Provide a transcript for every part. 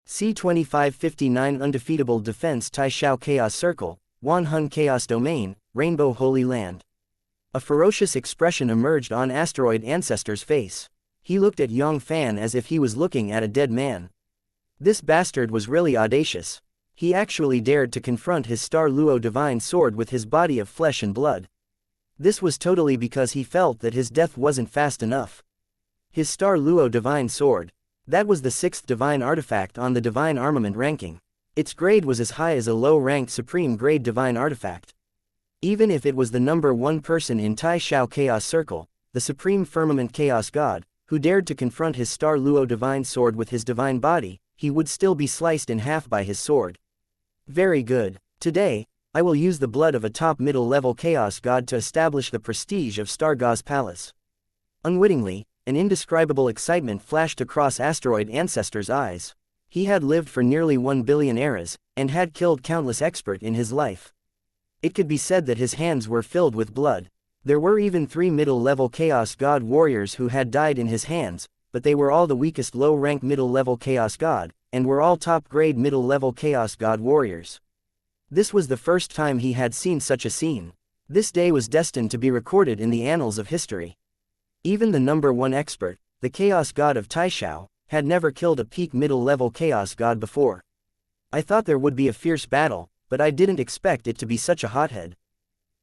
C2559 Undefeatable Defense Tai Shao Chaos Circle, Wan Hun Chaos Domain, Rainbow Holy Land. A ferocious expression emerged on Asteroid Ancestor's face. He looked at Yang Fann as if he was looking at a dead man. This bastard was really audacious. He actually dared to confront his Star Luo divine sword with his body of flesh and blood. This was totally because he felt that his death wasn't fast enough. His Star Luo divine sword. That was the 6th divine artifact on the divine armament ranking. Its grade was as high as a low-ranked supreme grade divine artifact. Even if it was the number 1 person in Tai Shao Chaos Circle, the supreme firmament chaos god, who dared to confront his Star Luo divine sword with his divine body, he would still be sliced in half by his sword. Very good. Today, I will use the blood of a top middle level chaos god to establish the prestige of Stargau's palace. Unwittingly, an indescribable excitement flashed across Asteroid Ancestor's eyes. He had lived for nearly 1 billion eras, and had killed countless experts in his life. It could be said that his hands were filled with blood. There were even 3 middle-level Chaos God warriors who had died in his hands, but they were all the weakest low-rank middle-level Chaos God, and were all top-grade middle-level Chaos God warriors. This was the first time he had seen such a scene. This day was destined to be recorded in the annals of history. Even the number 1 expert, the Chaos God of Tai Shao, had never killed a peak middle-level Chaos God before. I thought there would be a fierce battle, but I didn't expect it to be such a hothead.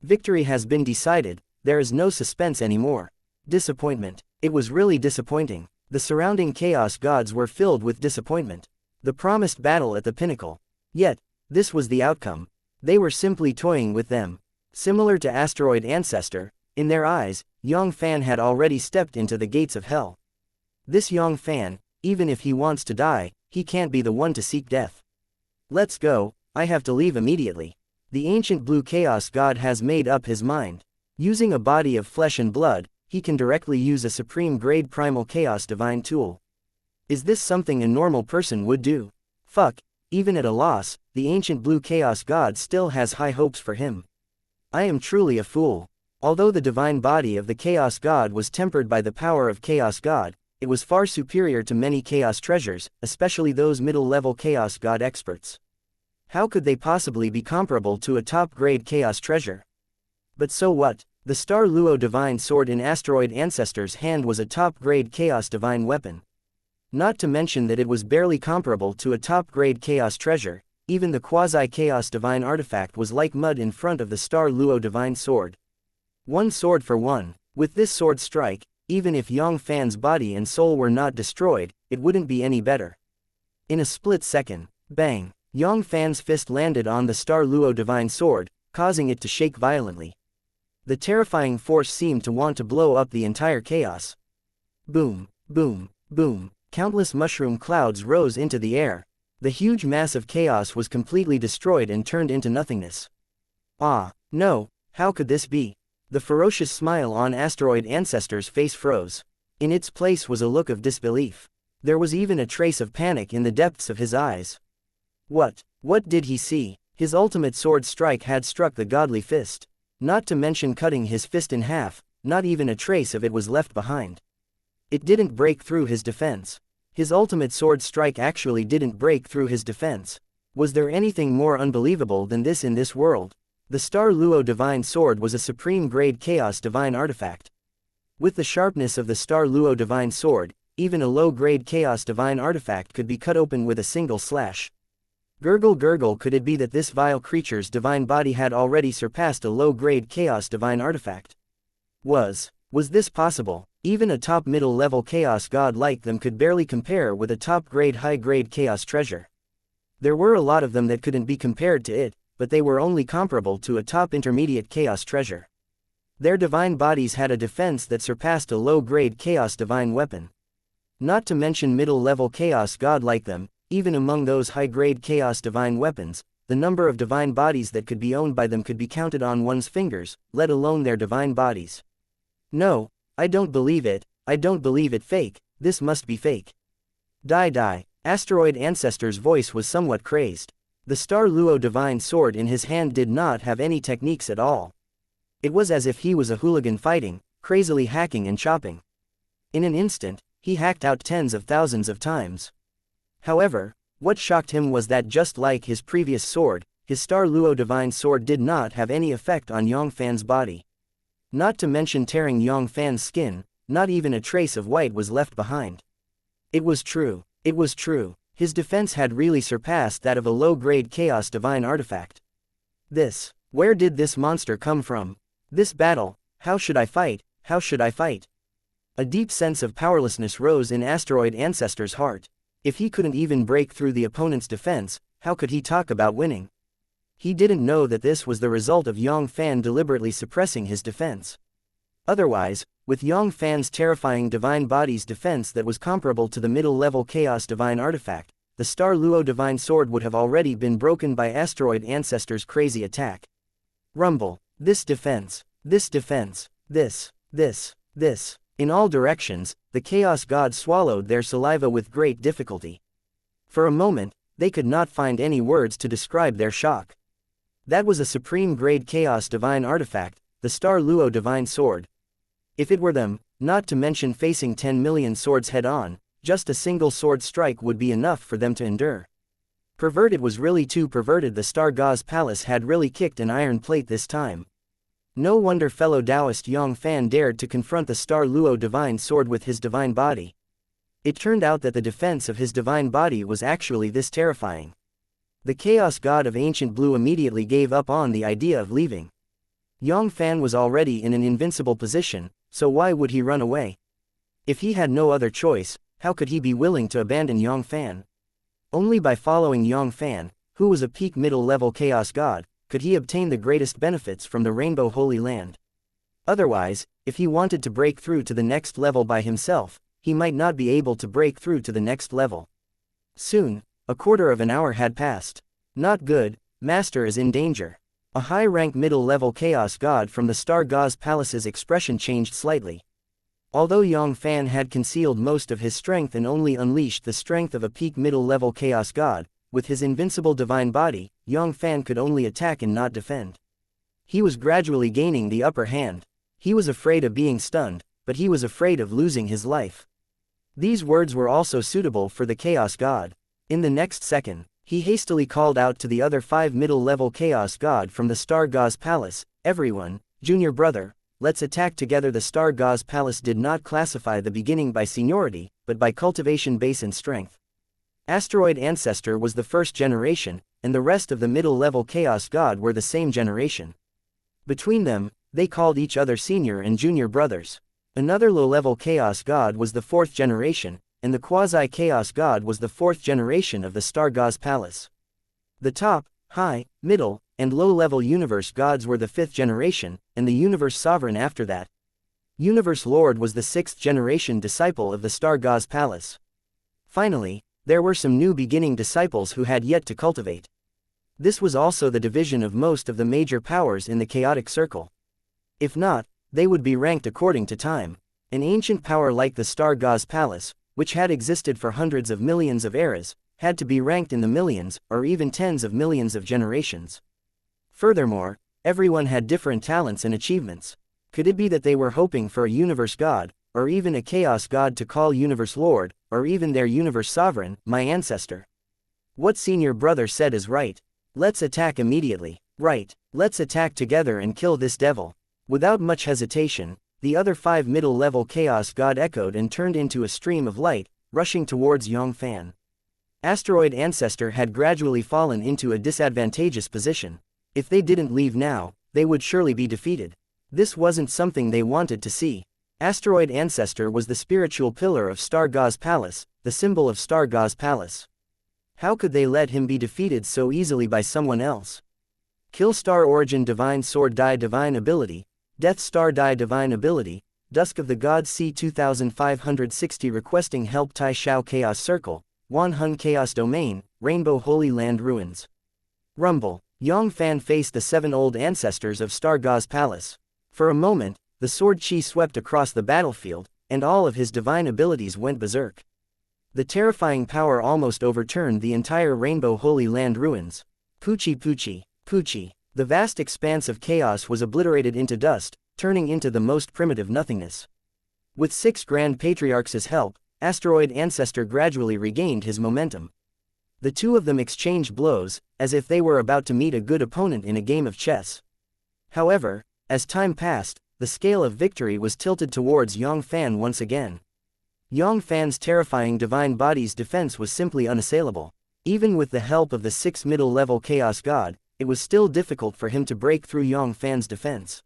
Victory has been decided, there is no suspense anymore. Disappointment. It was really disappointing. The surrounding Chaos Gods were filled with disappointment. The promised battle at the pinnacle. Yet, this was the outcome. They were simply toying with them. Similar to Asteroid Ancestor, in their eyes, Yang Fann had already stepped into the gates of hell. This Yang Fann, even if he wants to die, he can't be the one to seek death. Let's go, I have to leave immediately. The ancient blue Chaos God has made up his mind. Using a body of flesh and blood, he can directly use a supreme grade primal chaos divine tool. Is this something a normal person would do? Fuck, even at a loss, the ancient blue Chaos God still has high hopes for him. I am truly a fool. Although the divine body of the Chaos God was tempered by the power of Chaos God, it was far superior to many Chaos treasures, especially those middle-level Chaos God experts. How could they possibly be comparable to a top-grade Chaos treasure? But so what? The Star Luo divine sword in Asteroid Ancestor's hand was a top-grade Chaos divine weapon. Not to mention that it was barely comparable to a top-grade Chaos treasure. Even the quasi-Chaos divine artifact was like mud in front of the Star Luo divine sword. One sword for one. With this sword strike, even if Yang Fann's body and soul were not destroyed, it wouldn't be any better. In a split second, bang, Yang Fann's fist landed on the Star Luo divine sword, causing it to shake violently. The terrifying force seemed to want to blow up the entire chaos. Boom, boom, boom, countless mushroom clouds rose into the air. The huge mass of chaos was completely destroyed and turned into nothingness. Ah, no, how could this be? The ferocious smile on Asteroid Ancestor's face froze. In its place was a look of disbelief. There was even a trace of panic in the depths of his eyes. What did he see? His ultimate sword strike had struck the godly fist. Not to mention cutting his fist in half, not even a trace of it was left behind. It didn't break through his defense. His ultimate sword strike actually didn't break through his defense. Was there anything more unbelievable than this in this world? The Star Luo divine sword was a supreme grade chaos divine artifact. With the sharpness of the Star Luo divine sword, even a low-grade chaos divine artifact could be cut open with a single slash. Gurgle gurgle, could it be that this vile creature's divine body had already surpassed a low-grade chaos divine artifact? Was this possible? Even a top middle level chaos god like them could barely compare with a top grade high grade chaos treasure. There were a lot of them that couldn't be compared to it, but they were only comparable to a top intermediate chaos treasure. Their divine bodies had a defense that surpassed a low-grade chaos divine weapon. Not to mention middle-level chaos god like them, even among those high-grade chaos divine weapons, the number of divine bodies that could be owned by them could be counted on one's fingers, let alone their divine bodies. No, I don't believe it, I don't believe it. Fake, this must be fake. Die. Asteroid Ancestor's voice was somewhat crazed. The Star Luo divine sword in his hand did not have any techniques at all. It was as if he was a hooligan fighting, crazily hacking and chopping. In an instant, he hacked out tens of thousands of times. However, What shocked him was that just like his previous sword, his Star Luo Divine Sword did not have any effect on Yang Fann's body. Not to mention tearing Yang Fann's skin, not even a trace of white was left behind. It was true. It was true. His defense had really surpassed that of a low-grade Chaos Divine artifact. Where did this monster come from? This battle, how should I fight, how should I fight? A deep sense of powerlessness rose in Asteroid Ancestor's heart. If he couldn't even break through the opponent's defense, how could he talk about winning? He didn't know that this was the result of Yang Fann deliberately suppressing his defense. Otherwise, with Yang Fann's terrifying divine body's defense that was comparable to the middle-level Chaos Divine artifact, the Star Luo Divine Sword would have already been broken by Asteroid Ancestor's crazy attack. Rumble. This defense. This. In all directions, the Chaos Gods swallowed their saliva with great difficulty. For a moment, they could not find any words to describe their shock. That was a supreme-grade Chaos Divine artifact, the Star Luo Divine Sword. If it were them, not to mention facing 10 million swords head-on, just a single sword strike would be enough for them to endure. Perverted was really too perverted. The Star God's Palace had really kicked an iron plate this time. No wonder fellow Taoist Yang Fann dared to confront the Star Luo Divine Sword with his divine body. It turned out that the defense of his divine body was actually this terrifying. The Chaos God of Ancient Blue immediately gave up on the idea of leaving. Yang Fann was already in an invincible position, so why would he run away? If he had no other choice, how could he be willing to abandon Yang Fann? Only by following Yang Fann, who was a peak middle-level Chaos God, could he obtain the greatest benefits from the Rainbow Holy Land. Otherwise, if he wanted to break through to the next level by himself, he might not be able to break through to the next level. Soon, a quarter of an hour had passed. Not good, Master is in danger. A high-rank middle-level Chaos God from the Star God's Palace's expression changed slightly. Although Yang Fann had concealed most of his strength and only unleashed the strength of a peak middle-level Chaos God, with his invincible divine body, Yang Fann could only attack and not defend. He was gradually gaining the upper hand. He was afraid of being stunned, but he was afraid of losing his life. These words were also suitable for the Chaos God. In the next second, he hastily called out to the other 5 middle-level Chaos God from the Star God's Palace, "Everyone, junior brother, let's attack together." The Star God's Palace did not classify the beginning by seniority, but by cultivation base and strength. Asteroid Ancestor was the first generation, and the rest of the middle-level Chaos God were the same generation. Between them, they called each other senior and junior brothers. Another low-level Chaos God was the 4th generation, and the Quasi-Chaos God was the 4th generation of the Star God's Palace. The top, high, middle, and low-level Universe Gods were the 5th generation, and the Universe Sovereign after that. Universe Lord was the 6th generation disciple of the Star God's Palace. Finally, there were some new beginning disciples who had yet to cultivate. This was also the division of most of the major powers in the chaotic circle. If not, they would be ranked according to time. An ancient power like the Star God's Palace, which had existed for hundreds of millions of eras, had to be ranked in the millions, or even tens of millions of generations. Furthermore, everyone had different talents and achievements. Could it be that they were hoping for a Universe God, or even a Chaos God to call Universe Lord, or even their Universe Sovereign, my ancestor? What senior brother said is right. Let's attack immediately. Right, let's attack together and kill this devil. Without much hesitation, the other 5 middle-level Chaos God echoed and turned into a stream of light, rushing towards Yang Fann. Asteroid Ancestor had gradually fallen into a disadvantageous position. If they didn't leave now, they would surely be defeated. This wasn't something they wanted to see. Asteroid Ancestor was the spiritual pillar of Star God's Palace, the symbol of Star God's Palace. How could they let him be defeated so easily by someone else? Kill Star Origin Divine Sword Die Divine Ability, Death Star Die Divine Ability, Dusk of the Gods C2560 Requesting Help Tai Shao Chaos Circle, Wan Hun Chaos Domain, Rainbow Holy Land Ruins. Rumble. Yang Fann faced the 7 old ancestors of Star God's Palace. For a moment, the sword chi swept across the battlefield, and all of his divine abilities went berserk. The terrifying power almost overturned the entire Rainbow Holy Land Ruins. Poochie Poochie, Poochie. The vast expanse of chaos was obliterated into dust, turning into the most primitive nothingness. With 6 Grand Patriarchs' help, Asteroid Ancestor gradually regained his momentum. The two of them exchanged blows, as if they were about to meet a good opponent in a game of chess. However, as time passed, the scale of victory was tilted towards Yang Fann once again. Yang Fann's terrifying divine body's defense was simply unassailable. Even with the help of the 6th middle-level Chaos God, it was still difficult for him to break through Yang Fann's defense.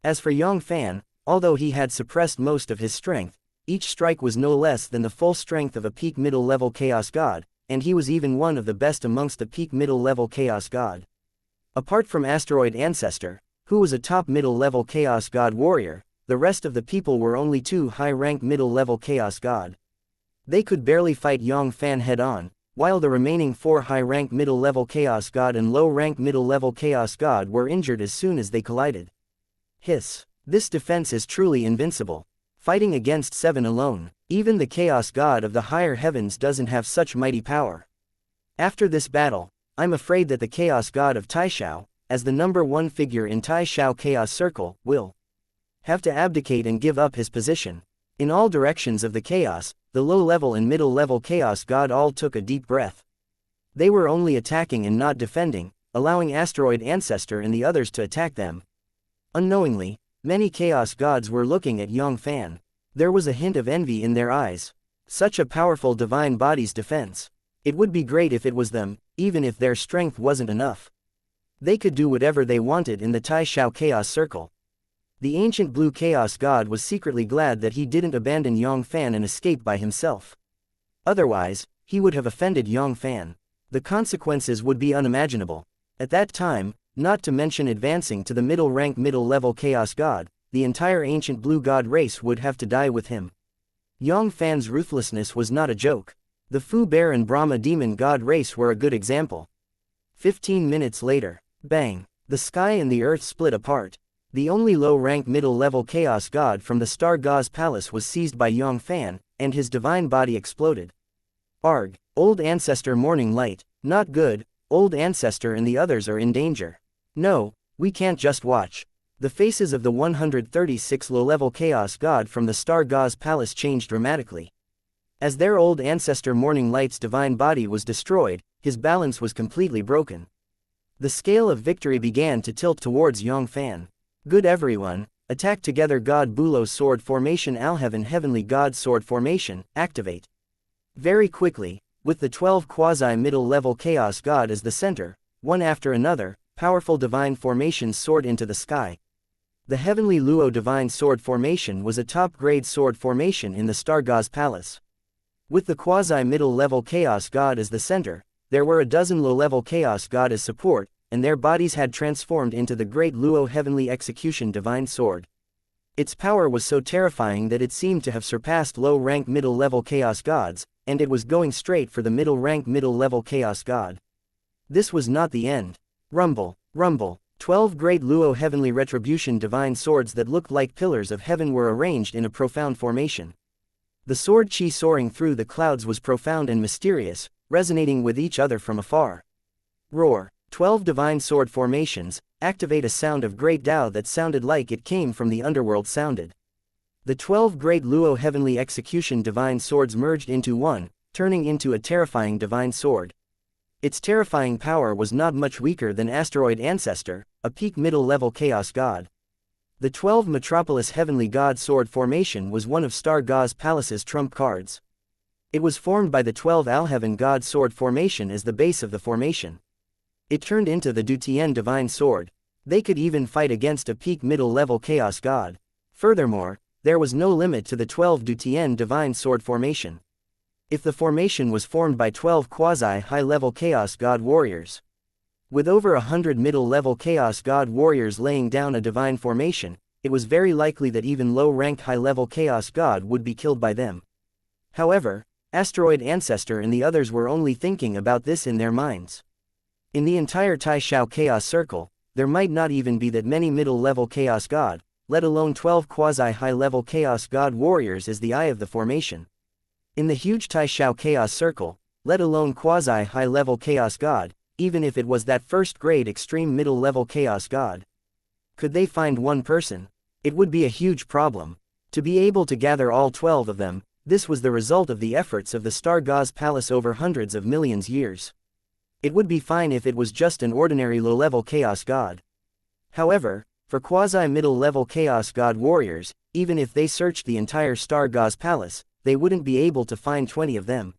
As for Yang Fann, although he had suppressed most of his strength, each strike was no less than the full strength of a peak middle-level Chaos God, and he was even one of the best amongst the peak middle-level Chaos God. Apart from Asteroid Ancestor, who was a top middle-level Chaos God warrior, the rest of the people were only 2 high-rank middle-level Chaos God. They could barely fight Yang Fann head-on, while the remaining 4 high-rank middle-level Chaos God and low-rank middle-level Chaos God were injured as soon as they collided. Hiss. This defense is truly invincible. Fighting against 7 alone, even the Chaos God of the higher heavens doesn't have such mighty power. After this battle, I'm afraid that the Chaos God of Taishao, as the number 1 figure in Taishao Chaos Circle, will have to abdicate and give up his position. In all directions of the chaos, the low-level and middle-level Chaos God all took a deep breath. They were only attacking and not defending, allowing Asteroid Ancestor and the others to attack them. Unknowingly, many Chaos Gods were looking at Yang Fann. There was a hint of envy in their eyes. Such a powerful divine body's defense. It would be great if it was them, even if their strength wasn't enough. They could do whatever they wanted in the Taishao Chaos Circle. The ancient blue Chaos God was secretly glad that he didn't abandon Yang Fann and escape by himself. Otherwise, he would have offended Yang Fann. The consequences would be unimaginable. At that time, not to mention advancing to the middle-rank middle-level Chaos God, the entire ancient blue God race would have to die with him. Yang Fann's ruthlessness was not a joke. The Fu Bear and Brahma Demon God race were a good example. 15 minutes later, bang! The sky and the earth split apart. The only low-rank middle-level Chaos God from the Star God's palace was seized by Yang Fann, and his divine body exploded. Arg! Old Ancestor Morning Light, not good. Old Ancestor and the others are in danger. No, we can't just watch. The faces of the 136 low-level Chaos God from the Star God's palace changed dramatically. As their Old Ancestor Morning Light's divine body was destroyed, his balance was completely broken. The scale of victory began to tilt towards Yang Fann. Good everyone, attack together God Bulo Sword Formation Alheaven Heavenly God Sword Formation, activate. Very quickly, with the 12 quasi-middle-level Chaos God as the center, one after another, powerful divine formations soared into the sky. The Heavenly Luo Divine Sword Formation was a top-grade sword formation in the Star God's palace. With the quasi-middle-level Chaos God as the center, there were a dozen low-level Chaos God as support, and their bodies had transformed into the Great Luo Heavenly Execution Divine Sword. Its power was so terrifying that it seemed to have surpassed low-rank middle-level Chaos Gods, and it was going straight for the middle-rank middle-level Chaos God. This was not the end. Rumble, rumble, 12 Great Luo Heavenly Retribution Divine Swords that looked like pillars of heaven were arranged in a profound formation. The sword chi soaring through the clouds was profound and mysterious, resonating with each other from afar. Roar. 12 divine sword formations, activate a sound of great Tao that sounded like it came from the underworld sounded. The 12 Great Luo Heavenly Execution Divine Swords merged into one, turning into a terrifying divine sword. Its terrifying power was not much weaker than Asteroid Ancestor, a peak middle-level Chaos God. The 12 Metropolis Heavenly God Sword Formation was one of Star God's palace's trump cards. It was formed by the 12 Alheaven God Sword Formation as the base of the formation. It turned into the Dutian Divine Sword. They could even fight against a peak middle-level Chaos God. Furthermore, there was no limit to the 12 Dutian Divine Sword Formation. If the formation was formed by 12 quasi-high-level Chaos God warriors. With over 100 middle-level Chaos God warriors laying down a divine formation, it was very likely that even low-rank high-level Chaos God would be killed by them. However, Asteroid Ancestor and the others were only thinking about this in their minds. In the entire Taishao Chaos Circle, there might not even be that many middle-level Chaos God, let alone 12 quasi-high-level Chaos God warriors as the eye of the formation. In the huge Taishao Chaos Circle, let alone quasi-high-level Chaos God, even if it was that first-grade extreme middle-level Chaos God. Could they find one person? It would be a huge problem. To be able to gather all 12 of them, This was the result of the efforts of the Star God's palace over hundreds of millions years. It would be fine if it was just an ordinary low-level Chaos God. However, for quasi-middle-level Chaos God warriors, even if they searched the entire Star God's palace, they wouldn't be able to find 20 of them.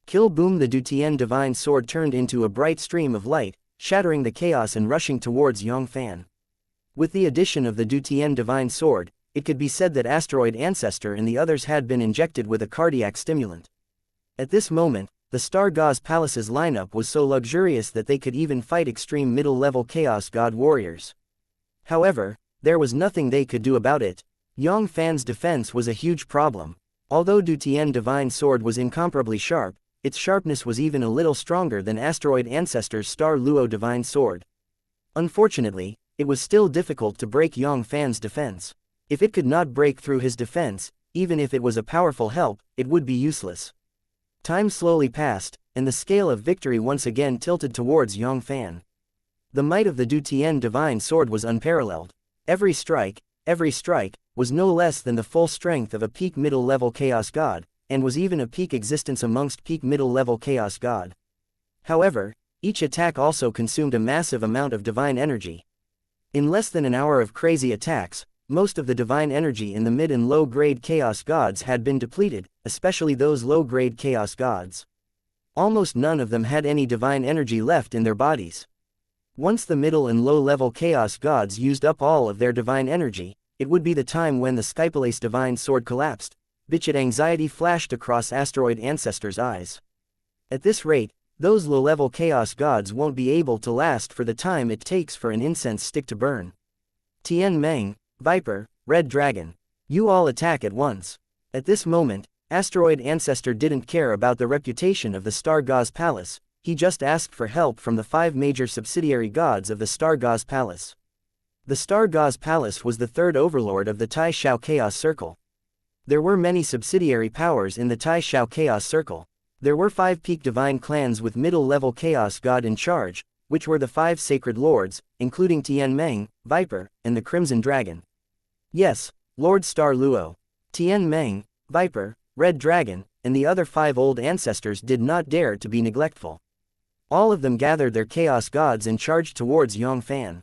Kill boom! The Dutian divine sword turned into a bright stream of light, shattering the chaos and rushing towards Yang Fann. With the addition of the Dutian divine sword, it could be said that Asteroid Ancestor and the others had been injected with a cardiac stimulant. At this moment, the Star God's palace's lineup was so luxurious that they could even fight extreme middle-level Chaos God warriors. However, there was nothing they could do about it. Yang Fann's defense was a huge problem. Although Dutian divine sword was incomparably sharp, its sharpness was even a little stronger than Asteroid Ancestor's Star Luo divine sword. Unfortunately, it was still difficult to break Yang Fann's defense. If it could not break through his defense, even if it was a powerful help, it would be useless. Time slowly passed, and the scale of victory once again tilted towards Yang Fann. The might of the Dutian divine sword was unparalleled. Every strike, was no less than the full strength of a peak middle-level Chaos God, and was even a peak existence amongst peak middle-level Chaos God. However, each attack also consumed a massive amount of divine energy. In less than an hour of crazy attacks, most of the divine energy in the mid and low-grade Chaos Gods had been depleted, especially those low-grade Chaos Gods. Almost none of them had any divine energy left in their bodies. Once the middle and low-level Chaos Gods used up all of their divine energy, it would be the time when the Skypalace divine sword collapsed. Bitchet anxiety flashed across Asteroid Ancestor's eyes. At this rate, those low-level Chaos Gods won't be able to last for the time it takes for an incense stick to burn. Tian Meng, Viper, Red Dragon. You all attack at once. At this moment, Asteroid Ancestor didn't care about the reputation of the Star God's palace, he just asked for help from the 5 major subsidiary gods of the Star God's palace. The Star God's palace was the third overlord of the Tai Shao Chaos Circle. There were many subsidiary powers in the Tai Shao Chaos Circle. There were 5 peak divine clans with middle-level Chaos God in charge, which were the 5 sacred lords, including Tian Meng, Viper, and the Crimson Dragon. Yes, Lord Star Luo. Tian Meng, Viper, Red Dragon, and the other 5 old ancestors did not dare to be neglectful. All of them gathered their Chaos Gods and charged towards Yang Fann.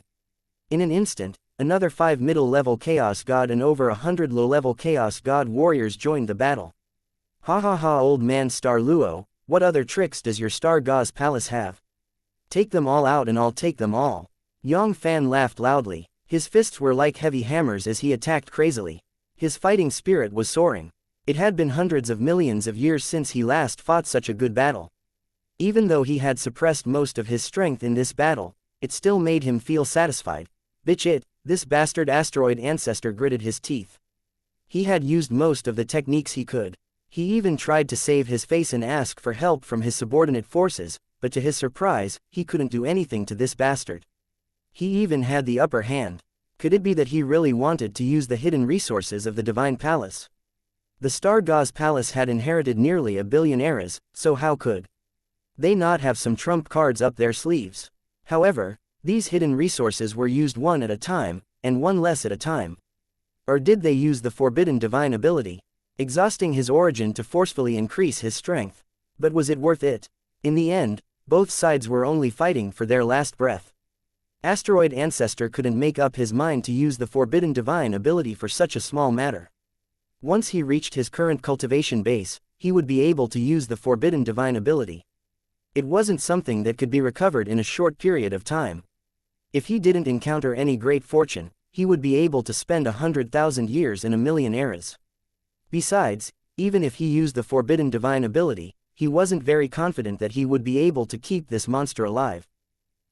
In an instant, another 5 middle-level Chaos God and over 100 low-level Chaos God warriors joined the battle. Ha ha ha, old man Star Luo, what other tricks does your Star God's palace have? Take them all out and I'll take them all. Yang Fann laughed loudly. His fists were like heavy hammers as he attacked crazily. His fighting spirit was soaring. It had been hundreds of millions of years since he last fought such a good battle. Even though he had suppressed most of his strength in this battle, it still made him feel satisfied. Bitch it, this bastard Asteroid Ancestor gritted his teeth. He had used most of the techniques he could. He even tried to save his face and ask for help from his subordinate forces, but to his surprise, he couldn't do anything to this bastard. He even had the upper hand. Could it be that he really wanted to use the hidden resources of the Divine Palace? The Star God's palace had inherited nearly 1 billion eras, so how could they not have some trump cards up their sleeves? However, these hidden resources were used one at a time, and one less at a time. Or did they use the forbidden divine ability, exhausting his origin to forcefully increase his strength? But was it worth it? In the end, both sides were only fighting for their last breath. Asteroid Ancestor couldn't make up his mind to use the forbidden divine ability for such a small matter. Once he reached his current cultivation base, he would be able to use the forbidden divine ability. It wasn't something that could be recovered in a short period of time. If he didn't encounter any great fortune, he would be able to spend 100,000 years in 1,000,000 eras. Besides, even if he used the forbidden divine ability, he wasn't very confident that he would be able to keep this monster alive.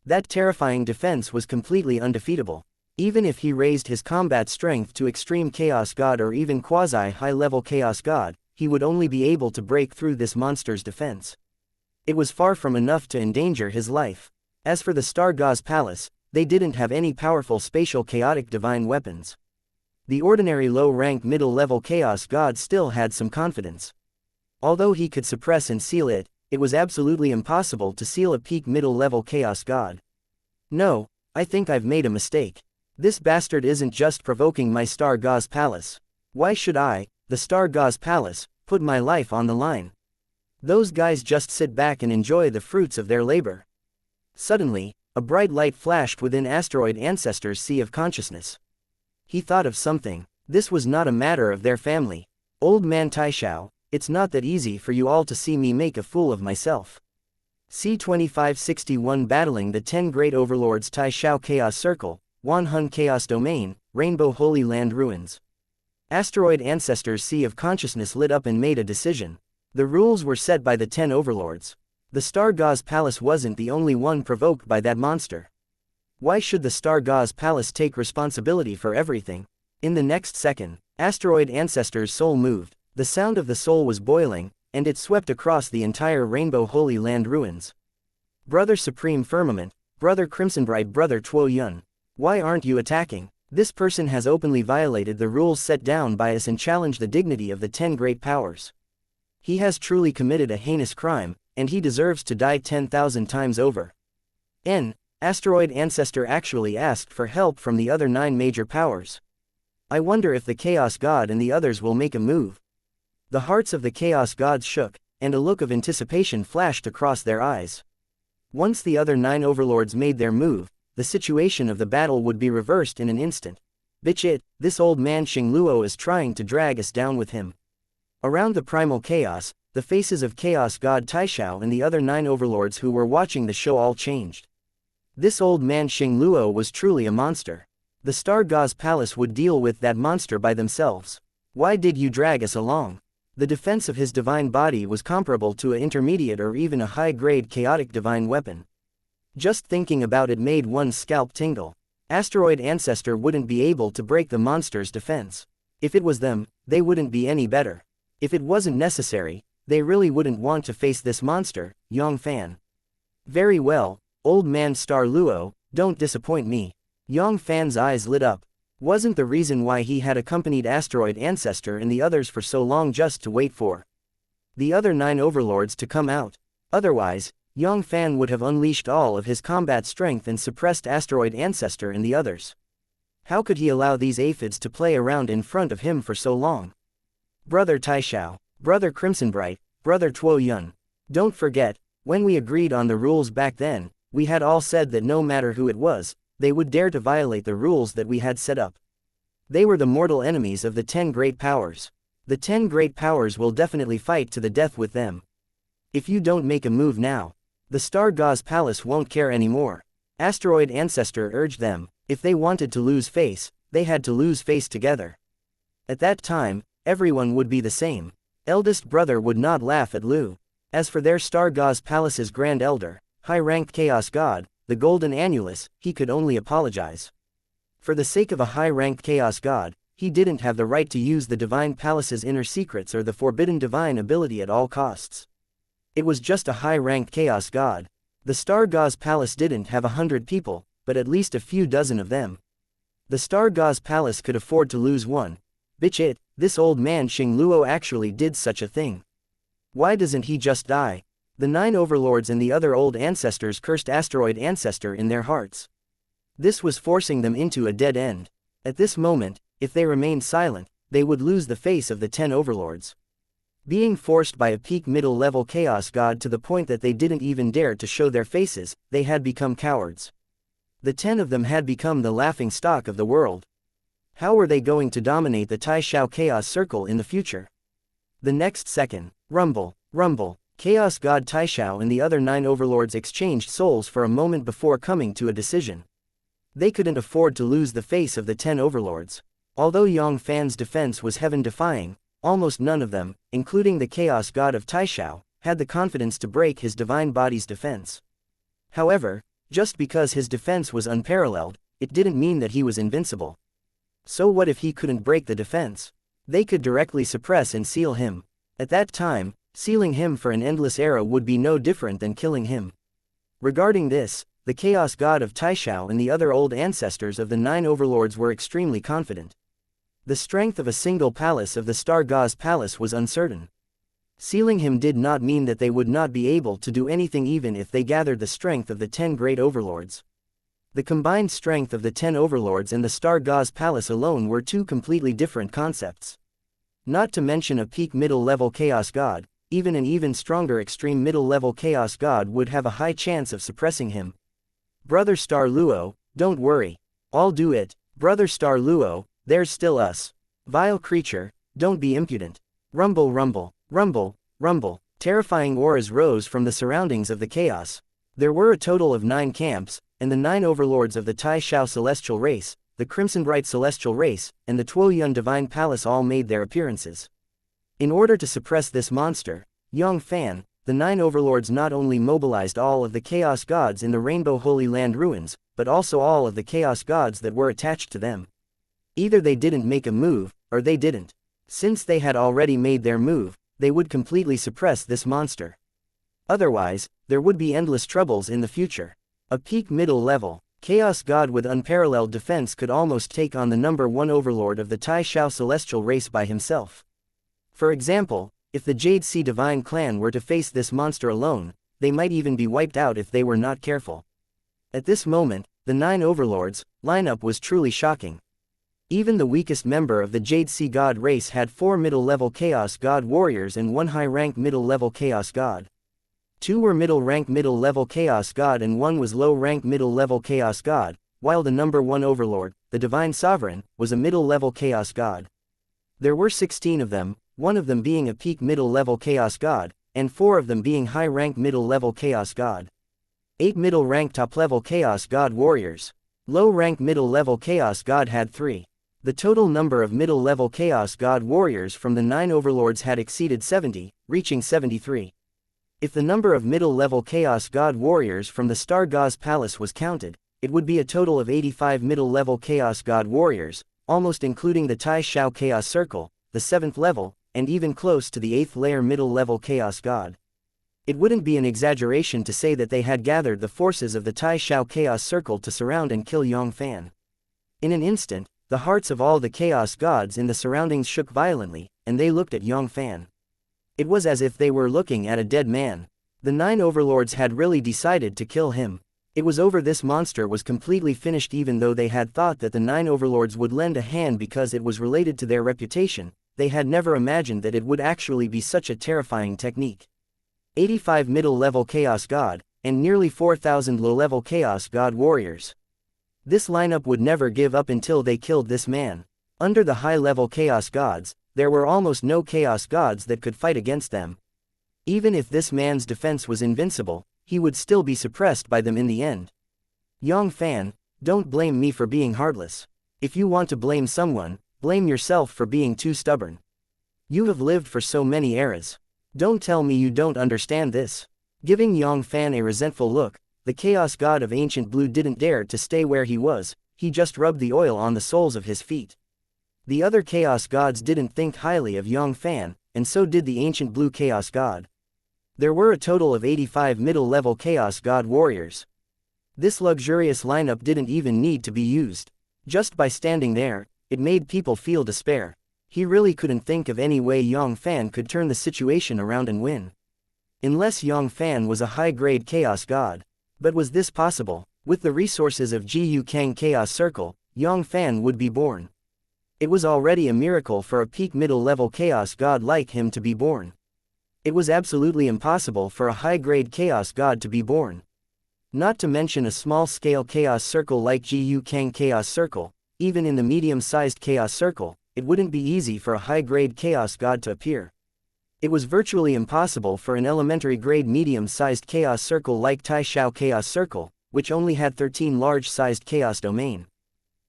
That terrifying defense was completely undefeatable. Even if he raised his combat strength to extreme Chaos God or even quasi-high-level Chaos God, he would only be able to break through this monster's defense. It was far from enough to endanger his life. As for the Star God's palace, they didn't have any powerful spatial chaotic divine weapons. The ordinary low-rank middle-level Chaos God still had some confidence. Although he could suppress and seal it, it was absolutely impossible to seal a peak middle-level Chaos God. No, I think I've made a mistake. This bastard isn't just provoking my Star God's palace. Why should I, the Star God's palace, put my life on the line. Those guys just sit back and enjoy the fruits of their labor. Suddenly, a bright light flashed within Asteroid Ancestor's sea of consciousness. He thought of something. This was not a matter of their family. Old man Taishao, it's not that easy for you all to see me make a fool of myself. C-2561 Battling the 10 Great Overlords Taishao Chaos Circle, Wanhun Chaos Domain, Rainbow Holy Land Ruins. Asteroid Ancestor's sea of consciousness lit up and made a decision. The rules were set by the 10 overlords. The Star Gauze Palace wasn't the only one provoked by that monster. Why should the Star Gauze Palace take responsibility for everything? In the next second, Asteroid Ancestor's soul moved. The sound of the soul was boiling, and it swept across the entire Rainbow Holy Land ruins. Brother Supreme Firmament, Brother Crimsonbright, Brother Tuo Yun. Why aren't you attacking? This person has openly violated the rules set down by us and challenged the dignity of the 10 great powers. He has truly committed a heinous crime, and he deserves to die 10,000 times over. Asteroid Ancestor actually asked for help from the other 9 major powers. I wonder if the Chaos God and the others will make a move. The hearts of the Chaos Gods shook, and a look of anticipation flashed across their eyes. Once the other 9 overlords made their move, the situation of the battle would be reversed in an instant. This old man Xing Luo is trying to drag us down with him. Around the primal chaos, the faces of Chaos God Taishao and the other 9 overlords who were watching the show all changed. This old man Xing Luo was truly a monster. The Star Gauze Palace would deal with that monster by themselves. Why did you drag us along? The defense of his divine body was comparable to an intermediate or even a high-grade chaotic divine weapon. Just thinking about it made one's scalp tingle. Asteroid Ancestor wouldn't be able to break the monster's defense. If it was them, they wouldn't be any better. If it wasn't necessary, they really wouldn't want to face this monster, Yang Fann. Very well, old man Star Luo, don't disappoint me. Yang Fann's eyes lit up. Wasn't the reason why he had accompanied Asteroid Ancestor and the others for so long just to wait for the other 9 overlords to come out? Otherwise, Yang Fann would have unleashed all of his combat strength and suppressed Asteroid Ancestor and the others. How could he allow these aphids to play around in front of him for so long? Brother Taishao, Brother Crimsonbright, Brother Tuo Yun. Don't forget, when we agreed on the rules back then, we had all said that no matter who it was, they would dare to violate the rules that we had set up. They were the mortal enemies of the 10 great powers. The 10 great powers will definitely fight to the death with them. If you don't make a move now, the Star Gauze Palace won't care anymore. Asteroid Ancestor urged them. If they wanted to lose face, they had to lose face together. At that time, everyone would be the same. Eldest brother would not laugh at Lu. As for their Star Gauze Palace's Grand Elder, high-ranked Chaos God, the Golden Annulus, he could only apologize. For the sake of a high-ranked Chaos God, he didn't have the right to use the Divine Palace's inner secrets or the forbidden divine ability at all costs. It was just a high-ranked Chaos God. The Star Gauze Palace didn't have 100 people, but at least a few dozen of them. The Star Gauze Palace could afford to lose one. This old man Xing Luo actually did such a thing. Why doesn't he just die? The 9 overlords and the other old ancestors cursed Asteroid Ancestor in their hearts. This was forcing them into a dead end. At this moment, if they remained silent, they would lose the face of the 10 overlords. Being forced by a peak middle-level chaos god to the point that they didn't even dare to show their faces, they had become cowards. The 10 of them had become the laughing stock of the world. How were they going to dominate the Taishao Chaos Circle in the future? The next second, rumble, rumble. Chaos God Taishao and the other 9 overlords exchanged souls for a moment before coming to a decision. They couldn't afford to lose the face of the 10 overlords. Although Yang Fann's defense was heaven-defying, almost none of them, including the Chaos God of Taishao, had the confidence to break his divine body's defense. However, just because his defense was unparalleled, it didn't mean that he was invincible. So what if he couldn't break the defense? They could directly suppress and seal him. At that time, sealing him for an endless era would be no different than killing him. Regarding this, the Chaos God of Taishao and the other old ancestors of the 9 overlords were extremely confident. The strength of a single palace of the Star Gauze Palace was uncertain. Sealing him did not mean that they would not be able to do anything even if they gathered the strength of the 10 great overlords. The combined strength of the 10 overlords and the Star Gauze Palace alone were 2 completely different concepts. Not to mention a peak middle-level Chaos God, even an even stronger extreme middle-level Chaos God would have a high chance of suppressing him. Brother Star Luo, don't worry. I'll do it. Brother Star Luo, there's still us. Vile creature, don't be impudent. Rumble rumble, rumble, rumble. Terrifying auras rose from the surroundings of the chaos. There were a total of 9 camps, and the 9 overlords of the Tai Shao celestial race, the Crimson Bright celestial race, and the Tuoyun divine palace all made their appearances. In order to suppress this monster, Yang Fann, the 9 overlords not only mobilized all of the chaos gods in the Rainbow Holy Land ruins, but also all of the chaos gods that were attached to them. Either they didn't make a move, or they didn't. Since they had already made their move, they would completely suppress this monster. Otherwise, there would be endless troubles in the future. A peak middle level Chaos God with unparalleled defense could almost take on the number 1 overlord of the Tai Shao celestial race by himself. For example, if the Jade Sea Divine Clan were to face this monster alone, they might even be wiped out if they were not careful. At this moment, the 9 overlords' lineup was truly shocking. Even the weakest member of the Jade Sea God race had 4 middle-level Chaos God warriors and 1 high-rank middle-level Chaos God. 2 were middle-rank middle-level Chaos God and 1 was low-rank middle-level Chaos God, while the number 1 overlord, the Divine Sovereign, was a middle-level Chaos God. There were 16 of them, 1 of them being a peak middle-level Chaos God, and 4 of them being high-rank middle-level Chaos God. 8 middle-rank top-level Chaos God warriors. Low-rank middle-level Chaos God had 3. The total number of middle-level Chaos God warriors from the 9 overlords had exceeded 70, reaching 73. If the number of middle-level Chaos God warriors from the Star God's Palace was counted, it would be a total of 85 middle-level Chaos God warriors, almost including the Tai Shao Chaos Circle, the 7th level, and even close to the 8th layer middle-level Chaos God. It wouldn't be an exaggeration to say that they had gathered the forces of the Tai Shao Chaos Circle to surround and kill Yang Fann. In an instant, the hearts of all the Chaos Gods in the surroundings shook violently, and they looked at Yang Fann. It was as if they were looking at a dead man. The 9 overlords had really decided to kill him. It was over. This monster was completely finished. Even though they had thought that the 9 overlords would lend a hand because it was related to their reputation, they had never imagined that it would actually be such a terrifying technique. 85 middle-level Chaos God, and nearly 4,000 low-level Chaos God warriors. This lineup would never give up until they killed this man. Under the high-level Chaos Gods, there were almost no Chaos Gods that could fight against them. Even if this man's defense was invincible, he would still be suppressed by them in the end. Yang Fann, don't blame me for being heartless. If you want to blame someone, blame yourself for being too stubborn. You have lived for so many eras. Don't tell me you don't understand this. Giving Yang Fann a resentful look, the Chaos God of Ancient Blue didn't dare to stay where he was. He just rubbed the oil on the soles of his feet. The other Chaos Gods didn't think highly of Yang Fann, and so did the Ancient Blue Chaos God. There were a total of 85 middle-level Chaos God warriors. This luxurious lineup didn't even need to be used. Just by standing there, it made people feel despair. He really couldn't think of any way Yang Fann could turn the situation around and win. Unless Yang Fann was a high-grade Chaos God. But was this possible? With the resources of Jiu Kang Chaos Circle, Yang Fann would be born. It was already a miracle for a peak middle-level Chaos God like him to be born. It was absolutely impossible for a high-grade Chaos God to be born. Not to mention a small-scale Chaos Circle like Jiu Kang Chaos Circle. Even in the medium-sized Chaos Circle, it wouldn't be easy for a high-grade Chaos God to appear. It was virtually impossible for an elementary-grade medium-sized Chaos Circle like Tai Shao Chaos Circle, which only had 13 large-sized Chaos Domain.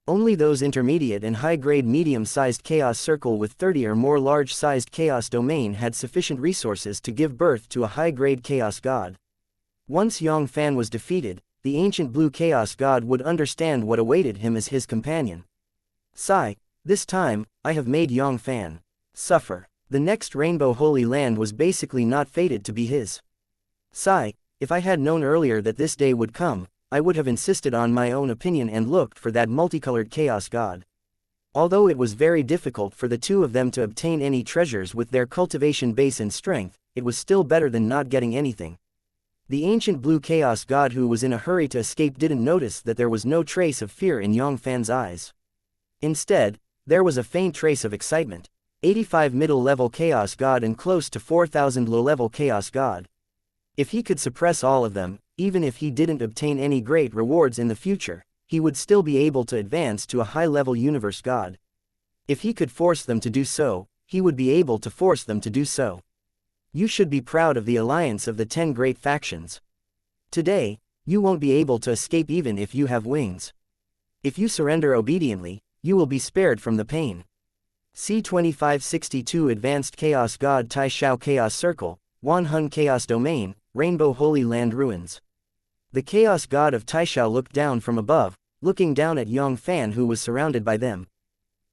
Only those intermediate and high-grade medium-sized Chaos Circle with 30 or more large-sized Chaos Domain had sufficient resources to give birth to a high-grade Chaos God. Once Yang Fann was defeated, the Ancient Blue Chaos God would understand what awaited him as his companion. Sigh, this time, I have made Yang Fann suffer. The next Rainbow Holy Land was basically not fated to be his. Sigh, if I had known earlier that this day would come, I would have insisted on my own opinion and looked for that multicolored Chaos God. Although it was very difficult for the two of them to obtain any treasures with their cultivation base and strength, it was still better than not getting anything. The Ancient Blue Chaos God who was in a hurry to escape didn't notice that there was no trace of fear in Yang Fann's eyes. Instead, there was a faint trace of excitement. 85 middle-level Chaos God and close to 4,000 low-level Chaos God. If he could suppress all of them, even if he didn't obtain any great rewards in the future, he would still be able to advance to a high-level universe God. If he could force them to do so, he would be able to force them to do so. You should be proud of the alliance of the 10 great factions. Today, you won't be able to escape even if you have wings. If you surrender obediently, you will be spared from the pain. C2562 Advanced Chaos God Tai Shao Chaos Circle, Wanhun Chaos Domain, Rainbow Holy Land Ruins. The Chaos God of Taishao looked down from above, looking down at Yang Fann who was surrounded by them.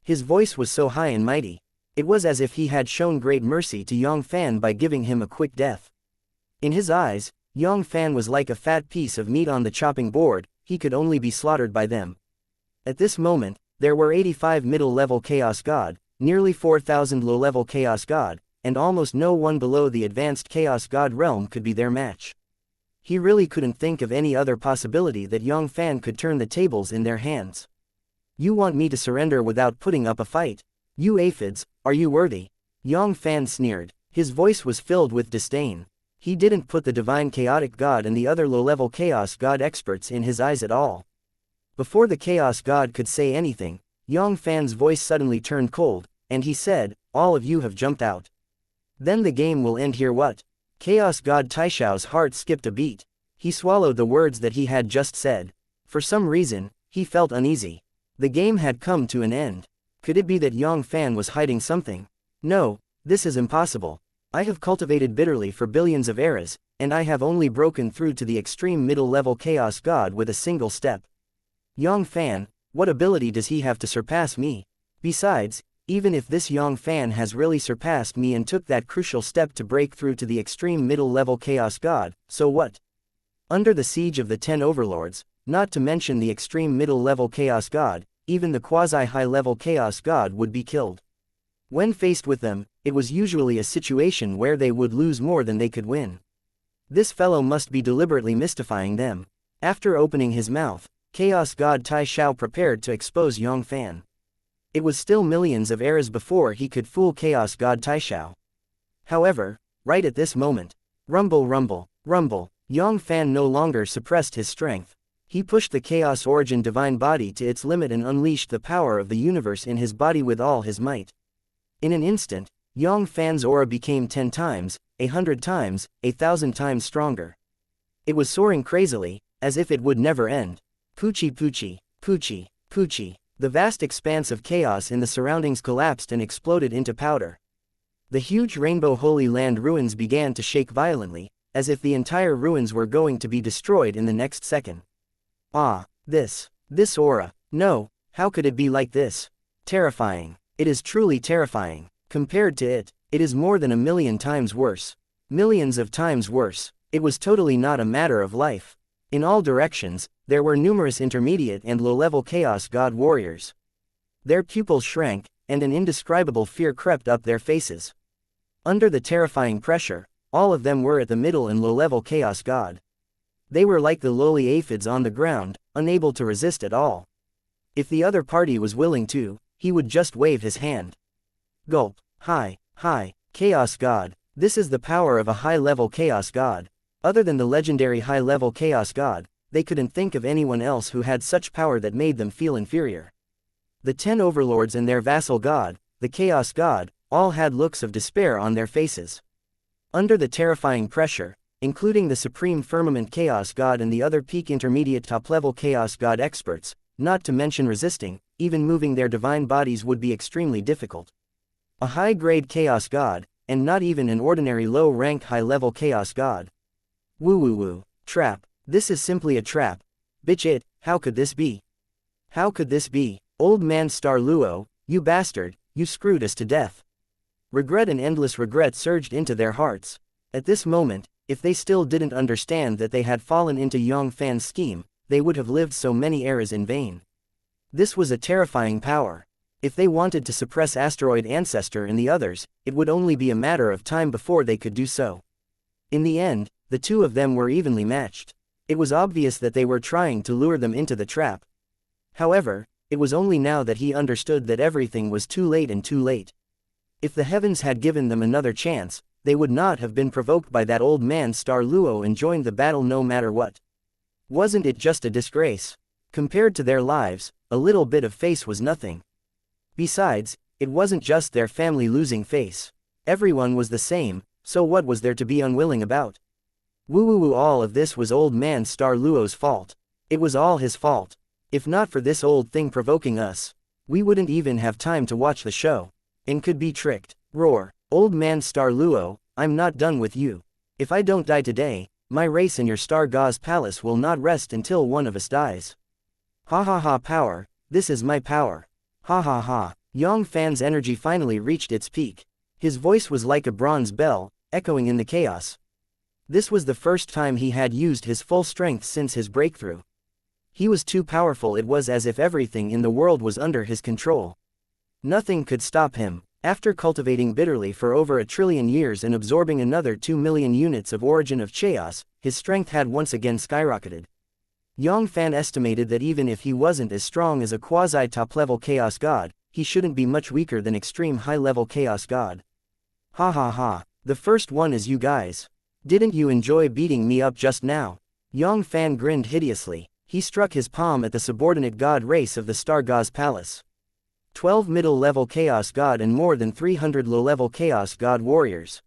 His voice was so high and mighty. It was as if he had shown great mercy to Yang Fann by giving him a quick death. In his eyes, Yang Fann was like a fat piece of meat on the chopping board, he could only be slaughtered by them. At this moment, there were 85 middle-level Chaos God, nearly 4,000 low-level Chaos God, and almost no one below the advanced Chaos God realm could be their match. He really couldn't think of any other possibility that Yang Fann could turn the tables in their hands. You want me to surrender without putting up a fight? You aphids, are you worthy? Yang Fann sneered. His voice was filled with disdain. He didn't put the divine chaotic God and the other low-level Chaos God experts in his eyes at all. Before the Chaos God could say anything, Yang Fann's voice suddenly turned cold, and he said, all of you have jumped out. Then the game will end here. What? Chaos God Taishao's heart skipped a beat. He swallowed the words that he had just said. For some reason, he felt uneasy. The game had come to an end. Could it be that Yang Fann was hiding something? No, this is impossible. I have cultivated bitterly for billions of eras, and I have only broken through to the extreme middle-level Chaos God with a single step. Yang Fann, what ability does he have to surpass me? Besides, even if this Yang Fann has really surpassed me and took that crucial step to break through to the extreme middle-level Chaos God, so what? Under the siege of the 10 overlords, not to mention the extreme middle-level Chaos God, even the quasi-high-level Chaos God would be killed. When faced with them, it was usually a situation where they would lose more than they could win. This fellow must be deliberately mystifying them. After opening his mouth, Chaos God Tai Shao prepared to expose Yang Fann. It was still millions of eras before he could fool Chaos God Tai Shao. However, right at this moment, rumble rumble, rumble, Yang Fann no longer suppressed his strength. He pushed the Chaos Origin divine body to its limit and unleashed the power of the universe in his body with all his might. In an instant, Yang Fann's aura became 10 times, 100 times, 1,000 times stronger. It was soaring crazily, as if it would never end. Poochie poochie, poochie, poochie. The vast expanse of chaos in the surroundings collapsed and exploded into powder. The huge Rainbow Holy Land ruins began to shake violently, as if the entire ruins were going to be destroyed in the next second. Ah, this aura. No, how could it be like this? Terrifying. It is truly terrifying. Compared to it, it is more than 1,000,000 times worse. Millions of times worse. It was totally not a matter of life. In all directions, there were numerous intermediate and low-level Chaos God warriors. Their pupils shrank, and an indescribable fear crept up their faces. Under the terrifying pressure, all of them were at the middle and low-level Chaos God. They were like the lowly aphids on the ground, unable to resist at all. If the other party was willing to, he would just wave his hand. Gulp. Hi, Chaos God. This is the power of a high-level Chaos God. Other than the legendary high-level Chaos God, they couldn't think of anyone else who had such power that made them feel inferior. The 10 overlords and their vassal god, the Chaos God, all had looks of despair on their faces. Under the terrifying pressure, including the Supreme Firmament Chaos God and the other peak intermediate top-level Chaos God experts, not to mention resisting, even moving their divine bodies would be extremely difficult. A high-grade Chaos God, and not even an ordinary low-rank high-level Chaos God. Woo. Trap. This is simply a trap. Bitch it, how could this be? How could this be? Old man Star Luo, you bastard, you screwed us to death. Regret and endless regret surged into their hearts. At this moment, if they still didn't understand that they had fallen into Yang Fann's scheme, they would have lived so many eras in vain. This was a terrifying power. If they wanted to suppress Asteroid Ancestor and the others, it would only be a matter of time before they could do so. In the end, the two of them were evenly matched. It was obvious that they were trying to lure them into the trap. However, it was only now that he understood that everything was too late and too late. If the heavens had given them another chance, they would not have been provoked by that old man Star Luo and joined the battle no matter what. Wasn't it just a disgrace? Compared to their lives, a little bit of face was nothing. Besides, it wasn't just their family losing face. Everyone was the same, so what was there to be unwilling about? Woo, all of this was old man Star Luo's fault. It was all his fault. If not for this old thing provoking us, we wouldn't even have time to watch the show. And could be tricked. Roar. Old man Star Luo, I'm not done with you. If I don't die today, my race in your Star Gauze palace will not rest until one of us dies. Ha ha ha, power, this is my power. Ha ha ha. Yang Fann's energy finally reached its peak. His voice was like a bronze bell, echoing in the chaos. This was the first time he had used his full strength since his breakthrough. He was too powerful. It was as if everything in the world was under his control. Nothing could stop him. After cultivating bitterly for over 1 trillion years and absorbing another 2 million units of origin of chaos, his strength had once again skyrocketed. Yang Fann estimated that even if he wasn't as strong as a quasi-top-level chaos god, he shouldn't be much weaker than extreme high-level chaos god. Ha ha ha, the first one is you guys. Didn't you enjoy beating me up just now? Yang Fann grinned hideously. He struck his palm at the subordinate god race of the Star Gauze Palace. 12 middle-level Chaos God and more than 300 low-level Chaos God warriors.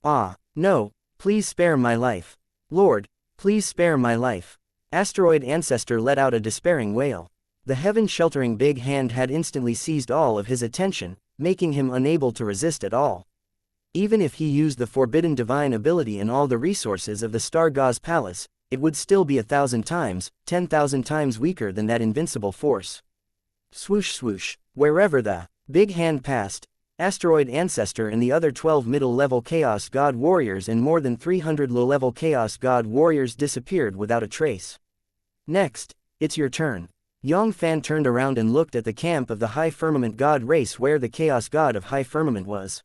Ah, no, please spare my life. Lord, please spare my life. Asteroid Ancestor let out a despairing wail. The heaven-sheltering big hand had instantly seized all of his attention, making him unable to resist at all. Even if he used the forbidden divine ability and all the resources of the Star Gauze Palace, it would still be 1,000 times, 10,000 times weaker than that invincible force. Swoosh swoosh, wherever the big hand passed, Asteroid Ancestor and the other 12 middle-level Chaos God warriors and more than 300 low-level Chaos God warriors disappeared without a trace. Next, it's your turn. Yang Fann turned around and looked at the camp of the High Firmament God race where the Chaos God of High Firmament was.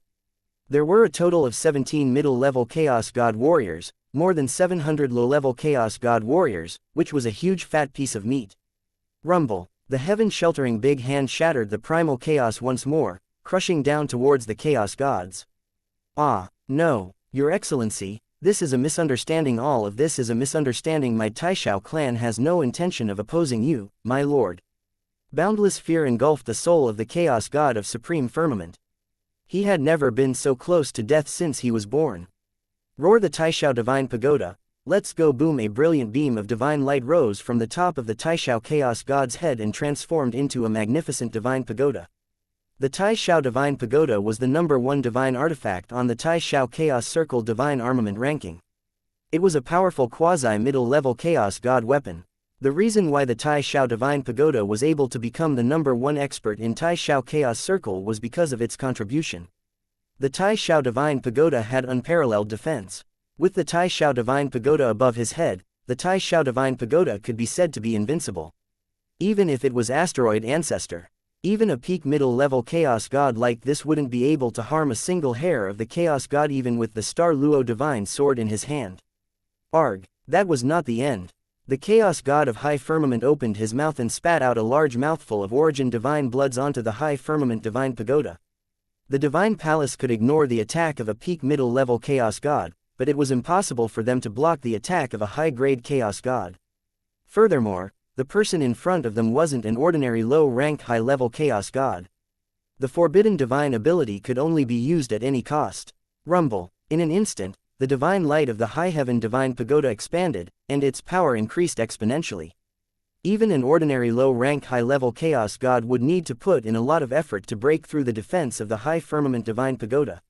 There were a total of 17 middle-level Chaos God warriors, more than 700 low-level Chaos God warriors, which was a huge fat piece of meat. Rumble. The heaven-sheltering big hand shattered the primal chaos once more, crushing down towards the chaos gods. Ah, no, Your Excellency, this is a misunderstanding. All of this is a misunderstanding. My Taishao clan has no intention of opposing you, my lord. Boundless fear engulfed the soul of the chaos god of supreme firmament. He had never been so close to death since he was born. Roar the Taishao divine pagoda. Let's go. Boom. A brilliant beam of divine light rose from the top of the Taishao Chaos God's head and transformed into a magnificent divine pagoda. The Taishao Divine Pagoda was the #1 divine artifact on the Taishao Chaos Circle divine armament ranking. It was a powerful quasi-middle-level Chaos God weapon. The reason why the Taishao Divine Pagoda was able to become the #1 expert in Taishao Chaos Circle was because of its contribution. The Taishao Divine Pagoda had unparalleled defense. With the Taishao Divine Pagoda above his head, the Taishao Divine Pagoda could be said to be invincible. Even if it was Asteroid Ancestor. Even a peak middle-level Chaos God like this wouldn't be able to harm a single hair of the Chaos God even with the Star Luo Divine Sword in his hand. Arg, that was not the end. The Chaos God of High Firmament opened his mouth and spat out a large mouthful of Origin Divine Bloods onto the High Firmament Divine Pagoda. The Divine Palace could ignore the attack of a peak middle-level Chaos God, but it was impossible for them to block the attack of a high-grade Chaos God. Furthermore, the person in front of them wasn't an ordinary low-rank high-level Chaos God. The forbidden divine ability could only be used at any cost. Rumble. In an instant, the divine light of the High Heaven Divine Pagoda expanded, and its power increased exponentially. Even an ordinary low-rank high-level Chaos God would need to put in a lot of effort to break through the defense of the High Firmament Divine Pagoda.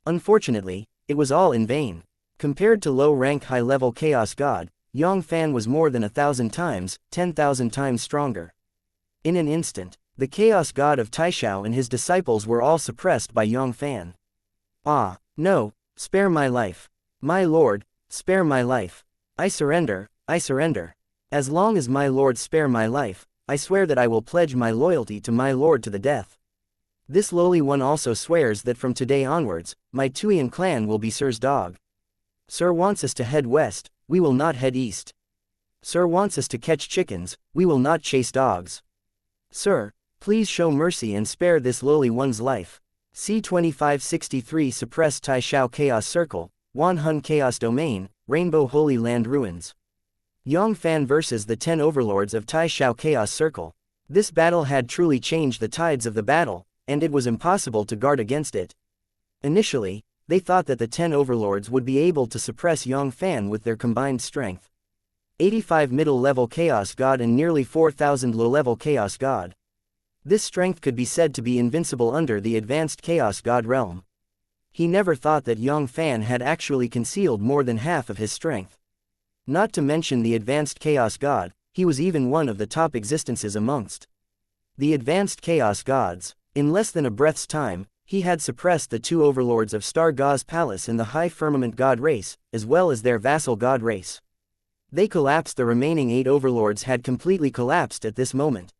Unfortunately, it was all in vain. Compared to low-rank high-level Chaos God, Yang Fann was more than 1,000 times, 10,000 times stronger. In an instant, the Chaos God of Taishao and his disciples were all suppressed by Yang Fann. Ah, no, spare my life. My lord, spare my life. I surrender, I surrender. As long as my lord spare my life, I swear that I will pledge my loyalty to my lord to the death. This lowly one also swears that from today onwards, my Tuian clan will be Sir's dog. Sir wants us to head west, we will not head east. Sir wants us to catch chickens, we will not chase dogs. Sir, please show mercy and spare this lowly one's life. C2563 Suppressed Taishao Chaos Circle, Wanhun Chaos Domain, Rainbow Holy Land Ruins. Yang Fann versus the 10 Overlords of Taishao Chaos Circle. This battle had truly changed the tides of the battle, and it was impossible to guard against it. Initially, they thought that the 10 Overlords would be able to suppress Yang Fann with their combined strength. 85 middle-level Chaos God and nearly 4,000 low-level Chaos God. This strength could be said to be invincible under the advanced Chaos God realm. He never thought that Yang Fann had actually concealed more than half of his strength. Not to mention the advanced Chaos God, he was even one of the top existences amongst the advanced Chaos Gods. In less than a breath's time, he had suppressed the 2 overlords of Star Ga's palace in the High Firmament God race, as well as their vassal God race. They collapsed. The remaining 8 overlords had completely collapsed at this moment.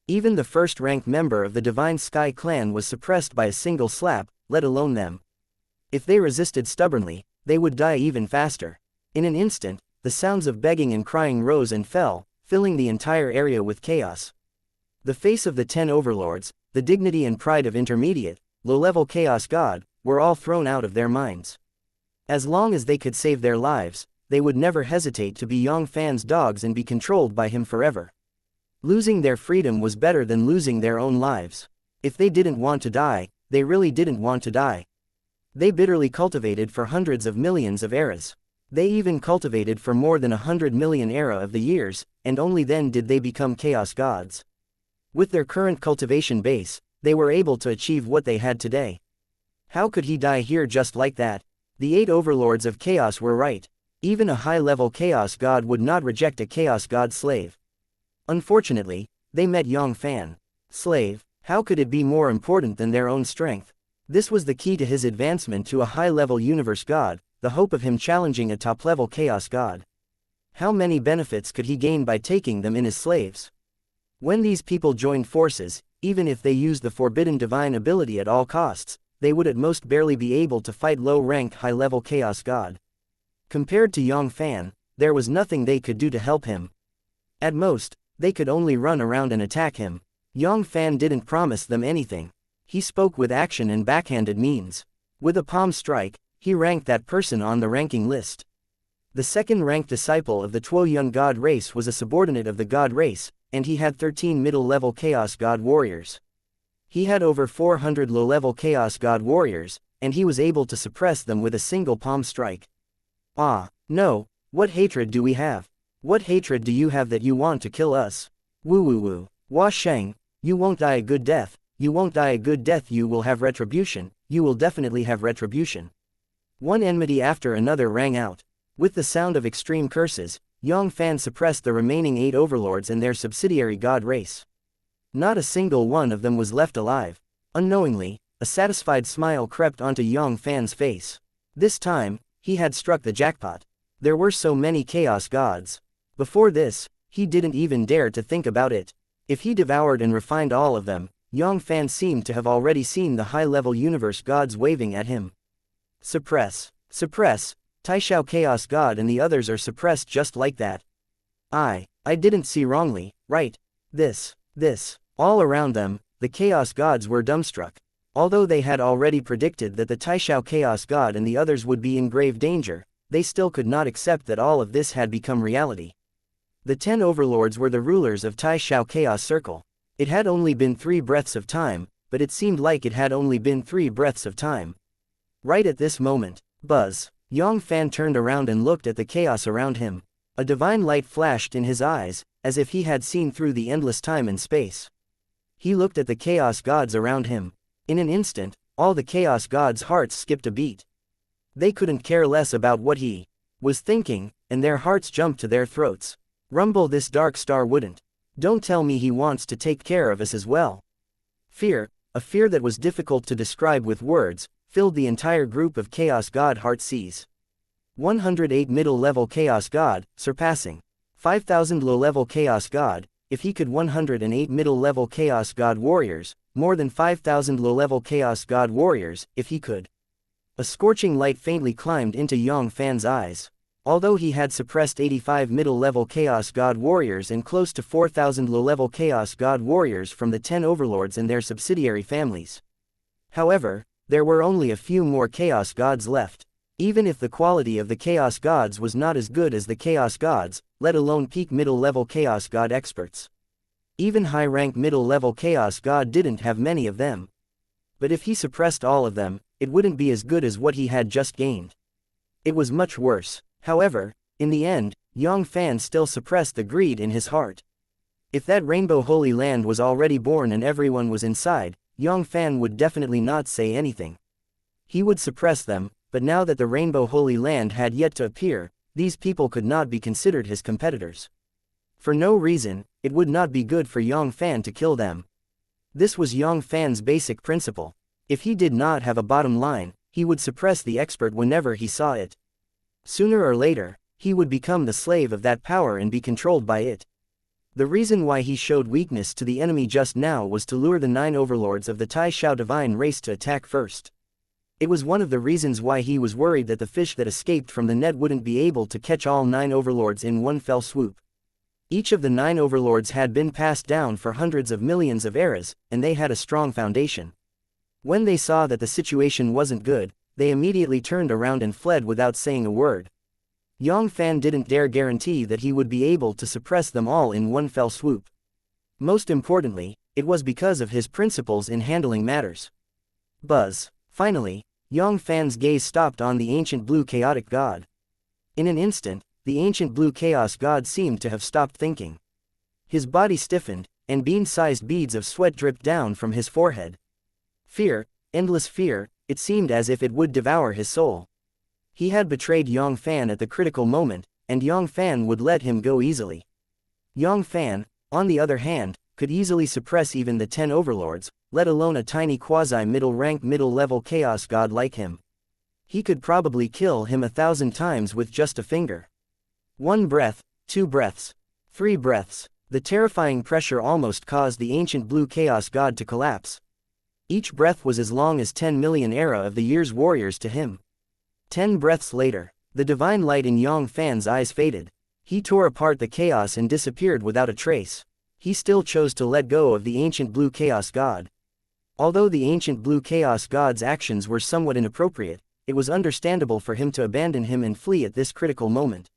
Even the first-ranked member of the Divine Sky clan was suppressed by a single slap, let alone them. If they resisted stubbornly, they would die even faster. In an instant, the sounds of begging and crying rose and fell, filling the entire area with chaos. The face of the 10 overlords, the dignity and pride of intermediate, low-level Chaos God, were all thrown out of their minds. As long as they could save their lives, they would never hesitate to be Yang Fann's dogs and be controlled by him forever. Losing their freedom was better than losing their own lives. If they didn't want to die, they really didn't want to die. They bitterly cultivated for hundreds of millions of eras. They even cultivated for more than 100 million era of the years, and only then did they become Chaos Gods. With their current cultivation base, they were able to achieve what they had today. How could he die here just like that? The 8 overlords of chaos were right. Even a high-level Chaos God would not reject a Chaos God slave. Unfortunately, they met Yang Fann. Slave, how could it be more important than their own strength? This was the key to his advancement to a high-level universe god, the hope of him challenging a top-level Chaos God. How many benefits could he gain by taking them in as slaves? When these people joined forces, even if they used the forbidden divine ability at all costs, they would at most barely be able to fight low-rank high-level Chaos God. Compared to Yang Fann, there was nothing they could do to help him. At most, they could only run around and attack him. Yang Fann didn't promise them anything. He spoke with action and backhanded means. With a palm strike, he ranked that person on the ranking list. The second-ranked disciple of the Tuoyun God race was a subordinate of the God race, and he had 13 middle-level Chaos God warriors. He had over 400 low-level Chaos God warriors, and he was able to suppress them with a single palm strike. Ah, no, what hatred do we have? What hatred do you have that you want to kill us? Woo woo woo. Hua Sheng, you won't die a good death, you won't die a good death, you will have retribution, you will definitely have retribution. One enmity after another rang out. With the sound of extreme curses, Yang Fann suppressed the remaining 8 overlords and their subsidiary god race. Not a single one of them was left alive. Unknowingly, a satisfied smile crept onto Yang Fann's face. This time, he had struck the jackpot. There were so many Chaos Gods. Before this, he didn't even dare to think about it. If he devoured and refined all of them, Yang Fann seemed to have already seen the high-level universe gods waving at him. Suppress. Suppress. Taishao Chaos God and the others are suppressed just like that. I didn't see wrongly, right? This. All around them, the Chaos Gods were dumbstruck. Although they had already predicted that the Taishao Chaos God and the others would be in grave danger, they still could not accept that all of this had become reality. The 10 overlords were the rulers of Taishao Chaos Circle. It had only been 3 breaths of time, but it seemed like it had only been 3 breaths of time. Right at this moment, buzz. Yang Fann turned around and looked at the chaos around him. A divine light flashed in his eyes, as if he had seen through the endless time and space. He looked at the Chaos Gods around him. In an instant, all the Chaos Gods' hearts skipped a beat. They couldn't care less about what he was thinking, and their hearts jumped to their throats. Rumble, this dark star wouldn't. Don't tell me he wants to take care of us as well. Fear, a fear that was difficult to describe with words, filled the entire group of Chaos God heart seas. 108 middle-level Chaos God, surpassing 5,000 low-level Chaos God. If he could 108 middle-level Chaos God warriors, more than 5,000 low-level Chaos God warriors, if he could. A scorching light faintly climbed into Yang Fann's eyes. Although he had suppressed 85 middle-level Chaos God warriors and close to 4,000 low-level Chaos God warriors from the 10 overlords and their subsidiary families. However, there were only a few more Chaos Gods left. Even if the quality of the Chaos Gods was not as good as the Chaos Gods, let alone peak middle-level Chaos God experts. Even high-rank middle-level Chaos God didn't have many of them. But if he suppressed all of them, it wouldn't be as good as what he had just gained. It was much worse. However, in the end, Yang Fann still suppressed the greed in his heart. If that Rainbow Holy Land was already born and everyone was inside, Yang Fann would definitely not say anything. He would suppress them, but now that the Rainbow Holy Land had yet to appear, these people could not be considered his competitors. For no reason, it would not be good for Yang Fann to kill them. This was Yang Fann's basic principle. If he did not have a bottom line, he would suppress the expert whenever he saw it. Sooner or later, he would become the slave of that power and be controlled by it. The reason why he showed weakness to the enemy just now was to lure the 9 overlords of the Tai Xiao divine race to attack first. It was one of the reasons why he was worried that the fish that escaped from the net wouldn't be able to catch all 9 overlords in one fell swoop. Each of the 9 overlords had been passed down for hundreds of millions of eras, and they had a strong foundation. When they saw that the situation wasn't good, they immediately turned around and fled without saying a word. Yang Fann didn't dare guarantee that he would be able to suppress them all in one fell swoop. Most importantly, it was because of his principles in handling matters. Buzz. Finally, Yang Fann's gaze stopped on the ancient blue chaotic god. In an instant, the ancient blue chaos god seemed to have stopped thinking. His body stiffened, and bean-sized beads of sweat dripped down from his forehead. Fear, endless fear, it seemed as if it would devour his soul. He had betrayed Yang Fann at the critical moment, and Yang Fann would let him go easily. Yang Fann, on the other hand, could easily suppress even the 10 overlords, let alone a tiny quasi-middle-rank middle-level chaos god like him. He could probably kill him 1,000 times with just a finger. 1 breath, 2 breaths, 3 breaths. The terrifying pressure almost caused the ancient blue chaos god to collapse. Each breath was as long as 10 million era of the year's warriors to him. 10 breaths later, the divine light in Yang Fann's eyes faded. He tore apart the chaos and disappeared without a trace. He still chose to let go of the ancient blue chaos god. Although the ancient blue chaos god's actions were somewhat inappropriate, it was understandable for him to abandon him and flee at this critical moment.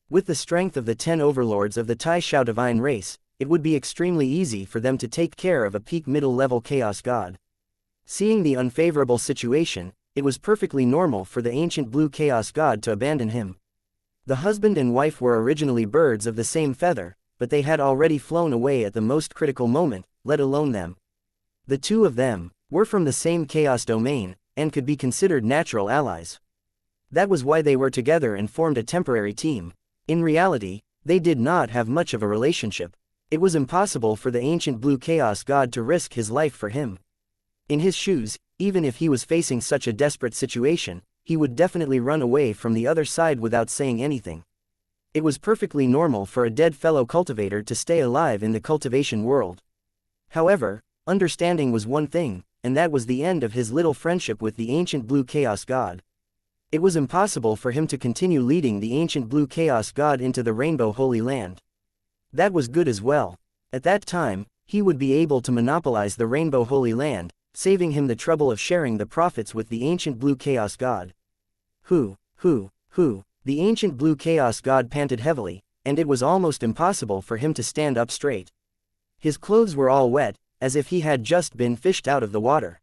With the strength of the 10 overlords of the Tai Xiao divine race, it would be extremely easy for them to take care of a peak middle-level chaos god. Seeing the unfavorable situation, it was perfectly normal for the ancient blue chaos god to abandon him. The husband and wife were originally birds of the same feather, but they had already flown away at the most critical moment, let alone them. The two of them were from the same chaos domain, and could be considered natural allies. That was why they were together and formed a temporary team. In reality, they did not have much of a relationship. It was impossible for the ancient blue chaos god to risk his life for him. In his shoes, even if he was facing such a desperate situation, he would definitely run away from the other side without saying anything. It was perfectly normal for a dead fellow cultivator to stay alive in the cultivation world. However, understanding was one thing, and that was the end of his little friendship with the ancient blue chaos god. It was impossible for him to continue leading the ancient blue chaos god into the Rainbow Holy Land. That was good as well. At that time, he would be able to monopolize the Rainbow Holy Land, saving him the trouble of sharing the profits with the ancient blue chaos god. Who? The ancient blue chaos god panted heavily, and it was almost impossible for him to stand up straight. His clothes were all wet, as if he had just been fished out of the water.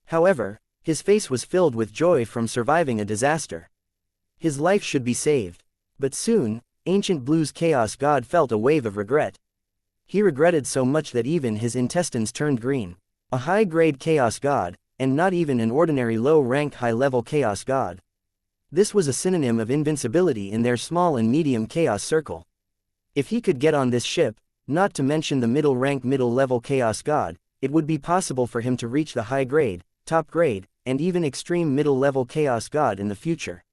However, his face was filled with joy from surviving a disaster. His life should be saved. But soon, ancient blue's chaos god felt a wave of regret. He regretted so much that even his intestines turned green. A high-grade chaos god, and not even an ordinary low-rank high-level chaos god. This was a synonym of invincibility in their small and medium chaos circle. If he could get on this ship, not to mention the middle-rank middle-level chaos god, it would be possible for him to reach the high-grade, top-grade, and even extreme middle-level chaos god in the future.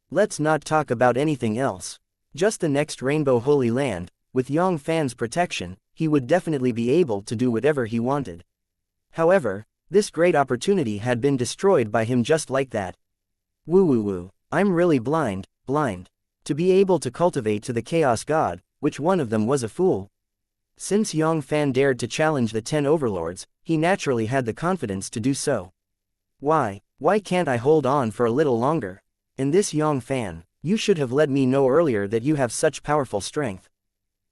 Let's not talk about anything else. Just the next Rainbow Holy Land, with Yang Fann's protection, he would definitely be able to do whatever he wanted. However, this great opportunity had been destroyed by him just like that. Woo. I'm really blind. To be able to cultivate to the chaos god, which one of them was a fool? Since Yang Fann dared to challenge the 10 overlords, he naturally had the confidence to do so. Why can't I hold on for a little longer? And this Yang Fann, you should have let me know earlier that you have such powerful strength.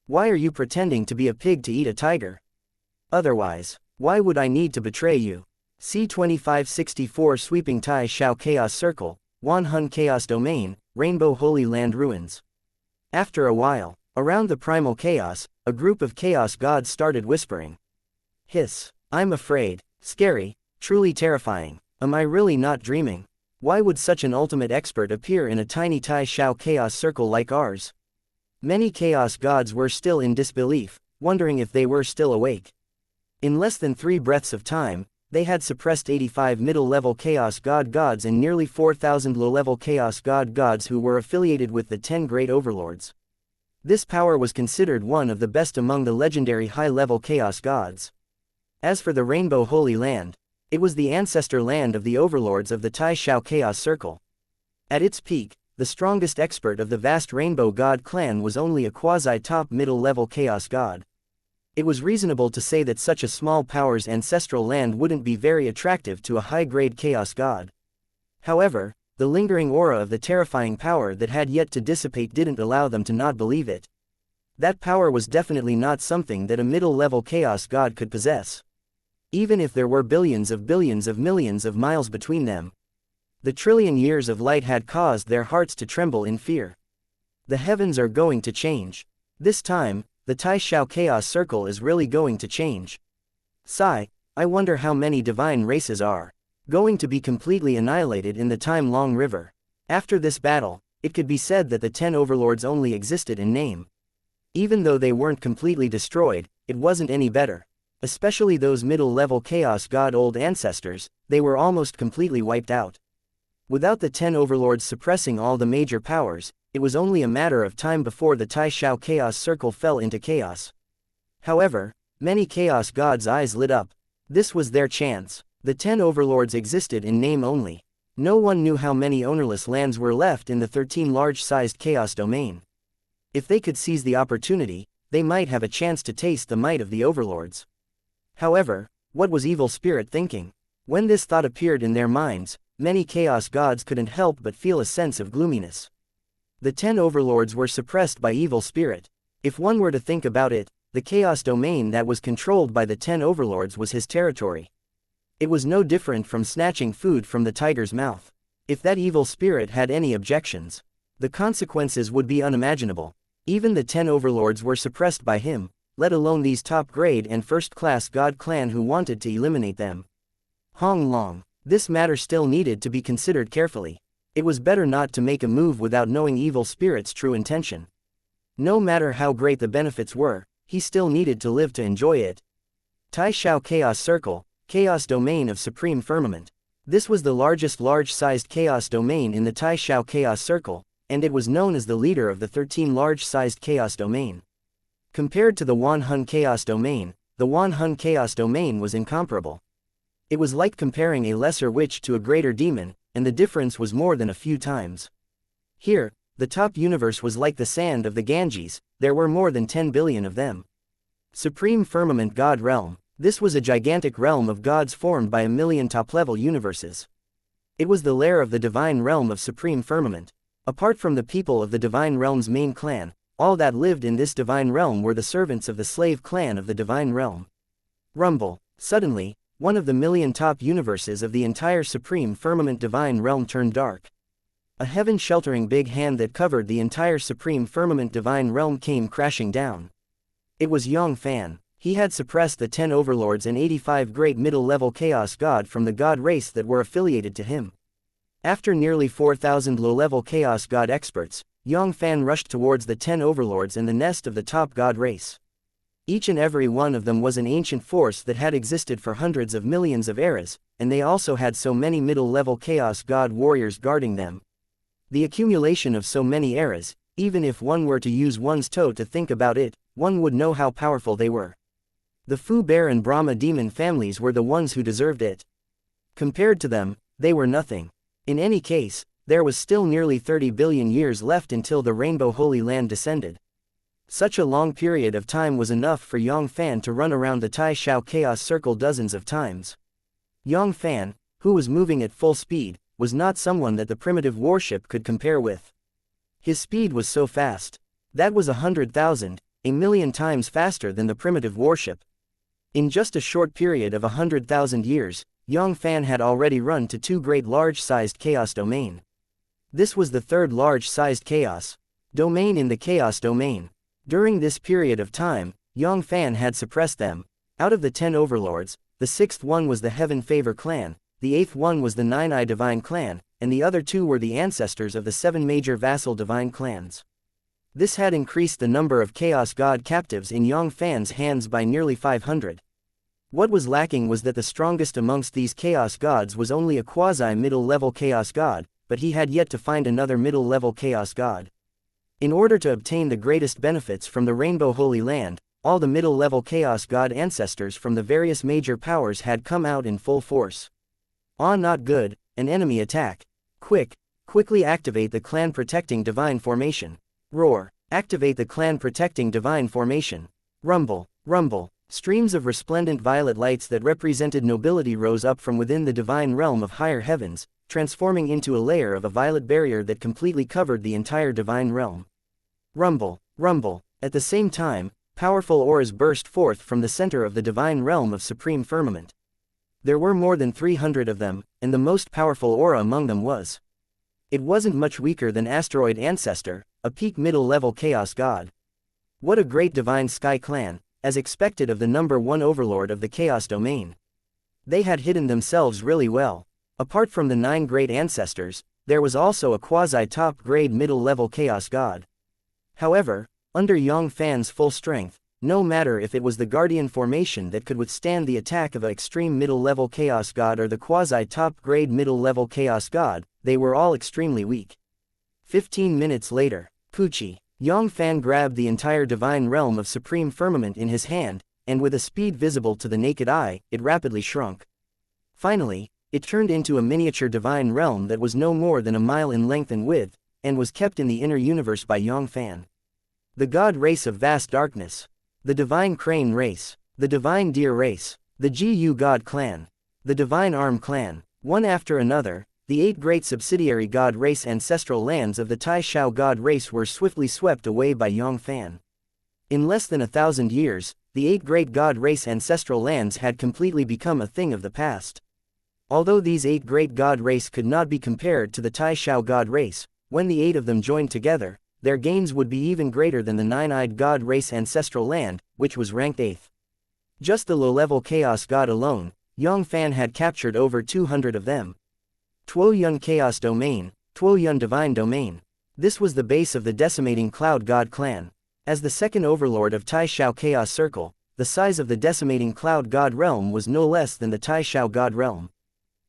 Why are you pretending to be a pig to eat a tiger? Otherwise, why would I need to betray you? C2564 Sweeping Tai Shao Chaos Circle, Wan Hun Chaos Domain, Rainbow Holy Land Ruins. After a while, around the primal chaos, a group of chaos gods started whispering. Hiss. I'm afraid. Scary. Truly terrifying. Am I really not dreaming? Why would such an ultimate expert appear in a tiny Tai Shao chaos circle like ours? Many chaos gods were still in disbelief, wondering if they were still awake. In less than 3 breaths of time, they had suppressed 85 middle-level chaos gods and nearly 4,000 low-level chaos gods who were affiliated with the 10 great overlords. This power was considered one of the best among the legendary high-level chaos gods. As for the Rainbow Holy Land, it was the ancestor land of the overlords of the Tai Shao Chaos Circle. At its peak, the strongest expert of the vast Rainbow God clan was only a quasi-top middle-level chaos god. It was reasonable to say that such a small power's ancestral land wouldn't be very attractive to a high-grade chaos god. However, the lingering aura of the terrifying power that had yet to dissipate didn't allow them to not believe it. That power was definitely not something that a middle-level chaos god could possess. Even if there were billions of millions of miles between them. The trillion years of light had caused their hearts to tremble in fear. The heavens are going to change. This time, the Tai Shao Chaos Circle is really going to change. Sigh, I wonder how many divine races are going to be completely annihilated in the time-long river. After this battle, it could be said that the 10 overlords only existed in name. Even though they weren't completely destroyed, it wasn't any better. Especially those middle-level chaos god old ancestors, they were almost completely wiped out. Without the 10 overlords suppressing all the major powers, it was only a matter of time before the Tai Shao Chaos Circle fell into chaos. However, many chaos gods' eyes lit up. This was their chance. The 10 overlords existed in name only. No one knew how many ownerless lands were left in the 13 large-sized chaos domain. If they could seize the opportunity, they might have a chance to taste the might of the overlords. However, what was Evil Spirit thinking? When this thought appeared in their minds, many chaos gods couldn't help but feel a sense of gloominess. The 10 overlords were suppressed by Evil Spirit. If one were to think about it, the chaos domain that was controlled by the 10 overlords was his territory. It was no different from snatching food from the tiger's mouth. If that Evil Spirit had any objections, the consequences would be unimaginable. Even the 10 overlords were suppressed by him, let alone these top-grade and first-class god clan who wanted to eliminate them. Hong Long. This matter still needed to be considered carefully. It was better not to make a move without knowing Evil Spirit's true intention. No matter how great the benefits were, he still needed to live to enjoy it. Tai Shao Chaos Circle, Chaos Domain of Supreme Firmament. This was the largest large-sized chaos domain in the Tai Shao Chaos Circle, and it was known as the leader of the 13 large-sized chaos domain. Compared to the Wan Hun Chaos Domain, the Wan Hun Chaos Domain was incomparable. It was like comparing a lesser witch to a greater demon, and the difference was more than a few times. Here, the top universe was like the sand of the Ganges, there were more than 10 billion of them. Supreme Firmament God Realm. This was a gigantic realm of gods formed by a million top-level universes. It was the lair of the divine realm of Supreme Firmament. Apart from the people of the divine realm's main clan, all that lived in this divine realm were the servants of the slave clan of the divine realm. Rumble. Suddenly, one of the million top universes of the entire Supreme Firmament divine realm turned dark. A heaven-sheltering big hand that covered the entire Supreme Firmament divine realm came crashing down. It was Yang Fann. He had suppressed the 10 overlords and 85 great middle-level chaos god from the god race that were affiliated to him. After nearly 4,000 low-level chaos god experts, Yang Fann rushed towards the 10 overlords and the nest of the top god race. Each and every one of them was an ancient force that had existed for hundreds of millions of eras, and they also had so many middle-level chaos god warriors guarding them. The accumulation of so many eras, even if one were to use one's toe to think about it, one would know how powerful they were. The Fu Bear and Brahma demon families were the ones who deserved it. Compared to them, they were nothing. In any case, there was still nearly 30 billion years left until the Rainbow Holy Land descended. Such a long period of time was enough for Yang Fann to run around the Tai Shao Chaos Circle dozens of times. Yang Fann, who was moving at full speed, was not someone that the primitive warship could compare with. His speed was so fast. That was 100,000, a million times faster than the primitive warship. In just a short period of 100,000 years, Yang Fann had already run to 2 great large-sized chaos domain. This was the 3rd large-sized chaos domain in the chaos domain. During this period of time, Yang Fann had suppressed them. Out of the 10 overlords, the 6th one was the Heaven Favor clan, the 8th one was the Nine-Eye Divine clan, and the other 2 were the ancestors of the 7 major vassal divine clans. This had increased the number of chaos god captives in Yang Fann's hands by nearly 500. What was lacking was that the strongest amongst these chaos gods was only a quasi-middle-level chaos god, but he had yet to find another middle-level chaos god. In order to obtain the greatest benefits from the Rainbow Holy Land, all the middle-level chaos god ancestors from the various major powers had come out in full force. Ah, not good, an enemy attack. Quickly activate the clan protecting divine formation. Roar, activate the clan protecting divine formation. Rumble, rumble. Streams of resplendent violet lights that represented nobility rose up from within the divine realm of higher heavens, transforming into a layer of a violet barrier that completely covered the entire divine realm. Rumble, rumble. At the same time, powerful auras burst forth from the center of the divine realm of supreme firmament. There were more than 300 of them, and the most powerful aura among them was. It wasn't much weaker than Asteroid Ancestor, a peak middle-level chaos god. What a great divine sky clan, as expected of the number 1 overlord of the chaos domain. They had hidden themselves really well. Apart from the 9 great ancestors, there was also a quasi-top-grade middle-level chaos god. However, under Yang Fann's full strength, no matter if it was the Guardian formation that could withstand the attack of an extreme middle-level chaos god or the quasi-top-grade middle-level chaos god, they were all extremely weak. 15 minutes later, Poochie. Yang Fann grabbed the entire divine realm of supreme firmament in his hand, and with a speed visible to the naked eye, it rapidly shrunk. Finally, it turned into a miniature divine realm that was no more than a mile in length and width, and was kept in the inner universe by Yang Fann. The god race of vast darkness. The divine crane race. The divine deer race. The Gu god clan. The divine arm clan. One after another, the 8 great subsidiary god race ancestral lands of the Tai Shao god race were swiftly swept away by Yang Fann. In less than 1,000 years, the 8 great god race ancestral lands had completely become a thing of the past. Although these 8 great god race could not be compared to the Tai Shao god race, when the 8 of them joined together, their gains would be even greater than the 9-eyed god race ancestral land, which was ranked 8th. Just the low-level chaos god alone, Yang Fann had captured over 200 of them. Tuo Yun Chaos Domain, Tuo Yun Divine Domain. This was the base of the decimating Cloud God clan. As the second overlord of Tai Shao Chaos Circle, the size of the decimating Cloud God realm was no less than the Tai Shao God realm.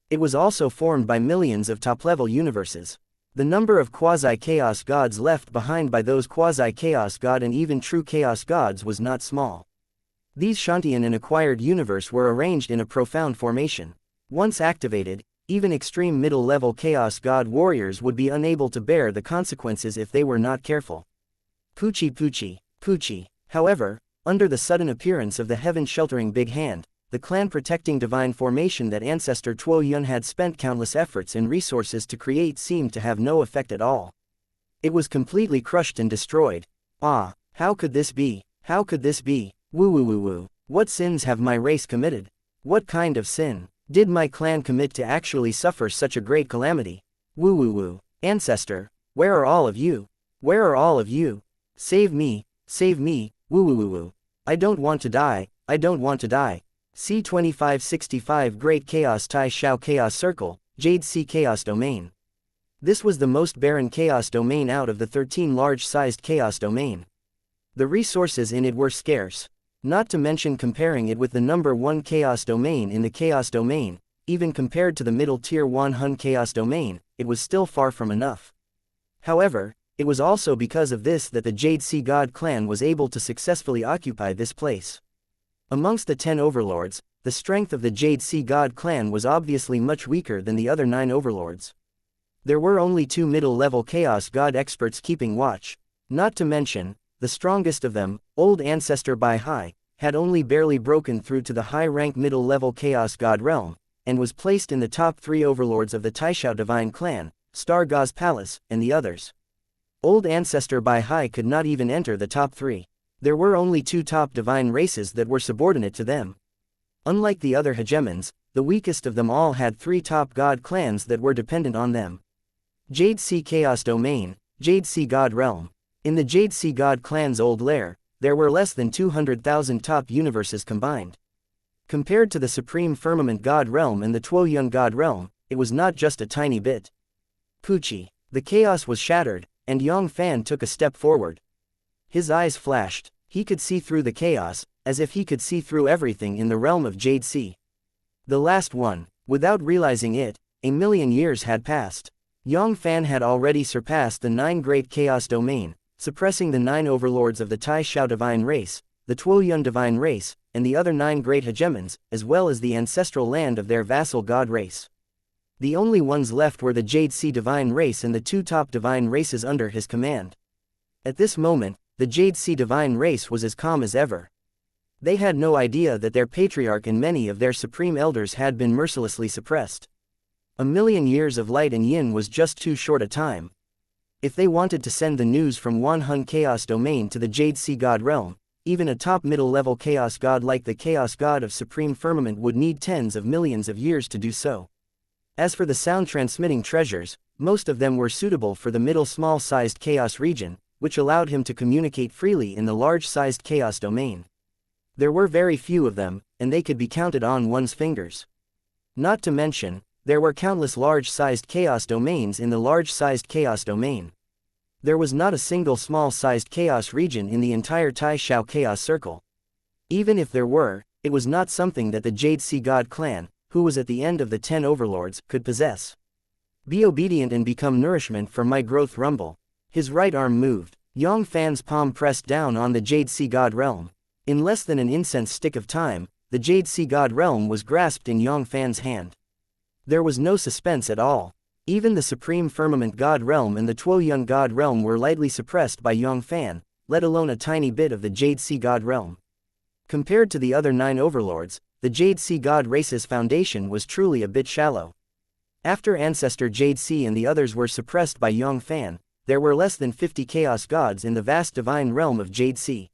It was also formed by millions of top-level universes. The number of quasi-chaos gods left behind by those quasi-chaos god and even true chaos gods was not small. These Shantian and acquired universe were arranged in a profound formation. Once activated, even extreme middle-level chaos god warriors would be unable to bear the consequences if they were not careful. Poochie. However, under the sudden appearance of the heaven-sheltering big hand, the clan-protecting divine formation that ancestor Tuo Yun had spent countless efforts and resources to create seemed to have no effect at all. It was completely crushed and destroyed. Ah, how could this be? How could this be? Woo. What sins have my race committed? What kind of sin did my clan commit to actually suffer such a great calamity? Woo. Ancestor, where are all of you? Where are all of you? Save me, woo. I don't want to die, I don't want to die. C2565 Great Chaos Tai Shao Chaos Circle, Jade Sea Chaos Domain. This was the most barren chaos domain out of the 13 large-sized chaos domain. The resources in it were scarce. Not to mention comparing it with the number 1 chaos domain in the chaos domain, even compared to the middle tier 1 Hun chaos domain, it was still far from enough. However, it was also because of this that the Jade Sea God clan was able to successfully occupy this place. Amongst the 10 overlords, the strength of the Jade Sea God clan was obviously much weaker than the other 9 overlords. There were only 2 middle-level chaos god experts keeping watch. Not to mention, the strongest of them, Old Ancestor Bai Hai, had only barely broken through to the high-rank middle-level chaos god realm, and was placed in the top 3 overlords of the Taishao divine clan, Star Ga's palace, and the others. Old Ancestor Bai Hai could not even enter the top 3. There were only 2 top divine races that were subordinate to them. Unlike the other hegemons, the weakest of them all had 3 top god clans that were dependent on them. Jade Sea Chaos Domain, Jade Sea God Realm. In the Jade Sea God clan's old lair, there were less than 200,000 top universes combined. Compared to the Supreme Firmament God Realm and the Tuoyun God Realm, it was not just a tiny bit. Pucci. The chaos was shattered, and Yang Fann took a step forward. His eyes flashed. He could see through the chaos, as if he could see through everything in the realm of Jade Sea. The last one. Without realizing it, a million years had passed. Yang Fann had already surpassed the 9 great chaos domain, suppressing the 9 overlords of the Taishao divine race, the Tuoyun divine race, and the other 9 great hegemons, as well as the ancestral land of their vassal god race. The only ones left were the Jade Sea divine race and the 2 top divine races under his command. At this moment, the Jade Sea divine race was as calm as ever. They had no idea that their patriarch and many of their supreme elders had been mercilessly suppressed. A million years of light and yin was just too short a time. If they wanted to send the news from Wanhun Chaos Domain to the Jade Sea God Realm, even a top middle-level chaos god like the Chaos God of Supreme Firmament would need tens of millions of years to do so. As for the sound-transmitting treasures, most of them were suitable for the middle small-sized chaos region, which allowed him to communicate freely in the large-sized chaos domain. There were very few of them, and they could be counted on one's fingers. Not to mention, there were countless large-sized chaos domains in the large-sized chaos domain. There was not a single small-sized chaos region in the entire Taishao chaos circle. Even if there were, it was not something that the Jade Sea God clan, who was at the end of the 10 overlords, could possess. Be obedient and become nourishment for my growth rumble. His right arm moved. Yang Fann's palm pressed down on the Jade Sea God realm. In less than an incense stick of time, the Jade Sea God realm was grasped in Yang Fann's hand. There was no suspense at all. Even the Supreme Firmament God realm and the Tuoyun God realm were lightly suppressed by Yang Fann, let alone a tiny bit of the Jade Sea God realm. Compared to the other 9 overlords, the Jade Sea God race's foundation was truly a bit shallow. After Ancestor Jade Sea and the others were suppressed by Yang Fann, there were less than 50 chaos gods in the vast divine realm of Jade Sea.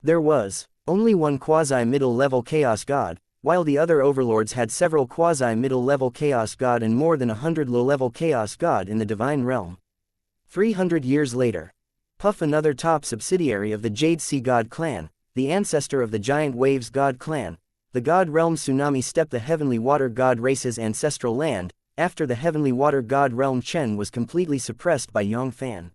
There was only one quasi-middle-level chaos god, while the other overlords had several quasi-middle-level chaos god and more than 100 low-level chaos god in the divine realm. 300 years later. Puff, another top subsidiary of the Jade Sea God clan, the ancestor of the Giant Waves God clan, the God Realm Tsunami stepped the Heavenly Water God race's ancestral land, after the Heavenly Water God Realm Chen was completely suppressed by Yang Fann.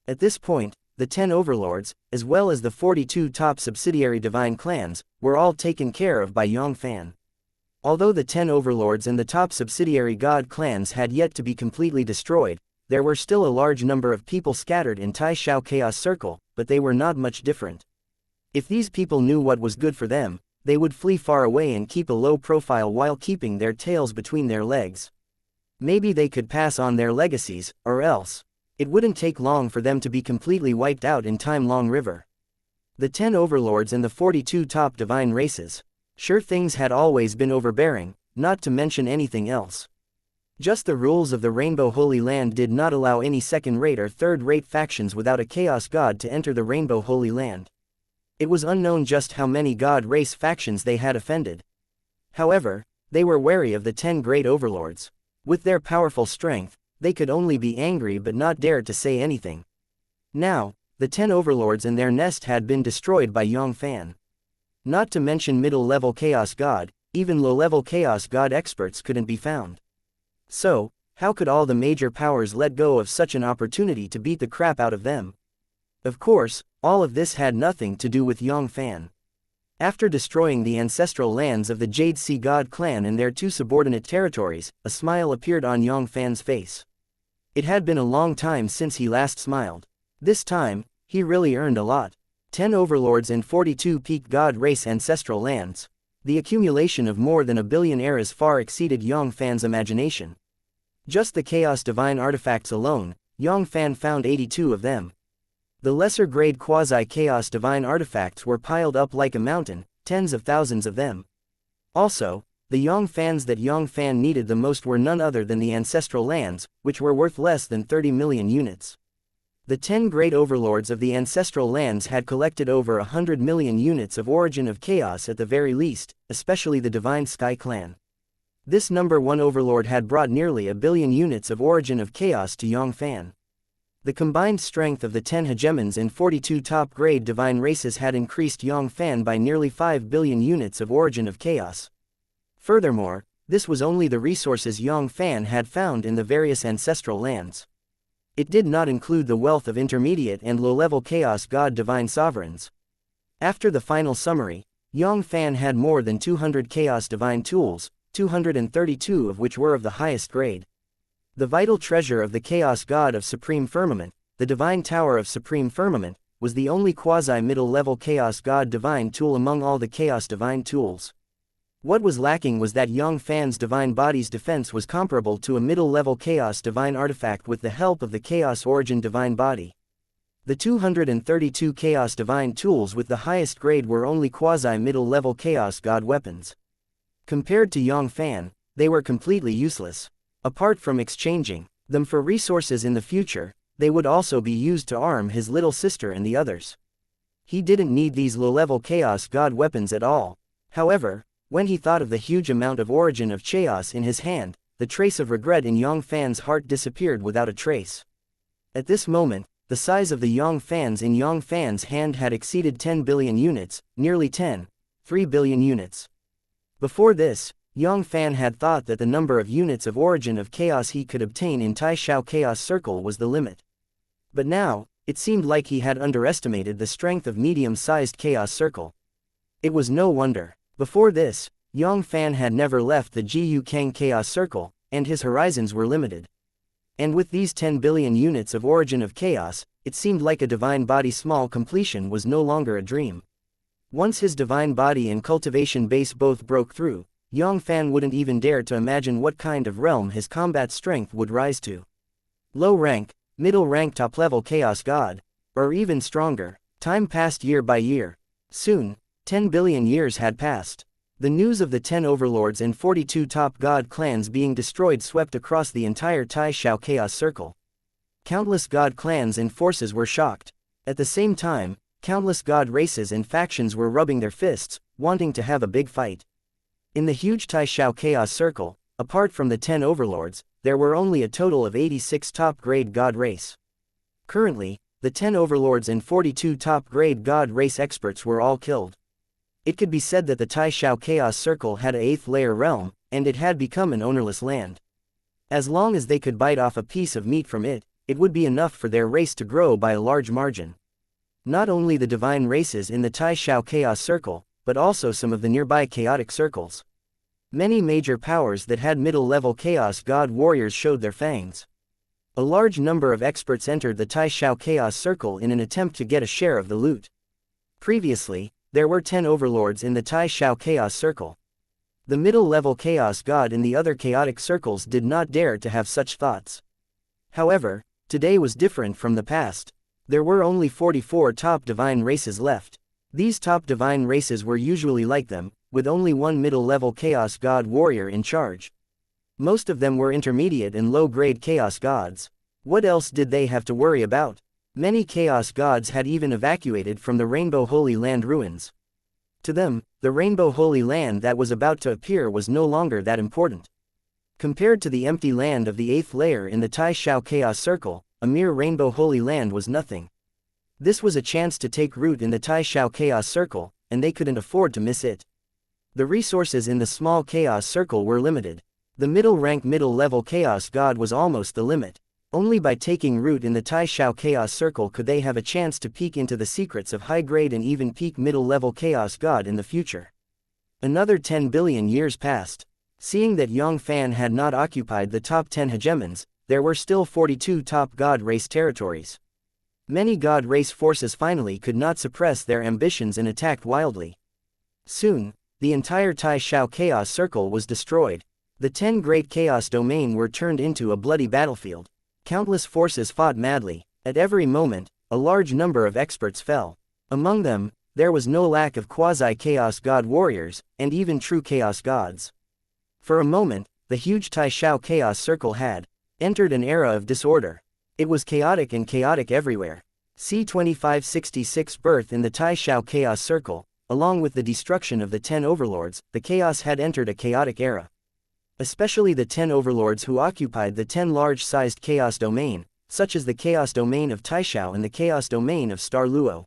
At this point, the 10 overlords, as well as the 42 top subsidiary divine clans, were all taken care of by Yang Fann. Although the 10 overlords and the top subsidiary god clans had yet to be completely destroyed, there were still a large number of people scattered in Taishao Chaos Circle, but they were not much different. If these people knew what was good for them, they would flee far away and keep a low profile while keeping their tails between their legs. Maybe they could pass on their legacies, or else it wouldn't take long for them to be completely wiped out in Time-Long River. The 10 overlords and the 42 top divine races. Sure, things had always been overbearing, not to mention anything else. Just the rules of the Rainbow Holy Land did not allow any second-rate or third-rate factions without a chaos god to enter the Rainbow Holy Land. It was unknown just how many god race factions they had offended. However, they were wary of the 10 great overlords. With their powerful strength, they could only be angry but not dare to say anything. Now, the 10 overlords and their nest had been destroyed by Yang Fann. Not to mention middle-level chaos god, even low-level chaos god experts couldn't be found. So, how could all the major powers let go of such an opportunity to beat the crap out of them? Of course, all of this had nothing to do with Yang Fann. After destroying the ancestral lands of the Jade Sea God clan and their 2 subordinate territories, a smile appeared on Yang Fann's face. It had been a long time since he last smiled. This time, he really earned a lot. 10 overlords and 42 peak god race ancestral lands. The accumulation of more than 1 billion eras far exceeded Yang Fann's imagination. Just the Chaos Divine artifacts alone, Yang Fann found 82 of them. The lesser-grade quasi-Chaos Divine artifacts were piled up like a mountain, tens of thousands of them. Also, The Yang Fanns that Yang Fann needed the most were none other than the ancestral lands, which were worth less than 30 million units. The 10 great overlords of the ancestral lands had collected over 100 million units of origin of chaos at the very least, especially the Divine Sky clan. This number 1 overlord had brought nearly a billion units of origin of chaos to Yang Fann. The combined strength of the 10 hegemons and 42 top-grade divine races had increased Yang Fann by nearly 5 billion units of origin of chaos. Furthermore, this was only the resources Yang Fann had found in the various ancestral lands. It did not include the wealth of intermediate and low-level chaos god divine sovereigns. After the final summary, Yang Fann had more than 200 chaos divine tools, 232 of which were of the highest grade. The vital treasure of the chaos god of supreme firmament, the divine tower of supreme firmament, was the only quasi-middle-level chaos god divine tool among all the chaos divine tools. What was lacking was that Yang Fann's divine body's defense was comparable to a middle-level chaos divine artifact with the help of the chaos origin divine body. The 232 chaos divine tools with the highest grade were only quasi-middle-level chaos god weapons. Compared to Yang Fann, they were completely useless. Apart from exchanging them for resources in the future, they would also be used to arm his little sister and the others. He didn't need these low-level chaos god weapons at all. However, when he thought of the huge amount of origin of chaos in his hand, the trace of regret in Yang Fann's heart disappeared without a trace. At this moment, the size of the Yang Fanns in Yang Fann's hand had exceeded 10 billion units, nearly 3 billion units. Before this, Yang Fann had thought that the number of units of origin of chaos he could obtain in Tai Shao Chaos Circle was the limit. But now, it seemed like he had underestimated the strength of medium-sized Chaos Circle. It was no wonder. Before this, Yang Fann had never left the Jiu Kang Chaos Circle, and his horizons were limited. And with these 10 billion units of origin of chaos, it seemed like a divine body small completion was no longer a dream. Once his divine body and cultivation base both broke through, Yang Fann wouldn't even dare to imagine what kind of realm his combat strength would rise to. Low rank, middle rank top-level chaos god, or even stronger. Time passed year by year. Soon, 10 billion years had passed. The news of the 10 overlords and 42 top god clans being destroyed swept across the entire Tai Shao Chaos Circle. Countless god clans and forces were shocked. At the same time, countless god races and factions were rubbing their fists, wanting to have a big fight. In the huge Tai Shao Chaos Circle, apart from the 10 overlords, there were only a total of 86 top-grade god race. Currently, the 10 overlords and 42 top-grade god race experts were all killed. It could be said that the Tai Shao Chaos Circle had a 8th layer realm, and it had become an ownerless land. As long as they could bite off a piece of meat from it, it would be enough for their race to grow by a large margin. Not only the divine races in the Tai Shao Chaos Circle, but also some of the nearby chaotic circles. Many major powers that had middle-level chaos god warriors showed their fangs. A large number of experts entered the Tai Shao Chaos Circle in an attempt to get a share of the loot. Previously, there were 10 overlords in the Tai Shao Chaos Circle. The middle-level chaos god in the other chaotic circles did not dare to have such thoughts. However, today was different from the past. There were only 44 top divine races left. These top divine races were usually like them, with only one middle-level chaos god warrior in charge. Most of them were intermediate and low-grade chaos gods. What else did they have to worry about? Many chaos gods had even evacuated from the Rainbow Holy Land ruins. To them, the Rainbow Holy Land that was about to appear was no longer that important. Compared to the empty land of the 8th layer in the Tai Shao Chaos Circle, a mere Rainbow Holy Land was nothing. This was a chance to take root in the Tai Shao Chaos Circle, and they couldn't afford to miss it. The resources in the small Chaos Circle were limited. The middle-rank middle-level Chaos God was almost the limit. Only by taking root in the Tai Shao Chaos Circle could they have a chance to peek into the secrets of high-grade and even peak middle-level Chaos God in the future. Another 10 billion years passed. Seeing that Yang Fann had not occupied the top 10 hegemons, there were still 42 top God race territories. Many God race forces finally could not suppress their ambitions and attacked wildly. Soon, the entire Tai Shao Chaos Circle was destroyed. The 10 great Chaos Domain were turned into a bloody battlefield. Countless forces fought madly. At every moment, a large number of experts fell. Among them, there was no lack of quasi-Chaos God warriors, and even true Chaos gods. For a moment, the huge Taishao Chaos Circle had entered an era of disorder. It was chaotic and chaotic everywhere. C-2566 birth in the Taishao Chaos Circle, along with the destruction of the 10 overlords, the chaos had entered a chaotic era. Especially the 10 overlords who occupied the 10 large-sized chaos domain, such as the chaos domain of Taishao and the chaos domain of Star Luo.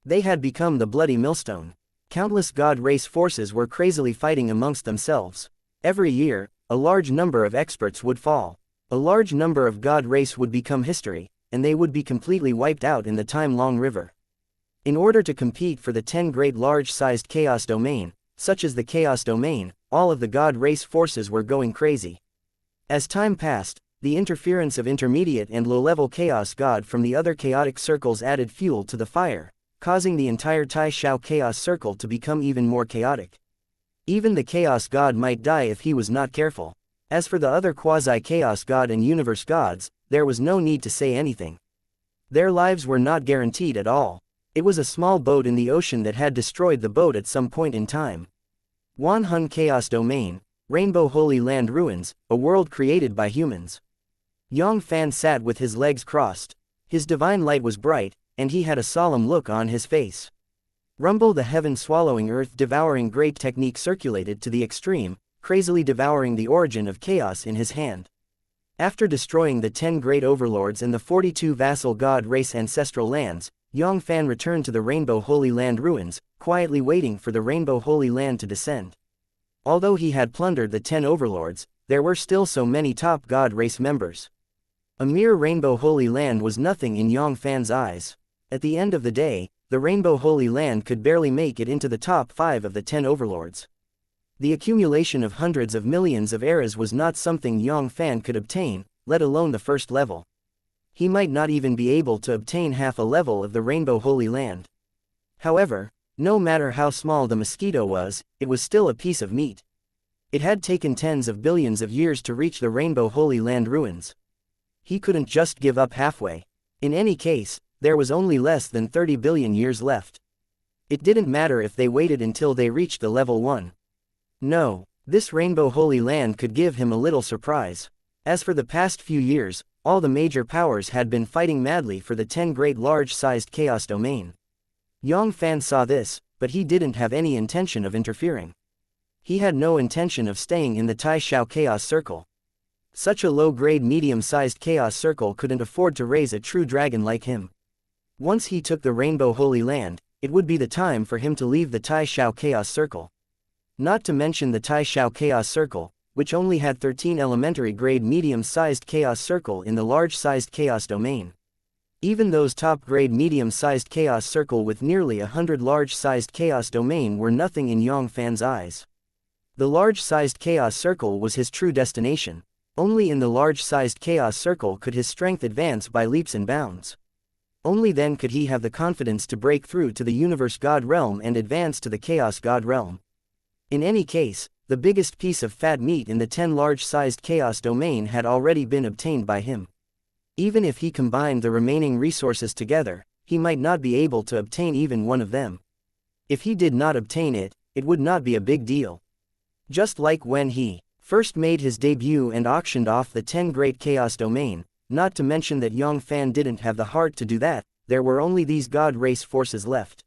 They had become the bloody millstone. Countless god race forces were crazily fighting amongst themselves. Every year, a large number of experts would fall. A large number of god race would become history, and they would be completely wiped out in the time-long river. In order to compete for the 10 great large-sized chaos domain, such as the chaos domain, all of the god race forces were going crazy. As time passed, the interference of intermediate and low-level chaos god from the other chaotic circles added fuel to the fire, causing the entire Taishao Chaos Circle to become even more chaotic. Even the Chaos God might die if he was not careful. As for the other quasi-Chaos God and Universe Gods, there was no need to say anything. Their lives were not guaranteed at all. It was a small boat in the ocean that had destroyed the boat at some point in time. Wanhun Chaos Domain, Rainbow Holy Land Ruins, a world created by humans. Yang Fann sat with his legs crossed. His divine light was bright, and he had a solemn look on his face. Rumble the heaven-swallowing earth-devouring great technique circulated to the extreme, crazily devouring the origin of chaos in his hand. After destroying the 10 great overlords and the 42 vassal god race ancestral lands, Yang Fann returned to the Rainbow Holy Land ruins, quietly waiting for the Rainbow Holy Land to descend. Although he had plundered the 10 overlords, there were still so many top god race members. A mere Rainbow Holy Land was nothing in Yang Fann's eyes. At the end of the day, the Rainbow Holy Land could barely make it into the top 5 of the 10 overlords. The accumulation of hundreds of millions of eras was not something Yang Fann could obtain, let alone the first level. He might not even be able to obtain half a level of the Rainbow Holy Land. However, no matter how small the mosquito was, it was still a piece of meat. It had taken tens of billions of years to reach the Rainbow Holy Land ruins. He couldn't just give up halfway. In any case, there was only less than 30 billion years left. It didn't matter if they waited until they reached the level 1. No, this Rainbow Holy Land could give him a little surprise. As for the past few years, all the major powers had been fighting madly for the 10 great large-sized chaos domain. Yang Fann saw this, but he didn't have any intention of interfering. He had no intention of staying in the Taishao Chaos Circle. Such a low-grade medium-sized chaos circle couldn't afford to raise a true dragon like him. Once he took the Rainbow Holy Land, it would be the time for him to leave the Taishao Chaos Circle. Not to mention the Taishao Chaos Circle, which only had 13 elementary-grade medium-sized chaos circle in the large-sized chaos domain. Even those top-grade medium-sized chaos circle with nearly 100 large-sized chaos domain were nothing in Yang Fann's eyes. The large-sized chaos circle was his true destination. Only in the large-sized chaos circle could his strength advance by leaps and bounds. Only then could he have the confidence to break through to the Universe God realm and advance to the Chaos God realm. In any case, the biggest piece of fat meat in the 10 large-sized chaos domain had already been obtained by him. Even if he combined the remaining resources together, he might not be able to obtain even one of them. If he did not obtain it, it would not be a big deal. Just like when he first made his debut and auctioned off the 10 great chaos domain, not to mention that Yang Fann didn't have the heart to do that, there were only these god race forces left.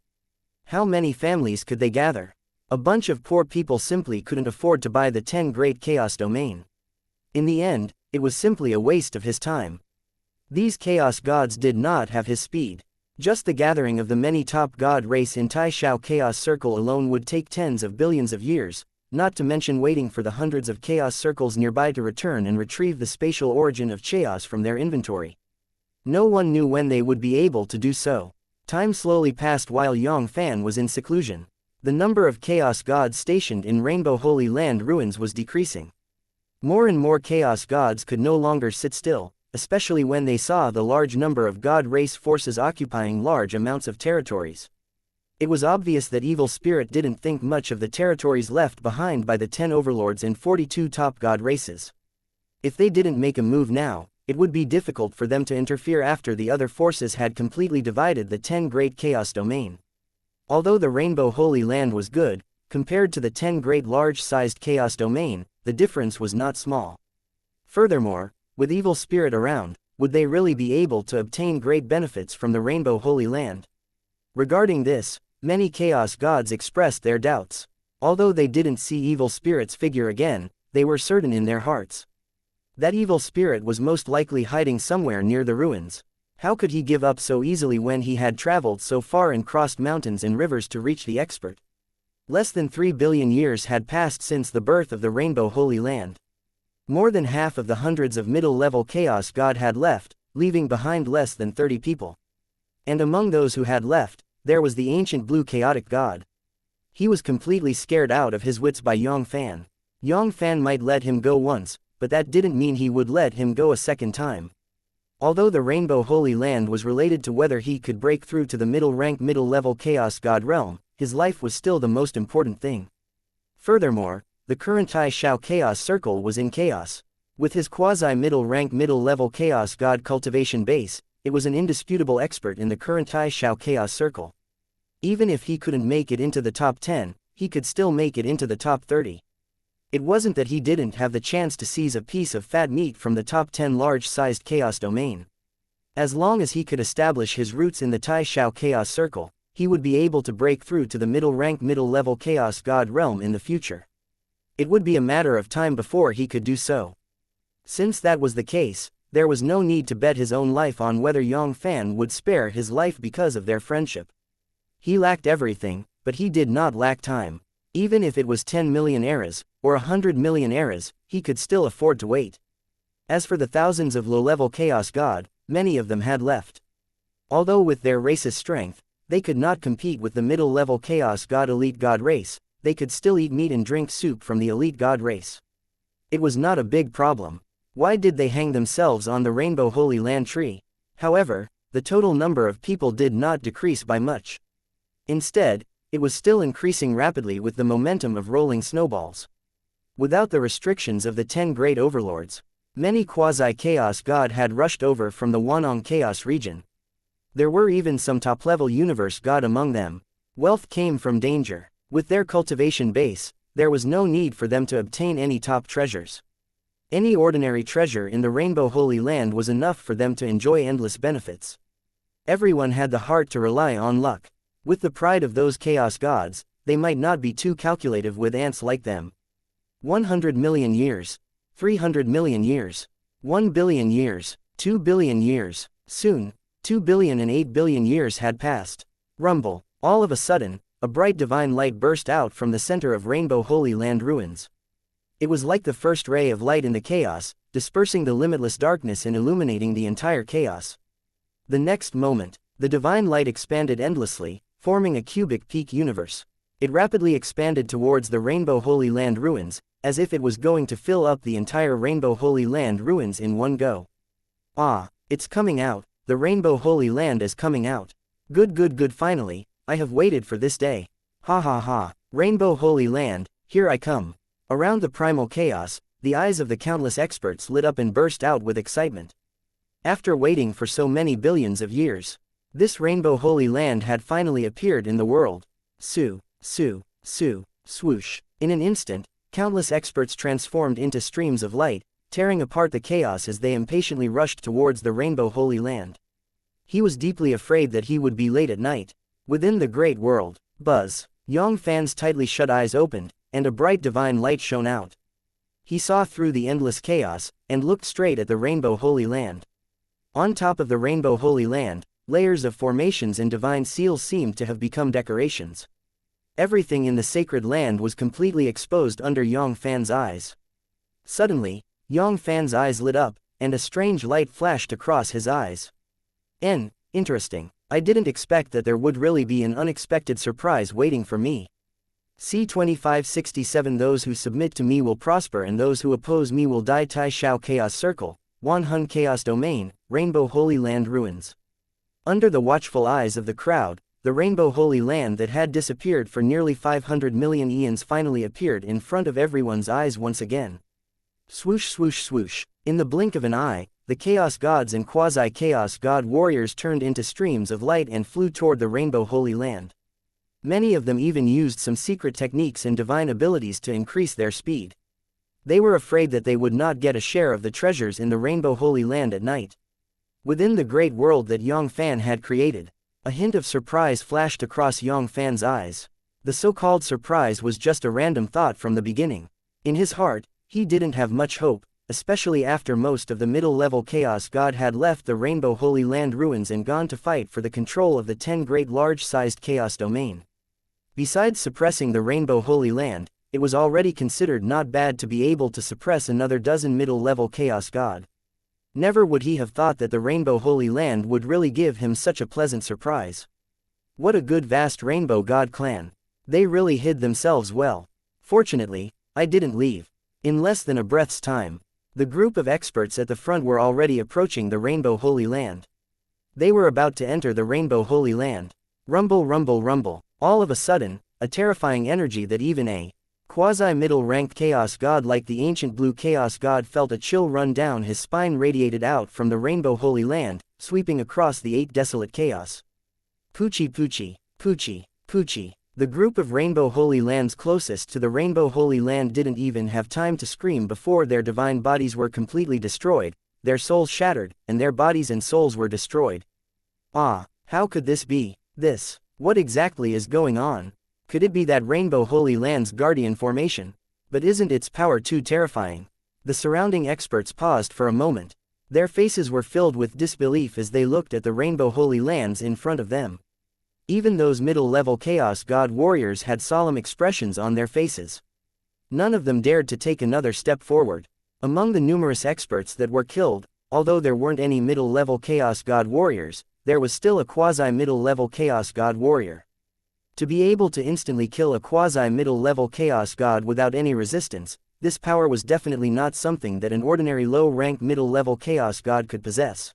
How many families could they gather? A bunch of poor people simply couldn't afford to buy the 10 great chaos domain. In the end, it was simply a waste of his time. These chaos gods did not have his speed. Just the gathering of the many top god race in Taishao Chaos Circle alone would take tens of billions of years, not to mention waiting for the hundreds of chaos circles nearby to return and retrieve the spatial origin of chaos from their inventory. No one knew when they would be able to do so. Time slowly passed while Yang Fann was in seclusion. The number of chaos gods stationed in Rainbow Holy Land ruins was decreasing. More and more chaos gods could no longer sit still, especially when they saw the large number of god race forces occupying large amounts of territories. It was obvious that Evil Spirit didn't think much of the territories left behind by the 10 overlords and 42 top god races. If they didn't make a move now, it would be difficult for them to interfere after the other forces had completely divided the 10 great chaos domain. Although the Rainbow Holy Land was good, compared to the 10 great large-sized chaos domain, the difference was not small. Furthermore, with evil spirit around, would they really be able to obtain great benefits from the Rainbow Holy Land? Regarding this, many chaos gods expressed their doubts. Although they didn't see evil spirit's figure again, they were certain in their hearts that evil spirit was most likely hiding somewhere near the ruins. How could he give up so easily when he had traveled so far and crossed mountains and rivers to reach the expert? Less than 3 billion years had passed since the birth of the Rainbow Holy Land. More than half of the hundreds of middle-level chaos god had left, leaving behind less than 30 people. And among those who had left, there was the ancient blue chaotic god. He was completely scared out of his wits by Yang Fann. Yang Fann might let him go once, but that didn't mean he would let him go a second time. Although the Rainbow Holy Land was related to whether he could break through to the middle-rank middle-level chaos god realm, his life was still the most important thing. Furthermore, the current Xianxia chaos circle was in chaos. With his quasi-middle-rank middle-level chaos god cultivation base, it was an indisputable expert in the current Xianxia chaos circle. Even if he couldn't make it into the top 10, he could still make it into the top 30. It wasn't that he didn't have the chance to seize a piece of fat meat from the top 10 large-sized chaos domain. As long as he could establish his roots in the Xianxia chaos circle, he would be able to break through to the middle-rank middle-level chaos god realm in the future. It would be a matter of time before he could do so. Since that was the case, there was no need to bet his own life on whether Yang Fann would spare his life because of their friendship. He lacked everything, but he did not lack time. Even if it was 10 million eras, or 100 million eras, he could still afford to wait. As for the thousands of low-level chaos god, many of them had left. Although with their race's strength, they could not compete with the middle-level chaos god elite god race, they could still eat meat and drink soup from the elite god race. It was not a big problem. Why did they hang themselves on the Rainbow Holy Land tree? However, the total number of people did not decrease by much. Instead, it was still increasing rapidly with the momentum of rolling snowballs. Without the restrictions of the 10 great overlords, many quasi-chaos god had rushed over from the Wanong chaos region. There were even some top-level universe god among them. Wealth came from danger. With their cultivation base, there was no need for them to obtain any top treasures. Any ordinary treasure in the Rainbow Holy Land was enough for them to enjoy endless benefits. Everyone had the heart to rely on luck. With the pride of those chaos gods, they might not be too calculative with ants like them. 100 million years. 300 million years. 1 billion years. 2 billion years. Soon, 2 billion and 8 billion years had passed. Rumble. All of a sudden, a bright divine light burst out from the center of Rainbow Holy Land ruins. It was like the first ray of light in the chaos, dispersing the limitless darkness and illuminating the entire chaos. The next moment, the divine light expanded endlessly, forming a cubic peak universe. It rapidly expanded towards the Rainbow Holy Land ruins, as if it was going to fill up the entire Rainbow Holy Land ruins in one go. Ah, it's coming out, the Rainbow Holy Land is coming out. Good, finally, I have waited for this day. Ha ha ha, Rainbow Holy Land, here I come. Around the primal chaos, the eyes of the countless experts lit up and burst out with excitement. After waiting for so many billions of years, this Rainbow Holy Land had finally appeared in the world. Swoosh. In an instant, countless experts transformed into streams of light, tearing apart the chaos as they impatiently rushed towards the Rainbow Holy Land. He was deeply afraid that he would be late at night. Within the great world, buzz. Yang Fann's tightly shut eyes opened, and a bright divine light shone out. He saw through the endless chaos, and looked straight at the Rainbow Holy Land. On top of the Rainbow Holy Land, layers of formations and divine seals seemed to have become decorations. Everything in the sacred land was completely exposed under Yang Fann's eyes. Suddenly, Yang Fann's eyes lit up, and a strange light flashed across his eyes. Interesting. I didn't expect that there would really be an unexpected surprise waiting for me. C2567 Those who submit to me will prosper and those who oppose me will die. Xiao Chaos Circle, Wanhun Chaos Domain, Rainbow Holy Land Ruins. Under the watchful eyes of the crowd, the Rainbow Holy Land that had disappeared for nearly 500 million eons finally appeared in front of everyone's eyes once again. Swoosh. In the blink of an eye, the Chaos Gods and Quasi-Chaos God warriors turned into streams of light and flew toward the Rainbow Holy Land. Many of them even used some secret techniques and divine abilities to increase their speed. They were afraid that they would not get a share of the treasures in the Rainbow Holy Land at night. Within the great world that Yang Fann had created, a hint of surprise flashed across Yang Fann's eyes. The so-called surprise was just a random thought from the beginning. In his heart, he didn't have much hope, especially after most of the middle-level Chaos God had left the Rainbow Holy Land ruins and gone to fight for the control of the 10 great large-sized Chaos domain. Besides suppressing the Rainbow Holy Land, it was already considered not bad to be able to suppress another dozen middle-level Chaos God. Never would he have thought that the Rainbow Holy Land would really give him such a pleasant surprise. What a good vast Rainbow God clan. They really hid themselves well. Fortunately, I didn't leave. In less than a breath's time, the group of experts at the front were already approaching the Rainbow Holy Land. They were about to enter the Rainbow Holy Land. Rumble, rumble, rumble. All of a sudden, a terrifying energy that even a quasi-middle-ranked Chaos God like the ancient blue Chaos God felt a chill run down his spine radiated out from the Rainbow Holy Land, sweeping across the 8 desolate chaos. Poochie poochie, poochie, poochie. The group of Rainbow Holy Lands closest to the Rainbow Holy Land didn't even have time to scream before their divine bodies were completely destroyed, their souls shattered, and their bodies and souls were destroyed. Ah, how could this be? What exactly is going on? Could it be that Rainbow Holy Land's guardian formation? But isn't its power too terrifying? The surrounding experts paused for a moment. Their faces were filled with disbelief as they looked at the Rainbow Holy Lands in front of them. Even those middle-level Chaos God warriors had solemn expressions on their faces. None of them dared to take another step forward. Among the numerous experts that were killed, although there weren't any middle-level Chaos God warriors, there was still a quasi-middle-level Chaos God warrior. To be able to instantly kill a quasi-middle-level Chaos God without any resistance, this power was definitely not something that an ordinary low-rank middle-level Chaos God could possess.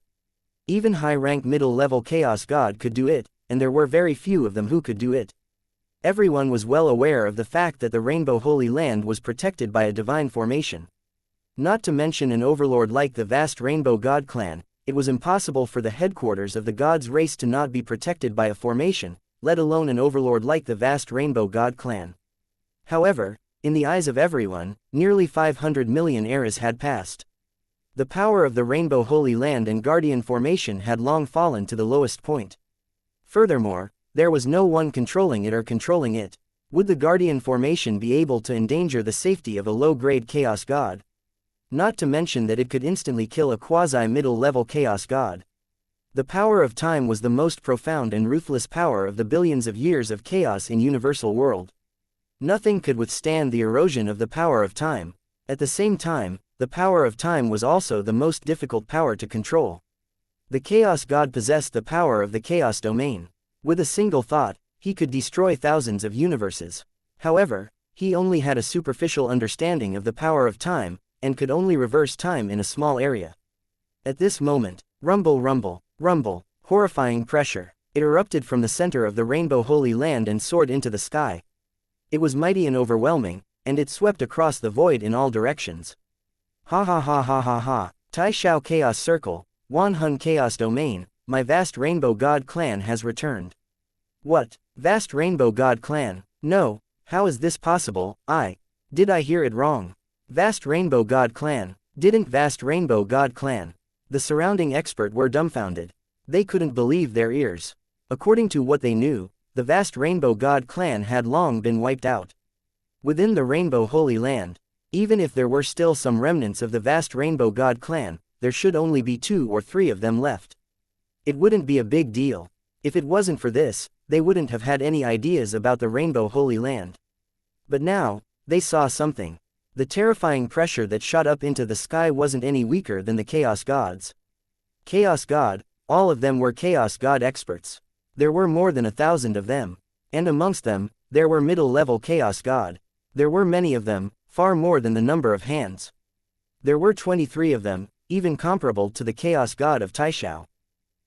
Even high-rank middle-level Chaos God could do it, and there were very few of them who could do it. Everyone was well aware of the fact that the Rainbow Holy Land was protected by a divine formation. Not to mention an overlord like the vast Rainbow God clan, it was impossible for the headquarters of the God's race to not be protected by a formation, let alone an overlord like the vast Rainbow God clan. However, in the eyes of everyone, nearly 500 million eras had passed. The power of the Rainbow Holy Land and Guardian formation had long fallen to the lowest point. Furthermore, there was no one controlling it or controlling it. Would the Guardian formation be able to endanger the safety of a low-grade Chaos God? Not to mention that it could instantly kill a quasi-middle-level Chaos God. The power of time was the most profound and ruthless power of the billions of years of chaos in universal world. Nothing could withstand the erosion of the power of time. At the same time, the power of time was also the most difficult power to control. The Chaos God possessed the power of the Chaos domain. With a single thought, he could destroy thousands of universes. However, he only had a superficial understanding of the power of time, and could only reverse time in a small area. At this moment, rumble, rumble, rumble, horrifying pressure. It erupted from the center of the Rainbow Holy Land and soared into the sky. It was mighty and overwhelming, and it swept across the void in all directions. Ha ha ha ha ha ha. Tai Xiao Chaos Circle, Wan Hun Chaos Domain, my vast Rainbow God clan has returned. What? Vast Rainbow God clan? No, how is this possible? Did I hear it wrong? Vast Rainbow God clan? Didn't Vast Rainbow God clan? The surrounding expert were dumbfounded. They couldn't believe their ears. According to what they knew, the vast Rainbow God clan had long been wiped out. Within the Rainbow Holy Land, even if there were still some remnants of the vast Rainbow God clan, there should only be 2 or 3 of them left. It wouldn't be a big deal. If it wasn't for this, they wouldn't have had any ideas about the Rainbow Holy Land. But now, they saw something. The terrifying pressure that shot up into the sky wasn't any weaker than the Chaos Gods. Chaos God, all of them were Chaos God experts. There were more than 1,000 of them. And amongst them, there were middle-level Chaos God. There were many of them, far more than the number of hands. There were 23 of them, even comparable to the Chaos God of Taishao.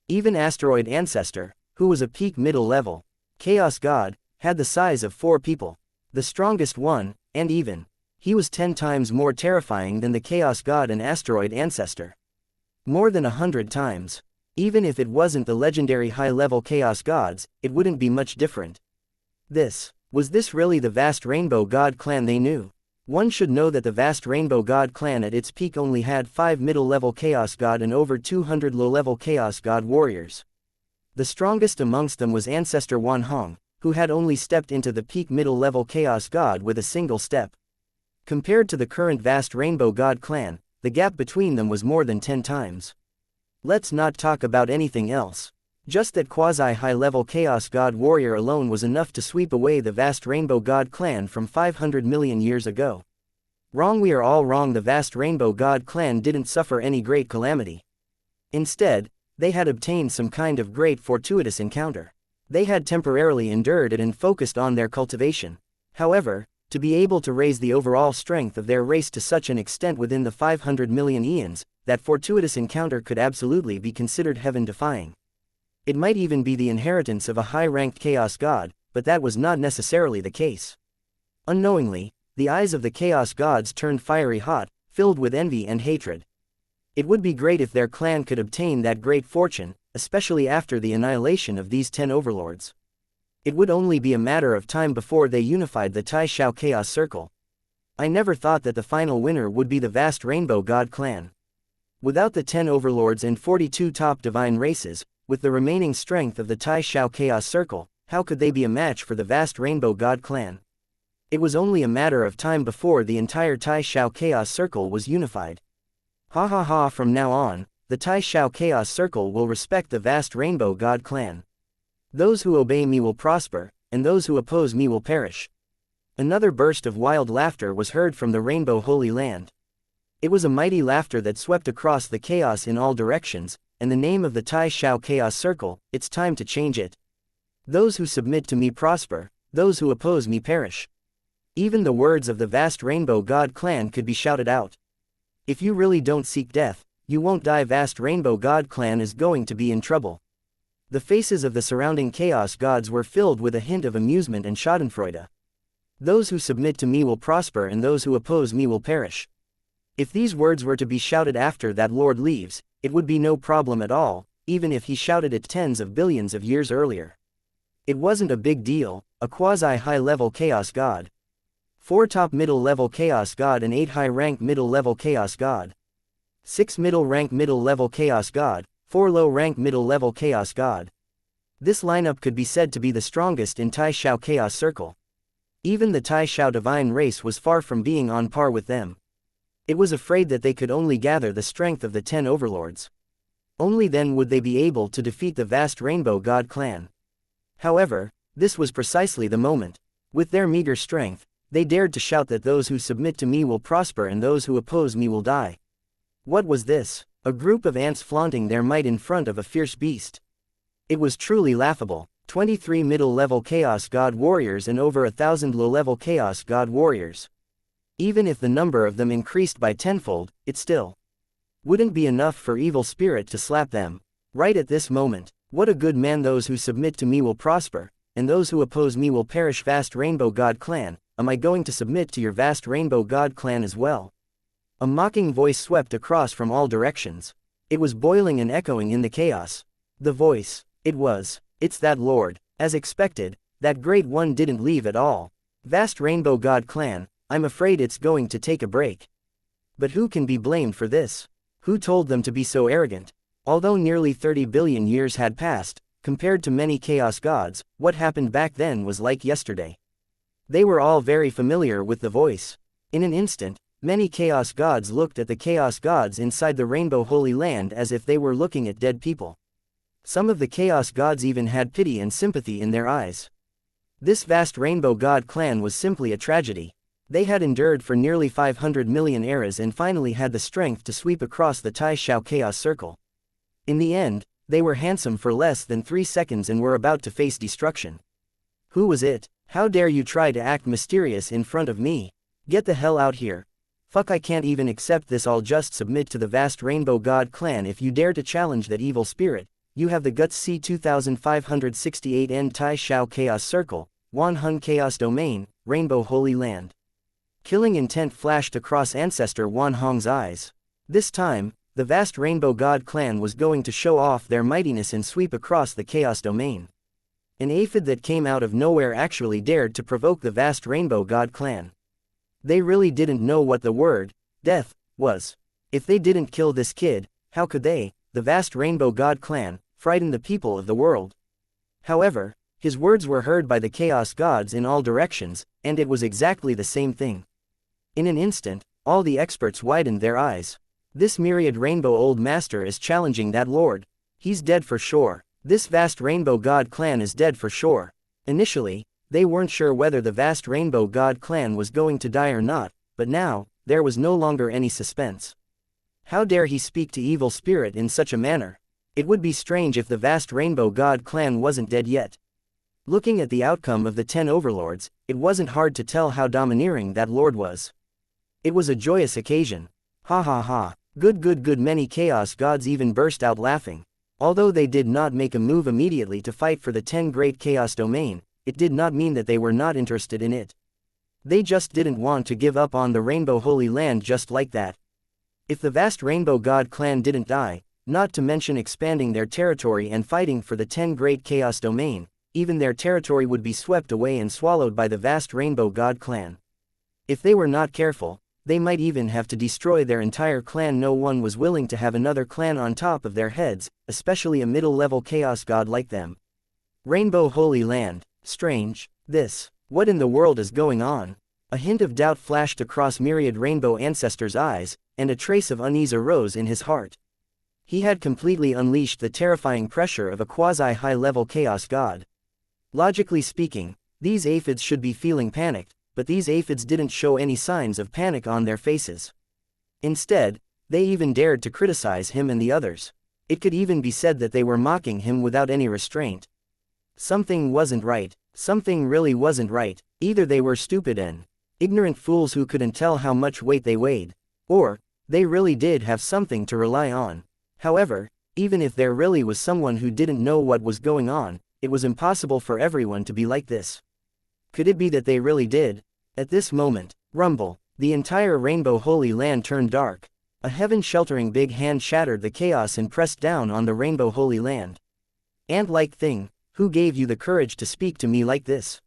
Even Asteroid Ancestor, who was a peak middle-level Chaos God, had the size of 4 people. The strongest one, and even he was 10 times more terrifying than the Chaos God and Asteroid Ancestor. More than 100 times. Even if it wasn't the legendary high-level Chaos Gods, it wouldn't be much different. Was this really the vast Rainbow God clan they knew? One should know that the vast Rainbow God clan at its peak only had 5 middle-level Chaos God and over 200 low-level Chaos God warriors. The strongest amongst them was Ancestor Wan Hong, who had only stepped into the peak middle-level Chaos God with a single step. Compared to the current vast Rainbow God clan, the gap between them was more than 10 times. Let's not talk about anything else. Just that quasi-high-level Chaos God warrior alone was enough to sweep away the vast Rainbow God clan from 500 million years ago. Wrong, we are all wrong. The vast Rainbow God clan didn't suffer any great calamity. Instead, they had obtained some kind of great fortuitous encounter. They had temporarily endured it and focused on their cultivation. However, to be able to raise the overall strength of their race to such an extent within the 500 million eons, that fortuitous encounter could absolutely be considered heaven-defying. It might even be the inheritance of a high-ranked Chaos God, but that was not necessarily the case. Unknowingly, the eyes of the Chaos Gods turned fiery hot, filled with envy and hatred. It would be great if their clan could obtain that great fortune, especially after the annihilation of these 10 overlords. It would only be a matter of time before they unified the Tai Shao Chaos Circle. I never thought that the final winner would be the vast Rainbow God clan. Without the 10 overlords and 42 top divine races, with the remaining strength of the Tai Shao Chaos Circle, how could they be a match for the vast Rainbow God clan? It was only a matter of time before the entire Tai Shao Chaos Circle was unified. Ha ha ha, from now on, the Tai Shao Chaos Circle will respect the vast Rainbow God clan. Those who obey me will prosper, and those who oppose me will perish. Another burst of wild laughter was heard from the Rainbow Holy Land. It was a mighty laughter that swept across the chaos in all directions, and the name of the Tai Shao Chaos Circle, it's time to change it. Those who submit to me prosper, those who oppose me perish. Even the words of the vast Rainbow God clan could be shouted out. If you really don't seek death, you won't die. Vast Rainbow God clan is going to be in trouble. The faces of the surrounding Chaos Gods were filled with a hint of amusement and schadenfreude. Those who submit to me will prosper and those who oppose me will perish. If these words were to be shouted after that Lord leaves, it would be no problem at all, even if he shouted it tens of billions of years earlier. It wasn't a big deal, a quasi-high-level Chaos God. 4 top middle-level Chaos God and 8 high-rank middle-level Chaos God. 6 middle-rank middle-level Chaos God, 4 low-rank middle-level Chaos God. This lineup could be said to be the strongest in Tai Shao Chaos Circle. Even the Tai Shao divine race was far from being on par with them. It was afraid that they could only gather the strength of the 10 overlords. Only then would they be able to defeat the vast Rainbow God clan. However, this was precisely the moment. With their meager strength, they dared to shout that those who submit to me will prosper and those who oppose me will die. What was this? A group of ants flaunting their might in front of a fierce beast. It was truly laughable. 23 middle-level Chaos God warriors and over 1,000 low-level Chaos God warriors. Even if the number of them increased by tenfold, it still wouldn't be enough for evil spirit to slap them. Right at this moment, what a good man. Those who submit to me will prosper, and those who oppose me will perish. Vast Rainbow God clan, am I going to submit to your vast Rainbow God clan as well? A mocking voice swept across from all directions. It was boiling and echoing in the chaos. The voice, it's that Lord. As expected, that Great One didn't leave at all. Vast Rainbow God clan, I'm afraid it's going to take a break. But who can be blamed for this? Who told them to be so arrogant? Although nearly 30 billion years had passed, compared to many Chaos Gods, what happened back then was like yesterday. They were all very familiar with the voice. In an instant, many Chaos Gods looked at the Chaos Gods inside the Rainbow Holy Land as if they were looking at dead people. Some of the Chaos Gods even had pity and sympathy in their eyes. This vast Rainbow God clan was simply a tragedy. They had endured for nearly 500 million eras and finally had the strength to sweep across the Tai Shao Chaos Circle. In the end, they were handsome for less than 3 seconds and were about to face destruction. Who was it? How dare you try to act mysterious in front of me? Get the hell out here. Fuck, I can't even accept this. I'll just submit to the vast Rainbow God clan if you dare to challenge that evil spirit. You have the guts. C 2568 End Tai Shao Chaos Circle, Wan Hun Chaos Domain, Rainbow Holy Land. Killing intent flashed across Ancestor Wan Hong's eyes. This time, the vast Rainbow God clan was going to show off their mightiness and sweep across the Chaos Domain. An aphid that came out of nowhere actually dared to provoke the vast Rainbow God clan. They really didn't know what the word, death, was. If they didn't kill this kid, how could they, the vast Rainbow God clan, frighten the people of the world? However, his words were heard by the Chaos Gods in all directions, and it was exactly the same thing. In an instant, all the experts widened their eyes. This myriad Rainbow Old Master is challenging that lord. He's dead for sure. This vast Rainbow God clan is dead for sure. Initially, they weren't sure whether the vast Rainbow God clan was going to die or not, but now, there was no longer any suspense. How dare he speak to evil spirit in such a manner? It would be strange if the vast Rainbow God clan wasn't dead yet. Looking at the outcome of the 10 overlords, it wasn't hard to tell how domineering that lord was. It was a joyous occasion. Ha ha ha. Good. Many chaos gods even burst out laughing. Although they did not make a move immediately to fight for the 10 great chaos domain, it did not mean that they were not interested in it. They just didn't want to give up on the Rainbow Holy Land just like that. If the vast Rainbow God clan didn't die, not to mention expanding their territory and fighting for the 10 great chaos domain, even their territory would be swept away and swallowed by the vast Rainbow God clan. If they were not careful, they might even have to destroy their entire clan. No one was willing to have another clan on top of their heads, especially a middle-level chaos god like them. Rainbow Holy Land. Strange. What in the world is going on? A hint of doubt flashed across myriad Rainbow Ancestors' eyes, and a trace of unease arose in his heart. He had completely unleashed the terrifying pressure of a quasi-high-level chaos god. Logically speaking, these aphids should be feeling panicked, but these aphids didn't show any signs of panic on their faces. Instead, they even dared to criticize him and the others. It could even be said that they were mocking him without any restraint. Something wasn't right. Something really wasn't right. Either they were stupid and ignorant fools who couldn't tell how much weight they weighed, or they really did have something to rely on. However, even if there really was someone who didn't know what was going on, it was impossible for everyone to be like this. Could it be that they really did? At this moment, rumble, the entire Rainbow Holy Land turned dark. A heaven-sheltering big hand shattered the chaos and pressed down on the Rainbow Holy Land. Ant-like thing, who gave you the courage to speak to me like this?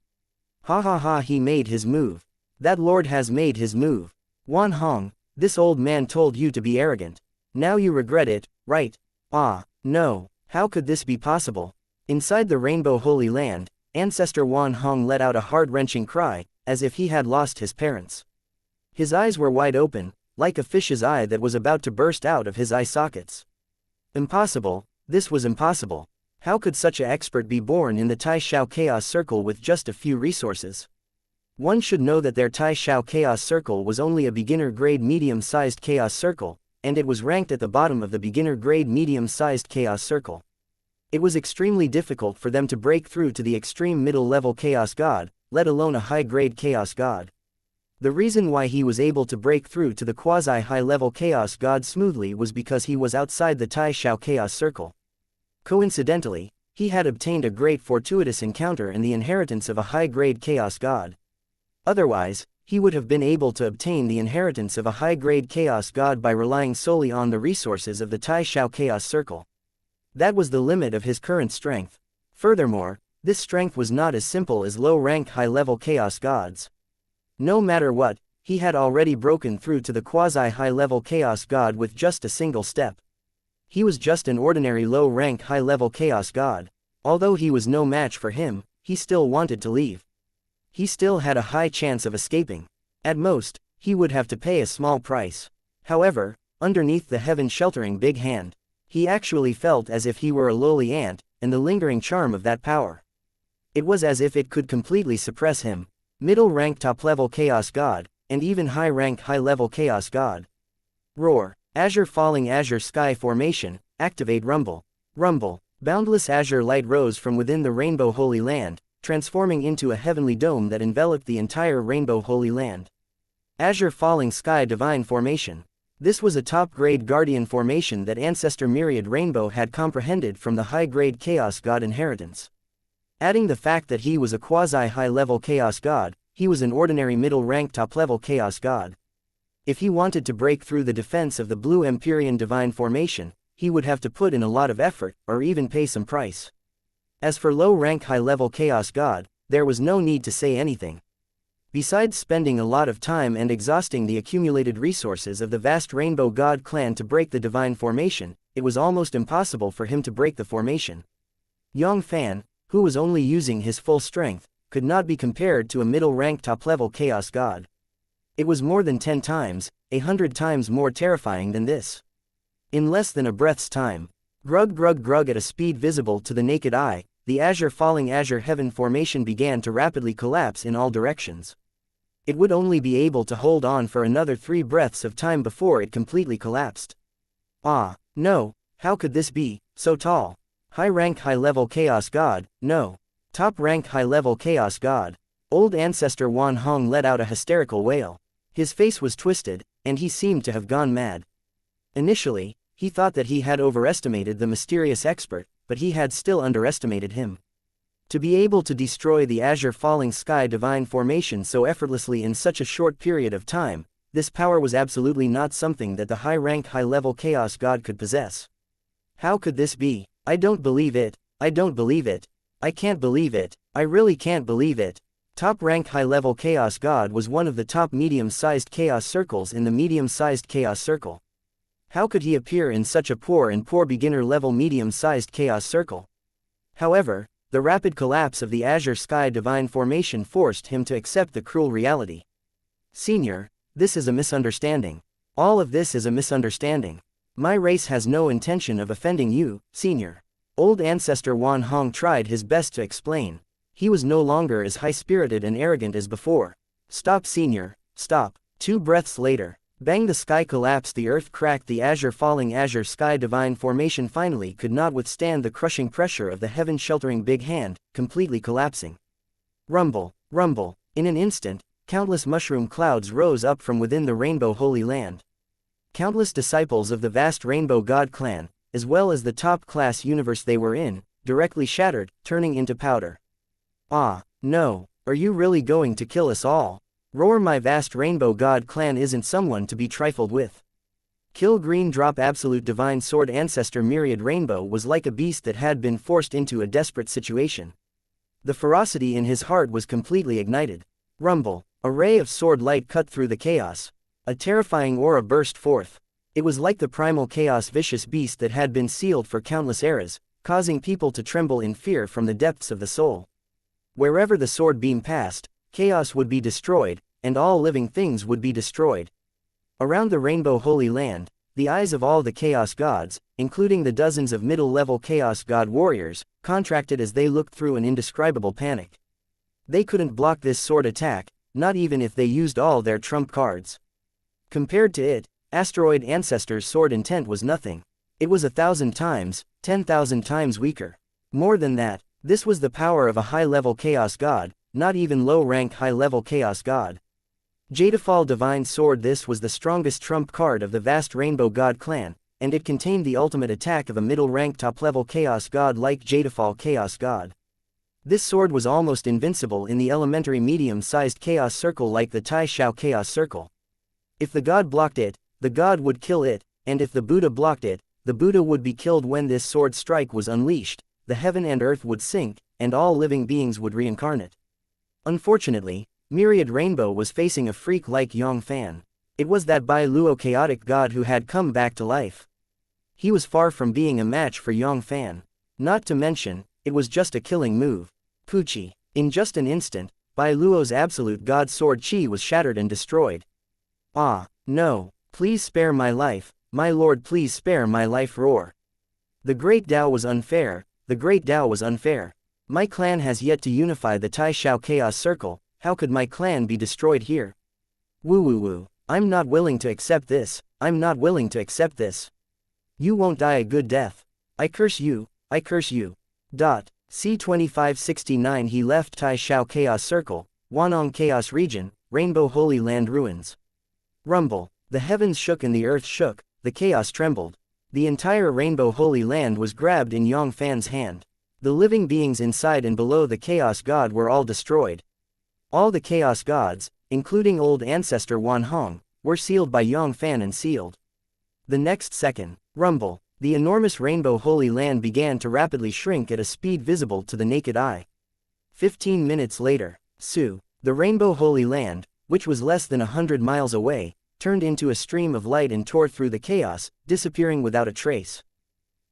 Ha ha ha, he made his move. That lord has made his move. Wan Hong, this old man told you to be arrogant. Now you regret it, right? Ah, no, how could this be possible? Inside the Rainbow Holy Land, Ancestor Wan Hong let out a heart-wrenching cry, as if he had lost his parents. His eyes were wide open, like a fish's eye that was about to burst out of his eye sockets. Impossible, this was impossible. How could such an expert be born in the Tai Shao Chaos Circle with just a few resources? One should know that their Tai Shao Chaos Circle was only a beginner-grade medium-sized Chaos Circle, and it was ranked at the bottom of the beginner-grade medium-sized Chaos Circle. It was extremely difficult for them to break through to the extreme middle-level Chaos God, let alone a high-grade Chaos God. The reason why he was able to break through to the quasi-high-level Chaos God smoothly was because he was outside the Tai Shao Chaos Circle. Coincidentally, he had obtained a great fortuitous encounter and the inheritance of a high-grade Chaos God. Otherwise, he would have been able to obtain the inheritance of a high-grade Chaos God by relying solely on the resources of the Tai Shao Chaos Circle. That was the limit of his current strength. Furthermore, this strength was not as simple as low-rank high-level Chaos Gods. No matter what, he had already broken through to the quasi-high-level Chaos God with just a single step. He was just an ordinary low-rank high-level Chaos God. Although he was no match for him, he still wanted to leave. He still had a high chance of escaping. At most, he would have to pay a small price. However, underneath the heaven-sheltering big hand, he actually felt as if he were a lowly ant, and the lingering charm of that power. It was as if it could completely suppress him. Middle-rank top-level Chaos God, and even high-rank high-level Chaos God. Roar. Azure Falling Azure Sky Formation, activate Rumble. Rumble. Boundless azure light rose from within the Rainbow Holy Land, transforming into a heavenly dome that enveloped the entire Rainbow Holy Land. Azure Falling Sky Divine Formation. This was a top-grade Guardian formation that Ancestor Myriad Rainbow had comprehended from the high-grade Chaos God inheritance. Adding the fact that he was a quasi-high-level Chaos God, he was an ordinary middle-rank top-level Chaos God. If he wanted to break through the defense of the Blue Empyrean Divine Formation, he would have to put in a lot of effort, or even pay some price. As for low-rank high-level Chaos God, there was no need to say anything. Besides spending a lot of time and exhausting the accumulated resources of the vast Rainbow God clan to break the divine formation, it was almost impossible for him to break the formation. Yang Fann, who was only using his full strength, could not be compared to a middle-rank top-level Chaos God. It was more than 10 times, 100 times more terrifying than this. In less than a breath's time, grug grug grug at a speed visible to the naked eye, the azure falling azure heaven formation began to rapidly collapse in all directions. It would only be able to hold on for another 3 breaths of time before it completely collapsed. Ah, no, how could this be, so tall? High-rank high-level Chaos God, no. Top-rank high-level Chaos God. Old Ancestor Wan Hong let out a hysterical wail. His face was twisted, and he seemed to have gone mad. Initially, he thought that he had overestimated the mysterious expert, but he had still underestimated him. To be able to destroy the azure falling sky divine formation so effortlessly in such a short period of time, this power was absolutely not something that the high-rank high-level Chaos God could possess. How could this be? I don't believe it, I don't believe it. I can't believe it, I really can't believe it. Top-rank high-level Chaos God was one of the top medium-sized Chaos circles in the medium-sized Chaos circle. How could he appear in such a poor beginner-level medium-sized Chaos circle? However, the rapid collapse of the azure sky divine formation forced him to accept the cruel reality. Senior, this is a misunderstanding. All of this is a misunderstanding. My race has no intention of offending you, Senior. Old Ancestor Wan Hong tried his best to explain. He was no longer as high-spirited and arrogant as before. Stop, Senior, stop. 2 breaths later, bang, the sky collapsed, the earth cracked, the azure falling azure sky divine formation finally could not withstand the crushing pressure of the heaven-sheltering big hand, completely collapsing. Rumble, rumble, in an instant, countless mushroom clouds rose up from within the Rainbow Holy Land. Countless disciples of the vast Rainbow God clan, as well as the top-class universe they were in, directly shattered, turning into powder. Ah, no, are you really going to kill us all? Roar, my vast Rainbow God clan isn't someone to be trifled with. Kill Green Drop Absolute Divine Sword Ancestor Myriad Rainbow was like a beast that had been forced into a desperate situation. The ferocity in his heart was completely ignited. Rumble, a ray of sword light cut through the chaos. A terrifying aura burst forth. It was like the primal chaos vicious beast that had been sealed for countless eras, causing people to tremble in fear from the depths of the soul. Wherever the sword beam passed, chaos would be destroyed, and all living things would be destroyed. Around the Rainbow Holy Land, the eyes of all the Chaos Gods, including the dozens of middle-level Chaos God warriors, contracted as they looked through an indescribable panic. They couldn't block this sword attack, not even if they used all their trump cards. Compared to it, Asteroid Ancestor's sword intent was nothing. It was 1,000 times, 10,000 times weaker. More than that, this was the power of a high-level Chaos God, not even low-rank high-level Chaos God. Jadefall Divine Sword. This was the strongest trump card of the vast Rainbow God clan, and it contained the ultimate attack of a middle-rank top-level Chaos God like Jadefall Chaos God. This sword was almost invincible in the elementary medium-sized Chaos Circle like the Tai Shao Chaos Circle. If the God blocked it, the God would kill it, and if the Buddha blocked it, the Buddha would be killed. When this sword strike was unleashed, the heaven and earth would sink, and all living beings would reincarnate. Unfortunately, Myriad Rainbow was facing a freak like Yang Fann. It was that Bai Luo chaotic god who had come back to life. He was far from being a match for Yang Fann. Not to mention, it was just a killing move. Poochie. In just an instant, Bai Luo's absolute god sword chi was shattered and destroyed. Ah, no, please spare my life, my lord, please spare my life. Roar. The Great Tao was unfair, the Great Tao was unfair. My clan has yet to unify the Tai Shao Chaos Circle. How could my clan be destroyed here? Woo woo woo. I'm not willing to accept this, I'm not willing to accept this. You won't die a good death. I curse you, I curse you. C2569. He left Tai Shao Chaos Circle, Wanong Chaos Region, Rainbow Holy Land ruins. Rumble. The heavens shook and the earth shook, the chaos trembled. The entire Rainbow Holy Land was grabbed in Yang Fann's hand. The living beings inside and below the Chaos God were all destroyed. All the Chaos Gods, including Old Ancestor Wan Hong, were sealed by Yang Fann and sealed. The next second, rumble, the enormous Rainbow Holy Land began to rapidly shrink at a speed visible to the naked eye. 15 minutes later, Su. The Rainbow Holy Land, which was less than 100 miles away, turned into a stream of light and tore through the chaos, disappearing without a trace.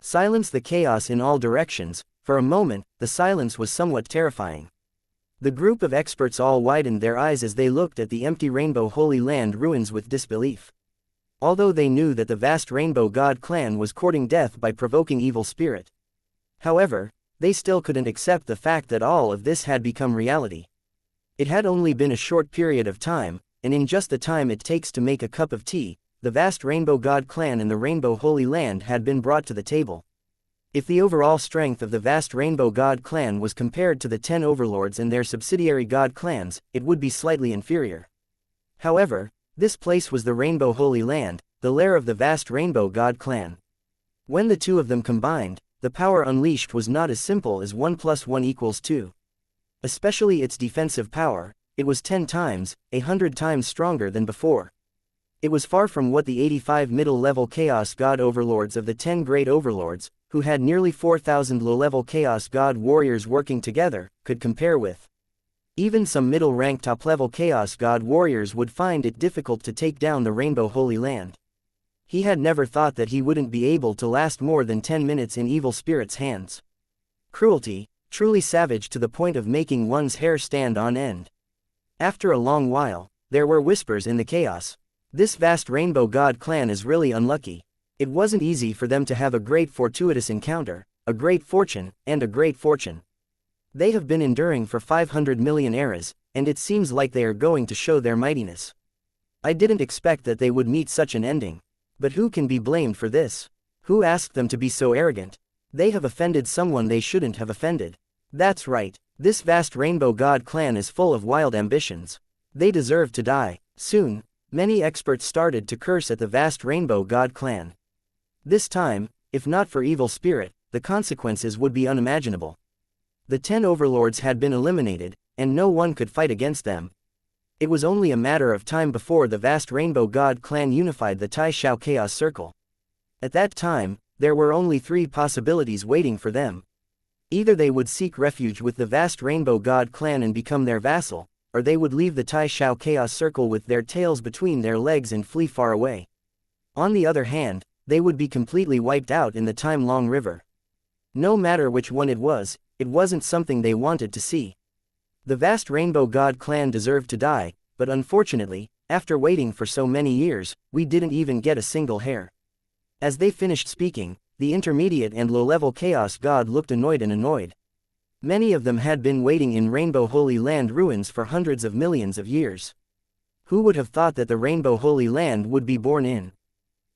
Silence the chaos in all directions. For a moment, the silence was somewhat terrifying. The group of experts all widened their eyes as they looked at the empty Rainbow Holy Land ruins with disbelief. Although they knew that the vast Rainbow God clan was courting death by provoking evil spirit. However, they still couldn't accept the fact that all of this had become reality. It had only been a short period of time, and in just the time it takes to make a cup of tea, the vast Rainbow God clan and the Rainbow Holy Land had been brought to the table. If the overall strength of the vast Rainbow God clan was compared to the 10 overlords and their subsidiary God clans, it would be slightly inferior. However, this place was the Rainbow Holy Land, the lair of the vast Rainbow God clan. When the two of them combined, the power unleashed was not as simple as 1 + 1 = 2. Especially its defensive power, it was 10 times, 100 times stronger than before. It was far from what the 85 middle-level Chaos God Overlords of the 10 Great Overlords, who had nearly 4,000 low-level Chaos God Warriors working together, could compare with. Even some middle-rank top-level Chaos God Warriors would find it difficult to take down the Rainbow Holy Land. He had never thought that he wouldn't be able to last more than 10 minutes in evil spirits' hands. Cruelty, truly savage to the point of making one's hair stand on end. After a long while, there were whispers in the chaos. This vast Rainbow God clan is really unlucky. It wasn't easy for them to have a great fortuitous encounter, a great fortune, and a great fortune. They have been enduring for 500 million eras, and it seems like they are going to show their mightiness. I didn't expect that they would meet such an ending. But who can be blamed for this? Who asked them to be so arrogant? They have offended someone they shouldn't have offended. That's right, this vast Rainbow God clan is full of wild ambitions. They deserve to die. Soon, many experts started to curse at the vast Rainbow God clan. This time, if not for evil spirit, the consequences would be unimaginable. The 10 overlords had been eliminated, and no one could fight against them. It was only a matter of time before the vast Rainbow God clan unified the Tai Shao Chaos Circle. At that time, there were only 3 possibilities waiting for them. Either they would seek refuge with the vast Rainbow God clan and become their vassal, or they would leave the Tai Shao Chaos Circle with their tails between their legs and flee far away. On the other hand, they would be completely wiped out in the time-long river. No matter which one it wasn't something they wanted to see. The vast Rainbow God clan deserved to die, but unfortunately, after waiting for so many years, we didn't even get a single hair. As they finished speaking, the intermediate and low-level Chaos God looked annoyed. Many of them had been waiting in Rainbow Holy Land ruins for hundreds of millions of years. Who would have thought that the Rainbow Holy Land would be born in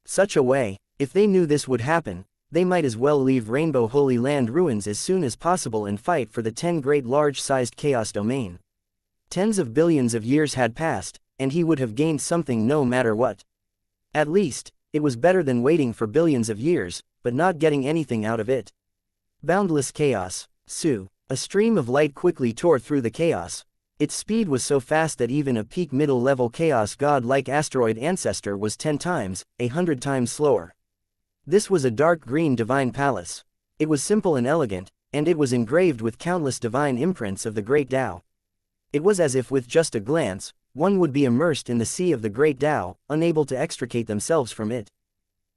such a way? If they knew this would happen, they might as well leave Rainbow Holy Land ruins as soon as possible and fight for the 10 great large-sized chaos domain. Tens of billions of years had passed, and he would have gained something no matter what. At least, it was better than waiting for billions of years, but not getting anything out of it. Boundless chaos. Su. A stream of light quickly tore through the chaos. Its speed was so fast that even a peak middle-level chaos god like asteroid ancestor was 10 times, 100 times slower. This was a dark green divine palace. It was simple and elegant, and it was engraved with countless divine imprints of the Great Tao. It was as if with just a glance, one would be immersed in the sea of the Great Tao, unable to extricate themselves from it.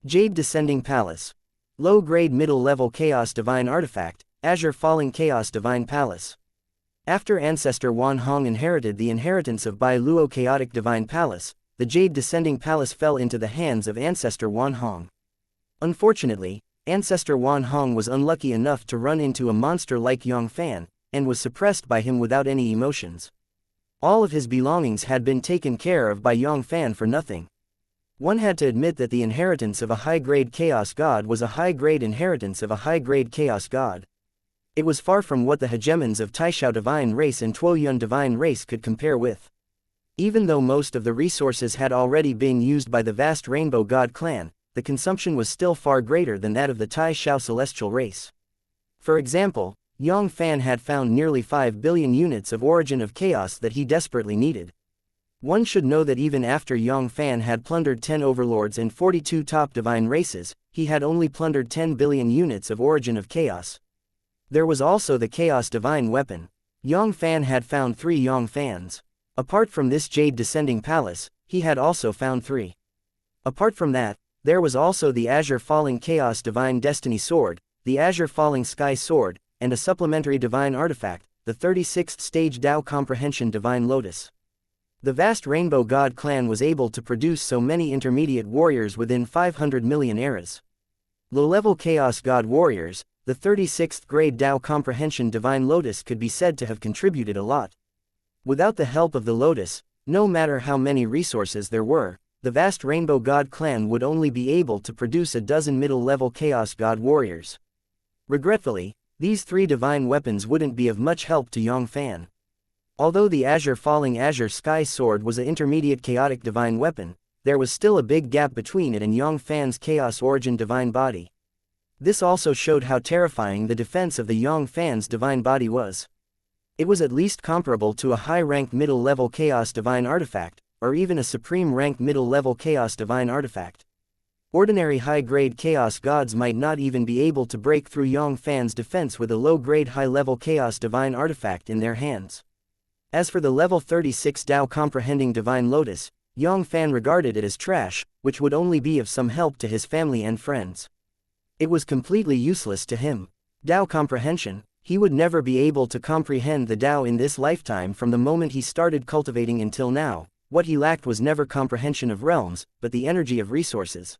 Jade Descending Palace. Low-grade middle-level Chaos Divine Artifact, Azure Falling Chaos Divine Palace. After Ancestor Wan Hong inherited the inheritance of Bai Luo Chaotic Divine Palace, the Jade Descending Palace fell into the hands of Ancestor Wan Hong. Unfortunately, Ancestor Wan Hong was unlucky enough to run into a monster like Yang Fann, and was suppressed by him without any emotions. All of his belongings had been taken care of by Yang Fann for nothing. One had to admit that the inheritance of a high-grade Chaos God was a high-grade inheritance of a high-grade Chaos God. It was far from what the hegemons of Taishao Divine Race and Tuoyun Divine Race could compare with. Even though most of the resources had already been used by the vast Rainbow God clan, the consumption was still far greater than that of the Tai Shao Celestial Race. For example, Yang Fann had found nearly 5 billion units of Origin of Chaos that he desperately needed. One should know that even after Yang Fann had plundered 10 overlords and 42 top divine races, he had only plundered 10 billion units of Origin of Chaos. There was also the Chaos Divine Weapon. Yang Fann had found 3 Yang Fanns. Apart from this jade descending palace, he had also found 3. Apart from that, there was also the Azure Falling Chaos Divine Destiny Sword, the Azure Falling Sky Sword, and a supplementary divine artifact, the 36th Stage Tao Comprehension Divine Lotus. The vast Rainbow God clan was able to produce so many intermediate warriors within 500 million eras. Low-level Chaos God warriors, the 36th grade Tao Comprehension Divine Lotus could be said to have contributed a lot. Without the help of the Lotus, no matter how many resources there were, the vast Rainbow God clan would only be able to produce a dozen middle-level Chaos God warriors. Regretfully, these 3 divine weapons wouldn't be of much help to Yang Fann. Although the Azure Falling Azure Sky Sword was an intermediate chaotic divine weapon, there was still a big gap between it and Yang Fann's Chaos Origin divine body. This also showed how terrifying the defense of the Yang Fann's divine body was. It was at least comparable to a high-ranked middle-level Chaos Divine Artifact, or even a supreme-ranked middle-level Chaos Divine Artifact. Ordinary high-grade Chaos Gods might not even be able to break through Yang Fann's defense with a low-grade high-level Chaos Divine Artifact in their hands. As for the level 36 Tao Comprehending Divine Lotus, Yang Fann regarded it as trash, which would only be of some help to his family and friends. It was completely useless to him. Tao Comprehension. He would never be able to comprehend the Tao in this lifetime from the moment he started cultivating until now. What he lacked was never comprehension of realms, but the energy of resources.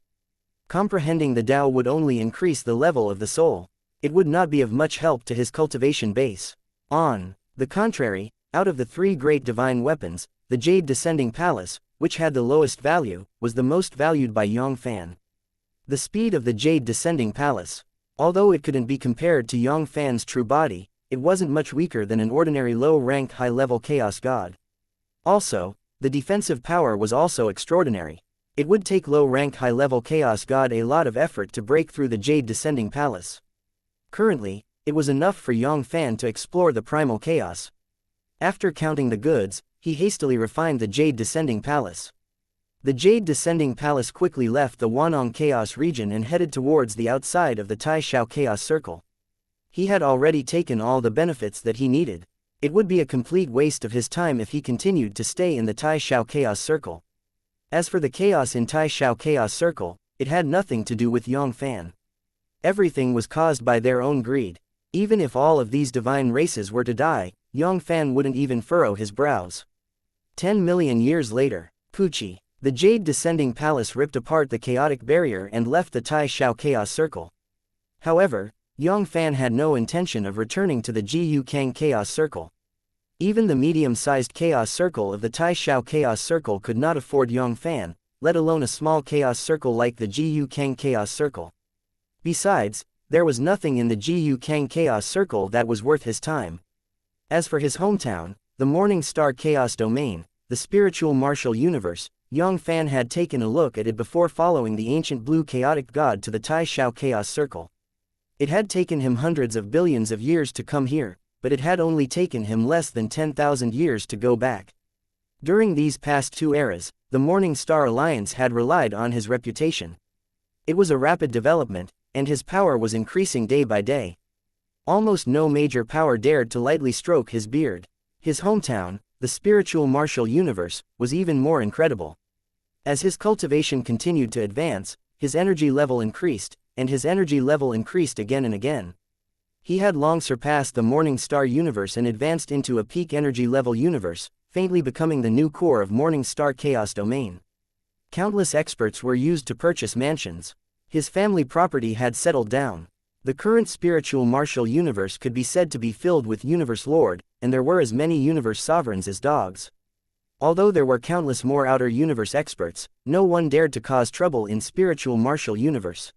Comprehending the Tao would only increase the level of the soul. It would not be of much help to his cultivation base. On the contrary, out of the 3 great divine weapons, the Jade Descending Palace, which had the lowest value, was the most valued by Yang Fann. The speed of the Jade Descending Palace. Although it couldn't be compared to Yang Fann's true body, it wasn't much weaker than an ordinary low-ranked high-level Chaos God. Also, the defensive power was also extraordinary. It would take low-ranked high-level Chaos God a lot of effort to break through the Jade Descending Palace. Currently, it was enough for Yang Fann to explore the primal chaos. After counting the goods, he hastily refined the Jade Descending Palace. The Jade Descending Palace quickly left the Wanong Chaos region and headed towards the outside of the Tai Shao Chaos Circle. He had already taken all the benefits that he needed. It would be a complete waste of his time if he continued to stay in the Tai Shao Chaos Circle. As for the chaos in Tai Shao Chaos Circle, it had nothing to do with Yang Fann. Everything was caused by their own greed. Even if all of these divine races were to die, Yang Fann wouldn't even furrow his brows. 10 million years later, Puchi. The Jade Descending Palace ripped apart the chaotic barrier and left the Tai Shao Chaos Circle. However, Yang Fann had no intention of returning to the Jiyu Kang Chaos Circle. Even the medium-sized Chaos Circle of the Tai Shao Chaos Circle could not afford Yang Fann, let alone a small Chaos Circle like the Jiyu Kang Chaos Circle. Besides, there was nothing in the Jiyu Kang Chaos Circle that was worth his time. As for his hometown, the Morning Star Chaos Domain, the spiritual martial universe, Yang Fann had taken a look at it before following the ancient blue chaotic god to the Tai Shao Chaos Circle. It had taken him hundreds of billions of years to come here, but it had only taken him less than 10,000 years to go back. During these past 2 eras, the Morning Star Alliance had relied on his reputation. It was a rapid development, and his power was increasing day by day. Almost no major power dared to lightly stroke his beard. His hometown, the spiritual martial universe, was even more incredible. As his cultivation continued to advance, his energy level increased, and his energy level increased again and again. He had long surpassed the Morning Star universe and advanced into a peak energy level universe, faintly becoming the new core of Morning Star Chaos Domain. Countless experts were used to purchase mansions. His family property had settled down. The current spiritual martial universe could be said to be filled with Universe Lord, and there were as many Universe Sovereigns as dogs. Although there were countless more outer universe experts, no one dared to cause trouble in spiritual martial universe.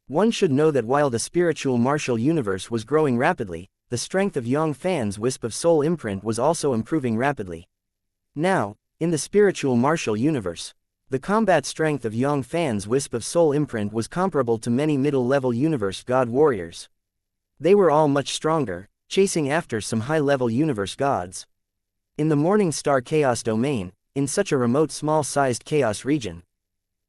One should know that while the spiritual martial universe was growing rapidly, the strength of Yang Fann's wisp of soul imprint was also improving rapidly. Now, in the spiritual martial universe, the combat strength of Yang Fann's wisp of soul imprint was comparable to many middle-level universe god warriors. They were all much stronger, chasing after some high-level universe gods. In the Morning Star Chaos Domain, in such a remote small-sized chaos region,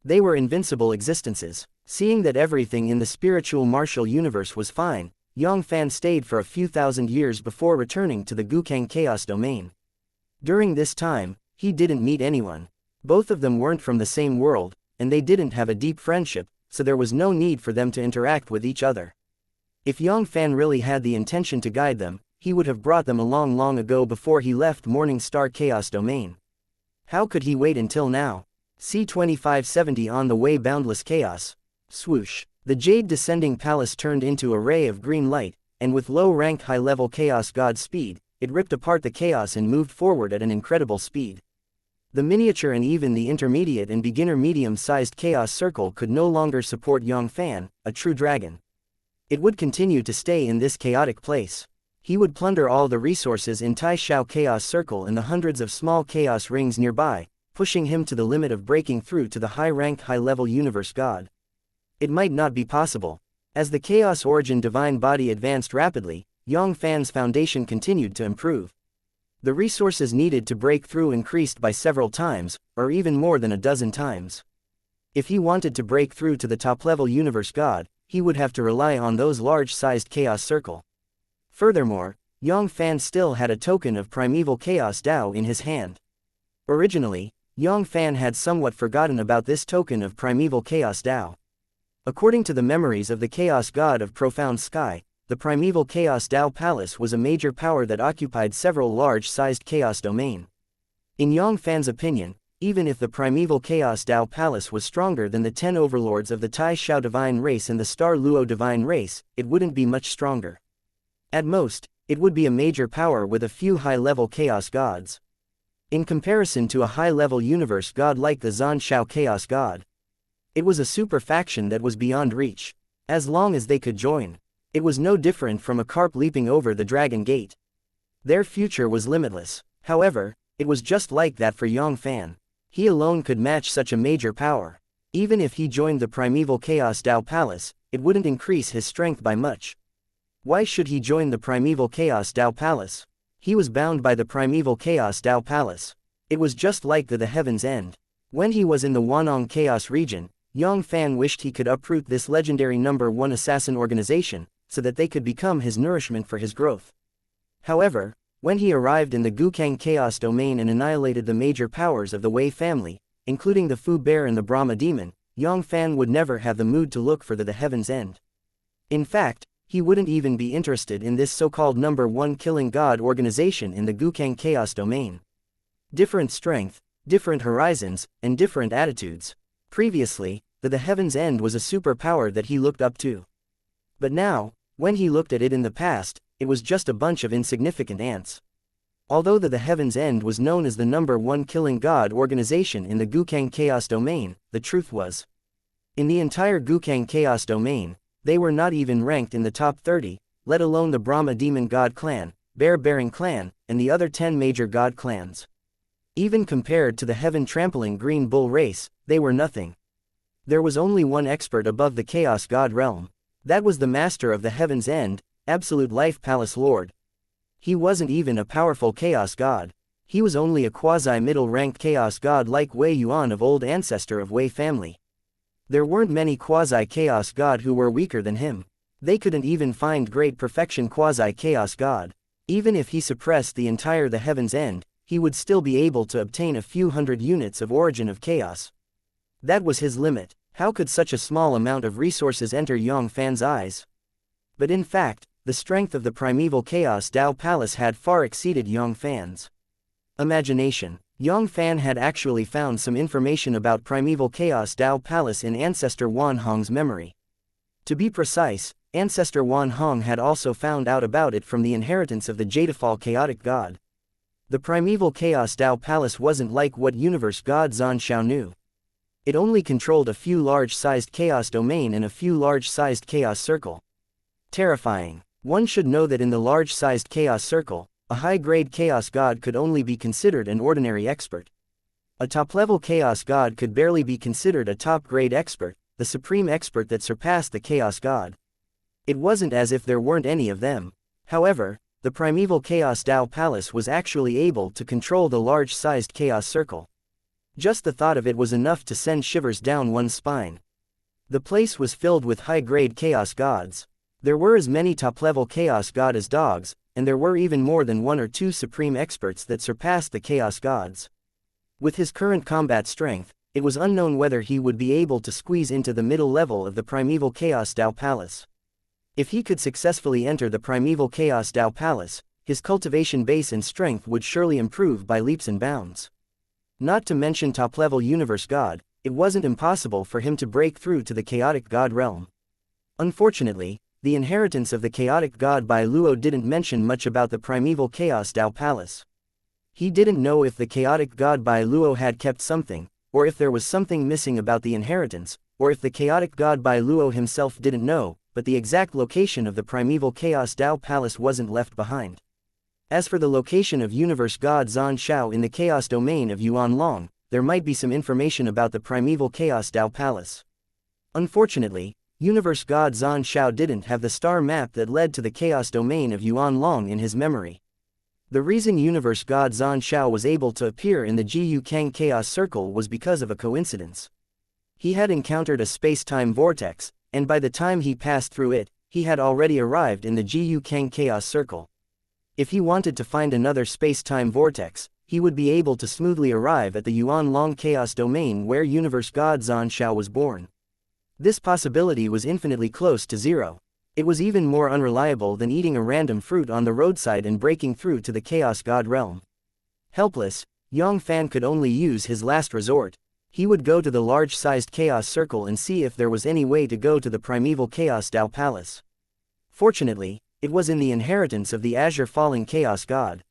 they were invincible existences. Seeing that everything in the spiritual martial universe was fine, Yang Fann stayed for a few thousand years before returning to the Gukang Chaos Domain. During this time, he didn't meet anyone. Both of them weren't from the same world, and they didn't have a deep friendship, so there was no need for them to interact with each other. If Yang Fann really had the intention to guide them, he would have brought them along long ago before he left Morning Star Chaos Domain. How could he wait until now? C-2570 on the way. Boundless chaos. Swoosh. The jade descending palace turned into a ray of green light, and with low-ranked high-level chaos god speed, it ripped apart the chaos and moved forward at an incredible speed. The miniature and even the intermediate and beginner medium-sized chaos circle could no longer support Yang Fann, a true dragon. It would continue to stay in this chaotic place. He would plunder all the resources in Tai Shao Chaos Circle and the hundreds of small chaos rings nearby, pushing him to the limit of breaking through to the high-ranked high-level universe god. It might not be possible. As the Chaos Origin divine body advanced rapidly, Yang Fann's foundation continued to improve. The resources needed to break through increased by several times, or even more than a dozen times. If he wanted to break through to the top-level universe god, he would have to rely on those large-sized chaos circle. Furthermore, Yang Fann still had a token of primeval chaos Dao in his hand. Originally, Yang Fann had somewhat forgotten about this token of primeval chaos Dao. According to the memories of the chaos god of profound sky, the primeval chaos Dao palace was a major power that occupied several large-sized chaos domain. In Yang Fann's opinion, even if the primeval chaos Dao palace was stronger than the 10 overlords of the Tai Shao divine race and the Star Luo divine race, it wouldn't be much stronger. At most, it would be a major power with a few high-level chaos gods. In comparison to a high-level universe god like the Zhan Shao chaos god, it was a super faction that was beyond reach. As long as they could join, it was no different from a carp leaping over the dragon gate. Their future was limitless. However, it was just like that for Yang Fann. He alone could match such a major power. Even if he joined the primeval chaos Dao palace, it wouldn't increase his strength by much. Why should he join the primeval chaos Dao palace? He was bound by the primeval chaos Dao palace. It was just like the Heaven's End. When he was in the Wanong chaos region, Yang Fann wished he could uproot this legendary number 1 assassin organization, so that they could become his nourishment for his growth. However, when he arrived in the Gukang chaos domain and annihilated the major powers of the Wei family, including the Fu Bear and the Brahma demon, Yang Fann would never have the mood to look for the Heaven's End. In fact, he wouldn't even be interested in this so-called number 1 killing god organization in the Gukang chaos domain. Different strength, different horizons, and different attitudes. Previously, the Heaven's End was a superpower that he looked up to. But now, when he looked at it in the past, it was just a bunch of insignificant ants. Although the Heaven's End was known as the number 1 killing god organization in the Gukang chaos domain, the truth was, in the entire Gukang chaos domain, they were not even ranked in the top 30, let alone the Brahma demon god clan, bear-bearing clan, and the other 10 major god clans. Even compared to the heaven-trampling green bull race, they were nothing. There was only one expert above the chaos god realm. That was the master of the Heaven's End, Absolute Life Palace Lord. He wasn't even a powerful chaos god. He was only a quasi-middle-ranked chaos god like Wei Yuan of old ancestor of Wei family. There weren't many quasi-chaos god who were weaker than him. They couldn't even find great perfection quasi-chaos god. Even if he suppressed the entire the Heaven's End, he would still be able to obtain a few hundred units of origin of chaos. That was his limit. How could such a small amount of resources enter Yang Fann's eyes? But in fact, the strength of the primeval chaos Dao palace had far exceeded Yang Fann's imagination. Yang Fann had actually found some information about primeval chaos Dao palace in Ancestor Wan Hong's memory. To be precise, Ancestor Wan Hong had also found out about it from the inheritance of the Jadefall chaotic god. The primeval chaos Dao palace wasn't like what universe god Zhan Shao knew. It only controlled a few large-sized chaos domain and a few large-sized chaos circle. Terrifying. One should know that in the large-sized chaos circle, a high-grade chaos god could only be considered an ordinary expert. A top-level chaos god could barely be considered a top-grade expert, the supreme expert that surpassed the chaos god. It wasn't as if there weren't any of them. However, the primeval chaos Dao palace was actually able to control the large-sized chaos circle. Just the thought of it was enough to send shivers down one's spine. The place was filled with high-grade chaos gods. There were as many top-level Chaos God as dogs, and there were even more than one or two supreme experts that surpassed the Chaos Gods. With his current combat strength, it was unknown whether he would be able to squeeze into the middle level of the primeval Chaos Dao Palace. If he could successfully enter the primeval Chaos Dao Palace, his cultivation base and strength would surely improve by leaps and bounds. Not to mention top-level Universe God, it wasn't impossible for him to break through to the Chaotic God realm. Unfortunately, the inheritance of the Chaotic God by Luo didn't mention much about the primeval Chaos Dao Palace. He didn't know if the Chaotic God by Luo had kept something, or if there was something missing about the inheritance, or if the Chaotic God by Luo himself didn't know, but the exact location of the primeval Chaos Dao Palace wasn't left behind. As for the location of Universe God Zhan Shao in the Chaos Domain of Yuanlong, there might be some information about the primeval Chaos Dao Palace. Unfortunately, Universe God Zhan Shao didn't have the star map that led to the Chaos Domain of Yuanlong in his memory. The reason Universe God Zhan Shao was able to appear in the Jiyu Kang Chaos Circle was because of a coincidence. He had encountered a space-time vortex, and by the time he passed through it, he had already arrived in the Jiyu Kang Chaos Circle. If he wanted to find another space-time vortex, he would be able to smoothly arrive at the Yuanlong Chaos Domain where Universe God Zhan Shao was born. This possibility was infinitely close to zero. It was even more unreliable than eating a random fruit on the roadside and breaking through to the Chaos God realm. Helpless, Yang Fann could only use his last resort. He would go to the large-sized Chaos Circle and see if there was any way to go to the primeval Chaos Dao Palace. Fortunately, it was in the inheritance of the Azure Falling Chaos God.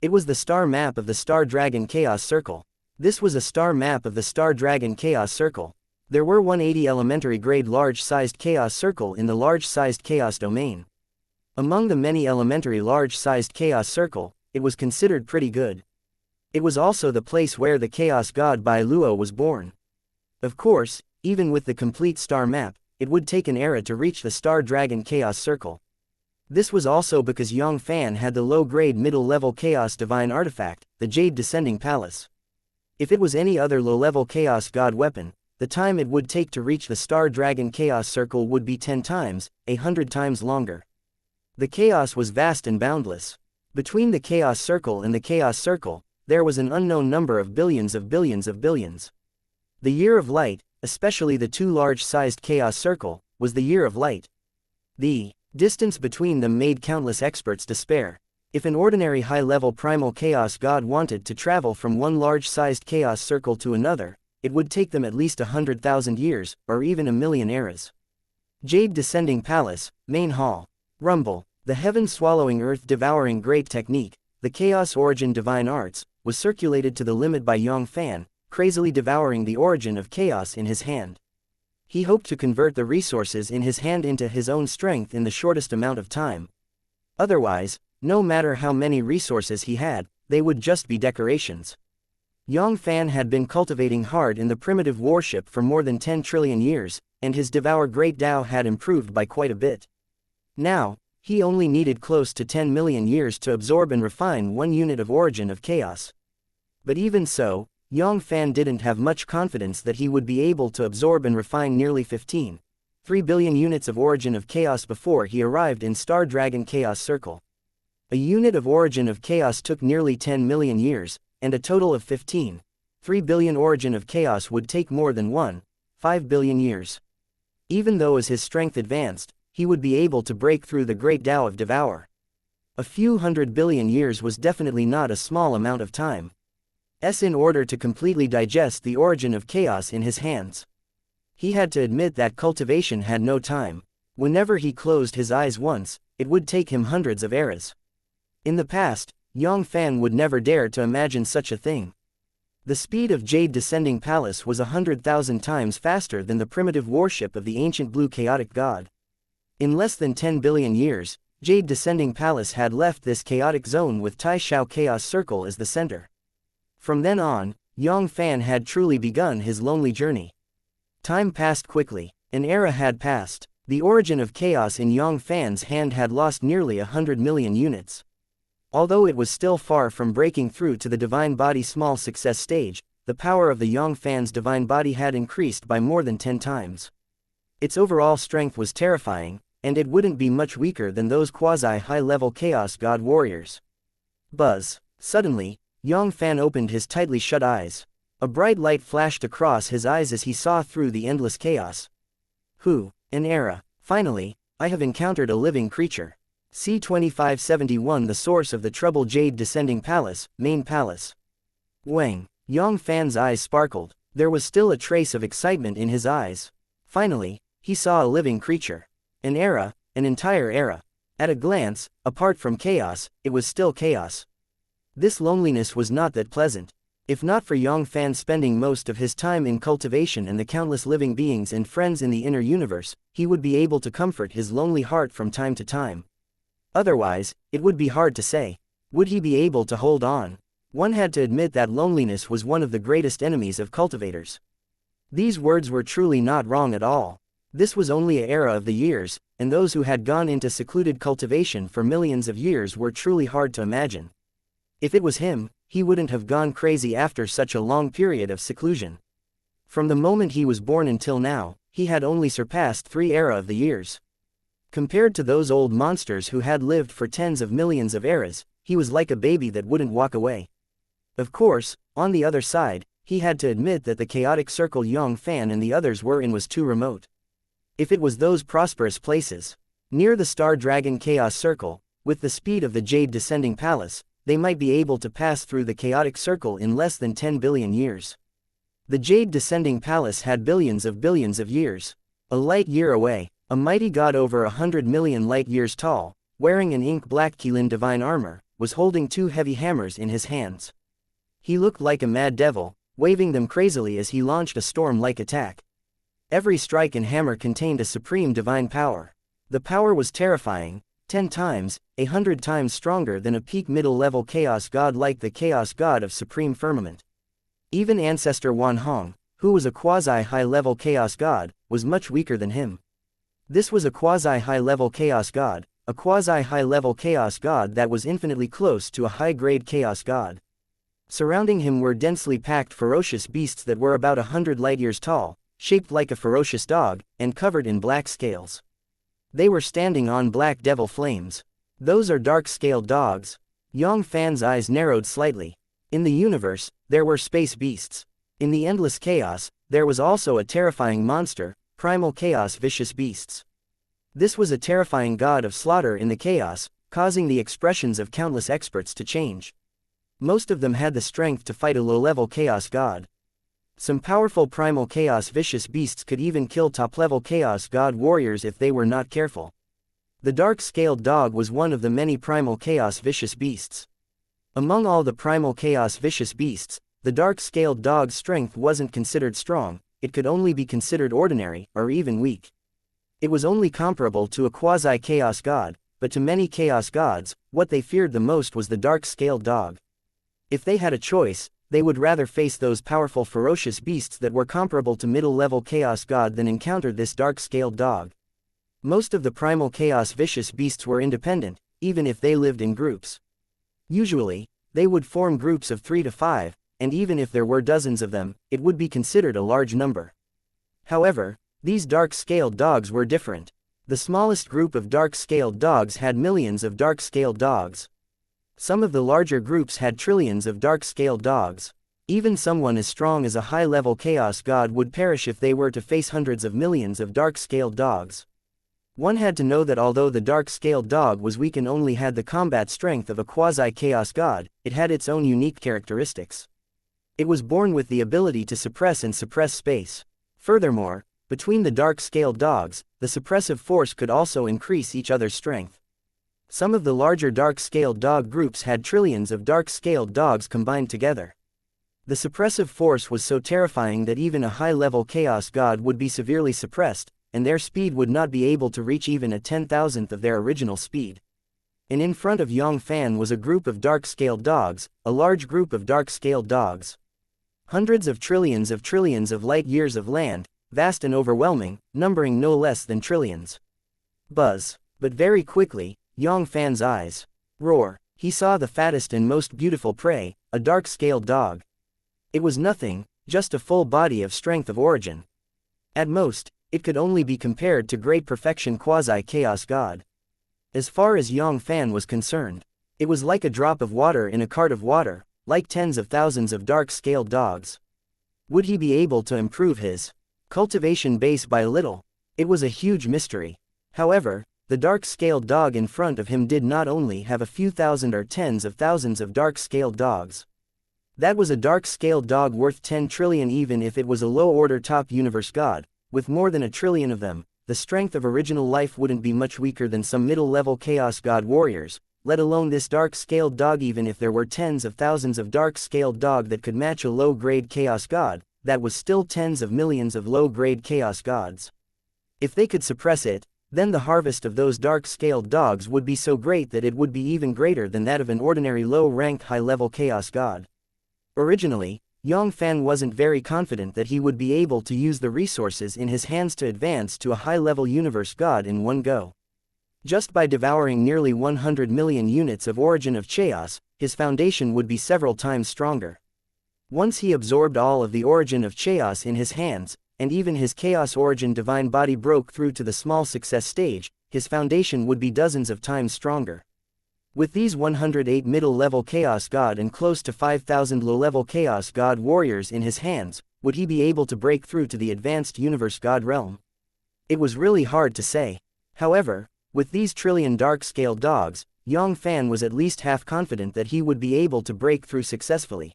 It was the star map of the Star Dragon Chaos Circle. This was a star map of the Star Dragon Chaos Circle. There were 180 elementary grade large-sized Chaos Circle in the large-sized Chaos Domain. Among the many elementary large-sized Chaos Circle, it was considered pretty good. It was also the place where the Chaos God by Luo was born. Of course, even with the complete star map, it would take an era to reach the Star Dragon Chaos Circle. This was also because Yang Fann had the low-grade middle-level Chaos Divine Artifact, the Jade Descending Palace. If it was any other low-level Chaos God weapon, the time it would take to reach the Star Dragon Chaos Circle would be 10 times, 100 times longer. The chaos was vast and boundless. Between the Chaos Circle and the Chaos Circle, there was an unknown number of billions of billions of billions. The Year of Light, especially the two large-sized Chaos Circle, was the Year of Light. The distance between them made countless experts despair. If an ordinary high-level primal Chaos God wanted to travel from one large-sized Chaos Circle to another, it would take them at least 100,000 years, or even a million eras. Jade Descending Palace, Main Hall. Rumble, the heaven-swallowing earth-devouring great technique, the Chaos Origin Divine Arts, was circulated to the limit by Yang Fann, crazily devouring the origin of chaos in his hand. He hoped to convert the resources in his hand into his own strength in the shortest amount of time. Otherwise, no matter how many resources he had, they would just be decorations. Yang Fann had been cultivating hard in the primitive warship for more than 10 trillion years, and his Devour Great Tao had improved by quite a bit. Now, he only needed close to 10 million years to absorb and refine 1 unit of origin of chaos. But even so, Yang Fann didn't have much confidence that he would be able to absorb and refine nearly 15.3 billion units of origin of chaos before he arrived in Star Dragon Chaos Circle. A unit of origin of chaos took nearly 10 million years, and a total of 15.3 billion origin of chaos would take more than 1.5 billion years. Even though as his strength advanced, he would be able to break through the Great Tao of Devour. A few 100 billion years was definitely not a small amount of time. In order to completely digest the origin of chaos in his hands. He had to admit that cultivation had no time. Whenever he closed his eyes once, it would take him hundreds of eras. In the past, Yang Fann would never dare to imagine such a thing. The speed of Jade Descending Palace was 100,000 times faster than the primitive warship of the ancient blue chaotic god. In less than 10 billion years, Jade Descending Palace had left this chaotic zone with Tai Shao Chaos Circle as the center. From then on, Yang Fann had truly begun his lonely journey. Time passed quickly. An era had passed. The origin of chaos in Yang Fann's hand had lost nearly 100 million units. Although it was still far from breaking through to the Divine Body small success stage, the power of the Yang Fann's Divine Body had increased by more than 10 times. Its overall strength was terrifying, and it wouldn't be much weaker than those quasi-high-level Chaos God warriors. Buzz. Suddenly, Yang Fann opened his tightly shut eyes. A bright light flashed across his eyes as he saw through the endless chaos. An era. Finally, I have encountered a living creature. C-2571 The source of the Trouble Jade Descending Palace, Main Palace. Wang. Yang Fann's eyes sparkled. There was still a trace of excitement in his eyes. Finally, he saw a living creature. An era, an entire era. At a glance, apart from chaos, it was still chaos. This loneliness was not that pleasant. If not for Yang Fann spending most of his time in cultivation and the countless living beings and friends in the inner universe, he would be able to comfort his lonely heart from time to time. Otherwise, it would be hard to say. Would he be able to hold on? One had to admit that loneliness was one of the greatest enemies of cultivators. These words were truly not wrong at all. This was only an era of the years, and those who had gone into secluded cultivation for millions of years were truly hard to imagine. If it was him, he wouldn't have gone crazy after such a long period of seclusion. From the moment he was born until now, he had only surpassed 3 era of the years. Compared to those old monsters who had lived for tens of millions of eras, he was like a baby that wouldn't walk away. Of course, on the other side, he had to admit that the chaotic circle Yang Fann and the others were in was too remote. If it was those prosperous places, near the Star Dragon Chaos Circle, with the speed of the Jade Descending Palace, they might be able to pass through the chaotic circle in less than 10 billion years. The Jade Descending Palace had billions of years. A light year away, a mighty god over 100 million light years tall, wearing an ink-black Qilin divine armor, was holding 2 heavy hammers in his hands. He looked like a mad devil, waving them crazily as he launched a storm-like attack. Every strike and hammer contained a supreme divine power. The power was terrifying, 10 times, 100 times stronger than a peak middle-level chaos god like the chaos god of supreme firmament. Even ancestor Wan Hong, who was a quasi-high-level chaos god, was much weaker than him. This was a quasi-high-level chaos god, a quasi-high-level chaos god that was infinitely close to a high-grade chaos god. Surrounding him were densely packed ferocious beasts that were about 100 light-years tall, shaped like a ferocious dog, and covered in black scales. They were standing on black devil flames. Those are dark-scaled dogs. Yang Fann's eyes narrowed slightly. In the universe, there were space beasts. In the endless chaos, there was also a terrifying monster, primal chaos vicious beasts. This was a terrifying god of slaughter in the chaos, causing the expressions of countless experts to change. Most of them had the strength to fight a low-level chaos god. Some powerful primal chaos vicious beasts could even kill top-level chaos god warriors if they were not careful. The dark-scaled dog was one of the many primal chaos vicious beasts. Among all the primal chaos vicious beasts, the dark-scaled dog's strength wasn't considered strong, it could only be considered ordinary, or even weak. It was only comparable to a quasi-chaos god, but to many chaos gods, what they feared the most was the dark-scaled dog. If they had a choice, they would rather face those powerful ferocious beasts that were comparable to middle-level chaos god than encounter this dark-scaled dog. Most of the primal chaos vicious beasts were independent, even if they lived in groups. Usually, they would form groups of 3 to 5, and even if there were dozens of them, it would be considered a large number. However, these dark-scaled dogs were different. The smallest group of dark-scaled dogs had millions of dark-scaled dogs. Some of the larger groups had trillions of dark-scaled dogs. Even someone as strong as a high-level chaos god would perish if they were to face hundreds of millions of dark-scaled dogs. One had to know that although the dark-scaled dog was weak and only had the combat strength of a quasi-chaos god, it had its own unique characteristics. It was born with the ability to suppress and suppress space. Furthermore, between the dark-scaled dogs, the suppressive force could also increase each other's strength. Some of the larger dark-scaled dog groups had trillions of dark-scaled dogs combined together. The suppressive force was so terrifying that even a high-level chaos god would be severely suppressed, and their speed would not be able to reach even a 10,000th of their original speed. And in front of Yang Fann was a group of dark-scaled dogs, a large group of dark-scaled dogs. Hundreds of trillions of light-years of land, vast and overwhelming, numbering no less than trillions. Buzz. But very quickly, Yang Fann's eyes roar. He saw the fattest and most beautiful prey, a dark-scaled dog. It was nothing, just a full body of strength of origin. At most, It could only be compared to great perfection quasi-chaos god. As far as Yang Fann was concerned, it was like a drop of water in a cart of water, like tens of thousands of dark-scaled dogs. Would he be able to improve his cultivation base by little? It was a huge mystery. However, the dark-scaled dog in front of him did not only have a few thousand or tens of thousands of dark-scaled dogs. That was a dark-scaled dog worth 10 trillion even if it was a low-order top universe god. With more than 1 trillion of them, the strength of original life wouldn't be much weaker than some middle-level chaos god warriors, let alone this dark-scaled dog. Even if there were tens of thousands of dark-scaled dog that could match a low-grade chaos god, that was still tens of millions of low-grade chaos gods. If they could suppress it, then the harvest of those dark-scaled dogs would be so great that it would be even greater than that of an ordinary low-ranked high-level chaos god. Originally, Yang Fann wasn't very confident that he would be able to use the resources in his hands to advance to a high-level universe god in one go. Just by devouring nearly 100 million units of Origin of Chaos, his foundation would be several times stronger. Once he absorbed all of the Origin of Chaos in his hands, and even his Chaos Origin divine body broke through to the small success stage, his foundation would be dozens of times stronger. With these 108 middle-level Chaos God and close to 5,000 low-level Chaos God warriors in his hands, would he be able to break through to the advanced Universe God realm? It was really hard to say. However, with these trillion dark-scaled dogs, Yang Fann was at least half confident that he would be able to break through successfully.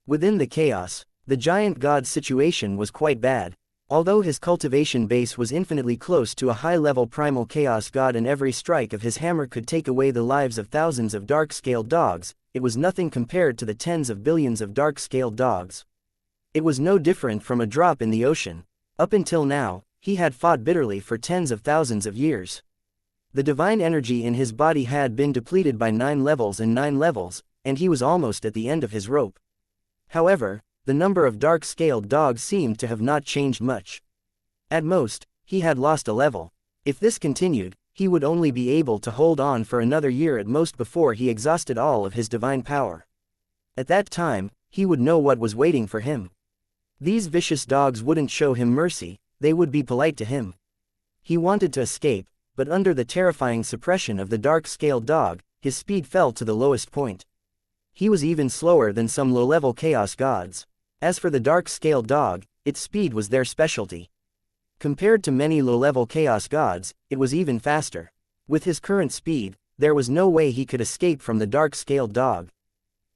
Within the chaos, the giant god's situation was quite bad. Although his cultivation base was infinitely close to a high-level primal chaos god and every strike of his hammer could take away the lives of thousands of dark-scaled dogs, it was nothing compared to the tens of billions of dark-scaled dogs. It was no different from a drop in the ocean. Up until now, he had fought bitterly for tens of thousands of years. The divine energy in his body had been depleted by 9 levels, and he was almost at the end of his rope. However, the number of dark-scaled dogs seemed to have not changed much. At most, he had lost a level. If this continued, he would only be able to hold on for another year at most before he exhausted all of his divine power. At that time, he would know what was waiting for him. These vicious dogs wouldn't show him mercy, they would be polite to him. He wanted to escape, but under the terrifying suppression of the dark-scaled dog, his speed fell to the lowest point. He was even slower than some low-level chaos gods. As for the dark-scaled dog, its speed was their specialty. Compared to many low-level chaos gods, it was even faster. With his current speed, there was no way he could escape from the dark-scaled dog.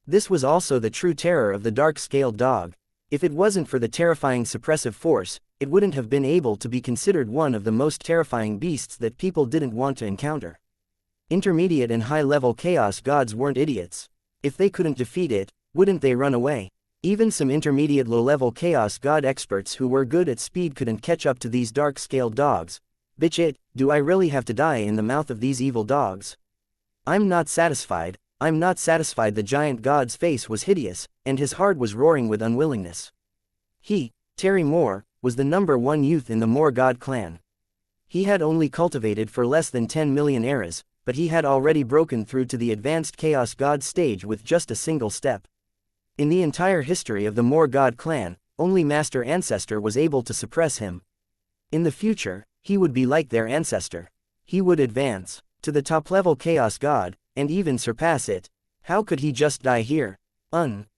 This was also the true terror of the dark-scaled dog. If it wasn't for the terrifying suppressive force, it wouldn't have been able to be considered one of the most terrifying beasts that people didn't want to encounter. Intermediate and high-level chaos gods weren't idiots. If they couldn't defeat it, wouldn't they run away? Even some intermediate low-level chaos god experts who were good at speed couldn't catch up to these dark-scaled dogs. Bitch it, do I really have to die in the mouth of these evil dogs? I'm not satisfied. The giant god's face was hideous, and his heart was roaring with unwillingness. He, Terry Moore, was the #1 youth in the Moore god clan. He had only cultivated for less than 10 million eras, but he had already broken through to the advanced chaos god stage with just a single step. In the entire history of the Moore god clan, only Master Ancestor was able to suppress him. In the future, he would be like their ancestor. He would advance to the top-level chaos god, and even surpass it. How could he just die here?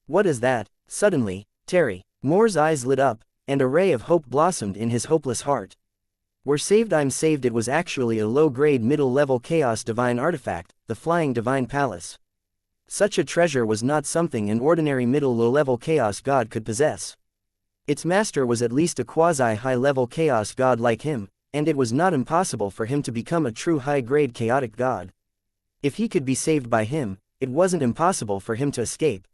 What is that? Suddenly, Terry Moore's eyes lit up, and a ray of hope blossomed in his hopeless heart. We're saved, I'm saved. It was actually a low-grade middle-level chaos divine artifact, the Flying Divine Palace. Such a treasure was not something an ordinary middle-low-level chaos god could possess. Its master was at least a quasi-high-level chaos god like him, and it was not impossible for him to become a true high-grade chaotic god. If he could be saved by him, it wasn't impossible for him to escape.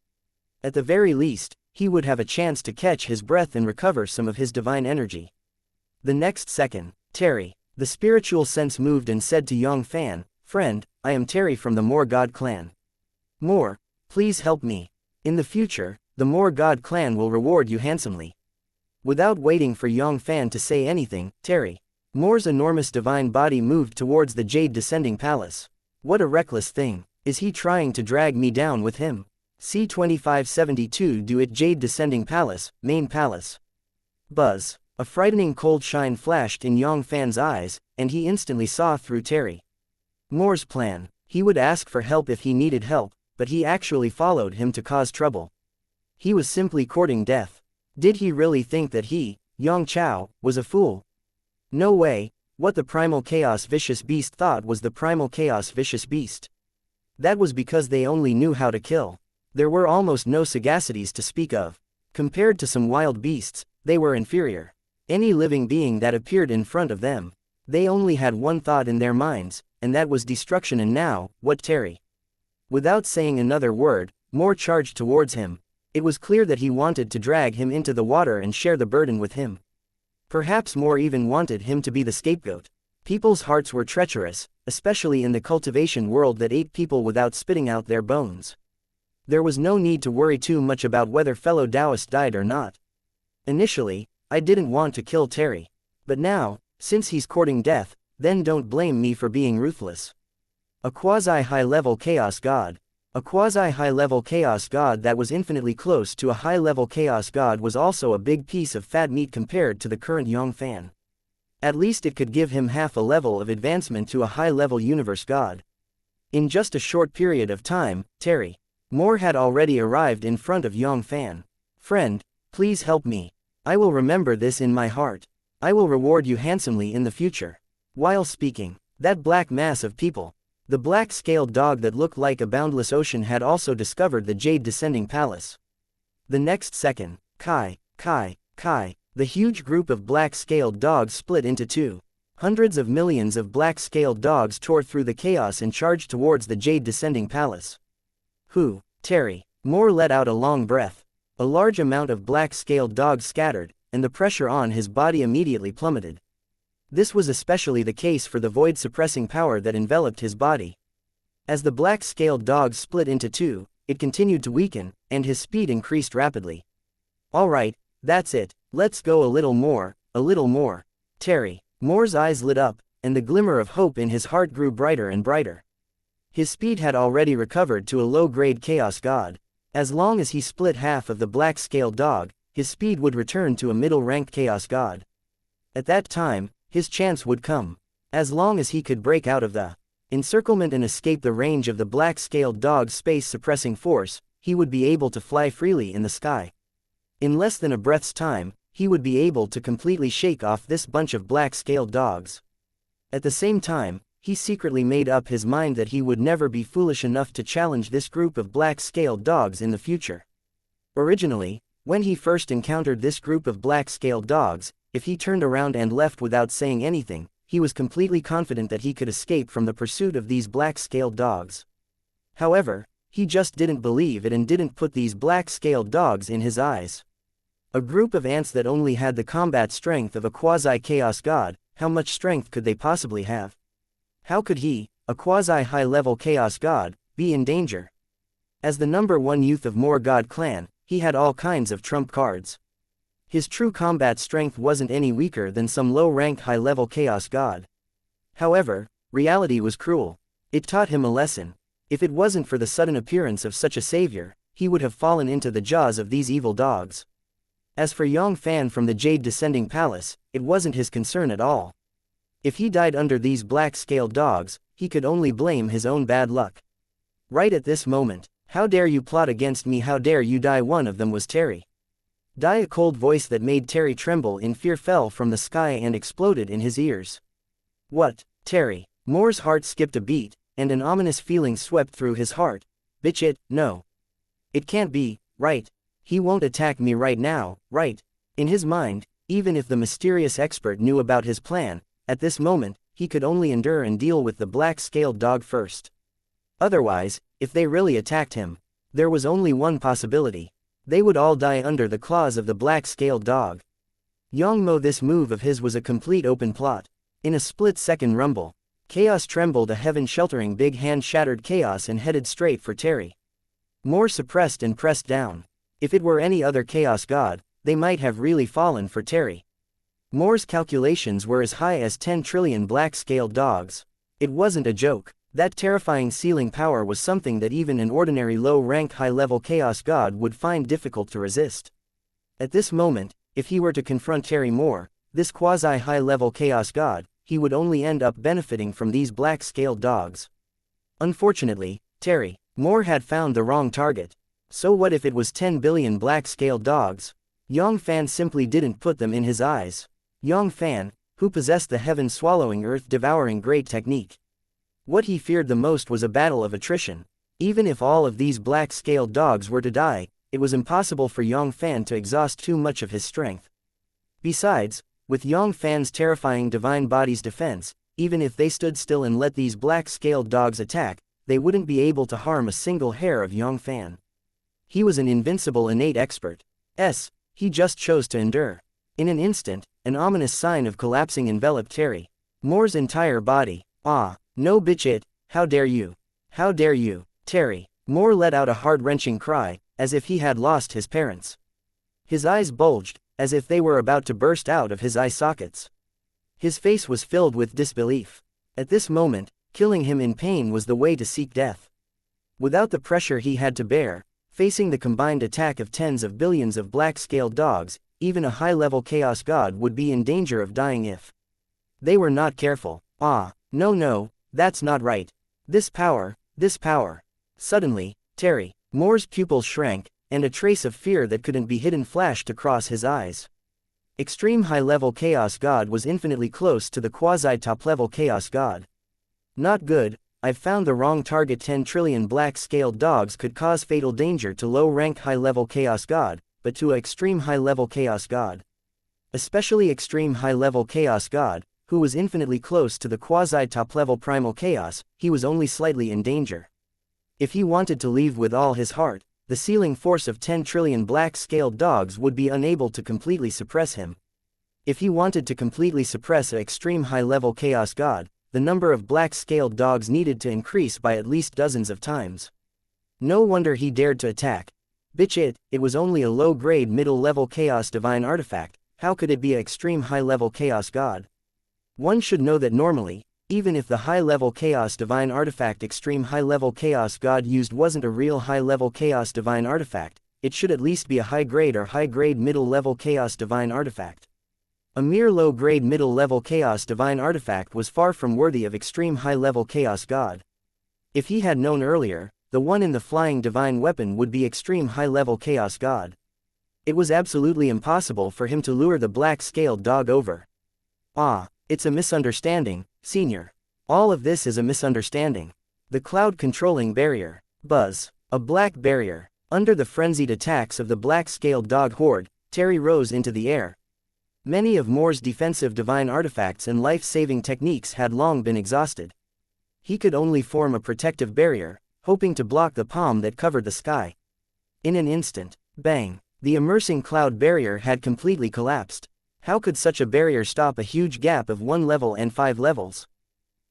At the very least, he would have a chance to catch his breath and recover some of his divine energy. The next second, Terry, the spiritual sense moved and said to Yang Fann, "Friend, I am Terry from the Moore god clan. Moore, please help me. In the future, the Moore god clan will reward you handsomely." Without waiting for Yang Fann to say anything, Terry Moore's enormous divine body moved towards the Jade Descending Palace. What a reckless thing. Is he trying to drag me down with him? C2572 Do It Jade Descending Palace, Main Palace. Buzz. A frightening cold shine flashed in Yang Fann's eyes, and he instantly saw through Terry Moore's plan. He would ask for help if he needed help, but he actually followed him to cause trouble. He was simply courting death. Did he really think that he, Yang Chao, was a fool? No way. What the primal chaos vicious beast thought was the primal chaos vicious beast. That was because they only knew how to kill. There were almost no sagacities to speak of. Compared to some wild beasts, they were inferior. Any living being that appeared in front of them, they only had one thought in their minds, and that was destruction. And now, what Terry? Without saying another word, Moore charged towards him. It was clear that he wanted to drag him into the water and share the burden with him. Perhaps Moore even wanted him to be the scapegoat. People's hearts were treacherous, especially in the cultivation world that ate people without spitting out their bones. There was no need to worry too much about whether fellow Taoist died or not. Initially, I didn't want to kill Terry. But now, since he's courting death, then don't blame me for being ruthless. A quasi-high-level chaos god. A quasi-high-level chaos god that was infinitely close to a high-level chaos god was also a big piece of fat meat compared to the current Yang Fann. At least it could give him half a level of advancement to a high-level universe god. In just a short period of time, Terry Moore had already arrived in front of Yang Fann. Friend, please help me. I will remember this in my heart. I will reward you handsomely in the future. While speaking, that black mass of people, the black-scaled dog that looked like a boundless ocean, had also discovered the jade descending palace. The next second, Kai, the huge group of black-scaled dogs split into two. Hundreds of millions of black-scaled dogs tore through the chaos and charged towards the jade descending palace. Who? Terry Moore let out a long breath. A large amount of black-scaled dogs scattered, and the pressure on his body immediately plummeted. This was especially the case for the void-suppressing power that enveloped his body. As the black-scaled dogs split into two, it continued to weaken, and his speed increased rapidly. All right, that's it, let's go a little more, a little more. Terry Moore's eyes lit up, and the glimmer of hope in his heart grew brighter and brighter. His speed had already recovered to a low-grade chaos god. As long as he split half of the black-scaled dog, his speed would return to a middle-ranked chaos god. At that time, his chance would come. As long as he could break out of the encirclement and escape the range of the black-scaled dog's space-suppressing force, he would be able to fly freely in the sky. In less than a breath's time, he would be able to completely shake off this bunch of black-scaled dogs. At the same time, he secretly made up his mind that he would never be foolish enough to challenge this group of black-scaled dogs in the future. Originally, when he first encountered this group of black-scaled dogs, if he turned around and left without saying anything, he was completely confident that he could escape from the pursuit of these black-scaled dogs. However, he just didn't believe it and didn't put these black-scaled dogs in his eyes. A group of ants that only had the combat strength of a quasi-chaos god, how much strength could they possibly have? How could he, a quasi-high-level chaos god, be in danger? As the #1 youth of Moore God clan, he had all kinds of trump cards. His true combat strength wasn't any weaker than some low-ranked high-level chaos god. However, reality was cruel. It taught him a lesson. If it wasn't for the sudden appearance of such a savior, he would have fallen into the jaws of these evil dogs. As for Yang Fann from the Jade Descending Palace, it wasn't his concern at all. If he died under these black-scaled dogs, he could only blame his own bad luck. Right at this moment, "How dare you plot against me, how dare you die?" One of them was Terry. A cold voice that made Terry tremble in fear fell from the sky and exploded in his ears. What? Terry Moore's heart skipped a beat, and an ominous feeling swept through his heart. Bitch it, no. It can't be, right? He won't attack me right now, right? In his mind, even if the mysterious expert knew about his plan, at this moment, he could only endure and deal with the black-scaled dog first. Otherwise, if they really attacked him, there was only one possibility. They would all die under the claws of the black-scaled dog. Yang Mo, this move of his was a complete open plot. In a split-second rumble, chaos trembled, a heaven-sheltering big hand shattered chaos and headed straight for Terry. Moore suppressed and pressed down. If it were any other chaos god, they might have really fallen for Terry. Moore's calculations were as high as 10 trillion black-scaled dogs. It wasn't a joke. That terrifying ceiling power was something that even an ordinary low-rank high-level chaos god would find difficult to resist. At this moment, If he were to confront Terry Moore, this quasi-high-level chaos god, he would only end up benefiting from these black-scaled dogs. Unfortunately, Terry Moore had found the wrong target. So what if it was 10 billion black-scaled dogs? Yang Fann simply didn't put them in his eyes. Yang Fann, who possessed the heaven-swallowing earth-devouring great technique. What he feared the most was a battle of attrition. Even if all of these black-scaled dogs were to die, it was impossible for Yang Fann to exhaust too much of his strength. Besides, with Yang Fann's terrifying divine body's defense, even if they stood still and let these black-scaled dogs attack, they wouldn't be able to harm a single hair of Yang Fann. He was an invincible innate expert. He just chose to endure. In an instant, an ominous sign of collapsing enveloped Terry Moore's entire body. No bitch it, how dare you? How dare you? Terry Moore let out a heart-wrenching cry, as if he had lost his parents. His eyes bulged, as if they were about to burst out of his eye sockets. His face was filled with disbelief. At this moment, killing him in pain was the way to seek death. Without the pressure he had to bear, facing the combined attack of tens of billions of black-scaled dogs, even a high-level chaos god would be in danger of dying if they were not careful. No, that's not right. This power. Suddenly, Terry Moore's pupils shrank, and a trace of fear that couldn't be hidden flashed across his eyes. Extreme high-level chaos god was infinitely close to the quasi-top-level chaos god. Not good. I've found the wrong target. 10 trillion black-scaled dogs could cause fatal danger to low-rank high-level chaos god, but to an extreme high-level chaos god. Especially extreme high-level chaos god, who was infinitely close to the quasi-top-level primal chaos, he was only slightly in danger. If he wanted to leave with all his heart, the sealing force of 10 trillion black-scaled dogs would be unable to completely suppress him. If he wanted to completely suppress an extreme high-level chaos god, the number of black-scaled dogs needed to increase by at least dozens of times. No wonder he dared to attack. Bitch it was only a low-grade middle-level chaos divine artifact. How could it be an extreme high-level chaos god? One should know that normally, even if the high-level chaos divine artifact extreme high-level chaos god used wasn't a real high-level chaos divine artifact, it should at least be a high-grade or high-grade middle-level chaos divine artifact. A mere low-grade middle-level chaos divine artifact was far from worthy of extreme high-level chaos god. If he had known earlier, the one in the flying divine weapon would be extreme high-level chaos god. It was absolutely impossible for him to lure the black-scaled dog over. It's a misunderstanding, Senior. All of this is a misunderstanding. The cloud-controlling barrier. Buzz. A black barrier. Under the frenzied attacks of the black-scaled dog horde, Terry rose into the air. Many of Moore's defensive divine artifacts and life-saving techniques had long been exhausted. He could only form a protective barrier, hoping to block the palm that covered the sky. In an instant, bang, the immersing cloud barrier had completely collapsed. How could such a barrier stop a huge gap of 1 level and 5 levels?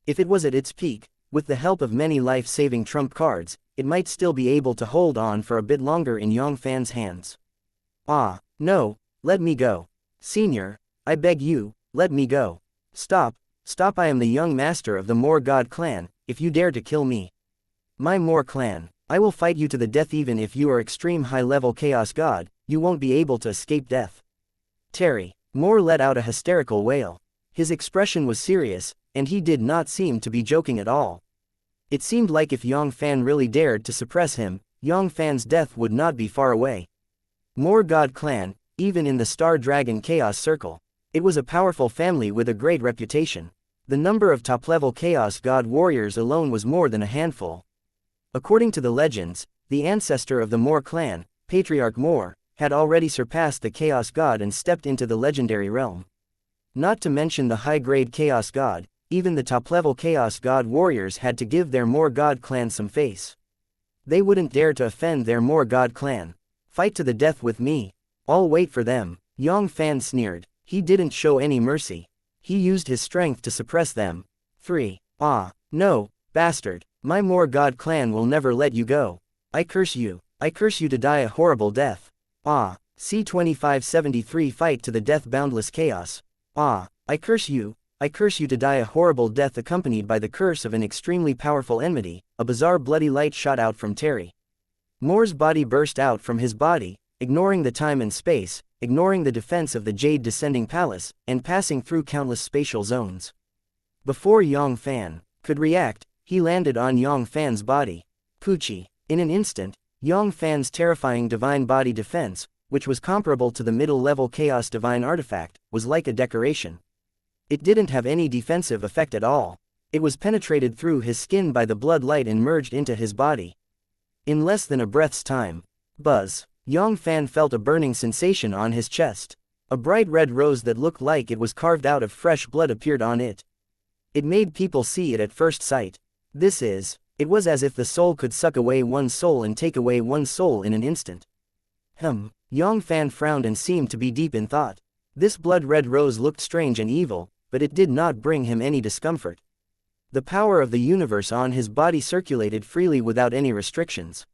If it was at its peak, with the help of many life-saving trump cards, it might still be able to hold on for a bit longer in Yang Fann's hands. No, let me go. Senior, I beg you, let me go. Stop, I am the young master of the Moore God clan. If you dare to kill me, my Moore clan, I will fight you to the death. Even if you are extreme high-level chaos god, you won't be able to escape death. Terry Moore let out a hysterical wail. His expression was serious, and he did not seem to be joking at all. It seemed like if Yang Fann really dared to suppress him, Yang Fann's death would not be far away. Moore God clan, even in the Star Dragon Chaos Circle, it was a powerful family with a great reputation. The number of top-level Chaos God warriors alone was more than a handful. According to the legends, the ancestor of the Moore clan, Patriarch Moore, had already surpassed the Chaos God and stepped into the legendary realm. Not to mention the high-grade Chaos God, even the top-level Chaos God warriors had to give their Moore God clan some face. They wouldn't dare to offend their Moore God clan. Fight to the death with me. I'll wait for them. Yang Fann sneered. He didn't show any mercy. He used his strength to suppress them. 3. No, bastard. My Moore God clan will never let you go. I curse you. I curse you to die a horrible death. C-2573 Fight to the death. Boundless chaos. I curse you to die a horrible death accompanied by the curse of an extremely powerful enmity. A bizarre bloody light shot out from Terry Moore's body burst out from his body, ignoring the time and space, ignoring the defense of the Jade Descending Palace, and passing through countless spatial zones. Before Yang Fann could react, he landed on Yang Fann's body. Poochie. In an instant, Yang Fann's terrifying divine body defense, which was comparable to the middle-level Chaos Divine artifact, was like a decoration. It didn't have any defensive effect at all. It was penetrated through his skin by the blood light and merged into his body. In less than a breath's time. Buzz. Yang Fann felt a burning sensation on his chest. A bright red rose that looked like it was carved out of fresh blood appeared on it. It made people see it at first sight. It was as if the soul could suck away one's soul and take away one's soul in an instant. Yang Fann frowned and seemed to be deep in thought. This blood-red rose looked strange and evil, but it did not bring him any discomfort. The power of the universe on his body circulated freely without any restrictions.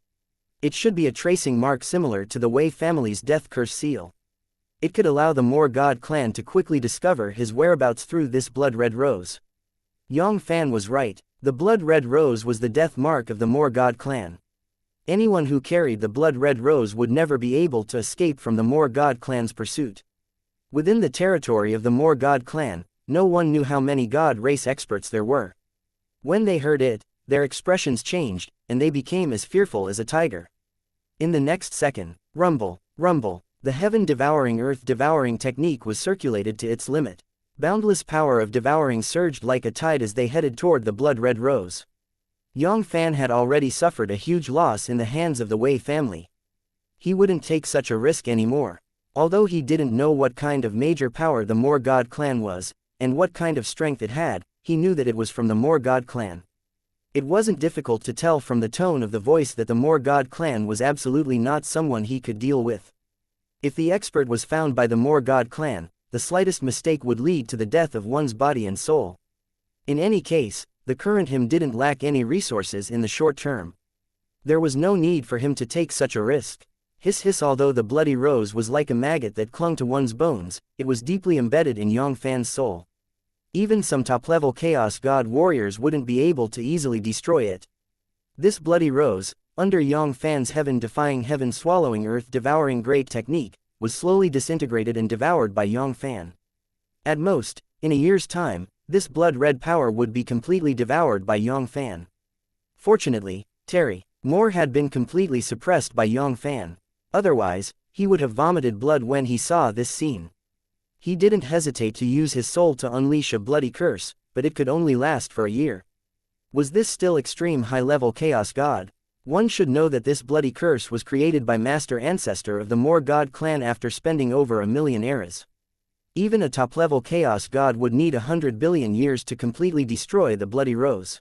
It should be a tracing mark similar to the Wei family's death curse seal. It could allow the Moor God clan to quickly discover his whereabouts through this blood-red rose. Yang Fann was right. The blood-red rose was the death mark of the Moor God clan. Anyone who carried the blood-red rose would never be able to escape from the Moor God clan's pursuit. Within the territory of the Moor God clan, no one knew how many God race experts there were. When they heard it, their expressions changed, and they became as fearful as a tiger. In the next second, rumble, rumble, the heaven-devouring earth-devouring technique was circulated to its limit. Boundless power of devouring surged like a tide as they headed toward the blood-red rose. Yang Fann had already suffered a huge loss in the hands of the Wei family. He wouldn't take such a risk anymore. Although he didn't know what kind of major power the Moor God clan was, and what kind of strength it had, he knew that it was from the Moor God clan. It wasn't difficult to tell from the tone of the voice that the Moor God clan was absolutely not someone he could deal with. If the expert was found by the Moor God clan, the slightest mistake would lead to the death of one's body and soul. In any case, the current him didn't lack any resources in the short term. There was no need for him to take such a risk. Hiss. Although the bloody rose was like a maggot that clung to one's bones, it was deeply embedded in Yang Fann's soul. Even some top-level Chaos God warriors wouldn't be able to easily destroy it. This bloody rose, under Yang Fann's heaven-defying heaven-swallowing earth-devouring great technique, was slowly disintegrated and devoured by Yang Fann. At most, in a year's time, this blood-red power would be completely devoured by Yang Fann. Fortunately, Terry Moore had been completely suppressed by Yang Fann. Otherwise, he would have vomited blood when he saw this scene. He didn't hesitate to use his soul to unleash a bloody curse, but it could only last for a year. Was this still extreme high-level Chaos God? One should know that this bloody curse was created by Master Ancestor of the Moor God clan after spending over 1,000,000 eras. Even a top-level Chaos God would need 100 billion years to completely destroy the bloody rose.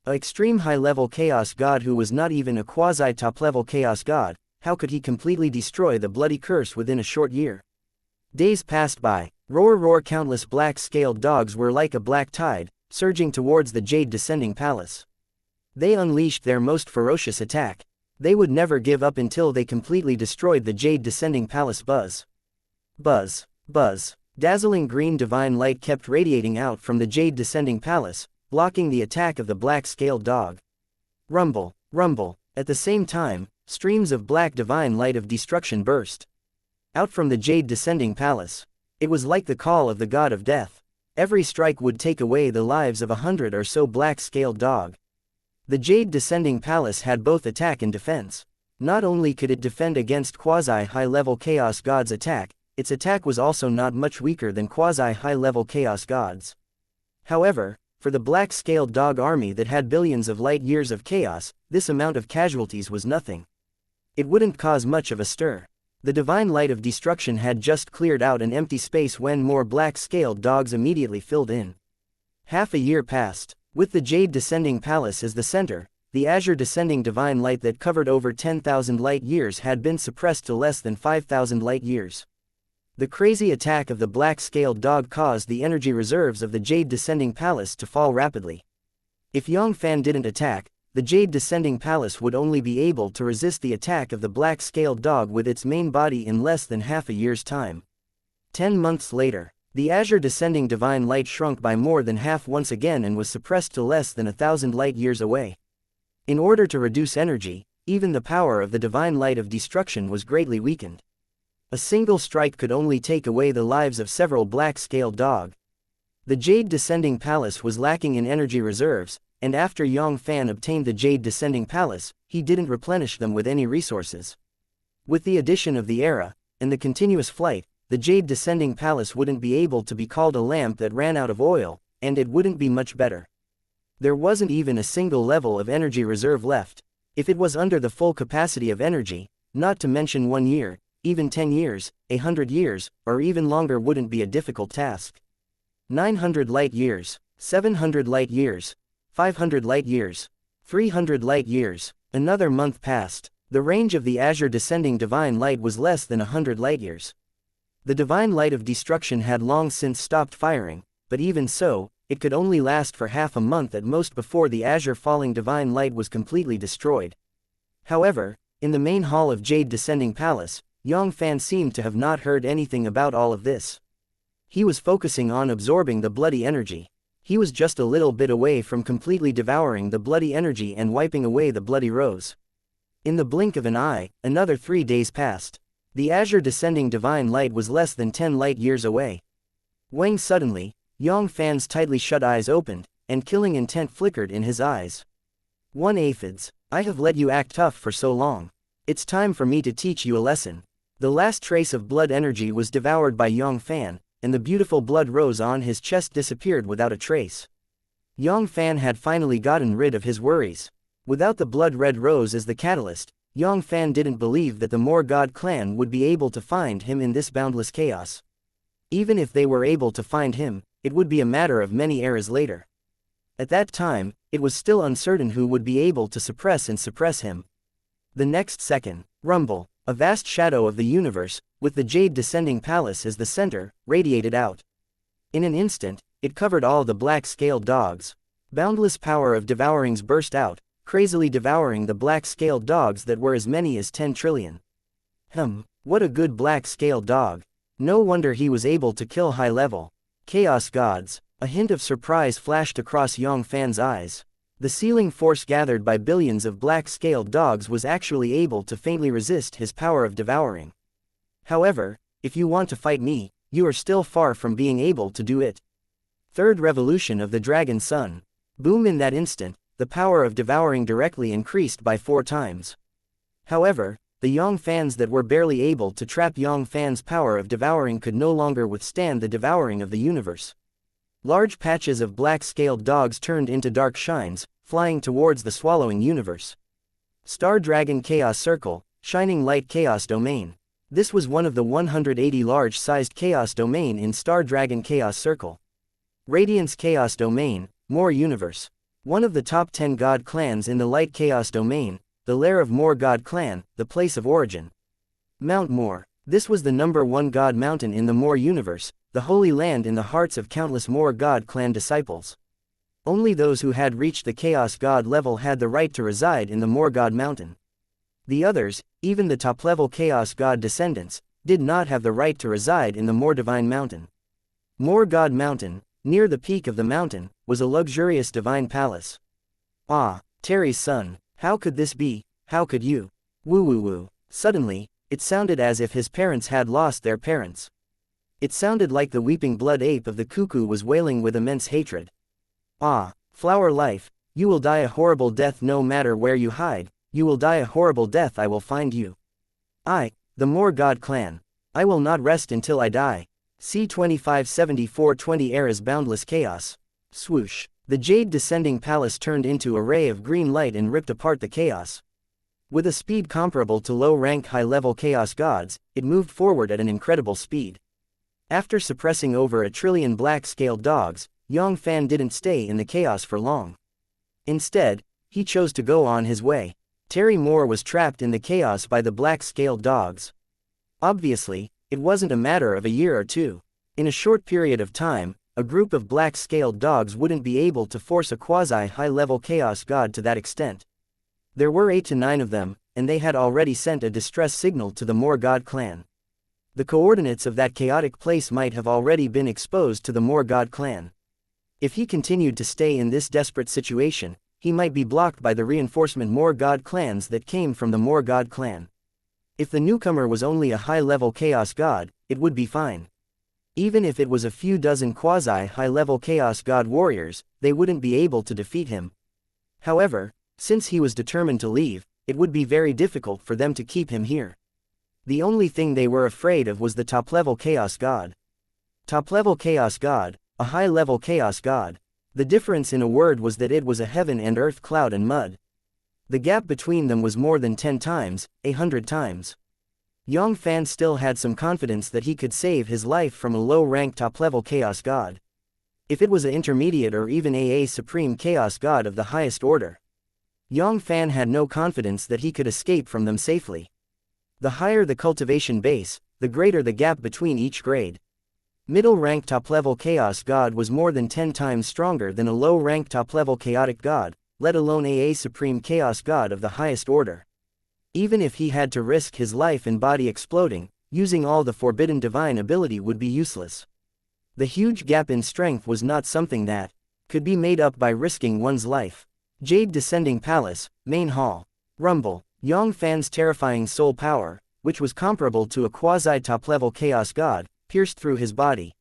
An extreme high-level Chaos God who was not even a quasi-top-level Chaos God, how could he completely destroy the bloody curse within a short year? Days passed by. Roar. Countless black-scaled dogs were like a black tide, surging towards the Jade Descending Palace. They unleashed their most ferocious attack. They would never give up until they completely destroyed the Jade Descending Palace. Buzz. Buzz. Buzz. Dazzling green divine light kept radiating out from the Jade Descending Palace, blocking the attack of the black-scaled dog. Rumble. Rumble. At the same time, streams of black divine light of destruction burst out from the Jade Descending Palace. It was like the call of the god of death. Every strike would take away the lives of 100 or so black-scaled dog. The Jade Descending Palace had both attack and defense. Not only could it defend against quasi-high-level Chaos Gods' attack, its attack was also not much weaker than quasi-high-level Chaos Gods. However, for the black-scaled dog army that had billions of light-years of chaos, this amount of casualties was nothing. It wouldn't cause much of a stir. The divine light of destruction had just cleared out an empty space when more black-scaled dogs immediately filled in. Half a year passed. With the Jade Descending Palace as the center, the azure descending divine light that covered over 10,000 light-years had been suppressed to less than 5,000 light-years. The crazy attack of the black-scaled dog caused the energy reserves of the Jade Descending Palace to fall rapidly. If Yang Fann didn't attack, the Jade Descending Palace would only be able to resist the attack of the black-scaled dog with its main body in less than half a year's time. 10 months later, the azure descending divine light shrunk by more than half once again and was suppressed to less than 1,000 light-years away. In order to reduce energy, even the power of the divine light of destruction was greatly weakened. A single strike could only take away the lives of several black-scaled dogs. The Jade Descending Palace was lacking in energy reserves, and after Yang Fann obtained the Jade Descending Palace, he didn't replenish them with any resources. With the addition of the era, and the continuous flight, the Jade Descending Palace wouldn't be able to be called a lamp that ran out of oil, and it wouldn't be much better. There wasn't even a single level of energy reserve left. If it was under the full capacity of energy, not to mention 1 year, even 10 years, 100 years, or even longer wouldn't be a difficult task. 900 light years, 700 light years, 500 light years, 300 light years. Another month passed. The range of the azure descending divine light was less than 100 light years. The divine light of destruction had long since stopped firing, but even so, it could only last for half a month at most before the azure falling divine light was completely destroyed. However, in the main hall of Jade Descending Palace, Yang Fann seemed to have not heard anything about all of this. He was focusing on absorbing the bloody energy. He was just a little bit away from completely devouring the bloody energy and wiping away the bloody rose. In the blink of an eye, another 3 days passed. The azure descending divine light was less than 10 light years away. When suddenly, Yang Fann's tightly shut eyes opened, and killing intent flickered in his eyes. "One aphids, I have let you act tough for so long. It's time for me to teach you a lesson." The last trace of blood energy was devoured by Yang Fann, and the beautiful blood rose on his chest disappeared without a trace. Yang Fann had finally gotten rid of his worries. Without the blood-red rose as the catalyst, Yang Fann didn't believe that the Moor God clan would be able to find him in this boundless chaos. Even if they were able to find him, it would be a matter of many eras later. At that time, it was still uncertain who would be able to suppress him. The next second, rumble, a vast shadow of the universe, with the Jade Descending Palace as the center, radiated out. In an instant, it covered all the black-scaled dogs. Boundless power of devourings burst out, crazily devouring the black-scaled dogs that were as many as 10 trillion. What a good black-scaled dog. No wonder he was able to kill high-level chaos gods. A hint of surprise flashed across Yang Fann's eyes. The sealing force gathered by billions of black-scaled dogs was actually able to faintly resist his power of devouring. However, if you want to fight me, you are still far from being able to do it. Third revolution of the Dragon Sun. Boom! In that instant, the power of devouring directly increased by 4 times. However, the Yang Fanns that were barely able to trap Yang Fann's power of devouring could no longer withstand the devouring of the universe. Large patches of black-scaled dogs turned into dark shines, flying towards the swallowing universe. Star Dragon Chaos Circle, Shining Light Chaos Domain. This was one of the 180 large-sized chaos domain in Star Dragon Chaos Circle. Radiance Chaos Domain, Moor Universe. One of the top 10 god clans in the Light Chaos Domain, the lair of Moor God Clan, the place of origin. Mount Moor. This was the #1 god mountain in the Moor universe, the holy land in the hearts of countless Moor God clan disciples. Only those who had reached the Chaos God level had the right to reside in the Moor God mountain. The others, even the top-level Chaos God descendants, did not have the right to reside in the Moor Divine Mountain. Moor God Mountain, near the peak of the mountain, was a luxurious divine palace. Ah, Terry's son, how could this be? How could you? Woo. Suddenly, it sounded as if his parents had lost their parents. It sounded like the weeping blood ape of the cuckoo was wailing with immense hatred. Ah, flower life, you will die a horrible death no matter where you hide, you will die a horrible death, I will find you. I, the Moor God clan. I will not rest until I die. C257420 Era's boundless chaos. Swoosh. The Jade Descending Palace turned into a ray of green light and ripped apart the chaos. With a speed comparable to low-rank high-level chaos gods, it moved forward at an incredible speed. After suppressing over 1 trillion black-scaled dogs, Yang Fann didn't stay in the chaos for long. Instead, he chose to go on his way. Terry Moore was trapped in the chaos by the black-scaled dogs. Obviously, it wasn't a matter of a year or two. In a short period of time, a group of black-scaled dogs wouldn't be able to force a quasi-high-level chaos god to that extent. There were 8 to 9 of them, and they had already sent a distress signal to the Moor God clan. The coordinates of that chaotic place might have already been exposed to the Moor God clan. If he continued to stay in this desperate situation, he might be blocked by the reinforcement Moor God clans that came from the Moor God clan. If the newcomer was only a high-level chaos god, it would be fine. Even if it was a few dozen quasi-high-level chaos god warriors, they wouldn't be able to defeat him. However, since he was determined to leave, it would be very difficult for them to keep him here. The only thing they were afraid of was the top-level chaos god. Top-level chaos god, a high-level chaos god. The difference in a word was that it was a heaven and earth, cloud and mud. The gap between them was more than 10 times, 100 times. Yang Fann still had some confidence that he could save his life from a low-ranked top-level chaos god. If it was an intermediate or even a supreme chaos god of the highest order, Yang Fann had no confidence that he could escape from them safely. The higher the cultivation base, the greater the gap between each grade. Middle-rank top-level chaos god was more than 10 times stronger than a low-rank top-level chaotic god, let alone a supreme chaos god of the highest order. Even if he had to risk his life and body exploding, using all the forbidden divine ability would be useless. The huge gap in strength was not something that could be made up by risking one's life. Jade Descending Palace, Main Hall. Rumble. Yang Fann's terrifying soul power, which was comparable to a quasi-top-level chaos god, pierced through his body.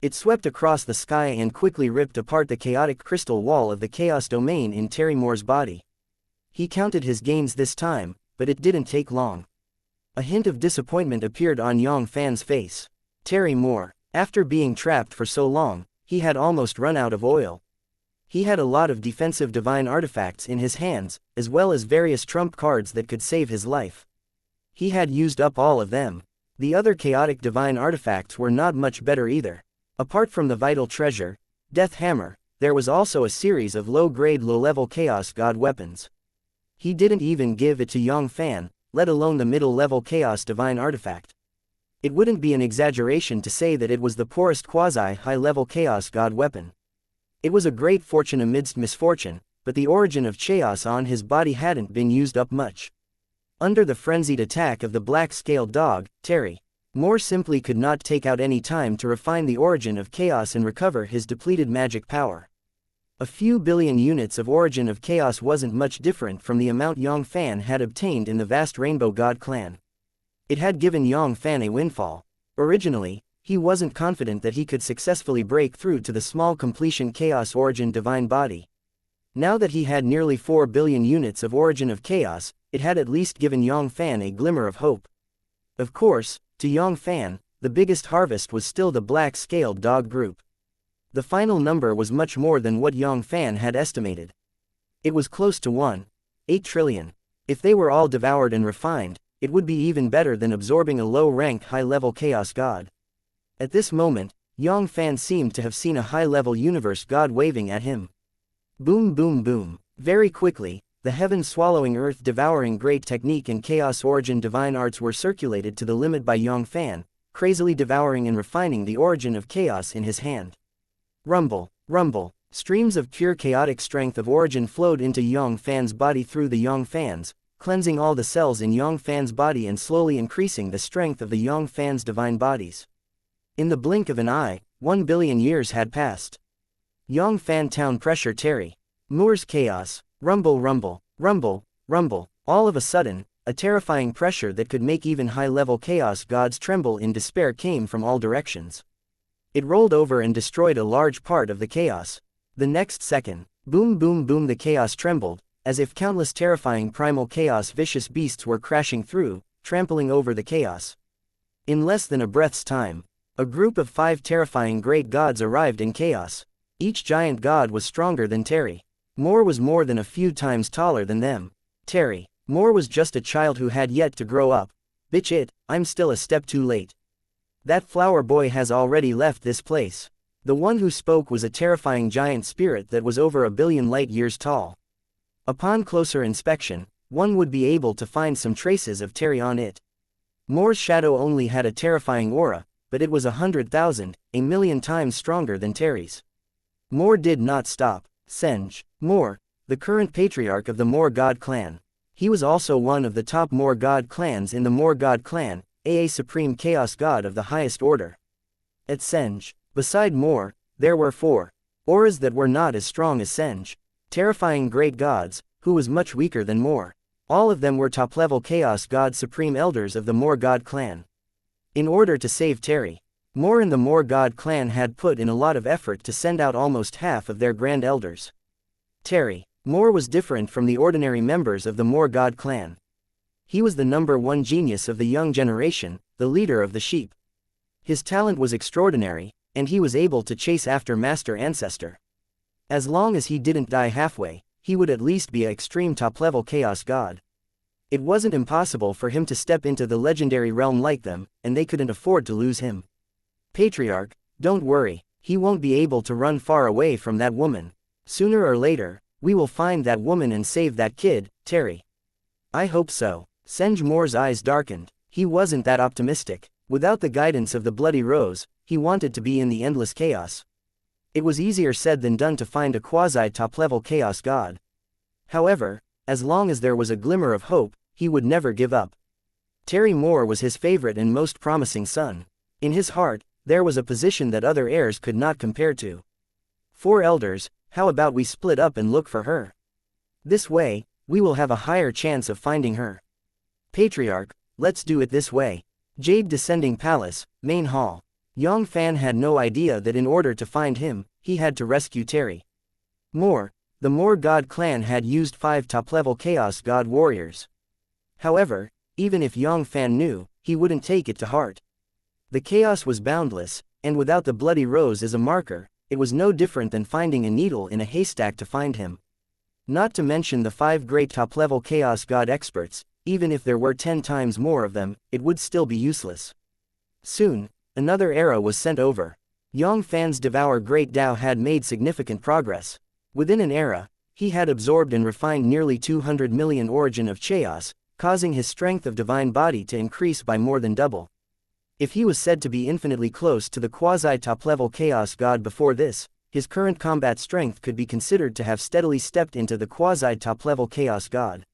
It swept across the sky and quickly ripped apart the chaotic crystal wall of the chaos domain in Terry Moore's body. He counted his gains this time, but it didn't take long. A hint of disappointment appeared on Yang Fann's face. Terry Moore. After being trapped for so long, he had almost run out of oil. He had a lot of defensive divine artifacts in his hands, as well as various trump cards that could save his life. He had used up all of them. The other chaotic divine artifacts were not much better either. Apart from the vital treasure, Death Hammer, there was also a series of low-grade low-level chaos god weapons. He didn't even give it to Yang Fann, let alone the middle-level chaos divine artifact. It wouldn't be an exaggeration to say that it was the poorest quasi-high-level chaos god weapon. It was a great fortune amidst misfortune, but the origin of chaos on his body hadn't been used up much. Under the frenzied attack of the black-scaled dog, Terry Moore simply could not take out any time to refine the origin of chaos and recover his depleted magic power. A few billion units of origin of chaos wasn't much different from the amount Yang Fann had obtained in the vast Rainbow God clan. It had given Yang Fann a windfall. Originally, he wasn't confident that he could successfully break through to the small completion chaos origin divine body. Now that he had nearly 4 billion units of origin of chaos, it had at least given Yang Fann a glimmer of hope. Of course, to Yang Fann, the biggest harvest was still the black-scaled dog group. The final number was much more than what Yang Fann had estimated. It was close to 1.8 trillion. If they were all devoured and refined, it would be even better than absorbing a low-ranked high-level chaos god. At this moment, Yang Fann seemed to have seen a high-level universe god waving at him. Boom boom boom. Very quickly, the heaven-swallowing earth-devouring great technique and chaos origin divine arts were circulated to the limit by Yang Fann, crazily devouring and refining the origin of chaos in his hand. Rumble, rumble. Streams of pure chaotic strength of origin flowed into Yang Fann's body through the Yang Fanns, cleansing all the cells in Yang Fann's body and slowly increasing the strength of the Yang Fann's divine bodies. In the blink of an eye, 1 billion years had passed. Yang Fann Town pressure Terry Moore's chaos. Rumble rumble, rumble, rumble. All of a sudden, a terrifying pressure that could make even high-level chaos gods tremble in despair came from all directions. It rolled over and destroyed a large part of the chaos. The next second, boom boom boom, the chaos trembled, as if countless terrifying primal chaos vicious beasts were crashing through, trampling over the chaos. In less than a breath's time, a group of 5 terrifying great gods arrived in chaos. Each giant god was stronger than Terry Moore was more than a few times taller than them. Terry Moore was just a child who had yet to grow up. Bitch it, I'm still a step too late. That flower boy has already left this place. The one who spoke was a terrifying giant spirit that was over 1 billion light years tall. Upon closer inspection, one would be able to find some traces of Terry on it. Moore's shadow only had a terrifying aura, but it was 100,000, a million times stronger than Terry's. Moore did not stop. Senj Moore, the current patriarch of the Moore God clan. He was also one of the top Moore God clans in the Moore God clan, a supreme chaos god of the highest order. At Senj, beside Moore, there were 4 auras that were not as strong as Senj. Terrifying great gods, who was much weaker than Moore. All of them were top-level Chaos God Supreme Elders of the Moor God clan. In order to save Terry, Moor and the Moor God clan had put in a lot of effort to send out almost half of their Grand Elders. Terry Moor was different from the ordinary members of the Moor God clan. He was the #1 genius of the young generation, the leader of the sheep. His talent was extraordinary, and he was able to chase after Master Ancestor. As long as he didn't die halfway, he would at least be an extreme top-level Chaos God. It wasn't impossible for him to step into the legendary realm like them, and they couldn't afford to lose him. Patriarch, don't worry, he won't be able to run far away from that woman. Sooner or later, we will find that woman and save that kid, Terry. I hope so. Senj Moor's eyes darkened. He wasn't that optimistic. Without the guidance of the Bloody Rose, he wanted to be in the endless chaos. It was easier said than done to find a quasi-top-level Chaos God. However, as long as there was a glimmer of hope, he would never give up. Terry Moor was his favorite and most promising son. In his heart, there was a position that other heirs could not compare to. 4 elders, how about we split up and look for her? This way, we will have a higher chance of finding her. Patriarch, let's do it this way. Jade Descending Palace, Main Hall. Yang Fann had no idea that in order to find him, he had to rescue Terry Moor. The Moor God clan had used 5 top-level Chaos God warriors. However, even if Yang Fann knew, he wouldn't take it to heart. The chaos was boundless, and without the Bloody Rose as a marker, it was no different than finding a needle in a haystack to find him. Not to mention the 5 great top-level Chaos God experts, even if there were 10 times more of them, it would still be useless. Soon, another era was sent over. Yang Fann's Devour Great Tao had made significant progress. Within an era, he had absorbed and refined nearly 200 million origin of chaos, causing his strength of divine body to increase by more than double. If he was said to be infinitely close to the quasi-top-level Chaos God before this, his current combat strength could be considered to have steadily stepped into the quasi-top-level Chaos God.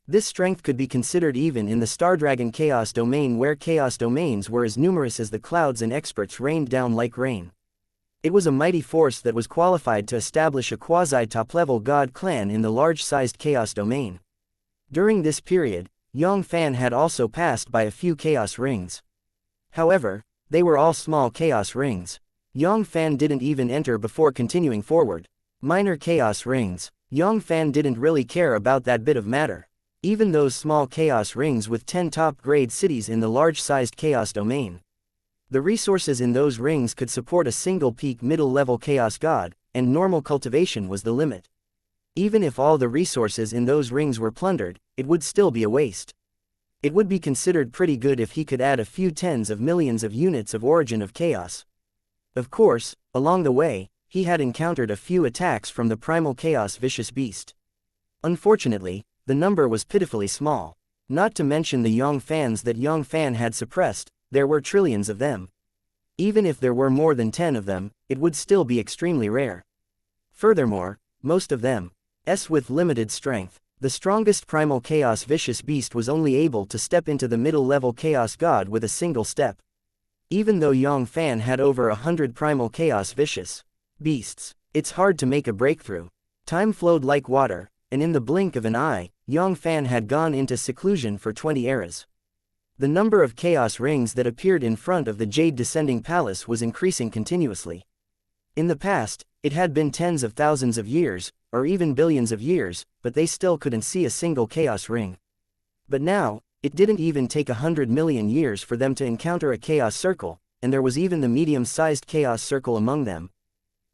This strength could be considered even in the Stardragon Chaos Domain, where Chaos Domains were as numerous as the clouds and experts rained down like rain. It was a mighty force that was qualified to establish a quasi-top-level God clan in the large-sized Chaos Domain. During this period, Yang Fann had also passed by a few Chaos Rings. However, they were all small Chaos Rings. Yang Fann didn't even enter before continuing forward. Minor Chaos Rings. Yang Fann didn't really care about that bit of matter. Even those small Chaos Rings with 10 top-grade cities in the large-sized Chaos Domain. The resources in those rings could support a single peak middle-level Chaos God, and normal cultivation was the limit. Even if all the resources in those rings were plundered, it would still be a waste. It would be considered pretty good if he could add a few tens of millions of units of origin of chaos. Of course, along the way, he had encountered a few attacks from the primal chaos vicious beast. Unfortunately, the number was pitifully small. Not to mention the Yang Fanns that Yang Fann had suppressed, there were trillions of them. Even if there were more than 10 of them, it would still be extremely rare. Furthermore, most of them, with limited strength. The strongest primal chaos vicious beast was only able to step into the middle-level chaos god with a single step. Even though Yang Fann had over 100 primal chaos vicious beasts, it's hard to make a breakthrough. Time flowed like water, and in the blink of an eye, Yang Fann had gone into seclusion for 20 eras. The number of chaos rings that appeared in front of the Jade Descending Palace was increasing continuously. In the past, it had been tens of thousands of years, or even billions of years, but they still couldn't see a single chaos ring. But now, it didn't even take 100 million years for them to encounter a chaos circle, and there was even the medium-sized chaos circle among them.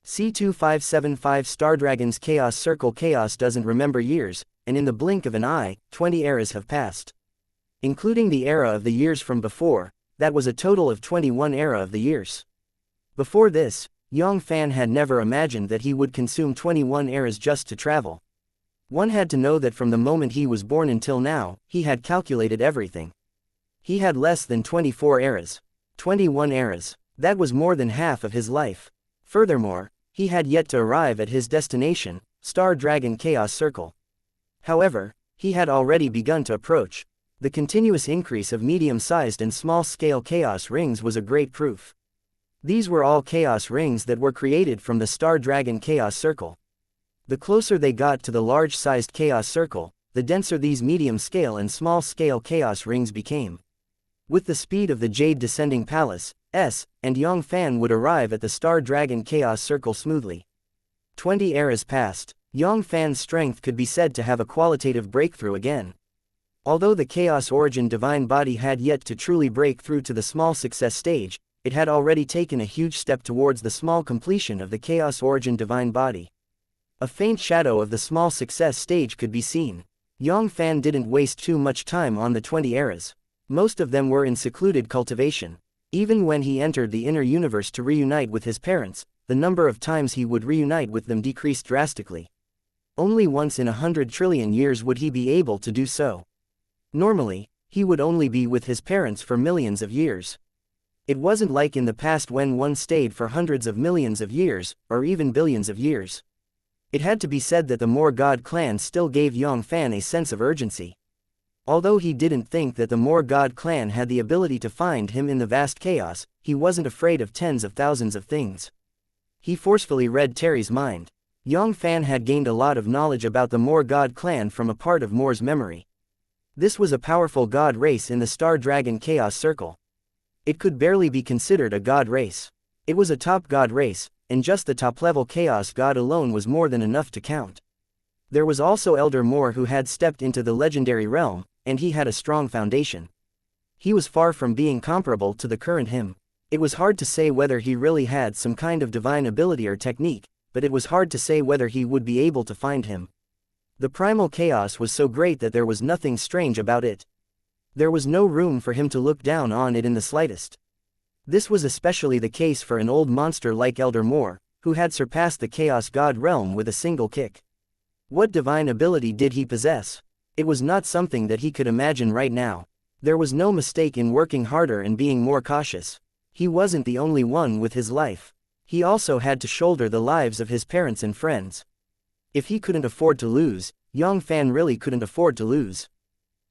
C2575 Stardragon's chaos circle. Chaos doesn't remember years, and in the blink of an eye, 20 eras have passed. Including the era of the years from before, that was a total of 21 era of the years. Before this, Yang Fann had never imagined that he would consume 21 eras just to travel. One had to know that from the moment he was born until now, he had calculated everything. He had less than 24 eras. 21 eras. That was more than half of his life. Furthermore, he had yet to arrive at his destination, Star Dragon Chaos Circle. However, he had already begun to approach. The continuous increase of medium-sized and small-scale chaos rings was a great proof. These were all chaos rings that were created from the Star Dragon Chaos Circle. The closer they got to the large-sized chaos circle, the denser these medium-scale and small-scale chaos rings became. With the speed of the Jade Descending Palace, and Yang Fann would arrive at the Star Dragon Chaos Circle smoothly. 20 eras passed. Yang Fann's strength could be said to have a qualitative breakthrough again. Although the Chaos Origin Divine Body had yet to truly break through to the small success stage, it had already taken a huge step towards the small completion of the Chaos Origin Divine Body. A faint shadow of the small success stage could be seen. Yang Fann didn't waste too much time on the 20 eras. Most of them were in secluded cultivation. Even when he entered the inner universe to reunite with his parents, the number of times he would reunite with them decreased drastically. Only once in 100 trillion years would he be able to do so. Normally, he would only be with his parents for millions of years. It wasn't like in the past when one stayed for hundreds of millions of years, or even billions of years. It had to be said that the Moor God clan still gave Yang Fann a sense of urgency. Although he didn't think that the Moor God clan had the ability to find him in the vast chaos, he wasn't afraid of tens of thousands of things. He forcefully read Terry's mind. Yang Fann had gained a lot of knowledge about the Moor God clan from a part of Moor's memory. This was a powerful god race in the Star Dragon Chaos Circle. It could barely be considered a god race. It was a top god race, and just the top-level Chaos God alone was more than enough to count. There was also Elder Moor who had stepped into the legendary realm, and he had a strong foundation. He was far from being comparable to the current him. It was hard to say whether he really had some kind of divine ability or technique, but it was hard to say whether he would be able to find him. The primal chaos was so great that there was nothing strange about it. There was no room for him to look down on it in the slightest. This was especially the case for an old monster like Elder Moor, who had surpassed the Chaos God realm with a single kick. What divine ability did he possess? It was not something that he could imagine right now. There was no mistake in working harder and being more cautious. He wasn't the only one with his life. He also had to shoulder the lives of his parents and friends. If he couldn't afford to lose, Yang Fann really couldn't afford to lose.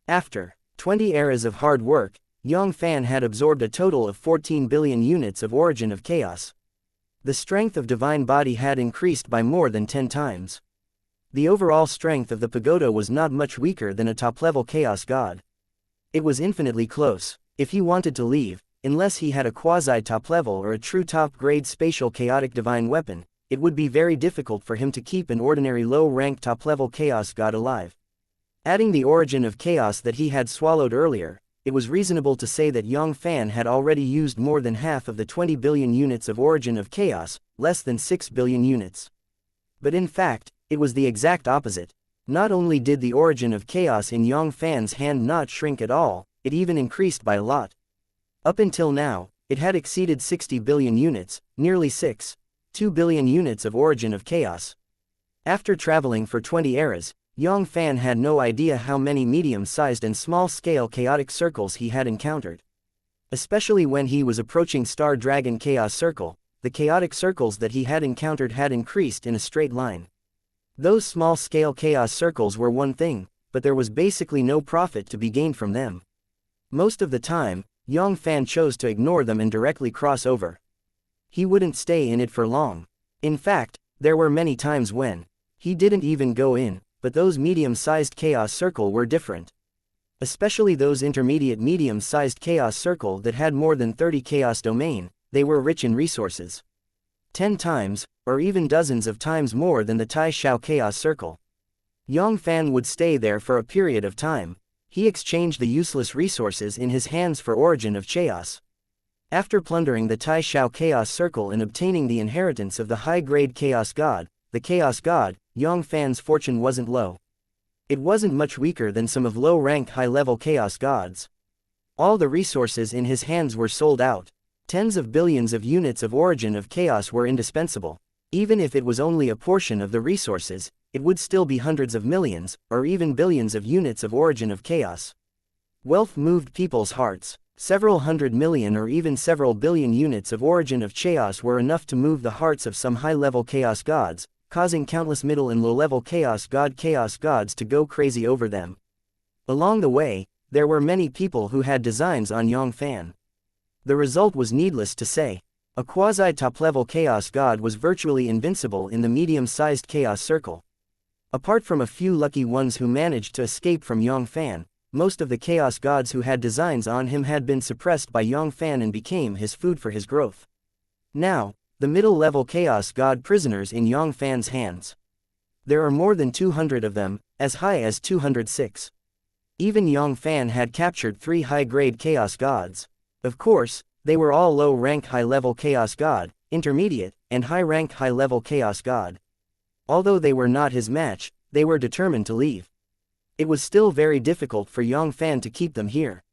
After 20 eras of hard work, Yang Fann had absorbed a total of 14 billion units of Origin of Chaos. The strength of Divine Body had increased by more than 10 times. The overall strength of the pagoda was not much weaker than a top-level Chaos God. It was infinitely close. If he wanted to leave, unless he had a quasi-top-level or a true top-grade spatial chaotic divine weapon, it would be very difficult for him to keep an ordinary low-ranked top-level Chaos God alive. Adding the Origin of Chaos that he had swallowed earlier, it was reasonable to say that Yang Fann had already used more than half of the 20 billion units of Origin of Chaos, less than 6 billion units. But in fact, it was the exact opposite. Not only did the Origin of Chaos in Yang Fann's hand not shrink at all, it even increased by a lot. Up until now, it had exceeded 60 billion units, nearly 2 billion units of Origin of Chaos. After traveling for 20 eras, Yang Fann had no idea how many medium-sized and small-scale chaotic circles he had encountered. Especially when he was approaching Star Dragon Chaos Circle, the chaotic circles that he had encountered had increased in a straight line. Those small-scale chaos circles were one thing, but there was basically no profit to be gained from them. Most of the time, Yang Fann chose to ignore them and directly cross over. He wouldn't stay in it for long. In fact, there were many times when he didn't even go in, but those medium-sized chaos circle were different. Especially those intermediate medium-sized chaos circle that had more than 30 chaos domain, they were rich in resources. 10 times, or even dozens of times more than the Tai Shao Chaos Circle. Yang Fann would stay there for a period of time. He exchanged the useless resources in his hands for Origin of Chaos. After plundering the Tai Shao Chaos Circle and obtaining the inheritance of the high-grade Chaos God, the Chaos God, Yang Fann's fortune wasn't low. It wasn't much weaker than some of low-ranked high-level Chaos Gods. All the resources in his hands were sold out. Tens of billions of units of Origin of Chaos were indispensable. Even if it was only a portion of the resources, it would still be hundreds of millions, or even billions of units of Origin of Chaos. Wealth moved people's hearts. Several hundred million or even several billion units of Origin of Chaos were enough to move the hearts of some high-level Chaos Gods, causing countless middle and low-level Chaos Gods to go crazy over them. Along the way, there were many people who had designs on Yang Fann. The result was needless to say. A quasi-top-level Chaos God was virtually invincible in the medium-sized Chaos Circle. Apart from a few lucky ones who managed to escape from Yang Fann, most of the Chaos Gods who had designs on him had been suppressed by Yang Fann and became his food for his growth. Now, the middle-level Chaos God prisoners in Yang Fann's hands. There are more than 200 of them, as high as 206. Even Yang Fann had captured 3 high-grade Chaos Gods. Of course, they were all low-rank high-level Chaos God, intermediate, and high-rank high-level Chaos God. Although they were not his match, they were determined to leave. It was still very difficult for Yang Fann to keep them here.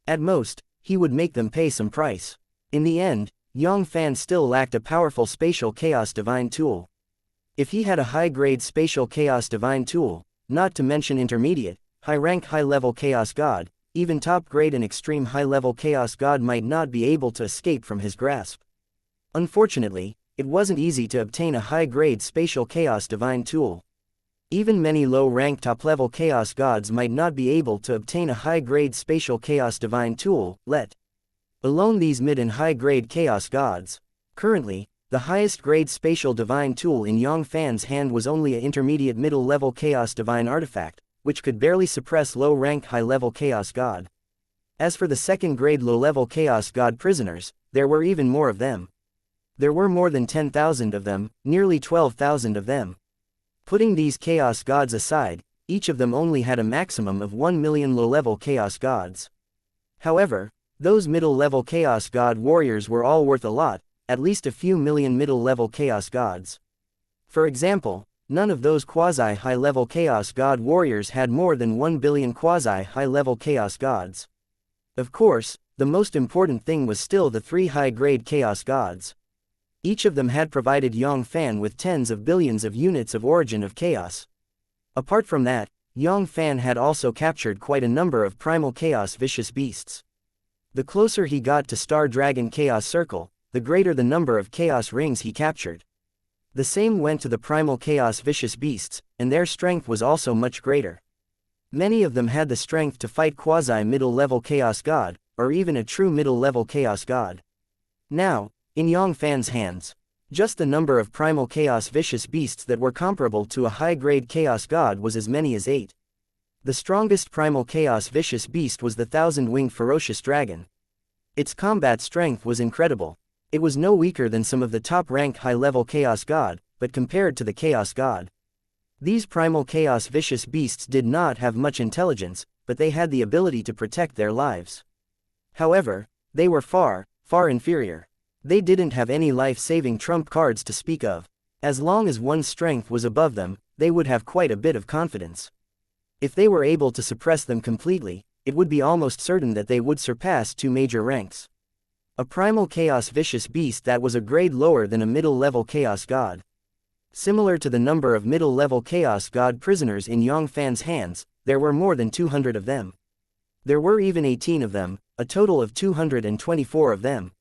At most, he would make them pay some price. In the end, Yang Fann still lacked a powerful spatial chaos divine tool. If he had a high-grade spatial chaos divine tool, not to mention intermediate, high-rank high-level chaos god, even top-grade and extreme high-level chaos god might not be able to escape from his grasp. Unfortunately, it wasn't easy to obtain a high-grade spatial chaos divine tool. Even many low-rank top-level chaos gods might not be able to obtain a high-grade spatial chaos divine tool, let alone these mid and high-grade chaos gods. Currently, the highest grade spatial divine tool in Yang Fann's hand was only an intermediate middle-level chaos divine artifact, which could barely suppress low-rank high-level chaos god. As for the second-grade low-level chaos god prisoners, there were even more of them. There were more than 10,000 of them, nearly 12,000 of them. Putting these chaos gods aside, each of them only had a maximum of 1 million low-level chaos gods. However, those middle-level chaos god warriors were all worth a lot, at least a few million middle-level chaos gods. For example, none of those quasi-high-level chaos god warriors had more than 1 billion quasi-high-level chaos gods. Of course, the most important thing was still the 3 high-grade chaos gods. Each of them had provided Yang Fann with tens of billions of units of origin of chaos. Apart from that, Yang Fann had also captured quite a number of primal chaos vicious beasts. The closer he got to Star Dragon Chaos Circle, the greater the number of chaos rings he captured. The same went to the primal chaos vicious beasts, and their strength was also much greater. Many of them had the strength to fight quasi-middle-level chaos god, or even a true middle-level chaos god. Now, in Yang Fann's hands, just the number of primal chaos vicious beasts that were comparable to a high-grade chaos god was as many as 8. The strongest primal chaos vicious beast was the 1,000-winged ferocious dragon. Its combat strength was incredible. It was no weaker than some of the top-rank high-level chaos god, but compared to the chaos god. These primal chaos vicious beasts did not have much intelligence, but they had the ability to protect their lives. However, they were far, far inferior. They didn't have any life-saving trump cards to speak of. As long as one's strength was above them, they would have quite a bit of confidence. If they were able to suppress them completely, it would be almost certain that they would surpass 2 major ranks. A primal chaos vicious beast that was a grade lower than a middle-level chaos god. Similar to the number of middle-level chaos god prisoners in Yang Fann's hands, there were more than 200 of them. There were even 18 of them, a total of 224 of them.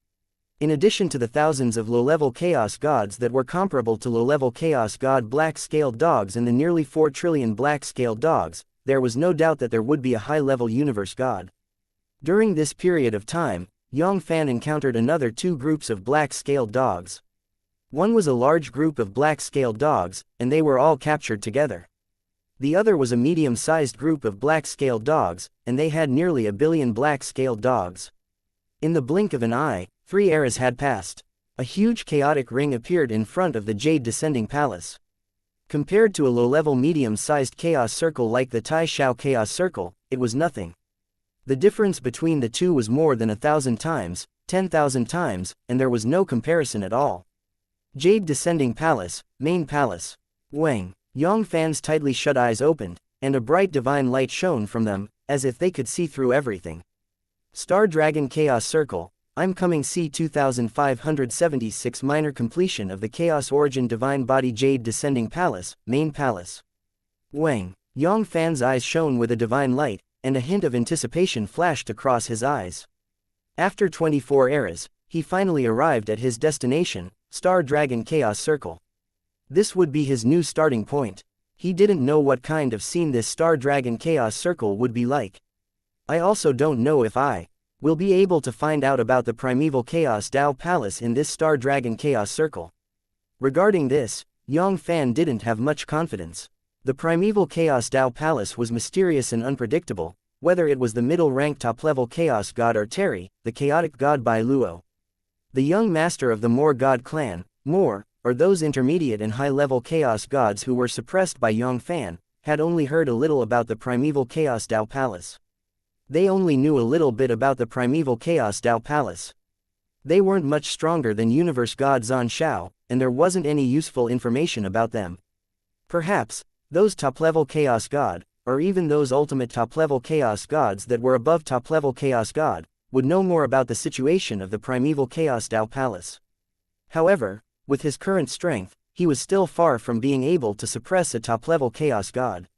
In addition to the thousands of low-level chaos gods that were comparable to low-level chaos god black-scaled dogs and the nearly 4 trillion black-scaled dogs, there was no doubt that there would be a high-level universe god. During this period of time, Yang Fann encountered another 2 groups of black-scaled dogs. One was a large group of black-scaled dogs, and they were all captured together. The other was a medium-sized group of black-scaled dogs, and they had nearly 1 billion black-scaled dogs. In the blink of an eye, 3 eras had passed. A huge chaotic ring appeared in front of the Jade Descending Palace. Compared to a low-level medium-sized chaos circle like the Tai Shao Chaos Circle, it was nothing. The difference between the two was more than 1,000 times, 10,000 times, and there was no comparison at all. Jade Descending Palace, Main Palace. Wang. Yang Fann's tightly shut eyes opened, and a bright divine light shone from them, as if they could see through everything. Star Dragon Chaos Circle. I'm coming. C 2576 Minor completion of the Chaos Origin Divine Body Jade Descending Palace, Main Palace. Wang. Yang Fann's eyes shone with a divine light, and a hint of anticipation flashed across his eyes. After 24 eras, he finally arrived at his destination, Star Dragon Chaos Circle. This would be his new starting point. He didn't know what kind of scene this Star Dragon Chaos Circle would be like. I also don't know if I will be able to find out about the primeval Chaos Dao Palace in this Star Dragon Chaos Circle. Regarding this, Yang Fann didn't have much confidence. The primeval Chaos Tao Palace was mysterious and unpredictable, whether it was the middle-ranked top-level Chaos God or Terry, the chaotic god Bai Luo. The young master of the Moor God clan, Moor, or those intermediate and high-level Chaos gods who were suppressed by Yang Fann, had only heard a little about the primeval Chaos Tao Palace. They only knew a little bit about the primeval Chaos Tao Palace. They weren't much stronger than universe god Zan Shao, and there wasn't any useful information about them. Perhaps, those top-level Chaos God, or even those ultimate top-level Chaos Gods that were above top-level Chaos God, would know more about the situation of the primeval Chaos Tao Palace. However, with his current strength, he was still far from being able to suppress a top-level Chaos God.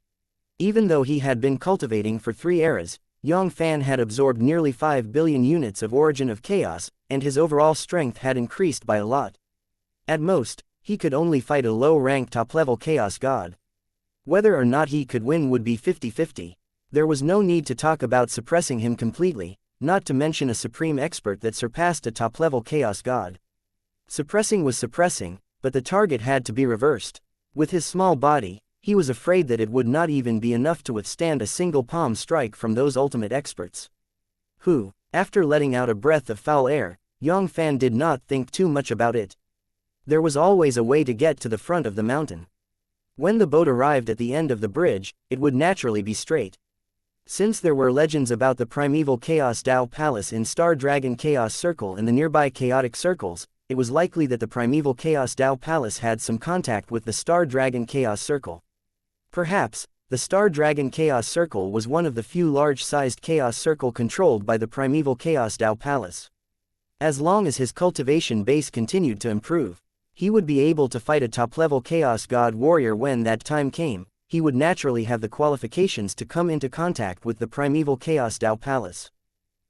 Even though he had been cultivating for 3 eras, Yang Fann had absorbed nearly 5 billion units of Origin of Chaos, and his overall strength had increased by a lot. At most, he could only fight a low-ranked top-level Chaos God. Whether or not he could win would be 50-50. There was no need to talk about suppressing him completely, not to mention a supreme expert that surpassed a top-level Chaos God. Suppressing was suppressing, but the target had to be reversed. With his small body, he was afraid that it would not even be enough to withstand a single palm strike from those ultimate experts. Who, after letting out a breath of foul air, Yang Fann did not think too much about it. There was always a way to get to the front of the mountain. When the boat arrived at the end of the bridge, it would naturally be straight. Since there were legends about the primeval Chaos Tao Palace in Star Dragon Chaos Circle and the nearby chaotic circles, it was likely that the primeval Chaos Tao Palace had some contact with the Star Dragon Chaos Circle. Perhaps, the Star Dragon Chaos Circle was one of the few large-sized Chaos Circle controlled by the primeval Chaos Tao Palace. As long as his cultivation base continued to improve, he would be able to fight a top-level Chaos God warrior when that time came. He would naturally have the qualifications to come into contact with the primeval Chaos Tao Palace.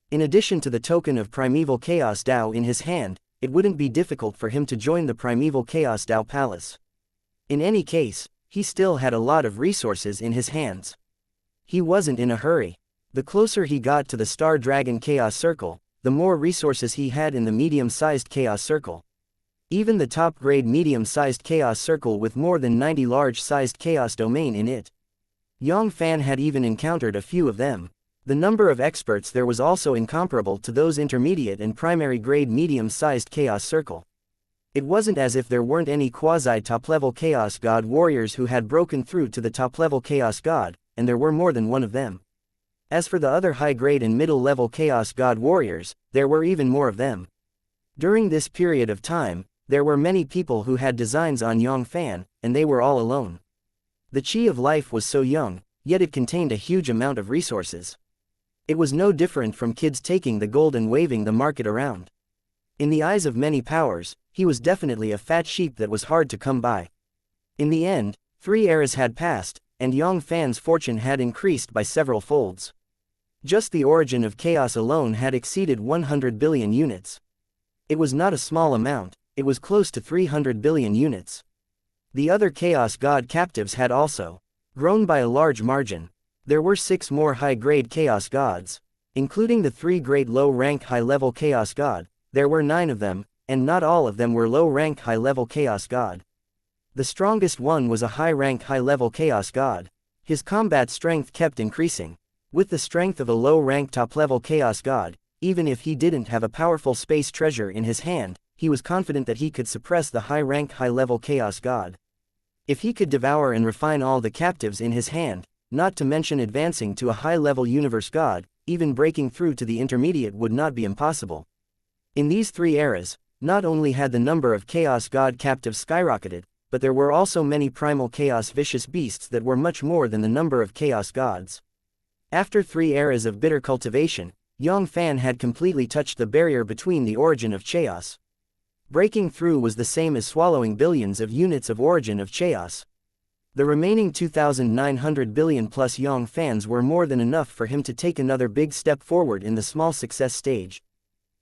In addition to the token of primeval Chaos Tao in his hand, it wouldn't be difficult for him to join the primeval Chaos Tao Palace. In any case, he still had a lot of resources in his hands. He wasn't in a hurry. The closer he got to the Star Dragon Chaos Circle, the more resources he had in the medium-sized Chaos Circle. Even the top-grade medium-sized Chaos Circle with more than 90 large-sized Chaos Domain in it. Yang Fann had even encountered a few of them. The number of experts there was also incomparable to those intermediate and primary-grade medium-sized Chaos Circle. It wasn't as if there weren't any quasi-top-level Chaos God warriors who had broken through to the top-level Chaos God, and there were more than one of them. As for the other high-grade and middle-level Chaos God warriors, there were even more of them. During this period of time, there were many people who had designs on Yang Fann, and they were all alone. The chi of life was so young, yet it contained a huge amount of resources. It was no different from kids taking the gold and waving the market around. In the eyes of many powers, he was definitely a fat sheep that was hard to come by. In the end, 3 eras had passed, and Yang Fann's fortune had increased by several folds. Just the Origin of Chaos alone had exceeded 100 billion units. It was not a small amount. It was close to 300 billion units. The other Chaos God captives had also grown by a large margin. There were 6 more high-grade Chaos Gods. Including the 3 great low-rank high-level Chaos God, there were 9 of them, and not all of them were low-rank high-level Chaos God. The strongest one was a high-rank high-level Chaos God. His combat strength kept increasing. With the strength of a low-rank top-level Chaos God, even if he didn't have a powerful space treasure in his hand, he was confident that he could suppress the high-rank high-level Chaos God. If he could devour and refine all the captives in his hand, not to mention advancing to a high-level universe god, even breaking through to the intermediate would not be impossible. In these 3 eras, not only had the number of Chaos God captives skyrocketed, but there were also many primal Chaos vicious beasts that were much more than the number of Chaos Gods. After 3 eras of bitter cultivation, Yang Fann had completely touched the barrier between the Origin of Chaos. Breaking through was the same as swallowing billions of units of Origin of Chaos. The remaining 2,900 billion plus Yang Fanns were more than enough for him to take another big step forward in the small success stage.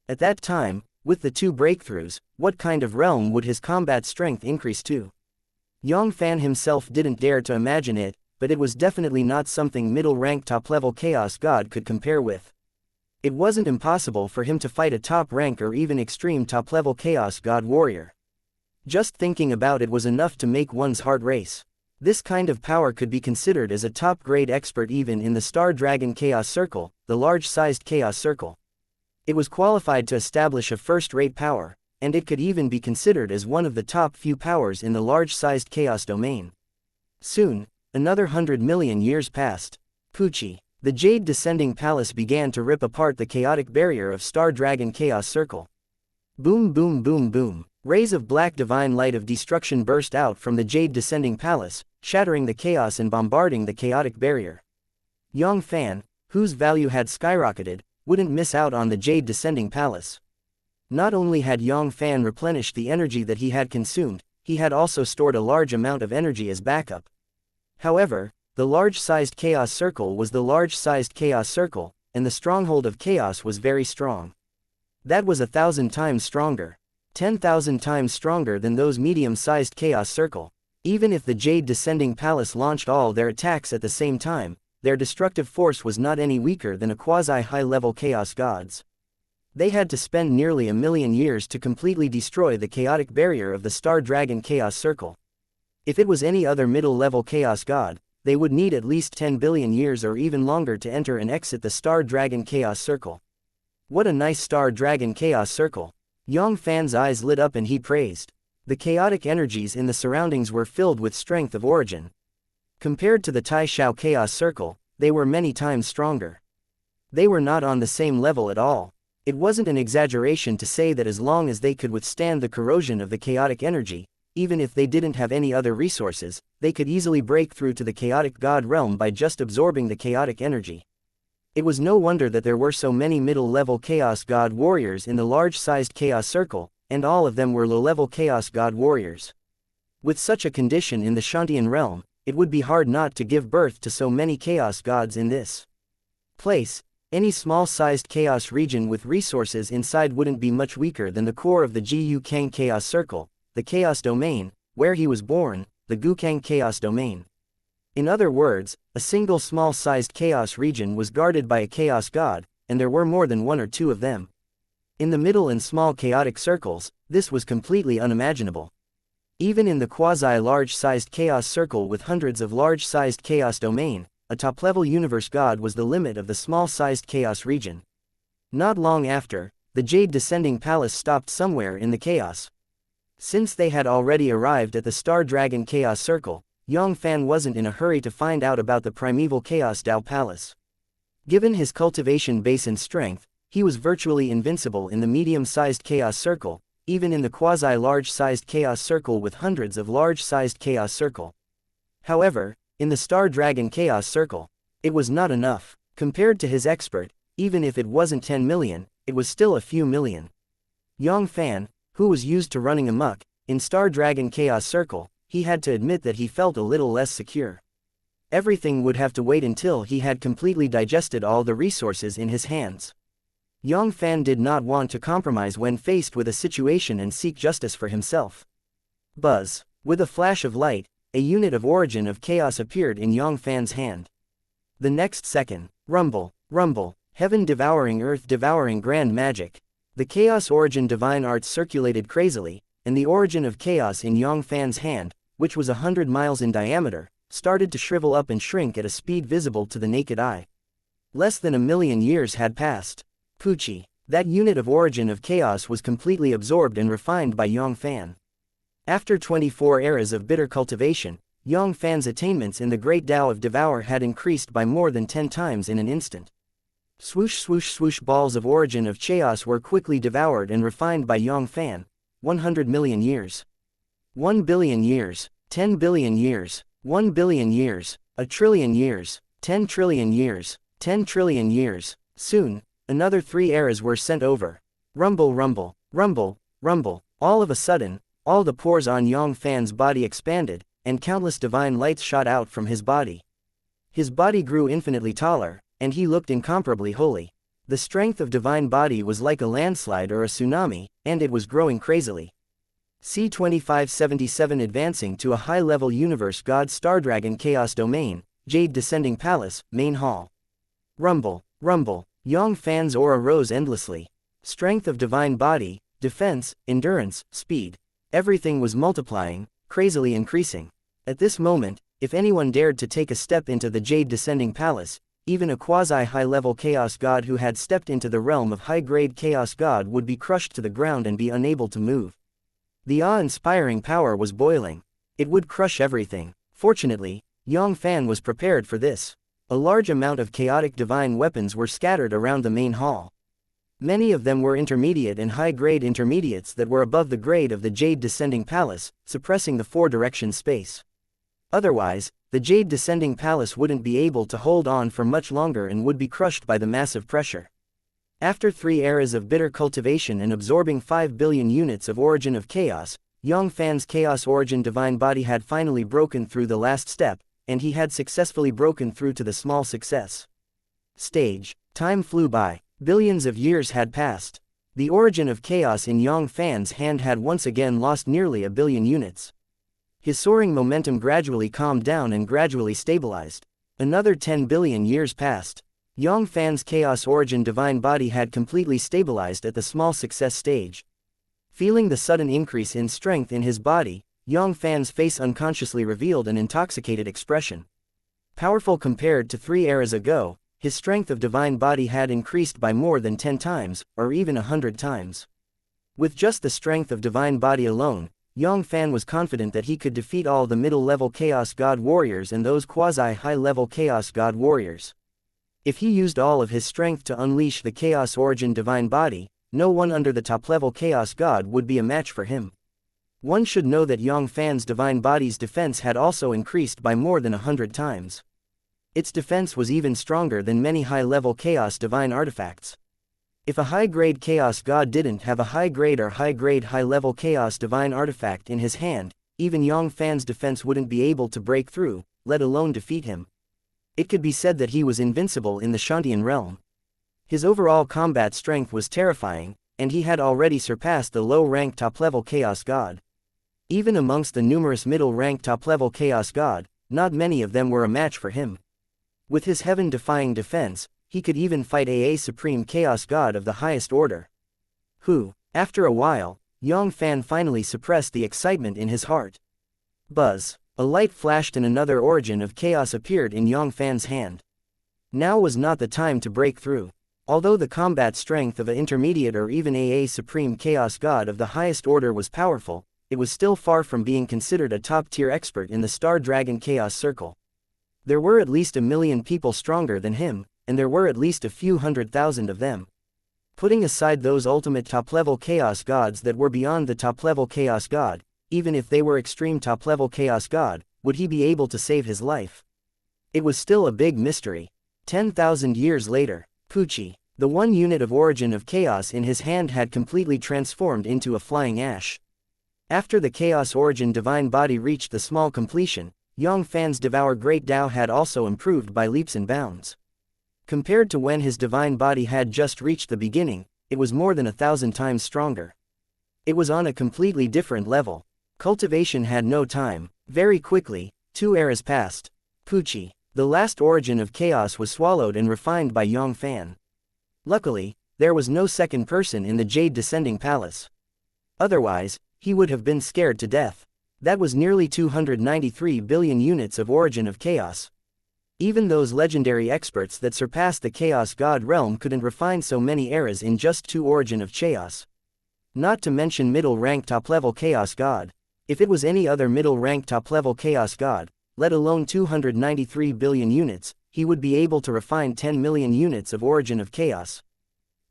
At that time, with the 2 breakthroughs, what kind of realm would his combat strength increase to? Yang Fann himself didn't dare to imagine it, but it was definitely not something middle-rank top-level Chaos God could compare with. It wasn't impossible for him to fight a top-rank or even extreme top-level Chaos God warrior. Just thinking about it was enough to make one's heart race. This kind of power could be considered as a top-grade expert even in the Star Dragon Chaos Circle, the large-sized Chaos Circle. It was qualified to establish a first-rate power, and it could even be considered as one of the top few powers in the large-sized Chaos domain. Soon, another 100 million years passed. Pucci. The Jade Descending Palace began to rip apart the chaotic barrier of Star Dragon Chaos Circle. Boom boom boom boom. Rays of black divine light of destruction burst out from the Jade Descending Palace, shattering the chaos and bombarding the chaotic barrier. Yang Fann, whose value had skyrocketed, wouldn't miss out on the Jade Descending Palace. Not only had Yang Fann replenished the energy that he had consumed, he had also stored a large amount of energy as backup. However, the large-sized Chaos Circle was the large-sized Chaos Circle, and the stronghold of chaos was very strong. That was 1,000 times stronger. 10,000 times stronger than those medium-sized Chaos Circle. Even if the Jade Descending Palace launched all their attacks at the same time, their destructive force was not any weaker than a quasi-high-level Chaos Gods. They had to spend nearly 1,000,000 years to completely destroy the chaotic barrier of the Star Dragon Chaos Circle. If it was any other middle-level Chaos God, they would need at least 10 billion years or even longer to enter and exit the Star Dragon Chaos Circle. What a nice Star Dragon Chaos Circle! Yang Fann's eyes lit up and he praised. The chaotic energies in the surroundings were filled with strength of origin. Compared to the Tai Shao Chaos Circle, they were many times stronger. They were not on the same level at all. It wasn't an exaggeration to say that as long as they could withstand the corrosion of the chaotic energy, even if they didn't have any other resources, they could easily break through to the chaotic god realm by just absorbing the chaotic energy. It was no wonder that there were so many middle-level Chaos God warriors in the large-sized Chaos Circle, and all of them were low-level Chaos God warriors. With such a condition in the Shantian realm, it would be hard not to give birth to so many Chaos Gods in this place. Any small-sized Chaos region with resources inside wouldn't be much weaker than the core of the Jiyu Kang Chaos Circle, the Chaos Domain, where he was born, the Gukang Chaos Domain. In other words, a single small-sized chaos region was guarded by a chaos god, and there were more than one or two of them. In the middle and small chaotic circles, this was completely unimaginable. Even in the quasi-large-sized chaos circle with hundreds of large-sized chaos domain, a top-level universe god was the limit of the small-sized chaos region. Not long after, the Jade Descending Palace stopped somewhere in the chaos. Since they had already arrived at the Star Dragon Chaos Circle, Yang Fann wasn't in a hurry to find out about the primeval Chaos Dao Palace. Given his cultivation base and strength, he was virtually invincible in the medium-sized Chaos Circle, even in the quasi-large-sized Chaos Circle with hundreds of large-sized Chaos Circle. However, in the Star Dragon Chaos Circle, it was not enough. Compared to his expert, even if it wasn't 10 million, it was still a few million. Yang Fann, who was used to running amok in Star Dragon Chaos Circle, he had to admit that he felt a little less secure. Everything would have to wait until he had completely digested all the resources in his hands. Yang Fann did not want to compromise when faced with a situation and seek justice for himself. Buzz. With a flash of light, a unit of origin of chaos appeared in Yang Fann's hand. The next second, rumble, rumble, heaven devouring earth devouring grand magic. The chaos origin divine arts circulated crazily, and the origin of chaos in Yang Fann's hand, which was 100 miles in diameter, started to shrivel up and shrink at a speed visible to the naked eye. Less than 1,000,000 years had passed. Pucci. That unit of origin of chaos was completely absorbed and refined by Yang Fann. After 24 eras of bitter cultivation, Yang Fann's attainments in the great Tao of Devour had increased by more than 10 times in an instant. Swoosh swoosh swoosh, balls of origin of chaos were quickly devoured and refined by Yang Fann. 100 million years. 1 billion years. 10 billion years. 1 billion years. A trillion years. 10 trillion years. 10 trillion years. Soon, another 3 eras were sent over. Rumble rumble, rumble, rumble. All of a sudden, all the pores on Yang Fann's body expanded, and countless divine lights shot out from his body. His body grew infinitely taller, and he looked incomparably holy. The strength of divine body was like a landslide or a tsunami, and it was growing crazily. C-2577 advancing to a high-level universe god Star Dragon Chaos Domain, Jade Descending Palace, Main Hall. Rumble, rumble, Yang Fann's aura rose endlessly. Strength of divine body, defense, endurance, speed. Everything was multiplying, crazily increasing. At this moment, if anyone dared to take a step into the Jade Descending Palace, even a quasi-high-level Chaos God who had stepped into the realm of high-grade Chaos God would be crushed to the ground and be unable to move. The awe-inspiring power was boiling. It would crush everything. Fortunately, Yang Fann was prepared for this. A large amount of chaotic divine weapons were scattered around the main hall. Many of them were intermediate and high-grade intermediates that were above the grade of the Jade Descending Palace, suppressing the four-direction space. Otherwise, the Jade Descending Palace wouldn't be able to hold on for much longer and would be crushed by the massive pressure. After 3 eras of bitter cultivation and absorbing 5 billion units of Origin of Chaos, Yang Fann's Chaos Origin Divine Body had finally broken through the last step, and he had successfully broken through to the small success stage. Time flew by. Billions of years had passed. The Origin of Chaos in Yang Fann's hand had once again lost nearly a billion units. His soaring momentum gradually calmed down and gradually stabilized. Another 10 billion years passed. Yang Fann's Chaos Origin Divine Body had completely stabilized at the small success stage. Feeling the sudden increase in strength in his body, Yang Fann's face unconsciously revealed an intoxicated expression. Powerful compared to 3 eras ago, his strength of Divine Body had increased by more than 10 times, or even 100 times. With just the strength of Divine Body alone, Yang Fann was confident that he could defeat all the middle-level Chaos God warriors and those quasi-high-level Chaos God warriors. If he used all of his strength to unleash the Chaos Origin Divine Body, no one under the top-level Chaos God would be a match for him. One should know that Yang Fann's Divine Body's defense had also increased by more than 100 times. Its defense was even stronger than many high-level Chaos Divine artifacts. If a high-grade Chaos God didn't have a high-grade or high-grade high-level Chaos Divine artifact in his hand, even Yang Fann's defense wouldn't be able to break through, let alone defeat him. It could be said that he was invincible in the Xiantian realm. His overall combat strength was terrifying, and he had already surpassed the low-rank top-level Chaos God. Even amongst the numerous middle-rank top-level Chaos God, not many of them were a match for him. With his heaven-defying defense, he could even fight a Supreme Chaos God of the highest order. After a while, Yang Fann finally suppressed the excitement in his heart. Buzz. A light flashed and another Origin of Chaos appeared in Yang Fann's hand. Now was not the time to break through. Although the combat strength of an intermediate or even a Supreme Chaos God of the highest order was powerful, it was still far from being considered a top-tier expert in the Star Dragon Chaos Circle. There were at least 1 million people stronger than him, and there were at least a few 100,000 of them. Putting aside those ultimate top-level Chaos Gods that were beyond the top-level Chaos God, even if they were extreme top-level Chaos God, would he be able to save his life? It was still a big mystery. 10,000 years later, Pucci, the one unit of Origin of Chaos in his hand had completely transformed into a flying ash. After the Chaos Origin Divine Body reached the small completion, Yang Fann's Devour Great Tao had also improved by leaps and bounds. Compared to when his Divine Body had just reached the beginning, it was more than 1,000 times stronger. It was on a completely different level. Cultivation had no time. Very quickly, 2 eras passed. Pucci, the last Origin of Chaos, was swallowed and refined by Yang Fann. Luckily, there was no second person in the Jade Descending Palace. Otherwise, he would have been scared to death. That was nearly 293 billion units of Origin of Chaos. Even those legendary experts that surpassed the Chaos God realm couldn't refine so many eras in just 2 Origin of Chaos. Not to mention middle-rank top-level Chaos God. If it was any other middle-rank top-level Chaos God, let alone 293 billion units, he would be able to refine 10 million units of Origin of Chaos.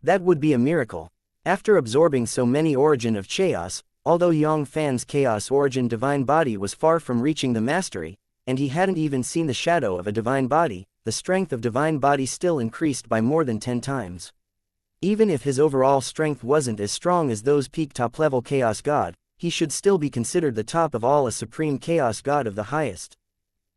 That would be a miracle. After absorbing so many Origin of Chaos, although Yang Fann's Chaos Origin Divine Body was far from reaching the mastery, and he hadn't even seen the shadow of a Divine Body, the strength of Divine Body still increased by more than 10 times. Even if his overall strength wasn't as strong as those peak top-level Chaos God, he should still be considered the top of all, a Supreme Chaos God of the highest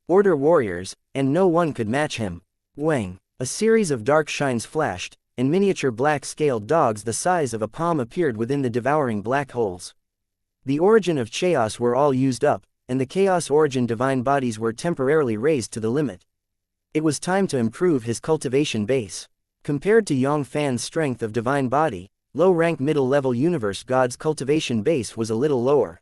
order warriors, and no one could match him. Wang. A series of dark shines flashed, and miniature black-scaled dogs the size of a palm appeared within the devouring black holes. The Origin of Chaos were all used up, and the Chaos Origin Divine Bodies were temporarily raised to the limit. It was time to improve his cultivation base. Compared to Yang Fann's strength of Divine Body, low-rank middle-level Universe God's cultivation base was a little lower.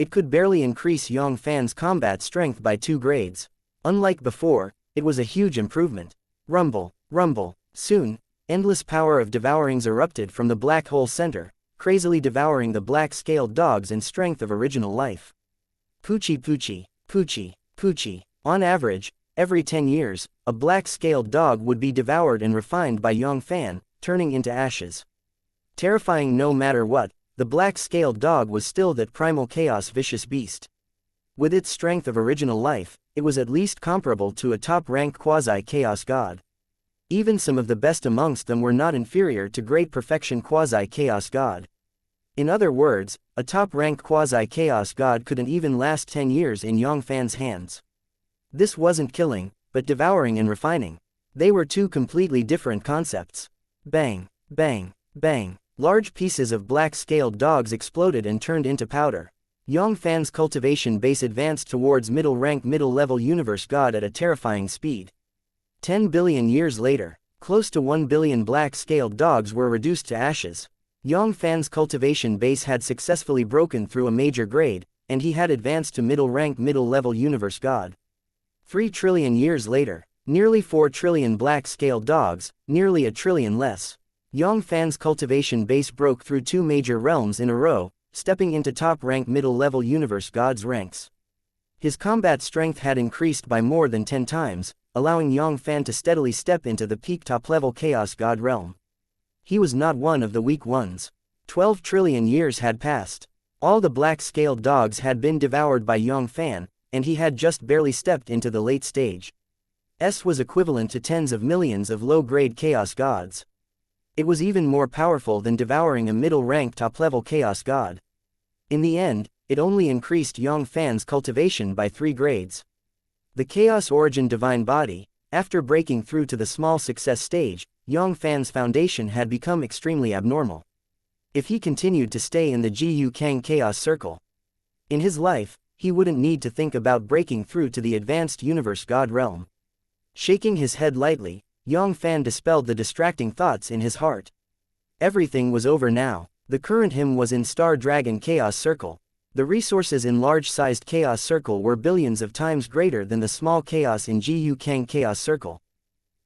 It could barely increase Yang Fann's combat strength by 2 grades. Unlike before, it was a huge improvement. Rumble, rumble. Soon, endless power of devourings erupted from the black hole center, crazily devouring the black-scaled dogs in strength of original life. Poochie poochie, poochie, poochie. On average, every 10 years, a black-scaled dog would be devoured and refined by Yang Fann, turning into ashes. Terrifying no matter what, the black-scaled dog was still that primal chaos vicious beast. With its strength of original life, it was at least comparable to a top-ranked quasi-chaos god. Even some of the best amongst them were not inferior to great perfection quasi-chaos god. In other words, a top-ranked quasi-chaos god couldn't even last 10 years in Yang Fann's hands. This wasn't killing, but devouring and refining. They were 2 completely different concepts. Bang, bang, bang. Large pieces of black-scaled dogs exploded and turned into powder. Yang Fann's cultivation base advanced towards middle-rank middle-level universe god at a terrifying speed. 10 billion years later, close to 1 billion black-scaled dogs were reduced to ashes. Yang Fann's cultivation base had successfully broken through a major grade, and he had advanced to middle-rank middle-level universe god. 3 trillion years later, nearly 4 trillion black-scaled dogs, nearly a trillion less. Yang Fann's cultivation base broke through 2 major realms in a row, stepping into top-rank middle-level universe god's ranks. His combat strength had increased by more than 10 times, allowing Yang Fann to steadily step into the peak top-level chaos god realm. He was not one of the weak ones. 12 trillion years had passed. All the black-scaled dogs had been devoured by Yang Fann, and he had just barely stepped into the late stage. S was equivalent to tens of millions of low-grade chaos gods. It was even more powerful than devouring a middle-ranked top-level chaos god. In the end, it only increased Yang Fann's cultivation by 3 grades. The Chaos Origin Divine Body, after breaking through to the small success stage, Yang Fann's foundation had become extremely abnormal. If he continued to stay in the Gu Kang Chaos Circle in his life, he wouldn't need to think about breaking through to the advanced universe god realm. Shaking his head lightly, Yang Fann dispelled the distracting thoughts in his heart. Everything was over now. The current him was in Star Dragon Chaos Circle. The resources in large-sized Chaos Circle were billions of times greater than the small chaos in Gu Kang Chaos Circle.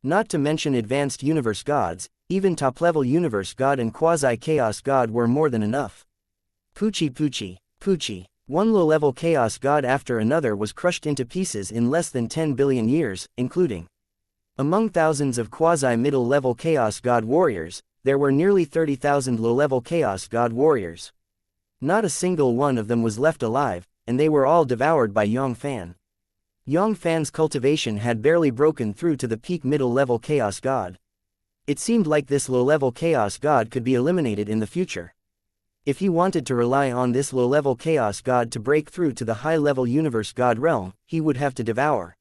Not to mention advanced universe gods, even top-level universe god and quasi-chaos god were more than enough. Poochie poochie, poochie. One low-level chaos god after another was crushed into pieces in less than 10 billion years, including among thousands of quasi-middle-level Chaos God warriors, there were nearly 30,000 low-level Chaos God warriors. Not a single one of them was left alive, and they were all devoured by Yang Fann. Yang Fann's cultivation had barely broken through to the peak middle-level Chaos God. It seemed like this low-level Chaos God could be eliminated in the future. If he wanted to rely on this low-level Chaos God to break through to the high-level Universe God realm, he would have to devour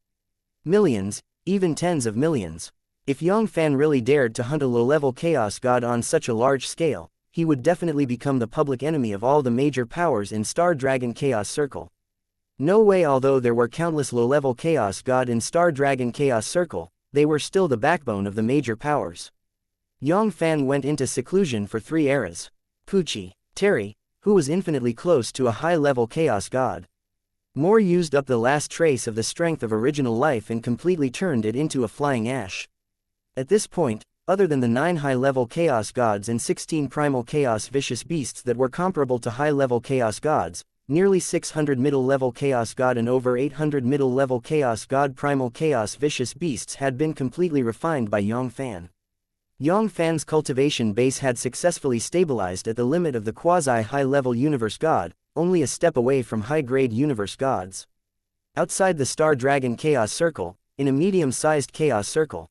millions, even tens of millions. If Yang Fann really dared to hunt a low-level Chaos God on such a large scale, he would definitely become the public enemy of all the major powers in Star Dragon Chaos Circle. No way. Although there were countless low-level Chaos God in Star Dragon Chaos Circle, they were still the backbone of the major powers. Yang Fann went into seclusion for 3 eras. Poochie, Terry, who was infinitely close to a high-level Chaos God, more used up the last trace of the strength of original life and completely turned it into a flying ash. At this point, other than the 9 high-level Chaos Gods and 16 primal Chaos vicious beasts that were comparable to high-level Chaos Gods, nearly 600 middle-level Chaos God and over 800 middle-level Chaos God primal Chaos vicious beasts had been completely refined by Yang Fann. Yang Fann's cultivation base had successfully stabilized at the limit of the quasi-high-level Universe God, only a step away from high-grade Universe Gods. Outside the Star Dragon Chaos Circle, in a medium-sized Chaos Circle,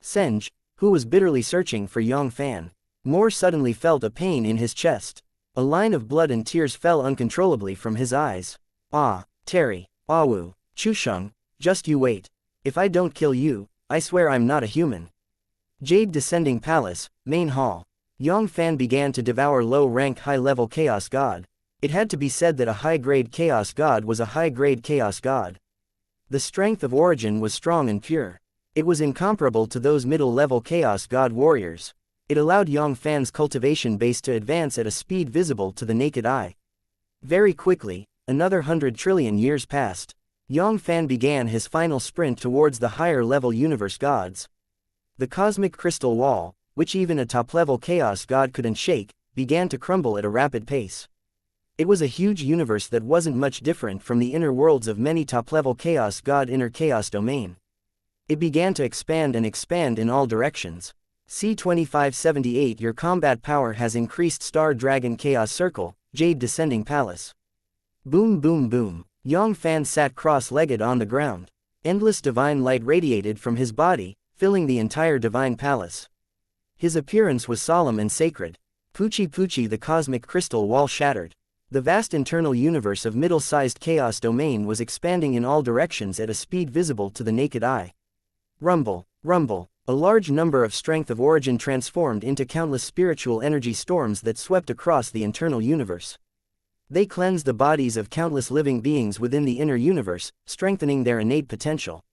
Senj, who was bitterly searching for Yang Fann, more suddenly felt a pain in his chest. A line of blood and tears fell uncontrollably from his eyes. Ah, Terry, Awu, Chusheng, just you wait. If I don't kill you, I swear I'm not a human. Jade Descending Palace, Main Hall. Yang Fann began to devour low-rank high-level Chaos God. It had to be said that a high-grade Chaos God was a high-grade Chaos God. The strength of origin was strong and pure. It was incomparable to those middle-level Chaos God warriors. It allowed Yang Fann's cultivation base to advance at a speed visible to the naked eye. Very quickly, Another 100 trillion years passed. Yang Fann began his final sprint towards the higher-level universe gods. The cosmic crystal wall, which even a top-level chaos god couldn't shake, began to crumble at a rapid pace. It was a huge universe that wasn't much different from the inner worlds of many top-level chaos god inner chaos domain. It began to expand and expand in all directions. C-2578 Your combat power has increased. Star Dragon Chaos Circle, Jade Descending Palace. Boom boom boom. Yang Fann sat cross-legged on the ground. Endless divine light radiated from his body, filling the entire divine palace. His appearance was solemn and sacred. Pucci Pucci the cosmic crystal wall shattered. The vast internal universe of middle-sized chaos domain was expanding in all directions at a speed visible to the naked eye. Rumble, rumble. A large number of strength of origin transformed into countless spiritual energy storms that swept across the internal universe. They cleansed the bodies of countless living beings within the inner universe, strengthening their innate potential.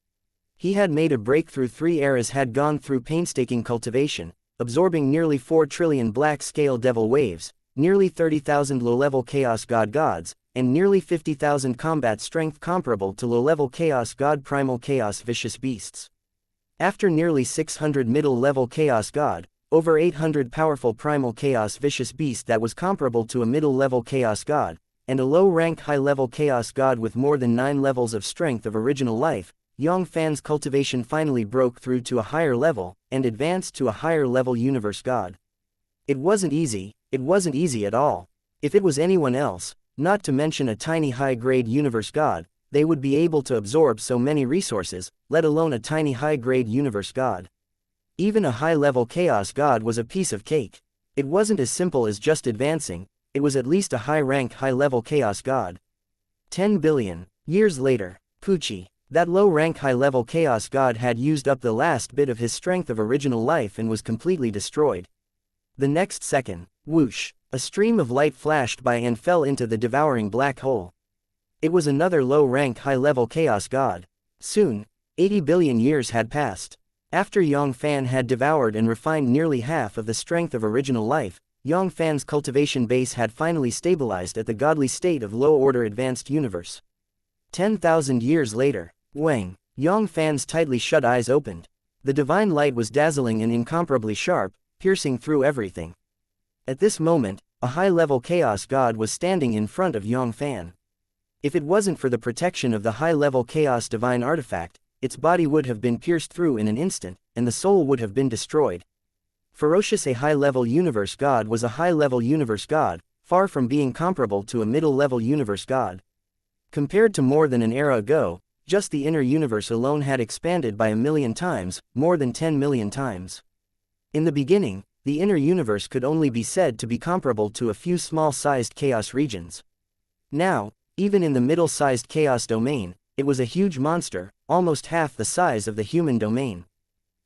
He had made a breakthrough. 3 eras had gone through painstaking cultivation, absorbing nearly 4 trillion black-scale devil waves, nearly 30,000 low-level chaos gods, and nearly 50,000 combat strength comparable to low-level chaos god primal chaos vicious beasts. After nearly 600 middle-level chaos god, over 800 powerful primal chaos vicious beast that was comparable to a middle-level chaos god, and a low-rank high-level chaos god with more than 9 levels of strength of original life, Yang Fann's cultivation finally broke through to a higher level, and advanced to a higher-level universe god. It wasn't easy at all. If it was anyone else, not to mention a tiny high-grade universe god, they would be able to absorb so many resources, let alone a tiny high-grade universe god. Even a high-level chaos god was a piece of cake. It wasn't as simple as just advancing, it was at least a high-rank high-level chaos god. 10 billion years later, Pucci, that low-rank high-level chaos god, had used up the last bit of his strength of original life and was completely destroyed. The next second, whoosh, a stream of light flashed by and fell into the devouring black hole. It was another low-rank high-level chaos god. Soon, 80 billion years had passed. After Yang Fann had devoured and refined nearly half of the strength of original life, Yang Fann's cultivation base had finally stabilized at the godly state of low-order advanced universe. 10,000 years later, Wang, Yang Fann's tightly shut eyes opened. The divine light was dazzling and incomparably sharp, piercing through everything. At this moment, a high-level chaos god was standing in front of Yang Fann. If it wasn't for the protection of the high-level chaos divine artifact, its body would have been pierced through in an instant, and the soul would have been destroyed. Ferocious. A high-level universe god was a high-level universe god, far from being comparable to a middle-level universe god. Compared to more than an era ago, just the inner universe alone had expanded by 1,000,000 times, more than 10 million times. In the beginning, the inner universe could only be said to be comparable to a few small-sized chaos regions. Now, even in the middle-sized chaos domain, it was a huge monster, almost half the size of the human domain.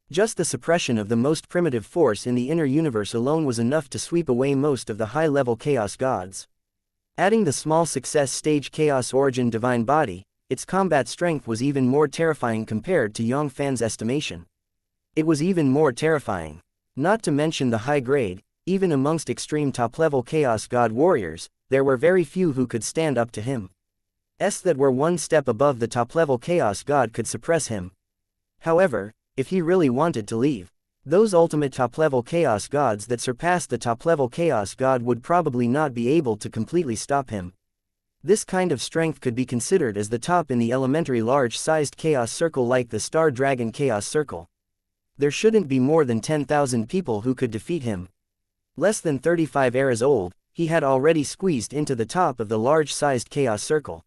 Just the suppression of the most primitive force in the inner universe alone was enough to sweep away most of the high-level chaos gods. Adding the small success stage chaos origin divine body, its combat strength was even more terrifying compared to Yang Fann's estimation. It was even more terrifying. Not to mention the high grade, even amongst extreme top-level chaos god warriors, there were very few who could stand up to him. That were one step above the top-level chaos god could suppress him. However, if he really wanted to leave, those ultimate top-level chaos gods that surpassed the top-level chaos god would probably not be able to completely stop him. This kind of strength could be considered as the top in the elementary large-sized chaos circle like the Star Dragon Chaos Circle. There shouldn't be more than 10,000 people who could defeat him. Less than 35 eras old, he had already squeezed into the top of the large-sized chaos circle.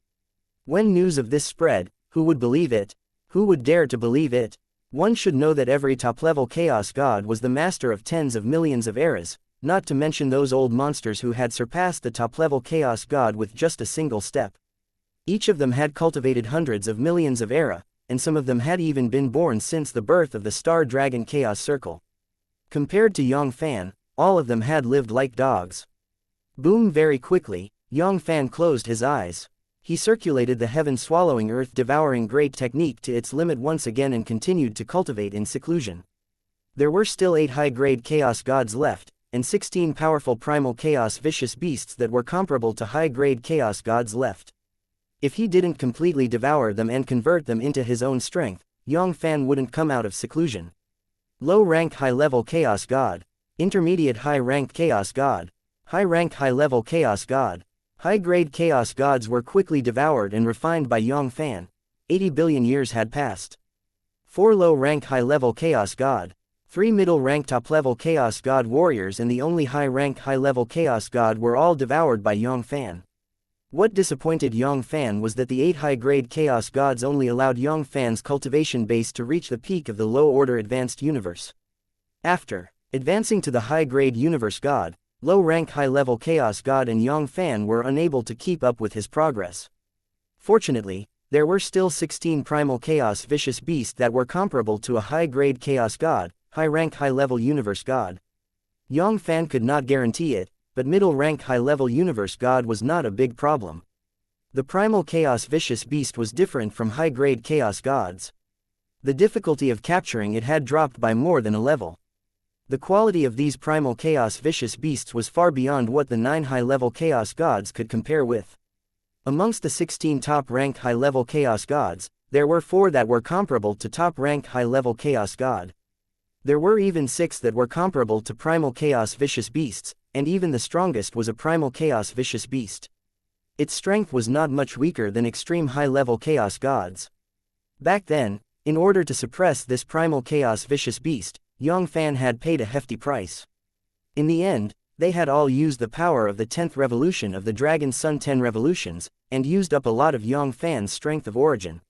When news of this spread, who would believe it? Who would dare to believe it? One should know that every top-level chaos god was the master of tens of millions of eras, not to mention those old monsters who had surpassed the top-level chaos god with just a single step. Each of them had cultivated hundreds of millions of era, and some of them had even been born since the birth of the Star Dragon Chaos Circle. Compared to Yang Fann, all of them had lived like dogs. Boom! Very quickly, Yang Fann closed his eyes. He circulated the heaven-swallowing earth-devouring great technique to its limit once again and continued to cultivate in seclusion. There were still 8 high-grade chaos gods left, and 16 powerful primal chaos vicious beasts that were comparable to high-grade chaos gods left. If he didn't completely devour them and convert them into his own strength, Yang Fann wouldn't come out of seclusion. Low-rank high-level Chaos God. Intermediate high-rank Chaos God. High-rank high-level Chaos God. High-grade Chaos Gods were quickly devoured and refined by Yang Fann. 80 billion years had passed. 4 low-rank high-level Chaos God. 3 middle-rank top-level Chaos God warriors and the only high-rank high-level Chaos God were all devoured by Yang Fann. What disappointed Yang Fann was that the 8 high-grade Chaos Gods only allowed Yang Fann's cultivation base to reach the peak of the low-order advanced universe. After advancing to the high-grade universe God, low-rank high-level Chaos God and Yang Fann were unable to keep up with his progress. Fortunately, there were still 16 primal Chaos Vicious Beasts that were comparable to a high-grade Chaos God, high-rank high-level Universe God. Yang Fann could not guarantee it, but middle-rank high-level Universe God was not a big problem. The primal Chaos Vicious Beast was different from high-grade Chaos Gods. The difficulty of capturing it had dropped by more than a level. The quality of these primal Chaos Vicious Beasts was far beyond what the 9 high-level Chaos Gods could compare with. Amongst the 16 top-ranked high-level Chaos Gods, there were 4 that were comparable to top-ranked high-level Chaos God. There were even 6 that were comparable to primal Chaos Vicious Beasts, and even the strongest was a primal Chaos Vicious Beast. Its strength was not much weaker than extreme high-level Chaos Gods. Back then, in order to suppress this primal Chaos Vicious Beast, Yang Fann had paid a hefty price. In the end, they had all used the power of the 10th revolution of the Dragon Sun 10 revolutions, and used up a lot of Yang Fann's strength of origin.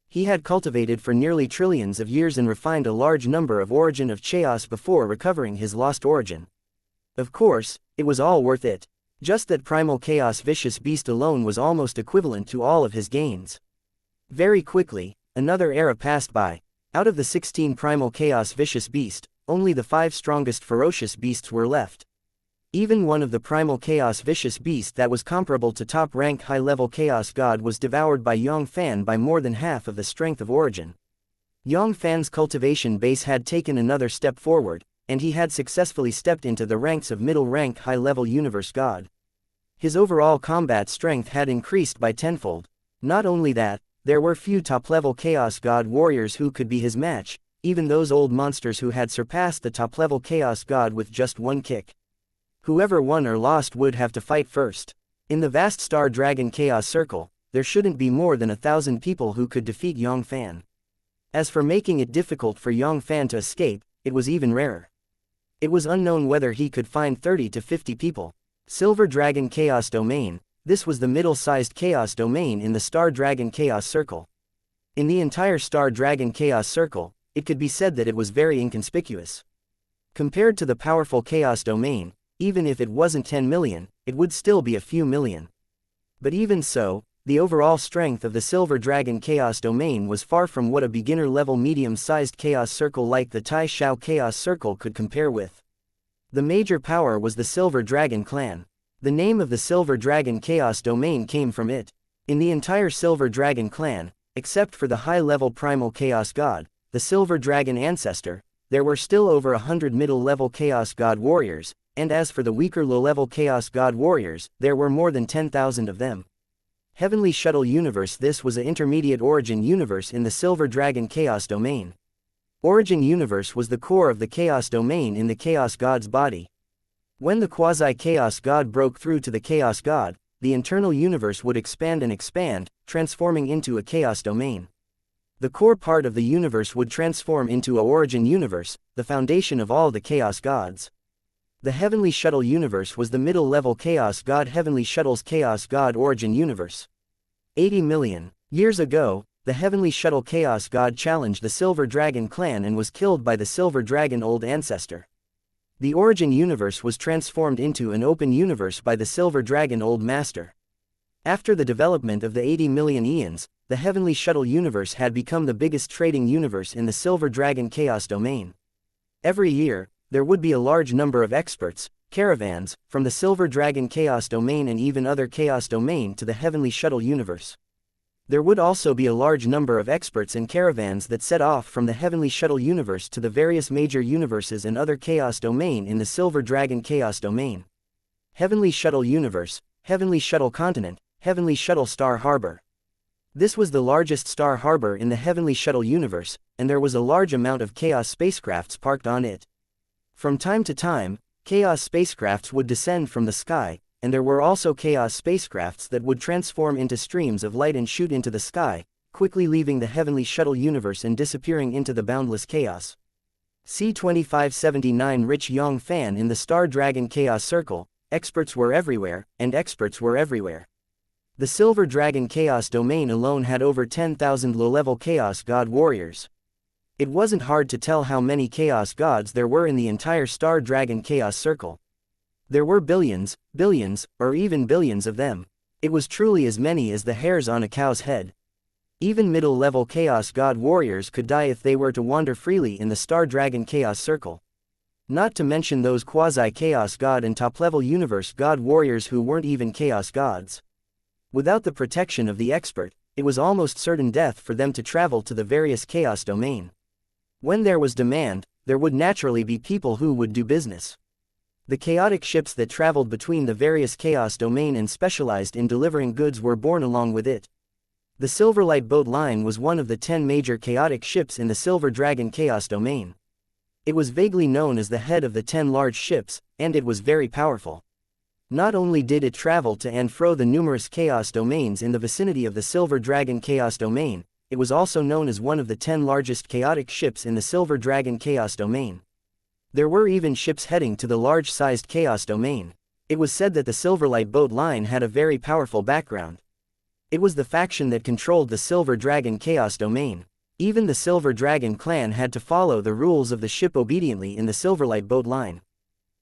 He had cultivated for nearly trillions of years and refined a large number of origin of chaos before recovering his lost origin. Of course, it was all worth it. Just that primal Chaos Vicious Beast alone was almost equivalent to all of his gains. Very quickly, another era passed by. Out of the 16 primal Chaos Vicious Beast, only the 5 strongest ferocious beasts were left. Even one of the primal Chaos Vicious Beast that was comparable to top-rank high-level Chaos God was devoured by Yang Fann by more than half of the strength of origin. Yang Fann's cultivation base had taken another step forward, and he had successfully stepped into the ranks of middle-rank high-level Universe God. His overall combat strength had increased by tenfold. Not only that, there were few top-level Chaos God warriors who could be his match, even those old monsters who had surpassed the top-level Chaos God with just one kick. Whoever won or lost would have to fight first. In the vast Star Dragon Chaos Circle, there shouldn't be more than 1,000 people who could defeat Yang Fann. As for making it difficult for Yang Fann to escape, it was even rarer. It was unknown whether he could find 30 to 50 people. Silver Dragon Chaos Domain. This was the middle-sized Chaos Domain in the Star Dragon Chaos Circle. In the entire Star Dragon Chaos Circle, it could be said that it was very inconspicuous. Compared to the powerful Chaos Domain, even if it wasn't 10 million, it would still be a few million. But even so, the overall strength of the Silver Dragon Chaos Domain was far from what a beginner-level medium-sized Chaos Circle like the Tai Shao Chaos Circle could compare with. The major power was the Silver Dragon Clan. The name of the Silver Dragon Chaos Domain came from it. In the entire Silver Dragon Clan, except for the high-level Primal Chaos God, the Silver Dragon Ancestor, there were still over 100 middle-level Chaos God warriors, and as for the weaker low-level Chaos God warriors, there were more than 10,000 of them. Heavenly Shuttle Universe. This was an intermediate origin universe in the Silver Dragon Chaos Domain. Origin Universe was the core of the Chaos Domain in the Chaos God's body. When the quasi-Chaos God broke through to the Chaos God, the internal universe would expand and expand, transforming into a Chaos Domain. The core part of the universe would transform into a Origin Universe, the foundation of all the Chaos Gods. The Heavenly Shuttle Universe was the middle-level Chaos God. Heavenly Shuttle's Chaos God Origin Universe. 80 million years ago, the Heavenly Shuttle Chaos God challenged the Silver Dragon Clan and was killed by the Silver Dragon Old Ancestor. The Origin Universe was transformed into an open universe by the Silver Dragon Old Master. After the development of the 80 million eons, the Heavenly Shuttle Universe had become the biggest trading universe in the Silver Dragon Chaos Domain. Every year, there would be a large number of experts, caravans, from the Silver Dragon Chaos Domain and even other Chaos Domain to the Heavenly Shuttle Universe. There would also be a large number of experts and caravans that set off from the Heavenly Shuttle Universe to the various major universes and other Chaos Domain in the Silver Dragon Chaos Domain. Heavenly Shuttle Universe, Heavenly Shuttle Continent, Heavenly Shuttle Star Harbor. This was the largest star harbor in the heavenly shuttle universe, and there was a large amount of Chaos spacecrafts parked on it. From time to time, Chaos spacecrafts would descend from the sky, and there were also Chaos spacecrafts that would transform into streams of light and shoot into the sky, quickly leaving the heavenly shuttle universe and disappearing into the boundless chaos. C-2579 Rich Yang Fann in the Star Dragon Chaos Circle, experts were everywhere, and experts were everywhere. The Silver Dragon Chaos domain alone had over 10,000 low-level Chaos God warriors. It wasn't hard to tell how many Chaos Gods there were in the entire Star Dragon Chaos Circle. There were billions, or even billions of them. It was truly as many as the hairs on a cow's head. Even middle-level Chaos God warriors could die if they were to wander freely in the Star Dragon Chaos Circle. Not to mention those quasi-Chaos God and top-level Universe God warriors who weren't even Chaos Gods. Without the protection of the expert, it was almost certain death for them to travel to the various Chaos domain. When there was demand, there would naturally be people who would do business. The chaotic ships that traveled between the various Chaos domain and specialized in delivering goods were born along with it. The Silverlight Boat Line was one of the 10 major chaotic ships in the Silver Dragon Chaos domain. It was vaguely known as the head of the 10 large ships, and it was very powerful. Not only did it travel to and fro the numerous Chaos domains in the vicinity of the Silver Dragon Chaos domain, it was also known as one of the 10 largest chaotic ships in the Silver Dragon Chaos domain. There were even ships heading to the large-sized Chaos domain. It was said that the Silverlight Boat Line had a very powerful background. It was the faction that controlled the Silver Dragon Chaos domain. Even the Silver Dragon clan had to follow the rules of the ship obediently in the Silverlight Boat Line.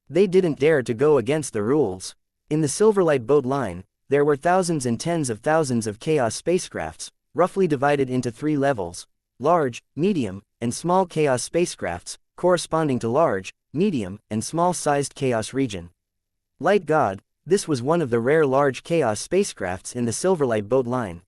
They didn't dare to go against the rules. In the Silverlight Boat Line, there were thousands and tens of thousands of Chaos spacecrafts, roughly divided into 3 levels: large, medium, and small Chaos spacecrafts, corresponding to large, medium, and small-sized Chaos region. Light God, this was one of the rare large Chaos spacecrafts in the Silverlight Boat Line.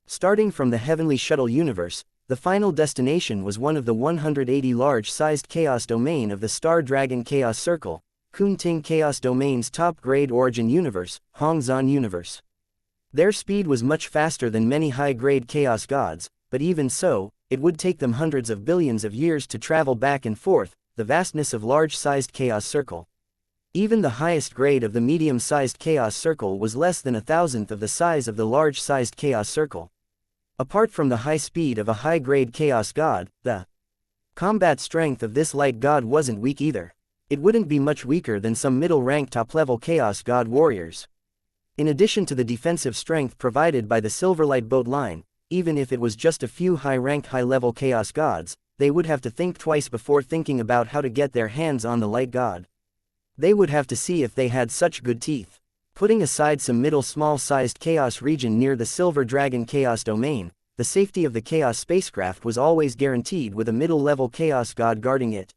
Starting from the Heavenly Shuttle universe, the final destination was one of the 180 large-sized Chaos domain of the Star Dragon Chaos Circle, Kunting Chaos Domain's top-grade origin universe, Hongzhan universe. Their speed was much faster than many high-grade Chaos Gods, but even so, it would take them hundreds of billions of years to travel back and forth, the vastness of large-sized Chaos Circle. Even the highest grade of the medium-sized Chaos Circle was less than 1,000th of the size of the large-sized Chaos Circle. Apart from the high speed of a high-grade Chaos God, the combat strength of this light God wasn't weak either. It wouldn't be much weaker than some middle-ranked top-level Chaos God warriors. In addition to the defensive strength provided by the Silverlight Boat Line, even if it was just a few high-ranked high-level Chaos Gods, they would have to think twice before thinking about how to get their hands on the light God. They would have to see if they had such good teeth. Putting aside some middle small-sized Chaos region near the Silver Dragon Chaos domain, the safety of the Chaos spacecraft was always guaranteed with a middle-level Chaos God guarding it.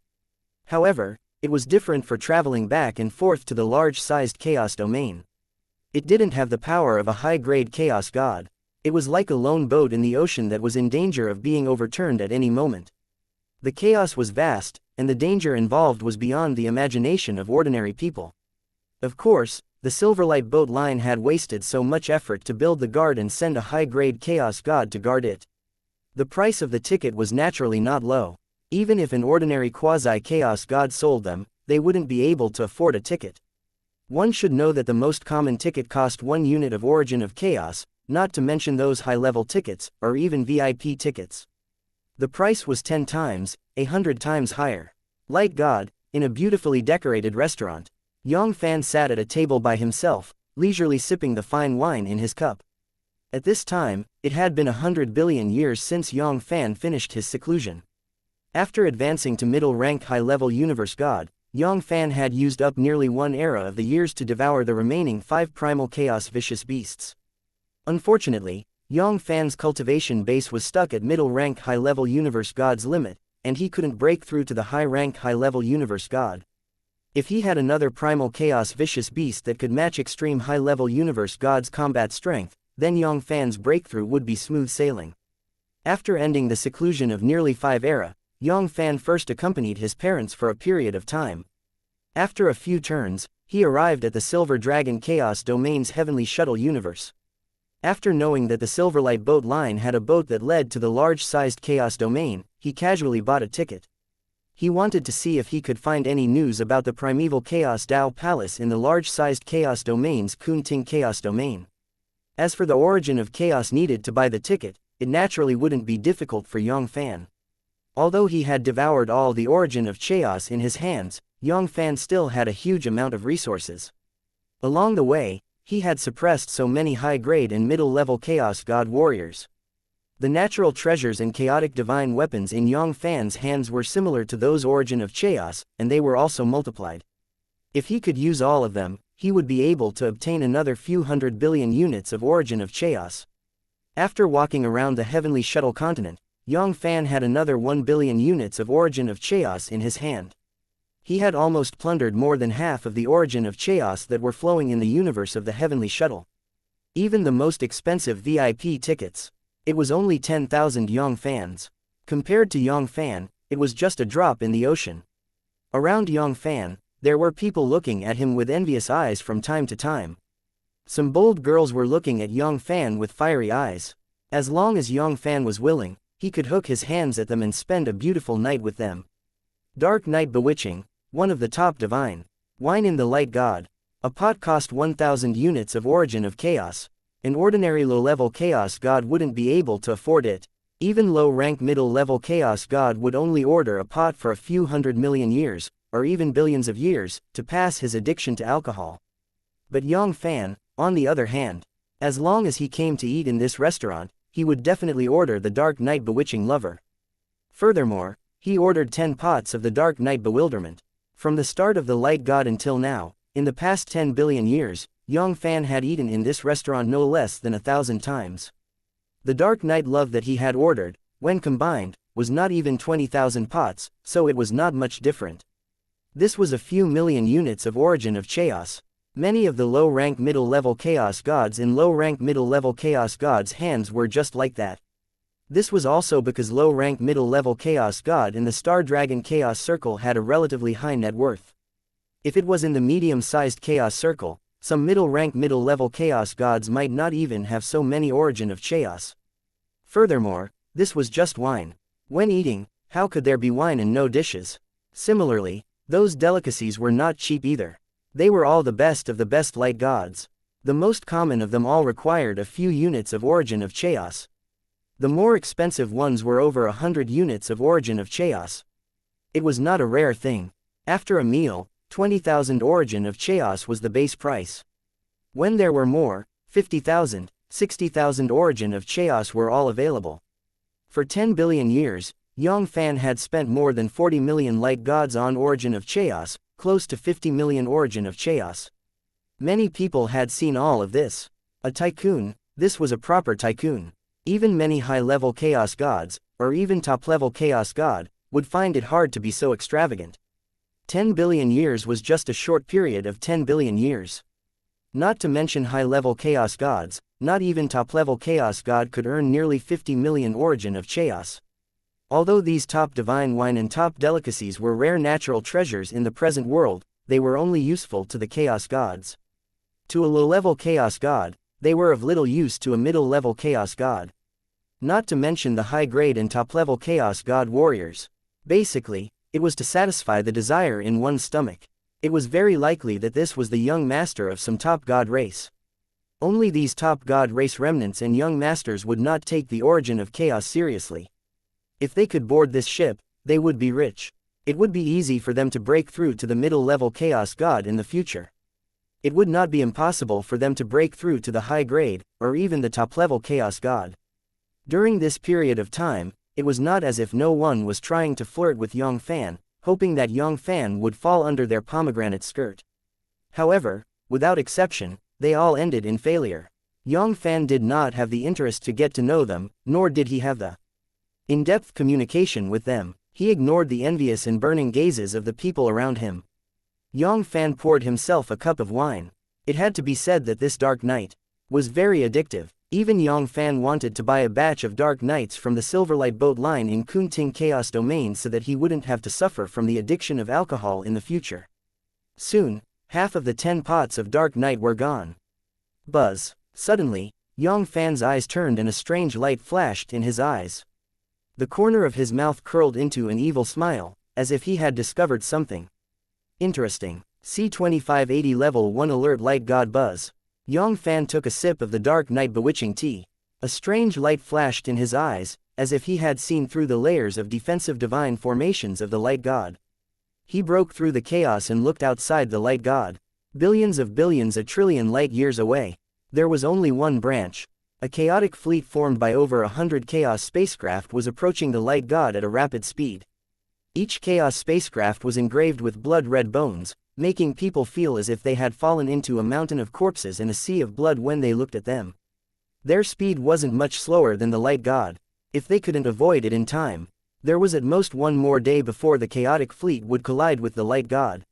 However, it was different for traveling back and forth to the large-sized Chaos domain. It didn't have the power of a high-grade Chaos God. It was like a lone boat in the ocean that was in danger of being overturned at any moment. The chaos was vast, and the danger involved was beyond the imagination of ordinary people. Of course, the Silverlight Boat Line had wasted so much effort to build the guard and send a high-grade Chaos God to guard it. The price of the ticket was naturally not low. Even if an ordinary quasi-Chaos God sold them, they wouldn't be able to afford a ticket. One should know that the most common ticket cost 1 unit of origin of chaos, not to mention those high-level tickets, or even VIP tickets. The price was 10 times, 100 times higher. Light God, in a beautifully decorated restaurant, Yang Fann sat at a table by himself, leisurely sipping the fine wine in his cup. At this time, it had been 100 billion years since Yang Fann finished his seclusion. After advancing to middle-rank high-level Universe God, Yang Fann had used up nearly 1 era of the years to devour the remaining 5 primal chaos vicious beasts. Unfortunately, Yang Fann's cultivation base was stuck at middle-rank high-level Universe God's limit, and he couldn't break through to the high-rank high-level Universe God. If he had another primal chaos vicious beast that could match extreme high-level Universe God's combat strength, then Yang Fann's breakthrough would be smooth sailing. After ending the seclusion of nearly 5 era, Yang Fann first accompanied his parents for a period of time. After a few turns, he arrived at the Silver Dragon Chaos Domain's heavenly shuttle universe. After knowing that the Silverlight boat line had a boat that led to the large-sized Chaos domain, he casually bought a ticket. He wanted to see if he could find any news about the primeval Chaos Dao Palace in the large-sized Chaos domain's Kunting Chaos domain. As for the origin of chaos needed to buy the ticket, it naturally wouldn't be difficult for Yang Fann. Although he had devoured all the origin of chaos in his hands, Yang Fann still had a huge amount of resources. Along the way, he had suppressed so many high-grade and middle-level Chaos God warriors. The natural treasures and chaotic divine weapons in Yang Fann's hands were similar to those origin of chaos, and they were also multiplied. If he could use all of them, he would be able to obtain another few 100 billion units of origin of chaos. After walking around the heavenly shuttle continent, Yang Fann had another 1 billion units of origin of chaos in his hand. He had almost plundered more than half of the origin of chaos that were flowing in the universe of the heavenly shuttle. Even the most expensive VIP tickets. It was only 10,000 Yang Fanns. Compared to Yang Fann, it was just a drop in the ocean. Around Yang Fann, there were people looking at him with envious eyes from time to time. Some bold girls were looking at Yang Fann with fiery eyes. As long as Yang Fann was willing, he could hook his hands at them and spend a beautiful night with them. Dark Night Bewitching, one of the top divine. Wine in the Light God. A pot cost 1,000 units of origin of chaos. An ordinary low-level chaos god wouldn't be able to afford it. Even low-rank middle-level chaos god would only order a pot for a few 100 million years, or even billions of years, to pass his addiction to alcohol. But Yang Fann, on the other hand, as long as he came to eat in this restaurant, he would definitely order the Dark Night Bewitching Lover. Furthermore, he ordered 10 pots of the Dark Night Bewilderment. From the start of the Light God until now, in the past 10 billion years, Yang Fann had eaten in this restaurant no less than 1,000 times. The Dark Night Love that he had ordered, when combined, was not even 20,000 pots, so it was not much different. This was a few million units of origin of chaos. Many of the low-rank middle-level chaos gods in low-rank middle-level chaos gods' hands were just like that. This was also because low-rank middle-level chaos god in the Star Dragon Chaos Circle had a relatively high net worth. If it was in the medium-sized Chaos Circle, some middle-rank middle-level chaos gods might not even have so many origin of chaos. Furthermore, this was just wine. When eating, how could there be wine and no dishes? Similarly, those delicacies were not cheap either. They were all the best of the best light gods. The most common of them all required a few units of origin of chaos. The more expensive ones were over 100 units of origin of chaos. It was not a rare thing. After a meal, 20,000 origin of chaos was the base price. When there were more, 50,000, 60,000 origin of chaos were all available. For 10 billion years, Yang Fann had spent more than 40 million light gods on origin of chaos, close to 50 million origin of chaos. Many people had seen all of this. A tycoon, this was a proper tycoon. Even many high-level chaos gods, or even top-level chaos god, would find it hard to be so extravagant. 10 billion years was just a short period of 10 billion years. Not to mention high-level chaos gods, not even top-level chaos god could earn nearly 50 million origin of chaos. Although these top divine wine and top delicacies were rare natural treasures in the present world, they were only useful to the chaos gods. To a low-level chaos god, they were of little use to a middle-level chaos god. Not to mention the high-grade and top-level chaos god warriors. Basically, it was to satisfy the desire in one's stomach. It was very likely that this was the young master of some top god race. Only these top god race remnants and young masters would not take the origin of chaos seriously. If they could board this ship, they would be rich. It would be easy for them to break through to the middle-level chaos god in the future. It would not be impossible for them to break through to the high-grade, or even the top-level chaos god. During this period of time, it was not as if no one was trying to flirt with Yang Fann, hoping that Yang Fann would fall under their pomegranate skirt. However, without exception, they all ended in failure. Yang Fann did not have the interest to get to know them, nor did he have the in-depth communication with them. He ignored the envious and burning gazes of the people around him. Yang Fann poured himself a cup of wine. It had to be said that this dark night was very addictive. Even Yang Fann wanted to buy a batch of Dark Knights from the Silverlight boat line in Kunting Chaos Domain so that he wouldn't have to suffer from the addiction of alcohol in the future. Soon, half of the 10 pots of Dark Knight were gone. Buzz. Suddenly, Yang Fann's eyes turned and a strange light flashed in his eyes. The corner of his mouth curled into an evil smile, as if he had discovered something interesting. C2580 Level 1 Alert Light God Buzz. Yang Fann took a sip of the dark night bewitching tea. A strange light flashed in his eyes, as if he had seen through the layers of defensive divine formations of the light god. He broke through the chaos and looked outside the light god. Billions, a trillion light years away. There was only one branch. A chaotic fleet formed by over 100 chaos spacecraft was approaching the light god at a rapid speed. Each chaos spacecraft was engraved with blood-red bones, making people feel as if they had fallen into a mountain of corpses and a sea of blood when they looked at them. Their speed wasn't much slower than the light god. If they couldn't avoid it in time, there was at most one more day before the chaotic fleet would collide with the light god.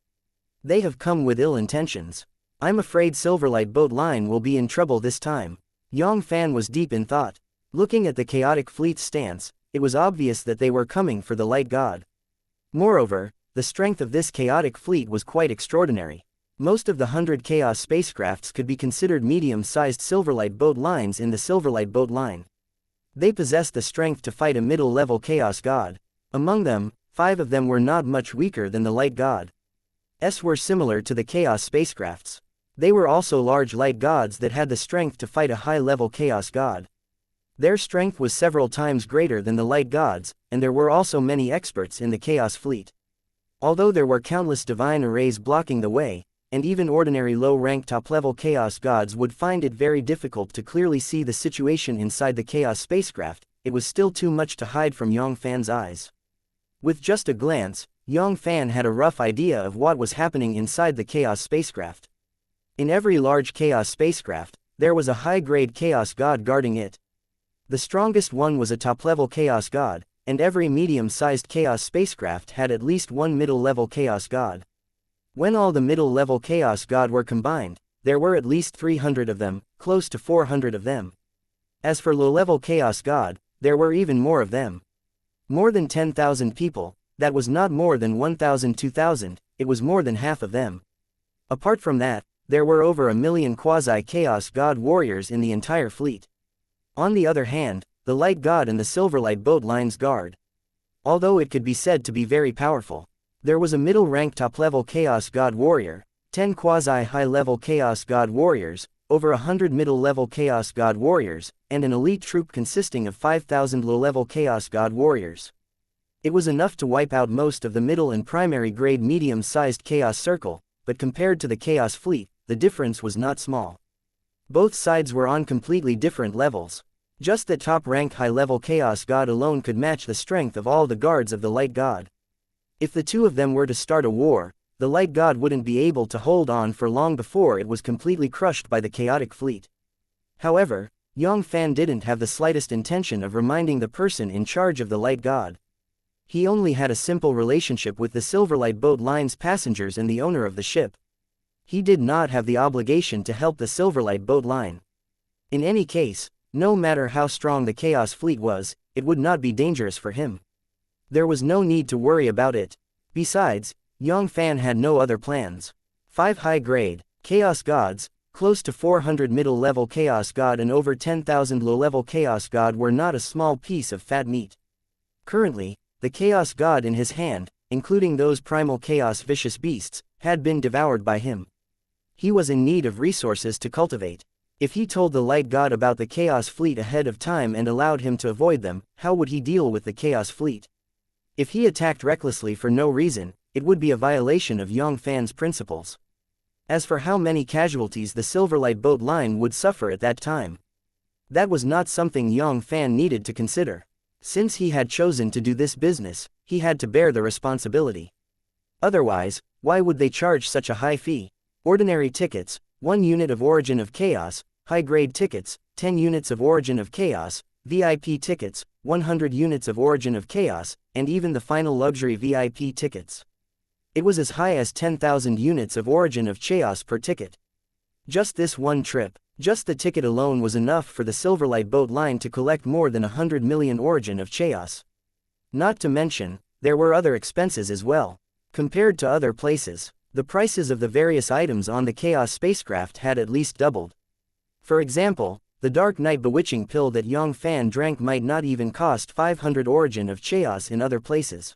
They have come with ill intentions. I'm afraid Silverlight Boat Line will be in trouble this time. Yang Fann was deep in thought. Looking at the chaotic fleet's stance, it was obvious that they were coming for the light god. Moreover, the strength of this chaotic fleet was quite extraordinary. Most of the 100 chaos spacecrafts could be considered medium-sized Silverlight Boat Lines in the Silverlight Boat Line. They possessed the strength to fight a middle-level chaos god. Among them, 5 of them were not much weaker than the light god. Were similar to the chaos spacecrafts. They were also large light gods that had the strength to fight a high-level chaos god. Their strength was several times greater than the light gods, and there were also many experts in the chaos fleet. Although there were countless divine arrays blocking the way, and even ordinary low-rank top-level chaos gods would find it very difficult to clearly see the situation inside the chaos spacecraft, it was still too much to hide from Yang Fann's eyes. With just a glance, Yang Fann had a rough idea of what was happening inside the chaos spacecraft. In every large chaos spacecraft, there was a high-grade chaos god guarding it. The strongest one was a top-level chaos god, and every medium-sized chaos spacecraft had at least one middle-level chaos god. When all the middle-level chaos god were combined, there were at least 300 of them, close to 400 of them. As for low-level chaos god, there were even more of them. More than 10,000 people. That was not more than 1,000-2,000, it was more than half of them. Apart from that, there were over 1 million quasi-chaos god warriors in the entire fleet. On the other hand, the light god and the Silverlight Boat Line's guard. Although it could be said to be very powerful, there was a middle-rank top-level chaos god warrior, 10 quasi-high-level chaos god warriors, over 100 middle-level chaos god warriors, and an elite troop consisting of 5,000 low-level chaos god warriors. It was enough to wipe out most of the middle and primary grade medium-sized chaos circle, but compared to the chaos fleet, the difference was not small. Both sides were on completely different levels. Just the top-rank high-level chaos god alone could match the strength of all the guards of the light god. If the two of them were to start a war, the light god wouldn't be able to hold on for long before it was completely crushed by the chaotic fleet. However, Yang Fann didn't have the slightest intention of reminding the person in charge of the light god. He only had a simple relationship with the Silverlight Boat Line's passengers and the owner of the ship. He did not have the obligation to help the Silverlight Boat Line. In any case, no matter how strong the Chaos Fleet was, it would not be dangerous for him. There was no need to worry about it. Besides, Yang Fann had no other plans. 5 high-grade Chaos Gods, close to 400 middle-level Chaos God and over 10,000 low-level Chaos God were not a small piece of fat meat. Currently, the Chaos God in his hand, including those primal Chaos vicious beasts, had been devoured by him. He was in need of resources to cultivate. If he told the Light God about the Chaos Fleet ahead of time and allowed him to avoid them, how would he deal with the Chaos Fleet? If he attacked recklessly for no reason, it would be a violation of Yang Fann's principles. As for how many casualties the Silverlight Boat Line would suffer at that time, that was not something Yang Fann needed to consider. Since he had chosen to do this business, he had to bear the responsibility. Otherwise, why would they charge such a high fee? Ordinary tickets, 1 unit of Origin of Chaos, high-grade tickets, 10 units of Origin of Chaos, VIP tickets, 100 units of Origin of Chaos, and even the final luxury VIP tickets. It was as high as 10,000 units of Origin of Chaos per ticket. Just this one trip, just the ticket alone was enough for the Silverlight Boat Line to collect more than 100 million Origin of Chaos. Not to mention, there were other expenses as well. Compared to other places, the prices of the various items on the Chaos spacecraft had at least doubled. For example, The Dark Night bewitching pill that Yang Fann drank might not even cost 500 origin of chaos in other places.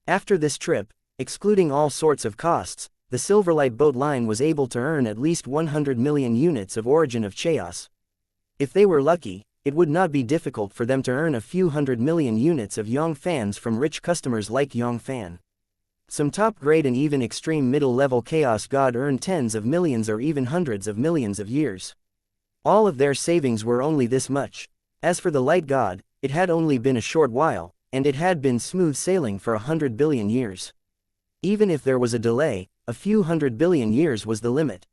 After this trip, excluding all sorts of costs, the Silverlight boat line was able to earn at least 100 million units of origin of chaos. If they were lucky, it would not be difficult for them to earn a few 100 million units of Yang Fanns from rich customers like Yang Fann. Some top-grade and even extreme middle-level Chaos God earned tens of millions or even hundreds of millions of years. All of their savings were only this much. As for the Light God, it had only been a short while, and it had been smooth sailing for 100 billion years. Even if there was a delay, a few 100 billion years was the limit.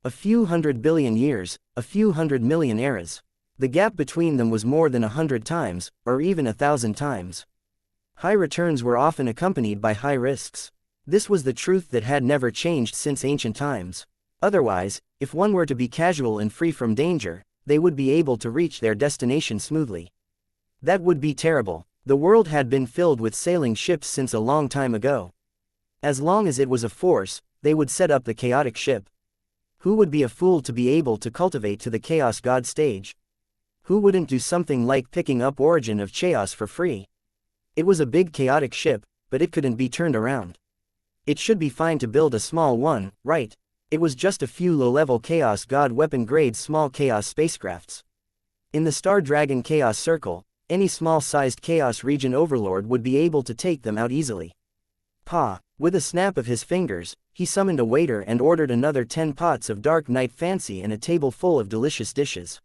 A few 100 billion years, a few 100 million eras. The gap between them was more than 100 times, or even 1,000 times. High returns were often accompanied by high risks. This was the truth that had never changed since ancient times. Otherwise, if one were to be casual and free from danger, they would be able to reach their destination smoothly. That would be terrible. The world had been filled with sailing ships since a long time ago. As long as it was a force, they would set up the chaotic ship. Who would be a fool to be able to cultivate to the Chaos God stage? Who wouldn't do something like picking up Origin of Chaos for free? It was a big chaotic ship, but it couldn't be turned around. It should be fine to build a small one, right? It was just a few low-level Chaos God weapon-grade small Chaos spacecrafts. In the Star Dragon Chaos Circle, any small-sized Chaos Region Overlord would be able to take them out easily. With a snap of his fingers, he summoned a waiter and ordered another 10 pots of Dark Night Fancy and a table full of delicious dishes.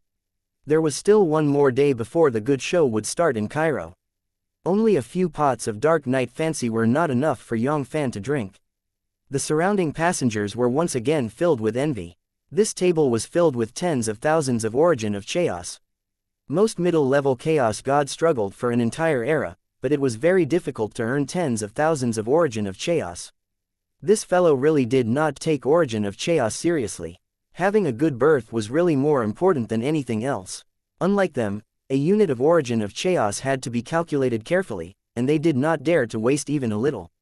There was still one more day before the good show would start in Cairo. Only a few pots of Dark Night Fancy were not enough for Yang Fann to drink. The surrounding passengers were once again filled with envy. This table was filled with tens of thousands of Origin of Chaos. Most middle-level Chaos gods struggled for an entire era, but it was very difficult to earn tens of thousands of Origin of Chaos. This fellow really did not take Origin of Chaos seriously. Having a good birth was really more important than anything else. Unlike them, a unit of Origin of Chaos had to be calculated carefully, and they did not dare to waste even a little.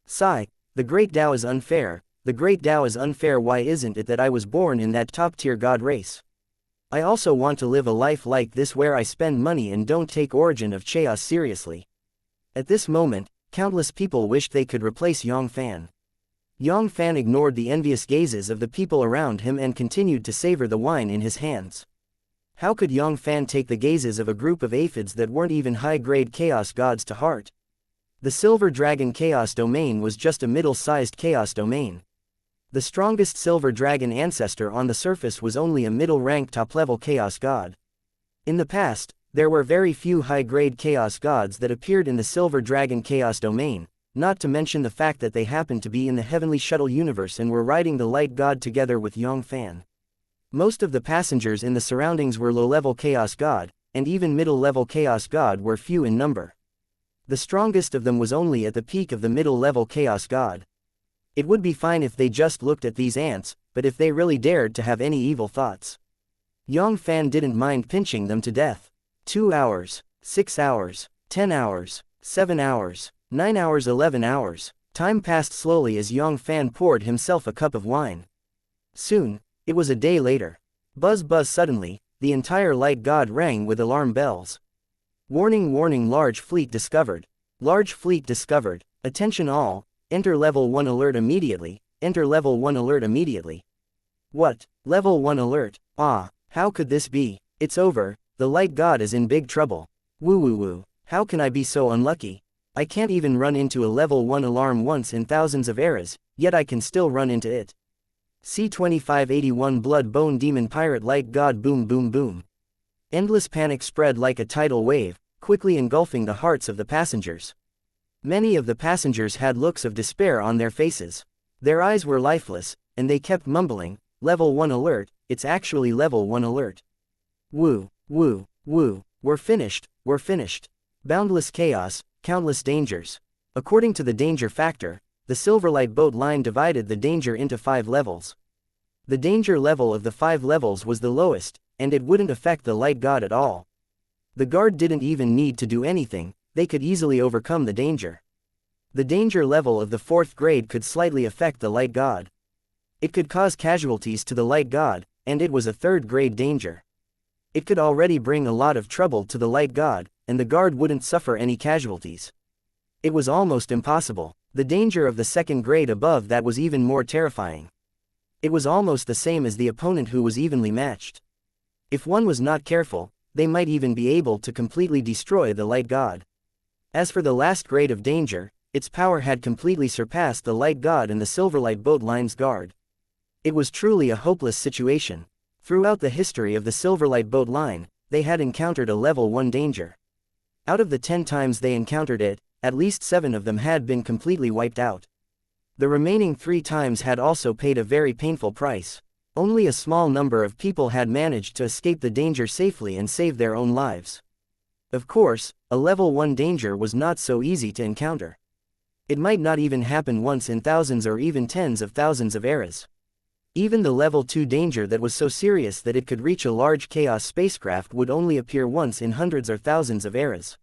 Sigh. The Great Tao is unfair. The Great Tao is unfair. Why isn't it that I was born in that top-tier god race? I also want to live a life like this where I spend money and don't take Origin of Chaos seriously. At this moment, countless people wished they could replace Yang Fann. Yang Fann ignored the envious gazes of the people around him and continued to savor the wine in his hands. How could Yang Fann take the gazes of a group of aphids that weren't even high-grade Chaos gods to heart? The Silver Dragon Chaos Domain was just a middle-sized Chaos Domain. The strongest Silver Dragon ancestor on the surface was only a middle-ranked top-level Chaos God. In the past, there were very few high-grade Chaos gods that appeared in the Silver Dragon Chaos Domain, not to mention the fact that they happened to be in the Heavenly Shuttle universe and were riding the Light God together with Yang Fann. Most of the passengers in the surroundings were low-level Chaos God, and even middle-level Chaos God were few in number. The strongest of them was only at the peak of the middle-level Chaos God. It would be fine if they just looked at these ants, but if they really dared to have any evil thoughts. Yang Fann didn't mind pinching them to death. 2 hours, 6 hours, 10 hours, 7 hours, 9 hours, 11 hours. Time passed slowly as Yang Fann poured himself a cup of wine. Soon, it was a day later. Buzz buzz suddenly, the entire Light God rang with alarm bells. Warning, warning, large fleet discovered. Large fleet discovered. Attention all, enter level 1 alert immediately, enter level 1 alert immediately. What? Level 1 alert? How could this be? It's over, the Light God is in big trouble. Woo woo woo, how can I be so unlucky? I can't even run into a level 1 alarm once in thousands of eras, yet I can still run into it. C-2581 Blood Bone Demon Pirate Light God boom boom boom. Endless panic spread like a tidal wave, quickly engulfing the hearts of the passengers. Many of the passengers had looks of despair on their faces. Their eyes were lifeless, and they kept mumbling, "Level 1 alert, it's actually level 1 alert. Woo, woo, woo, we're finished, we're finished. Boundless chaos, countless dangers." According to the danger factor, the Silverlight boat line divided the danger into 5 levels. The danger level of the 5 levels was the lowest, and it wouldn't affect the Light God at all. The guard didn't even need to do anything, they could easily overcome the danger. The danger level of the 4th grade could slightly affect the Light God. It could cause casualties to the Light God, and it was a 3rd grade danger. It could already bring a lot of trouble to the light god, and the guard wouldn't suffer any casualties. It was almost impossible. The danger of the second grade above that was even more terrifying. It was almost the same as the opponent who was evenly matched. If one was not careful, they might even be able to completely destroy the light god. As for the last grade of danger, its power had completely surpassed the light god and the Silverlight Boat Line's guard. It was truly a hopeless situation. Throughout the history of the Silverlight Boat Line, they had encountered a level 1 danger. Out of the 10 times they encountered it, at least 7 of them had been completely wiped out. The remaining 3 times had also paid a very painful price. Only a small number of people had managed to escape the danger safely and save their own lives. Of course, a level 1 danger was not so easy to encounter. It might not even happen once in thousands or even tens of thousands of eras. Even the level 2 danger that was so serious that it could reach a large chaos spacecraft would only appear once in hundreds or thousands of eras.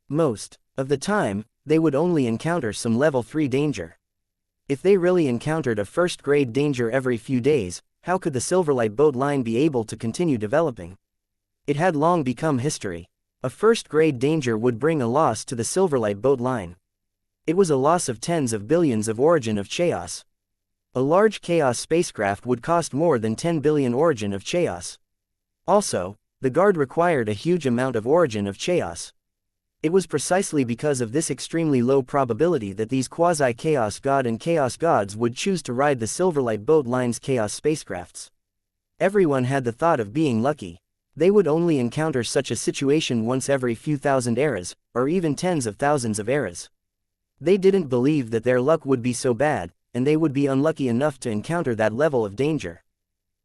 Most of the time, they would only encounter some level 3 danger. If they really encountered a first-grade danger every few days, how could the Silverlight Boat Line be able to continue developing? It had long become history. A first-grade danger would bring a loss to the Silverlight Boat Line. It was a loss of tens of billions of origin of chaos. A large chaos spacecraft would cost more than 10 billion origin of chaos. Also, the guard required a huge amount of origin of chaos. It was precisely because of this extremely low probability that these quasi-chaos god and chaos gods would choose to ride the Silverlight Boat Line's chaos spacecrafts. Everyone had the thought of being lucky. They would only encounter such a situation once every few thousand eras, or even tens of thousands of eras. They didn't believe that their luck would be so bad, and they would be unlucky enough to encounter that level of danger.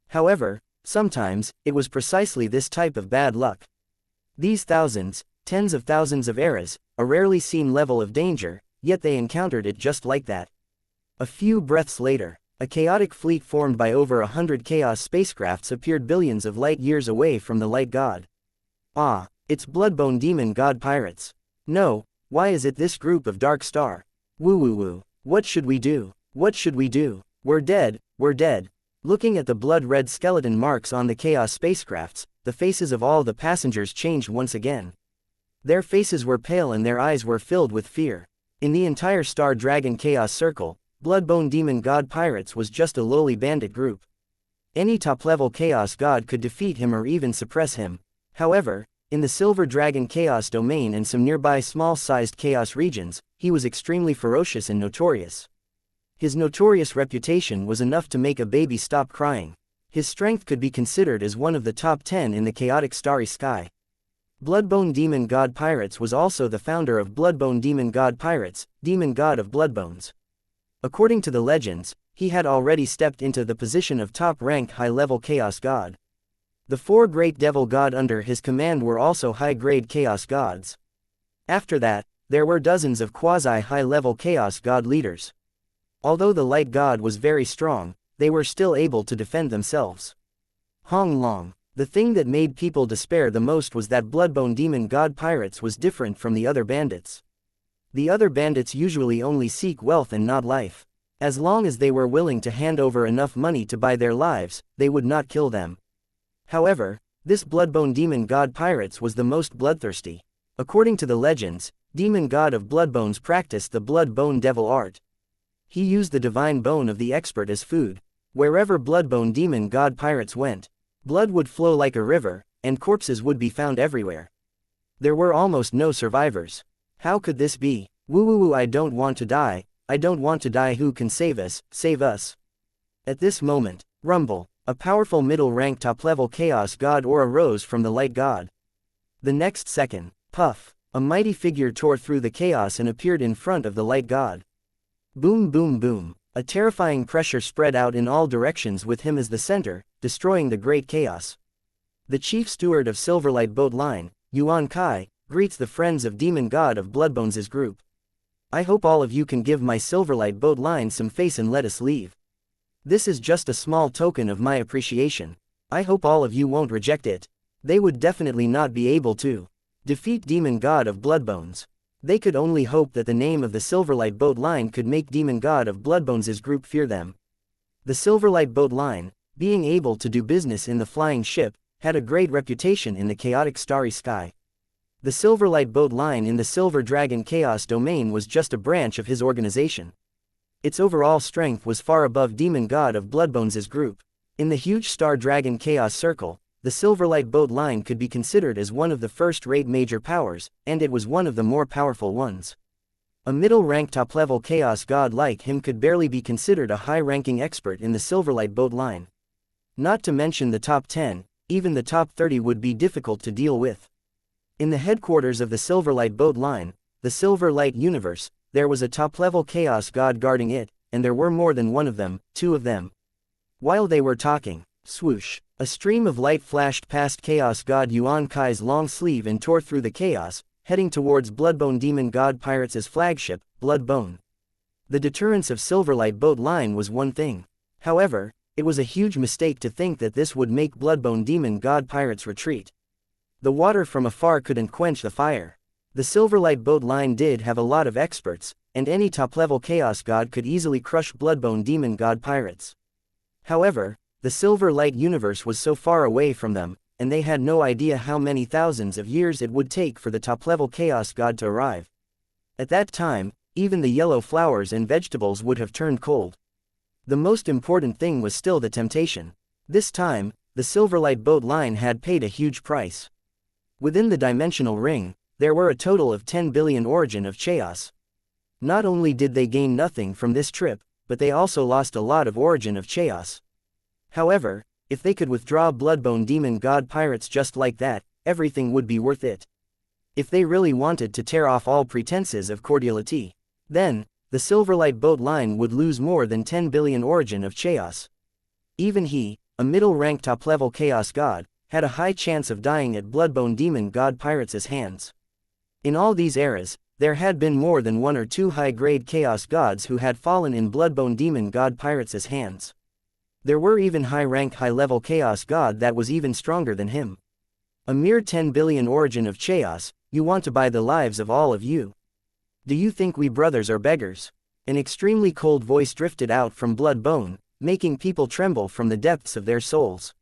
However, sometimes, it was precisely this type of bad luck. These thousands, tens of thousands of eras, a rarely seen level of danger, yet they encountered it just like that. A few breaths later, a chaotic fleet formed by over 100 chaos spacecrafts appeared billions of light years away from the light god. Ah, it's Bloodbone Demon God pirates. No, why is it this group of Dark Star? Woo woo woo, what should we do? What should we do? We're dead, we're dead. Looking at the blood-red skeleton marks on the chaos spacecrafts, the faces of all the passengers changed once again. Their faces were pale and their eyes were filled with fear. In the entire Star Dragon Chaos Circle, Bloodbone Demon God Pirates was just a lowly bandit group. Any top-level Chaos God could defeat him or even suppress him. However, in the Silver Dragon Chaos Domain and some nearby small-sized Chaos regions, he was extremely ferocious and notorious. His notorious reputation was enough to make a baby stop crying. His strength could be considered as one of the top 10 in the chaotic starry sky. Bloodbone Demon God Pirates was also the founder of Bloodbone Demon God Pirates, Demon God of Bloodbones. According to the legends, he had already stepped into the position of top-rank high-level Chaos God. The 4 great devil god under his command were also high-grade Chaos gods. After that, there were dozens of quasi-high-level Chaos God leaders. Although the light god was very strong, they were still able to defend themselves. Hong Long. The thing that made people despair the most was that Bloodbone Demon God Pirates was different from the other bandits. The other bandits usually only seek wealth and not life. As long as they were willing to hand over enough money to buy their lives, they would not kill them. However, this Bloodbone Demon God Pirates was the most bloodthirsty. According to the legends, Demon God of Bloodbones practiced the Bloodbone Devil art. He used the divine bone of the expert as food. Wherever Bloodbone Demon God Pirates went, blood would flow like a river, and corpses would be found everywhere. There were almost no survivors. How could this be? Woo woo woo, I don't want to die, I don't want to die, who can save us, save us. At this moment, rumble, a powerful middle-rank top-level chaos god aura rose from the light god. The next second, puff, a mighty figure tore through the chaos and appeared in front of the light god. Boom boom boom, a terrifying pressure spread out in all directions with him as the center, destroying the great chaos. The chief steward of Silverlight Boat Line, Yuan Kai, greets the friends of Demon God of Bloodbones' group. I hope all of you can give my Silverlight Boat Line some face and let us leave. This is just a small token of my appreciation. I hope all of you won't reject it. They would definitely not be able to defeat Demon God of Bloodbones. They could only hope that the name of the Silverlight Boat Line could make Demon God of Bloodbones' group fear them. The Silverlight Boat Line, being able to do business in the flying ship, had a great reputation in the chaotic starry sky. The Silverlight Boat Line in the Silver Dragon Chaos Domain was just a branch of his organization. Its overall strength was far above Demon God of Bloodbones' group. In the huge Star Dragon Chaos Circle, the Silverlight Boat Line could be considered as one of the first-rate major powers, and it was one of the more powerful ones. A middle-rank top-level Chaos God like him could barely be considered a high-ranking expert in the Silverlight Boat Line. Not to mention the top 10, even the top 30 would be difficult to deal with. In the headquarters of the Silverlight Boat Line, the Silverlight Universe, there was a top-level Chaos God guarding it, and there were more than one of them, two of them. While they were talking, swoosh, a stream of light flashed past Chaos God Yuan Kai's long sleeve and tore through the chaos, heading towards Bloodbone Demon God Pirates' flagship, Bloodbone. The deterrence of Silverlight Boat Line was one thing. However, it was a huge mistake to think that this would make Bloodbone Demon God Pirates retreat. The water from afar couldn't quench the fire. The Silverlight Boat Line did have a lot of experts, and any top-level Chaos God could easily crush Bloodbone Demon God Pirates. However, the Silverlight Universe was so far away from them, and they had no idea how many thousands of years it would take for the top-level Chaos God to arrive. At that time, even the yellow flowers and vegetables would have turned cold. The most important thing was still the temptation. This time, the Silverlight Boat Line had paid a huge price. Within the dimensional ring, there were a total of 10 billion origin of chaos. Not only did they gain nothing from this trip, but they also lost a lot of origin of chaos. However, if they could withdraw Bloodbone Demon God Pirates just like that, everything would be worth it. If they really wanted to tear off all pretenses of cordiality, then, the Silverlight Boat Line would lose more than 10 billion origin of chaos. Even he, a middle-rank top-level Chaos God, had a high chance of dying at Bloodbone Demon God Pirates' hands. In all these eras, there had been more than one or two high-grade Chaos Gods who had fallen in Bloodbone Demon God Pirates' hands. There were even high-rank high-level Chaos God that was even stronger than him. A mere 10 billion origin of chaos, you want to buy the lives of all of you. Do you think we brothers are beggars? An extremely cold voice drifted out from Bloodbone, making people tremble from the depths of their souls.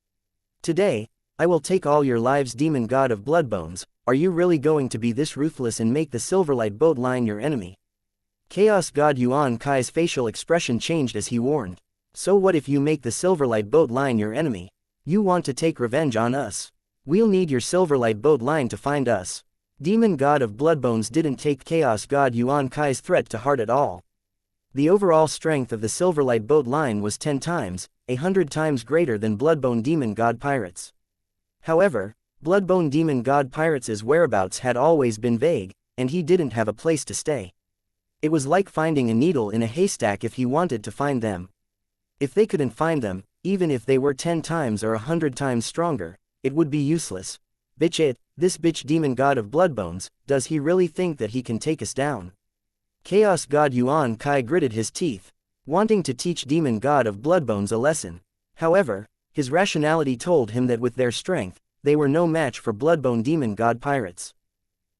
Today, I will take all your lives, Demon God of Bloodbones. Are you really going to be this ruthless and make the Silverlight Boat Line your enemy? Chaos God Yuan Kai's facial expression changed as he warned. So what if you make the Silverlight Boat Line your enemy? You want to take revenge on us? We'll need your Silverlight Boat Line to find us. Demon God of Bloodbones didn't take Chaos God Yuan Kai's threat to heart at all. The overall strength of the Silverlight Boat Line was 10 times, 100 times greater than Bloodbone Demon God Pirates. However, Bloodbone Demon God Pirates' whereabouts had always been vague, and he didn't have a place to stay. It was like finding a needle in a haystack if he wanted to find them. If they couldn't find them, even if they were 10 times or 100 times stronger, it would be useless. This bitch Demon God of Bloodbones, does he really think that he can take us down? Chaos God Yuan Kai gritted his teeth, wanting to teach Demon God of Bloodbones a lesson. However, his rationality told him that with their strength, they were no match for Bloodbone Demon God Pirates.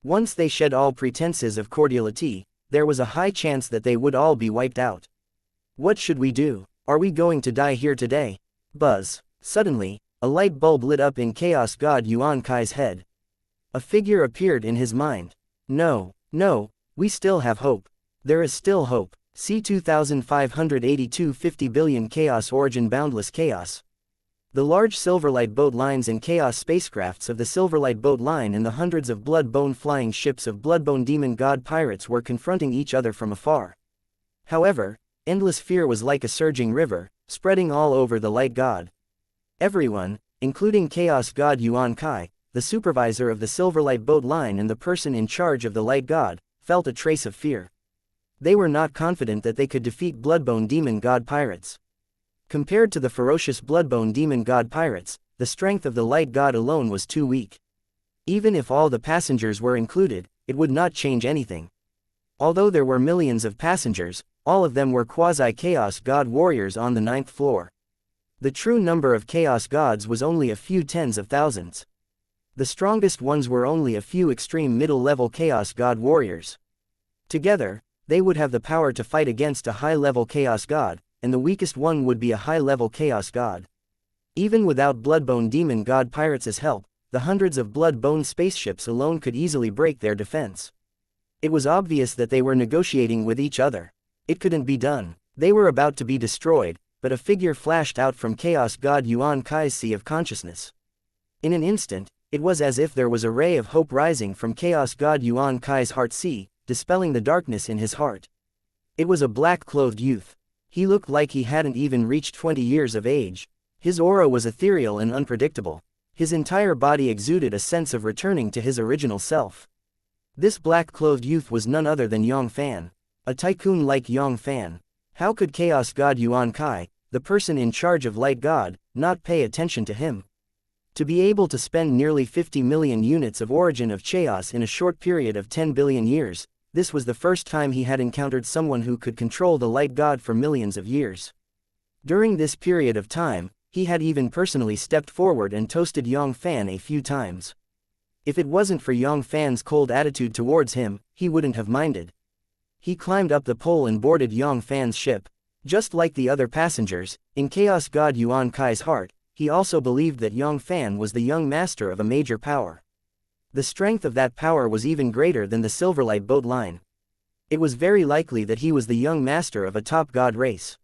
Once they shed all pretenses of cordiality, there was a high chance that they would all be wiped out. What should we do? Are we going to die here today? Buzz. Suddenly, a light bulb lit up in Chaos God Yuan Kai's head. A figure appeared in his mind. No, we still have hope. There is still hope. C 2582 50 billion Chaos Origin Boundless Chaos. The large Silverlight Boat Lines and Chaos spacecrafts of the Silverlight Boat Line and the hundreds of Bloodbone flying ships of Bloodbone Demon God Pirates were confronting each other from afar. However, endless fear was like a surging river, spreading all over the Light God. Everyone, including Chaos God Yuan Kai, the supervisor of the Silverlight Boat Line and the person in charge of the Light God, felt a trace of fear. They were not confident that they could defeat Bloodbone Demon God Pirates. Compared to the ferocious Bloodbone Demon God Pirates, the strength of the Light God alone was too weak. Even if all the passengers were included, it would not change anything. Although there were millions of passengers, all of them were quasi-Chaos God warriors on the 9th floor. The true number of Chaos Gods was only a few tens of thousands. The strongest ones were only a few extreme middle-level Chaos God warriors. Together, they would have the power to fight against a high-level Chaos God, and the weakest one would be a high-level Chaos God. Even without Bloodbone Demon God Pirates' help, the hundreds of Bloodbone spaceships alone could easily break their defense. It was obvious that they were negotiating with each other. It couldn't be done. They were about to be destroyed, but a figure flashed out from Chaos God Yuan Kai's sea of consciousness. In an instant, it was as if there was a ray of hope rising from Chaos God Yuan Kai's heart sea, dispelling the darkness in his heart. It was a black-clothed youth. He looked like he hadn't even reached 20 years of age. His aura was ethereal and unpredictable. His entire body exuded a sense of returning to his original self. This black-clothed youth was none other than Yang Fann. A tycoon like Yang Fann. How could Chaos God Yuan Kai, the person in charge of Light God, not pay attention to him? To be able to spend nearly 50 million units of origin of chaos in a short period of 10 billion years, this was the first time he had encountered someone who could control the Light God for millions of years. During this period of time, he had even personally stepped forward and toasted Yang Fann a few times. If it wasn't for Yang Fann's cold attitude towards him, he wouldn't have minded. He climbed up the pole and boarded Yang Fann's ship. Just like the other passengers, in Chaos God Yuan Kai's heart, he also believed that Yang Fann was the young master of a major power. The strength of that power was even greater than the Silverlight boat line. It was very likely that he was the young master of a top god race.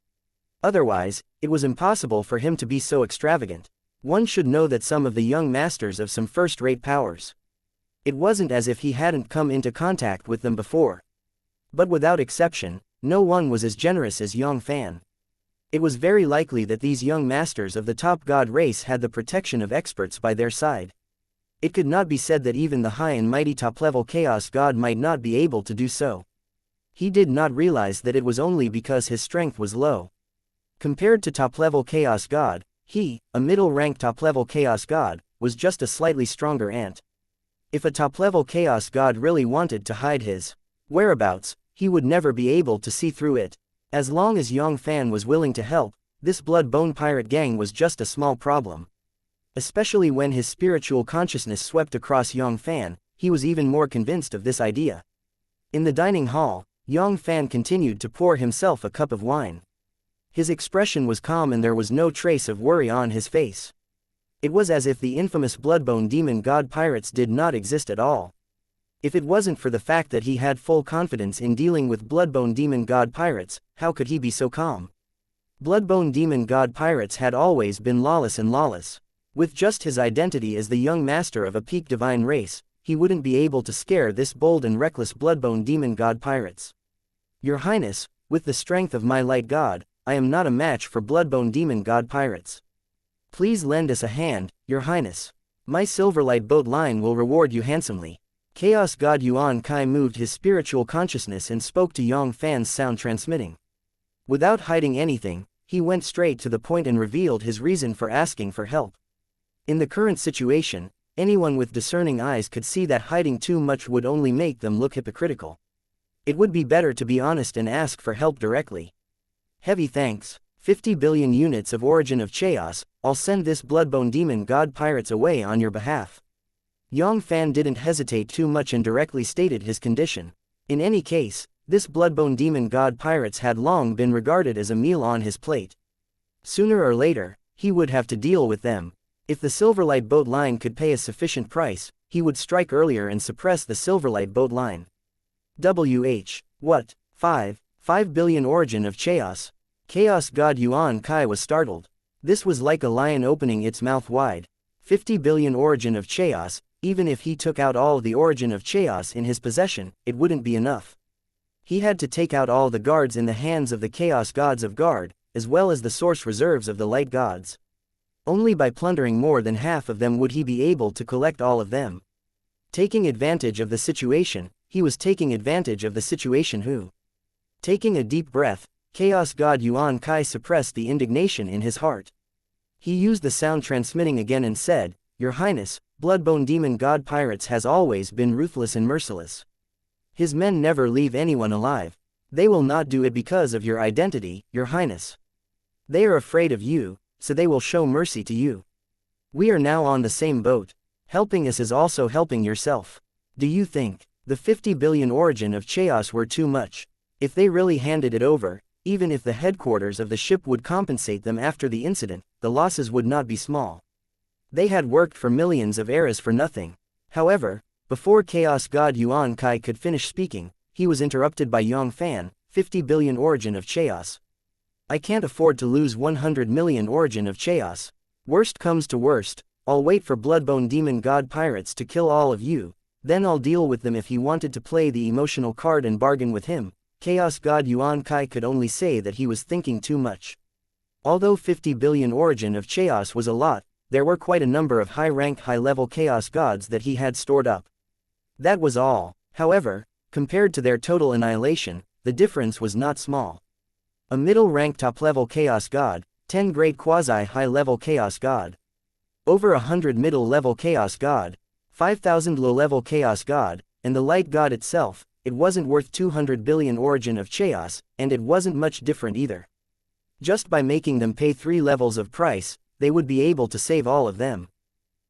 Otherwise, it was impossible for him to be so extravagant. One should know that some of the young masters of some first-rate powers. It wasn't as if he hadn't come into contact with them before. But without exception, no one was as generous as Yang Fann. It was very likely that these young masters of the top god race had the protection of experts by their side. It could not be said that even the high and mighty top-level chaos god might not be able to do so. He did not realize that it was only because his strength was low. Compared to top-level chaos god, he, a middle-ranked top-level chaos god, was just a slightly stronger ant. If a top-level chaos god really wanted to hide his whereabouts, he would never be able to see through it. As long as Yang Fann was willing to help, this Bloodbone pirate gang was just a small problem. Especially when his spiritual consciousness swept across Yang Fann, he was even more convinced of this idea. In the dining hall, Yang Fann continued to pour himself a cup of wine. His expression was calm and there was no trace of worry on his face. It was as if the infamous Bloodbone demon god pirates did not exist at all. If it wasn't for the fact that he had full confidence in dealing with Bloodbone demon god pirates, how could he be so calm? Bloodbone demon god pirates had always been lawless and lawless. With just his identity as the young master of a peak divine race, he wouldn't be able to scare this bold and reckless Bloodbone demon god pirates. Your Highness, with the strength of my light god, I am not a match for Bloodbone demon god pirates. Please lend us a hand, Your Highness. My Silverlight boat line will reward you handsomely. Chaos God Yuan Kai moved his spiritual consciousness and spoke to Yang Fann's sound transmitting. Without hiding anything, he went straight to the point and revealed his reason for asking for help. In the current situation, anyone with discerning eyes could see that hiding too much would only make them look hypocritical. It would be better to be honest and ask for help directly. Heavy thanks. 50 billion units of origin of chaos, I'll send this Bloodbone demon god pirates away on your behalf. Yang Fann didn't hesitate too much and directly stated his condition. In any case, this Bloodbone demon god pirates had long been regarded as a meal on his plate. Sooner or later, he would have to deal with them. If the Silverlight boat line could pay a sufficient price, he would strike earlier and suppress the Silverlight boat line. What? 5 billion origin of chaos? Chaos God Yuan Kai was startled. This was like a lion opening its mouth wide. 50 billion origin of chaos, even if he took out all the origin of chaos in his possession, it wouldn't be enough. He had to take out all the guards in the hands of the chaos gods of guard, as well as the source reserves of the light gods. Only by plundering more than half of them would he be able to collect all of them. Taking advantage of the situation, he was taking advantage of the situation who? Taking a deep breath, Chaos God Yuan Kai suppressed the indignation in his heart. He used the sound transmitting again and said, Your Highness, Bloodbone demon god pirates has always been ruthless and merciless. His men never leave anyone alive. They will not do it because of your identity, Your Highness. They are afraid of you, so they will show mercy to you. We are now on the same boat. Helping us is also helping yourself. Do you think the 50 billion origin of chaos were too much? If they really handed it over, Even if the headquarters of the ship would compensate them after the incident, the losses would not be small. They had worked for millions of eras for nothing. However, before Chaos God Yuan Kai could finish speaking, he was interrupted by Yang Fann, 50 billion origin of chaos. I can't afford to lose 100 million origin of chaos. Worst comes to worst, I'll wait for Bloodbone Demon God Pirates to kill all of you, then I'll deal with them. If he wanted to play the emotional card and bargain with him, Chaos God Yuan Kai could only say that he was thinking too much. Although 50 billion origin of chaos was a lot, there were quite a number of high-rank high-level chaos gods that he had stored up. That was all. However, compared to their total annihilation, the difference was not small. A middle-rank top-level chaos god, 10 great quasi-high-level chaos god, over 100 middle-level chaos god, 5,000 low-level chaos god, and the light god itself. It wasn't worth 200 billion origin of chaos, and it wasn't much different either. Just by making them pay 3 levels of price, they would be able to save all of them.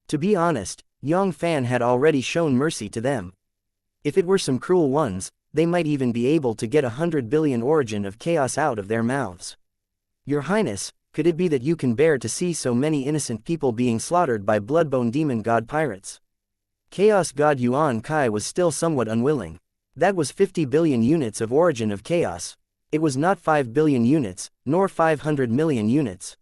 To be honest, Yang Fann had already shown mercy to them. If it were some cruel ones, they might even be able to get 100 billion origin of chaos out of their mouths. Your Highness, could it be that you can bear to see so many innocent people being slaughtered by Bloodbone Demon God Pirates? Chaos God Yuan Kai was still somewhat unwilling. That was 50 billion units of origin of chaos. It was not 5 billion units, nor 500 million units.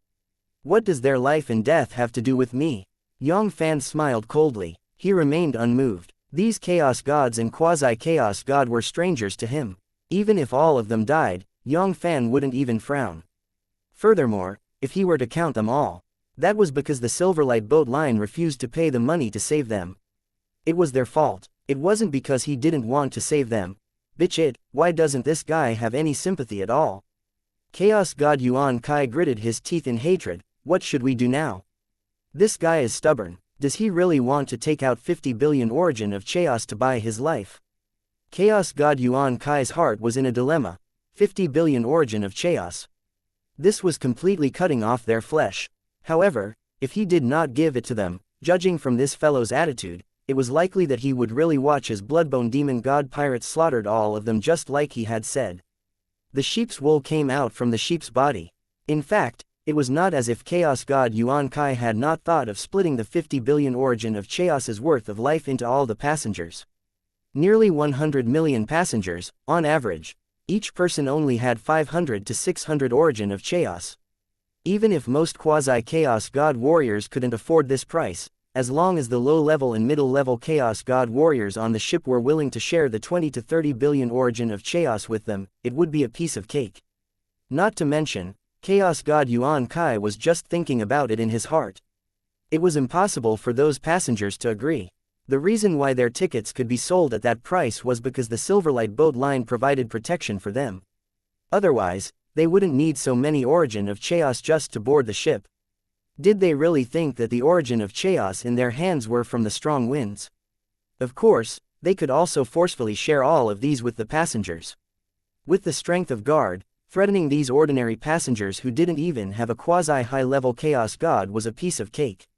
What does their life and death have to do with me? Yang Fann smiled coldly. He remained unmoved. These chaos gods and quasi-chaos god were strangers to him. Even if all of them died, Yang Fann wouldn't even frown. Furthermore, if he were to count them all, that was because the Silverlight Boat Line refused to pay the money to save them. It was their fault. It wasn't because he didn't want to save them. Bitch it, why doesn't this guy have any sympathy at all? Chaos God Yuan Kai gritted his teeth in hatred. What should we do now? This guy is stubborn. Does he really want to take out 50 billion origin of chaos to buy his life? Chaos God Yuan Kai's heart was in a dilemma. 50 billion origin of chaos. This was completely cutting off their flesh. However, if he did not give it to them, judging from this fellow's attitude, it was likely that he would really watch as Bloodbone Demon God Pirates slaughtered all of them just like he had said. The sheep's wool came out from the sheep's body. In fact, it was not as if Chaos God Yuan Kai had not thought of splitting the 50 billion origin of chaos's worth of life into all the passengers. Nearly 100 million passengers, on average. Each person only had 500 to 600 origin of chaos. Even if most quasi-chaos god warriors couldn't afford this price, as long as the low-level and middle-level Chaos God warriors on the ship were willing to share the 20 to 30 billion origin of chaos with them, it would be a piece of cake. Not to mention, Chaos God Yuan Kai was just thinking about it in his heart. It was impossible for those passengers to agree. The reason why their tickets could be sold at that price was because the Silverlight Boat Line provided protection for them. Otherwise, they wouldn't need so many origin of chaos just to board the ship. Did they really think that the origin of chaos in their hands were from the strong winds? Of course, they could also forcefully share all of these with the passengers. With the strength of guard, threatening these ordinary passengers who didn't even have a quasi-high-level chaos god was a piece of cake.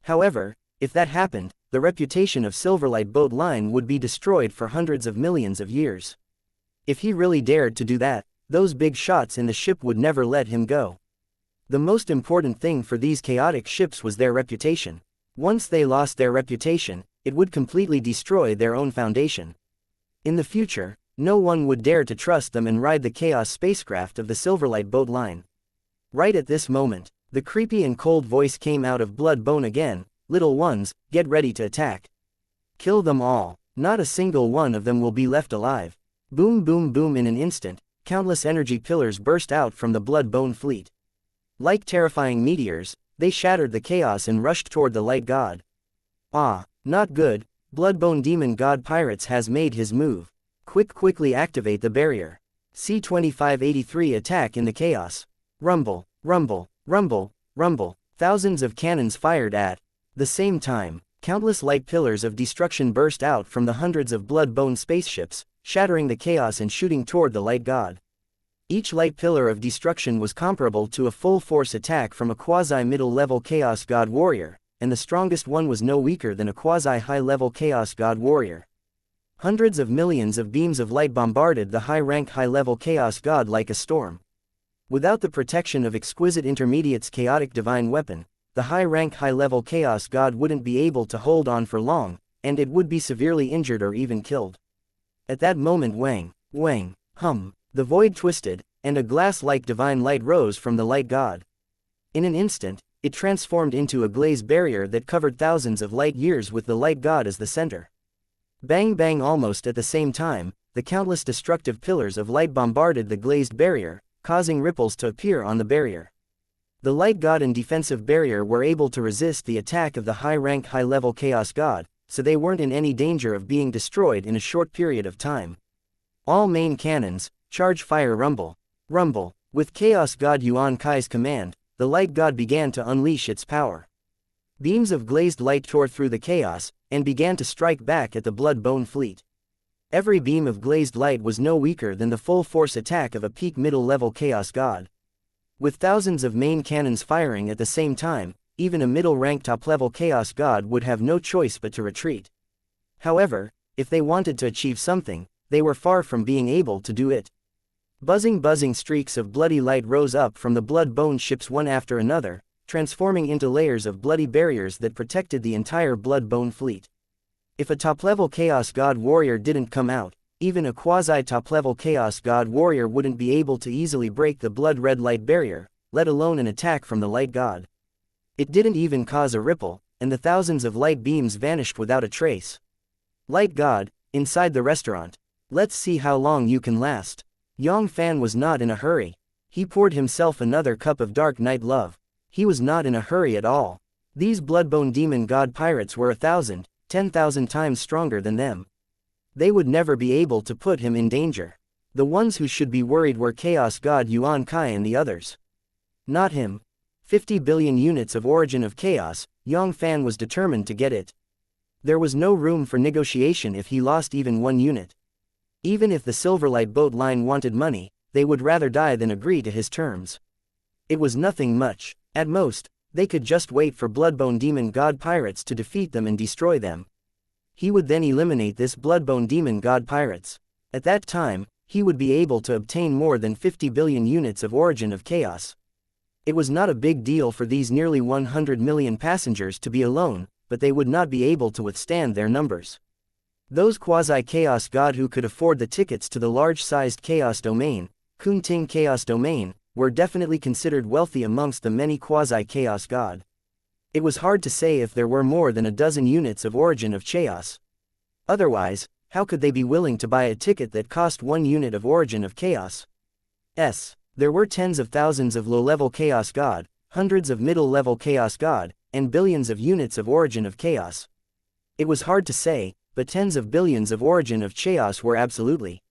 However, if that happened, the reputation of Silverlight Boat Line would be destroyed for hundreds of millions of years. If he really dared to do that, those big shots in the ship would never let him go. The most important thing for these chaotic ships was their reputation. Once they lost their reputation, it would completely destroy their own foundation. In the future, no one would dare to trust them and ride the chaos spacecraft of the Silverlight Boat Line. Right at this moment, the creepy and cold voice came out of Bloodbone again. Little ones, get ready to attack. Kill them all. Not a single one of them will be left alive. Boom boom boom. In an instant, countless energy pillars burst out from the Bloodbone fleet. Like terrifying meteors, they shattered the chaos and rushed toward the light god. Ah, not good. Bloodbone Demon God Pirates has made his move. Quickly activate the barrier. C-2583 attack in the chaos. Rumble, rumble, rumble, rumble. Thousands of cannons fired at the same time. Countless light pillars of destruction burst out from the hundreds of Bloodbone spaceships, shattering the chaos and shooting toward the light god. Each light pillar of destruction was comparable to a full-force attack from a quasi-middle-level Chaos God warrior, and the strongest one was no weaker than a quasi-high-level Chaos God warrior. Hundreds of millions of beams of light bombarded the high-rank high-level Chaos God like a storm. Without the protection of exquisite intermediate's chaotic divine weapon, the high-rank high-level chaos god wouldn't be able to hold on for long, and it would be severely injured or even killed. At that moment the void twisted, and a glass-like divine light rose from the light god. In an instant, it transformed into a glazed barrier that covered thousands of light years with the light god as the center. Bang bang! Almost at the same time, the countless destructive pillars of light bombarded the glazed barrier, causing ripples to appear on the barrier. The light god and defensive barrier were able to resist the attack of the high-rank high-level chaos god, so they weren't in any danger of being destroyed in a short period of time. All main cannons, charge fire rumble. Rumble. With chaos god Yuan Kai's command, the light god began to unleash its power. Beams of glazed light tore through the chaos, and began to strike back at the blood-bone fleet. Every beam of glazed light was no weaker than the full-force attack of a peak middle-level chaos god. With thousands of main cannons firing at the same time, even a middle-rank top-level chaos god would have no choice but to retreat. However, if they wanted to achieve something, they were far from being able to do it. Buzzing streaks of bloody light rose up from the blood-bone ships one after another, transforming into layers of bloody barriers that protected the entire blood-bone fleet. If a top-level chaos god warrior didn't come out, even a quasi-top-level chaos god warrior wouldn't be able to easily break the blood-red light barrier, let alone an attack from the light god. It didn't even cause a ripple, and the thousands of light beams vanished without a trace. Light god, inside the restaurant. Let's see how long you can last. Yang Fann was not in a hurry. He poured himself another cup of dark night love. He was not in a hurry at all. These bloodbone demon god pirates were 1,000, 10,000 times stronger than them. They would never be able to put him in danger. The ones who should be worried were Chaos God Yuan Kai and the others. Not him. 50 billion units of origin of chaos, Yang Fann was determined to get it. There was no room for negotiation if he lost even 1 unit. Even if the Silverlight Boat Line wanted money, they would rather die than agree to his terms. It was nothing much. At most, they could just wait for Bloodbone Demon God Pirates to defeat them and destroy them. He would then eliminate this Bloodbone Demon God Pirates. At that time, he would be able to obtain more than 50 billion units of origin of chaos. It was not a big deal for these nearly 100 million passengers to be alone, but they would not be able to withstand their numbers. Those quasi-chaos god who could afford the tickets to the large-sized chaos domain, Kunting Chaos Domain, were definitely considered wealthy amongst the many quasi-chaos god. It was hard to say if there were more than a dozen units of origin of chaos. Otherwise, how could they be willing to buy a ticket that cost 1 unit of origin of chaos? There were tens of thousands of low-level chaos god, hundreds of middle-level chaos god, and billions of units of origin of chaos. It was hard to say, but tens of billions of origin of chaos were absolutely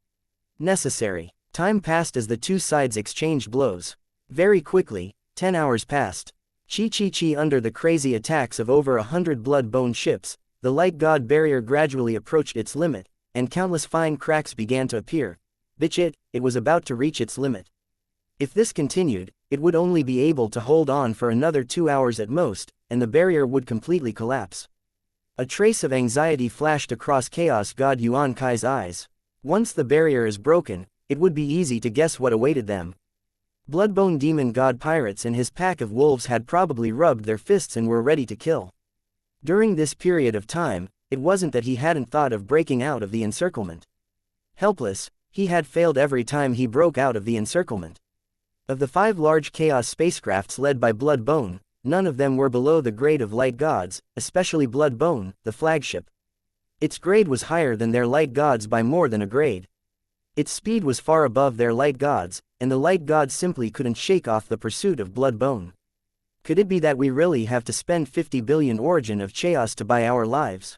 necessary. Time passed as the two sides exchanged blows. Very quickly, 10 hours passed. Chi under the crazy attacks of over 100 blood-bone ships, the light god barrier gradually approached its limit, and countless fine cracks began to appear. It was about to reach its limit. If this continued, it would only be able to hold on for another 2 hours at most, and the barrier would completely collapse. A trace of anxiety flashed across Chaos God Yuan Kai's eyes. Once the barrier is broken, it would be easy to guess what awaited them. Bloodbone Demon God Pirates and his pack of wolves had probably rubbed their fists and were ready to kill. During this period of time, it wasn't that he hadn't thought of breaking out of the encirclement. Helpless, he had failed every time he broke out of the encirclement. Of the 5 large chaos spacecrafts led by Bloodbone, none of them were below the grade of light gods, especially Bloodbone, the flagship. Its grade was higher than their light gods by more than a grade. Its speed was far above their light gods, and the light gods simply couldn't shake off the pursuit of Bloodbone. Could it be that we really have to spend 50 billion origin of chaos to buy our lives?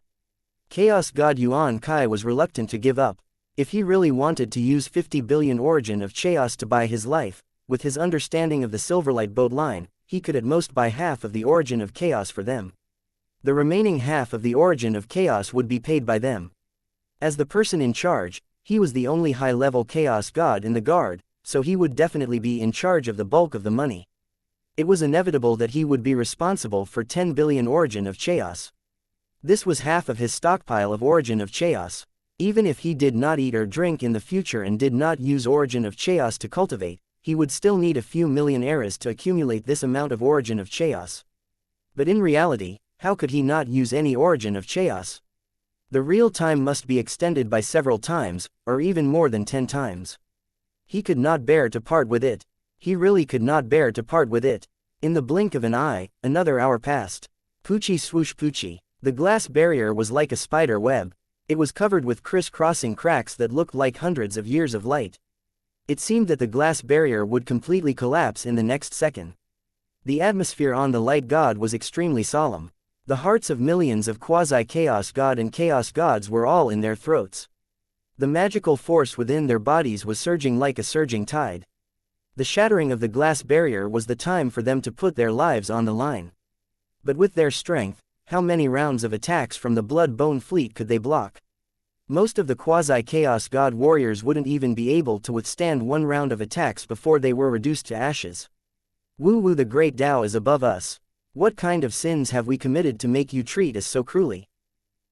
Chaos God Yuan Kai was reluctant to give up. If he really wanted to use 50 billion origin of chaos to buy his life, with his understanding of the Silverlight Boat Line, he could at most buy half of the origin of chaos for them. The remaining half of the origin of chaos would be paid by them. As the person in charge, he was the only high-level chaos god in the guard, so he would definitely be in charge of the bulk of the money. It was inevitable that he would be responsible for 10 billion origin of chaos. This was half of his stockpile of origin of chaos. Even if he did not eat or drink in the future and did not use origin of chaos to cultivate, he would still need a few million eras to accumulate this amount of origin of chaos. But in reality, how could he not use any origin of chaos? The real time must be extended by several times, or even more than 10 times. He could not bear to part with it. He really could not bear to part with it. In the blink of an eye, another hour passed. Poochie swoosh poochie. The glass barrier was like a spider web. It was covered with criss-crossing cracks that looked like hundreds of years of light. It seemed that the glass barrier would completely collapse in the next second. The atmosphere on the light god was extremely solemn. The hearts of millions of quasi-chaos god and chaos gods were all in their throats. The magical force within their bodies was surging like a surging tide. The shattering of the glass barrier was the time for them to put their lives on the line. But with their strength, how many rounds of attacks from the blood-bone fleet could they block? Most of the quasi-chaos god warriors wouldn't even be able to withstand one round of attacks before they were reduced to ashes. Woo-woo, the great Tao is above us. What kind of sins have we committed to make you treat us so cruelly?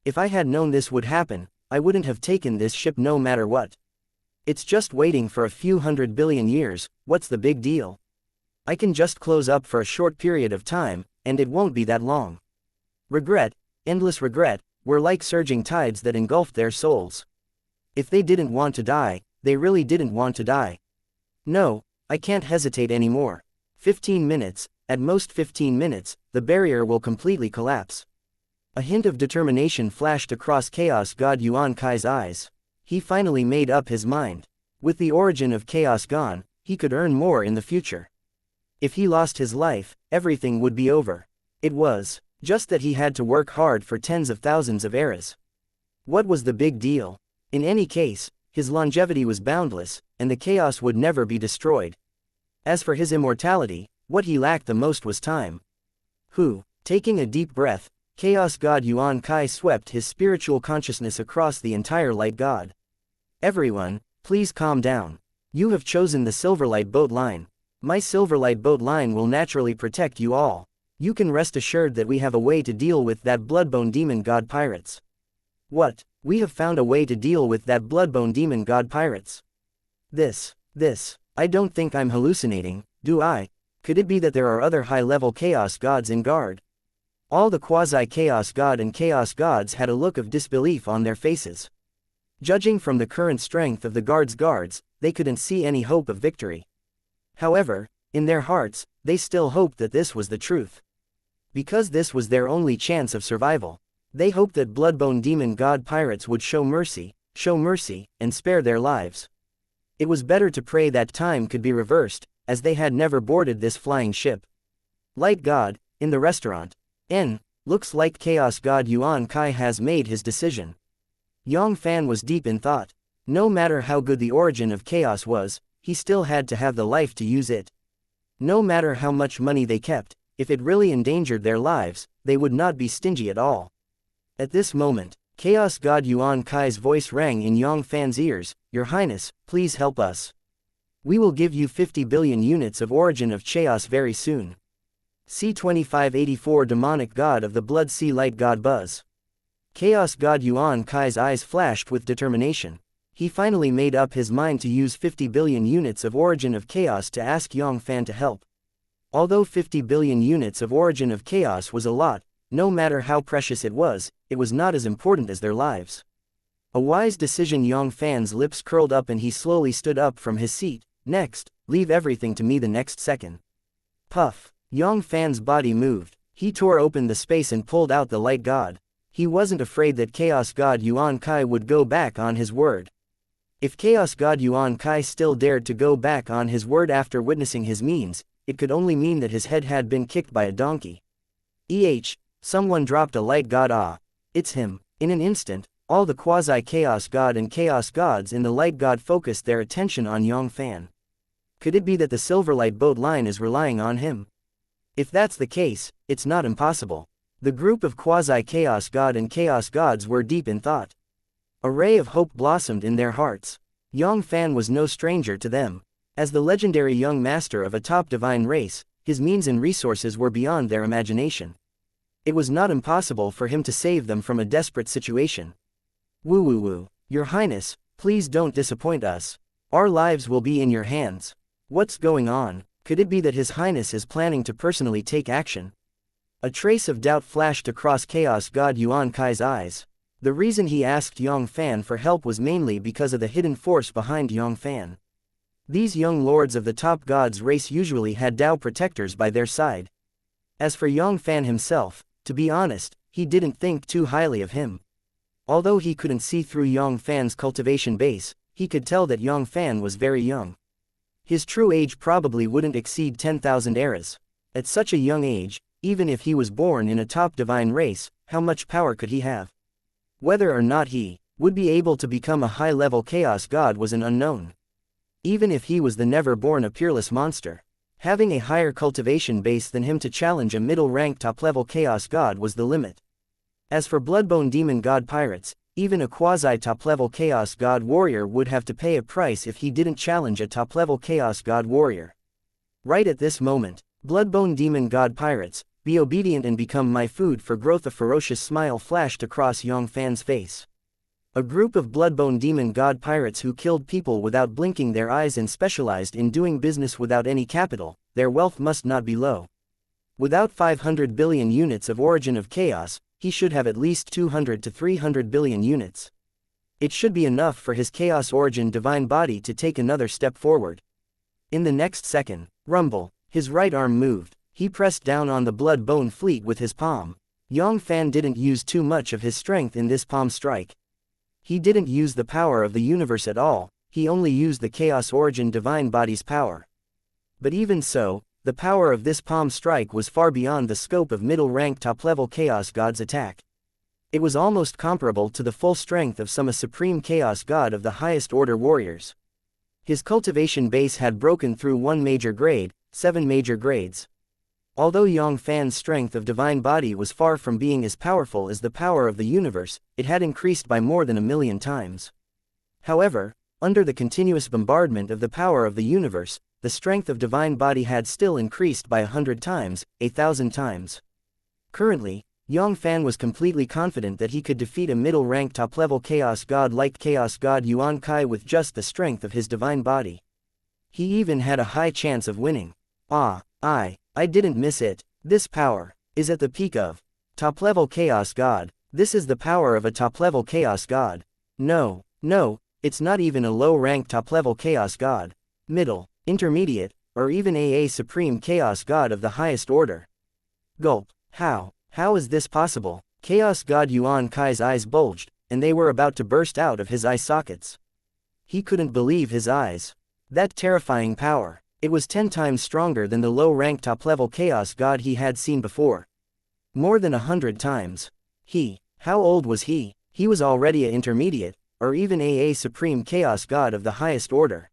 If I had known this would happen, I wouldn't have taken this ship no matter what. It's just waiting for a few 100 billion years, what's the big deal? I can just close up for a short period of time, and it won't be that long. Regret, endless regret, were like surging tides that engulfed their souls. If they didn't want to die, they really didn't want to die. No, I can't hesitate anymore. 15 minutes, at most 15 minutes, the barrier will completely collapse. A hint of determination flashed across Chaos God Yuan Kai's eyes. He finally made up his mind. With the origin of chaos gone, he could earn more in the future. If he lost his life, everything would be over. It was just that he had to work hard for tens of thousands of eras. What was the big deal? In any case, his longevity was boundless, and the chaos would never be destroyed. As for his immortality, what he lacked the most was time. Taking a deep breath, Chaos God Yuan Kai swept his spiritual consciousness across the entire light god. Everyone, please calm down. You have chosen the Silverlight Boat Line. My Silverlight Boat Line will naturally protect you all. You can rest assured that we have a way to deal with that Bloodbone Demon God pirates. What? We have found a way to deal with that Bloodbone Demon God pirates. This. I don't think I'm hallucinating, do I? Could it be that there are other high-level Chaos Gods in guard? All the quasi-Chaos God and Chaos Gods had a look of disbelief on their faces. Judging from the current strength of the guards, they couldn't see any hope of victory. However, in their hearts, they still hoped that this was the truth. Because this was their only chance of survival. They hoped that Bloodbone Demon God pirates would show mercy, and spare their lives. It was better to pray that time could be reversed, as they had never boarded this flying ship. Light God, in the restaurant. Looks like Chaos God Yuan Kai has made his decision. Yang Fann was deep in thought. No matter how good the origin of chaos was, he still had to have the life to use it. No matter how much money they kept, if it really endangered their lives, they would not be stingy at all. At this moment, Chaos God Yuan Kai's voice rang in Yang Fann's ears, "Your Highness, please help us. We will give you 50 billion units of origin of chaos very soon." C-2584 Demonic God of the Blood Sea Light God Buzz. Chaos God Yuan Kai's eyes flashed with determination. He finally made up his mind to use 50 billion units of origin of chaos to ask Yang Fann to help. Although 50 billion units of origin of chaos was a lot, no matter how precious it was not as important as their lives. A wise decision. Yang Fann's lips curled up and he slowly stood up from his seat. "Next, leave everything to me the next second." Puff. Yang Fann's body moved. He tore open the space and pulled out the light god. He wasn't afraid that Chaos God Yuan Kai would go back on his word. If Chaos God Yuan Kai still dared to go back on his word after witnessing his means, it could only mean that his head had been kicked by a donkey. Someone dropped a light god. It's him. In an instant, all the quasi-Chaos God and Chaos Gods in the light god focused their attention on Yang Fann. Could it be that the Silverlight Boat Line is relying on him? If that's the case, it's not impossible. The group of quasi-Chaos God and Chaos Gods were deep in thought. A ray of hope blossomed in their hearts. Yang Fann was no stranger to them. As the legendary young master of a top divine race, his means and resources were beyond their imagination. It was not impossible for him to save them from a desperate situation. Woo. Your Highness, please don't disappoint us. Our lives will be in your hands. What's going on? Could it be that His Highness is planning to personally take action? A trace of doubt flashed across Chaos God Yuan Kai's eyes. The reason he asked Yang Fann for help was mainly because of the hidden force behind Yang Fann. These young lords of the top gods race usually had Tao protectors by their side. As for Yang Fann himself, to be honest, he didn't think too highly of him. Although he couldn't see through Yang Fann's cultivation base, he could tell that Yang Fann was very young. His true age probably wouldn't exceed 10,000 eras. At such a young age, even if he was born in a top divine race, how much power could he have? Whether or not he would be able to become a high-level chaos god was an unknown. Even if he was the never-born a peerless monster, having a higher cultivation base than him to challenge a middle-ranked top-level chaos god was the limit. As for Bloodbone Demon God Pirates, even a quasi-top-level Chaos God Warrior would have to pay a price if he didn't challenge a top-level Chaos God Warrior. Right at this moment, Bloodbone Demon God Pirates, be obedient and become my food for growth. A ferocious smile flashed across Yang Fann's face. A group of Bloodbone Demon God Pirates who killed people without blinking their eyes and specialized in doing business without any capital, their wealth must not be low. Without 500 billion units of Origin of Chaos, he should have at least 200 to 300 billion units. It should be enough for his Chaos Origin divine body to take another step forward. In the next second, rumble, his right arm moved, he pressed down on the blood bone fleet with his palm. Yang Fann didn't use too much of his strength in this palm strike. He didn't use the power of the universe at all, he only used the Chaos Origin divine body's power. But even so, the power of this palm strike was far beyond the scope of middle-rank top-level Chaos God's attack. It was almost comparable to the full strength of some a supreme Chaos God of the highest order warriors. His cultivation base had broken through 1 major grade, 7 major grades. Although Yang Fann's strength of divine body was far from being as powerful as the power of the universe, it had increased by more than 1,000,000 times. However, under the continuous bombardment of the power of the universe, the strength of divine body had still increased by 100 times, 1,000 times. Currently, Yang Fann was completely confident that he could defeat a middle-rank top-level Chaos God like Chaos God Yuan Kai with just the strength of his divine body. He even had a high chance of winning. I didn't miss it. This power is at the peak of top-level Chaos God. This is the power of a top-level Chaos God. No, it's not even a low-rank top-level Chaos God. Middle, intermediate, or even a supreme Chaos God of the highest order. Gulp. How is this possible? Chaos God Yuan Kai's eyes bulged, and they were about to burst out of his eye sockets. He couldn't believe his eyes. That terrifying power. It was 10 times stronger than the low-rank top-level Chaos God he had seen before. More than 100 times. How old was he? He was already a intermediate, or even a supreme Chaos God of the highest order.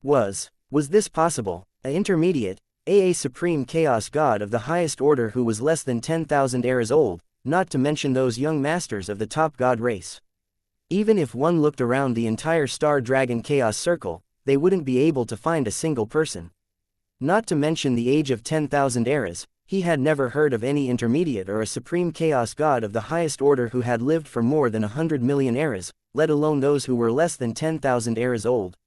Was this possible? A intermediate, a supreme Chaos God of the highest order who was less than 10,000 eras old, not to mention those young masters of the top god race. Even if one looked around the entire Star Dragon Chaos Circle, they wouldn't be able to find a single person. Not to mention the age of 10,000 eras, he had never heard of any intermediate or a supreme Chaos God of the highest order who had lived for more than 100 million eras, let alone those who were less than 10,000 eras old.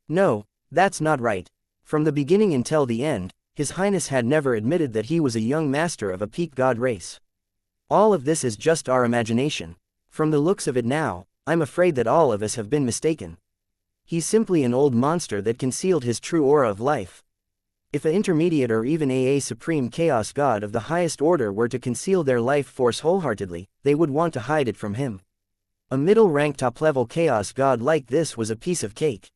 No, that's not right. From the beginning until the end, His Highness had never admitted that he was a young master of a peak god race. All of this is just our imagination. From the looks of it now, I'm afraid that all of us have been mistaken. He's simply an old monster that concealed his true aura of life. If an intermediate or even a supreme Chaos God of the highest order were to conceal their life force wholeheartedly, they would want to hide it from him. A middle-rank top-level Chaos God like this was a piece of cake.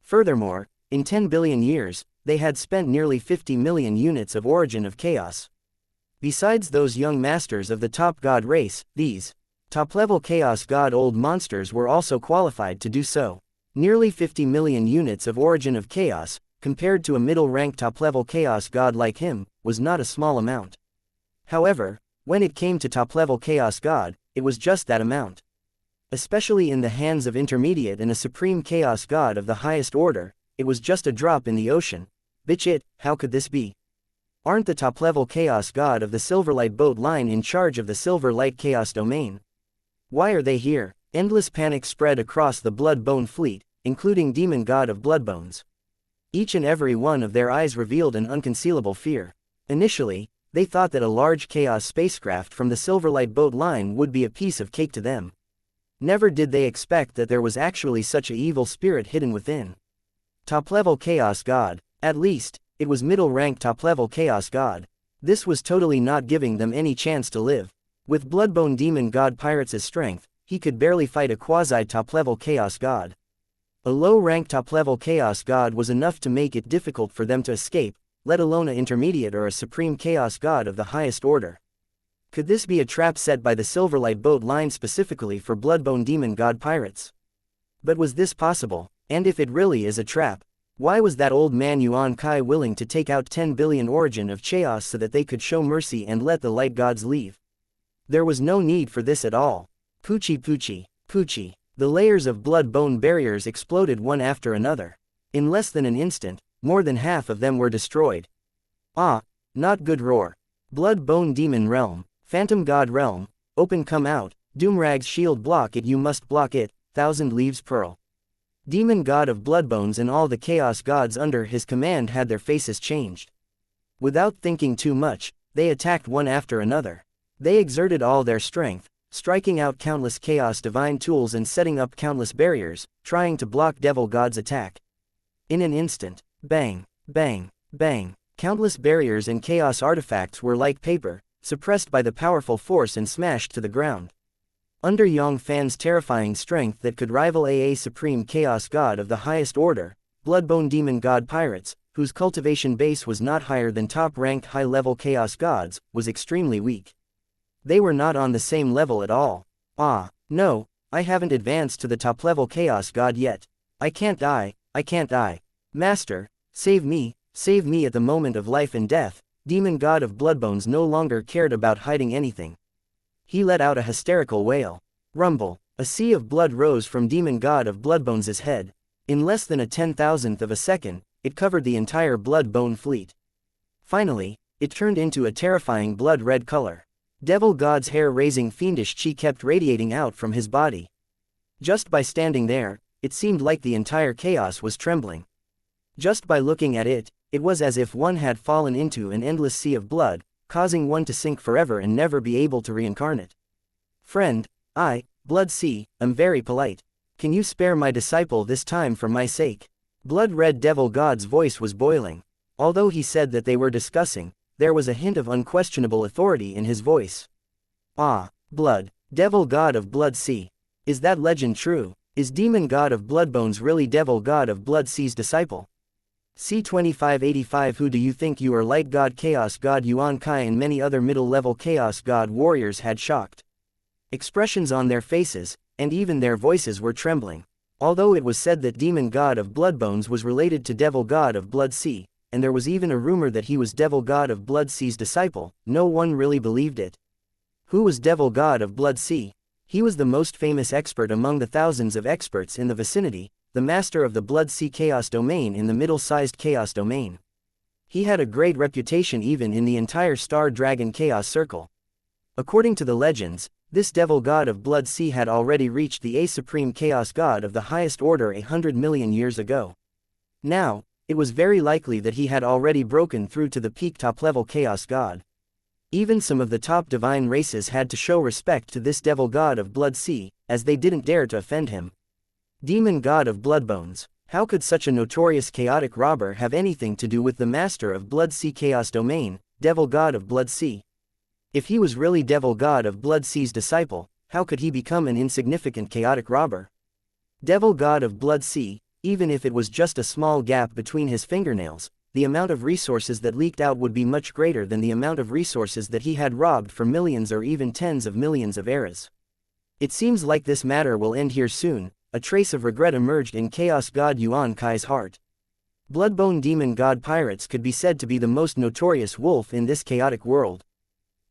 Furthermore, in 10 billion years, they had spent nearly 50 million units of Origin of Chaos. Besides those young masters of the top god race, these top-level Chaos God old monsters were also qualified to do so. Nearly 50 million units of Origin of Chaos, compared to a middle-rank top-level Chaos God like him, was not a small amount. However, when it came to top-level Chaos God, it was just that amount. Especially in the hands of intermediate and a supreme Chaos God of the highest order, it was just a drop in the ocean. How could this be? Aren't the top-level Chaos God of the Silverlight boat line in charge of the Silverlight Chaos domain? Why are they here? Endless panic spread across the Blood Bone fleet, including Demon God of Bloodbones. Each and every one of their eyes revealed an unconcealable fear. Initially, they thought that a large chaos spacecraft from the Silverlight boat line would be a piece of cake to them. Never did they expect that there was actually such an evil spirit hidden within. Top-level Chaos God. At least, it was middle-rank top-level Chaos God. This was totally not giving them any chance to live. With Bloodbone Demon God Pirates' strength, he could barely fight a quasi-top-level Chaos God. A low-rank top-level Chaos God was enough to make it difficult for them to escape, let alone an intermediate or a supreme Chaos God of the highest order. Could this be a trap set by the Silverlight boat line specifically for Bloodbone Demon God Pirates? But was this possible? And if it really is a trap, why was that old man Yuan Kai willing to take out 10 billion origin of chaos so that they could show mercy and let the light gods leave? There was no need for this at all. Poochie poochie, poochie. The layers of blood-bone barriers exploded one after another. In less than an instant, more than half of them were destroyed. Ah, not good roar. Blood-bone demon realm, phantom god realm, open come out, Doomrag's shield block it you must block it, thousand leaves pearl. Demon god of bloodbones and all the chaos gods under his command had their faces changed. Without thinking too much, they attacked one after another. They exerted all their strength, striking out countless chaos divine tools and setting up countless barriers, trying to block devil god's attack. In an instant, bang, bang, bang, countless barriers and chaos artifacts were like paper, suppressed by the powerful force and smashed to the ground. Under Yang Fann's terrifying strength that could rival a supreme chaos god of the highest order, Bloodbone Demon God Pirates, whose cultivation base was not higher than top-ranked high-level chaos gods, was extremely weak. They were not on the same level at all. Ah, no, I haven't advanced to the top-level chaos god yet. I can't die, I can't die. Master, save me at the moment of life and death. Demon God of Bloodbones no longer cared about hiding anything. He let out a hysterical wail. Rumble, a sea of blood rose from Demon God of Bloodbones' head. In less than a 10,000th of a second, it covered the entire Bloodbone fleet. Finally, it turned into a terrifying blood-red color. Devil God's hair-raising fiendish chi kept radiating out from his body. Just by standing there, it seemed like the entire chaos was trembling. Just by looking at it, it was as if one had fallen into an endless sea of blood, causing one to sink forever and never be able to reincarnate. Friend, I, Blood Sea, am very polite. Can you spare my disciple this time for my sake? Blood-red Devil God's voice was boiling. Although he said that they were discussing, there was a hint of unquestionable authority in his voice. Ah, Blood, Devil God of Blood Sea. Is that legend true? Is Demon God of Bloodbones really Devil God of Blood Sea's disciple? C2585 Who do you think you are? Light God Chaos God Yuan Kai and many other middle-level Chaos God warriors had shocked expressions on their faces, and even their voices were trembling. Although it was said that Demon God of Bloodbones was related to Devil God of Blood Sea, and there was even a rumor that he was Devil God of Blood Sea's disciple, no one really believed it. Who was Devil God of Blood Sea? He was the most famous expert among the thousands of experts in the vicinity, the master of the Blood Sea Chaos Domain in the middle-sized Chaos Domain. He had a great reputation even in the entire Star Dragon Chaos Circle. According to the legends, this Devil God of Blood Sea had already reached the Supreme Chaos God of the highest order 100 million years ago. Now, it was very likely that he had already broken through to the peak top-level Chaos God. Even some of the top divine races had to show respect to this Devil God of Blood Sea, as they didn't dare to offend him. Demon God of Bloodbones. How could such a notorious chaotic robber have anything to do with the master of Blood Sea Chaos Domain, Devil God of Blood Sea? If he was really Devil God of Blood Sea's disciple, how could he become an insignificant chaotic robber? Devil God of Blood Sea, even if it was just a small gap between his fingernails, the amount of resources that leaked out would be much greater than the amount of resources that he had robbed for millions or even tens of millions of eras. It seems like this matter will end here soon. A trace of regret emerged in Chaos God Yuan Kai's heart. Bloodbone Demon God Pirates could be said to be the most notorious wolf in this chaotic world.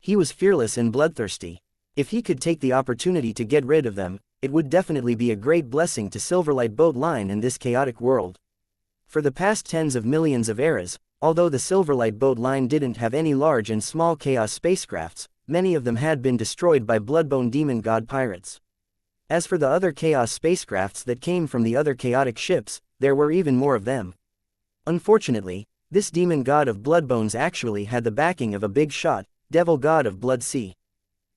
He was fearless and bloodthirsty. If he could take the opportunity to get rid of them, it would definitely be a great blessing to Silverlight Boat Line in this chaotic world. For the past tens of millions of eras, although the Silverlight Boat Line didn't have any large and small chaos spacecrafts, many of them had been destroyed by Bloodbone Demon God Pirates. As for the other chaos spacecrafts that came from the other chaotic ships, there were even more of them. Unfortunately, this demon god of Bloodbones actually had the backing of a big shot, devil god of Blood Sea.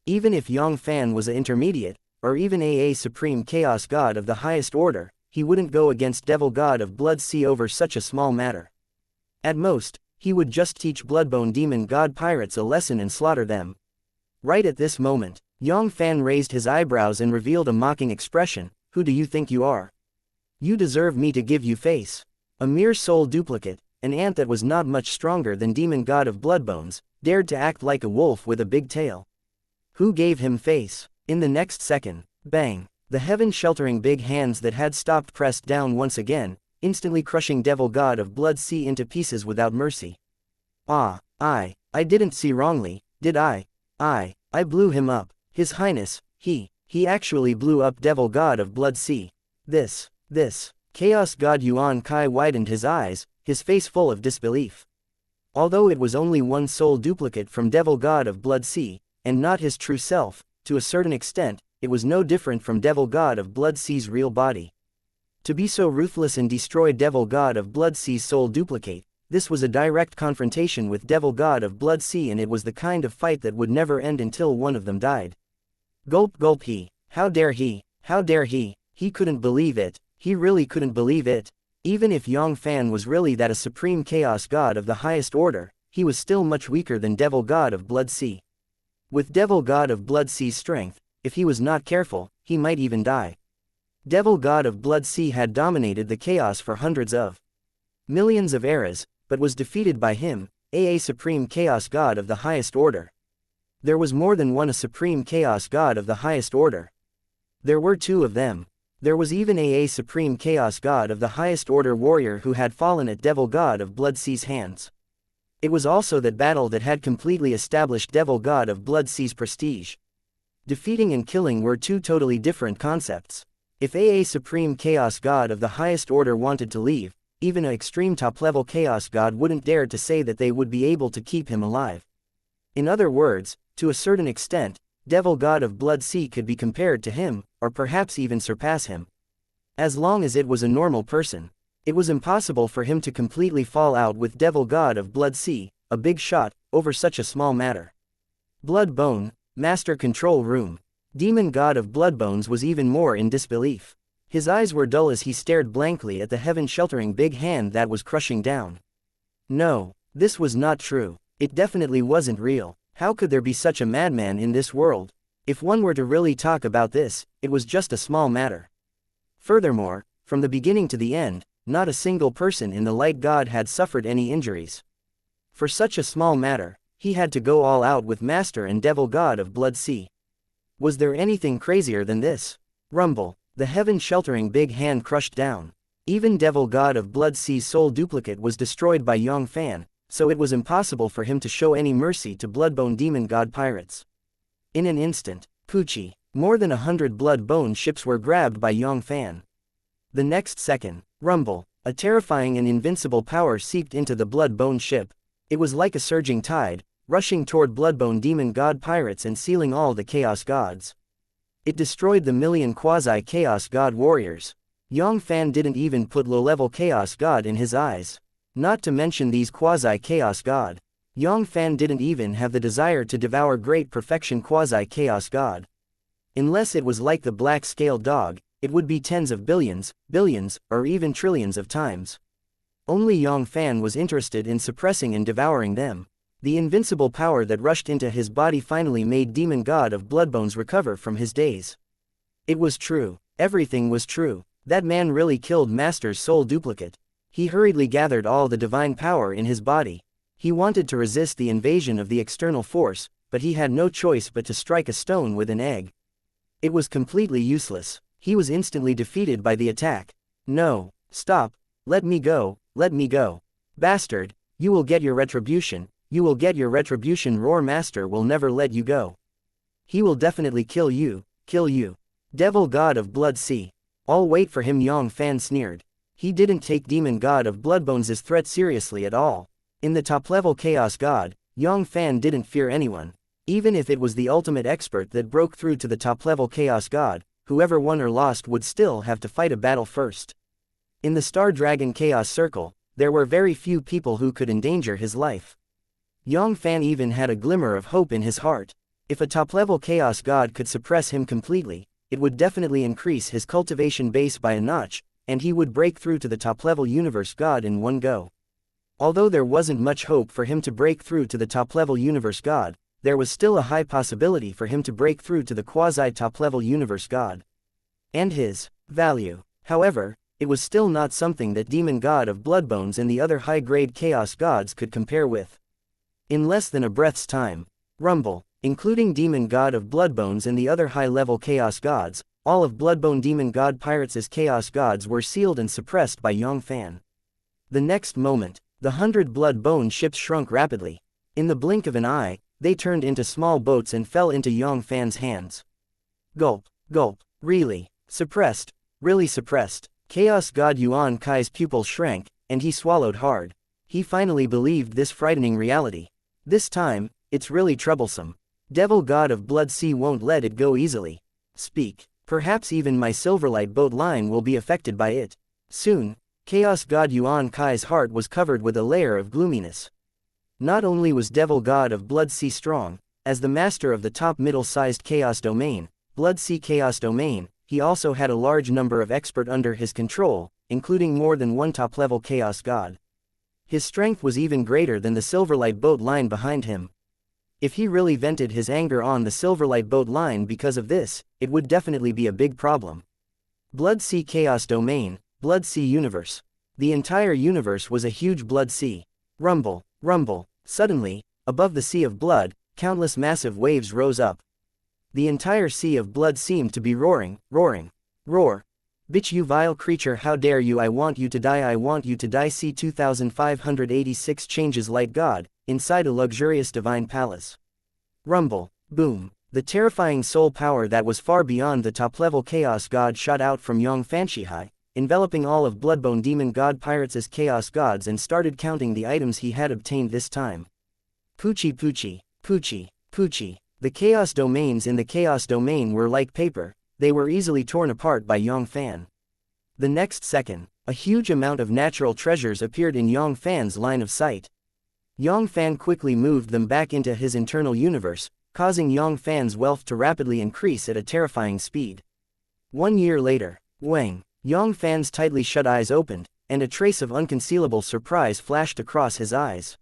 Even if Yang Fann was an intermediate, or even a supreme chaos god of the highest order, he wouldn't go against devil god of Blood Sea over such a small matter. At most, he would just teach Bloodbone demon god pirates a lesson and slaughter them. Right at this moment, Yang Fann raised his eyebrows and revealed a mocking expression. Who do you think you are? You deserve me to give you face. A mere soul duplicate, an ant that was not much stronger than demon god of Bloodbones, dared to act like a wolf with a big tail. Who gave him face? In the next second, bang, the heaven-sheltering big hands that had stopped pressed down once again, instantly crushing devil god of Blood Sea into pieces without mercy. I didn't see wrongly, did I? I blew him up, His Highness, he actually blew up devil god of Blood Sea. This, Chaos god Yuan Kai widened his eyes, his face full of disbelief. Although it was only one soul duplicate from devil god of Blood Sea, and not his true self, to a certain extent, it was no different from devil god of Blood Sea's real body. To be so ruthless and destroy devil god of Blood Sea's soul duplicate, this was a direct confrontation with devil god of Blood Sea, and it was the kind of fight that would never end until one of them died. Gulp gulp. How dare he, he couldn't believe it, he really couldn't believe it. Even if Yang Fann was really that a supreme chaos god of the highest order, he was still much weaker than devil god of Blood Sea. With devil god of Blood Sea's strength, if he was not careful, he might even die. Devil god of Blood Sea had dominated the chaos for hundreds of millions of eras, but was defeated by him, a supreme chaos god of the highest order. There was more than one a supreme chaos god of the highest order. There were two of them. There was even a supreme chaos god of the highest order warrior who had fallen at devil god of Blood Sea's hands. It was also that battle that had completely established devil god of Blood Sea's prestige. Defeating and killing were two totally different concepts. If a supreme chaos god of the highest order wanted to leave, even an extreme top-level chaos god wouldn't dare to say that they would be able to keep him alive. In other words, to a certain extent, devil god of Blood Sea could be compared to him, or perhaps even surpass him. As long as it was a normal person, it was impossible for him to completely fall out with devil god of Blood Sea, a big shot, over such a small matter. Bloodbone, Master Control Room. Demon god of Bloodbones was even more in disbelief. His eyes were dull as he stared blankly at the heaven-sheltering big hand that was crushing down. No, this was not true. It definitely wasn't real. How could there be such a madman in this world? If one were to really talk about this, it was just a small matter. Furthermore, from the beginning to the end, not a single person in the Light God had suffered any injuries. For such a small matter, he had to go all out with Master and Devil God of Blood Sea. Was there anything crazier than this? Rumble, the heaven-sheltering big hand crushed down. Even Devil God of Blood Sea's soul duplicate was destroyed by Yang Fann, so it was impossible for him to show any mercy to Bloodbone demon god pirates. In an instant, Poochie, more than 100 Bloodbone ships were grabbed by Yang Fann. The next second, rumble, a terrifying and invincible power seeped into the Bloodbone ship. It was like a surging tide, rushing toward Bloodbone demon god pirates and sealing all the Chaos gods. It destroyed the million quasi-Chaos god warriors. Yang Fann didn't even put low-level Chaos god in his eyes. Not to mention these quasi-Chaos god. Yang Fann didn't even have the desire to devour great perfection quasi-Chaos god. Unless it was like the black-scaled dog, it would be tens of billions, or even trillions of times. Only Yang Fann was interested in suppressing and devouring them. The invincible power that rushed into his body finally made Demon God of Bloodbones recover from his daze. It was true. Everything was true. That man really killed Master's soul duplicate. He hurriedly gathered all the divine power in his body. He wanted to resist the invasion of the external force, but he had no choice but to strike a stone with an egg. It was completely useless. He was instantly defeated by the attack. No, stop, let me go, bastard, you will get your retribution. You will get your retribution. Roar. Master will never let you go. He will definitely kill you. Devil God of Blood Sea. I'll wait for him. Yang Fann sneered. He didn't take Demon God of Bloodbones' threat seriously at all. In the top-level Chaos God, Yang Fann didn't fear anyone. Even if it was the ultimate expert that broke through to the top-level Chaos God, whoever won or lost would still have to fight a battle first. In the Star Dragon Chaos Circle, there were very few people who could endanger his life. Yang Fann even had a glimmer of hope in his heart. If a top-level Chaos God could suppress him completely, it would definitely increase his cultivation base by a notch, and he would break through to the top-level Universe God in one go. Although there wasn't much hope for him to break through to the top-level Universe God, there was still a high possibility for him to break through to the quasi-top-level Universe God. And his value. However, it was still not something that Demon God of Bloodbones and the other high-grade Chaos Gods could compare with. In less than a breath's time, Rumble, including Demon God of Bloodbones and the other high-level Chaos Gods, all of Bloodbone Demon God Pirates' Chaos Gods were sealed and suppressed by Yang Fann. The next moment, the 100 Bloodbone ships shrunk rapidly. In the blink of an eye, they turned into small boats and fell into Yang Fann's hands. Gulp, gulp, really, suppressed, really suppressed. Chaos God Yuan Kai's pupils shrank, and he swallowed hard. He finally believed this frightening reality. This time, it's really troublesome. Devil God of Blood Sea won't let it go easily. Speak. Perhaps even my Silverlight boat line will be affected by it. Soon, Chaos God Yuan Kai's heart was covered with a layer of gloominess. Not only was Devil God of Blood Sea strong, as the master of the top middle-sized Chaos Domain, Blood Sea Chaos Domain, he also had a large number of experts under his control, including more than one top-level Chaos God. His strength was even greater than the Silverlight boat line behind him. If he really vented his anger on the Silverlight boat line because of this, it would definitely be a big problem. Blood Sea Chaos Domain, Blood Sea Universe. The entire universe was a huge blood sea. Rumble, rumble. Suddenly, above the sea of blood, countless massive waves rose up. The entire sea of blood seemed to be roaring, roaring. Roar. Bitch, you vile creature, how dare you, I want you to die, I want you to die. See 2586 changes Light God, inside a luxurious divine palace. Rumble, boom. The terrifying soul power that was far beyond the top-level Chaos God shot out from Yang Fann, enveloping all of Bloodbone Demon God Pirates as Chaos Gods, and started counting the items he had obtained this time. Poochie poochie, poochie, poochie. The Chaos Domains in the Chaos Domain were like paper. They were easily torn apart by Yang Fann. The next second, a huge amount of natural treasures appeared in Yang Fann's line of sight. Yang Fann quickly moved them back into his internal universe, causing Yang Fann's wealth to rapidly increase at a terrifying speed. 1 year later, Wang, Yang Fann's tightly shut eyes opened, and a trace of unconcealable surprise flashed across his eyes.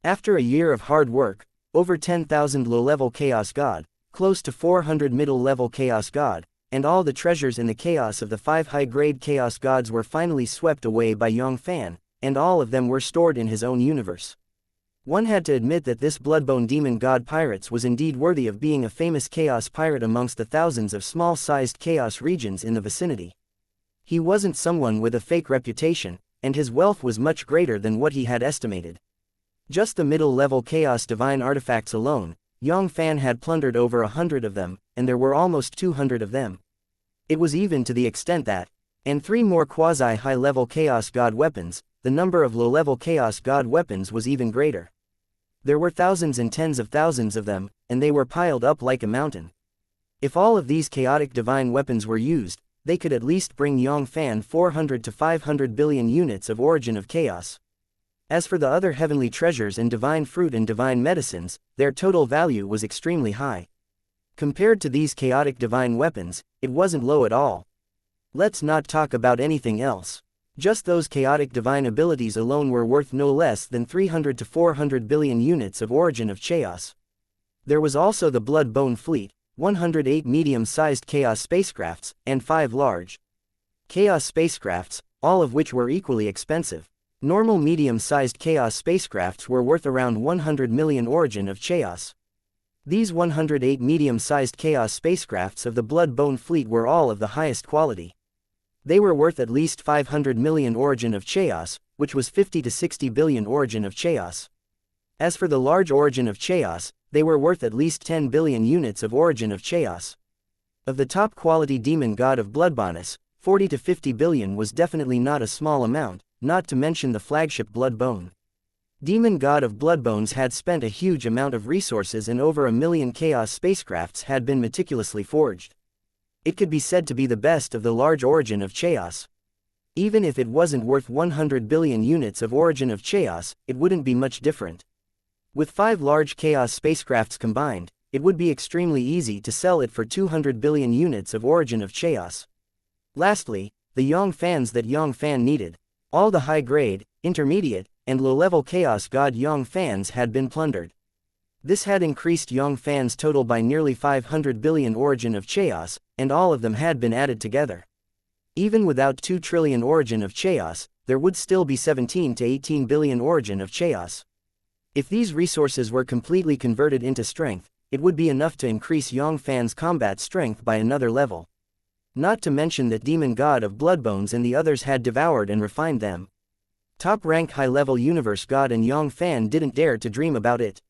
After a year of hard work, over 10,000 low-level Chaos God, close to 400 middle-level Chaos God, and all the treasures in the chaos of the 5 high-grade Chaos Gods were finally swept away by Yang Fann, and all of them were stored in his own universe. One had to admit that this Bloodbone Demon God Pirates was indeed worthy of being a famous Chaos Pirate amongst the thousands of small-sized Chaos regions in the vicinity. He wasn't someone with a fake reputation, and his wealth was much greater than what he had estimated. Just the middle-level Chaos Divine artifacts alone, Yang Fann had plundered over 100 of them, and there were almost 200 of them. It was even to the extent that, and 3 more quasi-high-level Chaos God weapons, the number of low-level Chaos God weapons was even greater. There were thousands and tens of thousands of them, and they were piled up like a mountain. If all of these chaotic divine weapons were used, they could at least bring Yang Fann 400 to 500 billion units of origin of chaos. As for the other heavenly treasures and divine fruit and divine medicines, their total value was extremely high. Compared to these chaotic divine weapons, it wasn't low at all. Let's not talk about anything else. Just those chaotic divine abilities alone were worth no less than 300 to 400 billion units of origin of chaos. There was also the Bloodbone Fleet, 108 medium-sized chaos spacecrafts, and 5 large chaos spacecrafts, all of which were equally expensive. Normal medium-sized chaos spacecrafts were worth around 100 million origin of chaos. These 108 medium-sized chaos spacecrafts of the Bloodbone Fleet were all of the highest quality. They were worth at least 500 million origin of chaos, which was 50 to 60 billion origin of chaos. As for the large origin of chaos, they were worth at least 10 billion units of origin of chaos. Of the top quality Demon God of Bloodbones, 40 to 50 billion was definitely not a small amount, not to mention the flagship Bloodbone. Demon God of Bloodbones had spent a huge amount of resources, and over 1 million chaos spacecrafts had been meticulously forged. It could be said to be the best of the large origin of chaos. Even if it wasn't worth 100 billion units of origin of chaos, it wouldn't be much different. With 5 large chaos spacecrafts combined, it would be extremely easy to sell it for 200 billion units of origin of chaos. Lastly, the Yang Fanns that Yang Fann needed. All the high-grade, intermediate, and low-level chaos god Yang Fanns had been plundered. This had increased Yang Fann's total by nearly 500 billion origin of chaos, and all of them had been added together. Even without 2 trillion origin of chaos, there would still be 17 to 18 billion origin of chaos. If these resources were completely converted into strength, it would be enough to increase Yang Fann's combat strength by another level. Not to mention that demon god of Bloodbones and the others had devoured and refined them. Top-rank high-level universe god and Yang Fann didn't dare to dream about it.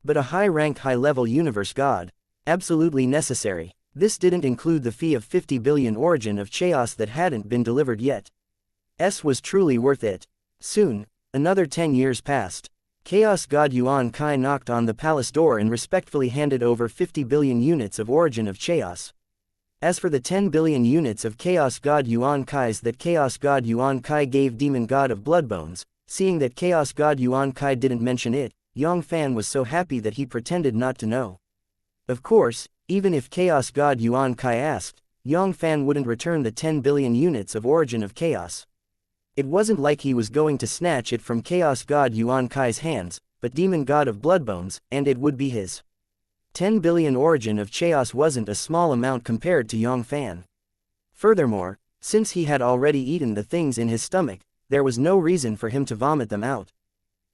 But a high-rank high-level universe god. Absolutely necessary. This didn't include the fee of 50 billion origin of chaos that hadn't been delivered yet. Was truly worth it. Soon, another 10 years passed. Chaos god Yuan Kai knocked on the palace door and respectfully handed over 50 billion units of origin of chaos. As for the 10 billion units of Chaos God Yuan Kai's that Chaos God Yuan Kai gave Demon God of Bloodbones, seeing that Chaos God Yuan Kai didn't mention it, Yang Fann was so happy that he pretended not to know. Of course, even if Chaos God Yuan Kai asked, Yang Fann wouldn't return the 10 billion units of origin of chaos. It wasn't like he was going to snatch it from Chaos God Yuan Kai's hands, but Demon God of Bloodbones, and it would be his. 10 billion origin of chaos wasn't a small amount compared to Yang Fann. Furthermore, since he had already eaten the things in his stomach, there was no reason for him to vomit them out.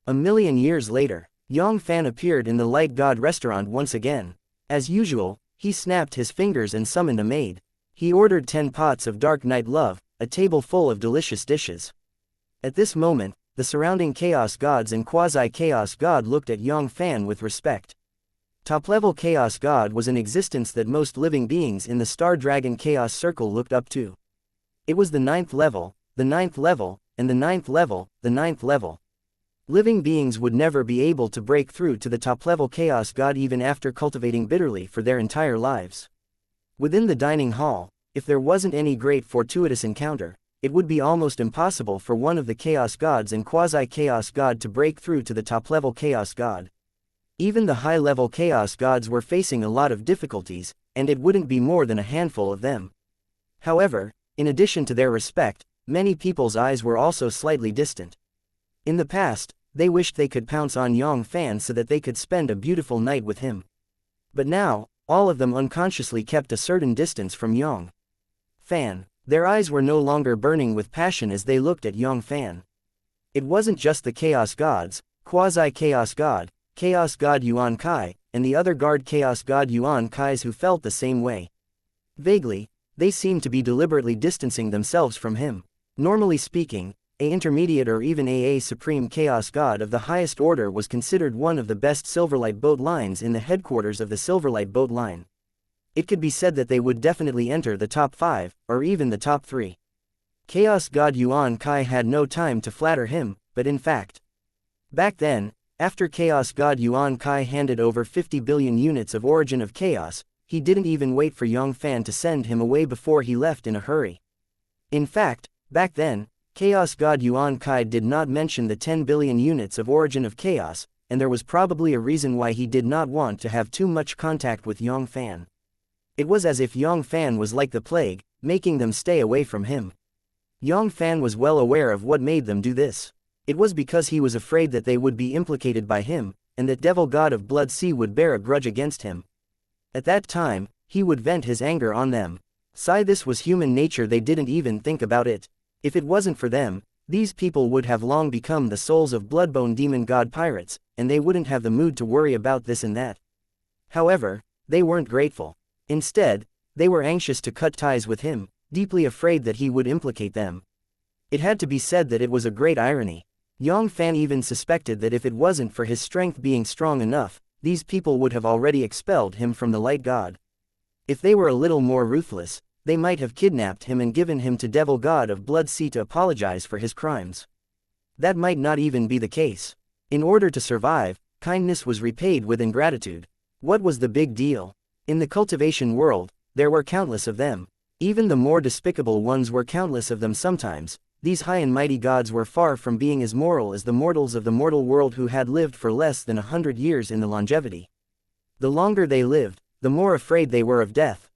A million years later, Yang Fann appeared in the Light God restaurant once again. As usual, he snapped his fingers and summoned a maid. He ordered 10 pots of dark night love, a table full of delicious dishes. At this moment, the surrounding chaos gods and quasi-chaos god looked at Yang Fann with respect. Top-level chaos god was an existence that most living beings in the Star Dragon Chaos Circle looked up to. It was the 9th level, the 9th level, and the 9th level, the 9th level. Living beings would never be able to break through to the top-level chaos god even after cultivating bitterly for their entire lives. Within the dining hall, if there wasn't any great fortuitous encounter, it would be almost impossible for one of the chaos gods and quasi-chaos god to break through to the top-level chaos god. Even the high-level chaos gods were facing a lot of difficulties, and it wouldn't be more than a handful of them. However, in addition to their respect, many people's eyes were also slightly distant. In the past, they wished they could pounce on Yang Fann so that they could spend a beautiful night with him. But now, all of them unconsciously kept a certain distance from Yang Fann. Their eyes were no longer burning with passion as they looked at Yang Fann. It wasn't just the chaos gods, quasi-chaos god, Chaos God Yuan Kai, and the other guard Chaos God Yuan Kais who felt the same way. Vaguely, they seemed to be deliberately distancing themselves from him. Normally speaking, a intermediate or even a supreme chaos god of the highest order was considered one of the best Silverlight boat lines in the headquarters of the Silverlight boat line. It could be said that they would definitely enter the top 5, or even the top 3. Chaos God Yuan Kai had no time to flatter him, but in fact, back then, after Chaos God Yuan Kai handed over 50 billion units of origin of chaos, he didn't even wait for Yang Fann to send him away before he left in a hurry. In fact, back then, Chaos God Yuan Kai did not mention the 10 billion units of origin of chaos, and there was probably a reason why he did not want to have too much contact with Yang Fann. It was as if Yang Fann was like the plague, making them stay away from him. Yang Fann was well aware of what made them do this. It was because he was afraid that they would be implicated by him, and that Devil God of Blood Sea would bear a grudge against him. At that time, he would vent his anger on them. This was human nature, they didn't even think about it. If it wasn't for them, these people would have long become the souls of Bloodbone Demon God pirates, and they wouldn't have the mood to worry about this and that. However, they weren't grateful. Instead, they were anxious to cut ties with him, deeply afraid that he would implicate them. It had to be said that it was a great irony. Yang Fann even suspected that if it wasn't for his strength being strong enough, these people would have already expelled him from the Light God. If they were a little more ruthless, they might have kidnapped him and given him to Devil God of Blood Sea to apologize for his crimes. That might not even be the case. In order to survive, kindness was repaid with ingratitude. What was the big deal? In the cultivation world, there were countless of them. Even the more despicable ones were countless of them sometimes. These high and mighty gods were far from being as moral as the mortals of the mortal world who had lived for less than 100 years in the longevity. The longer they lived, the more afraid they were of death.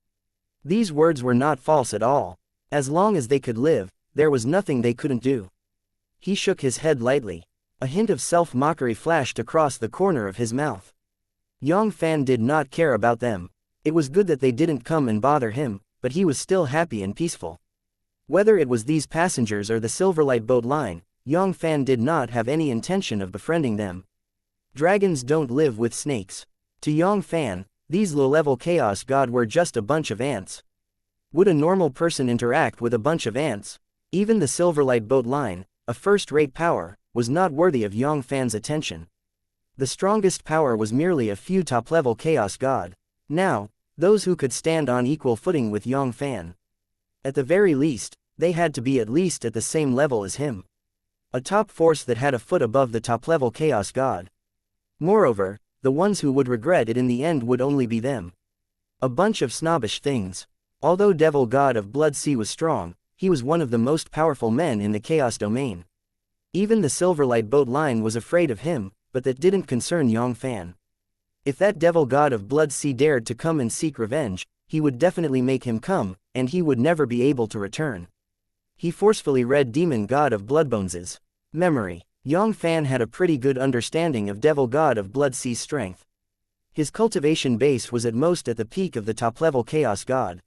These words were not false at all. As long as they could live, there was nothing they couldn't do. He shook his head lightly. A hint of self-mockery flashed across the corner of his mouth. Yang Fann did not care about them. It was good that they didn't come and bother him, but he was still happy and peaceful. Whether it was these passengers or the Silverlight Boat Line, Yang Fann did not have any intention of befriending them. Dragons don't live with snakes. To Yang Fann, these low-level chaos gods were just a bunch of ants. Would a normal person interact with a bunch of ants? Even the Silverlight Boat Line, a first-rate power, was not worthy of Yang Fann's attention. The strongest power was merely a few top-level chaos god. Now, those who could stand on equal footing with Yang Fann. At the very least, they had to be at least at the same level as him. A top force that had a foot above the top-level chaos god. Moreover, the ones who would regret it in the end would only be them. A bunch of snobbish things. Although Devil God of Blood Sea was strong, he was one of the most powerful men in the chaos domain. Even the Silverlight Boat Line was afraid of him, but that didn't concern Yang Fann. If that Devil God of Blood Sea dared to come and seek revenge, he would definitely make him come, and he would never be able to return. He forcefully read Demon God of Bloodbones' memory. Yang Fann had a pretty good understanding of Devil God of Blood Sea's strength. His cultivation base was at most at the peak of the top-level Chaos God.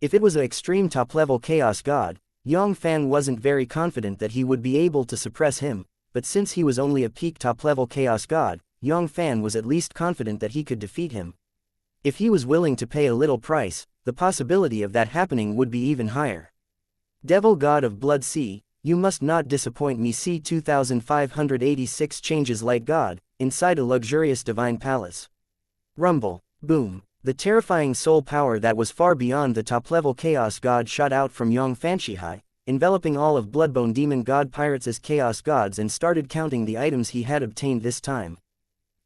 If it was an extreme top-level Chaos God, Yang Fann wasn't very confident that he would be able to suppress him, but since he was only a peak top-level Chaos God, Yang Fann was at least confident that he could defeat him. If he was willing to pay a little price, the possibility of that happening would be even higher. Devil God of Blood Sea, you must not disappoint me. C 2586 changes Light God, inside a luxurious divine palace. Rumble, boom. The terrifying soul power that was far beyond the top-level Chaos God shot out from Yang Fann, enveloping all of Bloodbone Demon God pirates as Chaos Gods and started counting the items he had obtained this time.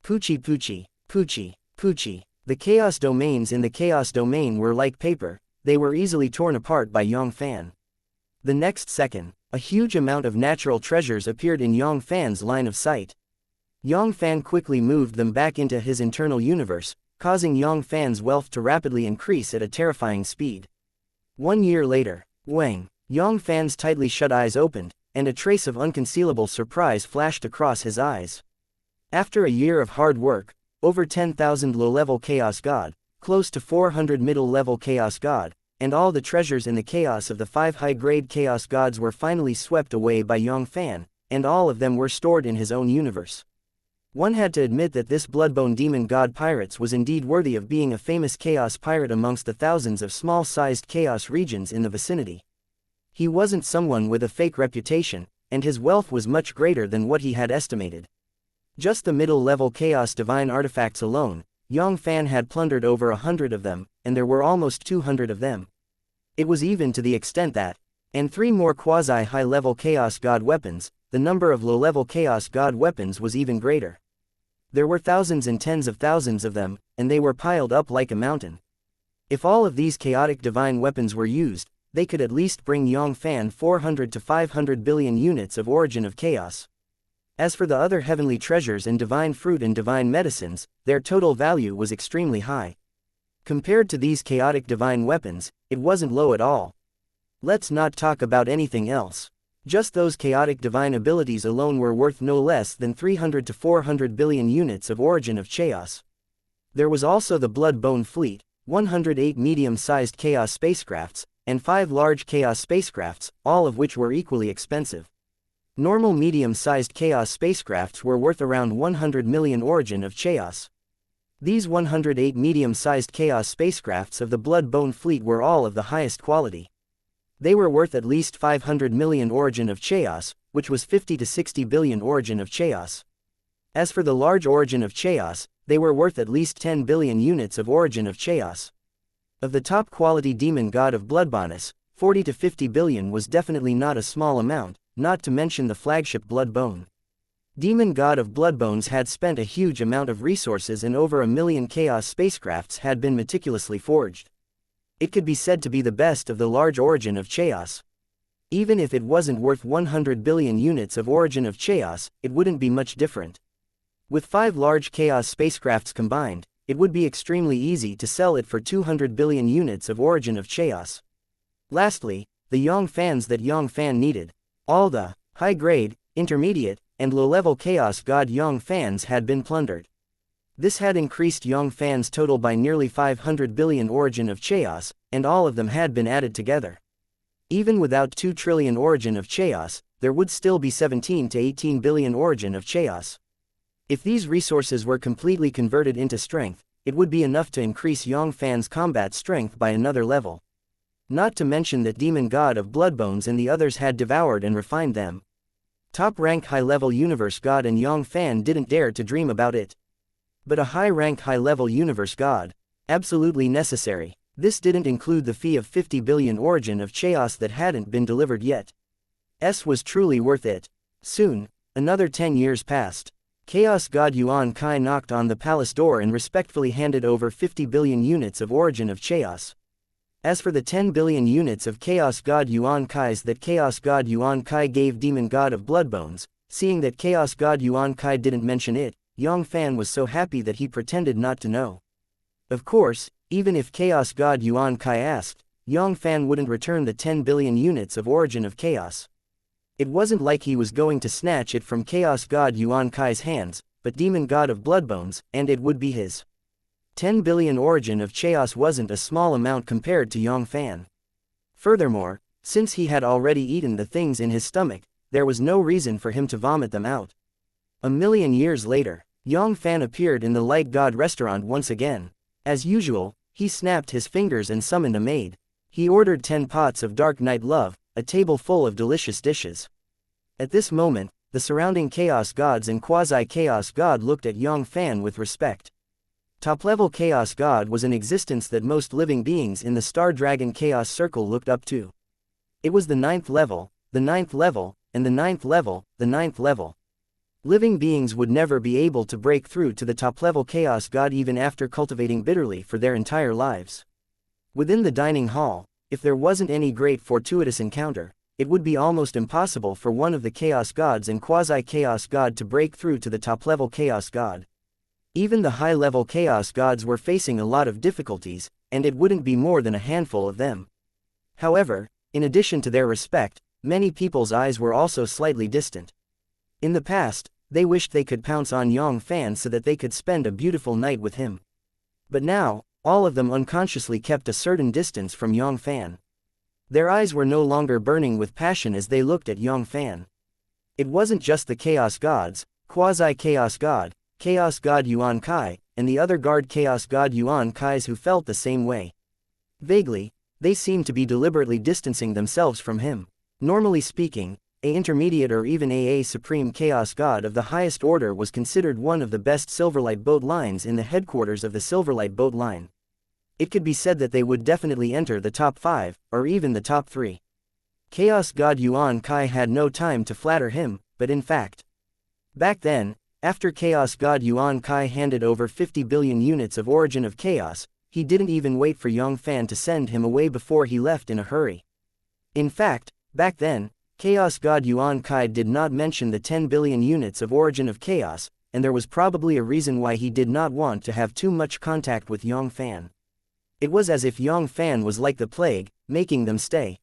Poochie poochie, poochie, poochie. The Chaos Domains in the Chaos Domain were like paper, they were easily torn apart by Yang Fann. The next second, a huge amount of natural treasures appeared in Yang Fann's line of sight. Yang Fann quickly moved them back into his internal universe, causing Yang Fann's wealth to rapidly increase at a terrifying speed. 1 year later, Wang, Yang Fann's tightly shut eyes opened, and a trace of unconcealable surprise flashed across his eyes. After a year of hard work, over 10,000 low-level Chaos God, close to 400 middle-level Chaos God, and all the treasures in the chaos of the 5 high-grade Chaos Gods were finally swept away by Yang Fann, and all of them were stored in his own universe. One had to admit that this Bloodbone Demon God Pirates was indeed worthy of being a famous Chaos Pirate amongst the thousands of small-sized Chaos regions in the vicinity. He wasn't someone with a fake reputation, and his wealth was much greater than what he had estimated. Just the middle-level Chaos Divine artifacts alone, Yang Fann had plundered over 100 of them, and there were almost 200 of them. It was even to the extent that, and 3 more quasi-high-level Chaos God weapons, the number of low-level Chaos God weapons was even greater. There were thousands and tens of thousands of them, and they were piled up like a mountain. If all of these chaotic divine weapons were used, they could at least bring Yang Fann 400 to 500 billion units of origin of chaos. As for the other heavenly treasures and divine fruit and divine medicines, their total value was extremely high. Compared to these chaotic divine weapons, it wasn't low at all. Let's not talk about anything else. Just those chaotic divine abilities alone were worth no less than 300 to 400 billion units of origin of chaos. There was also the Bloodbone Fleet, 108 medium-sized chaos spacecrafts, and 5 large chaos spacecrafts, all of which were equally expensive. Normal medium-sized chaos spacecrafts were worth around 100 million origin of chaos. These 108 medium-sized chaos spacecrafts of the Bloodbone Fleet were all of the highest quality. They were worth at least 500 million origin of chaos, which was 50 to 60 billion origin of chaos. As for the large origin of chaos, they were worth at least 10 billion units of origin of chaos. Of the top quality Demon God of Bloodbones, 40 to 50 billion was definitely not a small amount, not to mention the flagship Bloodbone. Demon God of Bloodbones had spent a huge amount of resources and over 1 million chaos spacecrafts had been meticulously forged. It could be said to be the best of the large origin of chaos. Even if it wasn't worth 100 billion units of origin of chaos, it wouldn't be much different. With 5 large chaos spacecrafts combined, it would be extremely easy to sell it for 200 billion units of origin of chaos. Lastly, the Yang Fanns that Yang Fann needed. All the high-grade, intermediate, and low-level chaos god Yang Fanns had been plundered. This had increased Yang Fann's total by nearly 500 billion origin of chaos, and all of them had been added together. Even without 2 trillion origin of chaos, there would still be 17 to 18 billion origin of chaos. If these resources were completely converted into strength, it would be enough to increase Yang Fann's combat strength by another level. Not to mention that demon god of Bloodbones and the others had devoured and refined them. Top-rank high-level universe god and Yang Fann didn't dare to dream about it. But a high-rank high-level universe god. Absolutely necessary. This didn't include the fee of 50 billion origin of chaos that hadn't been delivered yet. Was truly worth it. Soon, another 10 years passed. Chaos god Yuan Kai knocked on the palace door and respectfully handed over 50 billion units of origin of chaos. As for the 10 billion units of chaos god Yuan Kai's that chaos god Yuan Kai gave demon god of Bloodbones, seeing that chaos god Yuan Kai didn't mention it, Yang Fann was so happy that he pretended not to know. Of course, even if chaos god Yuan Kai asked, Yang Fann wouldn't return the 10 billion units of origin of chaos. It wasn't like he was going to snatch it from chaos god Yuan Kai's hands, but demon god of Bloodbones, and it would be his. 10 billion origin of chaos wasn't a small amount compared to Yang Fann. Furthermore, since he had already eaten the things in his stomach, there was no reason for him to vomit them out. A million years later, Yang Fann appeared in the Light God restaurant once again. As usual, he snapped his fingers and summoned a maid. He ordered 10 pots of dark night love, a table full of delicious dishes. At this moment, the surrounding chaos gods and quasi-chaos god looked at Yang Fann with respect. Top-level chaos god was an existence that most living beings in the Star Dragon Chaos Circle looked up to. It was the 9th level, the 9th level, and the 9th level, the 9th level. Living beings would never be able to break through to the top-level chaos god even after cultivating bitterly for their entire lives. Within the dining hall, if there wasn't any great fortuitous encounter, it would be almost impossible for one of the chaos gods and quasi-chaos god to break through to the top-level chaos god. Even the high-level chaos gods were facing a lot of difficulties, and it wouldn't be more than a handful of them. However, in addition to their respect, many people's eyes were also slightly distant. In the past, they wished they could pounce on Yang Fann so that they could spend a beautiful night with him. But now, all of them unconsciously kept a certain distance from Yang Fann. Their eyes were no longer burning with passion as they looked at Yang Fann. It wasn't just the chaos gods, quasi-chaos god Yuan Kai, and the other guard chaos god Yuan Kai's who felt the same way. Vaguely, they seemed to be deliberately distancing themselves from him. Normally speaking, a intermediate or even a supreme chaos god of the highest order was considered one of the best Silverlight boat lines in the headquarters of the Silverlight boat line. It could be said that they would definitely enter the top 5, or even the top 3. Chaos god Yuan Kai had no time to flatter him, but in fact, back then, after chaos god Yuan Kai handed over 50 billion units of origin of chaos, he didn't even wait for Yang Fann to send him away before he left in a hurry. In fact, back then, chaos god Yuan Kai did not mention the 10 billion units of origin of chaos, and there was probably a reason why he did not want to have too much contact with Yang Fann. It was as if Yang Fann was like the plague, making them stay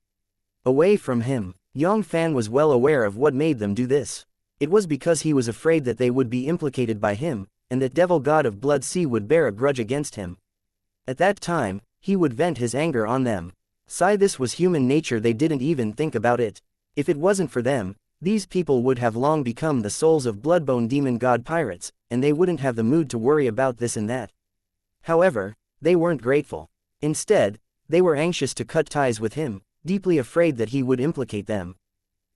away from him. Yang Fann was well aware of what made them do this. It was because he was afraid that they would be implicated by him, and that Devil God of Blood Sea would bear a grudge against him. At that time, he would vent his anger on them. This was human nature, they didn't even think about it. If it wasn't for them, these people would have long become the souls of Bloodbone demon god pirates, and they wouldn't have the mood to worry about this and that. However, they weren't grateful. Instead, they were anxious to cut ties with him, deeply afraid that he would implicate them.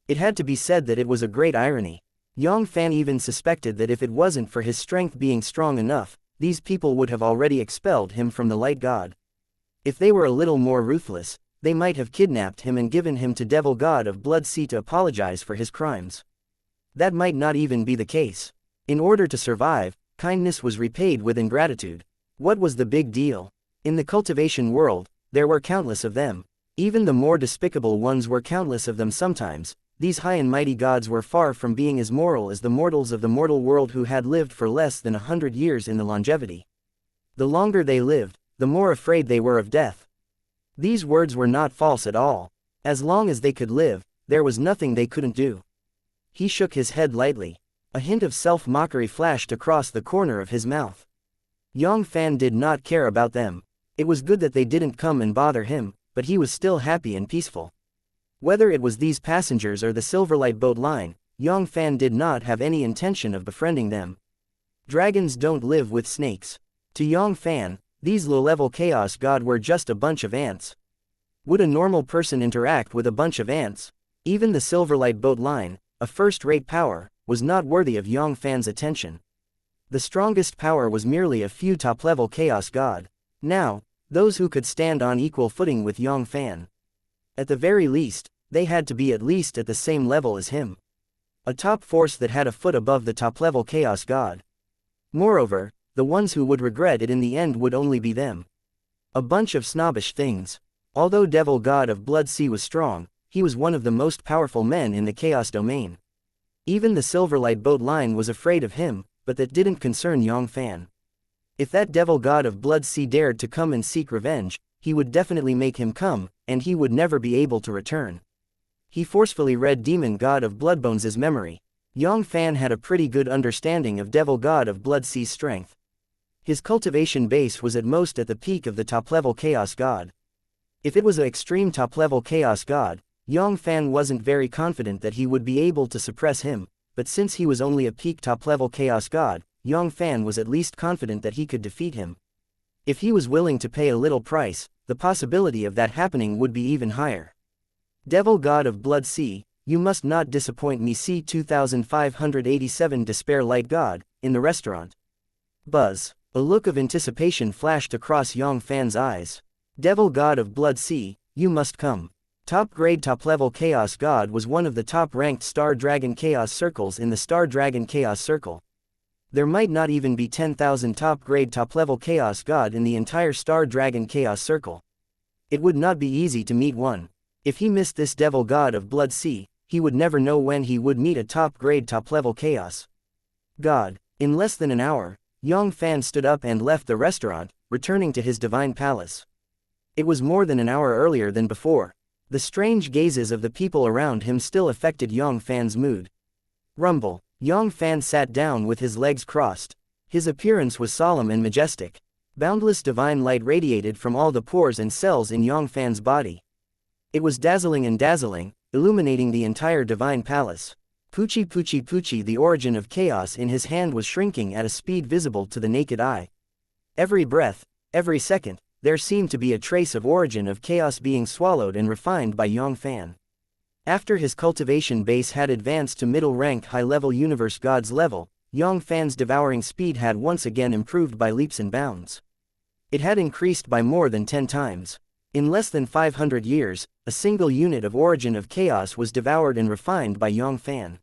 It had to be said that it was a great irony. Yang Fann even suspected that if it wasn't for his strength being strong enough, these people would have already expelled him from the Light God. If they were a little more ruthless, they might have kidnapped him and given him to Devil God of Blood Sea to apologize for his crimes. That might not even be the case. In order to survive, kindness was repaid with ingratitude. What was the big deal? In the cultivation world, there were countless of them. Even the more despicable ones were countless of them sometimes. These high and mighty gods were far from being as moral as the mortals of the mortal world who had lived for less than 100 years in the longevity. The longer they lived, the more afraid they were of death. These words were not false at all. As long as they could live, there was nothing they couldn't do. He shook his head lightly. A hint of self-mockery flashed across the corner of his mouth. Yang Fann did not care about them. It was good that they didn't come and bother him, but he was still happy and peaceful. Whether it was these passengers or the Silverlight Boat Line, Yang Fann did not have any intention of befriending them. Dragons don't live with snakes. To Yang Fann, these low-level chaos gods were just a bunch of ants. Would a normal person interact with a bunch of ants? Even the Silverlight Boat Line, a first-rate power, was not worthy of Yang Fann's attention. The strongest power was merely a few top-level chaos god. Now, those who could stand on equal footing with Yang Fann. At the very least, they had to be at least at the same level as him. A top force that had a foot above the top-level chaos god. Moreover, the ones who would regret it in the end would only be them. A bunch of snobbish things. Although Devil God of Blood Sea was strong, he was one of the most powerful men in the chaos domain. Even the Silverlight Boat Line was afraid of him, but that didn't concern Yang Fann. If that Devil God of Blood Sea dared to come and seek revenge, he would definitely make him come, and he would never be able to return. He forcefully read Demon God of Bloodbones' memory. Yang Fann had a pretty good understanding of Devil God of Blood Sea's strength. His cultivation base was at most at the peak of the top-level Chaos God. If it was an extreme top-level Chaos God, Yang Fann wasn't very confident that he would be able to suppress him, but since he was only a peak top-level Chaos God, Yang Fann was at least confident that he could defeat him. If he was willing to pay a little price, the possibility of that happening would be even higher. Devil God of Blood Sea, you must not disappoint me. C2587 Despair Light God, in the restaurant. Buzz. A look of anticipation flashed across Yang Fann's eyes. Devil God of Blood Sea, you must come. Top-grade top-level Chaos God was one of the top-ranked Star Dragon Chaos Circles in the Star Dragon Chaos Circle. There might not even be 10,000 top-grade top-level Chaos God in the entire Star Dragon Chaos Circle. It would not be easy to meet one. If he missed this Devil God of Blood Sea, he would never know when he would meet a top-grade top-level Chaos God. In less than an hour, Yang Fann stood up and left the restaurant, returning to his divine palace. It was more than an hour earlier than before. The strange gazes of the people around him still affected Yang Fann's mood. Rumble. Yang Fann sat down with his legs crossed. His appearance was solemn and majestic. Boundless divine light radiated from all the pores and cells in Yang Fann's body. It was dazzling and dazzling, illuminating the entire divine palace. Puchi Puchi Puchi, the origin of chaos in his hand was shrinking at a speed visible to the naked eye. Every breath, every second, there seemed to be a trace of origin of chaos being swallowed and refined by Yang Fann. After his cultivation base had advanced to middle-rank high-level universe gods level, Yang Fann's devouring speed had once again improved by leaps and bounds. It had increased by more than 10 times. In less than 500 years, a single unit of origin of chaos was devoured and refined by Yang Fann.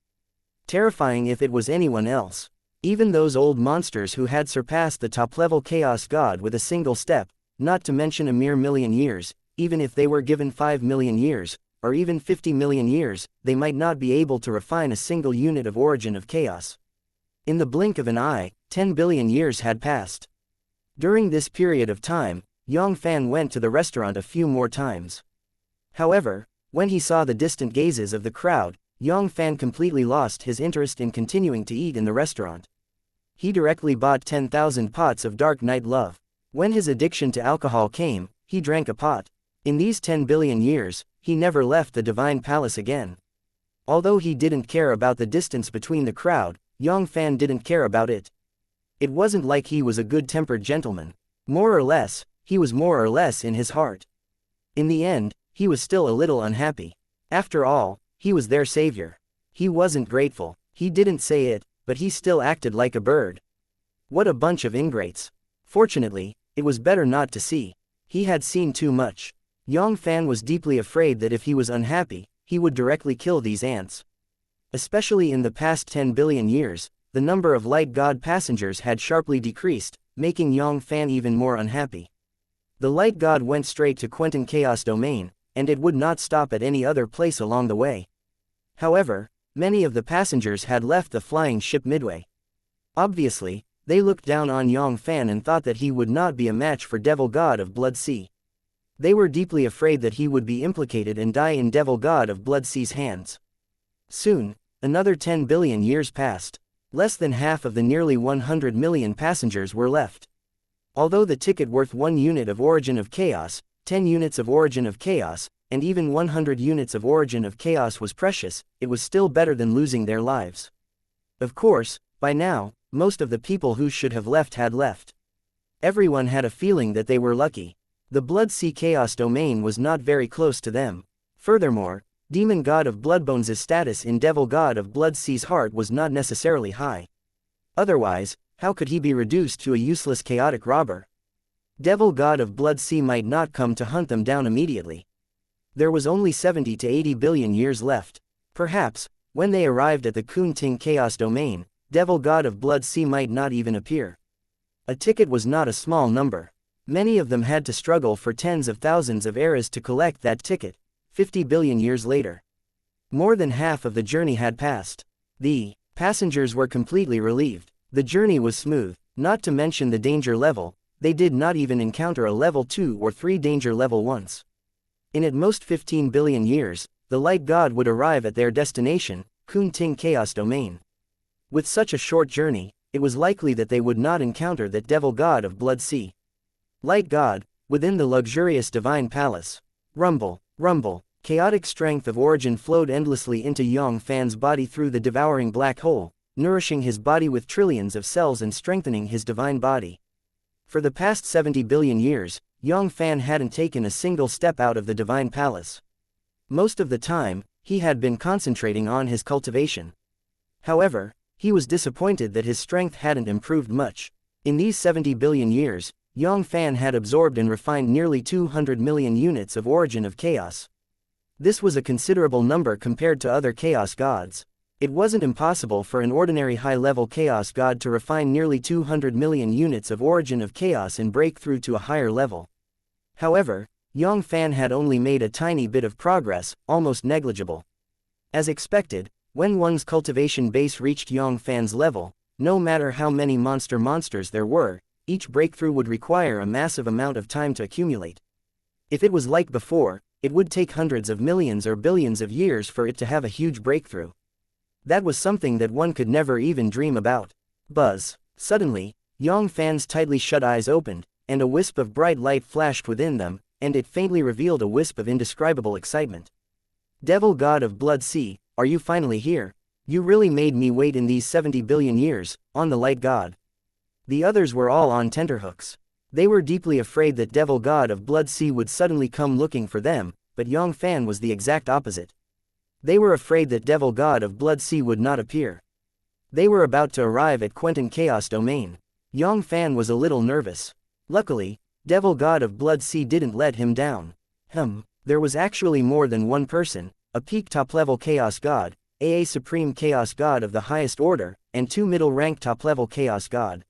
Terrifying if it was anyone else. Even those old monsters who had surpassed the top-level chaos god with a single step, not to mention a mere million years, even if they were given 5 million years, or even 50 million years, they might not be able to refine a single unit of origin of chaos. In the blink of an eye, 10 billion years had passed. During this period of time, Yang Fann went to the restaurant a few more times. However, when he saw the distant gazes of the crowd, Yang Fann completely lost his interest in continuing to eat in the restaurant. He directly bought 10,000 pots of Dark Night Love. When his addiction to alcohol came, he drank a pot. In these 10 billion years, he never left the Divine Palace again. Although he didn't care about the distance between the crowd, Yang Fann didn't care about it. It wasn't like he was a good-tempered gentleman. More or less, he was more or less in his heart. In the end, he was still a little unhappy. After all, he was their savior. He wasn't grateful. He didn't say it, but he still acted like a bird. What a bunch of ingrates. Fortunately, it was better not to see. He had seen too much. Yang Fann was deeply afraid that if he was unhappy, he would directly kill these ants. Especially in the past 10 billion years, the number of light god passengers had sharply decreased, making Yang Fann even more unhappy. The light god went straight to Quentin Chaos Domain, and it would not stop at any other place along the way. However, many of the passengers had left the flying ship midway. Obviously, they looked down on Yang Fann and thought that he would not be a match for Devil God of Blood Sea. They were deeply afraid that he would be implicated and die in Devil God of Blood Sea's hands. Soon, another 10 billion years passed. Less than half of the nearly 100 million passengers were left. Although the ticket worth 1 unit of Origin of Chaos, 10 units of Origin of Chaos, and even 100 units of Origin of Chaos was precious, it was still better than losing their lives. Of course, by now, most of the people who should have left had left. Everyone had a feeling that they were lucky. The Blood Sea Chaos Domain was not very close to them. Furthermore, Demon God of Bloodbones' status in Devil God of Blood Sea's heart was not necessarily high. Otherwise, how could he be reduced to a useless chaotic robber? Devil God of Blood Sea might not come to hunt them down immediately. There was only 70 to 80 billion years left. Perhaps, when they arrived at the Kunting Chaos Domain, Devil God of Blood Sea might not even appear. A ticket was not a small number. Many of them had to struggle for tens of thousands of eras to collect that ticket, 50 billion years later. More than half of the journey had passed. The passengers were completely relieved. The journey was smooth, not to mention the danger level. They did not even encounter a level 2 or 3 danger level once. In at most 15 billion years, the light god would arrive at their destination, Kunting Chaos Domain. With such a short journey, it was likely that they would not encounter that Devil God of Blood Sea. Light God, within the luxurious divine palace. Rumble, rumble, chaotic strength of origin flowed endlessly into Yang Fann's body through the devouring black hole, nourishing his body with trillions of cells and strengthening his divine body. For the past 70 billion years, Yang Fann hadn't taken a single step out of the divine palace. Most of the time, he had been concentrating on his cultivation. However, he was disappointed that his strength hadn't improved much. In these 70 billion years, Yang Fann had absorbed and refined nearly 200 million units of Origin of Chaos. This was a considerable number compared to other Chaos gods. It wasn't impossible for an ordinary high-level Chaos god to refine nearly 200 million units of Origin of Chaos and break through to a higher level. However, Yang Fann had only made a tiny bit of progress, almost negligible. As expected, when one's cultivation base reached Yang Fann's level, no matter how many monsters there were, each breakthrough would require a massive amount of time to accumulate. If it was like before, it would take hundreds of millions or billions of years for it to have a huge breakthrough. That was something that one could never even dream about. Buzz. Suddenly, Yang Fann's tightly shut eyes opened, and a wisp of bright light flashed within them, and it faintly revealed a wisp of indescribable excitement. Devil God of Blood Sea, are you finally here? You really made me wait in these 70 billion years, on the light god. The others were all on tenterhooks. They were deeply afraid that Devil God of Blood Sea would suddenly come looking for them, but Yang Fann was the exact opposite. They were afraid that Devil God of Blood Sea would not appear. They were about to arrive at Quentin Chaos Domain. Yang Fann was a little nervous. Luckily, Devil God of Blood Sea didn't let him down. There was actually more than one person, a peak top-level Chaos God, a supreme Chaos God of the highest order, and 2 middle-rank top-level Chaos God.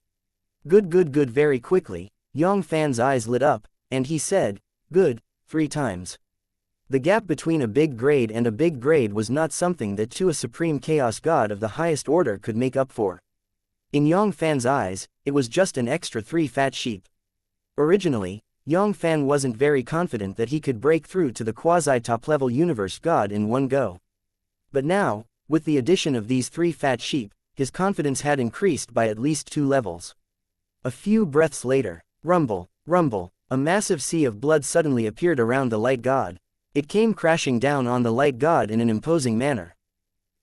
Good. Very quickly, Yang Fann's eyes lit up, and he said, good, 3 times. The gap between a big grade and a big grade was not something that a supreme Chaos God of the highest order could make up for. In Yang Fann's eyes, it was just an extra 3 fat sheep. Originally, Yang Fann wasn't very confident that he could break through to the quasi-top-level universe god in one go. But now, with the addition of these 3 fat sheep, his confidence had increased by at least 2 levels. A few breaths later, rumble, rumble, a massive sea of blood suddenly appeared around the light god. It came crashing down on the light god in an imposing manner.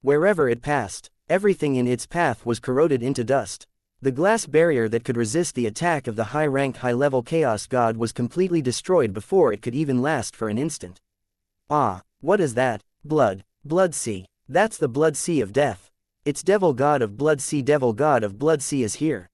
Wherever it passed, everything in its path was corroded into dust. The glass barrier that could resist the attack of the high-rank high-level Chaos God was completely destroyed before it could even last for an instant. Ah, what is that? Blood sea. That's the Blood Sea of Death. It's Devil God of Blood Sea. Devil God of Blood Sea is here.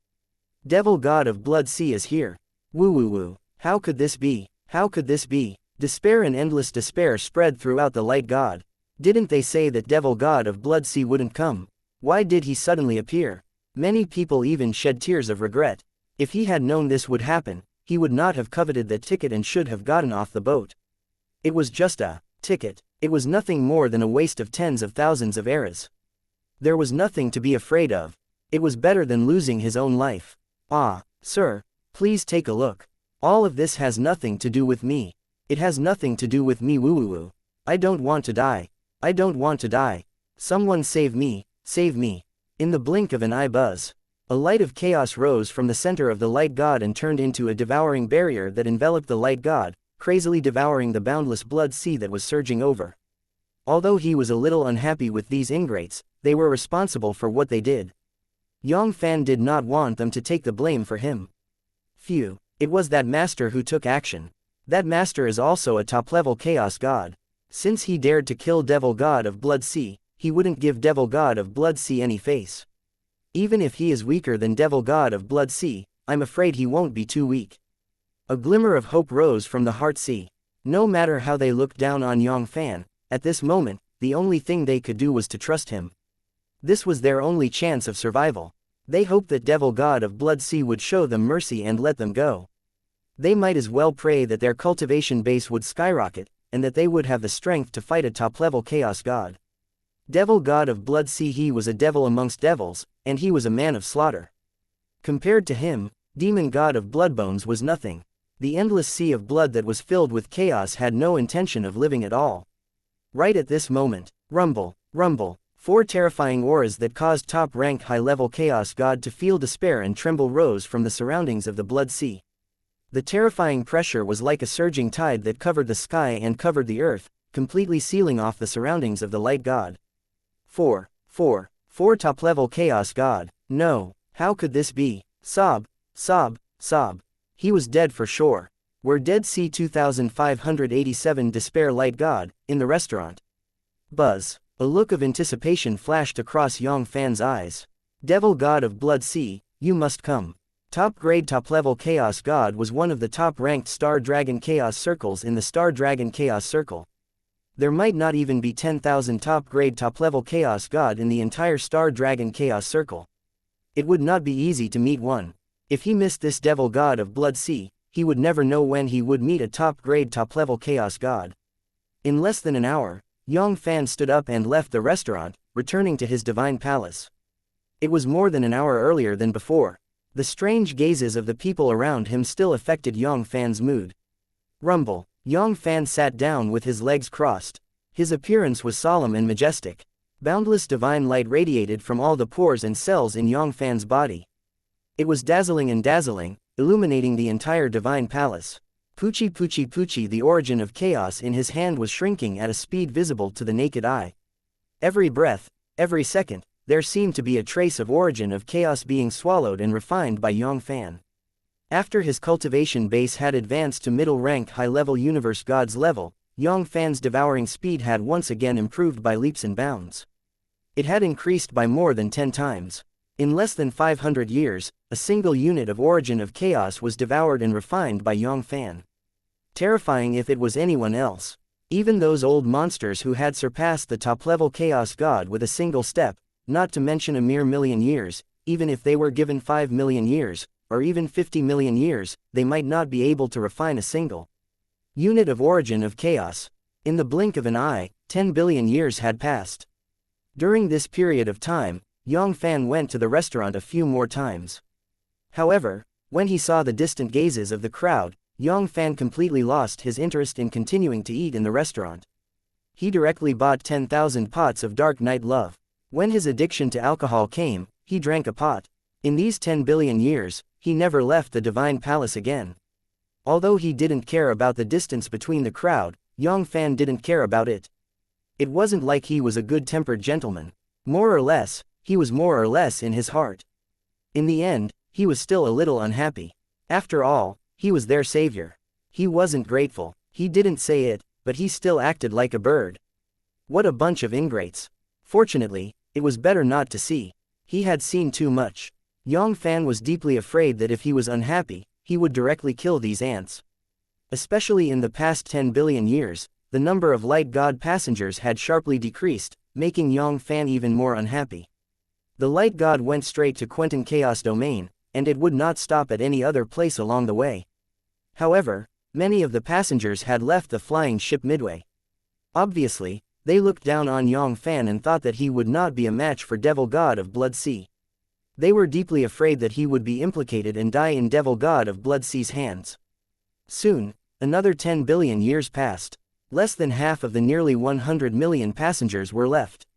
Devil God of Blood Sea is here. Woo. How could this be? How could this be? Despair and endless despair spread throughout the light god. Didn't they say that Devil God of Blood Sea wouldn't come? Why did he suddenly appear? Many people even shed tears of regret. If he had known this would happen, he would not have coveted that ticket and should have gotten off the boat. It was just a ticket. It was nothing more than a waste of tens of thousands of eras. There was nothing to be afraid of. It was better than losing his own life. Ah, sir, please take a look. All of this has nothing to do with me. It has nothing to do with me, woo-woo-woo. I don't want to die. I don't want to die. Someone save me, save me. In the blink of an eye buzz, a light of chaos rose from the center of the light god and turned into a devouring barrier that enveloped the light god, crazily devouring the boundless blood sea that was surging over. Although he was a little unhappy with these ingrates, they were responsible for what they did. Yang Fann did not want them to take the blame for him. Phew, it was that master who took action. That master is also a top-level chaos god. Since he dared to kill Devil God of Blood Sea, he wouldn't give Devil God of Blood Sea any face. Even if he is weaker than Devil God of Blood Sea, I'm afraid he won't be too weak. A glimmer of hope rose from the Heart Sea. No matter how they looked down on Yang Fann, at this moment, the only thing they could do was to trust him. This was their only chance of survival. They hoped that Devil God of Blood Sea would show them mercy and let them go. They might as well pray that their cultivation base would skyrocket, and that they would have the strength to fight a top-level chaos god. Devil God of Blood Sea, he was a devil amongst devils, and he was a man of slaughter. Compared to him, Demon God of Bloodbones was nothing. The endless sea of blood that was filled with chaos had no intention of living at all. Right at this moment, rumble, rumble, four terrifying auras that caused top-rank high-level chaos god to feel despair and tremble rose from the surroundings of the Blood Sea. The terrifying pressure was like a surging tide that covered the sky and covered the earth, completely sealing off the surroundings of the light god. Four top-level chaos god. No, how could this be? Sob, sob, sob. He was dead for sure. We're dead. C 2587 Despair Light God, in the restaurant. Buzz. A look of anticipation flashed across Yang Fann's eyes. Devil God of Blood Sea, you must come. Top-grade top-level Chaos God was one of the top-ranked Star Dragon Chaos Circles in the Star Dragon Chaos Circle. There might not even be 10,000 top-grade top-level Chaos God in the entire Star Dragon Chaos Circle. It would not be easy to meet one. If he missed this Devil God of Blood Sea, he would never know when he would meet a top-grade top-level Chaos God. In less than an hour, Yang Fann stood up and left the restaurant, returning to his divine palace. It was more than an hour earlier than before. The strange gazes of the people around him still affected Yang Fann's mood. Rumble. Yang Fann sat down with his legs crossed. His appearance was solemn and majestic. Boundless divine light radiated from all the pores and cells in Yang Fann's body. It was dazzling and dazzling, illuminating the entire divine palace. Puchi Puchi Puchi, the origin of chaos in his hand was shrinking at a speed visible to the naked eye. Every breath, every second, there seemed to be a trace of origin of chaos being swallowed and refined by Yang Fann. After his cultivation base had advanced to middle-rank high-level universe gods level, Yang Fann's devouring speed had once again improved by leaps and bounds. It had increased by more than 10 times. In less than 500 years, a single unit of origin of chaos was devoured and refined by Yang Fann. Terrifying if it was anyone else. Even those old monsters who had surpassed the top-level chaos god with a single step, not to mention a mere million years, even if they were given 5 million years, or even 50 million years, they might not be able to refine a single unit of origin of chaos. In the blink of an eye, 10 billion years had passed. During this period of time, Yang Fann went to the restaurant a few more times. However, when he saw the distant gazes of the crowd, Yang Fann completely lost his interest in continuing to eat in the restaurant. He directly bought 10,000 pots of Dark Night Love. When his addiction to alcohol came, he drank a pot. In these 10 billion years, he never left the divine palace again. Although he didn't care about the distance between the crowd, Yang Fann didn't care about it. It wasn't like he was a good-tempered gentleman. More or less, he was more or less in his heart. In the end, he was still a little unhappy. After all, he was their savior. He wasn't grateful. He didn't say it, but he still acted like a bird. What a bunch of ingrates. Fortunately, it was better not to see. He had seen too much. Yang Fann was deeply afraid that if he was unhappy, he would directly kill these ants. Especially in the past 10 billion years, the number of light god passengers had sharply decreased, making Yang Fann even more unhappy. The light god went straight to Quentin Chaos Domain, and it would not stop at any other place along the way. However, many of the passengers had left the flying ship midway. Obviously, they looked down on Yang Fann and thought that he would not be a match for Devil God of Blood Sea. They were deeply afraid that he would be implicated and die in Devil God of Blood Sea's hands. Soon, another 10 billion years passed. Less than half of the nearly 100 million passengers were left.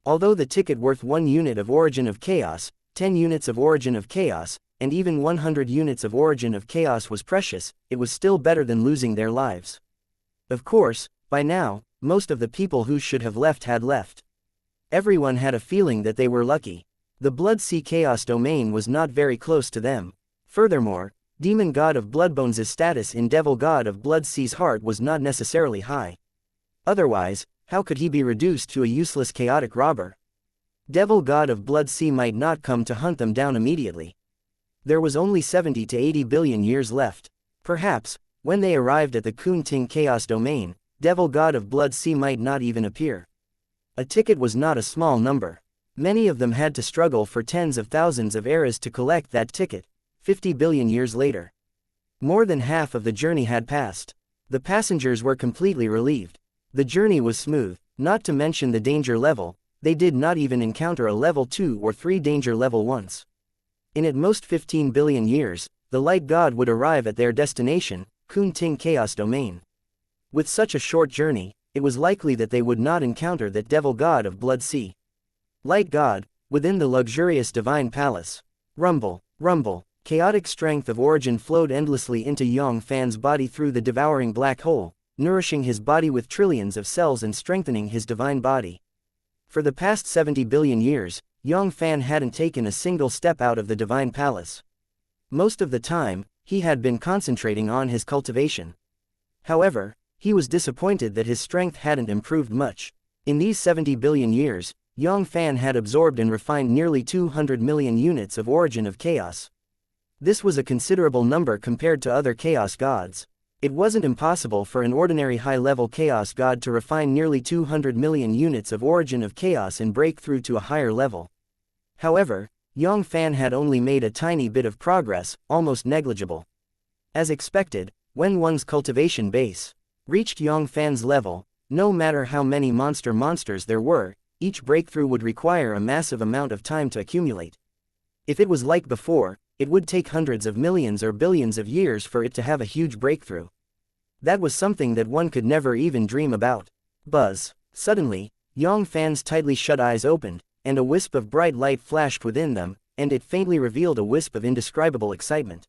Although the ticket worth 1 unit of Origin of Chaos, 10 units of Origin of Chaos, and even 100 units of Origin of Chaos was precious, it was still better than losing their lives. Of course, by now, most of the people who should have left had left. Everyone had a feeling that they were lucky. The Blood Sea Chaos domain was not very close to them. Furthermore, Demon God of Bloodbones' status in Devil God of Blood Sea's heart was not necessarily high. Otherwise, how could he be reduced to a useless chaotic robber? Devil God of Blood Sea might not come to hunt them down immediately. There was only 70 to 80 billion years left. Perhaps, when they arrived at the Kunting Chaos domain, Devil God of Blood Sea might not even appear. A ticket was not a small number. Many of them had to struggle for tens of thousands of eras to collect that ticket. 50 billion years later. More than half of the journey had passed. The passengers were completely relieved. The journey was smooth, not to mention the danger level. They did not even encounter a level 2 or 3 danger level once. In at most 15 billion years, the Light God would arrive at their destination, Kunting Chaos Domain. With such a short journey, it was likely that they would not encounter that Devil God of Blood Sea. Light God, within the luxurious divine palace. Rumble, rumble. Chaotic strength of origin flowed endlessly into Yang Fann's body through the devouring black hole, nourishing his body with trillions of cells and strengthening his divine body. For the past 70 billion years, Yang Fann hadn't taken a single step out of the divine palace. Most of the time, he had been concentrating on his cultivation. However, he was disappointed that his strength hadn't improved much. In these 70 billion years, Yang Fann had absorbed and refined nearly 200 million units of Origin of Chaos. This was a considerable number compared to other Chaos gods. It wasn't impossible for an ordinary high-level Chaos god to refine nearly 200 million units of Origin of Chaos and break through to a higher level. However, Yang Fann had only made a tiny bit of progress, almost negligible. As expected, when one's cultivation base reached Yang Fann's level, no matter how many monsters there were, each breakthrough would require a massive amount of time to accumulate. If it was like before, it would take hundreds of millions or billions of years for it to have a huge breakthrough. That was something that one could never even dream about. Buzz. Suddenly, Yang Fann's tightly shut eyes opened, and a wisp of bright light flashed within them, and it faintly revealed a wisp of indescribable excitement.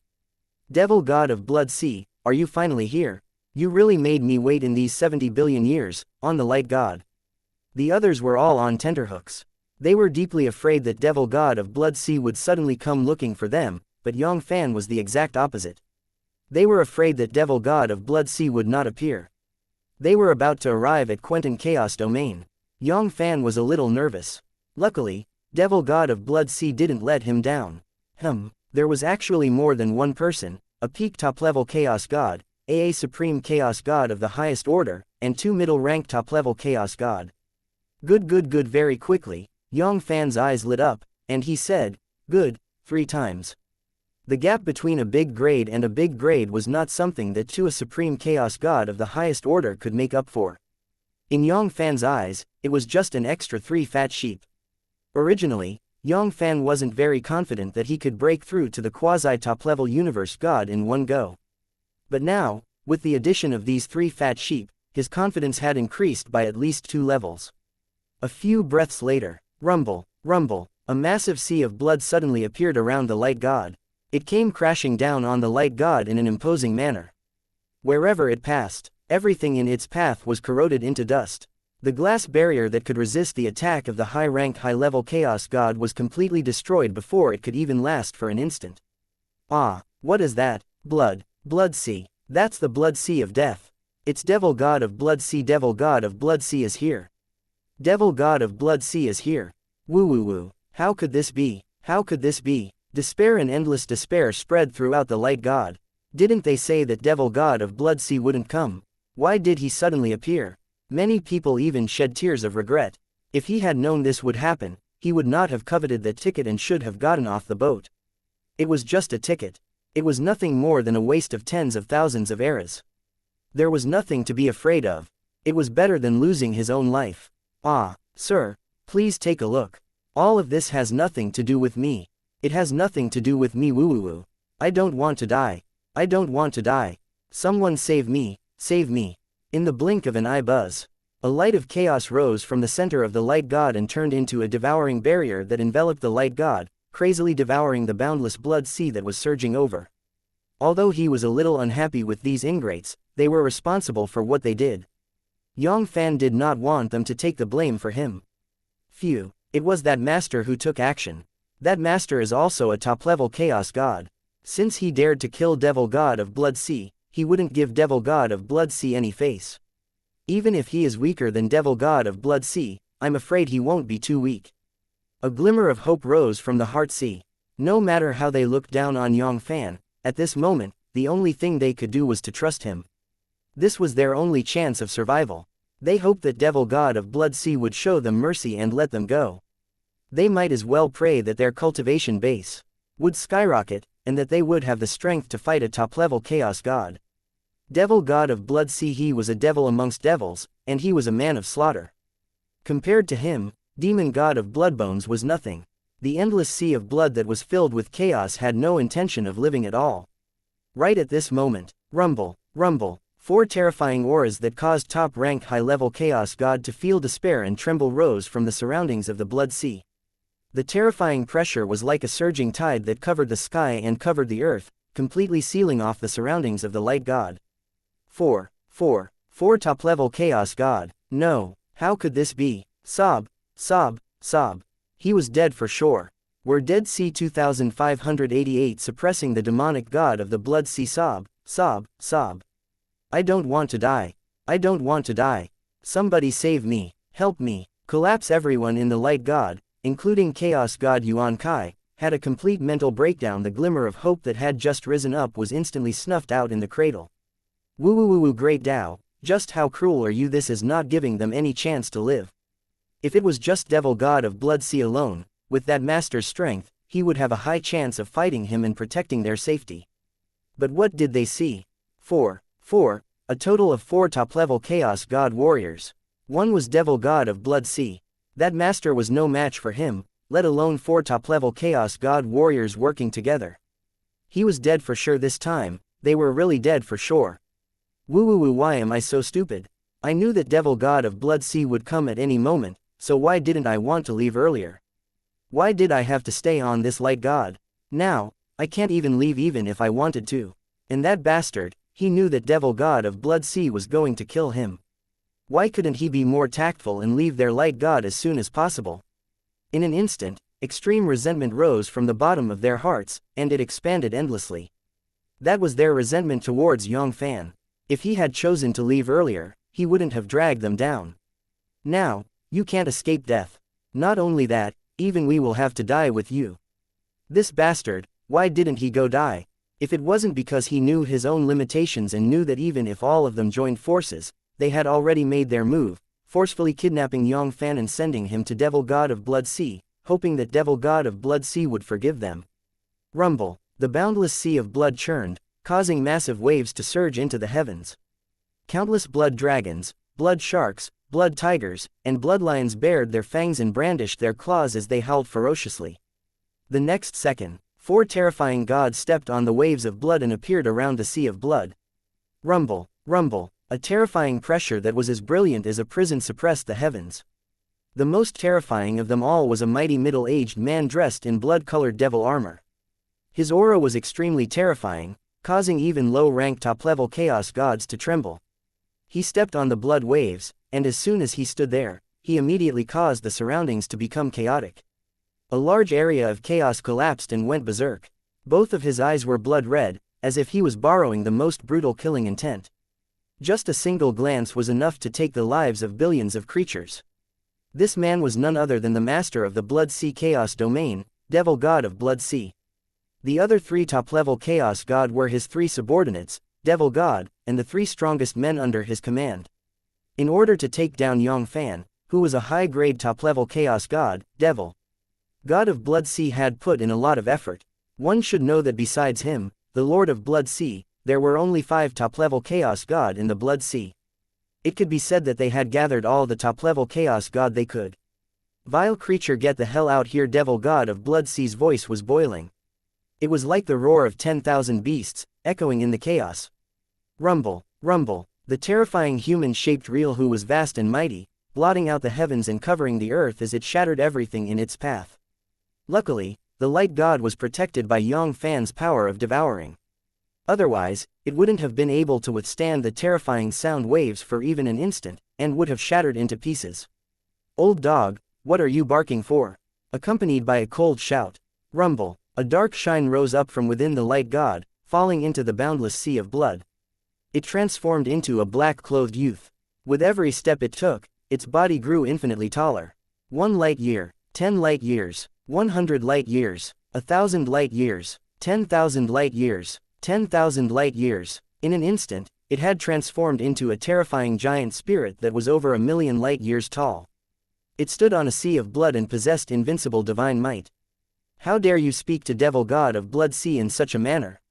Devil God of Blood Sea, are you finally here? You really made me wait in these 70 billion years, on the Light God. The others were all on tenterhooks. They were deeply afraid that Devil God of Blood Sea would suddenly come looking for them, but Yang Fann was the exact opposite. They were afraid that Devil God of Blood Sea would not appear. They were about to arrive at Quentin Chaos Domain. Yang Fann was a little nervous. Luckily, Devil God of Blood Sea didn't let him down. There was actually more than one person, a peak top-level Chaos God, a Supreme Chaos God of the highest order, and 2 middle-rank top-level Chaos God. Good. Very quickly, Yang Fann's eyes lit up, and he said, good, 3 times. The gap between a big grade and a big grade was not something that a Supreme Chaos God of the highest order could make up for. In Yang Fann's eyes, it was just an extra 3 fat sheep. Originally, Yang Fann wasn't very confident that he could break through to the quasi-top-level universe god in one go. But now, with the addition of these 3 fat sheep, his confidence had increased by at least 2 levels. A few breaths later, rumble, rumble, a massive sea of blood suddenly appeared around the Light God. It came crashing down on the Light God in an imposing manner. Wherever it passed, everything in its path was corroded into dust. The glass barrier that could resist the attack of the high-rank high-level Chaos God was completely destroyed before it could even last for an instant. Ah, what is that? Blood Sea. That's the Blood Sea of death. It's Devil God of Blood Sea. Devil God of Blood Sea is here. Devil God of Blood Sea is here. Woo. How could this be? How could this be? Despair and endless despair spread throughout the Light God. Didn't they say that Devil God of Blood Sea wouldn't come? Why did he suddenly appear? Many people even shed tears of regret. If he had known this would happen, he would not have coveted that ticket and should have gotten off the boat. It was just a ticket. It was nothing more than a waste of tens of thousands of eras. There was nothing to be afraid of. It was better than losing his own life. Ah, sir, please take a look. All of this has nothing to do with me. It has nothing to do with me. Woo. I don't want to die. I don't want to die. Someone save me, save me. In the blink of an eye buzz, a light of chaos rose from the center of the light god and turned into a devouring barrier that enveloped the light god, crazily devouring the boundless blood sea that was surging over. Although he was a little unhappy with these ingrates, they were responsible for what they did. Yang Fann did not want them to take the blame for him. Phew, it was that master who took action. That master is also a top-level chaos god. Since he dared to kill Devil God of Blood Sea, he wouldn't give Devil God of Blood Sea any face. Even if he is weaker than Devil God of Blood Sea, I'm afraid he won't be too weak. A glimmer of hope rose from the Heart Sea. No matter how they looked down on Yang Fann, at this moment, the only thing they could do was to trust him. This was their only chance of survival. They hoped that Devil God of Blood Sea would show them mercy and let them go. They might as well pray that their cultivation base would skyrocket, and that they would have the strength to fight a top-level chaos god. Devil God of Blood Sea, he was a devil amongst devils, and he was a man of slaughter. Compared to him, Demon God of Bloodbones was nothing. The endless sea of blood that was filled with chaos had no intention of living at all. Right at this moment, rumble, rumble, 4 terrifying auras that caused top-rank high-level chaos god to feel despair and tremble rose from the surroundings of the Blood Sea. The terrifying pressure was like a surging tide that covered the sky and covered the earth, completely sealing off the surroundings of the light god. 4 top-level chaos god. No, how could this be? Sob, sob, sob. He was dead for sure. We're dead. C 2588 suppressing the demonic god of the Blood Sea. Sob, sob, sob. I don't want to die. I don't want to die. Somebody save me, help me. Collapse. Everyone in the light god, including Chaos God Yuan Kai, had a complete mental breakdown. The glimmer of hope that had just risen up was instantly snuffed out in the cradle. Woo, great Tao, just how cruel are you? This is not giving them any chance to live. If it was just Devil God of Blood Sea alone, with that master's strength, he would have a high chance of fighting him and protecting their safety. But what did they see? 4, a total of 4 top-level Chaos God warriors. One was Devil God of Blood Sea. That master was no match for him, let alone 4 top-level Chaos God warriors working together. He was dead for sure this time. They were really dead for sure. Woo, why am I so stupid? I knew that Devil God of Blood Sea would come at any moment, so why didn't I want to leave earlier? Why did I have to stay on this light god? Now, I can't even leave even if I wanted to. And that bastard, he knew that Devil God of Blood Sea was going to kill him. Why couldn't he be more tactful and leave their light god as soon as possible? In an instant, extreme resentment rose from the bottom of their hearts, and it expanded endlessly. That was their resentment towards Yang Fann. If he had chosen to leave earlier, he wouldn't have dragged them down. Now, you can't escape death. Not only that, even we will have to die with you. This bastard, why didn't he go die? If it wasn't because he knew his own limitations and knew that even if all of them joined forces, they had already made their move, forcefully kidnapping Yang Fann and sending him to Devil God of Blood Sea, hoping that Devil God of Blood Sea would forgive them. Rumble, the boundless sea of blood churned, causing massive waves to surge into the heavens. Countless blood dragons, blood sharks, blood tigers, and blood lions bared their fangs and brandished their claws as they howled ferociously. The next second, 4 terrifying gods stepped on the waves of blood and appeared around the sea of blood. Rumble, rumble, a terrifying pressure that was as brilliant as a prison suppressed the heavens. The most terrifying of them all was a mighty middle-aged man dressed in blood-colored devil armor. His aura was extremely terrifying, causing even low-ranked top-level chaos gods to tremble. He stepped on the blood waves, and as soon as he stood there, he immediately caused the surroundings to become chaotic. A large area of chaos collapsed and went berserk. Both of his eyes were blood red, as if he was borrowing the most brutal killing intent. Just a single glance was enough to take the lives of billions of creatures. This man was none other than the master of the Blood Sea Chaos Domain, Devil God of Blood Sea. The other 3 top-level Chaos God were his 3 subordinates, Devil God, and the 3 strongest men under his command. In order to take down Yang Fann, who was a high-grade top-level Chaos God, Devil God of Blood Sea had put in a lot of effort. One should know that besides him, the Lord of Blood Sea, there were only 5 top-level Chaos God in the Blood Sea. It could be said that they had gathered all the top-level Chaos God they could. Vile creature, get the hell out here! Devil God of Blood Sea's voice was boiling. It was like the roar of 10,000 beasts, echoing in the chaos. Rumble, rumble, the terrifying human-shaped reel who was vast and mighty, blotting out the heavens and covering the earth as it shattered everything in its path. Luckily, the light god was protected by Yang Fann's power of devouring. Otherwise, it wouldn't have been able to withstand the terrifying sound waves for even an instant, and would have shattered into pieces. Old dog, what are you barking for? Accompanied by a cold shout. Rumble, a dark shine rose up from within the light god, falling into the boundless sea of blood. It transformed into a black-clothed youth. With every step it took, its body grew infinitely taller. 1 light year, 10 light years, 100 light years, 1,000 light years, 10,000 light years, 10,000 light years. In an instant, it had transformed into a terrifying giant spirit that was over 1,000,000 light years tall. It stood on a sea of blood and possessed invincible divine might. How dare you speak to Devil God of Blood Sea in such a manner?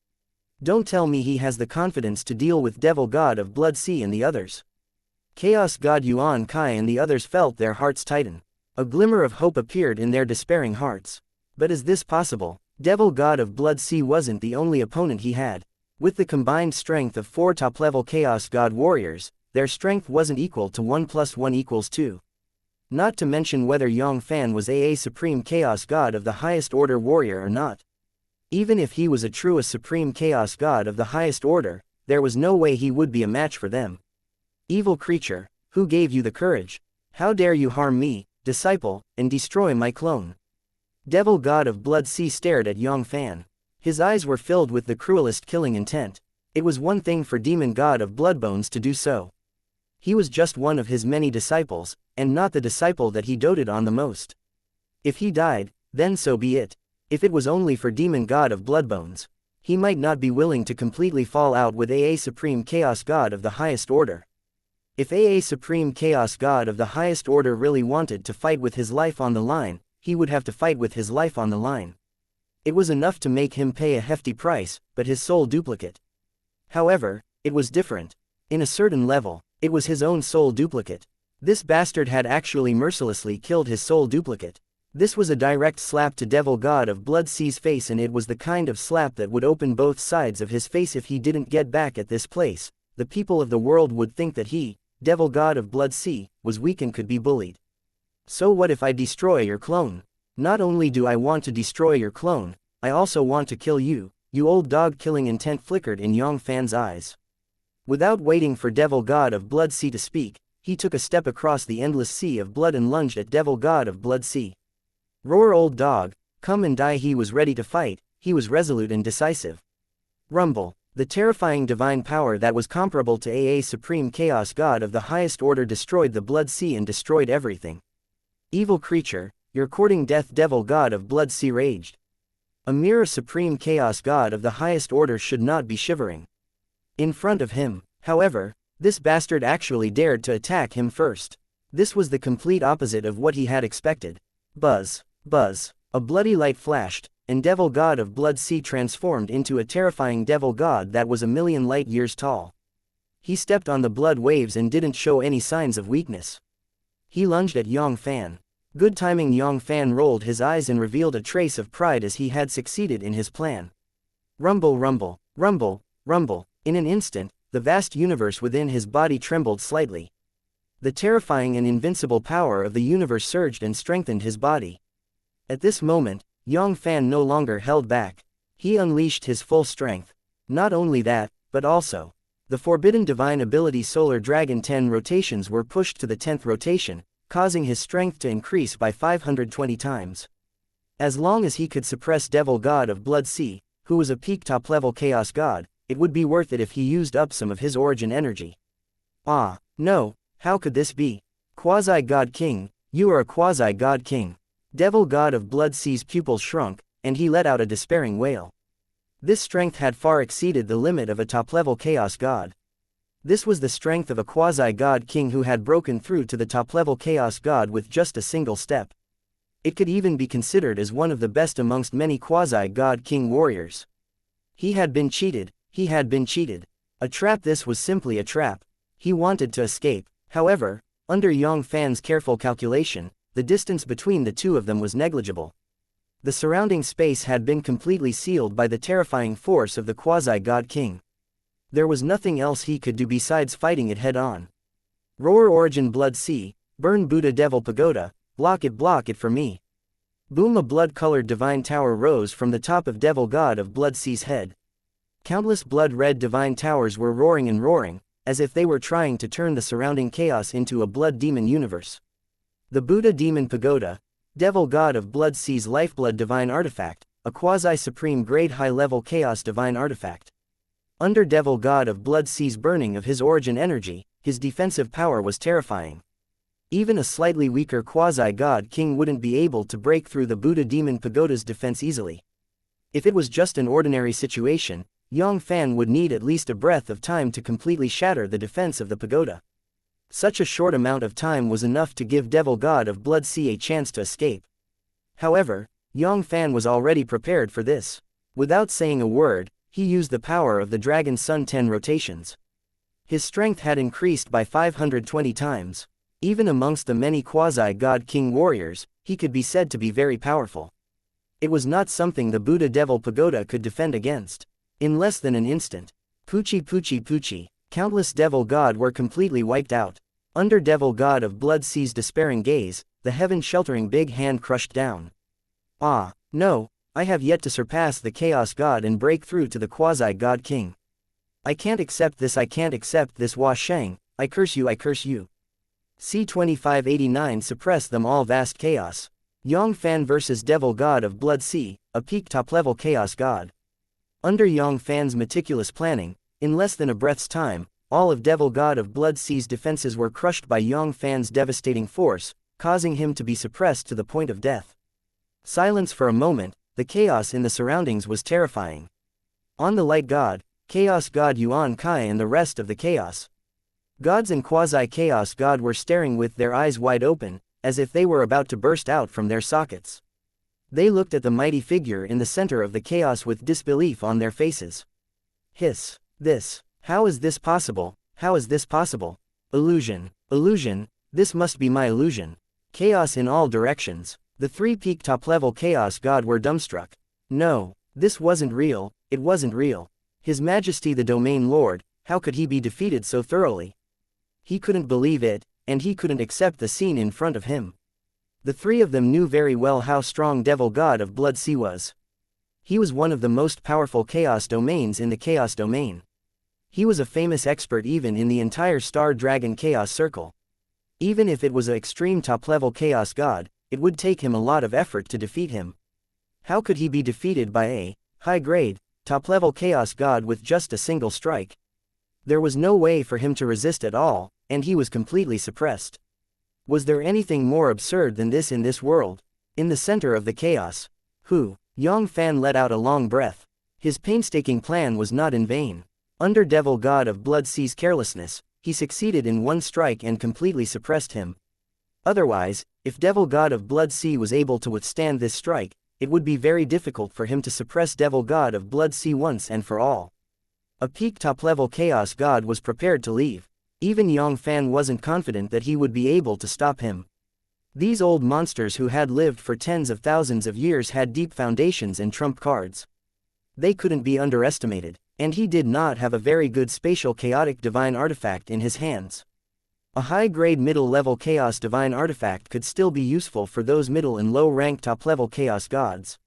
Don't tell me he has the confidence to deal with Devil God of Blood Sea and the others. Chaos God Yuan Kai and the others felt their hearts tighten. A glimmer of hope appeared in their despairing hearts. But is this possible? Devil God of Blood Sea wasn't the only opponent he had. With the combined strength of 4 top-level Chaos God warriors, their strength wasn't equal to 1 + 1 = 2. Not to mention whether Yang Fann was a Supreme Chaos God of the highest order warrior or not. Even if he was a true Supreme Chaos God of the highest order, there was no way he would be a match for them. Evil creature, who gave you the courage? How dare you harm me, disciple, and destroy my clone? Devil God of Blood Sea stared at Yang Fann. His eyes were filled with the cruelest killing intent. It was one thing for Demon God of Bloodbones to do so. He was just one of his many disciples, and not the disciple that he doted on the most. If he died, then so be it. If it was only for Demon God of Bloodbones, he might not be willing to completely fall out with a Supreme Chaos God of the highest order. If a Supreme Chaos God of the highest order really wanted to fight with his life on the line, he would have to fight with his life on the line. It was enough to make him pay a hefty price, but his soul duplicate. However, it was different. In a certain level, it was his own soul duplicate. This bastard had actually mercilessly killed his soul duplicate. This was a direct slap to Devil God of Blood Sea's face, and it was the kind of slap that would open both sides of his face. If he didn't get back at this place, the people of the world would think that he, Devil God of Blood Sea, was weak and could be bullied. So what if I destroy your clone? Not only do I want to destroy your clone, I also want to kill you, you old dog. Killing intent flickered in Yang Fann's eyes. Without waiting for Devil God of Blood Sea to speak, he took a step across the endless sea of blood and lunged at Devil God of Blood Sea. Roar, old dog, come and die. He was ready to fight, he was resolute and decisive. Rumble, the terrifying divine power that was comparable to a Supreme Chaos God of the highest order destroyed the Blood Sea and destroyed everything. Evil creature, you're courting death. Devil God of Blood Sea raged. A mere Supreme Chaos God of the highest order should not be shivering in front of him. However, this bastard actually dared to attack him first. This was the complete opposite of what he had expected. Buzz, buzz, a bloody light flashed, and Devil God of Blood Sea transformed into a terrifying devil god that was 1,000,000 light years tall. He stepped on the blood waves and didn't show any signs of weakness. He lunged at Yang Fann. Good timing. Yang Fann rolled his eyes and revealed a trace of pride as he had succeeded in his plan. Rumble, rumble, rumble, rumble. In an instant, the vast universe within his body trembled slightly. The terrifying and invincible power of the universe surged and strengthened his body. At this moment, Yang Fann no longer held back. He unleashed his full strength. Not only that, but also the forbidden divine ability Solar Dragon. 10 rotations were pushed to the 10th rotation, causing his strength to increase by 520 times. As long as he could suppress Devil God of Blood Sea, who was a peak top-level Chaos God, it would be worth it if he used up some of his origin energy. Ah, no, how could this be? Quasi-God King, you are a Quasi-God King. Devil God of Blood Sea's pupils shrunk, and he let out a despairing wail. This strength had far exceeded the limit of a top-level Chaos God. This was the strength of a Quasi-God King who had broken through to the top-level Chaos God with just a single step. It could even be considered as one of the best amongst many Quasi-God King warriors. He had been cheated, he had been cheated. A trap. This was simply a trap. He wanted to escape. However, under Yang Fann's careful calculation, the distance between the two of them was negligible. The surrounding space had been completely sealed by the terrifying force of the quasi-god king. There was nothing else he could do besides fighting it head-on. Roar origin blood sea, burn Buddha devil pagoda, block it for me. Boom! A blood-colored divine tower rose from the top of devil god of blood sea's head. Countless blood-red divine towers were roaring and roaring, as if they were trying to turn the surrounding chaos into a blood demon universe. The Buddha demon pagoda, devil god of blood sea's lifeblood divine artifact, a quasi-supreme grade high-level chaos divine artifact. Under devil god of blood sea's burning of his origin energy, his defensive power was terrifying. Even a slightly weaker quasi-god king wouldn't be able to break through the Buddha demon pagoda's defense easily. If it was just an ordinary situation, Yang Fann would need at least a breath of time to completely shatter the defense of the pagoda. Such a short amount of time was enough to give devil god of blood sea a chance to escape. However, Yang Fann was already prepared for this. Without saying a word, he used the power of the Dragon Sun 10 rotations. His strength had increased by 520 times. Even amongst the many quasi-god king warriors, he could be said to be very powerful. It was not something the Buddha devil pagoda could defend against. In less than an instant, Puchi, countless devil god were completely wiped out. Under devil god of blood sea's despairing gaze, the heaven-sheltering big hand crushed down. Ah, no, I have yet to surpass the chaos god and break through to the quasi-god king. I can't accept this, Hua Sheng, I curse you. C2589 suppress them all. Vast chaos. Yang Fann vs devil god of blood sea, a peak top-level chaos god. Under Yang Fann's meticulous planning, in less than a breath's time, all of devil god of blood sea's defenses were crushed by Yang Fann's devastating force, causing him to be suppressed to the point of death. Silence for a moment. The chaos in the surroundings was terrifying. On the light god, chaos god Yuan Kai and the rest of the chaos gods and quasi-chaos god were staring with their eyes wide open, as if they were about to burst out from their sockets. They looked at the mighty figure in the center of the chaos with disbelief on their faces. Hiss. This. How is this possible? How is this possible? Illusion. This must be my illusion. Chaos in all directions. The three peak top-level chaos god were dumbstruck. No, this wasn't real, it wasn't real. His Majesty the Domain Lord, how could he be defeated so thoroughly? He couldn't believe it, and he couldn't accept the scene in front of him. The three of them knew very well how strong devil god of blood sea was. He was one of the most powerful chaos domains in the chaos domain. He was a famous expert even in the entire Star Dragon Chaos Circle. Even if it was an extreme top-level chaos god, it would take him a lot of effort to defeat him. How could he be defeated by a high-grade, top-level chaos god with just a single strike? There was no way for him to resist at all, and he was completely suppressed. Was there anything more absurd than this in this world? In the center of the chaos, Yang Fann let out a long breath. His painstaking plan was not in vain. Under devil god of blood sea's carelessness, he succeeded in one strike and completely suppressed him. Otherwise, if devil god of blood sea was able to withstand this strike, it would be very difficult for him to suppress devil god of blood sea once and for all. A peak top-level chaos god was prepared to leave. Even Yang Fann wasn't confident that he would be able to stop him. These old monsters who had lived for tens of thousands of years had deep foundations and trump cards. They couldn't be underestimated, and he did not have a very good spatial chaotic divine artifact in his hands. A high-grade middle-level chaos divine artifact could still be useful for those middle and low-ranked top-level chaos gods.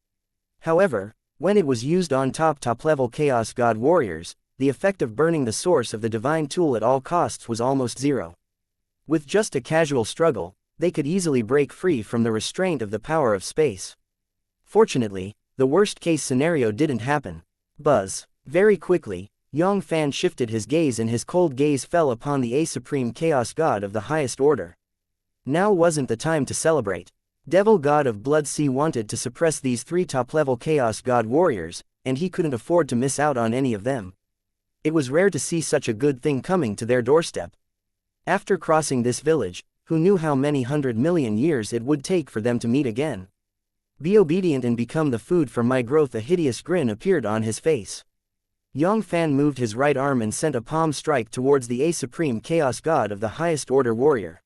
However, when it was used on top-level chaos god warriors, the effect of burning the source of the divine tool at all costs was almost zero. With just a casual struggle, they could easily break free from the restraint of the power of space. Fortunately, the worst-case scenario didn't happen. Buzz. Very quickly, Yang Fann shifted his gaze and his cold gaze fell upon the supreme chaos god of the highest order. Now wasn't the time to celebrate. Devil god of blood sea wanted to suppress these three top-level chaos god warriors, and he couldn't afford to miss out on any of them. It was rare to see such a good thing coming to their doorstep. After crossing this village, who knew how many 100 million years it would take for them to meet again? Be obedient and become the food for my growth. A hideous grin appeared on his face. Yang Fann moved his right arm and sent a palm strike towards the supreme chaos god of the highest order warrior.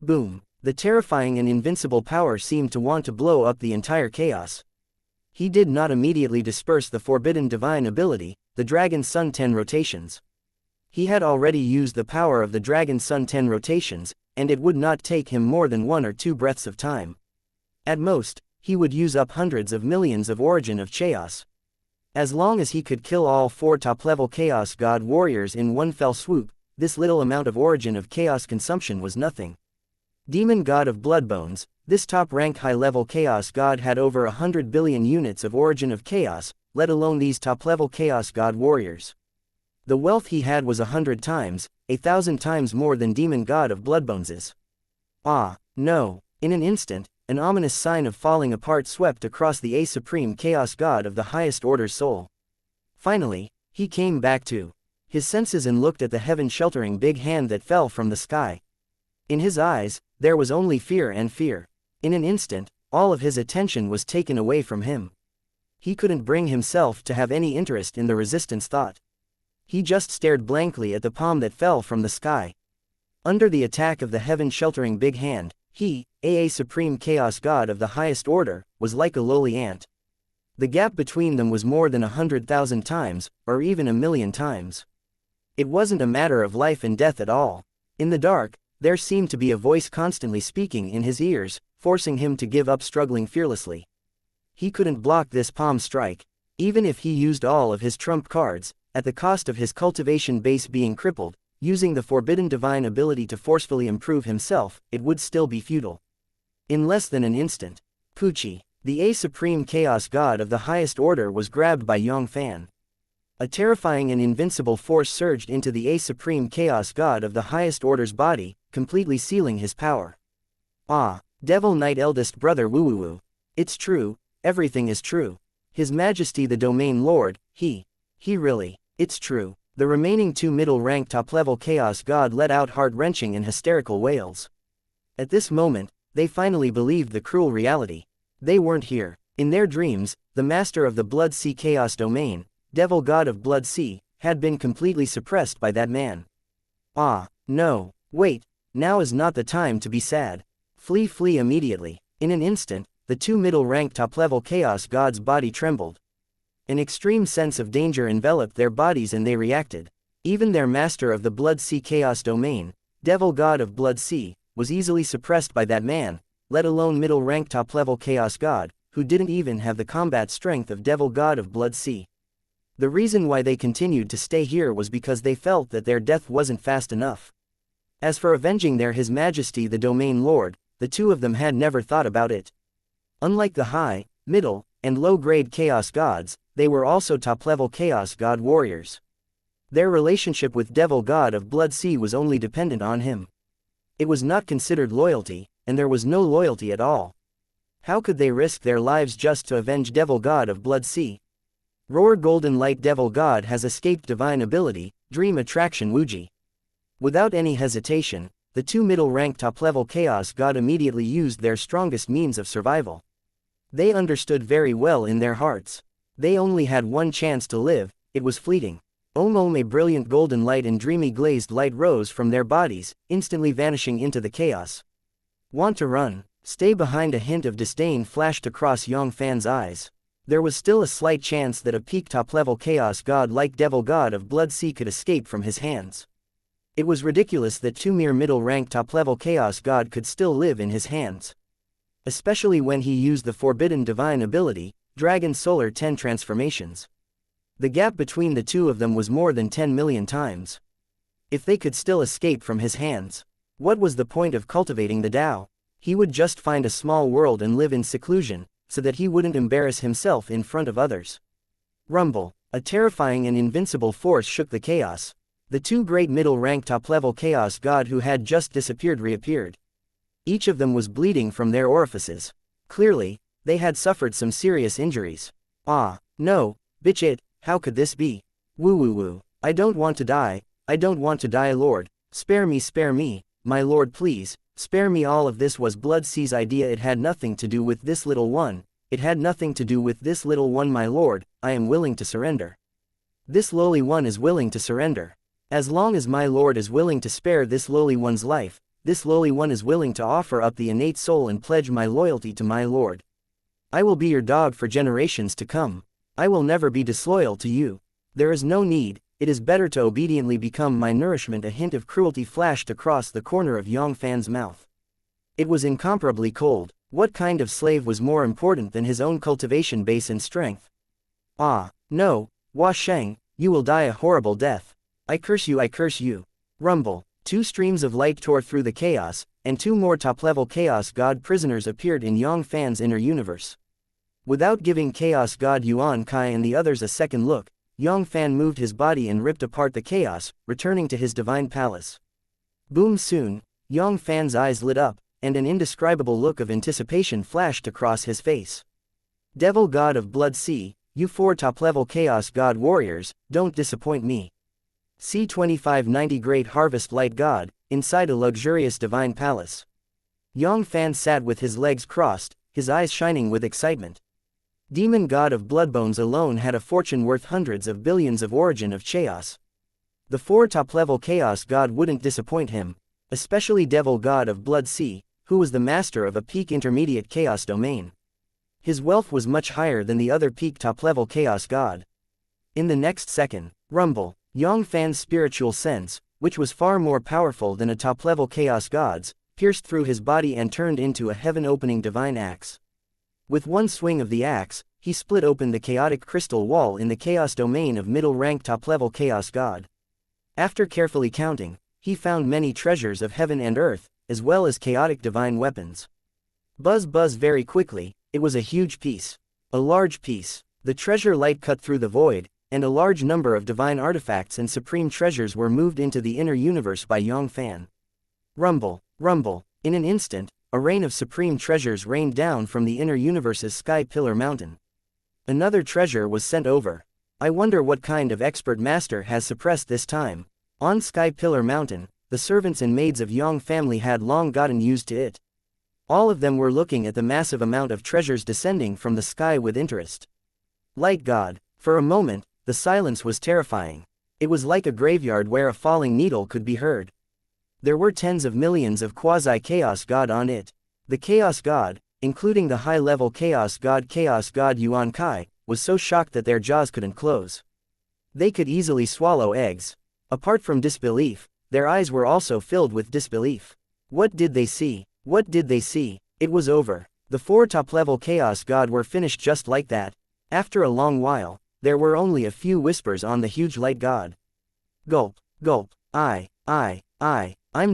Boom! The terrifying and invincible power seemed to want to blow up the entire chaos. He did not immediately disperse the forbidden divine ability, the Dragon Sun 10 rotations. He had already used the power of the Dragon Sun 10 rotations, and it would not take him more than 1 or 2 breaths of time. At most, he would use up hundreds of millions of origin of chaos. As long as he could kill all 4 top-level Chaos God warriors in one fell swoop, this little amount of origin of chaos consumption was nothing. Demon God of Bloodbones, this top-rank high-level Chaos God had over 100 billion units of origin of chaos, let alone these top-level Chaos God warriors. The wealth he had was 100 times, 1,000 times more than Demon God of Bloodbones's. Ah, no! In an instant, an ominous sign of falling apart swept across the supreme chaos god of the highest order's soul. Finally, he came back to his senses and looked at the heaven-sheltering big hand that fell from the sky. In his eyes, there was only fear and fear. In an instant, all of his attention was taken away from him. He couldn't bring himself to have any interest in the resistance thought. He just stared blankly at the palm that fell from the sky. Under the attack of the heaven-sheltering big hand, he, a supreme chaos god of the highest order, was like a lowly ant. The gap between them was more than 100,000 times, or even 1,000,000 times. It wasn't a matter of life and death at all. In the dark, there seemed to be a voice constantly speaking in his ears, forcing him to give up struggling fearlessly. He couldn't block this palm strike. Even if he used all of his trump cards, at the cost of his cultivation base being crippled, using the forbidden divine ability to forcefully improve himself, it would still be futile. In less than an instant, Pucci, the supreme chaos god of the highest order, was grabbed by Yang Fann. A terrifying and invincible force surged into the supreme chaos god of the highest order's body, completely sealing his power. Ah, Devil Knight eldest brother Wuwu. It's true, everything is true. His Majesty the Domain Lord, he really, it's true. The remaining 2 middle-rank top-level Chaos God let out heart-wrenching and hysterical wails. At this moment, they finally believed the cruel reality. They weren't here. In their dreams, the master of the Blood Sea Chaos Domain, Devil God of Blood Sea, had been completely suppressed by that man. Ah, no, wait, now is not the time to be sad. Flee immediately. In an instant, the 2 middle-rank top-level Chaos Gods' body trembled. An extreme sense of danger enveloped their bodies and they reacted. Even their master of the Blood Sea Chaos Domain, Devil God of Blood Sea, was easily suppressed by that man, let alone middle-rank top-level Chaos God, who didn't even have the combat strength of Devil God of Blood Sea. The reason why they continued to stay here was because they felt that their death wasn't fast enough. As for avenging His Majesty the Domain Lord, the 2 of them had never thought about it. Unlike the high, middle, and low-grade Chaos Gods, they were also top-level Chaos God warriors. Their relationship with Devil God of Blood Sea was only dependent on him. It was not considered loyalty, and there was no loyalty at all. How could they risk their lives just to avenge Devil God of Blood Sea? Roar Golden Light Devil God has escaped divine ability, Dream Attraction Wuji. Without any hesitation, the 2 middle-rank top-level Chaos God immediately used their strongest means of survival. They understood very well in their hearts. They only had one chance to live, it was fleeting. A brilliant golden light and dreamy glazed light rose from their bodies, instantly vanishing into the chaos. Want to run? Stay behind. A hint of disdain flashed across Yang Fann's eyes. There was still a slight chance that a peak top-level Chaos God like Devil God of Blood Sea could escape from his hands. It was ridiculous that 2 mere middle-rank top-level Chaos God could still live in his hands. Especially when he used the forbidden divine ability, Dragon Solar 10 transformations. The gap between the 2 of them was more than 10 million times. If they could still escape from his hands, what was the point of cultivating the Tao? He would just find a small world and live in seclusion, so that he wouldn't embarrass himself in front of others. Rumble, a terrifying and invincible force shook the chaos. The 2 great middle-rank top-level Chaos God who had just disappeared reappeared. Each of them was bleeding from their orifices. Clearly, they had suffered some serious injuries. Ah, no, bitch it, how could this be? Woo. I don't want to die, Lord, spare me, my lord please, spare me. All of this was Blood Sea's idea. It had nothing to do with this little one, my lord, I am willing to surrender. This lowly one is willing to surrender. As long as my lord is willing to spare this lowly one's life, this lowly one is willing to offer up the innate soul and pledge my loyalty to my lord. I will be your dog for generations to come. I will never be disloyal to you. There is no need, it is better to obediently become my nourishment. A hint of cruelty flashed across the corner of Yang Fann's mouth. It was incomparably cold. What kind of slave was more important than his own cultivation base and strength? Ah, no, Hua Sheng, you will die a horrible death. I curse you, I curse you. Rumble. Two streams of light tore through the chaos, and two more top-level Chaos God prisoners appeared in Yang Fann's inner universe. Without giving Chaos God Yuan Kai and the others a second look, Yang Fann moved his body and ripped apart the chaos, returning to his divine palace. Boom! Soon, Yang Fann's eyes lit up, and an indescribable look of anticipation flashed across his face. Devil God of Blood Sea, you four top-level Chaos God warriors, don't disappoint me. C2590 Great Harvest Light God, inside a luxurious divine palace. Yang Fann sat with his legs crossed, his eyes shining with excitement. Demon God of Bloodbones alone had a fortune worth hundreds of billions of origin of chaos. The four top-level Chaos God wouldn't disappoint him, especially Devil God of Blood Sea, who was the master of a peak intermediate chaos domain. His wealth was much higher than the other peak top-level Chaos God. In the next second, rumble, Yang Fann's spiritual sense, which was far more powerful than a top-level Chaos God's, pierced through his body and turned into a heaven-opening divine axe. With one swing of the axe, he split open the chaotic crystal wall in the chaos domain of middle-rank top-level Chaos God. After carefully counting, he found many treasures of heaven and earth, as well as chaotic divine weapons. Buzz buzz very quickly, it was a huge piece. A large piece. The treasure light cut through the void, and a large number of divine artifacts and supreme treasures were moved into the inner universe by Yang Fann. Rumble, rumble, in an instant, a rain of supreme treasures rained down from the inner universe's Sky Pillar Mountain. Another treasure was sent over. I wonder what kind of expert master has suppressed this time. On Sky Pillar Mountain, the servants and maids of Yang family had long gotten used to it. All of them were looking at the massive amount of treasures descending from the sky with interest. Light God, for a moment, the silence was terrifying. It was like a graveyard where a falling needle could be heard. There were tens of millions of quasi-Chaos God on it. The Chaos God, including the high-level Chaos God Yuan Kai, was so shocked that their jaws couldn't close. They could easily swallow eggs. Apart from disbelief, their eyes were also filled with disbelief. What did they see? What did they see? It was over. The four top-level Chaos God were finished just like that. After a long while, there were only a few whispers on the huge light God. Gulp, gulp, I'm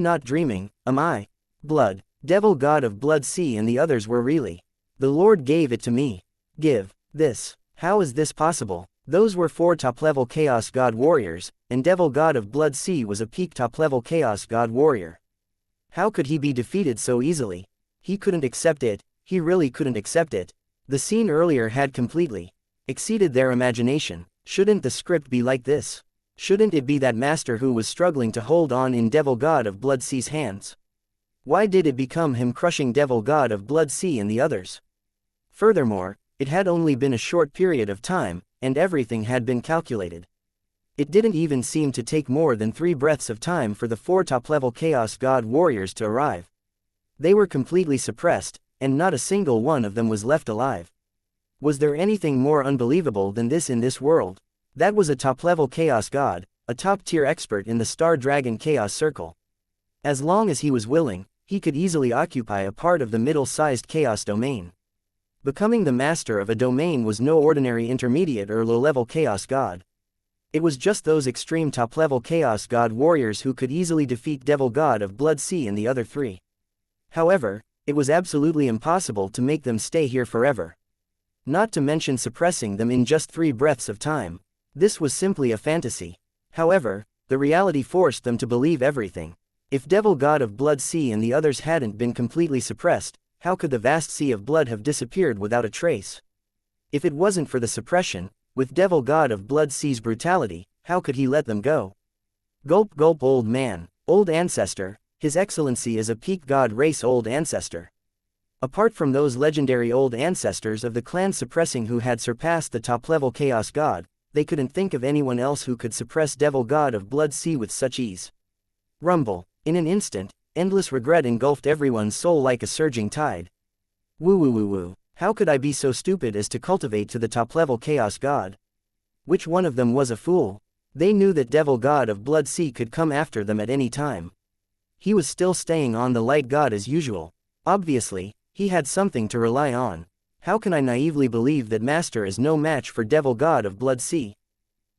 not dreaming, am I? Blood, Devil God of Blood Sea and the others were really. The Lord gave it to me. Give, this, how is this possible? Those were four top-level Chaos God warriors, and Devil God of Blood Sea was a peak top-level Chaos God warrior. How could he be defeated so easily? He couldn't accept it, he really couldn't accept it. The scene earlier had completely exceeded their imagination. Shouldn't the script be like this? Shouldn't it be that master who was struggling to hold on in Devil God of Blood Sea's hands? Why did it become him crushing Devil God of Blood Sea and the others? Furthermore, it had only been a short period of time, and everything had been calculated. It didn't even seem to take more than 3 breaths of time for the 4 top-level Chaos God warriors to arrive. They were completely suppressed, and not a single one of them was left alive. Was there anything more unbelievable than this in this world? That was a top-level Chaos God, a top-tier expert in the Star Dragon Chaos Circle. As long as he was willing, he could easily occupy a part of the middle-sized Chaos domain. Becoming the master of a domain was no ordinary intermediate or low-level Chaos God. It was just those extreme top-level Chaos God warriors who could easily defeat Devil God of Blood Sea and the other 3. However, it was absolutely impossible to make them stay here forever. Not to mention suppressing them in just 3 breaths of time. This was simply a fantasy. However, the reality forced them to believe everything. If Devil God of Blood Sea and the others hadn't been completely suppressed, how could the vast sea of blood have disappeared without a trace? If it wasn't for the suppression, with Devil God of Blood Sea's brutality, how could he let them go? Gulp gulp old man, old ancestor, His Excellency is a peak god race old ancestor. Apart from those legendary old ancestors of the clan suppressing who had surpassed the top-level Chaos God, they couldn't think of anyone else who could suppress Devil God of Blood Sea with such ease. Rumble. In an instant, endless regret engulfed everyone's soul like a surging tide. Woo woo woo woo. How could I be so stupid as to cultivate to the top-level Chaos God? Which one of them was a fool? They knew that Devil God of Blood Sea could come after them at any time. He was still staying on the Light God as usual. Obviously, he had something to rely on. How can I naively believe that Master is no match for Devil God of Blood Sea?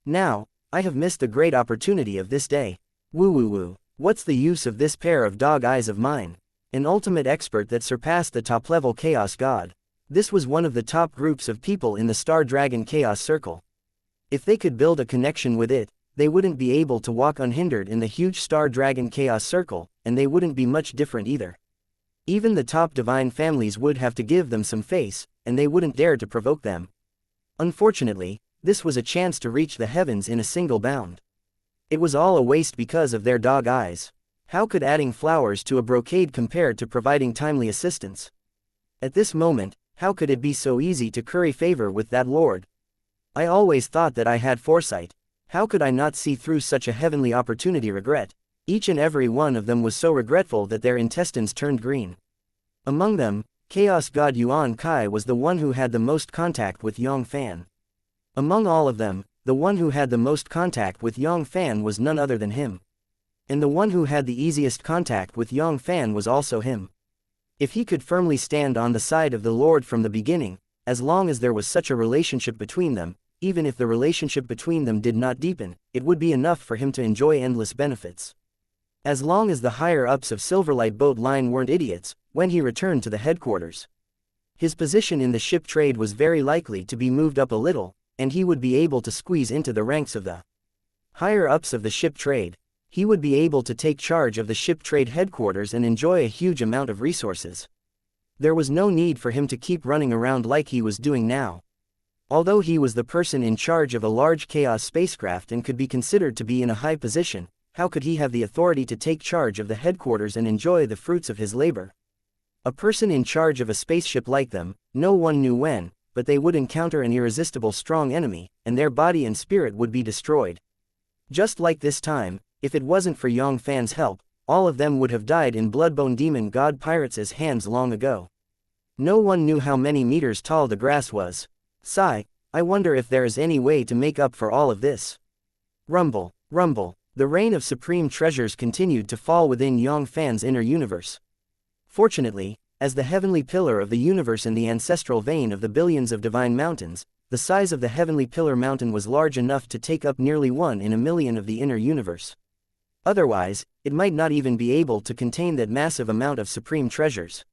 Now, I have missed the great opportunity of this day. Woo woo woo. What's the use of this pair of dog eyes of mine? An ultimate expert that surpassed the top-level Chaos God. This was one of the top groups of people in the Star Dragon Chaos Circle. If they could build a connection with it, they wouldn't be able to walk unhindered in the huge Star Dragon Chaos Circle, and they wouldn't be much different either. Even the top divine families would have to give them some face, and they wouldn't dare to provoke them. Unfortunately, this was a chance to reach the heavens in a single bound. It was all a waste because of their dog eyes. How could adding flowers to a brocade compare to providing timely assistance? At this moment, how could it be so easy to curry favor with that lord? I always thought that I had foresight. How could I not see through such a heavenly opportunity? Regret. Each and every one of them was so regretful that their intestines turned green. Among them, Chaos God Yuan Kai was the one who had the most contact with Yang Fann. Among all of them, the one who had the most contact with Yang Fann was none other than him. And the one who had the easiest contact with Yang Fann was also him. If he could firmly stand on the side of the Lord from the beginning, as long as there was such a relationship between them, even if the relationship between them did not deepen, it would be enough for him to enjoy endless benefits. As long as the higher-ups of Silverlight Boat Line weren't idiots, when he returned to the headquarters, his position in the ship trade was very likely to be moved up a little, and he would be able to squeeze into the ranks of the higher-ups of the ship trade. He would be able to take charge of the ship trade headquarters and enjoy a huge amount of resources. There was no need for him to keep running around like he was doing now. Although he was the person in charge of a large chaos spacecraft and could be considered to be in a high position, how could he have the authority to take charge of the headquarters and enjoy the fruits of his labor? A person in charge of a spaceship like them, no one knew when, but they would encounter an irresistible strong enemy, and their body and spirit would be destroyed. Just like this time, if it wasn't for Yang Fann's help, all of them would have died in Bloodbone Demon God Pirates' hands long ago. No one knew how many meters tall the grass was. Sigh, I wonder if there is any way to make up for all of this. Rumble, rumble. The rain of supreme treasures continued to fall within Yang Fann's inner universe. Fortunately, as the heavenly pillar of the universe in the ancestral vein of the billions of divine mountains, the size of the heavenly pillar mountain was large enough to take up nearly 1 in a million of the inner universe. Otherwise, it might not even be able to contain that massive amount of supreme treasures.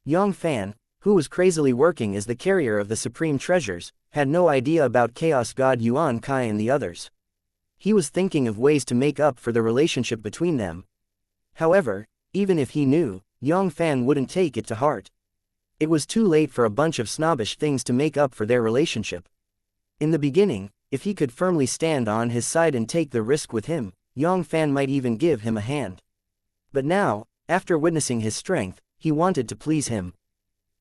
Yang Fann, who was crazily working as the carrier of the supreme treasures, had no idea about Chaos God Yuan Kai and the others. He was thinking of ways to make up for the relationship between them. However, even if he knew, Yang Fann wouldn't take it to heart. It was too late for a bunch of snobbish things to make up for their relationship. In the beginning, if he could firmly stand on his side and take the risk with him, Yang Fann might even give him a hand. But now, after witnessing his strength, he wanted to please him.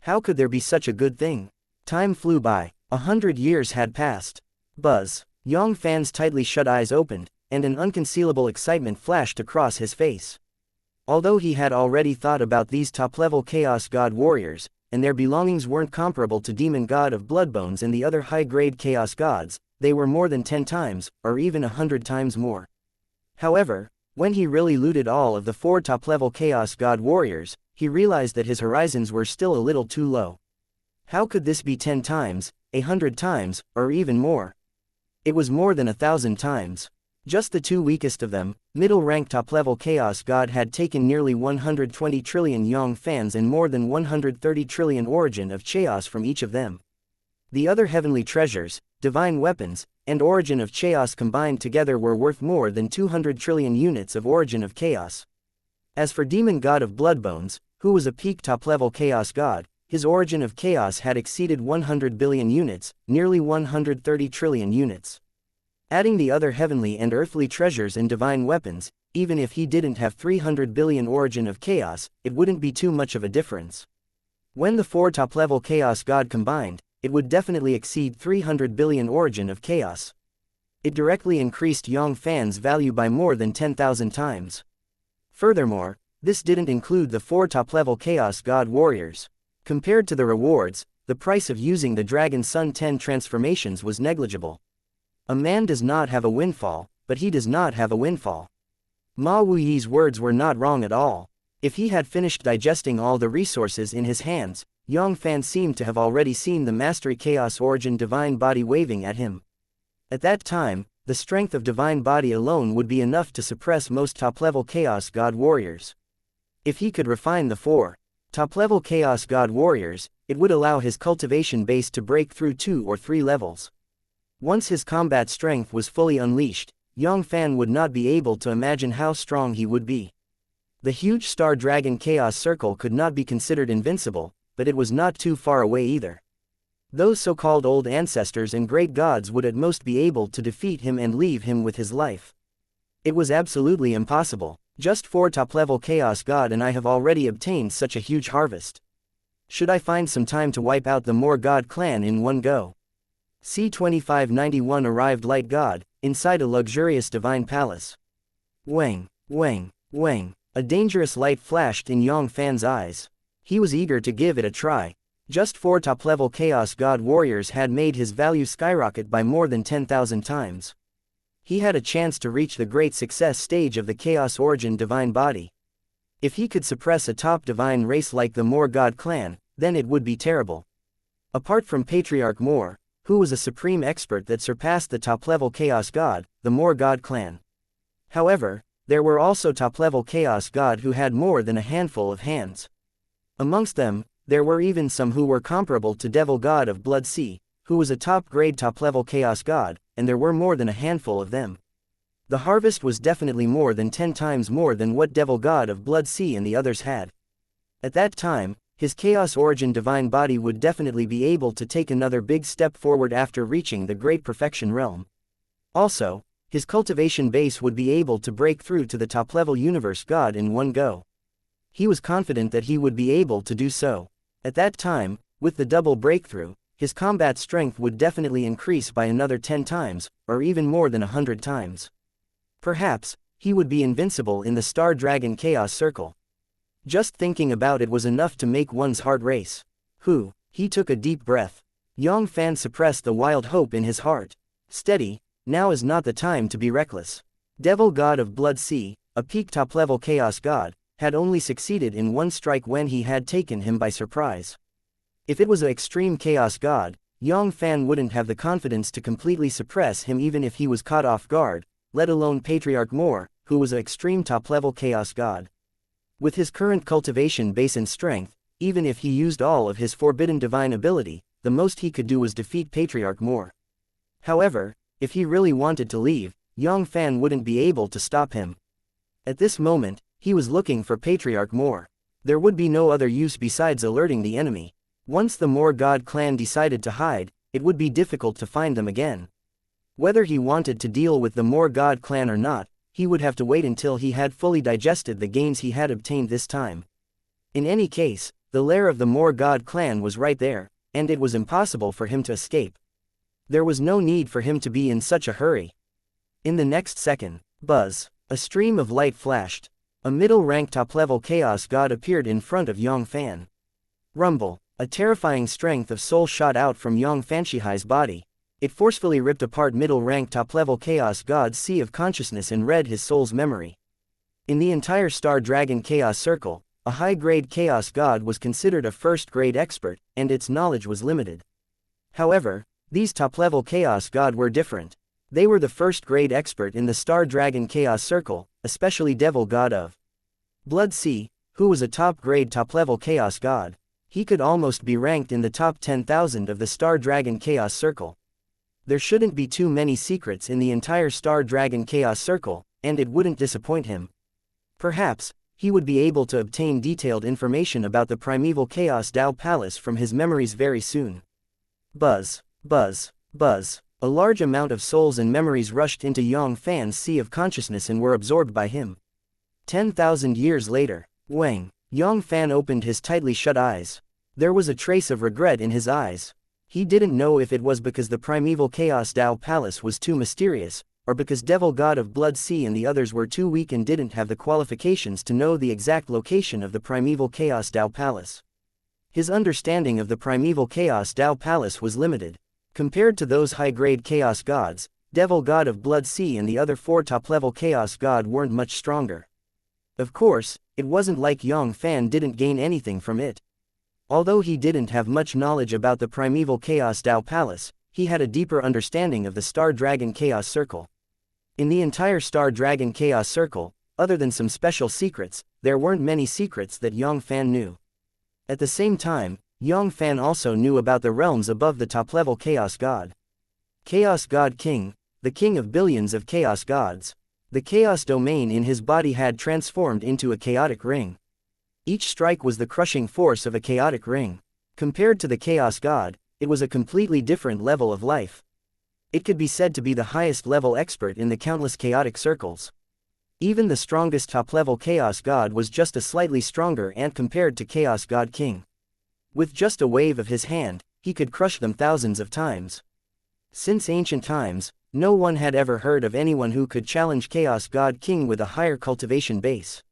How could there be such a good thing? Time flew by. 100 years had passed. Buzz. Yang Fann's tightly shut eyes opened, and an unconcealable excitement flashed across his face. Although he had already thought about these top-level Chaos God warriors, and their belongings weren't comparable to Demon God of Bloodbones and the other high-grade Chaos Gods, they were more than 10 times, or even 100 times more. However, when he really looted all of the 4 top-level Chaos God warriors, he realized that his horizons were still a little too low. How could this be 10 times, 100 times, or even more? It was more than 1,000 times. Just the 2 weakest of them, middle-rank top-level Chaos God had taken nearly 120 trillion Yang Fanns and more than 130 trillion origin of Chaos from each of them. The other heavenly treasures, divine weapons, and origin of Chaos combined together were worth more than 200 trillion units of origin of Chaos. As for Demon God of Bloodbones, who was a peak top-level Chaos God, his origin of Chaos had exceeded 100 billion units, nearly 130 trillion units. Adding the other heavenly and earthly treasures and divine weapons, even if he didn't have 300 billion origin of Chaos, it wouldn't be too much of a difference. When the 4 top-level Chaos God combined, it would definitely exceed 300 billion origin of Chaos. It directly increased Yang Fann's value by more than 10,000 times. Furthermore, this didn't include the 4 top-level Chaos God warriors. Compared to the rewards, the price of using the Dragon Sun 10 transformations was negligible. A man does not have a windfall, but he does not have a windfall. Ma Wuyi's words were not wrong at all. If he had finished digesting all the resources in his hands, Yang Fann seemed to have already seen the Mastery Chaos Origin Divine Body waving at him. At that time, the strength of Divine Body alone would be enough to suppress most top-level Chaos God warriors. If he could refine the 4 top-level Chaos God warriors, it would allow his cultivation base to break through 2 or 3 levels. Once his combat strength was fully unleashed, Yang Fann would not be able to imagine how strong he would be. The huge Star Dragon Chaos Circle could not be considered invincible, but it was not too far away either. Those so-called old ancestors and great gods would at most be able to defeat him and leave him with his life. It was absolutely impossible. Just 4 top-level Chaos God and I have already obtained such a huge harvest. Should I find some time to wipe out the More God clan in one go? C-2591 arrived Light God, inside a luxurious divine palace. Wang, wang, wang. A dangerous light flashed in Yang Fann's eyes. He was eager to give it a try. Just 4 top-level Chaos God warriors had made his value skyrocket by more than 10,000 times. He had a chance to reach the great success stage of the Chaos Origin Divine Body. If he could suppress a top divine race like the More God clan, then it would be terrible. Apart from Patriarch More, who was a supreme expert that surpassed the top-level Chaos God, the More God clan. However, there were also top-level Chaos God who had more than a handful of hands. Amongst them, there were even some who were comparable to Devil God of Blood Sea, who was a top-grade top-level Chaos God, and there were more than a handful of them. The harvest was definitely more than 10 times more than what Devil God of Blood Sea and the others had. At that time, his Chaos Origin Divine Body would definitely be able to take another big step forward after reaching the Great Perfection Realm. Also, his cultivation base would be able to break through to the top-level Universe God in one go. He was confident that he would be able to do so. At that time, with the double breakthrough, his combat strength would definitely increase by another 10 times, or even more than 100 times. Perhaps, he would be invincible in the Star Dragon Chaos Circle. Just thinking about it was enough to make one's heart race. He took a deep breath. Yang Fann suppressed the wild hope in his heart. Steady, now is not the time to be reckless. Devil God of Blood Sea, a peak top-level Chaos God, had only succeeded in one strike when he had taken him by surprise. If it was an extreme Chaos God, Yang Fann wouldn't have the confidence to completely suppress him even if he was caught off guard, let alone Patriarch More, who was an extreme top-level Chaos God. With his current cultivation base and strength, even if he used all of his forbidden divine ability, the most he could do was defeat Patriarch More. However, if he really wanted to leave, Yang Fann wouldn't be able to stop him. At this moment, he was looking for Patriarch More. There would be no other use besides alerting the enemy. Once the More God clan decided to hide, it would be difficult to find them again. Whether he wanted to deal with the More God clan or not, he would have to wait until he had fully digested the gains he had obtained this time. In any case, the lair of the More God clan was right there, and it was impossible for him to escape. There was no need for him to be in such a hurry. In the next second, buzz, a stream of light flashed. A middle-ranked top-level Chaos God appeared in front of Yang Fann. Rumble, a terrifying strength of soul shot out from Yang Fanshihai's body. It forcefully ripped apart middle-ranked top-level Chaos God's sea of consciousness and read his soul's memory. In the entire Star Dragon Chaos Circle, a high-grade Chaos God was considered a first-grade expert, and its knowledge was limited. However, these top-level Chaos God were different. They were the first-grade expert in the Star Dragon Chaos Circle, especially Devil God of Blood Sea, who was a top-grade top-level Chaos God. He could almost be ranked in the top 10,000 of the Star Dragon Chaos Circle. There shouldn't be too many secrets in the entire Star Dragon Chaos Circle, and it wouldn't disappoint him. Perhaps, he would be able to obtain detailed information about the primeval Chaos Dao Palace from his memories very soon. Buzz, buzz, buzz. A large amount of souls and memories rushed into Yang Fann's sea of consciousness and were absorbed by him. 10,000 years later, Wang. Yang Fann opened his tightly shut eyes. There was a trace of regret in his eyes. He didn't know if it was because the primeval Chaos Dao Palace was too mysterious, or because Devil God of Blood Sea and the others were too weak and didn't have the qualifications to know the exact location of the primeval Chaos Dao Palace. His understanding of the primeval Chaos Dao Palace was limited. Compared to those high-grade Chaos Gods, Devil God of Blood Sea and the other 4 top-level Chaos God weren't much stronger. Of course, it wasn't like Yang Fann didn't gain anything from it. Although he didn't have much knowledge about the primeval Chaos Dao Palace, he had a deeper understanding of the Star Dragon Chaos Circle. In the entire Star Dragon Chaos Circle, other than some special secrets, there weren't many secrets that Yang Fann knew. At the same time, Yang Fann also knew about the realms above the top-level Chaos God. Chaos God King, the king of billions of Chaos Gods. The Chaos domain in his body had transformed into a chaotic ring. Each strike was the crushing force of a chaotic ring. Compared to the Chaos God, it was a completely different level of life. It could be said to be the highest level expert in the countless chaotic circles. Even the strongest top-level Chaos God was just a slightly stronger ant compared to Chaos God King. With just a wave of his hand, he could crush them thousands of times. Since ancient times, no one had ever heard of anyone who could challenge Chaos God King with a higher cultivation base.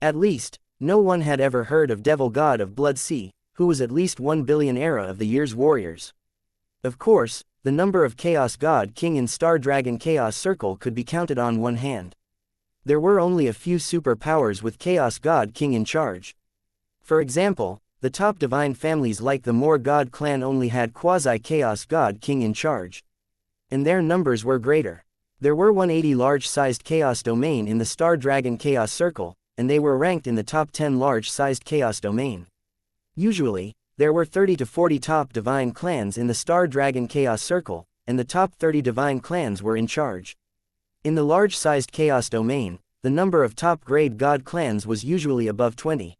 At least, no one had ever heard of Devil God of Blood Sea, who was at least 1 billion era of the year's warriors. Of course, the number of Chaos God King in Star Dragon Chaos Circle could be counted on one hand. There were only a few superpowers with Chaos God King in charge. For example, the top divine families like the Moor God clan only had quasi-Chaos God King in charge. And their numbers were greater. There were 180 large-sized Chaos domain in the Star Dragon Chaos Circle, and they were ranked in the top 10 large-sized Chaos domain. Usually, there were 30 to 40 top divine clans in the Star Dragon Chaos Circle, and the top 30 divine clans were in charge. In the large-sized Chaos domain, the number of top-grade God clans was usually above 20.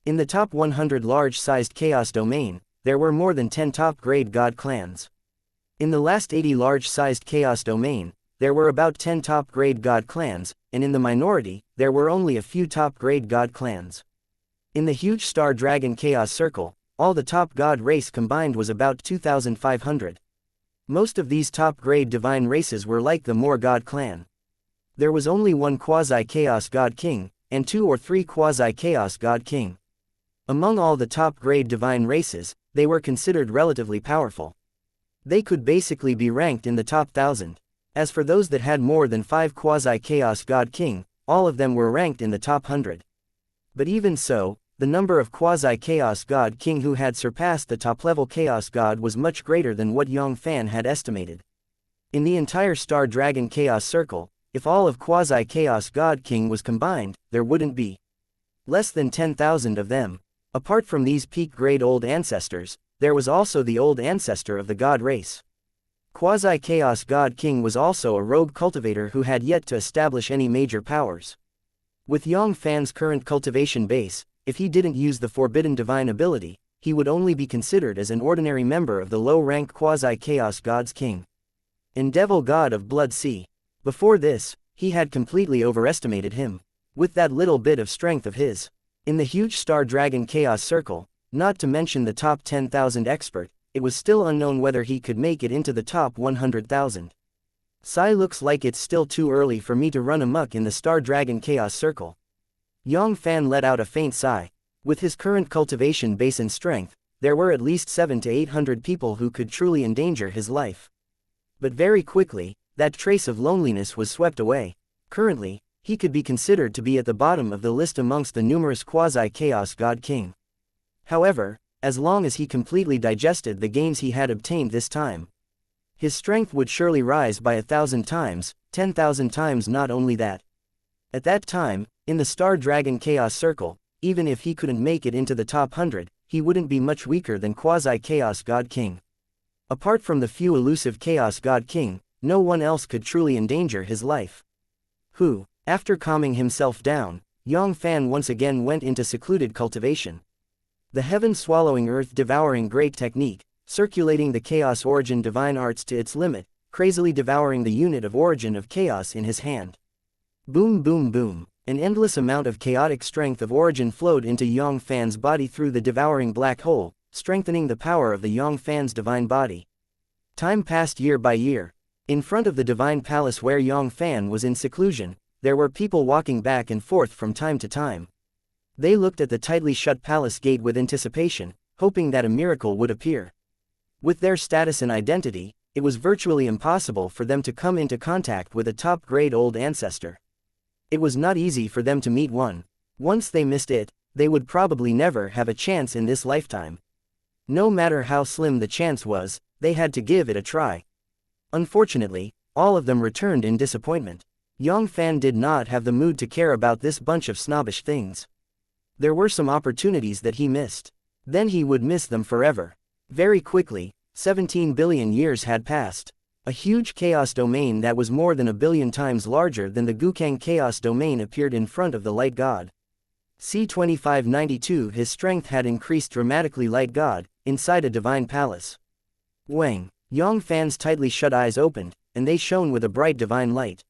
In the top 100 large-sized Chaos domain, there were more than 10 top-grade God clans. In the last 80 large-sized Chaos domain, there were about 10 top-grade God clans, and in the minority, there were only a few top-grade God clans. In the huge Star Dragon Chaos Circle, all the top God race combined was about 2,500. Most of these top-grade divine races were like the Moor God clan. There was only one quasi-Chaos God King, and 2 or 3 quasi-Chaos God King. Among all the top-grade divine races, they were considered relatively powerful. They could basically be ranked in the top 1,000. As for those that had more than 5 quasi-Chaos God King, all of them were ranked in the top 100. But even so, the number of quasi-Chaos God King who had surpassed the top-level Chaos God was much greater than what Yang Fann had estimated. In the entire Star Dragon Chaos Circle, if all of quasi-Chaos God King was combined, there wouldn't be less than 10,000 of them. Apart from these peak-grade old ancestors, there was also the old ancestor of the God race. Quasi-Chaos God King was also a rogue cultivator who had yet to establish any major powers. With Yang Fann's current cultivation base, if he didn't use the forbidden divine ability, he would only be considered as an ordinary member of the low-rank quasi-Chaos God's King. And Devil God of Blood Sea. Before this, he had completely overestimated him. With that little bit of strength of his. In the huge Star Dragon Chaos Circle, not to mention the top 10,000 expert, it was still unknown whether he could make it into the top 100,000. Looks like it's still too early for me to run amok in the Star Dragon Chaos Circle. Yang Fann let out a faint sigh. With his current cultivation base and strength, there were at least 700 to 800 people who could truly endanger his life. But very quickly, that trace of loneliness was swept away. Currently, he could be considered to be at the bottom of the list amongst the numerous quasi-Chaos God King. However, as long as he completely digested the gains he had obtained this time, his strength would surely rise by 1,000 times, 10,000 times. Not only that. At that time, in the Star Dragon Chaos Circle, even if he couldn't make it into the top 100, he wouldn't be much weaker than quasi-Chaos God King. Apart from the few elusive Chaos God King, no one else could truly endanger his life. After calming himself down, Yang Fann once again went into secluded cultivation. The heaven-swallowing earth-devouring great technique, circulating the chaos origin divine arts to its limit, crazily devouring the unit of origin of chaos in his hand. Boom boom boom, an endless amount of chaotic strength of origin flowed into Yang Fann's body through the devouring black hole, strengthening the power of the Yang Fann's divine body. Time passed year by year. In front of the divine palace where Yang Fann was in seclusion, there were people walking back and forth from time to time. They looked at the tightly shut palace gate with anticipation, hoping that a miracle would appear. With their status and identity, it was virtually impossible for them to come into contact with a top-grade old ancestor. It was not easy for them to meet one. Once they missed it, they would probably never have a chance in this lifetime. No matter how slim the chance was, they had to give it a try. Unfortunately, all of them returned in disappointment. Yang Fann did not have the mood to care about this bunch of snobbish things. There were some opportunities that he missed. Then he would miss them forever. Very quickly, 17 billion years had passed. A huge chaos domain that was more than 1 billion times larger than the Gukang chaos domain appeared in front of the light god. C2592. His strength had increased dramatically. Light god, inside a divine palace. Wang. Yang Fann's tightly shut eyes opened, and they shone with a bright divine light.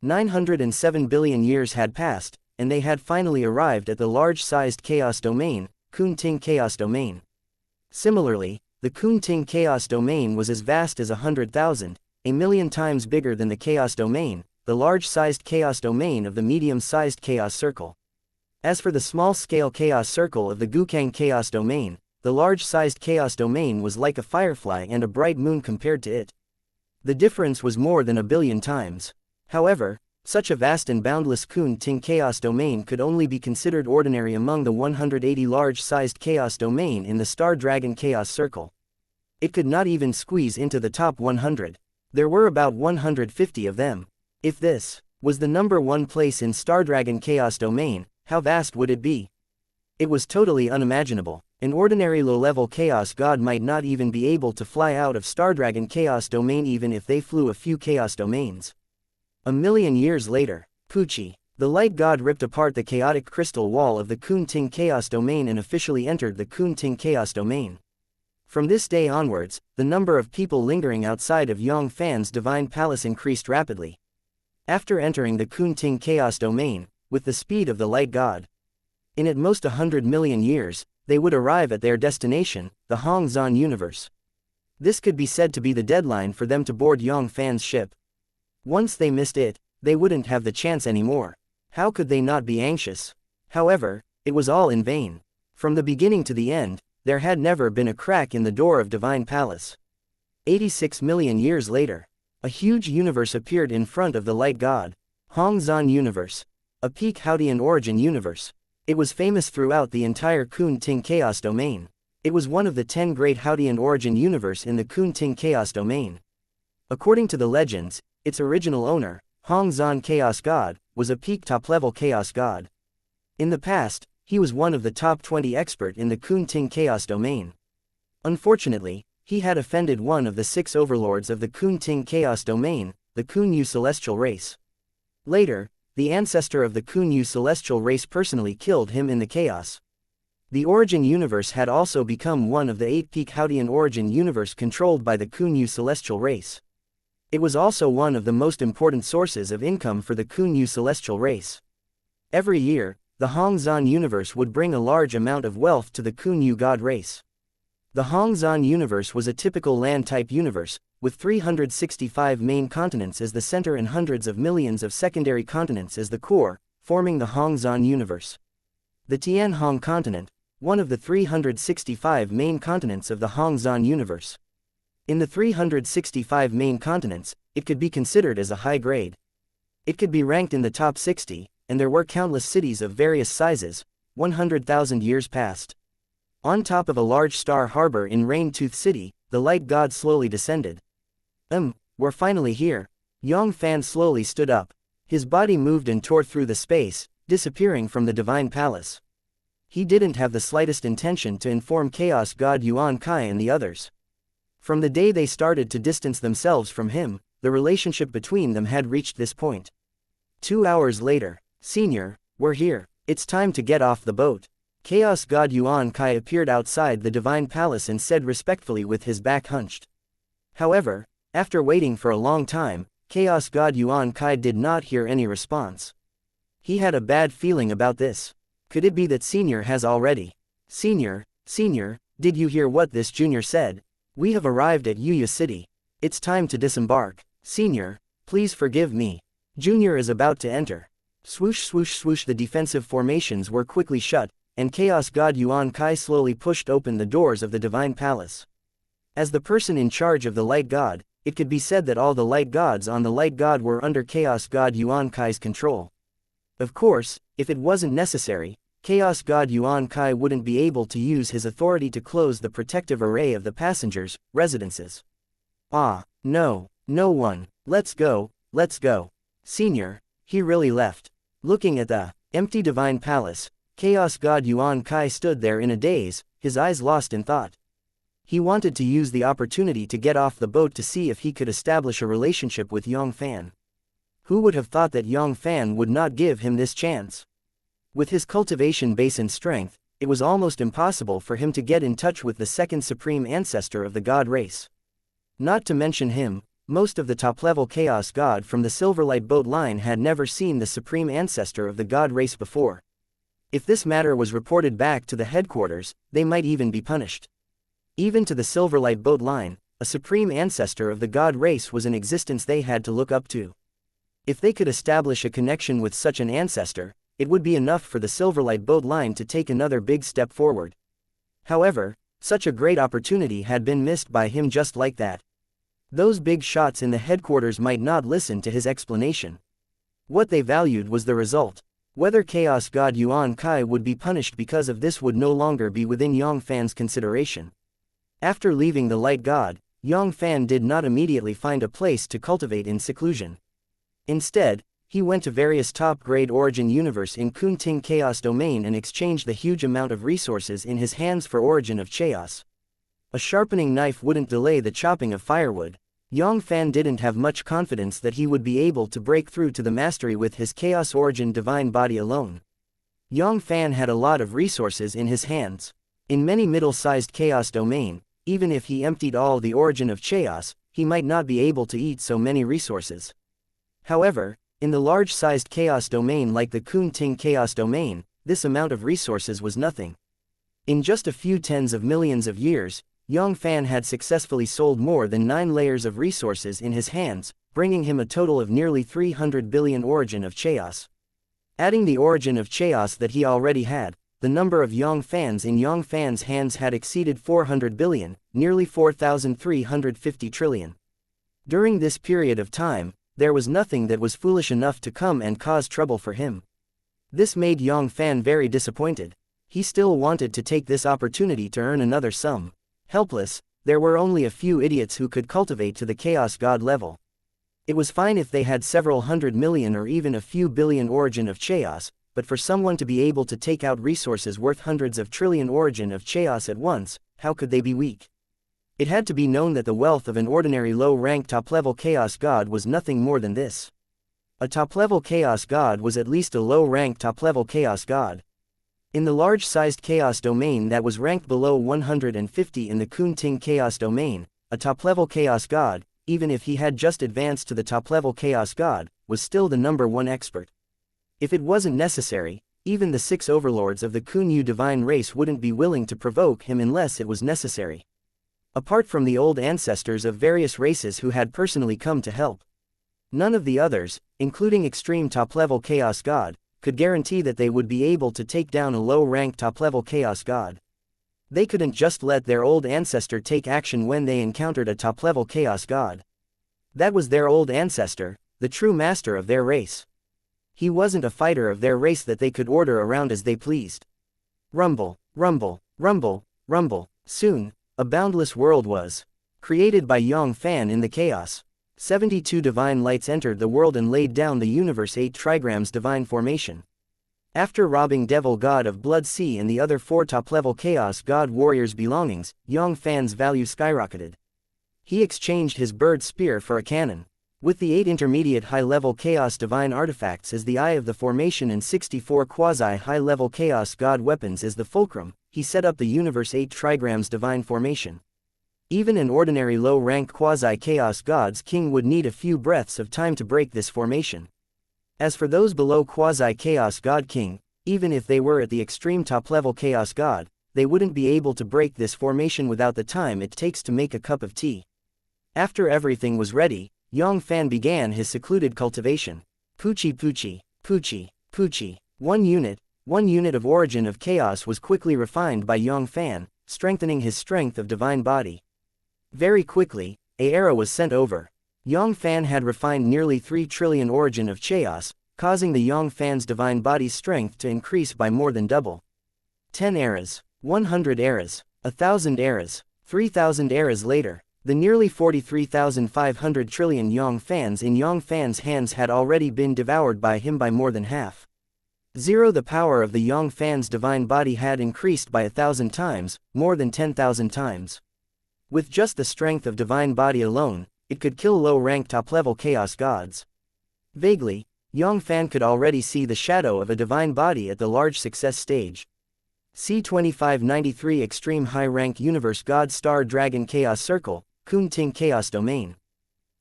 907 billion years had passed, and they had finally arrived at the large-sized chaos domain, Kunting chaos domain. Similarly, the Kunting chaos domain was as vast as 100,000, a million times bigger than the chaos domain, the large-sized chaos domain of the medium-sized chaos circle. As for the small-scale chaos circle of the Gukang chaos domain, the large-sized chaos domain was like a firefly and a bright moon compared to it. The difference was more than 1 billion times. However, such a vast and boundless Kunting chaos domain could only be considered ordinary among the 180 large-sized chaos domain in the Star Dragon chaos circle. It could not even squeeze into the top 100. There were about 150 of them. If this was the number one place in Star Dragon chaos domain, how vast would it be? It was totally unimaginable. An ordinary low-level chaos god might not even be able to fly out of Star Dragon chaos domain even if they flew a few chaos domains. 1 million years later, Puchi, the light god, ripped apart the chaotic crystal wall of the Kunting chaos domain and officially entered the Kunting chaos domain. From this day onwards, the number of people lingering outside of Yang Fann's divine palace increased rapidly. After entering the Kunting chaos domain, with the speed of the light god, in at most 100 million years, they would arrive at their destination, the Hongzhan universe. This could be said to be the deadline for them to board Yang Fann's ship. Once they missed it, they wouldn't have the chance anymore. How could they not be anxious? However, it was all in vain. From the beginning to the end, there had never been a crack in the door of Divine Palace. 86 million years later, a huge universe appeared in front of the light god. Hongzhan universe. A peak Hautian origin universe. It was famous throughout the entire Kunting chaos domain. It was one of the 10 great Hautian origin universe in the Kunting chaos domain. According to the legends, its original owner, Hongzhan Chaos God, was a peak top-level Chaos God. In the past, he was one of the top 20 expert in the Kunting Chaos domain. Unfortunately, he had offended one of the 6 overlords of the Kunting Chaos domain, the Kunyu celestial race. Later, the ancestor of the Kunyu celestial race personally killed him in the chaos. The origin universe had also become one of the 8 peak Hautian origin universe controlled by the Kunyu celestial race. It was also one of the most important sources of income for the Kunyu celestial race. Every year, the Hongzhan universe would bring a large amount of wealth to the Kunyu god race. The Hongzhan universe was a typical land-type universe, with 365 main continents as the center and hundreds of millions of secondary continents as the core, forming the Hongzhan universe. The Tianhong continent, one of the 365 main continents of the Hongzhan universe. In the 365 main continents, it could be considered as a high grade. It could be ranked in the top 60, and there were countless cities of various sizes. 100,000 years passed. On top of a large star harbor in Rain-Tooth City, the light god slowly descended. We're finally here. Yang Fann slowly stood up. His body moved and tore through the space, disappearing from the divine palace. He didn't have the slightest intention to inform Chaos God Yuan Kai and the others. From the day they started to distance themselves from him, the relationship between them had reached this point. 2 hours later, Senior, we're here. It's time to get off the boat. Chaos God Yuan Kai appeared outside the divine palace and said respectfully with his back hunched. However, after waiting for a long time, Chaos God Yuan Kai did not hear any response. He had a bad feeling about this. Could it be that Senior has already? Senior, Did you hear what this junior said? We have arrived at Yuya City. It's time to disembark. Senior, please forgive me. Junior is about to enter. Swoosh swoosh swoosh, the defensive formations were quickly shut, and Chaos God Yuan Kai slowly pushed open the doors of the Divine Palace. As the person in charge of the Light God, it could be said that all the Light Gods on the Light God were under Chaos God Yuan Kai's control. Of course, if it wasn't necessary, Chaos God Yuan Kai wouldn't be able to use his authority to close the protective array of the passengers' residences. Ah, no, no one. Let's go, let's go. Senior, he really left. Looking at the empty Divine Palace, Chaos God Yuan Kai stood there in a daze, his eyes lost in thought. He wanted to use the opportunity to get off the boat to see if he could establish a relationship with Yang Fann. Who would have thought that Yang Fann would not give him this chance? With his cultivation base and strength, it was almost impossible for him to get in touch with the second supreme ancestor of the god race. Not to mention him, most of the top-level Chaos God from the Silverlight boat line had never seen the supreme ancestor of the god race before. If this matter was reported back to the headquarters, they might even be punished. Even to the Silverlight boat line, a supreme ancestor of the god race was an existence they had to look up to. If they could establish a connection with such an ancestor, it would be enough for the Silverlight boat line to take another big step forward. However, such a great opportunity had been missed by him just like that. Those big shots in the headquarters might not listen to his explanation. What they valued was the result. Whether Chaos God Yuan Kai would be punished because of this would no longer be within Yang Fann's consideration. After leaving the Light God, Yang Fann did not immediately find a place to cultivate in seclusion. Instead, he went to various top-grade Origin Universe in Kunting Chaos Domain and exchanged the huge amount of resources in his hands for Origin of Chaos. A sharpening knife wouldn't delay the chopping of firewood. Yang Fann didn't have much confidence that he would be able to break through to the mastery with his Chaos Origin Divine Body alone. Yang Fann had a lot of resources in his hands. In many middle-sized Chaos Domain, even if he emptied all the Origin of Chaos, he might not be able to eat so many resources. However, in the large-sized Chaos Domain like the Kunting Chaos Domain, this amount of resources was nothing. In just a few tens of millions of years, Yang Fann had successfully sold more than 9 layers of resources in his hands, bringing him a total of nearly 300 billion Origin of Chaos. Adding the Origin of Chaos that he already had, the number of Yang Fanns in Yang Fann's hands had exceeded 400 billion, nearly 4,350 trillion. During this period of time, there was nothing that was foolish enough to come and cause trouble for him. This made Yang Fann very disappointed. He still wanted to take this opportunity to earn another sum. Helpless, there were only a few idiots who could cultivate to the Chaos God level. It was fine if they had several hundred million or even a few billion Origin of Chaos, but for someone to be able to take out resources worth hundreds of trillion Origin of Chaos at once, how could they be weak? It had to be known that the wealth of an ordinary low-rank top-level Chaos God was nothing more than this. A top-level Chaos God was at least a low-rank top-level Chaos God. In the large-sized Chaos Domain that was ranked below 150 in the Kunting Chaos Domain, a top-level Chaos God, even if he had just advanced to the top-level Chaos God, was still the #1 expert. If it wasn't necessary, even the 6 overlords of the Kunyu divine race wouldn't be willing to provoke him unless it was necessary. Apart from the old ancestors of various races who had personally come to help, none of the others, including extreme top-level Chaos God, could guarantee that they would be able to take down a low-rank top-level Chaos God. They couldn't just let their old ancestor take action when they encountered a top-level Chaos God. That was their old ancestor, the true master of their race. He wasn't a fighter of their race that they could order around as they pleased. Rumble, rumble, rumble, rumble. Soon, a boundless world was created by Yang Fann in the chaos. 72 divine lights entered the world and laid down the universe 8 trigrams divine formation. After robbing Devil God of Blood Sea and the other 4 top-level Chaos God warriors' belongings, Yang Fann's value skyrocketed. He exchanged his bird spear for a cannon. With the 8 intermediate high-level Chaos divine artifacts as the eye of the formation and 64 quasi-high-level Chaos God weapons as the fulcrum, he set up the universe 8 trigrams divine formation. Even an ordinary low-rank quasi-Chaos God's king would need a few breaths of time to break this formation. As for those below quasi-Chaos God King, even if they were at the extreme top-level Chaos God, they wouldn't be able to break this formation without the time it takes to make a cup of tea. After everything was ready, Yang Fann began his secluded cultivation. Puchi Puchi, Puchi, Puchi. 1 unit of origin of chaos was quickly refined by Yang Fann, strengthening his strength of divine body. Very quickly, an era was sent over. Yang Fann had refined nearly 3 trillion origin of chaos, causing the Yang Fann's divine body's strength to increase by more than double. 10 eras, 100 eras, 1,000 eras, 3,000 eras later, the nearly 43,500 trillion Yang Fanns in Yang Fann's hands had already been devoured by him by more than half. The power of the Yang Fann's divine body had increased by 1,000 times, more than 10,000 times. With just the strength of divine body alone, it could kill low-ranked top-level chaos gods. Vaguely, Yang Fann could already see the shadow of a divine body at the large success stage. C2593 Extreme High-Rank Universe God Star Dragon Chaos Circle, Kun Ting Chaos Domain.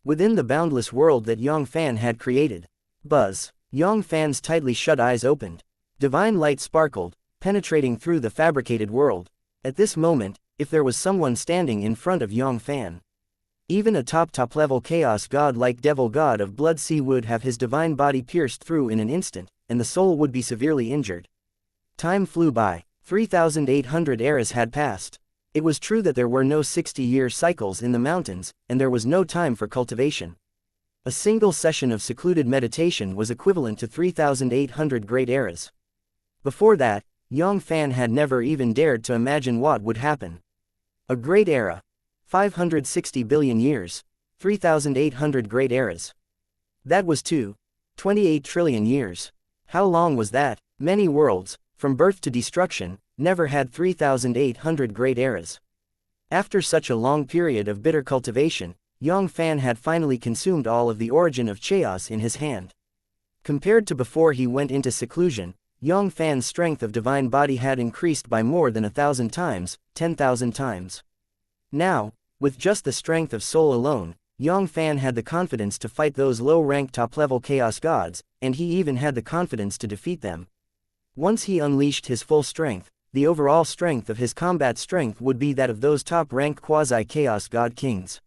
Within the boundless world that Yang Fann had created. Buzz. Yang Fann's tightly shut eyes opened. Divine light sparkled, penetrating through the fabricated world. At this moment, if there was someone standing in front of Yang Fann, even a top-level chaos god like Devil God of Blood Sea would have his divine body pierced through in an instant, and the soul would be severely injured. Time flew by. 3,800 eras had passed. It was true that there were no 60-year cycles in the mountains, and there was no time for cultivation. A single session of secluded meditation was equivalent to 3,800 great eras. Before that, Yang Fann had never even dared to imagine what would happen. A great era. 560 billion years. 3,800 great eras. That was 28 trillion years. How long was that? Many worlds, from birth to destruction, never had 3,800 great eras. After such a long period of bitter cultivation, Yang Fann had finally consumed all of the origin of chaos in his hand. Compared to before he went into seclusion, Yang Fann's strength of divine body had increased by more than 1,000 times, 10,000 times. Now, with just the strength of soul alone, Yang Fann had the confidence to fight those low-ranked top-level chaos gods, and he even had the confidence to defeat them. Once he unleashed his full strength, the overall strength of his combat strength would be that of those top-ranked quasi-chaos god kings.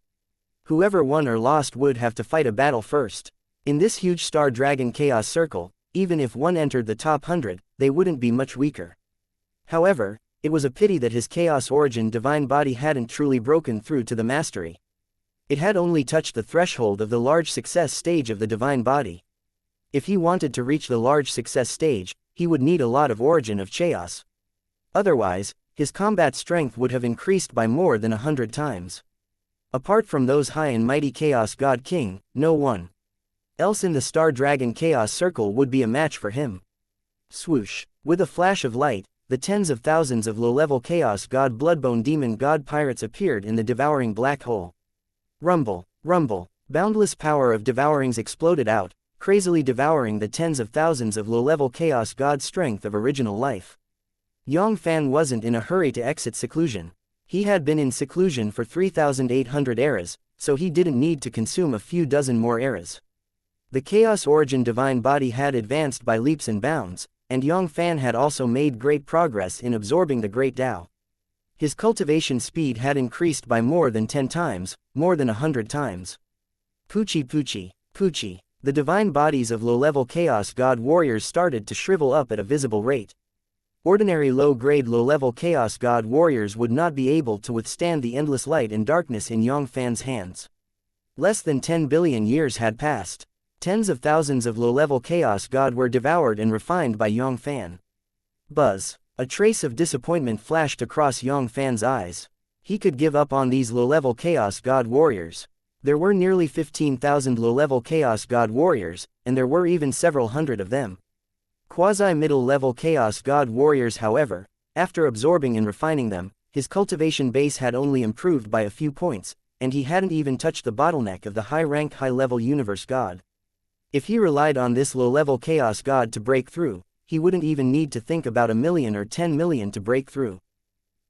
Whoever won or lost would have to fight a battle first. In this huge star dragon chaos circle, even if one entered the top 100, they wouldn't be much weaker. However, it was a pity that his chaos origin divine body hadn't truly broken through to the mastery. It had only touched the threshold of the large success stage of the divine body. If he wanted to reach the large success stage, he would need a lot of origin of chaos. Otherwise, his combat strength would have increased by more than 100 times. Apart from those high and mighty Chaos God King, no one else in the Star Dragon Chaos Circle would be a match for him. Swoosh! With a flash of light, the tens of thousands of low-level Chaos God Bloodbone Demon God Pirates appeared in the devouring black hole. Rumble, rumble, boundless power of devourings exploded out, crazily devouring the tens of thousands of low-level Chaos God strength of original life. Yang Fann wasn't in a hurry to exit seclusion. He had been in seclusion for 3,800 eras, so he didn't need to consume a few dozen more eras. The Chaos Origin Divine Body had advanced by leaps and bounds, and Yang Fann had also made great progress in absorbing the Great Tao. His cultivation speed had increased by more than 10 times, more than 100 times. Puchi Puchi, Puchi. The divine bodies of low-level Chaos God warriors started to shrivel up at a visible rate. Ordinary low-grade low-level Chaos God warriors would not be able to withstand the endless light and darkness in Yang Fann's hands. Less than 10 billion years had passed. Tens of thousands of low-level Chaos God were devoured and refined by Yang Fann. Buzz. A trace of disappointment flashed across Yang Fann's eyes. He could give up on these low-level Chaos God warriors. There were nearly 15,000 low-level Chaos God warriors, and there were even several hundred of them. Quasi-middle-level Chaos God warriors, however, after absorbing and refining them, his cultivation base had only improved by a few points, and he hadn't even touched the bottleneck of the high-rank high-level universe god. If he relied on this low-level Chaos God to break through, he wouldn't even need to think about 1 million or 10 million to break through.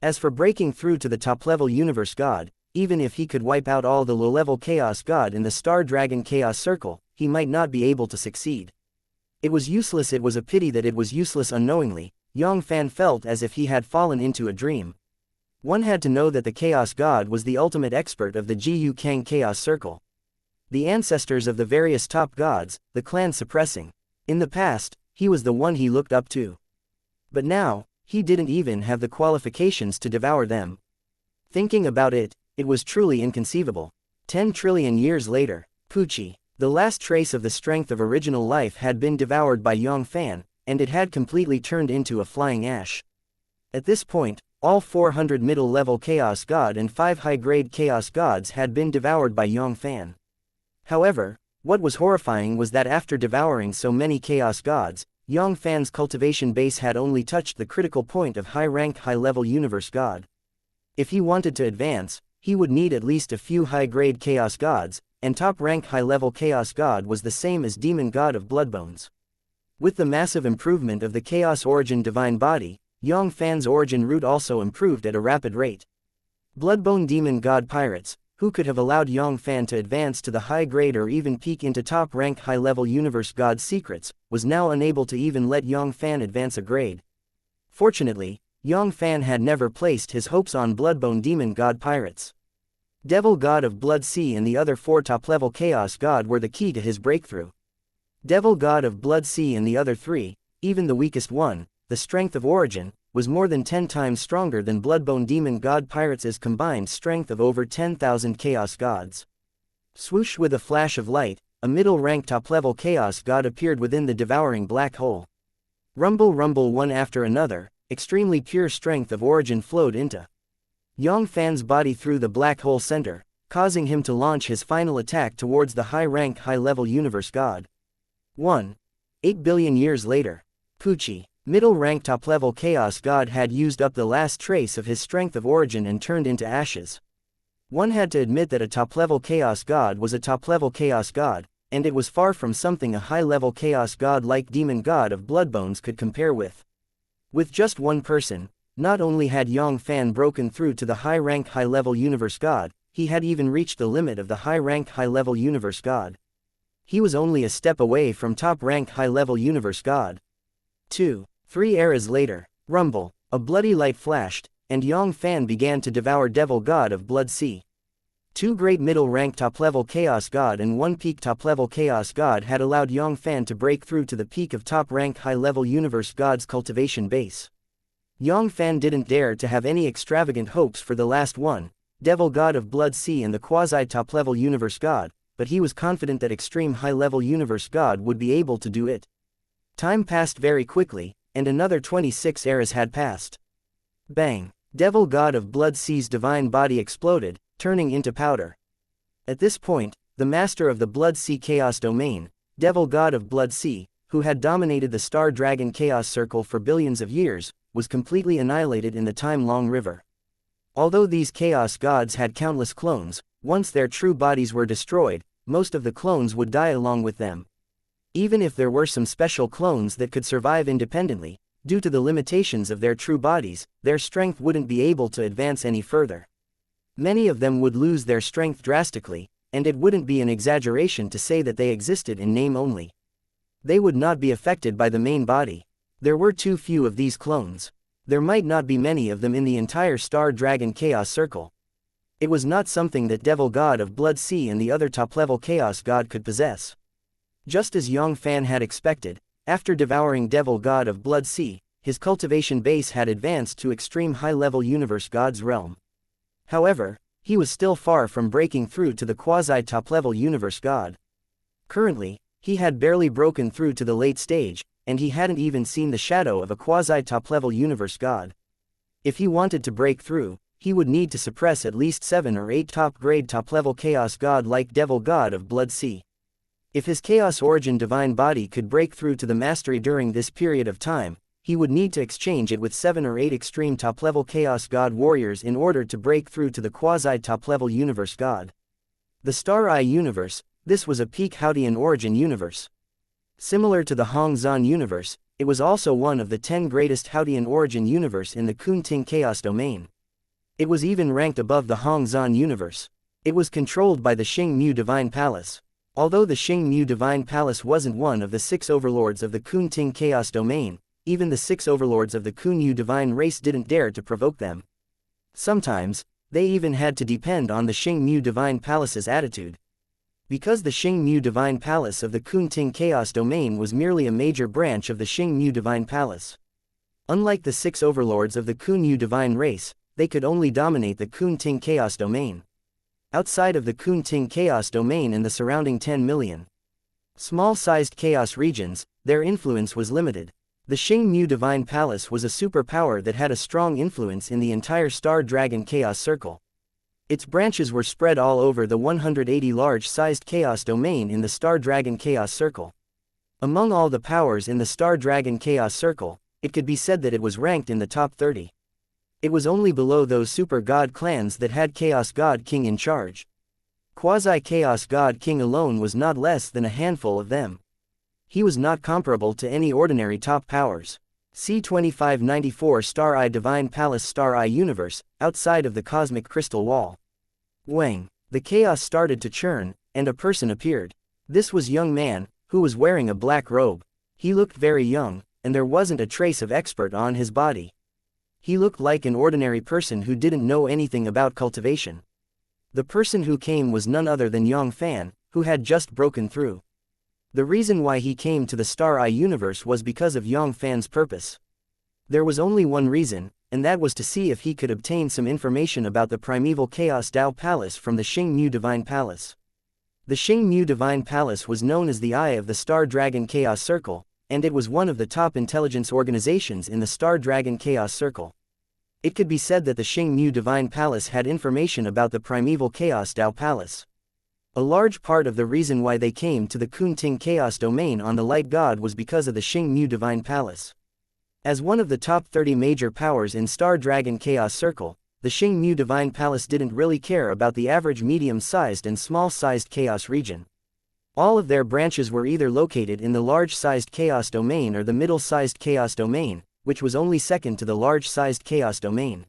As for breaking through to the top-level universe god, even if he could wipe out all the low-level Chaos God in the Star Dragon Chaos Circle, he might not be able to succeed. It was useless. It was a pity that it was useless unknowingly. Yang Fann felt as if he had fallen into a dream. One had to know that the Chaos God was the ultimate expert of the Jiu Kang Chaos Circle. The ancestors of the various top gods, the clan suppressing. In the past, he was the one he looked up to. But now, he didn't even have the qualifications to devour them. Thinking about it, it was truly inconceivable. 10 trillion years later, Pucci, the last trace of the strength of original life had been devoured by Yang Fann, and it had completely turned into a flying ash. At this point, all 400 middle-level Chaos God and 5 high-grade Chaos Gods had been devoured by Yang Fann. However, what was horrifying was that after devouring so many Chaos Gods, Yang Fann's cultivation base had only touched the critical point of high-rank high-level Universe God. If he wanted to advance, he would need at least a few high-grade Chaos Gods, and top-rank high-level Chaos God was the same as Demon God of Bloodbones. With the massive improvement of the Chaos Origin Divine Body, Yang Fann's origin root also improved at a rapid rate. Bloodbone Demon God Pirates, who could have allowed Yang Fann to advance to the high-grade or even peek into top-rank high-level Universe God secrets, was now unable to even let Yang Fann advance a grade. Fortunately, Yang Fann had never placed his hopes on Bloodbone Demon God Pirates. Devil God of Blood Sea and the other 4 top-level Chaos God were the key to his breakthrough. Devil God of Blood Sea and the other 3, even the weakest one, the strength of origin, was more than 10 times stronger than Bloodbone Demon God Pirates' combined strength of over 10,000 Chaos Gods. Swoosh! With a flash of light, a middle-rank top-level Chaos God appeared within the devouring black hole. Rumble rumble one after another, extremely pure strength of origin flowed into Yang Fann's body through the black hole center, causing him to launch his final attack towards the high-rank high-level Universe God. 8 billion years later, Pucci, middle-rank top-level Chaos God, had used up the last trace of his strength of origin and turned into ashes. One had to admit that a top-level Chaos God was a top-level Chaos God, and it was far from something a high-level Chaos God like Demon God of Bloodbones could compare with. With just one person, not only had Yang Fann broken through to the high-rank high-level Universe God, he had even reached the limit of the high-rank high-level Universe God. He was only a step away from top-rank high-level Universe God. 3 eras later, rumble, a bloody light flashed, and Yang Fann began to devour Devil God of Blood Sea. 2 great middle-rank top-level Chaos God and 1 peak top-level Chaos God had allowed Yang Fann to break through to the peak of top-rank high-level Universe God's cultivation base. Yang Fann didn't dare to have any extravagant hopes for the last one, Devil God of Blood Sea and the quasi-top-level Universe God, but he was confident that extreme high-level Universe God would be able to do it. Time passed very quickly, and another 26 eras had passed. Bang! Devil God of Blood Sea's divine body exploded, turning into powder. At this point, the master of the Blood Sea Chaos Domain, Devil God of Blood Sea, who had dominated the Star Dragon Chaos Circle for billions of years, was completely annihilated in the time-long river. Although these Chaos Gods had countless clones, once their true bodies were destroyed, most of the clones would die along with them. Even if there were some special clones that could survive independently, due to the limitations of their true bodies, their strength wouldn't be able to advance any further. Many of them would lose their strength drastically, and it wouldn't be an exaggeration to say that they existed in name only. They would not be affected by the main body. There were too few of these clones. There might not be many of them in the entire Star Dragon Chaos Circle. It was not something that Devil God of Blood Sea and the other top-level Chaos God could possess. Just as Yang Fann had expected, after devouring Devil God of Blood Sea, his cultivation base had advanced to extreme high-level Universe God's realm. However, he was still far from breaking through to the quasi-top-level Universe God. Currently, he had barely broken through to the late stage, and he hadn't even seen the shadow of a quasi-top-level Universe God. If he wanted to break through, he would need to suppress at least 7 or 8 top-grade top-level Chaos God like Devil God of Blood Sea. If his Chaos Origin Divine Body could break through to the mastery during this period of time, he would need to exchange it with 7 or 8 extreme top-level Chaos God warriors in order to break through to the quasi-top-level Universe God. The Star Eye Universe, this was a peak Hautian origin universe. Similar to the Hong Zhan universe, it was also one of the 10 greatest Hautian origin universe in the Kunting Chaos Domain. It was even ranked above the Hong Zhan universe. It was controlled by the Xing Mu Divine Palace. Although the Xing Mu Divine Palace wasn't one of the 6 overlords of the Kunting Chaos Domain, even the 6 overlords of the Kunyu divine race didn't dare to provoke them. Sometimes, they even had to depend on the Xingmu Divine Palace's attitude. Because the Xingmu Divine Palace of the Kunting Chaos Domain was merely a major branch of the Xingmu Divine Palace. Unlike the 6 overlords of the Kunyu Divine Race, they could only dominate the Kunting Chaos Domain. Outside of the Kunting Chaos Domain and the surrounding 10 million small-sized chaos regions, their influence was limited. The Xingmu Divine Palace was a superpower that had a strong influence in the entire Star Dragon Chaos Circle. Its branches were spread all over the 180 large-sized chaos domain in the Star Dragon Chaos Circle. Among all the powers in the Star Dragon Chaos Circle, it could be said that it was ranked in the top 30. It was only below those super god clans that had Chaos God King in charge. Quasi-Chaos God King alone was not less than a handful of them. He was not comparable to any ordinary top powers. C2594 Star Eye Divine Palace Star Eye Universe, outside of the Cosmic Crystal Wall. Wang. The chaos started to churn, and a person appeared. This was young man, who was wearing a black robe. He looked very young, and there wasn't a trace of expert on his body. He looked like an ordinary person who didn't know anything about cultivation. The person who came was none other than Yang Fann, who had just broken through. The reason why he came to the Star Eye universe was because of Yang Fann's purpose. There was only one reason, and that was to see if he could obtain some information about the primeval Chaos Dao Palace from the Xingmu Divine Palace. The Xingmu Divine Palace was known as the Eye of the Star Dragon Chaos Circle, and it was one of the top intelligence organizations in the Star Dragon Chaos Circle. It could be said that the Xingmu Divine Palace had information about the primeval Chaos Dao Palace. A large part of the reason why they came to the Kunting Chaos Domain on the Light God was because of the Xingmu Divine Palace. As one of the top 30 major powers in Star Dragon Chaos Circle, the Xingmu Divine Palace didn't really care about the average medium-sized and small-sized chaos region. All of their branches were either located in the large-sized Chaos Domain or the middle-sized Chaos Domain, which was only second to the large-sized Chaos Domain.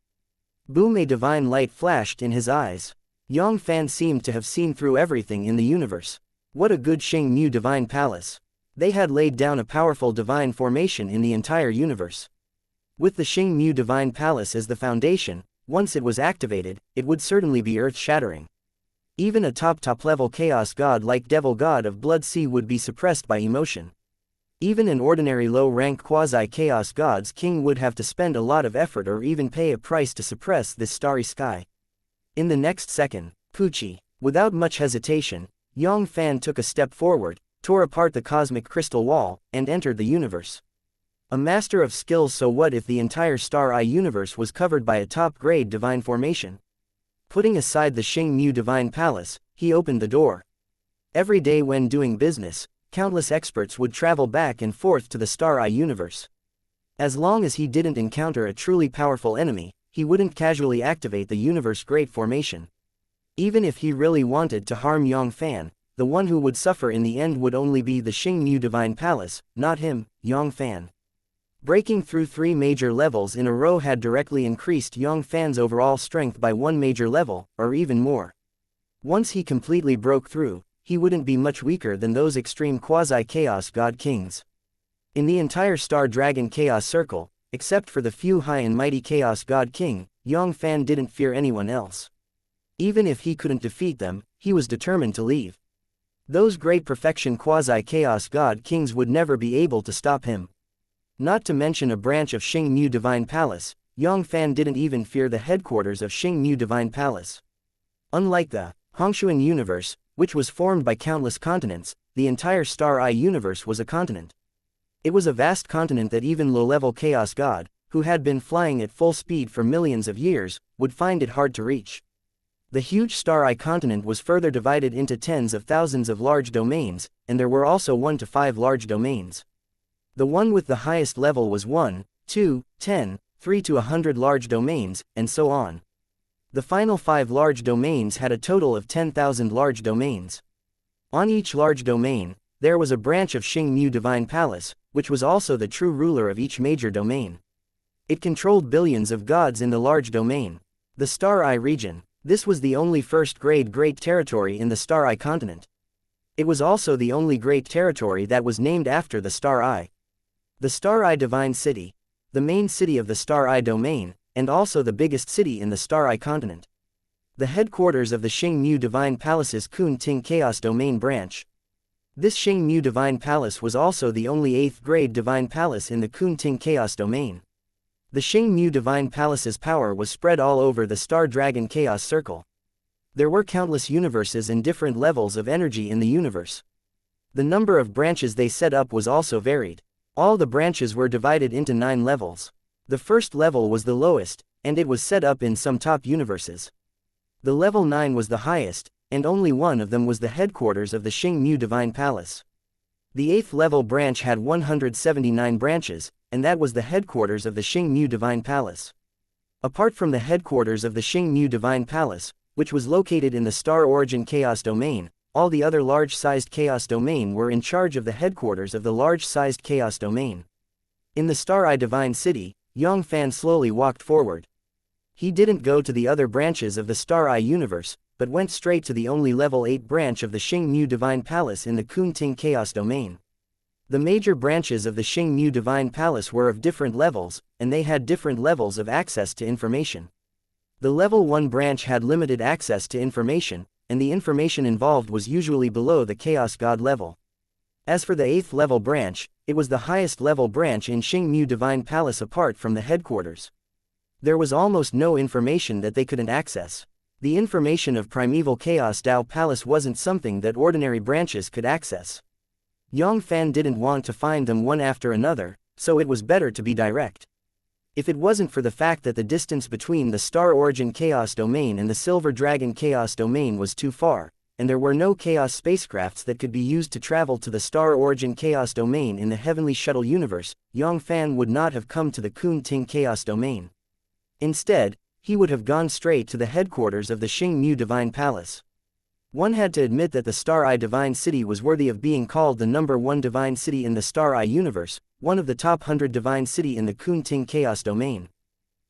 Boom! A divine light flashed in his eyes. Yang Fann seemed to have seen through everything in the universe. What a good Xingmu Divine Palace. They had laid down a powerful divine formation in the entire universe. With the Xingmu Divine Palace as the foundation, once it was activated, it would certainly be earth-shattering. Even a top-level chaos god like Devil God of Blood Sea would be suppressed by emotion. Even an ordinary low-rank quasi-chaos god's king would have to spend a lot of effort or even pay a price to suppress this starry sky. In the next second, Pucci, without much hesitation, Yang Fann took a step forward, tore apart the cosmic crystal wall, and entered the universe. A master of skills. So what if the entire Star Eye universe was covered by a top-grade divine formation? Putting aside the Xingmu Divine Palace, he opened the door. Every day when doing business, countless experts would travel back and forth to the Star Eye universe. As long as he didn't encounter a truly powerful enemy, he wouldn't casually activate the universe great formation. Even if he really wanted to harm Yang Fann, the one who would suffer in the end would only be the Xingmu Divine Palace, not him, Yang Fann. Breaking through 3 major levels in a row had directly increased Yang Fann's overall strength by 1 major level, or even more. Once he completely broke through, he wouldn't be much weaker than those extreme quasi-chaos god kings. In the entire Star Dragon Chaos Circle, except for the few high and mighty Chaos God King, Yang Fann didn't fear anyone else. Even if he couldn't defeat them, he was determined to leave. Those great perfection quasi-Chaos God Kings would never be able to stop him. Not to mention a branch of Xingmu Divine Palace, Yang Fann didn't even fear the headquarters of Xingmu Divine Palace. Unlike the Hongshuan universe, which was formed by countless continents, the entire Star Eye universe was a continent. It was a vast continent that even low-level Chaos God, who had been flying at full speed for millions of years, would find it hard to reach. The huge Star Eye continent was further divided into tens of thousands of large domains, and there were also 1 to 5 large domains. The one with the highest level was 1, 2, 10, 3 to 100 large domains, and so on. The final 5 large domains had a total of 10,000 large domains. On each large domain, there was a branch of Xingmu Divine Palace, which was also the true ruler of each major domain. It controlled billions of gods in the large domain. The Star Eye region. This was the only first-grade great territory in the Star Eye continent. It was also the only great territory that was named after the Star Eye. The Star Eye Divine City. The main city of the Star Eye domain, and also the biggest city in the Star Eye continent. The headquarters of the Xingmu Divine Palace's Kun Ting Chaos Domain branch. This Xingmu Divine Palace was also the only 8th grade Divine Palace in the Kun Ting Chaos Domain. The Xingmu Divine Palace's power was spread all over the Star Dragon Chaos Circle. There were countless universes and different levels of energy in the universe. The number of branches they set up was also varied. All the branches were divided into 9 levels. The first level was the lowest, and it was set up in some top universes. The level 9 was the highest, and only one of them was the headquarters of the Xingmu Divine Palace. The 8th level branch had 179 branches, and that was the headquarters of the Xingmu Divine Palace. Apart from the headquarters of the Xingmu Divine Palace, which was located in the Star Origin Chaos Domain, all the other large-sized Chaos Domain were in charge of the headquarters of the large-sized Chaos Domain. In the Star Eye Divine City, Yang Fann slowly walked forward. He didn't go to the other branches of the Star Eye universe, but went straight to the only level 8 branch of the Xingmu Divine Palace in the Kun Ting Chaos Domain. The major branches of the Xingmu Divine Palace were of different levels, and they had different levels of access to information. The level 1 branch had limited access to information, and the information involved was usually below the Chaos God level. As for the 8th level branch, it was the highest level branch in Xingmu Divine Palace apart from the headquarters. There was almost no information that they couldn't access. The information of Primeval Chaos Dao Palace wasn't something that ordinary branches could access. Yang Fann didn't want to find them one after another, so it was better to be direct. If it wasn't for the fact that the distance between the Star Origin Chaos Domain and the Silver Dragon Chaos Domain was too far, and there were no Chaos spacecrafts that could be used to travel to the Star Origin Chaos Domain in the Heavenly Shuttle universe, Yang Fann would not have come to the Kun Ting Chaos Domain. Instead, he would have gone straight to the headquarters of the Xingmu Divine Palace. One had to admit that the Star Eye Divine City was worthy of being called the number 1 divine city in the Star Eye universe, one of the top 100 divine city in the Kun Ting Chaos Domain.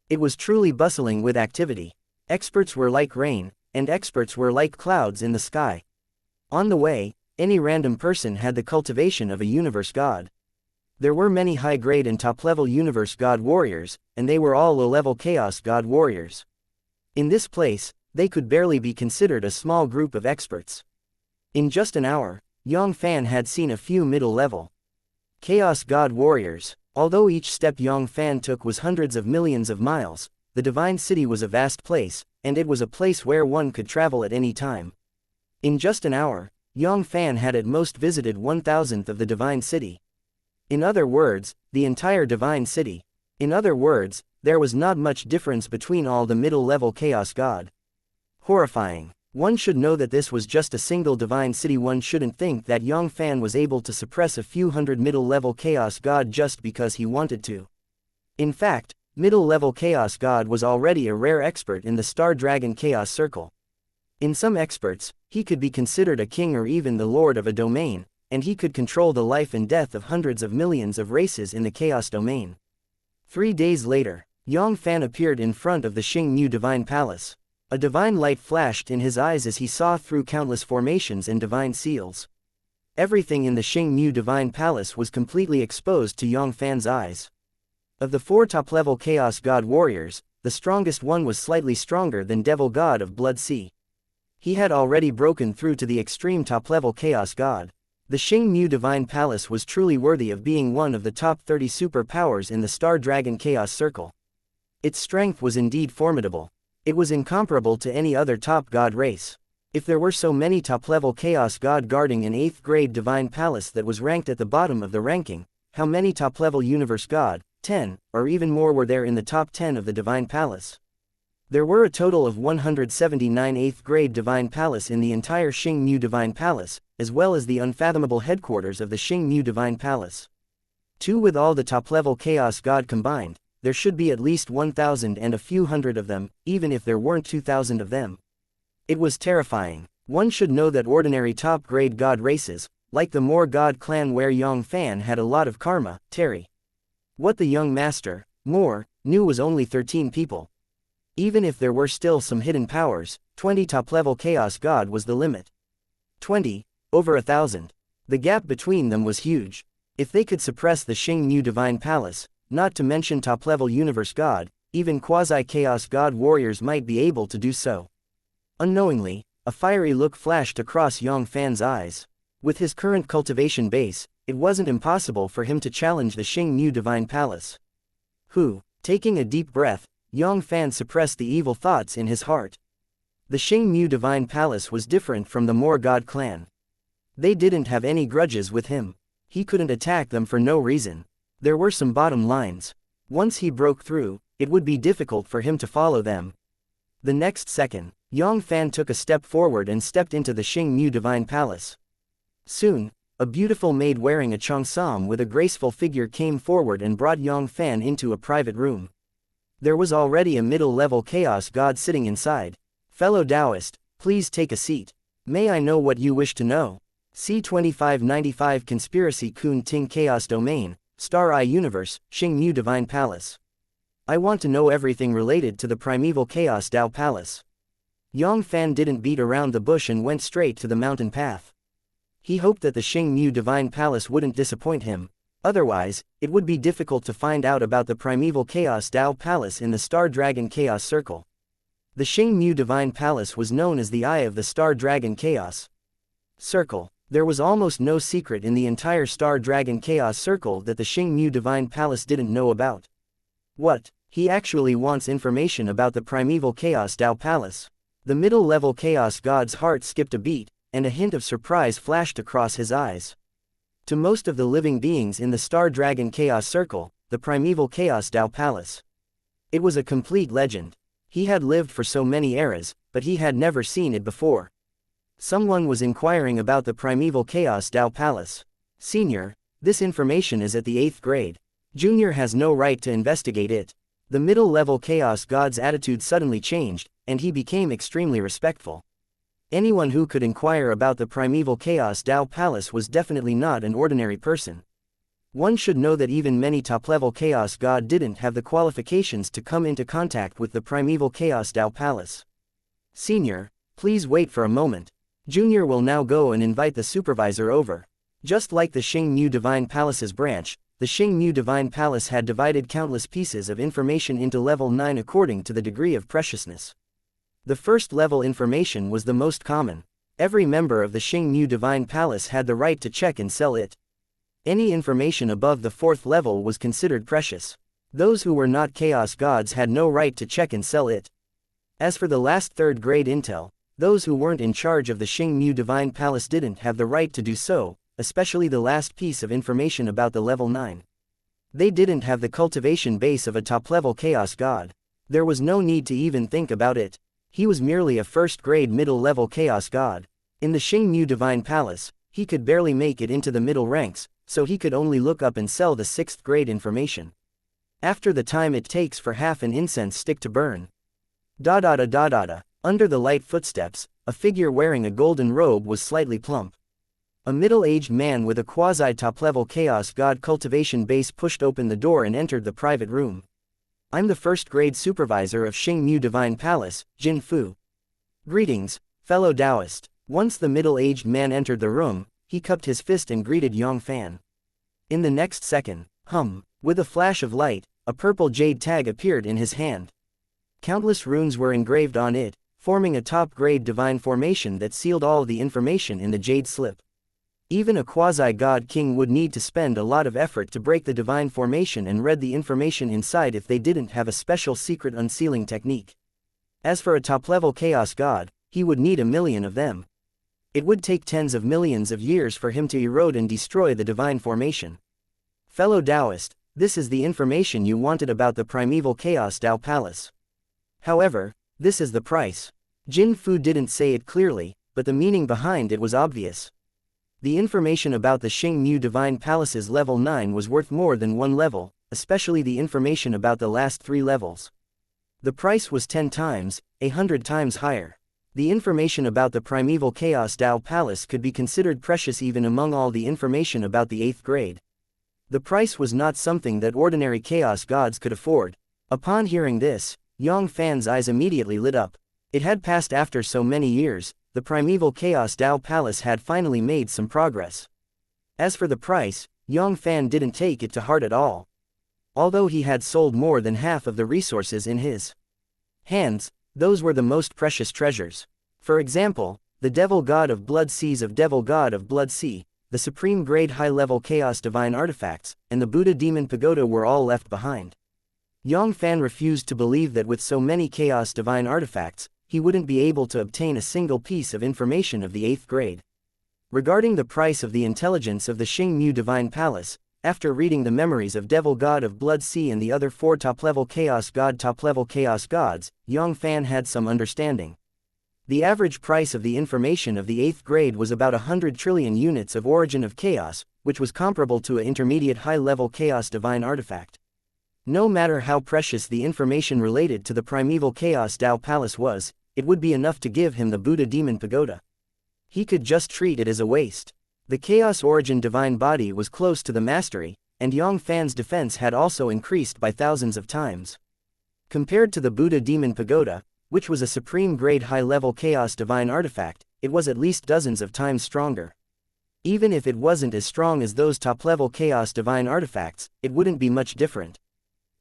It was truly bustling with activity. Experts were like rain, and experts were like clouds in the sky. On the way, any random person had the cultivation of a universe god. There were many high-grade and top-level universe god warriors, and they were all low-level chaos god warriors. In this place, they could barely be considered a small group of experts. In just an hour, Yang Fann had seen a few middle-level chaos god warriors. Although each step Yang Fann took was hundreds of millions of miles, the divine city was a vast place, and it was a place where one could travel at any time. In just an hour, Yang Fann had at most visited 1,000th of the divine city. In other words, the entire divine city. In other words, there was not much difference between all the middle-level chaos god. Horrifying. One should know that this was just a single divine city. One shouldn't think that Yang Fann was able to suppress a few hundred middle-level chaos god just because he wanted to. In fact, middle-level chaos god was already a rare expert in the Star Dragon Chaos Circle. In some experts, he could be considered a king or even the lord of a domain, and he could control the life and death of hundreds of millions of races in the Chaos Domain. 3 days later, Yang Fann appeared in front of the Xingmu Divine Palace. A divine light flashed in his eyes as he saw through countless formations and divine seals. Everything in the Xingmu Divine Palace was completely exposed to Yang Fann's eyes. Of the 4 top-level Chaos God warriors, the strongest one was slightly stronger than Devil God of Blood Sea. He had already broken through to the extreme top-level Chaos God. The Xingmu Divine Palace was truly worthy of being one of the top 30 superpowers in the Star Dragon Chaos Circle. Its strength was indeed formidable. It was incomparable to any other top god race. If there were so many top-level Chaos God guarding an 8th grade Divine Palace that was ranked at the bottom of the ranking, how many top-level Universe God, 10, or even more were there in the top 10 of the Divine Palace? There were a total of 179 8th grade Divine Palace in the entire Xingmu Divine Palace, as well as the unfathomable headquarters of the Xingmu Divine Palace. 2 with all the top-level Chaos God combined, there should be at least 1,000 and a few hundred of them, even if there weren't 2,000 of them. It was terrifying. One should know that ordinary top-grade god races, like the Moor God clan where Yang Fann had a lot of karma, Terry. What the young master, Moor, knew was only 13 people. Even if there were still some hidden powers, 20 top-level Chaos God was the limit. 20, over 1,000. The gap between them was huge. If they could suppress the Xingmu Divine Palace, not to mention top-level Universe God, even quasi-Chaos God warriors might be able to do so. Unknowingly, a fiery look flashed across Yang Fann's eyes. With his current cultivation base, it wasn't impossible for him to challenge the Xingmu Divine Palace. Taking a deep breath, Yang Fann suppressed the evil thoughts in his heart. The Xingmu Divine Palace was different from the Moor God clan. They didn't have any grudges with him. He couldn't attack them for no reason. There were some bottom lines. Once he broke through, it would be difficult for him to follow them. The next second, Yang Fann took a step forward and stepped into the Xingmu Divine Palace. Soon, a beautiful maid wearing a cheongsam with a graceful figure came forward and brought Yang Fann into a private room. There was already a middle-level Chaos God sitting inside. "Fellow Taoist, please take a seat. May I know what you wish to know?" C2595 Conspiracy Kun Ting Chaos Domain, Star Eye Universe, Xingmu Divine Palace. I want to know everything related to the primeval Chaos Tao Palace. Yang Fann didn't beat around the bush and went straight to the mountain path. He hoped that the Xingmu Divine Palace wouldn't disappoint him. Otherwise, it would be difficult to find out about the primeval Chaos Tao Palace in the Star Dragon Chaos Circle. The Xingmu Divine Palace was known as the Eye of the Star Dragon Chaos Circle. There was almost no secret in the entire Star Dragon Chaos Circle that the Xingmu Divine Palace didn't know about. What? He actually wants information about the primeval Chaos Tao Palace. The middle-level Chaos God's heart skipped a beat, and a hint of surprise flashed across his eyes. To most of the living beings in the Star Dragon Chaos Circle, the primeval Chaos Tao Palace, it was a complete legend. He had lived for so many eras, but he had never seen it before. Someone was inquiring about the primeval Chaos Tao Palace. "Senior, this information is at the 8th grade. Junior has no right to investigate it." The middle-level Chaos God's attitude suddenly changed, and he became extremely respectful. Anyone who could inquire about the primeval Chaos Tao Palace was definitely not an ordinary person. One should know that even many top-level Chaos God didn't have the qualifications to come into contact with the primeval Chaos Tao Palace. "Senior, please wait for a moment. Junior will now go and invite the supervisor over." Just like the Xingmu Divine Palace's branch, the Xingmu Divine Palace had divided countless pieces of information into level 9 according to the degree of preciousness. The first level information was the most common. Every member of the Xingmu Divine Palace had the right to check and sell it. Any information above the 4th level was considered precious. Those who were not Chaos Gods had no right to check and sell it. As for the last 3rd grade intel, those who weren't in charge of the Xingmu Divine Palace didn't have the right to do so, especially the last piece of information about the level 9. They didn't have the cultivation base of a top-level Chaos God. There was no need to even think about it. He was merely a 1st-grade middle-level Chaos God. In the Xingmu Divine Palace, he could barely make it into the middle ranks, so he could only look up and sell the 6th-grade information. After the time it takes for half an incense stick to burn. Under the light footsteps, a figure wearing a golden robe was slightly plump. A middle-aged man with a quasi-top-level Chaos God cultivation base pushed open the door and entered the private room. "I'm the 1st-grade supervisor of Xingmu Divine Palace, Jin Fu. Greetings, fellow Taoist." Once the middle-aged man entered the room, he cupped his fist and greeted Yang Fann. In the next second, with a flash of light, a purple jade tag appeared in his hand. Countless runes were engraved on it, forming a top-grade divine formation that sealed all the information in the jade slip. Even a quasi-god king would need to spend a lot of effort to break the divine formation and read the information inside if they didn't have a special secret unsealing technique. As for a top-level Chaos God, he would need 1,000,000 of them. It would take tens of millions of years for him to erode and destroy the divine formation. "Fellow Taoist, this is the information you wanted about the primeval Chaos Tao Palace. However, this is the price." Jin Fu didn't say it clearly, but the meaning behind it was obvious. The information about the Xingmu Divine Palace's level 9 was worth more than 1 level, especially the information about the last 3 levels. The price was 10 times, 100 times higher. The information about the primeval Chaos Tao Palace could be considered precious even among all the information about the 8th grade. The price was not something that ordinary Chaos Gods could afford. Upon hearing this, Yang Fann's eyes immediately lit up. It had passed after so many years. The primeval Chaos Tao Palace had finally made some progress. As for the price, Yang Fann didn't take it to heart at all. Although he had sold more than half of the resources in his hands, those were the most precious treasures. For example, the Devil God of Blood Seas of Devil God of Blood Sea, the Supreme Grade High-Level Chaos Divine Artifacts, and the Buddha Demon Pagoda were all left behind. Yang Fann refused to believe that with so many Chaos Divine Artifacts, he wouldn't be able to obtain a single piece of information of the 8th grade. Regarding the price of the intelligence of the Xingmu Divine Palace, after reading the memories of Devil God of Blood Sea and the other 4 top-level Chaos Gods, Yang Fann had some understanding. The average price of the information of the 8th grade was about 100 trillion units of origin of chaos, which was comparable to an intermediate high-level Chaos Divine Artifact. No matter how precious the information related to the primeval Chaos Dao Palace was, it would be enough to give him the Buddha Demon Pagoda. He could just treat it as a waste. The Chaos Origin Divine Body was close to the mastery, and Yang Fann's defense had also increased by thousands of times. Compared to the Buddha Demon Pagoda, which was a supreme grade high-level Chaos Divine Artifact, it was at least dozens of times stronger. Even if it wasn't as strong as those top-level Chaos Divine Artifacts, it wouldn't be much different.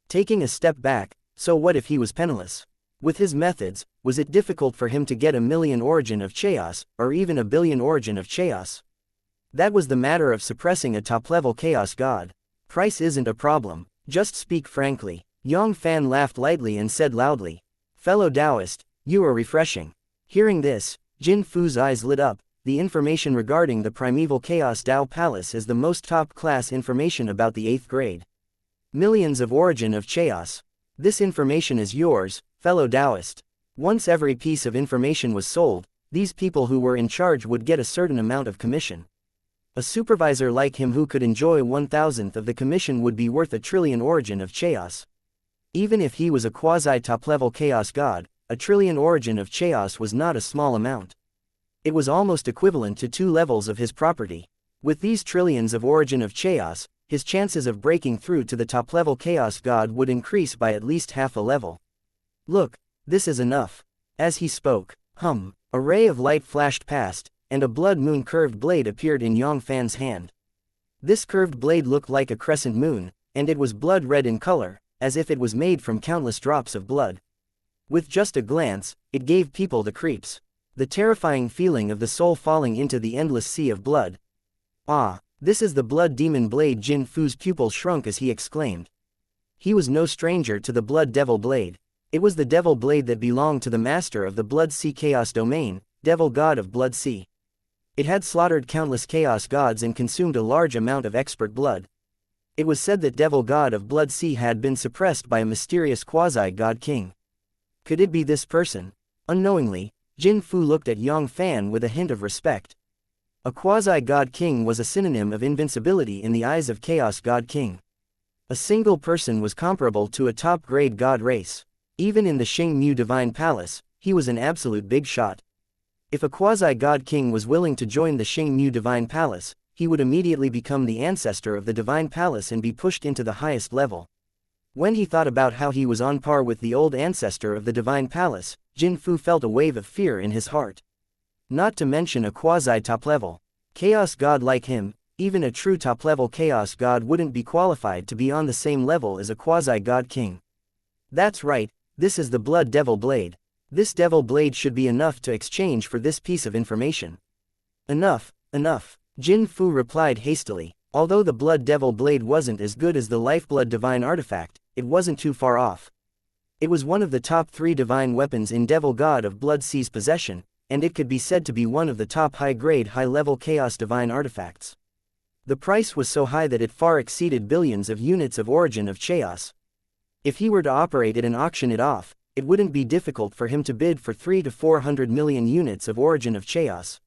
Taking a step back, so what if he was penniless? With his methods, was it difficult for him to get 1,000,000 origin of chaos, or even 1,000,000,000 origin of chaos? That was the matter of suppressing a top-level Chaos God. Price isn't a problem, just speak frankly. Yang Fann laughed lightly and said loudly, "Fellow Taoist, you are refreshing." Hearing this, Jin Fu's eyes lit up. The information regarding the primeval Chaos Dao Palace is the most top-class information about the 8th grade. Millions of origin of chaos. This information is yours, fellow Taoist. Once every piece of information was sold, these people who were in charge would get a certain amount of commission. A supervisor like him who could enjoy 1,000th of the commission would be worth 1,000,000,000,000 origin of chaos. Even if he was a quasi-top-level chaos god, 1,000,000,000,000 origin of chaos was not a small amount. It was almost equivalent to 2 levels of his property. With these trillions of origin of chaos, his chances of breaking through to the top-level chaos god would increase by at least half a level. Look, this is enough. As he spoke, a ray of light flashed past, and a blood moon curved blade appeared in Yang Fann's hand. This curved blade looked like a crescent moon, and it was blood red in color, as if it was made from countless drops of blood. With just a glance, it gave people the creeps. The terrifying feeling of the soul falling into the endless sea of blood. "Ah, this is the blood demon blade." Jin Fu's pupil shrunk as he exclaimed. He was no stranger to the blood devil blade. It was the devil blade that belonged to the master of the Blood Sea Chaos Domain, Devil God of Blood Sea. It had slaughtered countless chaos gods and consumed a large amount of expert blood. It was said that Devil God of Blood Sea had been suppressed by a mysterious quasi-god king. Could it be this person? Unknowingly, Jin Fu looked at Yang Fann with a hint of respect. A quasi-god king was a synonym of invincibility in the eyes of Chaos God King. A single person was comparable to a top-grade god race. Even in the Xingmu Divine Palace, he was an absolute big shot. If a quasi-god king was willing to join the Xingmu Divine Palace, he would immediately become the ancestor of the Divine Palace and be pushed into the highest level. When he thought about how he was on par with the old ancestor of the Divine Palace, Jin Fu felt a wave of fear in his heart. Not to mention a quasi-top-level chaos god like him, even a true top-level chaos god wouldn't be qualified to be on the same level as a quasi-god king. That's right, this is the Blood Devil Blade. This devil blade should be enough to exchange for this piece of information. Enough, enough, Jin Fu replied hastily. Although the Blood Devil Blade wasn't as good as the Lifeblood Divine Artifact, it wasn't too far off. It was one of the top 3 divine weapons in Devil God of Blood Sea's possession, and it could be said to be one of the top high-grade high-level Chaos Divine Artifacts. The price was so high that it far exceeded billions of units of origin of chaos. If he were to operate it and auction it off, it wouldn't be difficult for him to bid for 300 to 400 million units of origin of chaos.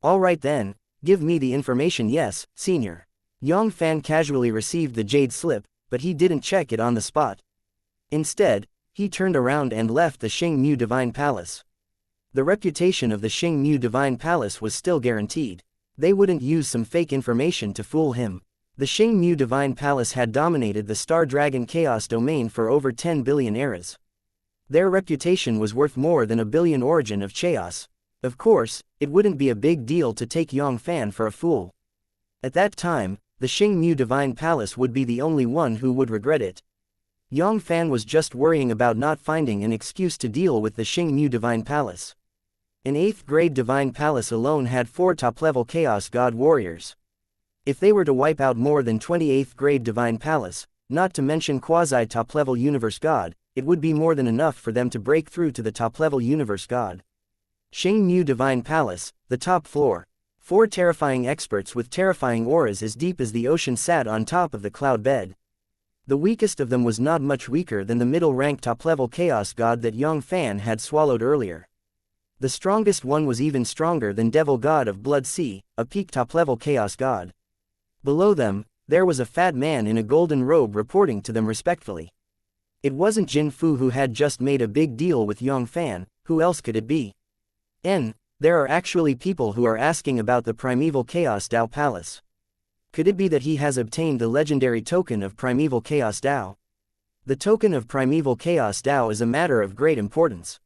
Alright then, give me the information. Yes, senior. Yang Fann casually received the jade slip, but he didn't check it on the spot. Instead, he turned around and left the Xingmu Divine Palace. The reputation of the Xingmu Divine Palace was still guaranteed. They wouldn't use some fake information to fool him. The Xingmu Divine Palace had dominated the Star Dragon Chaos Domain for over 10 billion eras. Their reputation was worth more than 1 billion origin of chaos. Of course, it wouldn't be a big deal to take Yang Fann for a fool. At that time, the Xingmu Divine Palace would be the only one who would regret it. Yang Fann was just worrying about not finding an excuse to deal with the Xingmu Divine Palace. An 8th grade Divine Palace alone had 4 top-level Chaos God warriors. If they were to wipe out more than 28th grade Divine Palace, not to mention quasi-top-level Universe God, it would be more than enough for them to break through to the top-level Universe God. Xingmu Divine Palace, the top floor. 4 terrifying experts with terrifying auras as deep as the ocean sat on top of the cloud bed. The weakest of them was not much weaker than the middle-rank top-level Chaos God that Yang Fann had swallowed earlier. The strongest one was even stronger than Devil God of Blood Sea, a peak top-level Chaos God. Below them, there was a fat man in a golden robe reporting to them respectfully. It wasn't Jin Fu who had just made a big deal with Yang Fann, who else could it be? There are actually people who are asking about the Primeval Chaos Dao Palace. Could it be that he has obtained the legendary token of Primeval Chaos Dao? The token of Primeval Chaos Dao is a matter of great importance.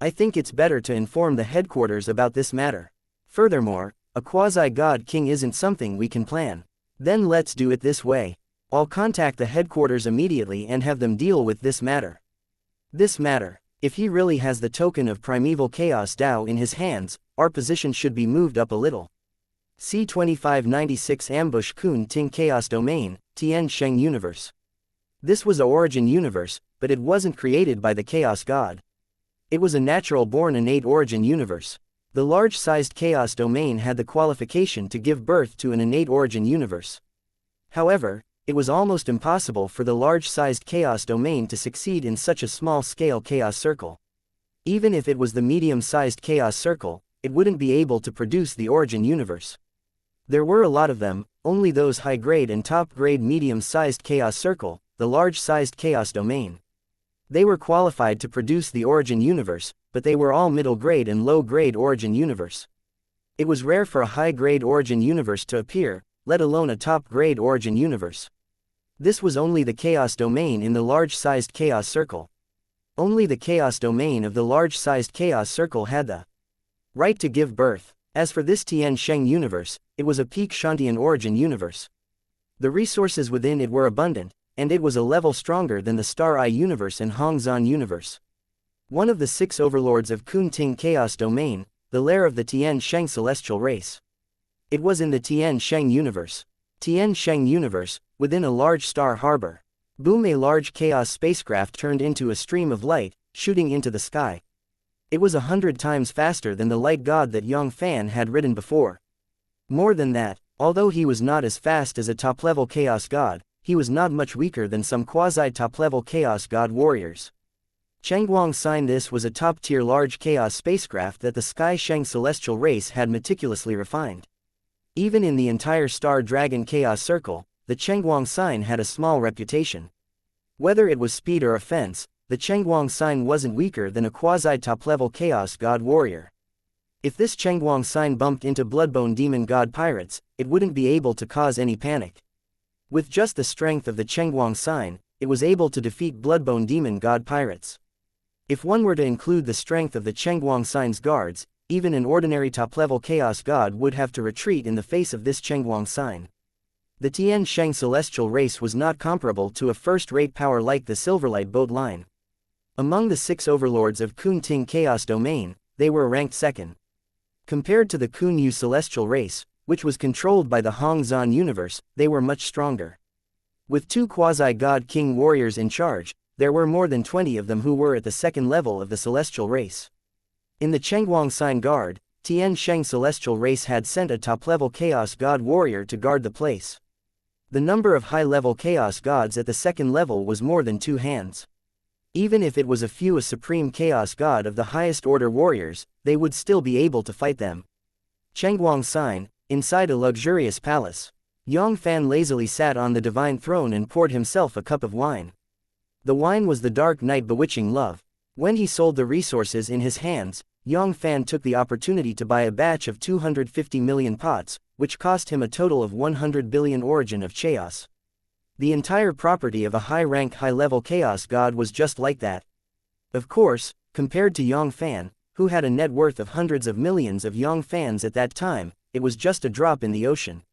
I think it's better to inform the headquarters about this matter. Furthermore, a quasi-god king isn't something we can plan. Then let's do it this way. I'll contact the headquarters immediately and have them deal with this matter. If he really has the token of Primeval Chaos Dao in his hands, our position should be moved up a little. C-2596 Ambush Kun Ting Chaos Domain, Tian Sheng Universe. This was a origin universe, but it wasn't created by the Chaos God. It was a natural-born innate origin universe. The large-sized Chaos Domain had the qualification to give birth to an innate origin universe. However, it was almost impossible for the large-sized Chaos Domain to succeed in such a small-scale Chaos Circle. Even if it was the medium-sized Chaos Circle, it wouldn't be able to produce the origin universe. There were a lot of them, only those high-grade and top-grade medium-sized Chaos Circle, the large-sized Chaos Domain. They were qualified to produce the origin universe, but they were all middle-grade and low-grade origin universe. It was rare for a high-grade origin universe to appear, let alone a top-grade origin universe. This was only the Chaos Domain in the large-sized Chaos Circle. Only the Chaos Domain of the large-sized Chaos Circle had the right to give birth. As for this Tian Sheng universe, it was a peak Shantian origin universe. The resources within it were abundant, and it was a level stronger than the Star Eye universe and Hongzhan universe. One of the 6 overlords of Kun Ting Chaos Domain, the lair of the Tian Sheng celestial race. It was in the Tian Sheng universe. Tian Sheng universe, within a large star harbor. Boom! A large chaos spacecraft turned into a stream of light, shooting into the sky. It was 100 times faster than the light god that Yang Fann had ridden before. More than that, although he was not as fast as a top-level chaos god, he was not much weaker than some quasi-top-level chaos god warriors. Changguang Sign. This was a top-tier large chaos spacecraft that the Sky Sheng celestial race had meticulously refined. Even in the entire Star Dragon Chaos Circle, the Changguang Sign had a small reputation. Whether it was speed or offense, the Changguang Sign wasn't weaker than a quasi-top-level Chaos God warrior. If this Changguang Sign bumped into Bloodbone Demon God pirates, it wouldn't be able to cause any panic. With just the strength of the Changguang Sign, it was able to defeat Bloodbone Demon God pirates. If one were to include the strength of the Changguang Sign's guards, even an ordinary top-level Chaos God would have to retreat in the face of this Changguang Sign. The Tian Sheng celestial race was not comparable to a first-rate power like the Silverlight boat line. Among the 6 overlords of Kun Ting Chaos Domain, they were ranked second. Compared to the Kun Yu celestial race, which was controlled by the Hongzhan universe, they were much stronger. With 2 quasi-god king warriors in charge, there were more than 20 of them who were at the second level of the celestial race. In the Changguang Sign Guard, Tian Sheng celestial race had sent a top-level chaos god warrior to guard the place. The number of high-level chaos gods at the second level was more than 2 hands. Even if it was a supreme chaos god of the highest order warriors, they would still be able to fight them. Changguang Sign, inside a luxurious palace. Yang Fann lazily sat on the divine throne and poured himself a cup of wine. The wine was the dark night bewitching love. When he sold the resources in his hands, Yang Fann took the opportunity to buy a batch of 250 million pots, which cost him a total of 100 billion origin of chaos. The entire property of a high-rank high-level chaos god was just like that. Of course, compared to Yang Fann, who had a net worth of hundreds of millions of Yang Fanns at that time, it was just a drop in the ocean.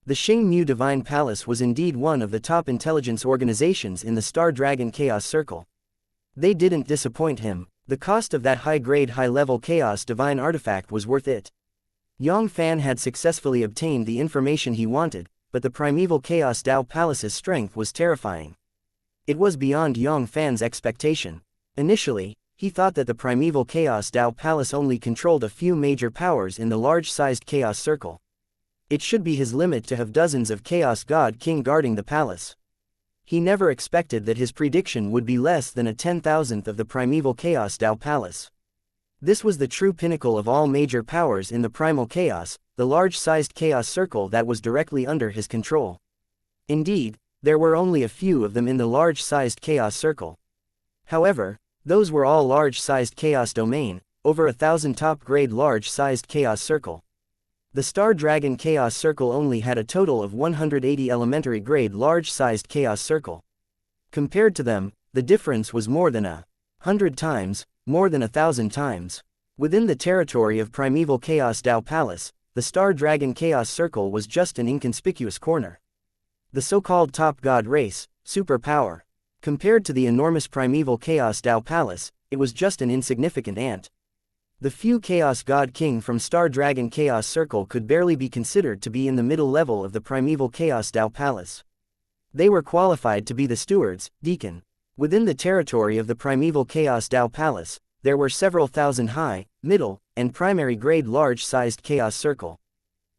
The Xianxia Divine Palace was indeed one of the top intelligence organizations in the Star Dragon Chaos Circle. They didn't disappoint him. The cost of that high-grade high-level Chaos Divine artifact was worth it. Yang Fann had successfully obtained the information he wanted, but the primeval Chaos Dao Palace's strength was terrifying. It was beyond Yang Fann's expectation. Initially, he thought that the primeval Chaos Dao Palace only controlled a few major powers in the large-sized Chaos Circle. It should be his limit to have dozens of Chaos God King guarding the palace. He never expected that his prediction would be less than a 10,000th of the primeval Chaos Dao Palace. This was the true pinnacle of all major powers in the primal chaos, the large-sized Chaos Circle that was directly under his control. Indeed, there were only a few of them in the large-sized Chaos Circle. However, those were all large-sized Chaos Domain, over 1,000 top-grade large-sized Chaos Circle. The Star Dragon Chaos Circle only had a total of 180 elementary-grade large-sized Chaos Circle. Compared to them, the difference was more than 100 times, more than 1,000 times. Within the territory of Primeval Chaos Dao Palace, the Star Dragon Chaos Circle was just an inconspicuous corner. The so-called top god race, superpower. Compared to the enormous Primeval Chaos Dao Palace, it was just an insignificant ant. The few Chaos God King from Star Dragon Chaos Circle could barely be considered to be in the middle level of the Primeval Chaos Dao Palace. They were qualified to be the stewards, deacon. Within the territory of the Primeval Chaos Dao Palace, there were several thousand high, middle, and primary grade large-sized Chaos Circle.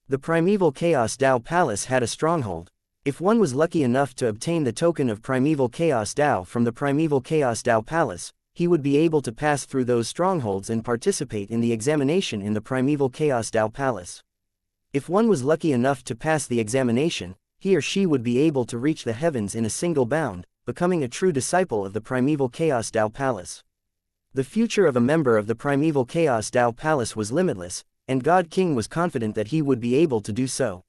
The Primeval Chaos Dao Palace had a stronghold. If one was lucky enough to obtain the token of Primeval Chaos Dao from the Primeval Chaos Dao Palace, he would be able to pass through those strongholds and participate in the examination in the Primeval Chaos Dao Palace. If one was lucky enough to pass the examination, he or she would be able to reach the heavens in a single bound, becoming a true disciple of the Primeval Chaos Dao Palace. The future of a member of the Primeval Chaos Dao Palace was limitless, and God King was confident that he would be able to do so.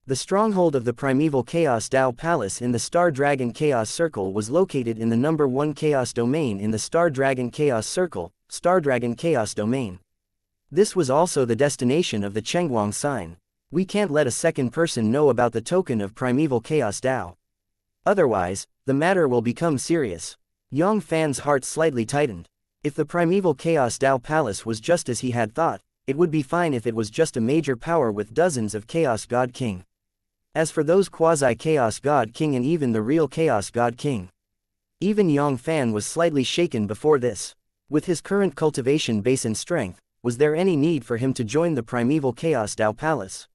The stronghold of the Primeval Chaos Dao Palace in the Star Dragon Chaos Circle was located in the number 1 Chaos Domain in the Star Dragon Chaos Circle, Star Dragon Chaos Domain. This was also the destination of the Chengguang sign. We can't let a second person know about the token of Primeval Chaos Dao. Otherwise, the matter will become serious. Yang Fann's heart slightly tightened. If the Primeval Chaos Dao Palace was just as he had thought, it would be fine if it was just a major power with dozens of Chaos God King. As for those quasi-Chaos God King and even the real Chaos God King, even Yang Fann was slightly shaken before this. With his current cultivation base and strength, was there any need for him to join the Primeval Chaos Dao Palace?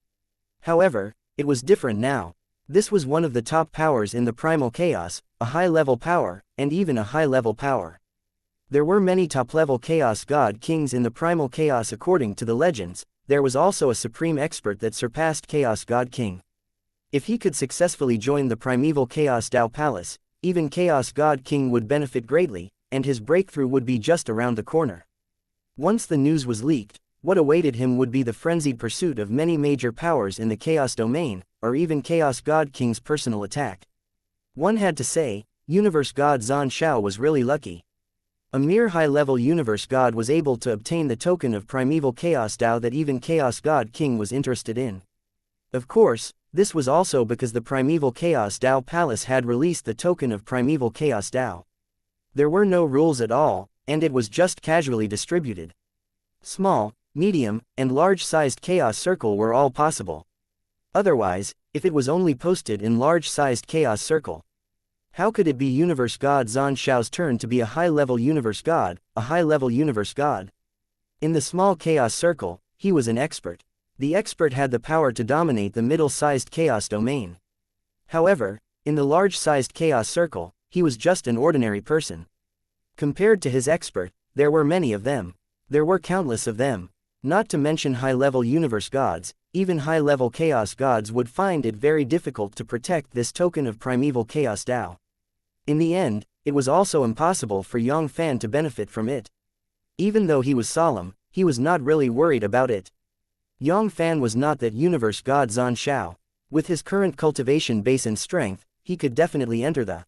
However, it was different now. This was one of the top powers in the Primal Chaos, a high-level power, and even a high-level power. There were many top-level Chaos God Kings in the Primal Chaos according to the legends. There was also a supreme expert that surpassed Chaos God King. If he could successfully join the Primeval Chaos Dao Palace, even Chaos God King would benefit greatly, and his breakthrough would be just around the corner. Once the news was leaked, what awaited him would be the frenzied pursuit of many major powers in the Chaos Domain, or even Chaos God King's personal attack. One had to say, Universe God Zhan Xiao was really lucky. A mere high-level Universe God was able to obtain the token of Primeval Chaos Dao that even Chaos God King was interested in. Of course, this was also because the Primeval Chaos Dao Palace had released the token of Primeval Chaos Dao. There were no rules at all, and it was just casually distributed. Small, medium, and large-sized Chaos Circle were all possible. Otherwise, if it was only posted in large-sized Chaos Circle, how could it be Universe God Zhan Xiao's turn to be a high-level Universe God, a high-level Universe God? In the small Chaos Circle, he was an expert. The expert had the power to dominate the middle-sized Chaos Domain. However, in the large-sized Chaos Circle, he was just an ordinary person. Compared to his expert, there were many of them. There were countless of them. Not to mention high-level Universe Gods, even high-level Chaos Gods would find it very difficult to protect this token of Primeval Chaos Dao. In the end, it was also impossible for Yang Fann to benefit from it. Even though he was solemn, he was not really worried about it. Yang Fann was not that Universe God Zhan Xiao. With his current cultivation base and strength, he could definitely enter the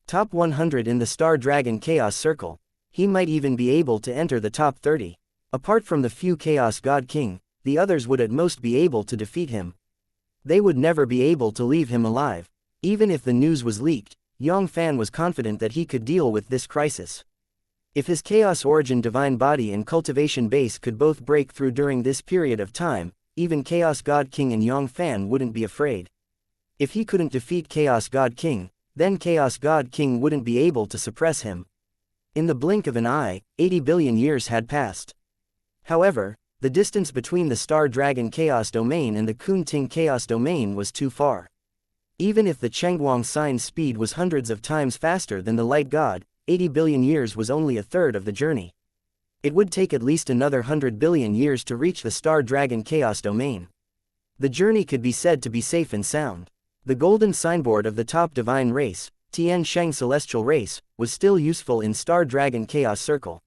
top 100 in the Star Dragon Chaos Circle. He might even be able to enter the top 30. Apart from the few Chaos God King, the others would at most be able to defeat him. They would never be able to leave him alive. Even if the news was leaked, Yang Fann was confident that he could deal with this crisis. If his Chaos Origin Divine Body and Cultivation base could both break through during this period of time, even Chaos God King and Yang Fann wouldn't be afraid. If he couldn't defeat Chaos God King, then Chaos God King wouldn't be able to suppress him. In the blink of an eye, 80 billion years had passed. However, the distance between the Star Dragon Chaos Domain and the Kun Ting Chaos Domain was too far. Even if the Chengguang sign's speed was hundreds of times faster than the Light God, 80 billion years was only a third of the journey. It would take at least another 100 billion years to reach the Star Dragon Chaos Domain. The journey could be said to be safe and sound. The golden signboard of the top divine race, Tian Sheng Celestial Race, was still useful in Star Dragon Chaos Circle.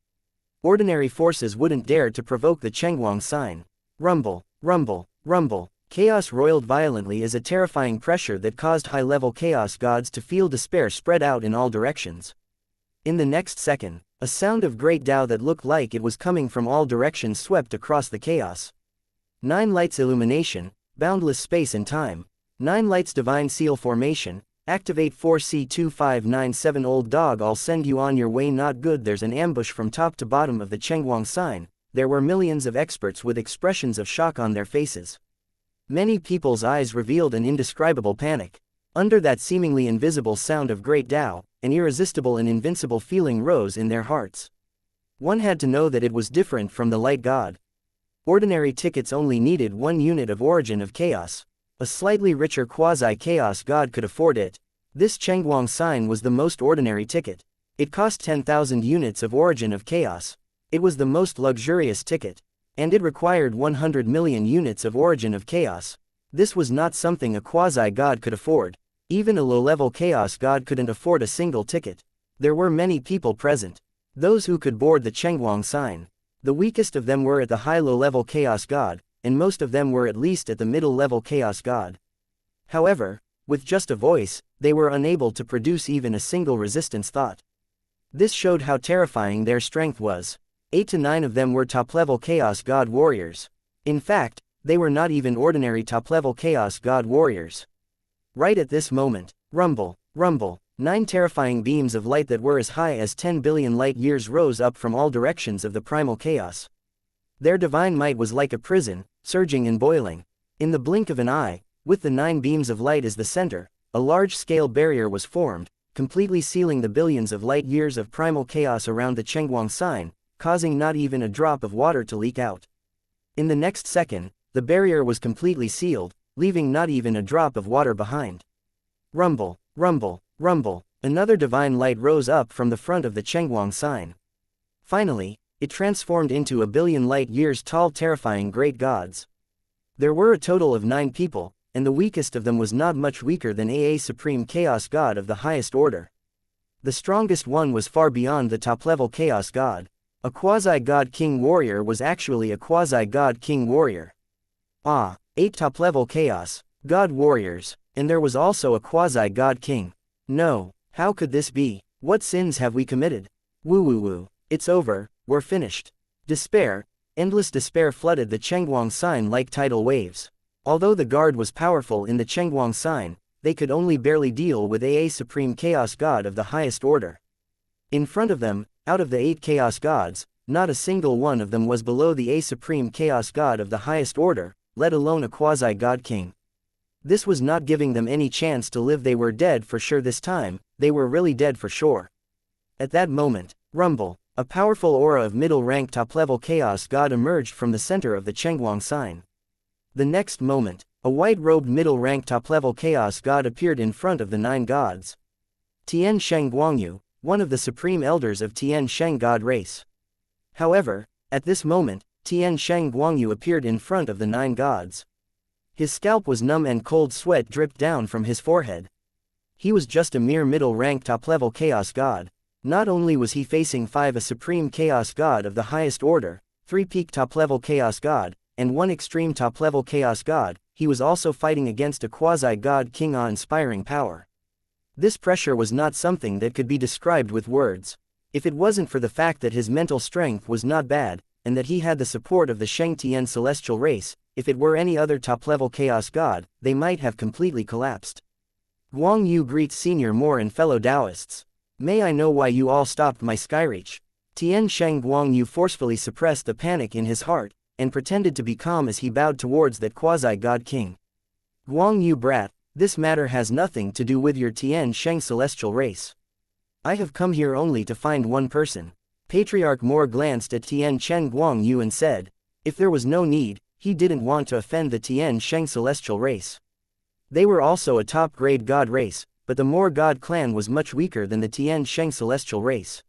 Ordinary forces wouldn't dare to provoke the Chengguang sign. Rumble, rumble, rumble. Chaos roiled violently as a terrifying pressure that caused high-level chaos gods to feel despair spread out in all directions. In the next second, a sound of great Tao that looked like it was coming from all directions swept across the chaos. 9 lights illumination, boundless space and time. 9 lights divine seal formation, activate 4C2597 old dog, I'll send you on your way, not good. There's an ambush from top to bottom of the Chengguang sign. There were millions of experts with expressions of shock on their faces. Many people's eyes revealed an indescribable panic. Under that seemingly invisible sound of great Tao, an irresistible and invincible feeling rose in their hearts. One had to know that it was different from the Light God. Ordinary tickets only needed 1 unit of origin of chaos. A slightly richer quasi-chaos god could afford it. This Chengguang sign was the most ordinary ticket. It cost 10,000 units of origin of chaos. It was the most luxurious ticket. And it required 100 million units of origin of chaos. This was not something a quasi-god could afford. Even a low-level chaos god couldn't afford a single ticket. There were many people present. Those who could board the Chengguang sign. The weakest of them were at the high-low-level chaos god, and most of them were at least at the middle-level chaos god. However, with just a voice, they were unable to produce even a single resistance thought. This showed how terrifying their strength was. 8 to 9 of them were top-level chaos god warriors. In fact, they were not even ordinary top-level chaos god warriors. Right at this moment, rumble, rumble, 9 terrifying beams of light that were as high as 10 billion light-years rose up from all directions of the primal chaos. Their divine might was like a prison, surging and boiling. In the blink of an eye, with the 9 beams of light as the center, a large-scale barrier was formed, completely sealing the billions of light-years of primal chaos around the Chengguang sign, causing not even a drop of water to leak out. In the next second, the barrier was completely sealed, leaving not even a drop of water behind. Rumble, rumble, rumble, another divine light rose up from the front of the Chengguang sign. Finally, it transformed into a billion light-years tall terrifying great gods. There were a total of 9 people, and the weakest of them was not much weaker than AA Supreme Chaos God of the highest order. The strongest one was far beyond the top-level Chaos God. A quasi-god king warrior was actually a quasi-god king warrior. 8 top-level chaos god warriors, and there was also a quasi-god king. No, how could this be? What sins have we committed? Woo, it's over, we're finished. Despair, endless despair flooded the Chengguang sign like tidal waves. Although the guard was powerful in the Chengguang sign, they could only barely deal with AA Supreme Chaos God of the highest order. In front of them, out of the 8 chaos gods, not a single one of them was below the A Supreme Chaos God of the highest order, let alone a quasi-god king. This was not giving them any chance to live. They were dead for sure this time, they were really dead for sure. At that moment, rumble, a powerful aura of middle-rank top-level chaos god emerged from the center of the Chengguang sign. The next moment, a white-robed middle-rank top-level chaos god appeared in front of the 9 gods. Tian Sheng Guangyu, one of the supreme elders of Tian Sheng god race. However, at this moment, Tian Sheng Guangyu appeared in front of the 9 gods. His scalp was numb and cold sweat dripped down from his forehead. He was just a mere middle-rank top-level chaos god. Not only was he facing 5 a supreme chaos god of the highest order, 3 peak top-level chaos god, and 1 extreme top-level chaos god, he was also fighting against a quasi-god king awe-inspiring power. This pressure was not something that could be described with words. If it wasn't for the fact that his mental strength was not bad, and that he had the support of the Sheng Tian celestial race, if it were any other top-level chaos god, they might have completely collapsed. Guang Yu greets Senior Moore and fellow Taoists. May I know why you all stopped my skyreach? Tian Sheng. Guang Yu forcefully suppressed the panic in his heart, and pretended to be calm as he bowed towards that quasi-god king. Guang Yu brat, this matter has nothing to do with your Tian Sheng celestial race. I have come here only to find one person. Patriarch Moore glanced at Tian Sheng Guang Yu and said, if there was no need, he didn't want to offend the Tian Sheng celestial race. They were also a top-grade god race, but the Moore god clan was much weaker than the Tian Sheng celestial race.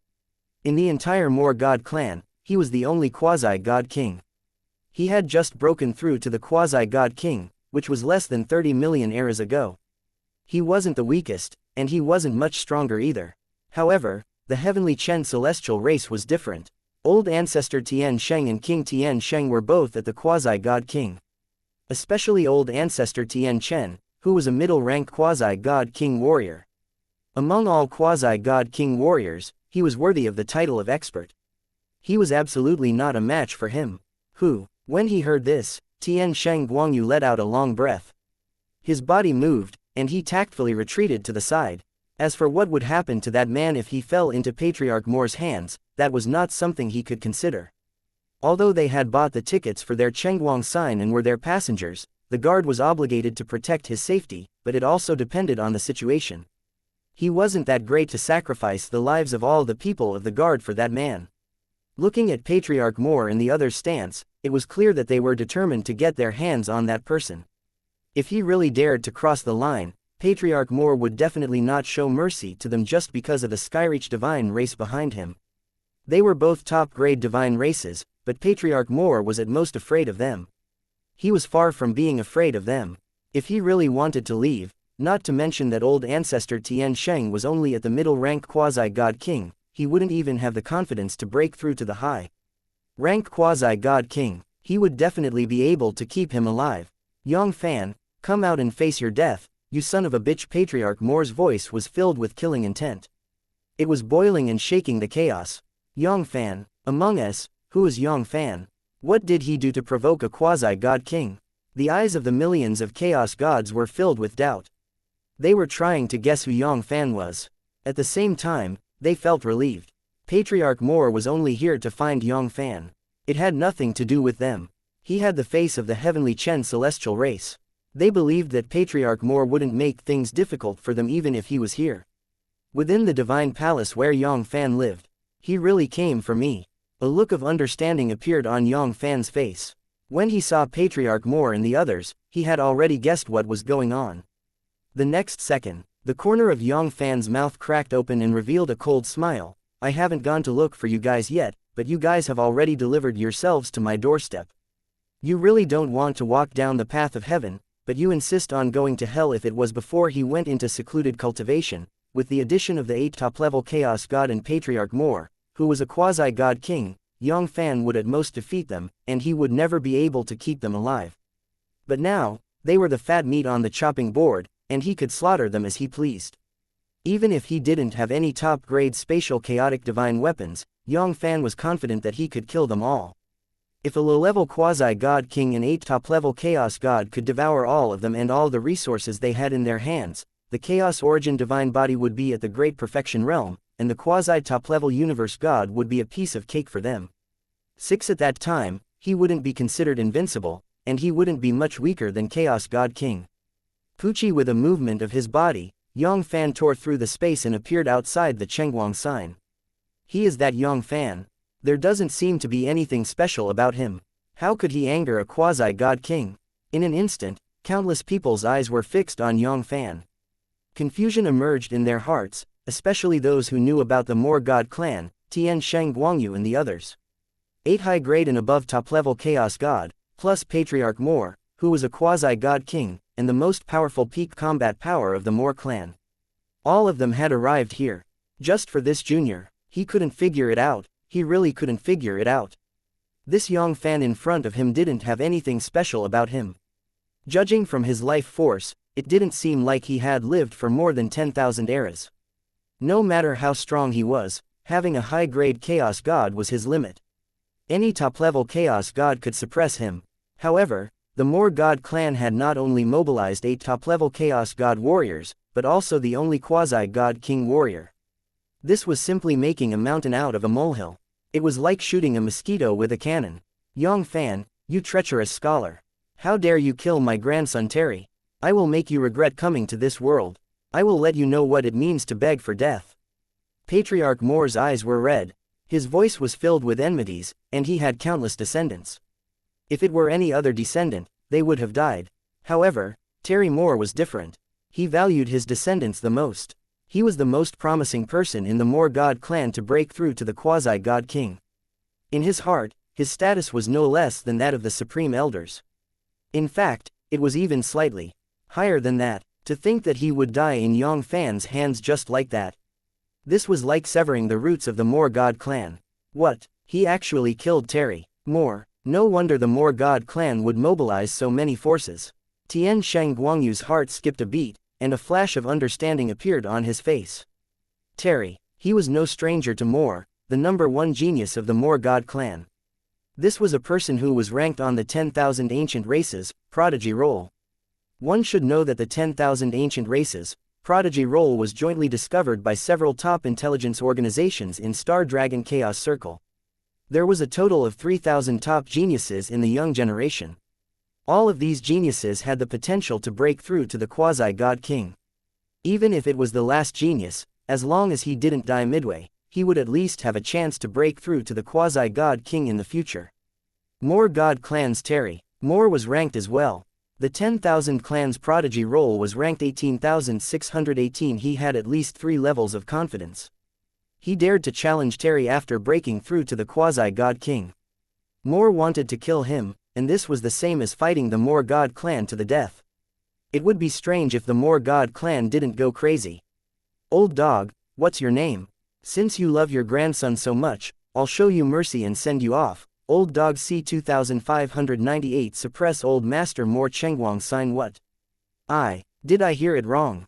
In the entire Moore god clan, he was the only quasi-god king. He had just broken through to the quasi-god king, which was less than 30 million eras ago. He wasn't the weakest, and he wasn't much stronger either. However, the heavenly Chen celestial race was different. Old ancestor Tian Sheng and King Tian Sheng were both at the quasi-god king. Especially old ancestor Tian Chen, who was a middle-rank quasi-god king warrior. Among all quasi-god king warriors, he was worthy of the title of expert. He was absolutely not a match for him. When he heard this, Tian Sheng Guangyu let out a long breath. His body moved, and he tactfully retreated to the side. As for what would happen to that man if he fell into Patriarch Moore's hands, that was not something he could consider. Although they had bought the tickets for their Chengguang sign and were their passengers, the guard was obligated to protect his safety, but it also depended on the situation. He wasn't that great to sacrifice the lives of all the people of the guard for that man. Looking at Patriarch Moore and the others' stance, it was clear that they were determined to get their hands on that person. If he really dared to cross the line, Patriarch Moore would definitely not show mercy to them just because of the Skyreach divine race behind him. They were both top-grade divine races, but Patriarch Moore was at most afraid of them. He was far from being afraid of them. If he really wanted to leave, not to mention that old ancestor Tian Sheng was only at the middle-rank quasi-god king, he wouldn't even have the confidence to break through to the high-rank quasi-god king. He would definitely be able to keep him alive. Yang Fann, come out and face your death, you son of a bitch. Patriarch Moore's voice was filled with killing intent. It was boiling and shaking the chaos. Yang Fann, among us, who is Yang Fann? What did he do to provoke a quasi-god king? The eyes of the millions of chaos gods were filled with doubt. They were trying to guess who Yang Fann was. At the same time, they felt relieved. Patriarch Moore was only here to find Yang Fann. It had nothing to do with them. He had the face of the heavenly Chen celestial race. They believed that Patriarch Moore wouldn't make things difficult for them even if he was here. Within the divine palace where Yang Fann lived. He really came for me. A look of understanding appeared on Yang Fann's face. When he saw Patriarch Moore and the others, he had already guessed what was going on. The next second, the corner of Yang Fann's mouth cracked open and revealed a cold smile. I haven't gone to look for you guys yet, but you guys have already delivered yourselves to my doorstep. You really don't want to walk down the path of heaven, but you insist on going to hell. If it was before he went into secluded cultivation, with the addition of the 8 top-level Chaos God and Patriarch Moore, who was a quasi-god king, Yang Fann would at most defeat them, and he would never be able to keep them alive. But now, they were the fat meat on the chopping board, and he could slaughter them as he pleased. Even if he didn't have any top-grade spatial chaotic divine weapons, Yang Fann was confident that he could kill them all. If a low-level quasi-god king and 8 top-level chaos god could devour all of them and all the resources they had in their hands, the chaos origin divine body would be at the great perfection realm, and the quasi-top-level universe god would be a piece of cake for them. 6 at that time, he wouldn't be considered invincible, and he wouldn't be much weaker than Chaos God King. Pucci, with a movement of his body, Yang Fann tore through the space and appeared outside the Chengguang sign. He is that Yang Fann. There doesn't seem to be anything special about him. How could he anger a quasi-god king? In an instant, countless people's eyes were fixed on Yang Fann. Confusion emerged in their hearts, especially those who knew about the Moore God clan, Tian Sheng Guangyu and the others. 8 high-grade and above top-level Chaos God, plus Patriarch Moore, who was a quasi-god king, and the most powerful peak combat power of the Moore clan. All of them had arrived here. Just for this junior, he couldn't figure it out, he really couldn't figure it out. This Yang Fann in front of him didn't have anything special about him. Judging from his life force, it didn't seem like he had lived for more than 10,000 eras. No matter how strong he was, having a high-grade Chaos God was his limit. Any top-level Chaos God could suppress him. However, The Moor God clan had not only mobilized 8 top-level Chaos God warriors, but also the only quasi-God king warrior. This was simply making a mountain out of a molehill. It was like shooting a mosquito with a cannon. Yang Fann, you treacherous scholar. How dare you kill my grandson Terry? I will make you regret coming to this world. I will let you know what it means to beg for death. Patriarch Moor's eyes were red. His voice was filled with enmities, and he had countless descendants. If it were any other descendant, they would have died. However, Terry Moor was different. He valued his descendants the most. He was the most promising person in the Moor God clan to break through to the quasi-God king. In his heart, his status was no less than that of the supreme elders. In fact, it was even slightly higher than that. To think that he would die in Yang Fann's hands just like that. This was like severing the roots of the Moor God clan. What? He actually killed Terry Moor. No wonder the Moor God clan would mobilize so many forces. Tian Sheng Guangyu's heart skipped a beat, and a flash of understanding appeared on his face. Terry. He was no stranger to Moor, the #1 genius of the Moor God clan. This was a person who was ranked on the 10,000 Ancient Races Prodigy roll. One should know that the 10,000 Ancient Races Prodigy roll was jointly discovered by several top intelligence organizations in Star Dragon Chaos Circle. There was a total of 3,000 top geniuses in the young generation. All of these geniuses had the potential to break through to the quasi-God king. Even if it was the last genius, as long as he didn't die midway, he would at least have a chance to break through to the quasi-God king in the future. Moor God clan's Terry Moor was ranked as well. The 10,000 clans Prodigy roll was ranked 18,618. He had at least 3 levels of confidence. He dared to challenge Terry after breaking through to the quasi-God king. Moor wanted to kill him, and this was the same as fighting the Moor God clan to the death. It would be strange if the Moor God clan didn't go crazy. Old dog, what's your name? Since you love your grandson so much, I'll show you mercy and send you off. Old dog C 2598. Suppress old master Moor Chengguang sign. What? Did I hear it wrong?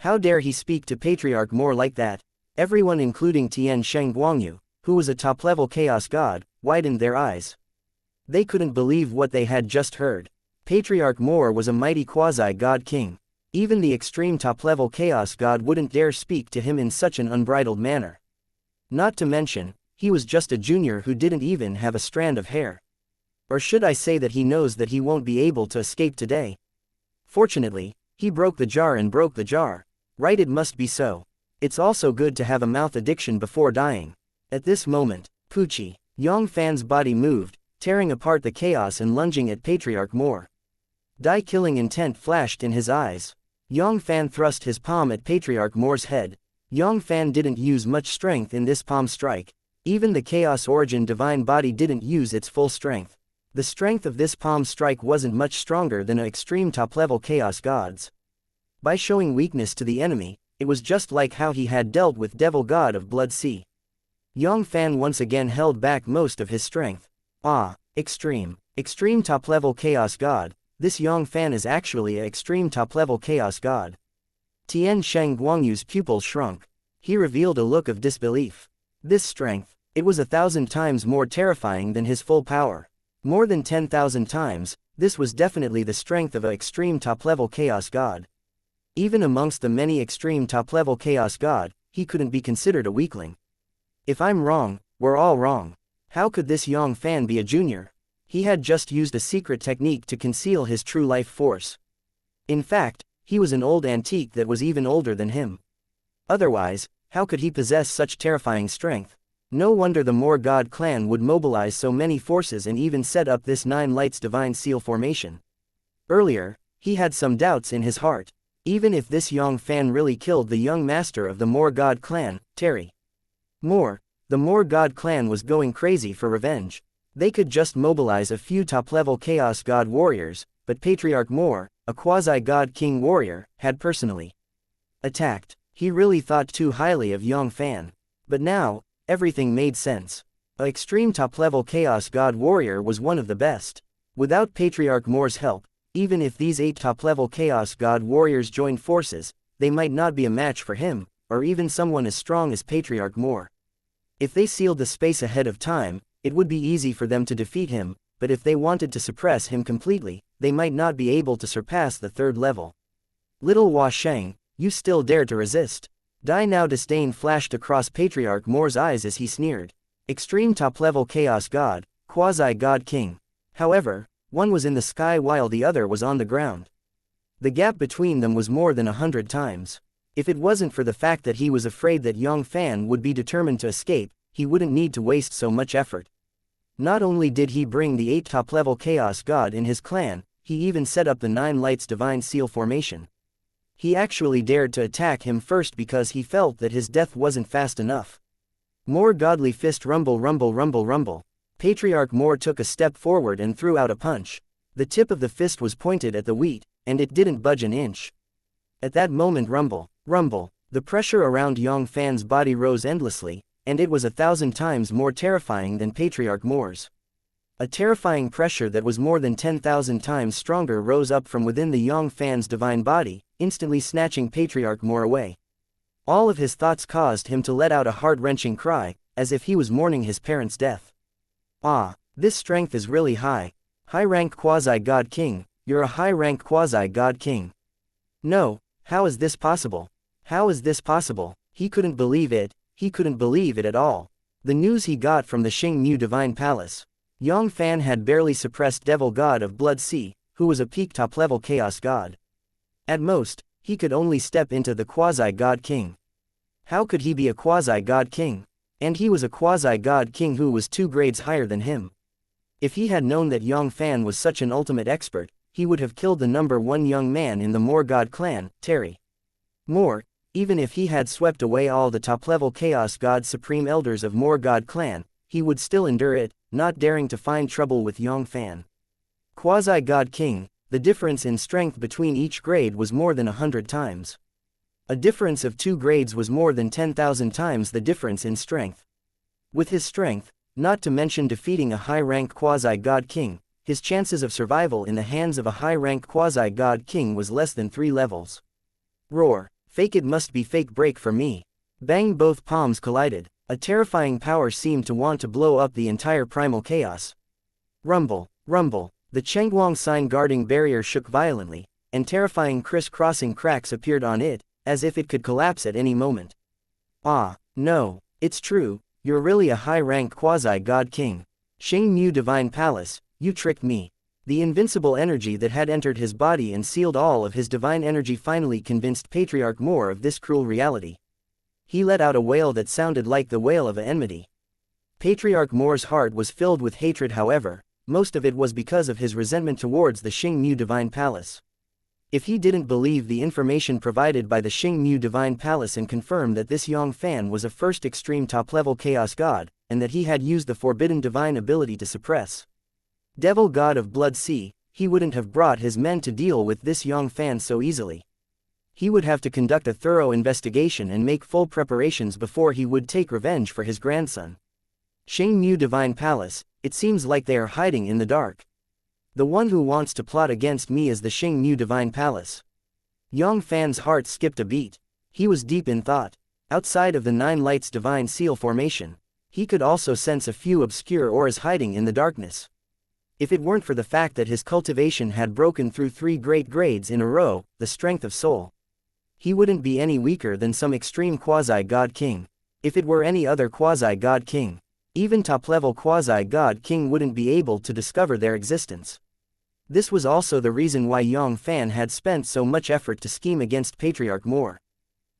How dare he speak to Patriarch Moor like that? Everyone including Tian Sheng Guangyu, who was a top-level chaos god, widened their eyes. They couldn't believe what they had just heard. Patriarch Moor was a mighty quasi-god king. Even the extreme top-level chaos god wouldn't dare speak to him in such an unbridled manner. Not to mention, he was just a junior who didn't even have a strand of hair. Or should I say that he knows that he won't be able to escape today? Fortunately, he broke the jar and broke the jar. Right, it must be so. It's also good to have a mouth addiction before dying. At this moment, Poochie, Yang Fann's body moved, tearing apart the chaos and lunging at Patriarch Moor. Die-killing intent flashed in his eyes. Yang Fann thrust his palm at Patriarch Moor's head. Yang Fann didn't use much strength in this palm strike. Even the Chaos Origin Divine Body didn't use its full strength. The strength of this palm strike wasn't much stronger than an extreme top-level Chaos God's. By showing weakness to the enemy, it was just like how he had dealt with Devil God of Blood Sea. Yang Fann once again held back most of his strength. Extreme top-level Chaos God. This Yang Fann is actually an extreme top-level Chaos God. Tian Sheng Guangyu's pupils shrunk. He revealed a look of disbelief. This strength, it was 1,000 times more terrifying than his full power. More than 10,000 times, this was definitely the strength of an extreme top-level Chaos God. Even amongst the many extreme top-level Chaos God, he couldn't be considered a weakling. If I'm wrong, we're all wrong. How could this Yang Fann be a junior? He had just used a secret technique to conceal his true life force. In fact, he was an old antique that was even older than him. Otherwise, how could he possess such terrifying strength? No wonder the Moor God clan would mobilize so many forces and even set up this 9 Lights Divine Seal formation. Earlier, he had some doubts in his heart. Even if this Yang Fann really killed the young master of the Moor God clan, Terry Moor, the Moor God clan was going crazy for revenge. They could just mobilize a few top-level Chaos God warriors, but Patriarch Moor, a quasi-God king warrior, had personally attacked. He really thought too highly of Yang Fann. But now, everything made sense. An extreme top-level Chaos God warrior was one of the best. Without Patriarch Moor's help, even if these 8 top-level Chaos God warriors joined forces, they might not be a match for him, or even someone as strong as Patriarch Moor. If they sealed the space ahead of time, it would be easy for them to defeat him, but if they wanted to suppress him completely, they might not be able to surpass the third level. Little Hua Sheng, you still dare to resist? Dai now disdain flashed across Patriarch Moore's eyes as he sneered. Extreme top-level Chaos God, Quasi-God King. However, one was in the sky while the other was on the ground. The gap between them was more than 100 times. If it wasn't for the fact that he was afraid that Yang Fann would be determined to escape, he wouldn't need to waste so much effort. Not only did he bring the 8 top-level Chaos God in his clan, he even set up the 9 Lights Divine Seal formation. He actually dared to attack him first because he felt that his death wasn't fast enough. More godly fist rumble rumble rumble rumble. Patriarch Moore took a step forward and threw out a punch. The tip of the fist was pointed at the wheat, and it didn't budge an inch. At that moment rumble, rumble, the pressure around Yang Fann's body rose endlessly, and it was 1,000 times more terrifying than Patriarch Moore's. A terrifying pressure that was more than 10,000 times stronger rose up from within the Yang Fann's divine body, instantly snatching Patriarch Moore away. All of his thoughts caused him to let out a heart-wrenching cry, as if he was mourning his parents' death. Ah, this strength is really high. High-rank Quasi-God King, you're a high-rank Quasi-God King. No, how is this possible? How is this possible? He couldn't believe it, he couldn't believe it at all. The news he got from the Xingmu Divine Palace. Yang Fann had barely suppressed Devil God of Blood Sea, who was a peak top-level Chaos God. At most, he could only step into the Quasi-God King. How could he be a Quasi-God King? And he was a Quasi-God King who was 2 grades higher than him. If he had known that Yang Fann was such an ultimate expert, he would have killed the #1 young man in the Moore God clan, Terry Moore. Even if he had swept away all the top-level Chaos God Supreme Elders of Moore God clan, he would still endure it, not daring to find trouble with Yang Fann. Quasi-God King, the difference in strength between each grade was more than 100 times. A difference of 2 grades was more than 10,000 times the difference in strength. With his strength, not to mention defeating a high-rank Quasi-God King, his chances of survival in the hands of a high-rank Quasi-God King was less than 3 levels. Roar, fake it must be fake break for me. Bang, both palms collided. A terrifying power seemed to want to blow up the entire primal chaos. Rumble, rumble, the Chengguang sign guarding barrier shook violently, and terrifying criss-crossing cracks appeared on it, as if it could collapse at any moment. Ah, no, it's true, you're really a high-rank Quasi-God King. Xingmu Divine Palace, you tricked me. The invincible energy that had entered his body and sealed all of his divine energy finally convinced Patriarch Moore of this cruel reality. He let out a wail that sounded like the wail of enmity. Patriarch Moore's heart was filled with hatred, however, most of it was because of his resentment towards the Xingmu Divine Palace. If he didn't believe the information provided by the Xingmu Divine Palace and confirm that this Yang Fann was a first extreme top-level Chaos God, and that he had used the forbidden divine ability to suppress Devil God of Blood Sea, he wouldn't have brought his men to deal with this Yang Fann so easily. He would have to conduct a thorough investigation and make full preparations before he would take revenge for his grandson. Xingmu Divine Palace, it seems like they are hiding in the dark. The one who wants to plot against me is the Xingmu Divine Palace. Yang Fann's heart skipped a beat. He was deep in thought. Outside of the 9 Lights Divine Seal formation, he could also sense a few obscure auras hiding in the darkness. If it weren't for the fact that his cultivation had broken through 3 great grades in a row, the strength of soul, he wouldn't be any weaker than some extreme Quasi-God King. If it were any other Quasi-God King, even top-level Quasi-God King wouldn't be able to discover their existence. This was also the reason why Yang Fann had spent so much effort to scheme against Patriarch Moore.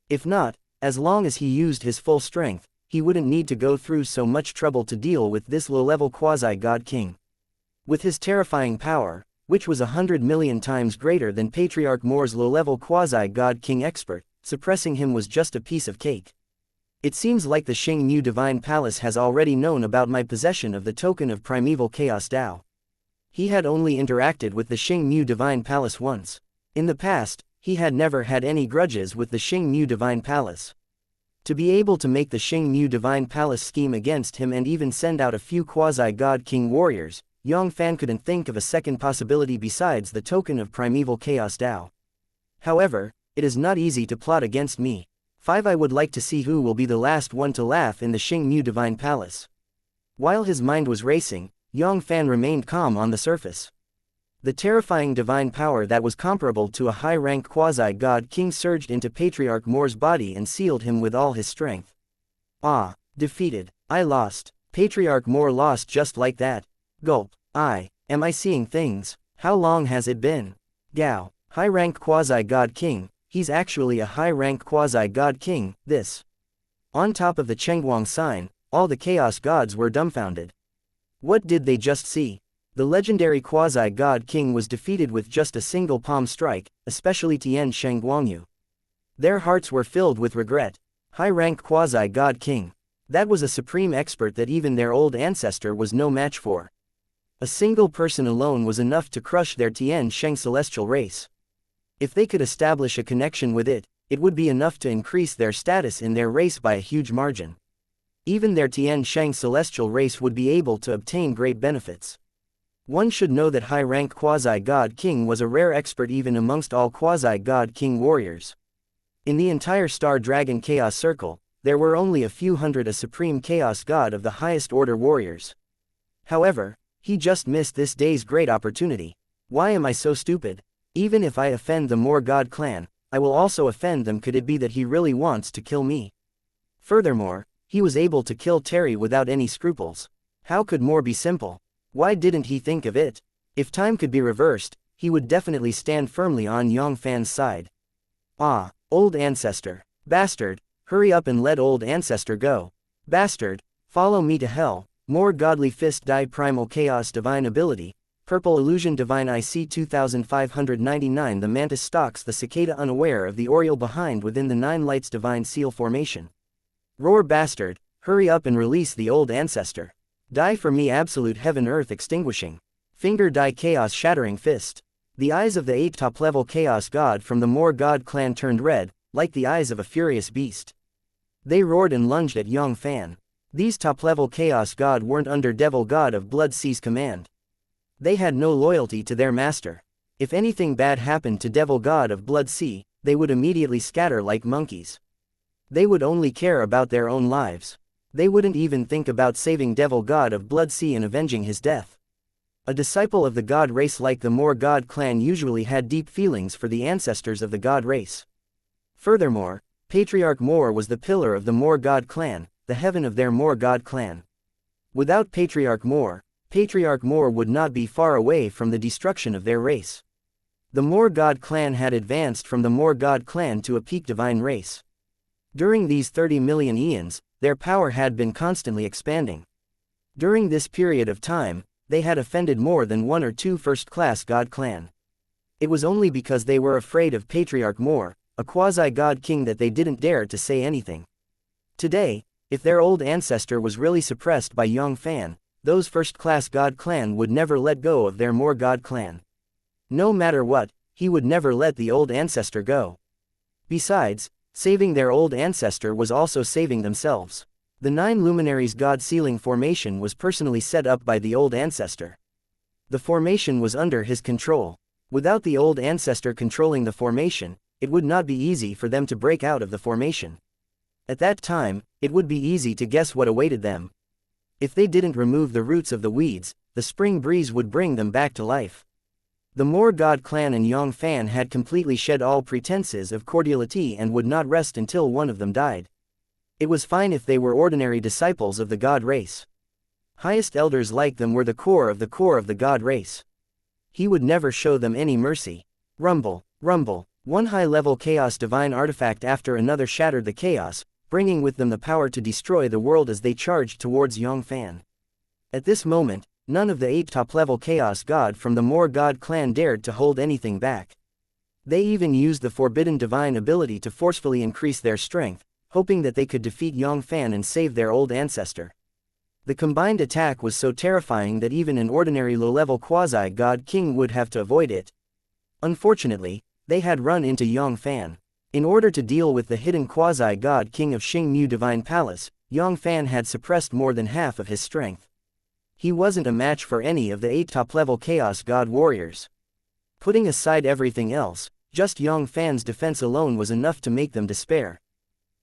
If not, as long as he used his full strength, he wouldn't need to go through so much trouble to deal with this low-level Quasi-God King. With his terrifying power, which was 100 million times greater than Patriarch Moore's low-level Quasi-God King expert, suppressing him was just a piece of cake. It seems like the Xingmu Divine Palace has already known about my possession of the token of primeval chaos Tao. He had only interacted with the Xingmu Divine Palace once. In the past, he had never had any grudges with the Xingmu Divine Palace. To be able to make the Xingmu Divine Palace scheme against him and even send out a few Quasi-God King warriors, Yang Fann couldn't think of a second possibility besides the token of primeval chaos Tao. However, it is not easy to plot against me. 5. I would like to see who will be the last one to laugh in the Xingmu Divine Palace. While his mind was racing, Yang Fann remained calm on the surface. The terrifying divine power that was comparable to a high-rank quasi-god king surged into Patriarch Moore's body and sealed him with all his strength. Ah, defeated. I lost. Patriarch Moore lost just like that. Gulp. Am I seeing things? How long has it been? Gao. High-rank quasi-god king, he's actually a high-rank quasi-god king, this. On top of the Chengguang sign, all the chaos gods were dumbfounded. What did they just see? The legendary quasi-god king was defeated with just a single palm strike, especially Tian Shengguangyu. Their hearts were filled with regret. High-rank quasi-god king. That was a supreme expert that even their old ancestor was no match for. A single person alone was enough to crush their Tian Sheng celestial race. If they could establish a connection with it, it would be enough to increase their status in their race by a huge margin. Even their Tian Sheng celestial race would be able to obtain great benefits. One should know that high-rank quasi-god king was a rare expert even amongst all quasi-god king warriors. In the entire Star Dragon Chaos Circle, there were only a few hundred a supreme chaos god of the highest order warriors. However, he just missed this day's great opportunity. Why am I so stupid? Even if I offend the Moore God clan, I will also offend them. Could it be that he really wants to kill me? Furthermore, he was able to kill Terry without any scruples. How could Moore be simple? Why didn't he think of it? If time could be reversed, he would definitely stand firmly on Yang Fann's side. Ah, old ancestor. Bastard, hurry up and let old ancestor go. Bastard, follow me to hell. More godly fist die primal chaos divine ability. Purple illusion divine IC 2599. The mantis stalks the cicada unaware of the oriole behind within the nine lights divine seal formation. Roar bastard, hurry up and release the old ancestor. Die for me absolute heaven earth extinguishing. Finger die chaos shattering fist. The eyes of the 8 top-level chaos god from the Moore God clan turned red, like the eyes of a furious beast. They roared and lunged at Yang Fann. These top-level chaos god weren't under Devil God of Blood Sea's command. They had no loyalty to their master. If anything bad happened to Devil God of Blood Sea, they would immediately scatter like monkeys. They would only care about their own lives. They wouldn't even think about saving Devil God of Blood Sea and avenging his death. A disciple of the god race like the Moore God clan usually had deep feelings for the ancestors of the god race. Furthermore, Patriarch Moore was the pillar of the Moore God clan, the heaven of their Moore God clan. Without Patriarch Moore would not be far away from the destruction of their race. The Moore God clan had advanced from the Moore God clan to a peak divine race. During these 30 million eons, their power had been constantly expanding. During this period of time, they had offended more than one or two first-class god clan. It was only because they were afraid of Patriarch Moore, a quasi-god king, that they didn't dare to say anything. Today, if their old ancestor was really suppressed by Yang Fann, those first-class god clan would never let go of their Moore God clan. No matter what, he would never let the old ancestor go. Besides, saving their old ancestor was also saving themselves. The 9 luminaries god sealing formation was personally set up by the old ancestor. The formation was under his control. Without the old ancestor controlling the formation, it would not be easy for them to break out of the formation. At that time, it would be easy to guess what awaited them. If they didn't remove the roots of the weeds, the spring breeze would bring them back to life. The Moore God clan and Yang Fann had completely shed all pretenses of cordiality and would not rest until one of them died. It was fine if they were ordinary disciples of the god race. Highest elders like them were the core of the god race. He would never show them any mercy. Rumble, rumble, one high-level chaos divine artifact after another shattered the chaos, bringing with them the power to destroy the world as they charged towards Yang Fann. At this moment, none of the 8 top-level chaos god from the Moore God clan dared to hold anything back. They even used the forbidden divine ability to forcefully increase their strength, hoping that they could defeat Yang Fann and save their old ancestor. The combined attack was so terrifying that even an ordinary low-level quasi-god king would have to avoid it. Unfortunately, they had run into Yang Fann. In order to deal with the hidden quasi-god king of Xingmu Divine Palace, Yang Fann had suppressed more than half of his strength. He wasn't a match for any of the 8 top-level Chaos God warriors. Putting aside everything else, just Yang Fann's defense alone was enough to make them despair.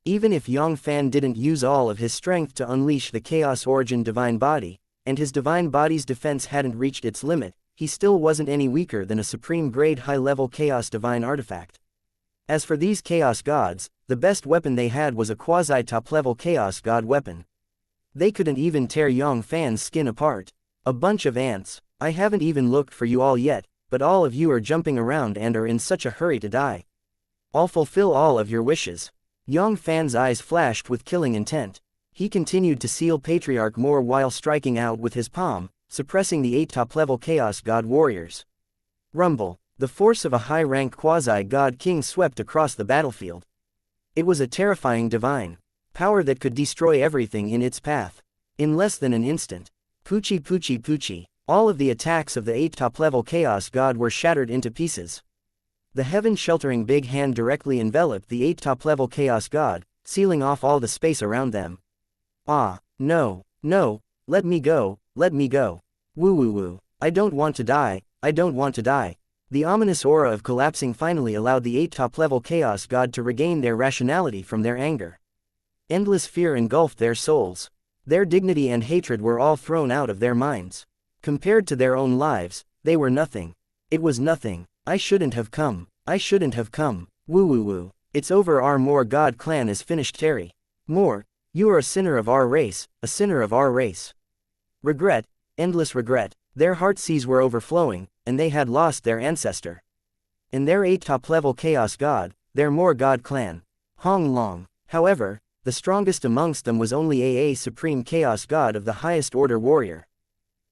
Even if Yang Fann didn't use all of his strength to unleash the Chaos Origin Divine Body, and his divine body's defense hadn't reached its limit, he still wasn't any weaker than a supreme-grade high-level chaos divine artifact. As for these chaos gods, the best weapon they had was a quasi-top-level chaos god weapon. They couldn't even tear Yang Fann's skin apart. A bunch of ants. I haven't even looked for you all yet, but all of you are jumping around and are in such a hurry to die. I'll fulfill all of your wishes. Yang Fann's eyes flashed with killing intent. He continued to seal Patriarch Moore while striking out with his palm, suppressing the 8 top-level Chaos God warriors. Rumble. The force of a high-rank quasi-god king swept across the battlefield. It was a terrifying divine power that could destroy everything in its path. In less than an instant. Poochie poochie poochie. All of the attacks of the 8 top-level Chaos God were shattered into pieces. The heaven-sheltering big hand directly enveloped the 8 top-level Chaos God, sealing off all the space around them. Ah, no, no, let me go, let me go. Woo woo woo. I don't want to die, I don't want to die. The ominous aura of collapsing finally allowed the 8 top-level Chaos God to regain their rationality from their anger. Endless fear engulfed their souls. Their dignity and hatred were all thrown out of their minds. Compared to their own lives, they were nothing. It was nothing. I shouldn't have come. I shouldn't have come. Woo woo woo. It's over. Our Moore God clan is finished. Terry Moore, you are a sinner of our race, a sinner of our race. Regret, endless regret. Their heart seas were overflowing, and they had lost their ancestor. And their 8 top-level Chaos God, their Moore God clan. Hong Long. However, the strongest amongst them was only a supreme Chaos God of the highest order warrior.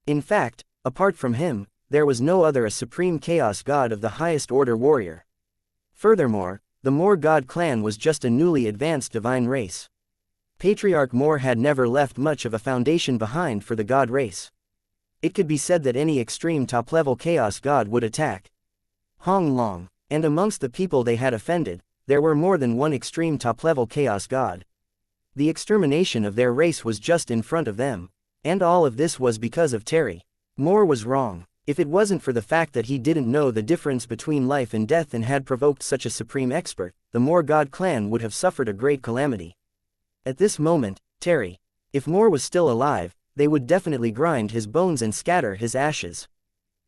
In fact, apart from him, there was no other a supreme Chaos God of the highest order warrior. Furthermore, the Moore God clan was just a newly advanced divine race. Patriarch Moore had never left much of a foundation behind for the god race. It could be said that any extreme top-level Chaos God would attack Hong Long, and amongst the people they had offended, there were more than one extreme top-level Chaos God. The extermination of their race was just in front of them. And all of this was because of Terry Moore was wrong. If it wasn't for the fact that he didn't know the difference between life and death and had provoked such a supreme expert, the Moore God clan would have suffered a great calamity. At this moment, Terry, if Moore was still alive, they would definitely grind his bones and scatter his ashes.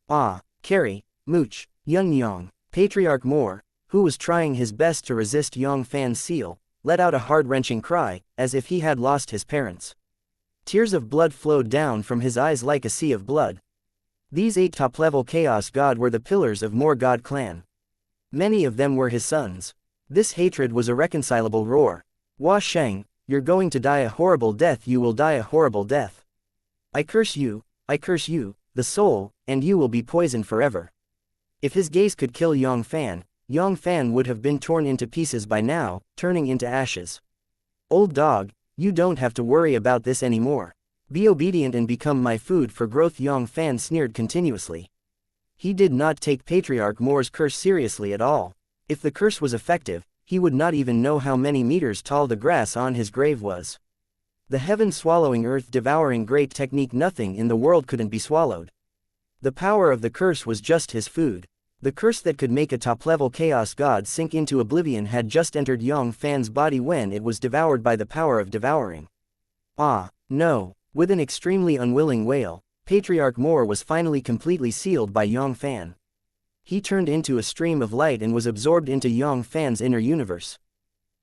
Ah, Carrie, Mooch, Yang, Patriarch Moore, who was trying his best to resist Yang Fann's seal, let out a heart-wrenching cry, as if he had lost his parents. Tears of blood flowed down from his eyes like a sea of blood. These 8 top-level Chaos God were the pillars of Moore God clan. Many of them were his sons. This hatred was a reconcilable roar. Hua Sheng, you're going to die a horrible death. You will die a horrible death. I curse you, the soul, and you will be poisoned forever. If his gaze could kill Yang Fann would have been torn into pieces by now, turning into ashes. Old dog, you don't have to worry about this anymore. Be obedient and become my food for growth. Yang Fann sneered continuously. He did not take Patriarch Moore's curse seriously at all. If the curse was effective, he would not even know how many meters tall the grass on his grave was. The heaven-swallowing earth-devouring great technique. Nothing in the world couldn't be swallowed. The power of the curse was just his food. The curse that could make a top-level Chaos God sink into oblivion had just entered Yang Fann's body when it was devoured by the power of devouring. Ah, no. With an extremely unwilling wail, Patriarch Moore was finally completely sealed by Yang Fann. He turned into a stream of light and was absorbed into Yang Fann's inner universe.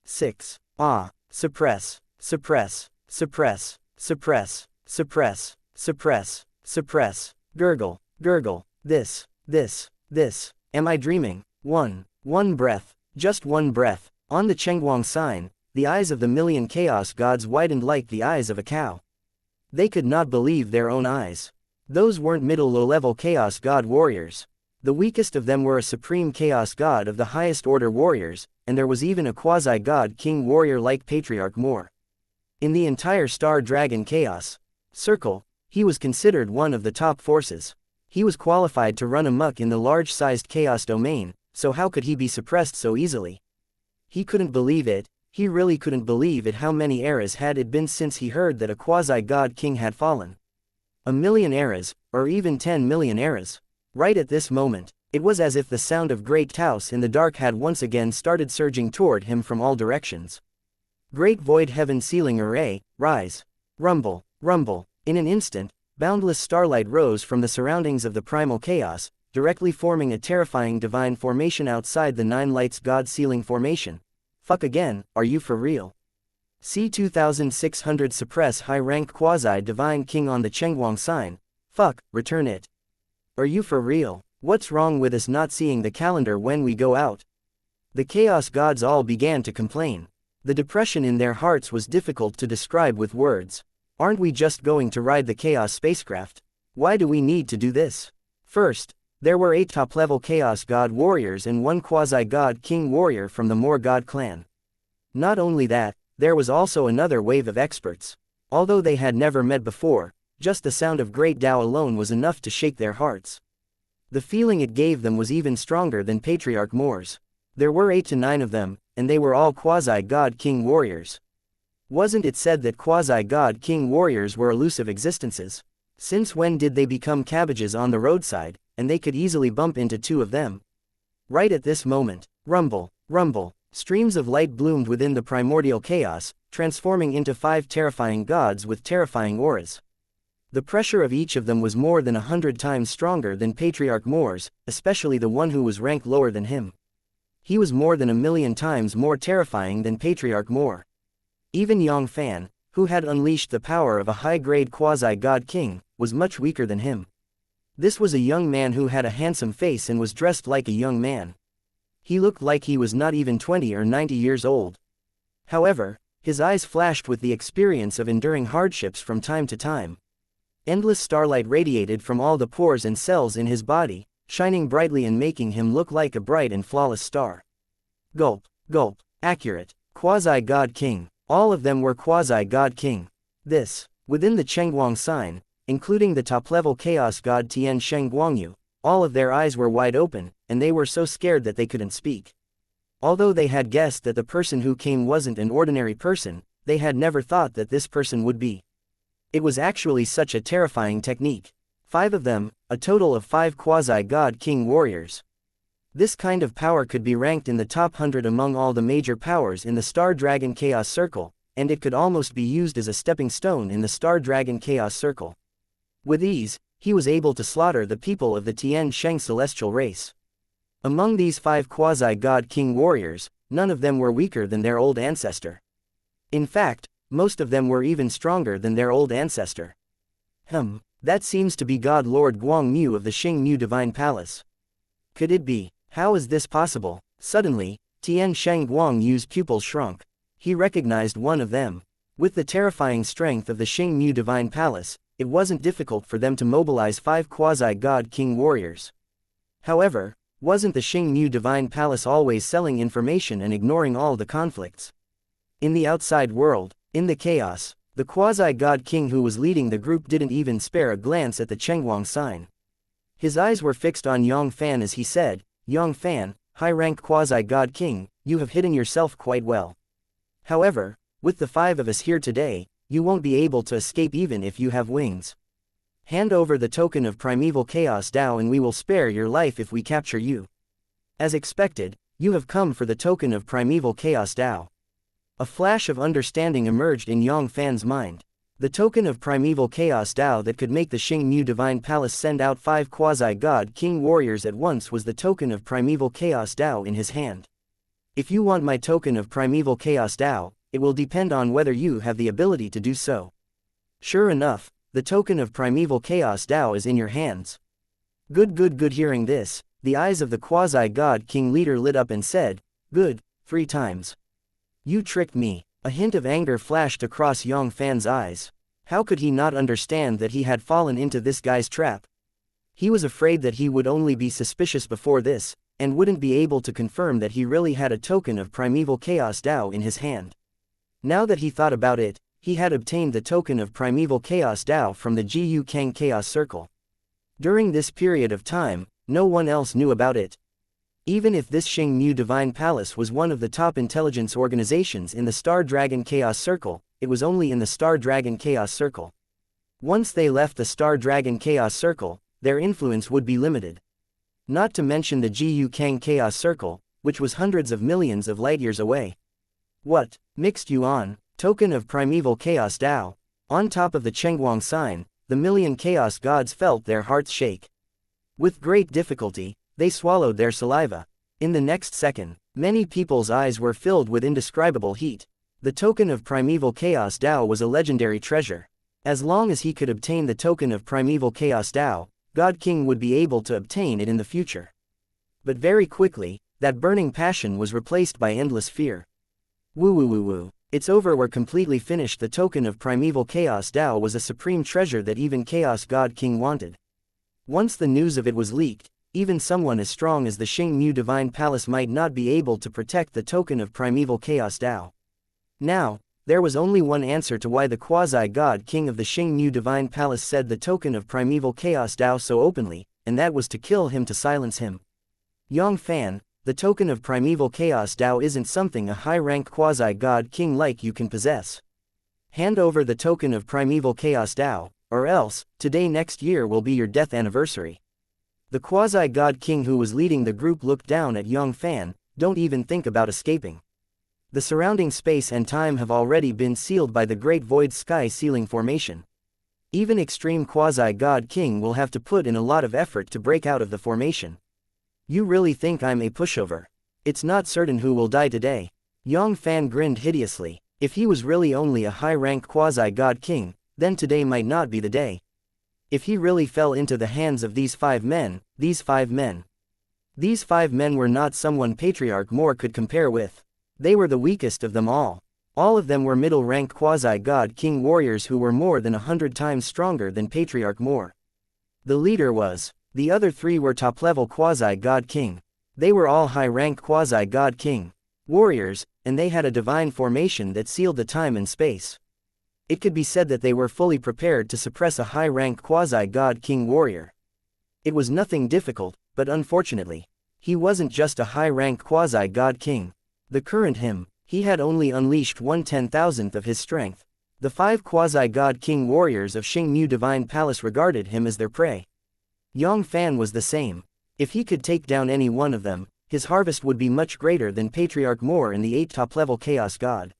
6. Ah, suppress, suppress, suppress, suppress, suppress, suppress, suppress, gurgle, gurgle, this, am I dreaming? One breath, just one breath. On the Chengguang sign, the eyes of the million Chaos Gods widened like the eyes of a cow. They could not believe their own eyes. Those weren't middle-low-level Chaos God warriors. The weakest of them were a supreme Chaos God of the highest order warriors, and there was even a quasi-God king warrior like Patriarch Moore. In the entire Star Dragon Chaos Circle, he was considered one of the top forces. He was qualified to run amok in the large-sized Chaos domain, so how could he be suppressed so easily? He couldn't believe it. He really couldn't believe it. How many eras had it been since he heard that a quasi-god king had fallen? 1,000,000 eras, or even 10 million eras. Right at this moment, it was as if the sound of great Taos in the dark had once again started surging toward him from all directions. Great void heaven ceiling array, rise. Rumble, rumble. In an instant, Boundless starlight rose from the surroundings of the primal chaos, directly forming a terrifying divine formation outside the Nine Lights God Ceiling formation. Fuck again, are you for real? C2600 suppress high-rank quasi-divine king on the Chengguang sign. Fuck, return it. Are you for real? What's wrong with us not seeing the calendar when we go out? The chaos gods all began to complain. The depression in their hearts was difficult to describe with words. Aren't we just going to ride the chaos spacecraft? Why do we need to do this? First, there were 8 top-level chaos god warriors and 1 quasi-god king warrior from the Moor god clan. Not only that, there was also another wave of experts. Although they had never met before, just the sound of Great Tao alone was enough to shake their hearts. The feeling it gave them was even stronger than Patriarch Moors. There were 8 to 9 of them, and they were all quasi-god king warriors. Wasn't it said that quasi-god king warriors were elusive existences? Since when did they become cabbages on the roadside, and they could easily bump into 2 of them? Right at this moment, rumble, rumble. Streams of light bloomed within the primordial chaos, transforming into 5 terrifying gods with terrifying auras. The pressure of each of them was more than 100 times stronger than Patriarch Moor's, especially the one who was ranked lower than him. He was more than 1,000,000 times more terrifying than Patriarch Moor. Even Yang Fann, who had unleashed the power of a high-grade quasi-god king, was much weaker than him. This was a young man who had a handsome face and was dressed like a young man. He looked like he was not even 20 or 90 years old. However, his eyes flashed with the experience of enduring hardships from time to time. Endless starlight radiated from all the pores and cells in his body, shining brightly and making him look like a bright and flawless star. Gulp, gulp, accurate, quasi-god king. All of them were quasi-god king. This, within the Chengguang sign, including the top-level chaos god Tian Sheng Guangyu, all of their eyes were wide open, and they were so scared that they couldn't speak. Although they had guessed that the person who came wasn't an ordinary person, they had never thought that this person would be. It was actually such a terrifying technique. 5 of them, a total of 5 quasi-god king warriors. This kind of power could be ranked in the top 100 among all the major powers in the Star Dragon Chaos Circle, and it could almost be used as a stepping stone in the Star Dragon Chaos Circle. With ease, he was able to slaughter the people of the Tian Sheng celestial race. Among these 5 quasi-god king warriors, none of them were weaker than their old ancestor. In fact, most of them were even stronger than their old ancestor. That seems to be God Lord Guang Mu of the Xing Mu Divine Palace. Could it be? How is this possible? Suddenly, Tian Sheng Guang Yu's pupils shrunk. He recognized one of them. With the terrifying strength of the Xing Mu Divine Palace, it wasn't difficult for them to mobilize 5 quasi-god king warriors. However, wasn't the Xing Mu Divine Palace always selling information and ignoring all the conflicts? In the outside world, in the chaos, the quasi-god king who was leading the group didn't even spare a glance at the Chengguang sign. His eyes were fixed on Yang Fann as he said, "Yang Fann, high-ranked quasi-god king, you have hidden yourself quite well. However, with the 5 of us here today, you won't be able to escape even if you have wings. Hand over the token of primeval chaos Tao and we will spare your life if we capture you. As expected, you have come for the token of primeval chaos Tao." A flash of understanding emerged in Yang Fann's mind. The token of primeval chaos Tao that could make the Xing Mu Divine Palace send out 5 quasi-god king warriors at once was the token of primeval chaos Tao in his hand. If you want my token of primeval chaos Tao, it will depend on whether you have the ability to do so. Sure enough, the token of primeval chaos Tao is in your hands. Good. Hearing this, the eyes of the quasi-god king leader lit up and said, "Good," 3 times. "You tricked me." A hint of anger flashed across Yang Fann's eyes. How could he not understand that he had fallen into this guy's trap? He was afraid that he would only be suspicious before this, and wouldn't be able to confirm that he really had a token of primeval chaos Tao in his hand. Now that he thought about it, he had obtained the token of primeval chaos Tao from the Jiyu Kang Chaos Circle. During this period of time, no one else knew about it. Even if this Xing Mu Divine Palace was one of the top intelligence organizations in the Star Dragon Chaos Circle, it was only in the Star Dragon Chaos Circle. Once they left the Star Dragon Chaos Circle, their influence would be limited. Not to mention the Jiyu Kang Chaos Circle, which was hundreds of millions of light-years away. What? Mixed Yuan, token of primeval chaos Tao. On top of the Chengguang sign, the million chaos gods felt their hearts shake. With great difficulty, they swallowed their saliva. In the next second, many people's eyes were filled with indescribable heat. The token of primeval chaos Tao was a legendary treasure. As long as he could obtain the token of primeval chaos Tao, God King would be able to obtain it in the future. But very quickly, that burning passion was replaced by endless fear. Woo woo woo woo. It's over, we're completely finished. The token of primeval chaos Tao was a supreme treasure that even Chaos God King wanted. Once the news of it was leaked, even someone as strong as the Xianxia Divine Palace might not be able to protect the token of primeval chaos Tao. Now, there was only one answer to why the quasi-god king of the Xianxia Divine Palace said the token of primeval chaos Tao so openly, and that was to kill him, to silence him. Yang Fann, the token of primeval chaos Tao isn't something a high-rank quasi-god king like you can possess. Hand over the token of primeval chaos Tao, or else, today next year will be your death anniversary. The quasi-god king who was leading the group looked down at Yang Fann. Don't even think about escaping. The surrounding space and time have already been sealed by the Great Void Sky Ceiling formation. Even extreme quasi-god king will have to put in a lot of effort to break out of the formation. You really think I'm a pushover? It's not certain who will die today. Yang Fann grinned hideously. If he was really only a high-rank quasi-god king, then today might not be the day. If he really fell into the hands of these five men were not someone Patriarch Moore could compare with. They were the weakest of them all. All of them were middle-rank quasi-god king warriors who were more than 100 times stronger than Patriarch Moore. The leader was. The other three were top-level quasi-god king. They were all high-rank quasi-god king warriors, and they had a divine formation that sealed the time and space. It could be said that they were fully prepared to suppress a high-rank quasi-god king warrior. It was nothing difficult, but unfortunately, he wasn't just a high-rank quasi-god king. The current him, he had only unleashed 1/10,000th of his strength. The 5 quasi-god king warriors of Xianxia Divine Palace regarded him as their prey. Yang Fann was the same. If he could take down any one of them, his harvest would be much greater than Patriarch Moore and the 8 top-level Chaos God.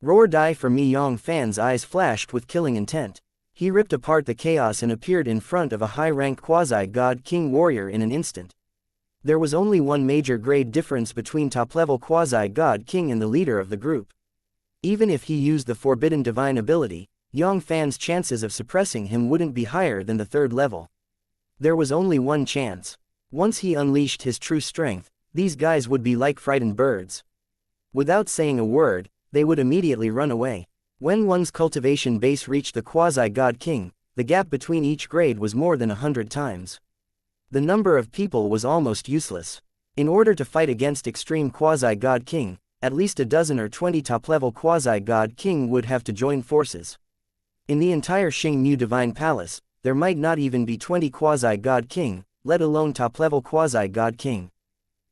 Roar die for me! Yang Fann's eyes flashed with killing intent. He ripped apart the chaos and appeared in front of a high-rank quasi-god king warrior in an instant. There was only one major grade difference between top-level quasi-god king and the leader of the group. Even if he used the forbidden divine ability, Yang Fann's chances of suppressing him wouldn't be higher than the 3rd level. There was only one chance. Once he unleashed his true strength, these guys would be like frightened birds. Without saying a word, they would immediately run away. When one's cultivation base reached the quasi-god king, the gap between each grade was more than 100 times. The number of people was almost useless. In order to fight against extreme quasi-god king, at least a dozen or 20 top-level quasi-god king would have to join forces. In the entire Xianxia Divine Palace, there might not even be 20 quasi-god king, let alone top-level quasi-god king.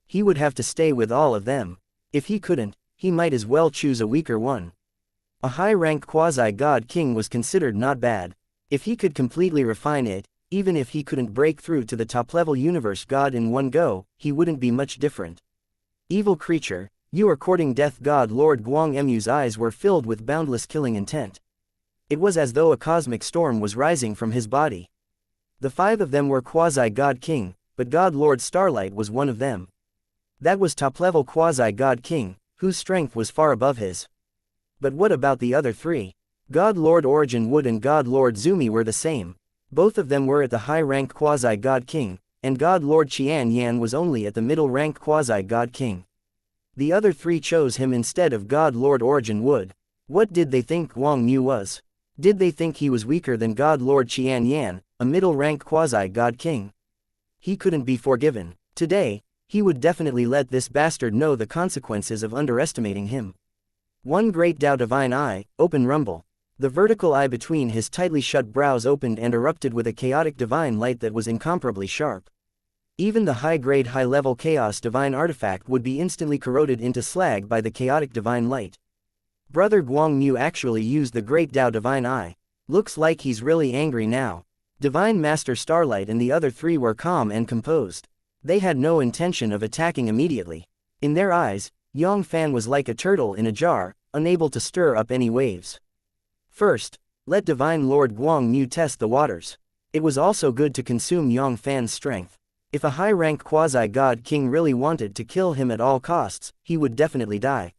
He would have to stay with all of them. If he couldn't, he might as well choose a weaker one. A high-rank quasi-god king was considered not bad. If he could completely refine it, even if he couldn't break through to the top-level universe god in one go, he wouldn't be much different. Evil creature, you are courting death. God Lord Guang Emu's eyes were filled with boundless killing intent. It was as though a cosmic storm was rising from his body. The 5 of them were quasi-god king, but God Lord Starlight was one of them. That was top-level quasi-god king, whose strength was far above his. But what about the other 3? God Lord Origin Wood and God Lord Zumi were the same. Both of them were at the high-rank quasi-god king, and God Lord Qian Yan was only at the middle-rank quasi-god king. The other 3 chose him instead of God Lord Origin Wood. What did they think Guang Mu was? Did they think he was weaker than God Lord Qian Yan, a middle-rank quasi-god king? He couldn't be forgiven. Today, he would definitely let this bastard know the consequences of underestimating him. One great Tao divine eye, open rumble. The vertical eye between his tightly shut brows opened and erupted with a chaotic divine light that was incomparably sharp. Even the high-grade high-level chaos divine artifact would be instantly corroded into slag by the chaotic divine light. Brother Guang Mu actually used the great Tao divine eye. Looks like he's really angry now. Divine Master Starlight and the other 3 were calm and composed. They had no intention of attacking immediately. In their eyes, Yang Fann was like a turtle in a jar, unable to stir up any waves. First, Let Divine Lord Guang Mu test the waters. It was also good to consume Yang Fann's strength. If a high-rank quasi-god king really wanted to kill him at all costs, he would definitely die.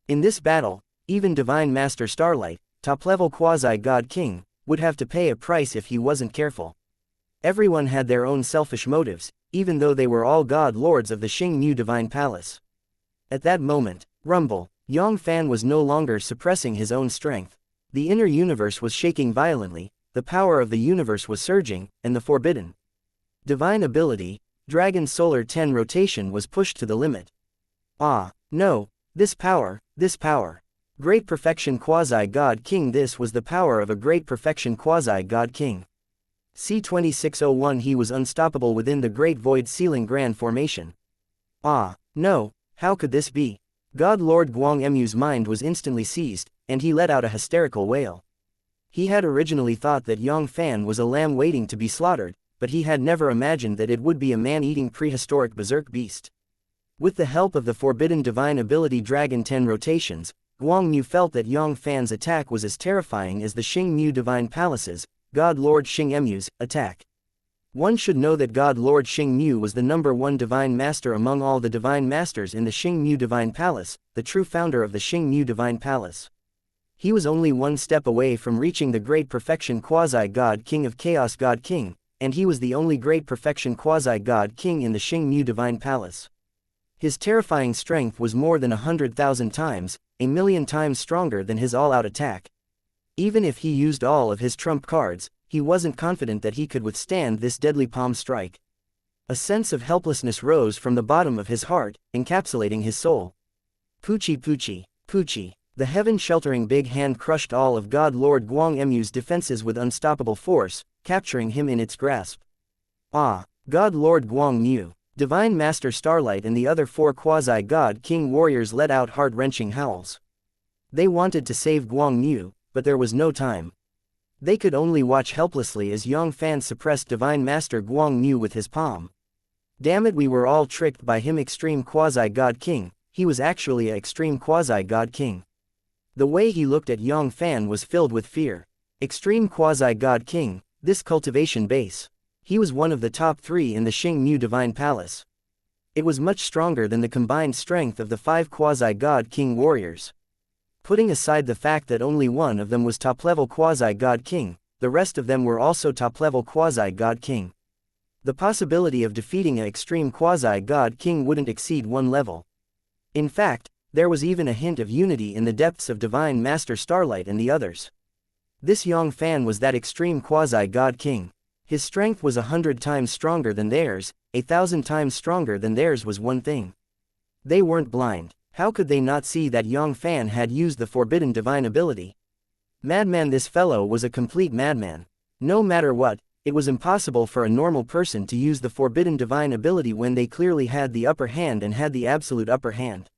In this battle, even Divine Master Starlight, top-level quasi-god king, would have to pay a price if he wasn't careful. Everyone had their own selfish motives, even though they were all god lords of the Xingmu Divine Palace. At that moment, rumble, Yang Fann was no longer suppressing his own strength. The inner universe was shaking violently, the power of the universe was surging, and the forbidden divine ability, Dragon Solar 10 rotation was pushed to the limit. Ah, no, this power. Great Perfection Quasi-God King. This was the power of a Great Perfection Quasi-God King. C2601. He was unstoppable within the Great Void Ceiling Grand Formation. Ah, no, how could this be? God Lord Guang Mu's mind was instantly seized, and he let out a hysterical wail. He had originally thought that Yang Fann was a lamb waiting to be slaughtered, but he had never imagined that it would be a man-eating prehistoric berserk beast. With the help of the forbidden divine ability Dragon 10 rotations, Guang Mu felt that Yang Fann's attack was as terrifying as the Xingmu Divine Palace's, God Lord Xingmu's, attack. One should know that God Lord Xingmu was the #1 divine master among all the divine masters in the Xingmu Divine Palace, the true founder of the Xingmu Divine Palace. He was only one step away from reaching the Great Perfection Quasi-God King of Chaos God King, and he was the only Great Perfection Quasi-God King in the Xingmu Divine Palace. His terrifying strength was more than 100,000 times, a million times stronger than his all-out attack. Even if he used all of his trump cards, he wasn't confident that he could withstand this deadly palm strike. A sense of helplessness rose from the bottom of his heart, encapsulating his soul. Puchi Puchi, Puchi. The heaven-sheltering big hand crushed all of God Lord Guang Mu's defenses with unstoppable force, capturing him in its grasp. Ah, God Lord Guang Mu, Divine Master Starlight and the other 4 quasi-god king warriors let out heart-wrenching howls. They wanted to save Guang Mu, but there was no time. They could only watch helplessly as Yang Fann suppressed Divine Master Guang Mu with his palm. Damn it, we were all tricked by him. Extreme Quasi-God King. He was actually a Extreme Quasi-God King. The way he looked at Yang Fann was filled with fear. Extreme Quasi-God King, this cultivation base. He was one of the top 3 in the Xingmu Divine Palace. It was much stronger than the combined strength of the 5 Quasi-God King warriors. Putting aside the fact that only one of them was top-level Quasi-God King, the rest of them were also top-level Quasi-God King. The possibility of defeating an extreme Quasi-God King wouldn't exceed 1 level. In fact, there was even a hint of unity in the depths of Divine Master Starlight and the others. This Yang Fann was that extreme Quasi-God King. His strength was 100 times stronger than theirs, 1,000 times stronger than theirs was one thing. They weren't blind. How could they not see that Yang Fann had used the forbidden divine ability? Madman, this fellow was a complete madman. No matter what, it was impossible for a normal person to use the forbidden divine ability when they clearly had the upper hand and had the absolute upper hand.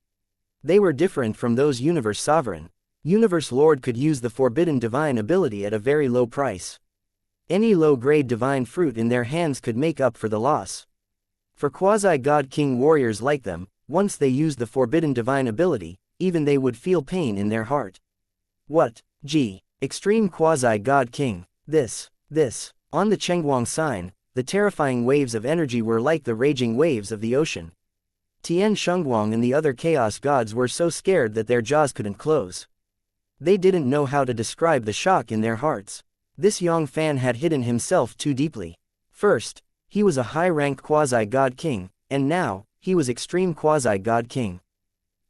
They were different from those Universe Sovereign. Universe Lord could use the forbidden divine ability at a very low price. Any low-grade divine fruit in their hands could make up for the loss. For Quasi-God King warriors like them, once they used the forbidden divine ability, even they would feel pain in their heart. What? Gee, Extreme Quasi-God King, this. On the Chengguang sign, the terrifying waves of energy were like the raging waves of the ocean. Tian Shengguang and the other chaos gods were so scared that their jaws couldn't close. They didn't know how to describe the shock in their hearts. This Yang Fann had hidden himself too deeply. First, he was a high-ranked Quasi-God King, and now, he was Extreme Quasi-God King.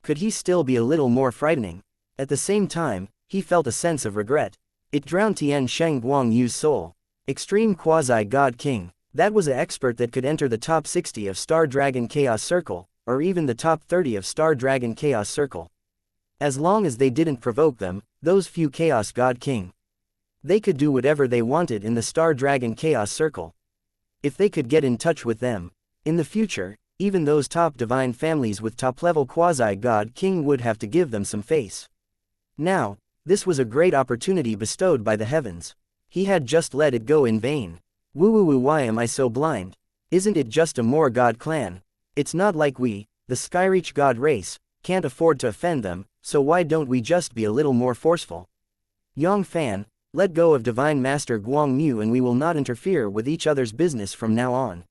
Could he still be a little more frightening? At the same time, he felt a sense of regret. It drowned Tian Shengguang Yu's soul. Extreme Quasi-God King. That was an expert that could enter the top 60 of Star Dragon Chaos Circle, or even the top 30 of Star Dragon Chaos Circle. As long as they didn't provoke them, those few Chaos God King. They could do whatever they wanted in the Star Dragon Chaos Circle. If they could get in touch with them. In the future, even those top divine families with top-level Quasi-God King would have to give them some face. Now, this was a great opportunity bestowed by the heavens. He had just let it go in vain. Woo, why am I so blind? Isn't it just a more god clan? It's not like we, the Skyreach god race, can't afford to offend them, so why don't we just be a little more forceful? Yang Fann, let go of Divine Master Guang Mu and we will not interfere with each other's business from now on.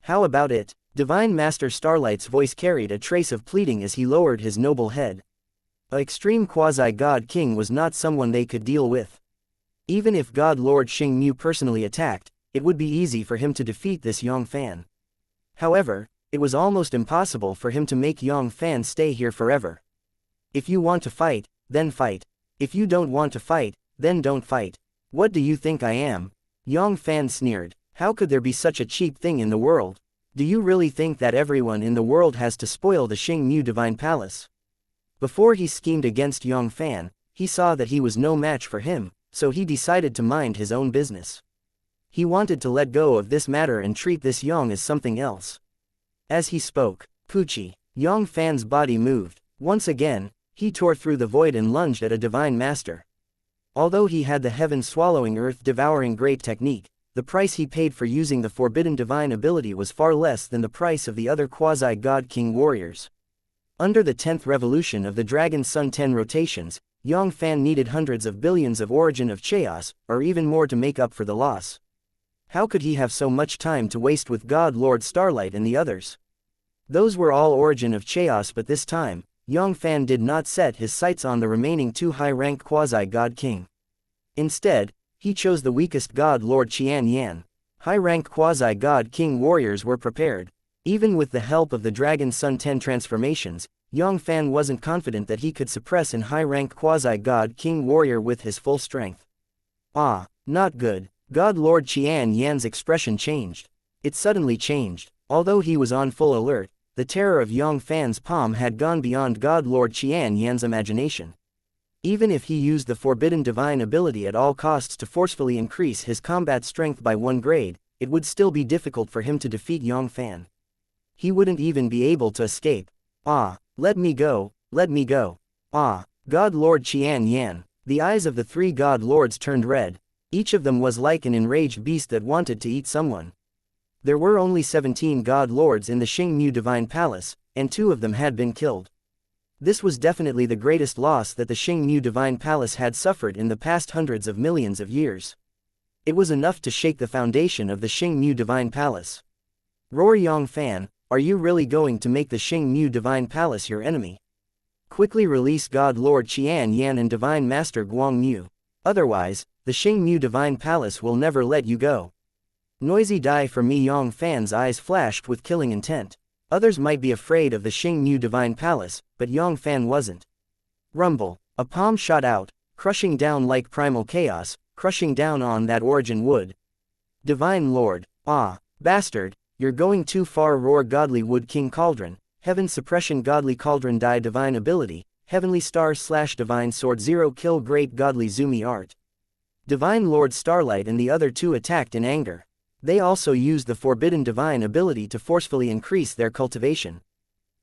How about it? Divine Master Starlight's voice carried a trace of pleading as he lowered his noble head. An extreme quasi-god king was not someone they could deal with. Even if God Lord Xing Mu personally attacked, it would be easy for him to defeat this Yang Fann. However, it was almost impossible for him to make Yang Fann stay here forever. If you want to fight, then fight. If you don't want to fight, then don't fight. What do you think I am? Yang Fann sneered. How could there be such a cheap thing in the world? Do you really think that everyone in the world has to spoil the Xing Mu Divine Palace? Before he schemed against Yang Fann, he saw that he was no match for him, so he decided to mind his own business. He wanted to let go of this matter and treat this Yang as something else. As he spoke, Pucci, Yang Fann's body moved. Once again, he tore through the void and lunged at a Divine Master. Although he had the heaven-swallowing earth-devouring great technique, the price he paid for using the forbidden divine ability was far less than the price of the other quasi-god king warriors. Under the 10th revolution of the Dragon Sun 10 rotations, Yang Fann needed hundreds of billions of origin of chaos, or even more to make up for the loss. How could he have so much time to waste with God Lord Starlight and the others? Those were all origin of chaos, but this time, Yang Fann did not set his sights on the remaining two high-rank quasi-god king. Instead, he chose the weakest God Lord Qian Yan. High-rank quasi-god king warriors were prepared. Even with the help of the Dragon Sun 10 transformations, Yang Fann wasn't confident that he could suppress an high-rank quasi-god king warrior with his full strength. Ah, not good. God Lord Qian Yan's expression changed. It suddenly changed. Although he was on full alert, the terror of Yang Fann's palm had gone beyond God Lord Qian Yan's imagination. Even if he used the forbidden divine ability at all costs to forcefully increase his combat strength by 1 grade, it would still be difficult for him to defeat Yang Fann. He wouldn't even be able to escape. Ah, let me go, let me go. Ah, God Lord Qian Yan. The eyes of the 3 God Lords turned red. Each of them was like an enraged beast that wanted to eat someone. There were only 17 God Lords in the Xing Mu Divine Palace, and 2 of them had been killed. This was definitely the greatest loss that the Xing Mu Divine Palace had suffered in the past hundreds of millions of years. It was enough to shake the foundation of the Xing Mu Divine Palace. Roar Yang Fann, are you really going to make the Xing Mu Divine Palace your enemy? Quickly release God Lord Qian Yan and Divine Master Guang Mu. Otherwise, the Xing Mu Divine Palace will never let you go. Noisy die for me. Yang Fann's eyes flashed with killing intent. Others might be afraid of the Xing Mu Divine Palace, but Yang Fann wasn't. Rumble. A palm shot out, crushing down like primal chaos, crushing down on that origin wood. Divine Lord. Ah, bastard, you're going too far. Roar Godly Wood King Cauldron, Heaven Suppression Godly Cauldron Die Divine Ability, Heavenly Stars / Divine Sword 0 Kill Great Godly Zumi Art. Divine Lord Starlight and the other 2 attacked in anger. They also used the forbidden divine ability to forcefully increase their cultivation.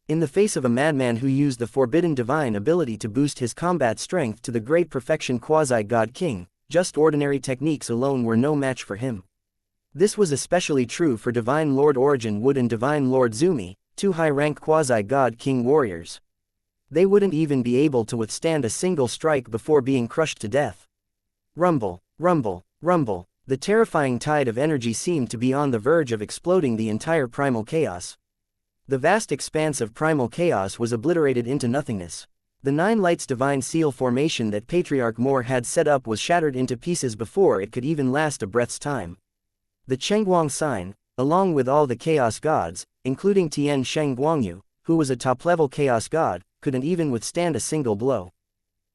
In the face of a madman who used the forbidden divine ability to boost his combat strength to the great perfection quasi-god king, just ordinary techniques alone were no match for him. This was especially true for Divine Lord Origin Wood and Divine Lord Zumi, 2 high-rank quasi-god king warriors. They wouldn't even be able to withstand a single strike before being crushed to death. Rumble, rumble, rumble. The terrifying tide of energy seemed to be on the verge of exploding the entire primal chaos. The vast expanse of primal chaos was obliterated into nothingness. The 9 Lights Divine Seal formation that Patriarch Moore had set up was shattered into pieces before it could even last a breath's time. The Chengguang sign, along with all the chaos gods, including Tian Sheng Guangyu, who was a top-level chaos god, couldn't even withstand a single blow.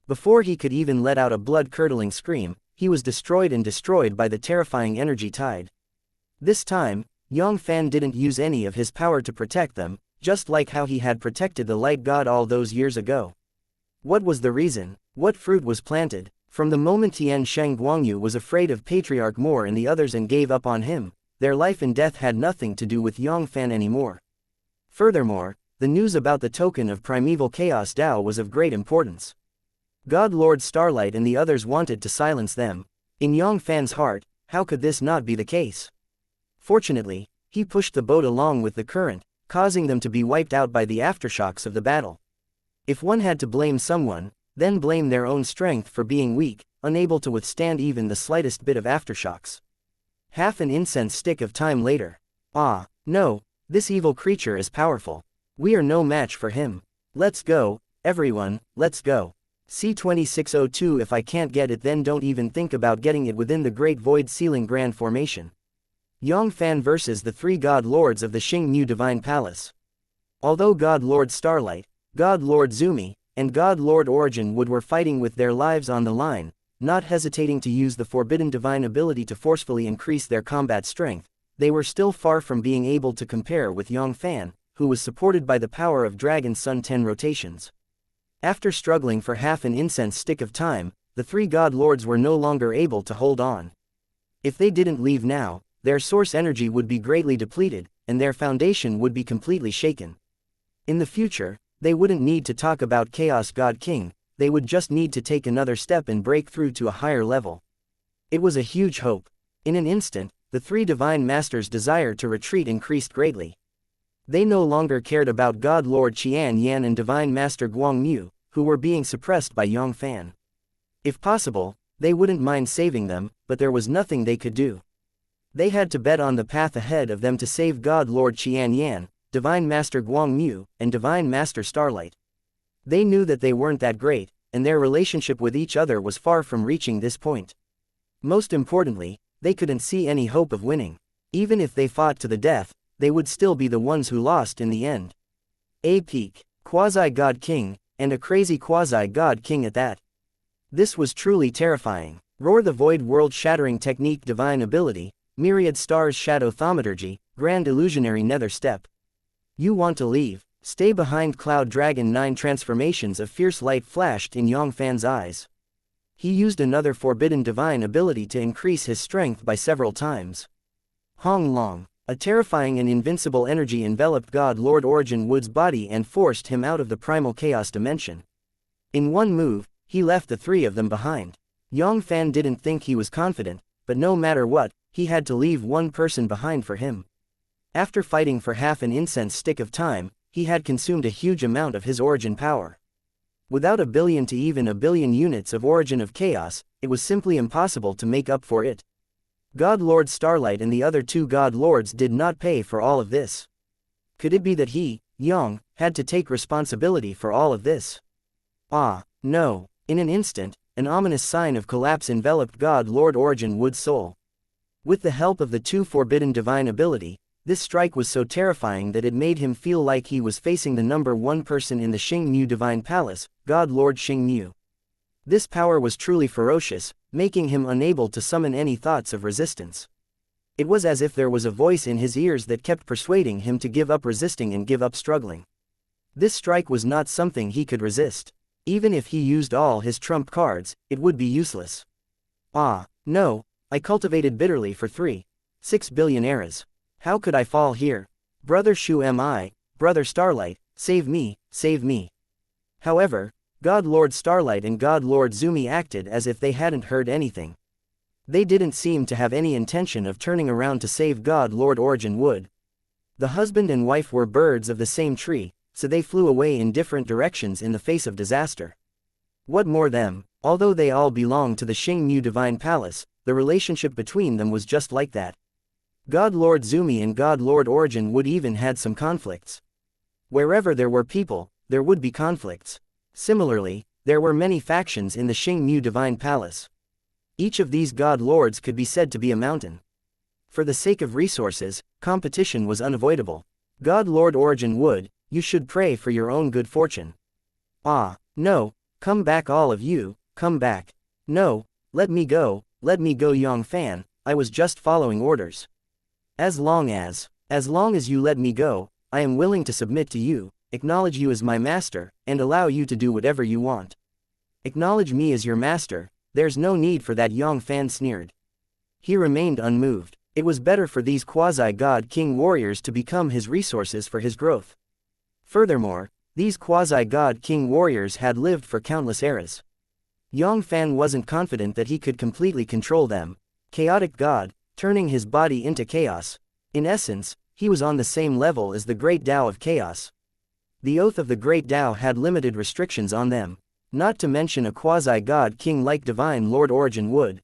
Before he could even let out a blood-curdling scream, he was destroyed by the terrifying energy tide. This time, Yang Fann didn't use any of his power to protect them, just like how he had protected the light god all those years ago. What was the reason? What fruit was planted? From the moment Tian Sheng Guangyu was afraid of Patriarch Moore and the others and gave up on him, their life and death had nothing to do with Yang Fann anymore. Furthermore, the news about the token of primeval chaos Dao was of great importance. God Lord Starlight and the others wanted to silence them. In Yang Fann's heart, how could this not be the case? Fortunately, he pushed the boat along with the current, causing them to be wiped out by the aftershocks of the battle. If one had to blame someone, then blame their own strength for being weak, unable to withstand even the slightest bit of aftershocks. Half an incense stick of time later. Ah, no, this evil creature is powerful. We are no match for him. Let's go, everyone, let's go. C2602. If I can't get it, then don't even think about getting it within the Great Void Ceiling Grand Formation. Yang Fann versus the three God Lords of the Xingmu Divine Palace. Although God Lord Starlight, God Lord Zumi, and God Lord Origin Wood were fighting with their lives on the line, not hesitating to use the forbidden divine ability to forcefully increase their combat strength, they were still far from being able to compare with Yang Fann, who was supported by the power of Dragon Sun 10 rotations. After struggling for half an incense stick of time, the three God Lords were no longer able to hold on. If they didn't leave now, their source energy would be greatly depleted, and their foundation would be completely shaken. In the future, they wouldn't need to talk about Chaos God King, they would just need to take another step and break through to a higher level. It was a huge hope. In an instant, the three Divine Masters' desire to retreat increased greatly. They no longer cared about God Lord Qian Yan and Divine Master Guang Mu, who were being suppressed by Yang Fann. If possible, they wouldn't mind saving them, but there was nothing they could do. They had to bet on the path ahead of them to save God Lord Qian Yan, Divine Master Guang Mu, and Divine Master Starlight. They knew that they weren't that great, and their relationship with each other was far from reaching this point. Most importantly, they couldn't see any hope of winning. Even if they fought to the death, they would still be the ones who lost in the end. A peak, Quasi-God King, and a crazy Quasi-God King at that. This was truly terrifying. Roar the Void World Shattering Technique Divine Ability, Myriad Stars Shadow Thaumaturgy, Grand Illusionary Nether Step. You want to leave? Stay behind. Cloud Dragon 9 transformations of fierce light flashed in Yang Fann's eyes. He used another forbidden divine ability to increase his strength by several times. Hong Long. A terrifying and invincible energy enveloped God Lord Origin Wood's body and forced him out of the primal chaos dimension. In one move, he left the three of them behind. Yang Fann didn't think he was confident, but no matter what, he had to leave one person behind for him. After fighting for half an incense stick of time, he had consumed a huge amount of his origin power. Without a billion to even a billion units of origin of chaos, it was simply impossible to make up for it. God Lord Starlight and the other two God Lords did not pay for all of this. Could it be that he, Yang, had to take responsibility for all of this? Ah, no. In an instant, an ominous sign of collapse enveloped God Lord Origin Wood's soul. With the help of the two forbidden divine ability, this strike was so terrifying that it made him feel like he was facing the number one person in the Xingmu Divine Palace, God Lord Xingmu. This power was truly ferocious, making him unable to summon any thoughts of resistance. It was as if there was a voice in his ears that kept persuading him to give up resisting and give up struggling. This strike was not something he could resist. Even if he used all his trump cards, it would be useless. Ah, no, I cultivated bitterly for 3.6 billion eras. How could I fall here? Brother Shu am I, Brother Starlight, save me, save me. However, God Lord Starlight and God Lord Zumi acted as if they hadn't heard anything. They didn't seem to have any intention of turning around to save God Lord Origin Wood. The husband and wife were birds of the same tree, so they flew away in different directions in the face of disaster. What more them, although they all belonged to the Xingmu Divine Palace, the relationship between them was just like that. God Lord Zumi and God Lord Origin Wood even had some conflicts. Wherever there were people, there would be conflicts. Similarly, there were many factions in the Xingmu Divine Palace. Each of these God Lords could be said to be a mountain. For the sake of resources, competition was unavoidable. God Lord Origin Wood, you should pray for your own good fortune. Ah, no, come back all of you, come back. No, let me go Yang Fann, I was just following orders. As long as you let me go, I am willing to submit to you, acknowledge you as my master, and allow you to do whatever you want. Acknowledge me as your master, there's no need for that. Yang Fann sneered. He remained unmoved. It was better for these quasi-God king warriors to become his resources for his growth. Furthermore, these quasi-God king warriors had lived for countless eras. Yang Fann wasn't confident that he could completely control them. Chaotic God, turning his body into chaos. In essence, he was on the same level as the Great Tao of Chaos. The oath of the Great Tao had limited restrictions on them. not to mention a quasi-god king like Divine Lord Origin would.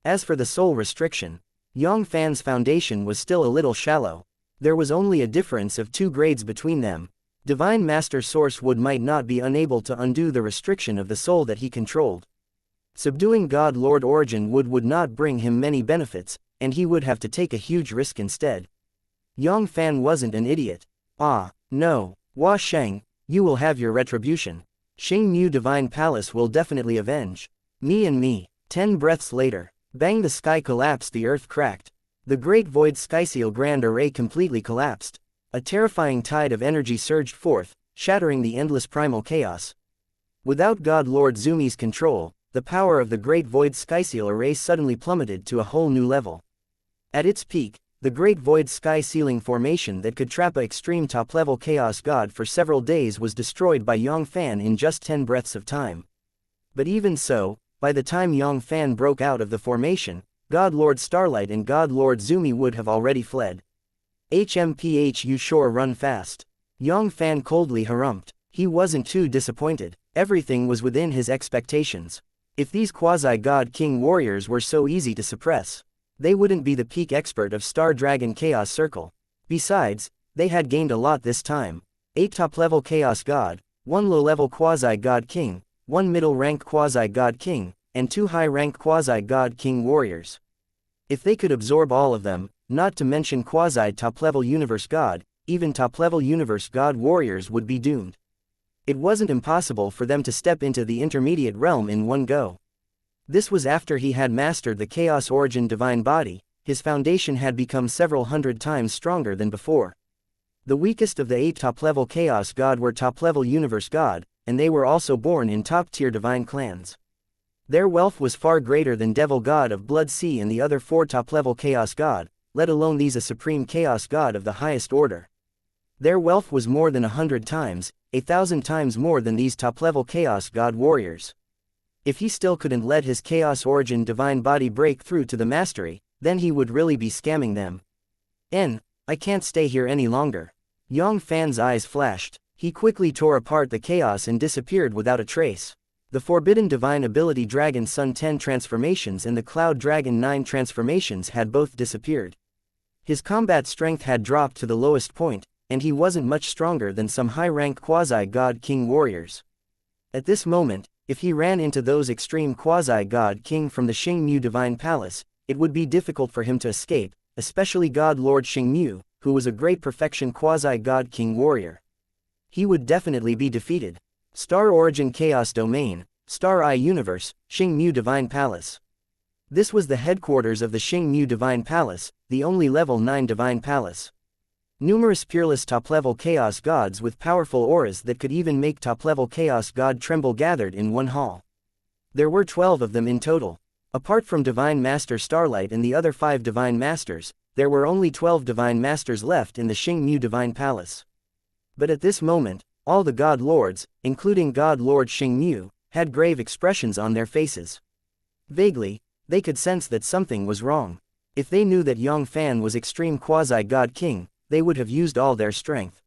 As for the soul restriction, Yang Fann's foundation was still a little shallow. There was only a difference of 2 grades between them. Divine Master Source Wood might not be unable to undo the restriction of the soul that he controlled. Subduing God Lord Origin would not bring him many benefits, and he would have to take a huge risk instead. Yang Fann wasn't an idiot. Ah, no, Hua Sheng, you will have your retribution. Xingmu Divine Palace will definitely avenge me and me. 10 breaths later, bang, the sky collapsed, the earth cracked. The great void skyseal grand array completely collapsed. A terrifying tide of energy surged forth, shattering the endless primal chaos. Without God Lord Zumi's control, the power of the great void skyseal array suddenly plummeted to a whole new level. At its peak, the great void sky sealing formation that could trap an extreme top-level chaos god for several days was destroyed by Yang Fann in just 10 breaths of time. But even so, by the time Yang Fann broke out of the formation, God Lord Starlight and God Lord Zumi would have already fled. HMPH, you sure run fast. Yang Fann coldly harumphed. He wasn't too disappointed. Everything was within his expectations. If these quasi-god king warriors were so easy to suppress, they wouldn't be the peak expert of Star Dragon Chaos Circle. Besides, they had gained a lot this time. 8 top-level Chaos God, 1 low-level Quasi-God King, 1 middle-rank Quasi-God King, and 2 high-rank Quasi-God King warriors. If they could absorb all of them, not to mention Quasi-top-level Universe God, even top-level Universe God warriors would be doomed. It wasn't impossible for them to step into the intermediate realm in one go. This was after he had mastered the Chaos Origin Divine Body. His foundation had become several hundred times stronger than before. The weakest of the 8 top-level Chaos God were top-level Universe God, and they were also born in top-tier divine clans. Their wealth was far greater than Devil God of Blood Sea and the other 4 top-level Chaos God, let alone these a Supreme Chaos God of the highest order. Their wealth was more than 100 times, 1,000 times more than these top-level Chaos God warriors. If he still couldn't let his Chaos Origin Divine Body break through to the mastery, then he would really be scamming them. I can't stay here any longer. Yang Fann's eyes flashed. He quickly tore apart the chaos and disappeared without a trace. The Forbidden Divine Ability Dragon Sun 10 transformations and the Cloud Dragon 9 transformations had both disappeared. His combat strength had dropped to the lowest point, and he wasn't much stronger than some high-rank Quasi-God King warriors. At this moment, if he ran into those extreme Quasi-God King from the Xingmu Divine Palace, it would be difficult for him to escape, especially God Lord Xingmu, who was a great perfection Quasi-God King warrior. He would definitely be defeated. Star Origin Chaos Domain, Star Eye Universe, Xingmu Divine Palace. This was the headquarters of the Xingmu Divine Palace, the only level 9 Divine Palace. Numerous peerless top-level Chaos Gods with powerful auras that could even make top-level Chaos God tremble gathered in one hall. There were 12 of them in total. Apart from Divine Master Starlight and the other 5 Divine Masters, there were only 12 Divine Masters left in the Xingmu Divine Palace. But at this moment, all the God Lords, including God Lord Xingmu, had grave expressions on their faces. Vaguely, they could sense that something was wrong. If they knew that Yang Fann was extreme Quasi-God King, they would have used all their strength.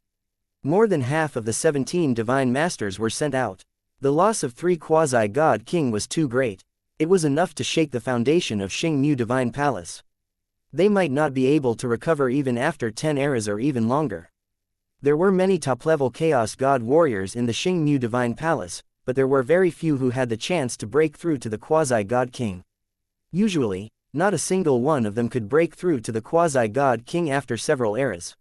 More than half of the 17 Divine Masters were sent out. The loss of 3 Quasi-God King was too great. It was enough to shake the foundation of Xingmu Divine Palace. They might not be able to recover even after 10 eras or even longer. There were many top-level Chaos God warriors in the Xingmu Divine Palace, but there were very few who had the chance to break through to the Quasi-God King. Usually, not a single one of them could break through to the Quasi-God King after several eras.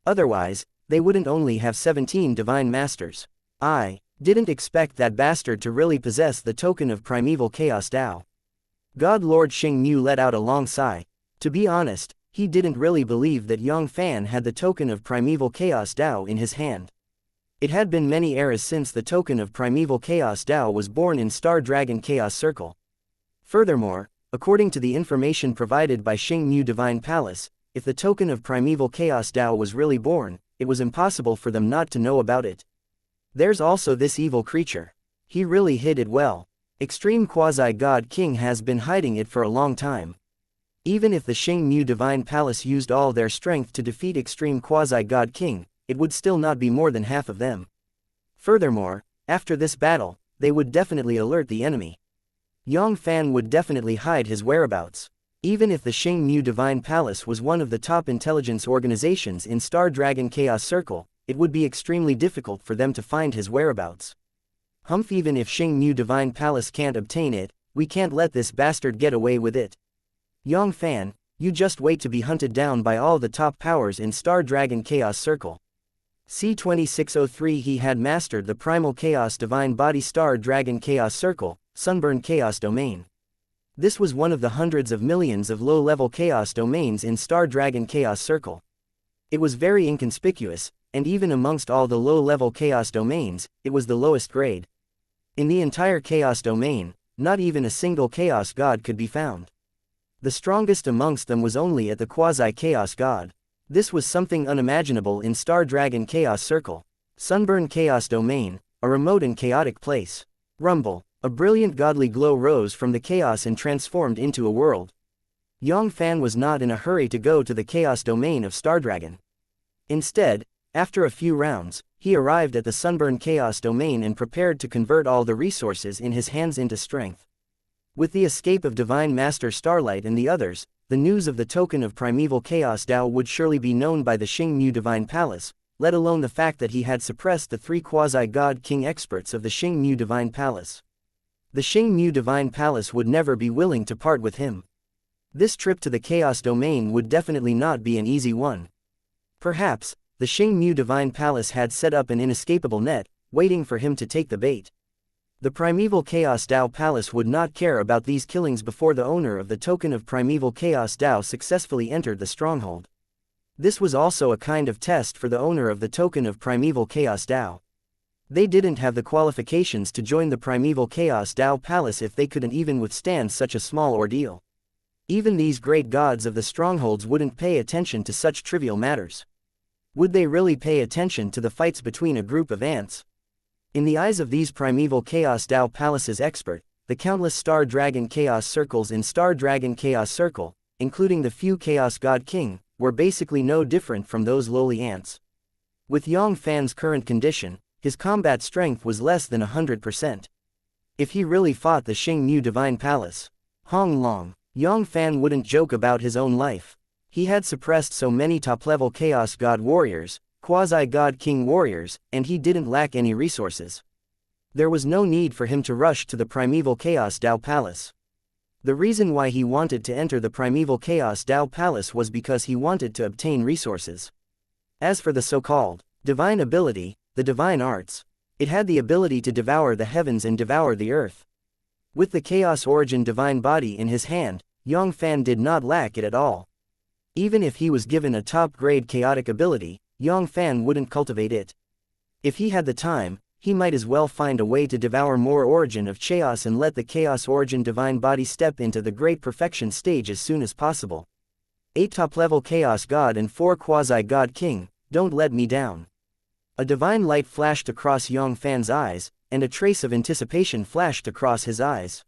Otherwise, they wouldn't only have 17 Divine Masters. I didn't expect that bastard to really possess the token of Primeval Chaos Dao. God Lord Xingmu let out a long sigh. To be honest, he didn't really believe that Yang Fann had the token of Primeval Chaos Dao in his hand. It had been many eras since the token of Primeval Chaos Dao was born in Star Dragon Chaos Circle. Furthermore, according to the information provided by Xingmu Divine Palace, if the token of Primeval Chaos Dao was really born, it was impossible for them not to know about it. There's also this evil creature. He really hid it well. Extreme Quasi-God King has been hiding it for a long time. Even if the Xingmu Divine Palace used all their strength to defeat Extreme Quasi-God King, it would still not be more than half of them. Furthermore, after this battle, they would definitely alert the enemy. Yang Fann would definitely hide his whereabouts. Even if the Xingmu Divine Palace was one of the top intelligence organizations in Star Dragon Chaos Circle, it would be extremely difficult for them to find his whereabouts. Humph, even if Xingmu Divine Palace can't obtain it, we can't let this bastard get away with it. Yang Fann, you just wait to be hunted down by all the top powers in Star Dragon Chaos Circle. C2603 He had mastered the Primal Chaos Divine Body Star Dragon Chaos Circle, Sunburn Chaos Domain. This was one of the hundreds of millions of low-level chaos domains in Star Dragon Chaos Circle. It was very inconspicuous, and even amongst all the low-level chaos domains, it was the lowest grade. In the entire chaos domain, not even a single chaos god could be found. The strongest amongst them was only at the quasi-chaos god. This was something unimaginable in Star Dragon Chaos Circle. Sunburn Chaos Domain, a remote and chaotic place. Rumble. A brilliant godly glow rose from the chaos and transformed into a world. Yang Fann was not in a hurry to go to the chaos domain of Star Dragon. Instead, after a few rounds, he arrived at the Sunburn Chaos Domain and prepared to convert all the resources in his hands into strength. With the escape of Divine Master Starlight and the others, the news of the token of Primeval Chaos Dao would surely be known by the Xingmu Divine Palace, let alone the fact that he had suppressed the 3 quasi-god king experts of the Xingmu Divine Palace. The Xingmu Divine Palace would never be willing to part with him. This trip to the Chaos Domain would definitely not be an easy one. Perhaps, the Xingmu Divine Palace had set up an inescapable net, waiting for him to take the bait. The Primeval Chaos Dao Palace would not care about these killings before the owner of the token of Primeval Chaos Dao successfully entered the stronghold. This was also a kind of test for the owner of the token of Primeval Chaos Dao. They didn't have the qualifications to join the Primeval Chaos Dao Palace if they couldn't even withstand such a small ordeal. Even these great gods of the strongholds wouldn't pay attention to such trivial matters. Would they really pay attention to the fights between a group of ants? In the eyes of these Primeval Chaos Dao Palace's expert, the countless Star Dragon Chaos Circles in Star Dragon Chaos Circle, including the few Chaos God King, were basically no different from those lowly ants. With Yang Fann's current condition, his combat strength was less than 100%. If he really fought the Xingmu Divine Palace, Hong Long, Yang Fann wouldn't joke about his own life. He had suppressed so many top-level Chaos God warriors, quasi-God King warriors, and he didn't lack any resources. There was no need for him to rush to the Primeval Chaos Dao Palace. The reason why he wanted to enter the Primeval Chaos Dao Palace was because he wanted to obtain resources. As for the so-called divine ability, the divine arts, it had the ability to devour the heavens and devour the earth. With the Chaos Origin divine body in his hand, Yang Fann did not lack it at all. Even if he was given a top-grade chaotic ability, Yang Fann wouldn't cultivate it. If he had the time, he might as well find a way to devour more Origin of Chaos and let the Chaos Origin divine body step into the great perfection stage as soon as possible. 8 top-level Chaos God and 4 quasi-God King, don't let me down. A divine light flashed across Yang Fann's eyes, and a trace of anticipation flashed across his eyes.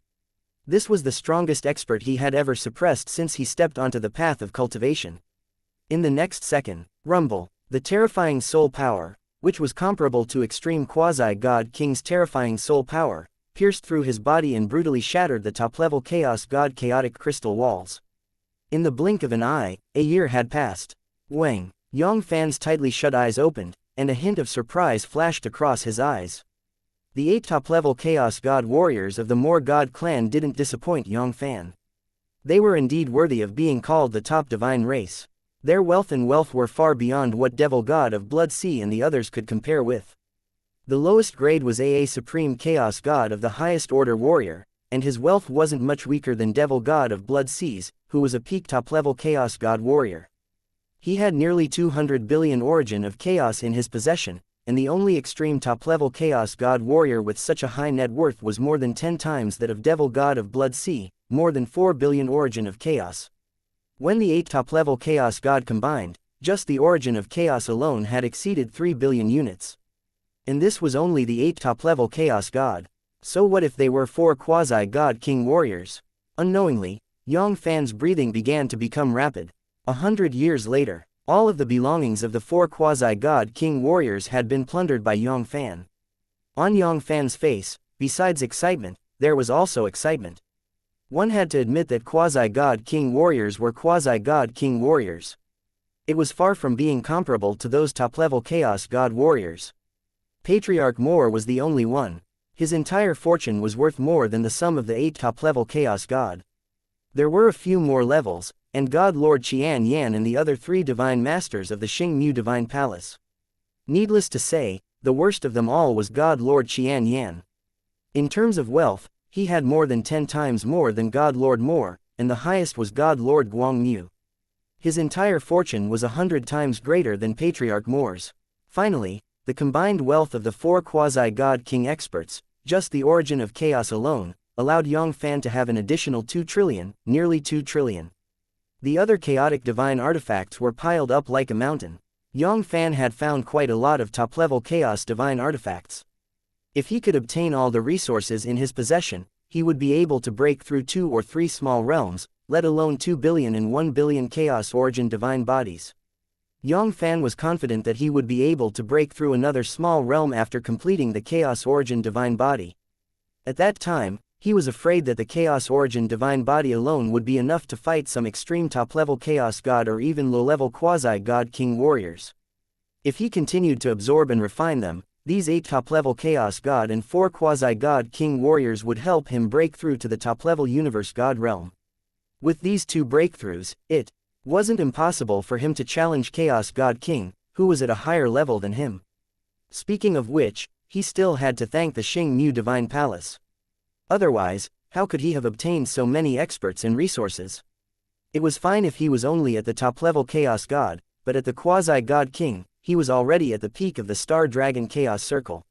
This was the strongest expert he had ever suppressed since he stepped onto the path of cultivation. In the next second, rumble, the terrifying soul power, which was comparable to extreme quasi-God King's terrifying soul power, pierced through his body and brutally shattered the top-level Chaos God chaotic crystal walls. In the blink of an eye, a year had passed. Wang, Yang Fann's tightly shut eyes opened, and a hint of surprise flashed across his eyes. The 8 top-level Chaos God warriors of the More God clan didn't disappoint Yang Fann. They were indeed worthy of being called the top divine race. Their wealth were far beyond what Devil God of Blood Sea and the others could compare with. The lowest grade was AA Supreme Chaos God of the highest order warrior, and his wealth wasn't much weaker than Devil God of Blood Seas, who was a peak top-level Chaos God warrior. He had nearly 200 billion Origin of Chaos in his possession, and the only extreme top-level Chaos God warrior with such a high net worth was more than 10 times that of Devil God of Blood Sea, more than 4 billion Origin of Chaos. When the 8 top-level Chaos God combined, just the Origin of Chaos alone had exceeded 3 billion units. And this was only the 8 top-level Chaos God. So what if they were 4 quasi-God King warriors? Unknowingly, Yang Fann's breathing began to become rapid. 100 years later, all of the belongings of the 4 quasi-God King warriors had been plundered by Yang Fann. On Yang Fann's face, besides excitement, there was also excitement. One had to admit that quasi-god king warriors were quasi-god king warriors. It was far from being comparable to those top-level chaos god warriors. Patriarch Moore was the only one. His entire fortune was worth more than the sum of the 8 top-level chaos god. There were a few more levels, and God Lord Qian Yan and the other 3 divine masters of the Xingmu Divine Palace. Needless to say, the worst of them all was God Lord Qian Yan. In terms of wealth, he had more than 10 times more than God Lord Moore, and the highest was God Lord Guangmu. His entire fortune was 100 times greater than Patriarch Moore's. Finally, the combined wealth of the 4 quasi-god king experts, just the origin of chaos alone, allowed Yang Fann to have an additional 2 trillion, nearly 2 trillion. The other chaotic divine artifacts were piled up like a mountain. Yang Fann had found quite a lot of top-level chaos divine artifacts. If he could obtain all the resources in his possession, he would be able to break through 2 or 3 small realms, let alone 2 billion and 1 billion chaos origin divine bodies. Yang Fann was confident that he would be able to break through another small realm after completing the chaos origin divine body. At that time, he was afraid that the chaos origin divine body alone would be enough to fight some extreme top-level chaos god or even low-level quasi-god king warriors. If he continued to absorb and refine them, these 8 top-level chaos god and 4 quasi-god king warriors would help him break through to the top-level universe god realm. With these 2 breakthroughs, it wasn't impossible for him to challenge Chaos God King, who was at a higher level than him. Speaking of which, he still had to thank the Xingmu Divine Palace. Otherwise, how could he have obtained so many experts and resources? It was fine if he was only at the top-level Chaos God, but at the Quasi-God King, he was already at the peak of the Star Dragon Chaos Circle.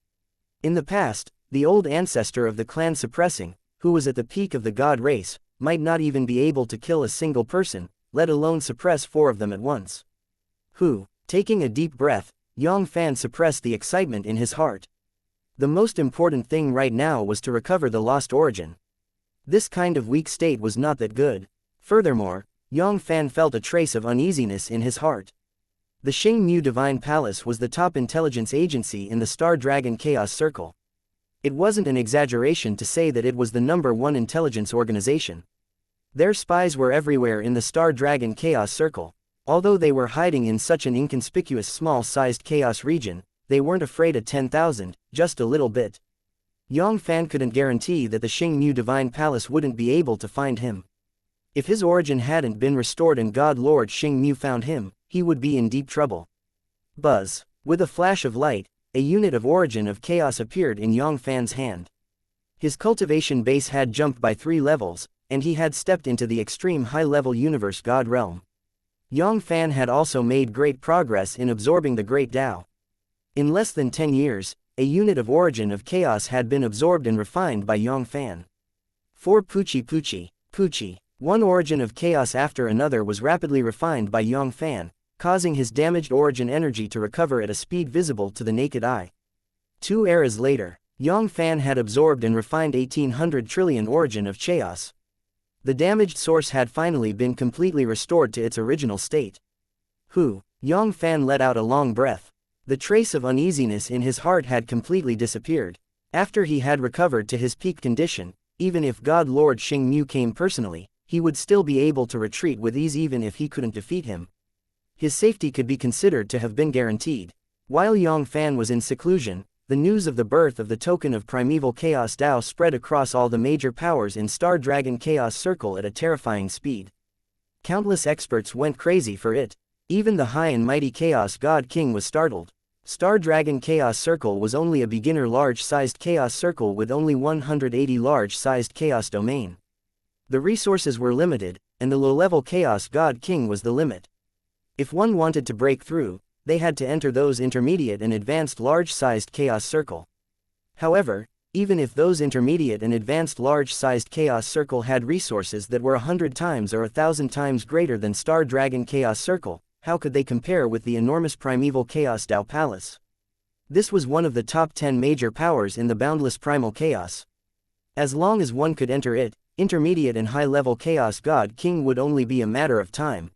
In the past, the old ancestor of the clan Suppressing, who was at the peak of the God race, might not even be able to kill a single person, let alone suppress 4 of them at once. Taking a deep breath, Yang Fann suppressed the excitement in his heart. The most important thing right now was to recover the lost origin. This kind of weak state was not that good. Furthermore, Yang Fann felt a trace of uneasiness in his heart. The Xingmu Divine Palace was the top intelligence agency in the Star Dragon Chaos Circle. It wasn't an exaggeration to say that it was the #1 intelligence organization. Their spies were everywhere in the Star Dragon Chaos Circle. Although they were hiding in such an inconspicuous small-sized chaos region, they weren't afraid of 10,000, just a little bit. Yang Fann couldn't guarantee that the Xingmu Divine Palace wouldn't be able to find him. If his origin hadn't been restored and God Lord Xingmu found him, he would be in deep trouble. Buzz. With a flash of light, a unit of origin of chaos appeared in Yang Fann's hand. His cultivation base had jumped by 3 levels, and he had stepped into the extreme high-level universe god realm. Yang Fann had also made great progress in absorbing the Great Tao. In less than 10 years, a unit of origin of chaos had been absorbed and refined by Yang Fann. 4 Pucci. One origin of chaos after another was rapidly refined by Yang Fann, causing his damaged origin energy to recover at a speed visible to the naked eye. 2 eras later, Yang Fann had absorbed and refined 1800 trillion origin of chaos. The damaged source had finally been completely restored to its original state. Yang Fann let out a long breath. The trace of uneasiness in his heart had completely disappeared. After he had recovered to his peak condition, even if God Lord Xingmu came personally, he would still be able to retreat with ease even if he couldn't defeat him. His safety could be considered to have been guaranteed. While Yang Fann was in seclusion, the news of the birth of the token of primeval chaos Tao spread across all the major powers in Star Dragon Chaos Circle at a terrifying speed. Countless experts went crazy for it. Even the high and mighty Chaos God King was startled. Star Dragon Chaos Circle was only a beginner large-sized chaos circle with only 180 large-sized chaos domain. The resources were limited, and the low-level Chaos God King was the limit. If one wanted to break through, they had to enter those intermediate and advanced large-sized chaos circle. However, even if those intermediate and advanced large-sized chaos circle had resources that were 100 times or 1,000 times greater than Star Dragon Chaos Circle, how could they compare with the enormous primeval Chaos Tao Palace? This was one of the top 10 major powers in the boundless primal chaos. As long as one could enter it, intermediate and high-level Chaos God King would only be a matter of time.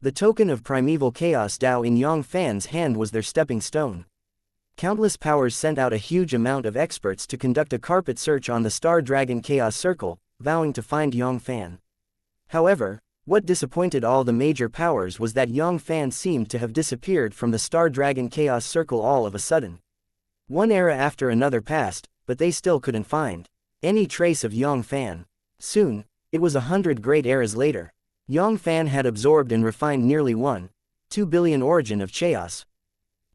The token of primeval chaos Tao in Yang Fann's hand was their stepping stone. Countless powers sent out a huge amount of experts to conduct a carpet search on the Star Dragon Chaos Circle, vowing to find Yang Fann. However, what disappointed all the major powers was that Yang Fann seemed to have disappeared from the Star Dragon Chaos Circle all of a sudden. One era after another passed, but they still couldn't find any trace of Yang Fann. Soon, it was 100 great eras later. Yang Fann had absorbed and refined nearly 1.2 billion origin of chaos.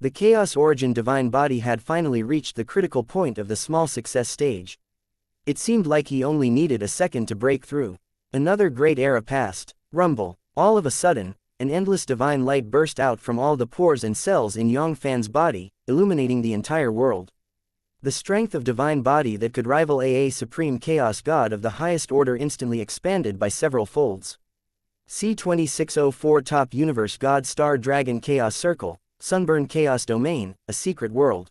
The Chaos Origin Divine Body had finally reached the critical point of the small success stage. It seemed like he only needed a second to break through. Another great era passed. Rumble. All of a sudden, an endless divine light burst out from all the pores and cells in Yang Fann's body, illuminating the entire world. The strength of divine body that could rival AA Supreme Chaos God of the highest order instantly expanded by several folds. C2604 Top Universe God Star Dragon Chaos Circle, Sunburn Chaos Domain, a secret world.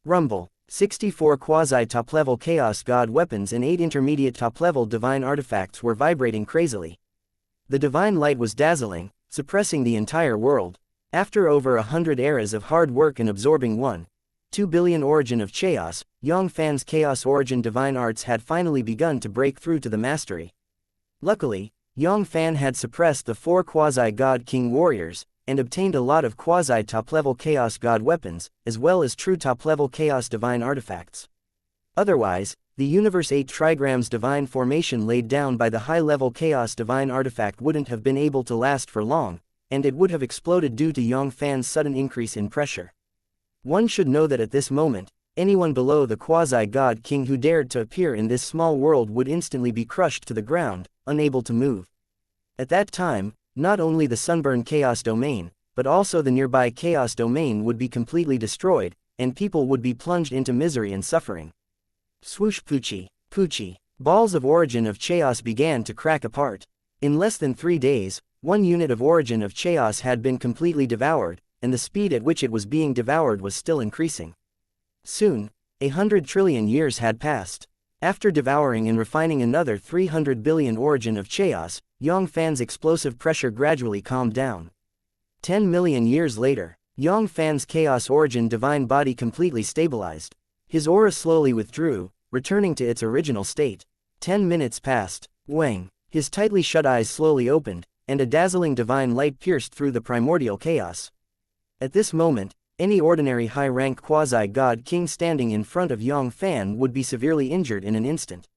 Rumble. 64 quasi-top-level Chaos God weapons and 8 intermediate top-level divine artifacts were vibrating crazily. The divine light was dazzling, suppressing the entire world. After over 100 eras of hard work and absorbing 1.2 billion origin of chaos, Yang Fann's Chaos Origin Divine Arts had finally begun to break through to the mastery. Luckily, Yang Fann had suppressed the 4 quasi-God King warriors, and obtained a lot of quasi-top-level Chaos God weapons, as well as true top-level Chaos Divine artifacts. Otherwise, the Universe 8 trigrams divine formation laid down by the high-level Chaos Divine artifact wouldn't have been able to last for long, and it would have exploded due to Yang Fann's sudden increase in pressure. One should know that at this moment, anyone below the quasi-God King who dared to appear in this small world would instantly be crushed to the ground, unable to move. At that time, not only the Sunburn Chaos Domain, but also the nearby Chaos Domain would be completely destroyed, and people would be plunged into misery and suffering. Swoosh Poochie. Poochie. Balls of origin of chaos began to crack apart. In less than 3 days, 1 unit of origin of chaos had been completely devoured, and the speed at which it was being devoured was still increasing. Soon, 100 trillion years had passed. After devouring and refining another 300 billion origin of chaos, Yang Fann's explosive pressure gradually calmed down. 10 million years later, Yang Fann's Chaos Origin Divine Body completely stabilized. His aura slowly withdrew, returning to its original state. 10 minutes passed. Wang. His tightly shut eyes slowly opened, and a dazzling divine light pierced through the primordial chaos. At this moment, any ordinary high-rank quasi-God king standing in front of Yang Fann would be severely injured in an instant.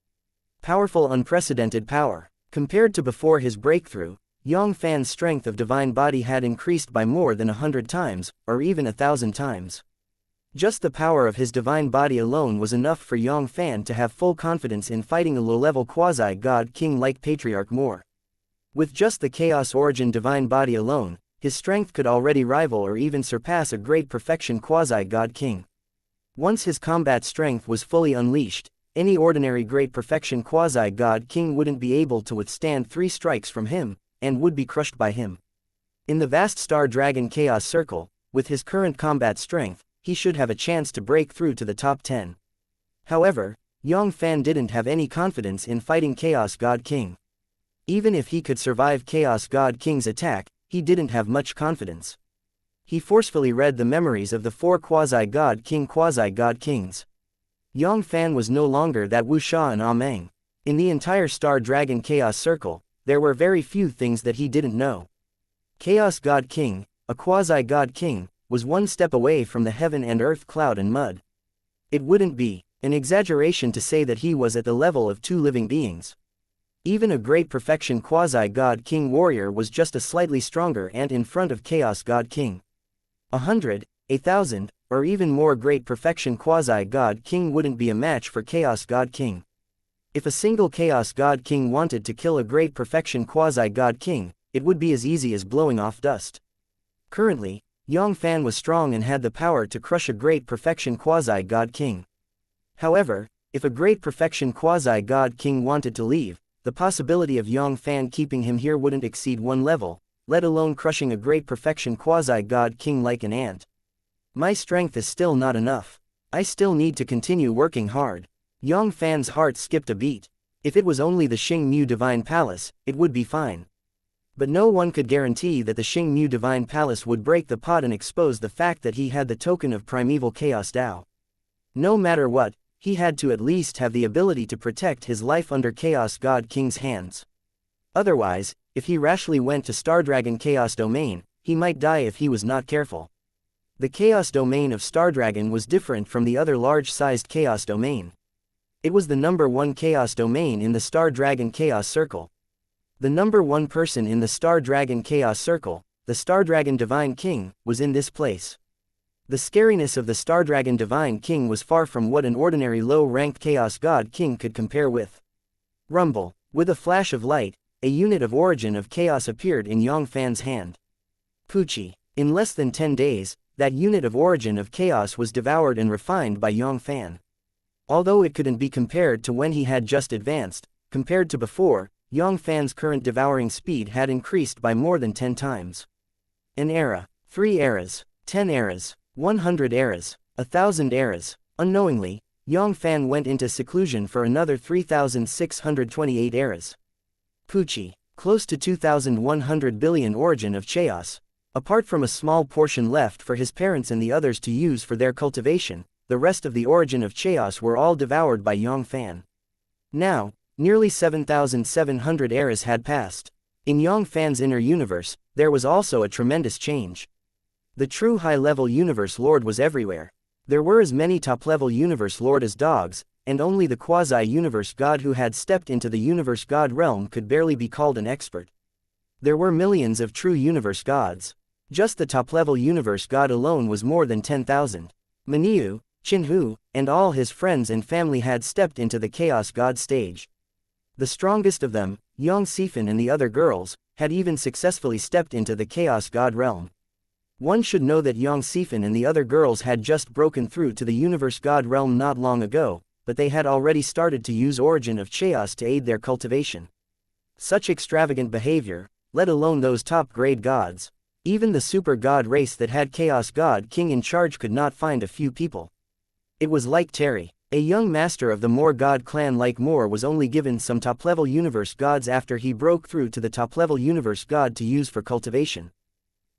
Powerful, unprecedented power. Compared to before his breakthrough, Yang Fann's strength of divine body had increased by more than 100 times, or even 1,000 times. Just the power of his divine body alone was enough for Yang Fann to have full confidence in fighting a low-level quasi-God king like Patriarch Moore. With just the Chaos Origin divine body alone, his strength could already rival or even surpass a great perfection quasi-God king. Once his combat strength was fully unleashed, any ordinary great perfection quasi-God king wouldn't be able to withstand 3 strikes from him, and would be crushed by him. In the vast Star Dragon Chaos Circle, with his current combat strength, he should have a chance to break through to the top 10. However, Yang Fann didn't have any confidence in fighting Chaos God King. Even if he could survive Chaos God King's attack, he didn't have much confidence. He forcefully read the memories of the 4 quasi-God Kings. Yang Fann was no longer that wuxia and ameng. In the entire Star Dragon Chaos Circle, there were very few things that he didn't know. Chaos God King, a quasi-God king, was 1 step away from the heaven and earth cloud and mud. It wouldn't be an exaggeration to say that he was at the level of 2 living beings. Even a great perfection quasi-God king warrior was just a slightly stronger ant in front of Chaos God King. 100, 1,000, or even more great perfection quasi-God king wouldn't be a match for Chaos God King. If a single Chaos God King wanted to kill a great perfection quasi-God king, it would be as easy as blowing off dust. Currently, Yang Fann was strong and had the power to crush a great perfection quasi-God king. However, if a great perfection quasi-God king wanted to leave, the possibility of Yang Fann keeping him here wouldn't exceed 1 level, let alone crushing a great perfection quasi-God king like an ant. My strength is still not enough. I still need to continue working hard. Yang Fann's heart skipped a beat. If it was only the Xing Mu Divine Palace, it would be fine. But no one could guarantee that the Xingmu Divine Palace would break the pot and expose the fact that he had the token of primeval chaos Tao. No matter what, he had to at least have the ability to protect his life under Chaos God King's hands. Otherwise, if he rashly went to Star Dragon Chaos Domain, he might die if he was not careful. The Chaos Domain of Star Dragon was different from the other large-sized Chaos Domain. It was the number 1 Chaos Domain in the Star Dragon Chaos Circle. The number 1 person in the Star Dragon Chaos Circle, the Star Dragon Divine King, was in this place. The scariness of the Star Dragon Divine King was far from what an ordinary low-ranked Chaos God King could compare with. Rumble. With a flash of light, a unit of origin of chaos appeared in Yang Fann's hand. Pucci. In less than 10 days, that unit of origin of chaos was devoured and refined by Yang Fann. Although it couldn't be compared to when he had just advanced, compared to before, Yang Fann's current devouring speed had increased by more than 10 times. An era. 3 eras. 10 eras. 100 eras. 1,000 eras. Unknowingly, Yang Fann went into seclusion for another 3,628 eras. Pucci. Close to 2,100 billion origin of chaos. Apart from a small portion left for his parents and the others to use for their cultivation, the rest of the origin of chaos were all devoured by Yang Fann. Now, nearly 7,700 eras had passed. In Yang Fann's inner universe, there was also a tremendous change. The true high-level Universe Lord was everywhere. There were as many top-level Universe Lord as dogs, and only the quasi-Universe God who had stepped into the Universe God realm could barely be called an expert. There were millions of true Universe Gods. Just the top-level Universe God alone was more than 10,000. Maniu, Qinhu, and all his friends and family had stepped into the Chaos God stage. The strongest of them, Yang Fann and the other girls, had even successfully stepped into the Chaos God realm. One should know that Yang Fann and the other girls had just broken through to the Universe God realm not long ago, but they had already started to use Origin of Chaos to aid their cultivation. Such extravagant behavior, let alone those top-grade gods. Even the super god race that had Chaos God King in charge could not find a few people. It was like Terry. A young master of the Moor God clan like Moor was only given some top-level universe gods after he broke through to the top-level universe god to use for cultivation.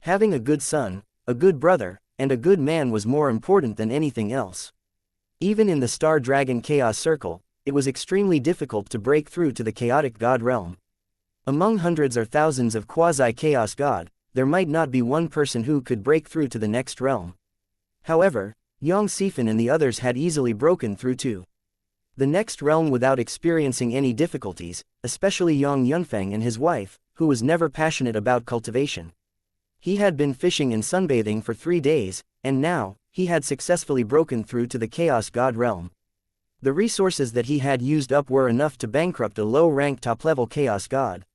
Having a good son, a good brother, and a good man was more important than anything else. Even in the Star Dragon Chaos Circle, it was extremely difficult to break through to the chaotic god realm. Among hundreds or thousands of quasi-chaos god, there might not be one person who could break through to the next realm. However, Yang Fann and the others had easily broken through to the next realm without experiencing any difficulties, especially Yang Yunfeng and his wife, who was never passionate about cultivation. He had been fishing and sunbathing for 3 days, and now, he had successfully broken through to the Chaos God realm. The resources that he had used up were enough to bankrupt a low-ranked top-level Chaos God.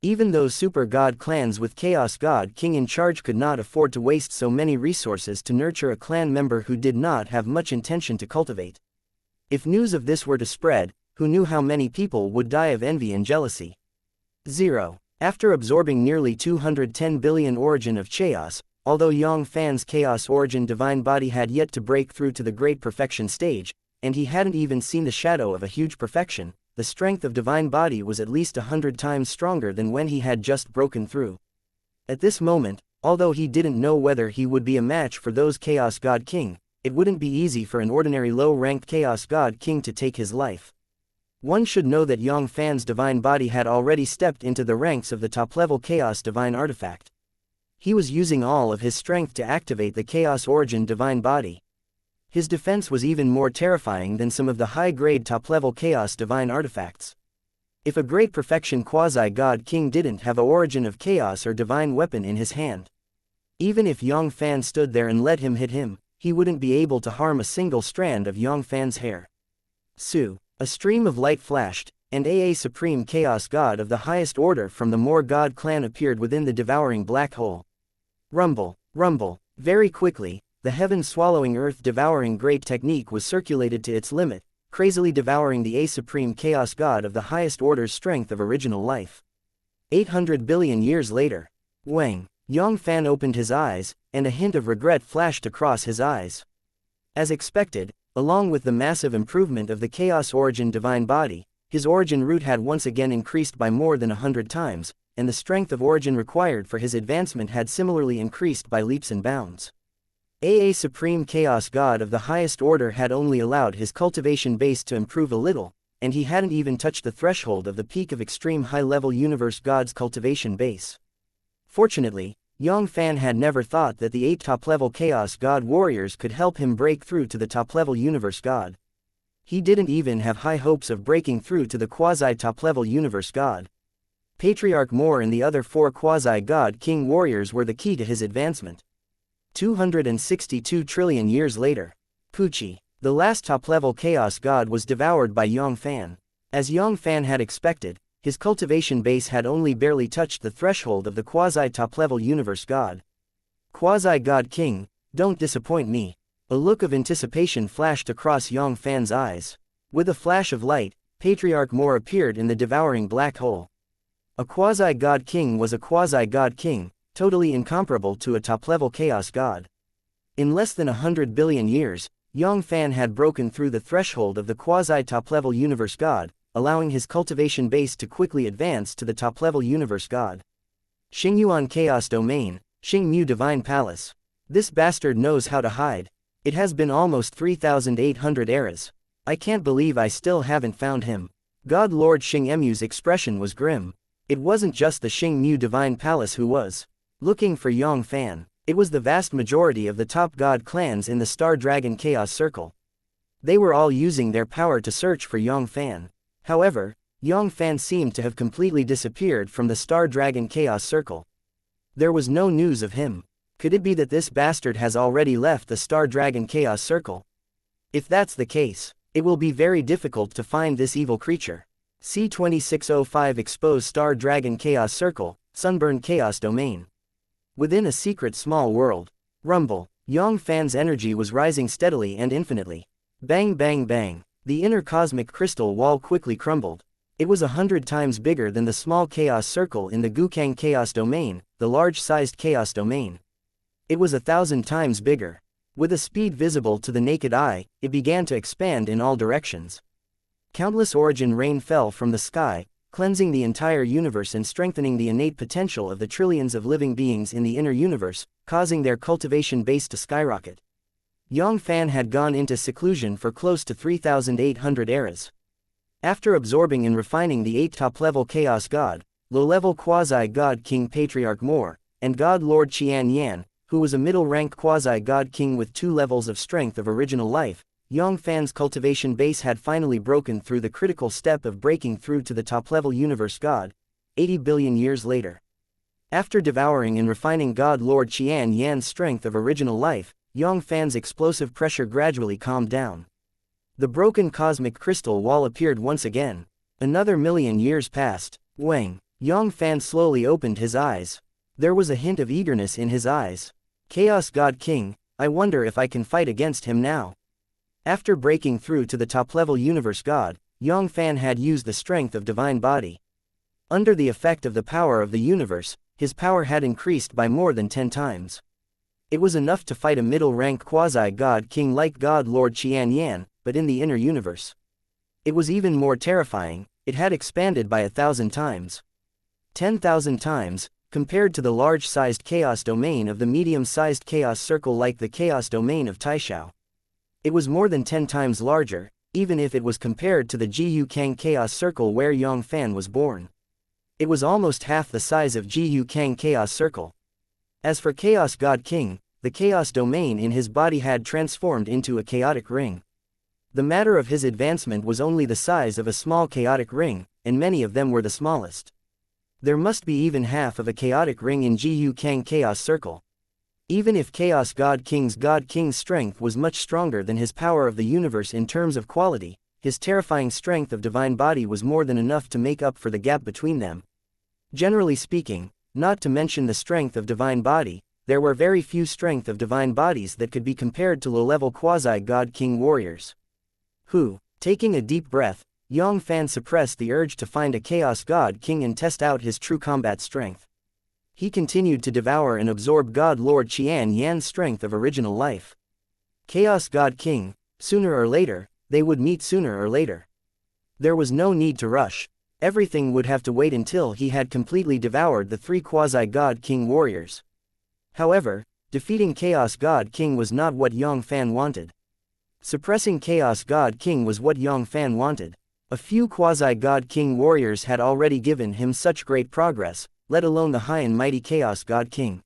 Even those super god clans with Chaos God King in charge could not afford to waste so many resources to nurture a clan member who did not have much intention to cultivate. If news of this were to spread, who knew how many people would die of envy and jealousy? 0. After absorbing nearly 210 billion origin of chaos, although Yang Fann's chaos origin divine body had yet to break through to the great perfection stage, and he hadn't even seen the shadow of a huge perfection, the strength of divine body was at least 100 times stronger than when he had just broken through. At this moment, although he didn't know whether he would be a match for those Chaos God King, it wouldn't be easy for an ordinary low-ranked Chaos God King to take his life. One should know that Yang Fann's divine body had already stepped into the ranks of the top-level Chaos Divine Artifact. He was using all of his strength to activate the Chaos Origin Divine Body. His defense was even more terrifying than some of the high-grade top-level Chaos Divine Artifacts. If a great perfection quasi-god king didn't have a origin of chaos or divine weapon in his hand, even if Yang Fann stood there and let him hit him, he wouldn't be able to harm a single strand of Yang Fann's hair. Su. A stream of light flashed, and a supreme chaos god of the highest order from the Moor God clan appeared within the devouring black hole. Rumble, rumble. Very quickly, the heaven-swallowing earth-devouring great technique was circulated to its limit, crazily devouring the supreme chaos god of the highest order's strength of original life. 800 billion years later. Wang. Yang Fann opened his eyes, and a hint of regret flashed across his eyes. As expected, along with the massive improvement of the Chaos Origin Divine Body, his origin root had once again increased by more than 100 times, and the strength of origin required for his advancement had similarly increased by leaps and bounds. A supreme chaos god of the highest order had only allowed his cultivation base to improve a little, and he hadn't even touched the threshold of the peak of extreme high-level universe god's cultivation base. Fortunately, Yang Fann had never thought that the 8 top-level chaos god warriors could help him break through to the top-level universe god. He didn't even have high hopes of breaking through to the quasi-top-level universe god. Patriarch Moore and the other 4 quasi-god king warriors were the key to his advancement. 262 trillion years later. Pucci, the last top-level chaos god, was devoured by Yang Fann. As Yang Fann had expected, his cultivation base had only barely touched the threshold of the quasi-top-level universe god. Quasi-god king, don't disappoint me. A look of anticipation flashed across Yang Fann's eyes. With a flash of light, Patriarch Moore appeared in the devouring black hole. A quasi-god king was a quasi-god king, totally incomparable to a top-level chaos god. In less than 100 billion years, Yang Fann had broken through the threshold of the quasi-top-level universe god, allowing his cultivation base to quickly advance to the top-level universe god. Xingyuan Chaos Domain, Xingmu Divine Palace. This bastard knows how to hide. It has been almost 3,800 eras. I can't believe I still haven't found him. God Lord Xingmu's expression was grim. It wasn't just the Xingmu Divine Palace who was looking for Yang Fann. It was the vast majority of the top god clans in the Star Dragon Chaos Circle. They were all using their power to search for Yang Fann. However, Yang Fann seemed to have completely disappeared from the Star Dragon Chaos Circle. There was no news of him. Could it be that this bastard has already left the Star Dragon Chaos Circle? If that's the case, it will be very difficult to find this evil creature. C2605 Expose Star Dragon Chaos Circle, Sunburn Chaos Domain. Within a secret small world. Rumble. Yang Fann's energy was rising steadily and infinitely. Bang bang bang. The inner cosmic crystal wall quickly crumbled. It was 100 times bigger than the small chaos circle in the Gukang Chaos Domain, the large-sized chaos domain. It was 1,000 times bigger. With a speed visible to the naked eye, it began to expand in all directions. Countless origin rain fell from the sky, cleansing the entire universe and strengthening the innate potential of the trillions of living beings in the inner universe, causing their cultivation base to skyrocket. Yang Fann had gone into seclusion for close to 3,800 eras. After absorbing and refining the 8 top-level Chaos God, low-level Quasi-God King Patriarch Moore, and God Lord Xianxia, who was a middle-rank Quasi-God King with 2 levels of strength of original life, Yang Fann's cultivation base had finally broken through the critical step of breaking through to the top-level Universe God, 80 billion years later. After devouring and refining God Lord Xianxia's strength of original life, Yang Fann's explosive pressure gradually calmed down. The broken cosmic crystal wall appeared once again. Another million years passed. Wang. Yang Fann slowly opened his eyes. There was a hint of eagerness in his eyes. Chaos God King, I wonder if I can fight against him now. After breaking through to the top-level Universe God, Yang Fann had used the strength of Divine Body. Under the effect of the power of the universe, his power had increased by more than 10 times. It was enough to fight a middle-rank quasi-god king like God Lord Xianxia, but in the inner universe. It was even more terrifying, it had expanded by 1,000 times. 10,000 times, compared to the large-sized chaos domain of the medium-sized chaos circle like the chaos domain of Taishao. It was more than 10 times larger, even if it was compared to the Jiyu Kang chaos circle where Yang Fann was born. It was almost half the size of Jiyu Kang chaos circle. As for Chaos God King, the chaos domain in his body had transformed into a chaotic ring. The matter of his advancement was only the size of a small chaotic ring, and many of them were the smallest. There must be even half of a chaotic ring in Jiyu Kang chaos circle. Even if Chaos God King's strength was much stronger than his power of the universe in terms of quality, his terrifying strength of Divine Body was more than enough to make up for the gap between them. Generally speaking, not to mention the strength of Divine Body, there were very few strength of Divine Bodies that could be compared to low-level Quasi-God King warriors. Taking a deep breath, Yang Fann suppressed the urge to find a Chaos God King and test out his true combat strength. He continued to devour and absorb God Lord Xianxia's strength of original life. Chaos God King, sooner or later, they would meet sooner or later. There was no need to rush. everything would have to wait until he had completely devoured the 3 quasi-God King warriors. However, defeating Chaos God King was not what Yang Fann wanted. Suppressing Chaos God King was what Yang Fann wanted. A few quasi-God King warriors had already given him such great progress, let alone the high and mighty Chaos God King.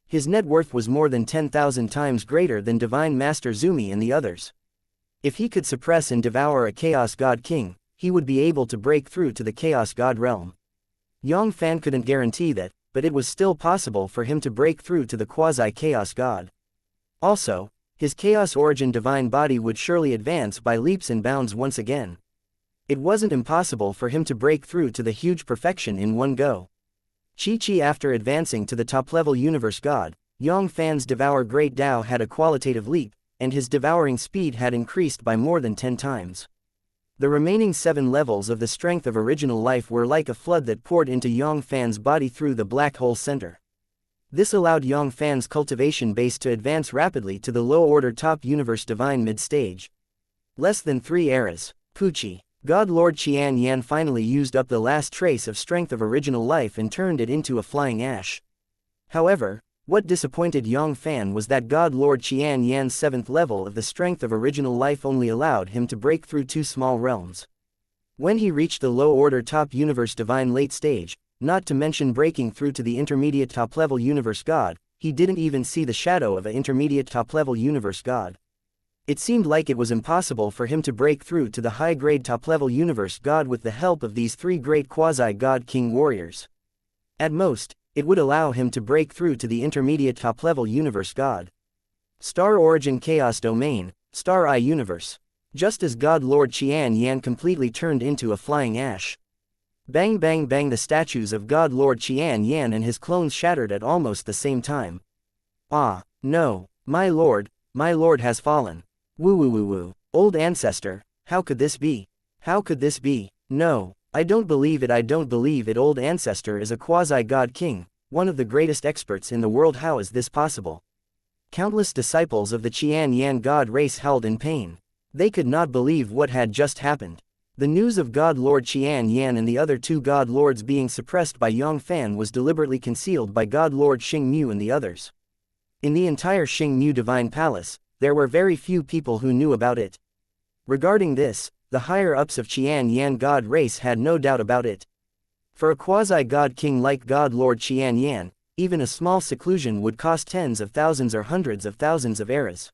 His net worth was more than 10,000 times greater than Divine Master Zumi and the others. If he could suppress and devour a Chaos God King, he would be able to break through to the Chaos God realm. Yang Fann couldn't guarantee that, but it was still possible for him to break through to the quasi-Chaos God. Also, his Chaos Origin divine body would surely advance by leaps and bounds once again. It wasn't impossible for him to break through to the huge perfection in one go. Chi-Chi after advancing to the top-level Universe God, Yang Fann's Devour Great Tao had a qualitative leap, and his devouring speed had increased by more than 10 times. The remaining 7 levels of the strength of original life were like a flood that poured into Yang Fann's body through the black hole center. This allowed Yang Fann's cultivation base to advance rapidly to the low-order top Universe Divine mid-stage. Less than 3 eras. Pucci. God Lord Xianxia finally used up the last trace of strength of original life and turned it into a flying ash. However, what disappointed Yang Fann was that God Lord Xianxia's 7th level of the strength of original life only allowed him to break through 2 small realms. When he reached the low-order top Universe Divine late stage, not to mention breaking through to the intermediate top-level Universe God, he didn't even see the shadow of an intermediate top-level Universe God. It seemed like it was impossible for him to break through to the high-grade top-level Universe God with the help of these 3 great quasi-God King warriors. At most, it would allow him to break through to the intermediate top-level Universe God. Star Origin Chaos Domain, Star Eye Universe. Just as God Lord Xianxia completely turned into a flying ash. Bang bang bang, the statues of God Lord Xianxia and his clones shattered at almost the same time. Ah, no, my lord has fallen. Woo woo woo woo. Old ancestor, how could this be? How could this be? No, I don't believe it, I don't believe it. Old ancestor is a quasi-God king, one of the greatest experts in the world. How is this possible? Countless disciples of the Xianxia God race howled in pain. They could not believe what had just happened. The news of God Lord Xianxia and the other 2 God Lords being suppressed by Yang Fann was deliberately concealed by God Lord Xingmu and the others. In the entire Xingmu Divine Palace, there were very few people who knew about it. Regarding this, the higher-ups of Xianxia God race had no doubt about it. For a quasi-God king like God Lord Xianxia, even a small seclusion would cost tens of thousands or hundreds of thousands of eras.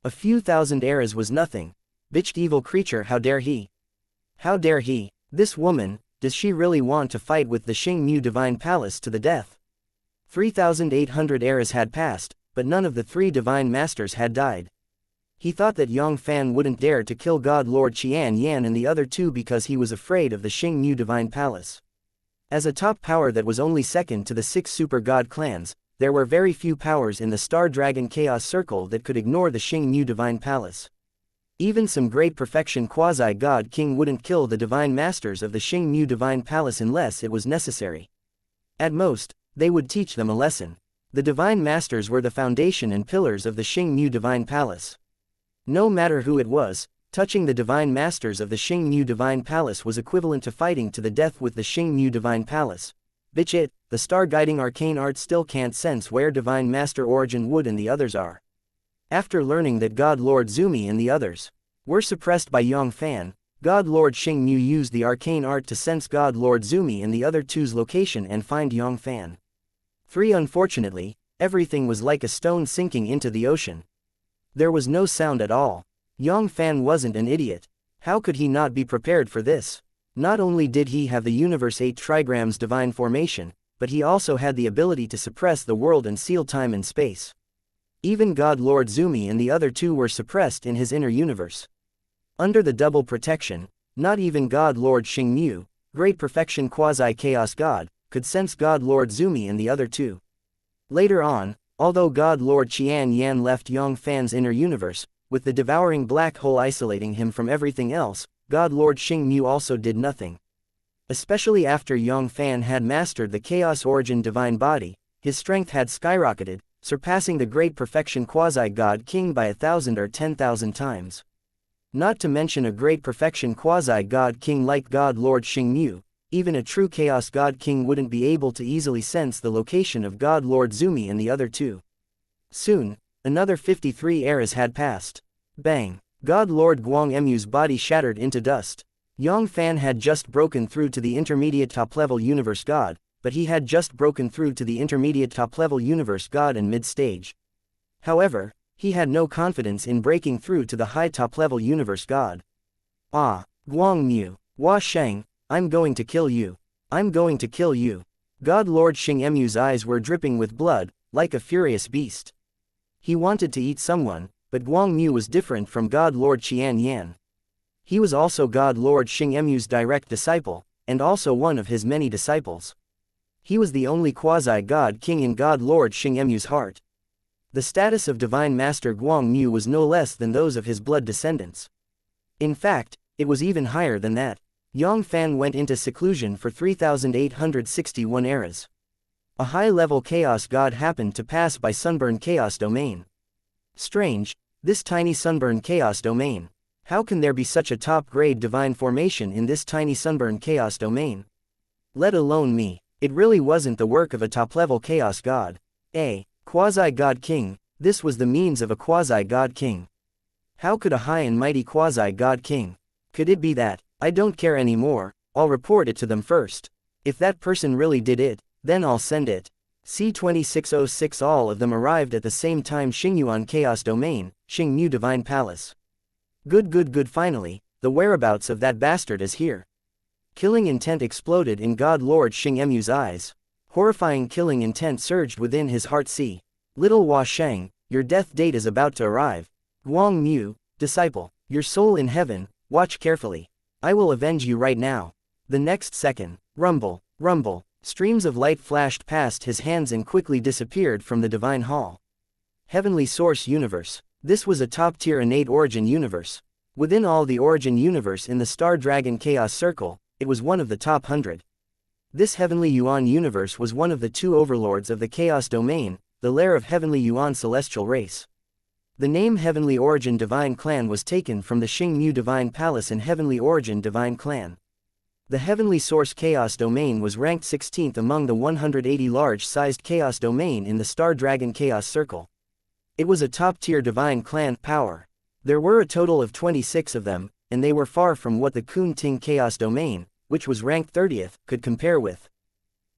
A few thousand eras was nothing. Bitched evil creature, how dare he? How dare he? This woman, does she really want to fight with the Xingmu Divine Palace to the death? 3,800 eras had passed, but none of the 3 divine masters had died. He thought that Yang Fann wouldn't dare to kill God Lord Xianxia and the other 2 because he was afraid of the Xingmu Divine Palace. As a top power that was only second to the 6 super god clans, there were very few powers in the Star Dragon Chaos Circle that could ignore the Xingmu Divine Palace. Even some great perfection quasi-god king wouldn't kill the divine masters of the Xingmu Divine Palace unless it was necessary. At most, they would teach them a lesson. The divine masters were the foundation and pillars of the Xingmu Divine Palace. No matter who it was, touching the divine masters of the Xingmu Divine Palace was equivalent to fighting to the death with the Xingmu Divine Palace. Bitch it, the star-guiding arcane art still can't sense where Divine Master Origin Wood and the others are. After learning that God Lord Zumi and the others were suppressed by Yang Fann, God Lord Xingmu used the arcane art to sense God Lord Zumi and the other 2's location and find Yang Fann. 3. Unfortunately, everything was like a stone sinking into the ocean. There was no sound at all. Yang Fann wasn't an idiot. How could he not be prepared for this? Not only did he have the Universe 8 trigrams divine formation, but he also had the ability to suppress the world and seal time and space. Even God Lord Zumi and the other 2 were suppressed in his inner universe. Under the double protection, not even God Lord Xingmu, great perfection quasi-chaos god, could sense God Lord Zumi and the other 2. Later on, although God Lord Xianxia left Yang Fann's inner universe, with the devouring black hole isolating him from everything else, God Lord Xingmu also did nothing. Especially after Yang Fann had mastered the Chaos Origin Divine Body, his strength had skyrocketed, surpassing the great perfection quasi-God king by 1,000 or 10,000 times. Not to mention a great perfection quasi-God king like God Lord Xingmu, even a true Chaos God King wouldn't be able to easily sense the location of God Lord Zumi and the other two. Soon, another 53 eras had passed. Bang! God Lord Guang Emu's body shattered into dust. Yang Fann had just broken through to the intermediate top-level Universe God, but he had just broken through to the intermediate top-level Universe God in mid-stage. However, he had no confidence in breaking through to the high top-level Universe God. Ah, Guang Mu, Hua Sheng, I'm going to kill you. I'm going to kill you. God Lord Xing Emu's eyes were dripping with blood, like a furious beast. He wanted to eat someone, but Guang Mu was different from God Lord Qian Yan. He was also God Lord Xing Emu's direct disciple, and also one of his many disciples. He was the only quasi-God king in God Lord Xing Emu's heart. The status of Divine Master Guang Mu was no less than those of his blood descendants. In fact, it was even higher than that. Yang Fann went into seclusion for 3,861 eras. A high-level Chaos God happened to pass by Sunburn Chaos Domain. Strange, this tiny Sunburn Chaos Domain. How can there be such a top-grade divine formation in this tiny Sunburn Chaos Domain? Let alone me, it really wasn't the work of a top-level Chaos God. A quasi-God King, this was the means of a quasi-God King. How could a high and mighty quasi-God King? Could it be that? I don't care anymore, I'll report it to them first. If that person really did it, then I'll send it. C2606. All of them arrived at the same time. Xingyuan Chaos Domain, Xingmu Divine Palace. Good. Finally, the whereabouts of that bastard is here. Killing intent exploded in God Lord Xing Emu's eyes. Horrifying killing intent surged within his heart. See, little Hua Sheng, your death date is about to arrive. Guang Mu, disciple, your soul in heaven, watch carefully. I will avenge you right now. The next second, rumble, streams of light flashed past his hands and quickly disappeared from the divine hall. Heavenly Source Universe. This was a top-tier innate origin universe. Within all the origin universe in the Star Dragon Chaos Circle, it was one of the top 100. This Heavenly Yuan universe was one of the two overlords of the Chaos Domain, the lair of Heavenly Yuan celestial race. The name Heavenly Origin Divine Clan was taken from the Xingmu Divine Palace and Heavenly Origin Divine Clan. The Heavenly Source Chaos Domain was ranked 16th among the 180 large-sized Chaos Domain in the Star Dragon Chaos Circle. It was a top-tier Divine Clan power. There were a total of 26 of them, and they were far from what the Kun Ting Chaos Domain, which was ranked 30th, could compare with.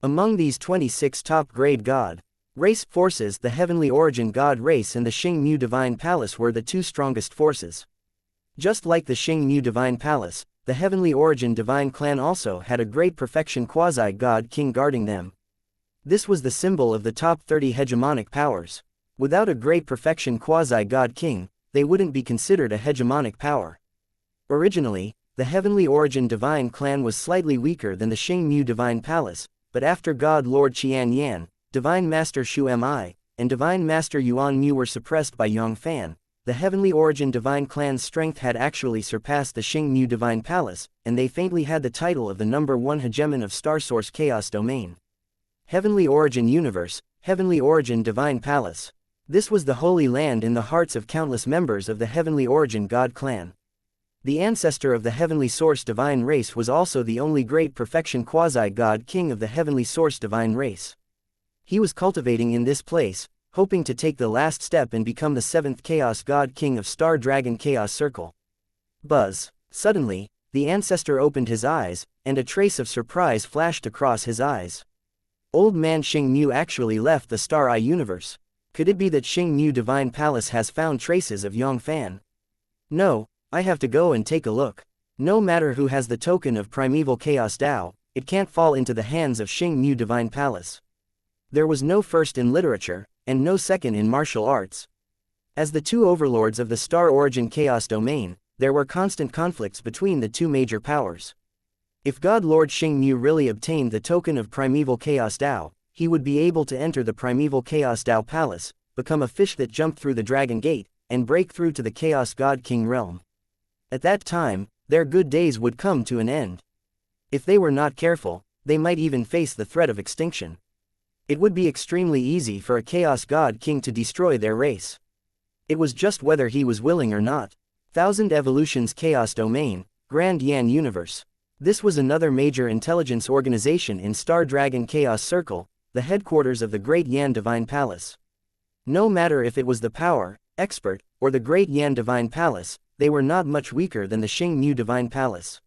Among these 26 top-grade God race forces, the Heavenly Origin God race and the Xingmu Divine Palace were the two strongest forces. Just like the Xingmu Divine Palace, the Heavenly Origin Divine Clan also had a great perfection quasi-God king guarding them. This was the symbol of the top 30 hegemonic powers. Without a great perfection quasi-God king, they wouldn't be considered a hegemonic power. Originally, the Heavenly Origin Divine Clan was slightly weaker than the Xingmu Divine Palace, but after God Lord Qian Yan, Divine Master Shu Mi, and Divine Master Yuan Mu were suppressed by Yang Fann, the Heavenly Origin Divine Clan's strength had actually surpassed the Xingmu Divine Palace, and they faintly had the title of the #1 hegemon of Star Source Chaos Domain. Heavenly Origin Universe, Heavenly Origin Divine Palace. This was the Holy Land in the hearts of countless members of the Heavenly Origin God Clan. The ancestor of the Heavenly Source Divine Race was also the only great perfection quasi-God king of the Heavenly Source Divine Race. He was cultivating in this place, hoping to take the last step and become the 7th Chaos God King of Star Dragon Chaos Circle. Buzz. Suddenly, the ancestor opened his eyes, and a trace of surprise flashed across his eyes. Old man Xingmu actually left the Star Eye universe. Could it be that Xingmu Divine Palace has found traces of Yang Fann? No, I have to go and take a look. No matter who has the token of primeval chaos Tao, it can't fall into the hands of Xingmu Divine Palace. There was no first in literature, and no second in martial arts. As the two overlords of the Star Origin Chaos Domain, there were constant conflicts between the two major powers. If God Lord Xingmu really obtained the token of primeval chaos Tao, he would be able to enter the primeval chaos Tao Palace, become a fish that jumped through the Dragon Gate, and break through to the Chaos God King realm. At that time, their good days would come to an end. If they were not careful, they might even face the threat of extinction. It would be extremely easy for a Chaos God King to destroy their race. It was just whether he was willing or not. Thousand Evolutions Chaos Domain, Grand Yan Universe. This was another major intelligence organization in Star Dragon Chaos Circle, the headquarters of the Great Yan Divine Palace. No matter if it was the Power, Expert, or the Great Yan Divine Palace, they were not much weaker than the Xingmu Divine Palace.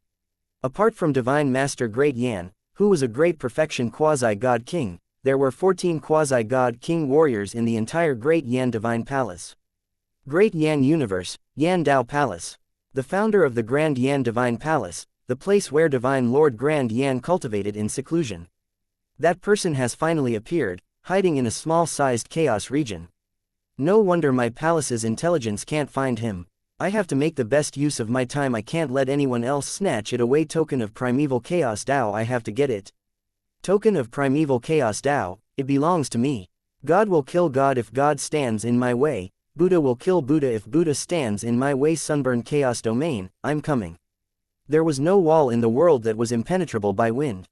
Apart from Divine Master Great Yan, who was a great perfection quasi-god king, there were 14 quasi-god king warriors in the entire Great Yan Divine Palace. Great Yan Universe, Yan Dao Palace. The founder of the Grand Yan Divine Palace, the place where Divine Lord Grand Yan cultivated in seclusion. That person has finally appeared, hiding in a small-sized chaos region. No wonder my palace's intelligence can't find him. I have to make the best use of my time. I can't let anyone else snatch it away. Token of Primeval Chaos Dao. I have to get it. Token of Primeval Chaos Dao, it belongs to me. God will kill God if God stands in my way. Buddha will kill Buddha if Buddha stands in my way. Sunburn Chaos Domain, I'm coming. There was no wall in the world that was impenetrable by wind.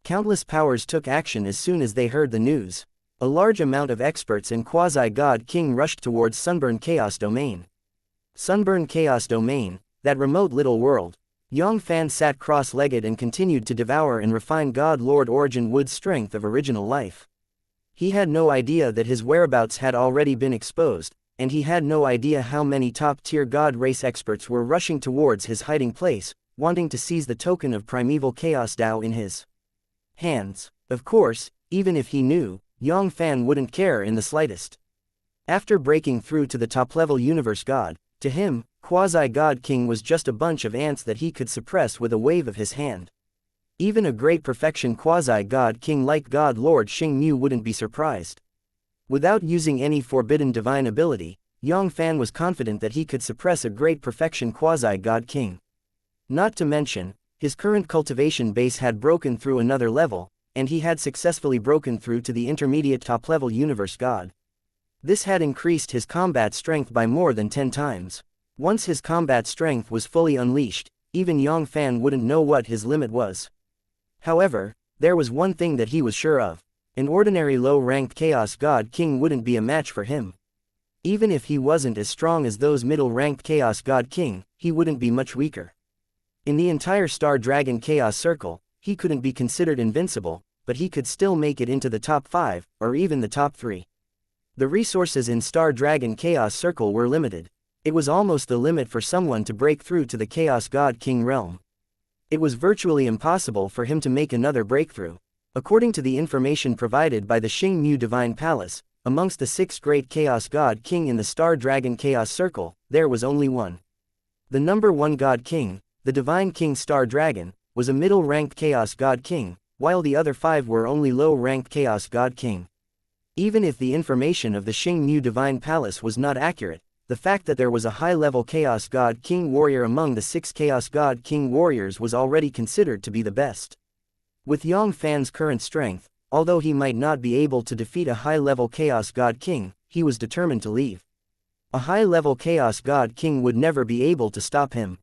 Countless powers took action as soon as they heard the news. A large amount of experts and quasi-god king rushed towards Sunburn Chaos Domain. Sunburn Chaos Domain, that remote little world. Yang Fann sat cross-legged and continued to devour and refine God Lord Origin Wood's strength of original life. He had no idea that his whereabouts had already been exposed, and he had no idea how many top-tier god race experts were rushing towards his hiding place, wanting to seize the token of Primeval Chaos Dao in his hands. Of course, even if he knew, Yang Fann wouldn't care in the slightest. After breaking through to the top-level universe god, to him, Quasi-God King was just a bunch of ants that he could suppress with a wave of his hand. Even a great perfection Quasi-God King like God Lord Xingmu wouldn't be surprised. Without using any forbidden divine ability, Yang Fann was confident that he could suppress a great perfection Quasi-God King. Not to mention, his current cultivation base had broken through another level, and he had successfully broken through to the intermediate top-level universe god. This had increased his combat strength by more than 10 times. Once his combat strength was fully unleashed, even Yang Fann wouldn't know what his limit was. However, there was one thing that he was sure of. An ordinary low-ranked Chaos God King wouldn't be a match for him. Even if he wasn't as strong as those middle-ranked Chaos God King, he wouldn't be much weaker. In the entire Star Dragon Chaos Circle, he couldn't be considered invincible, but he could still make it into the top 5, or even the top 3. The resources in Star Dragon Chaos Circle were limited. It was almost the limit for someone to break through to the Chaos God King realm. It was virtually impossible for him to make another breakthrough. According to the information provided by the Xingmu Divine Palace, amongst the 6 great Chaos God King in the Star Dragon Chaos Circle, there was only one. The number 1 God King, the Divine King Star Dragon, was a middle-ranked Chaos God King, while the other 5 were only low-ranked Chaos God King. Even if the information of the Xingmu Divine Palace was not accurate, the fact that there was a high-level Chaos God King warrior among the 6 Chaos God King warriors was already considered to be the best. With Yang Fann's current strength, although he might not be able to defeat a high-level Chaos God King, he was determined to leave. A high-level Chaos God King would never be able to stop him.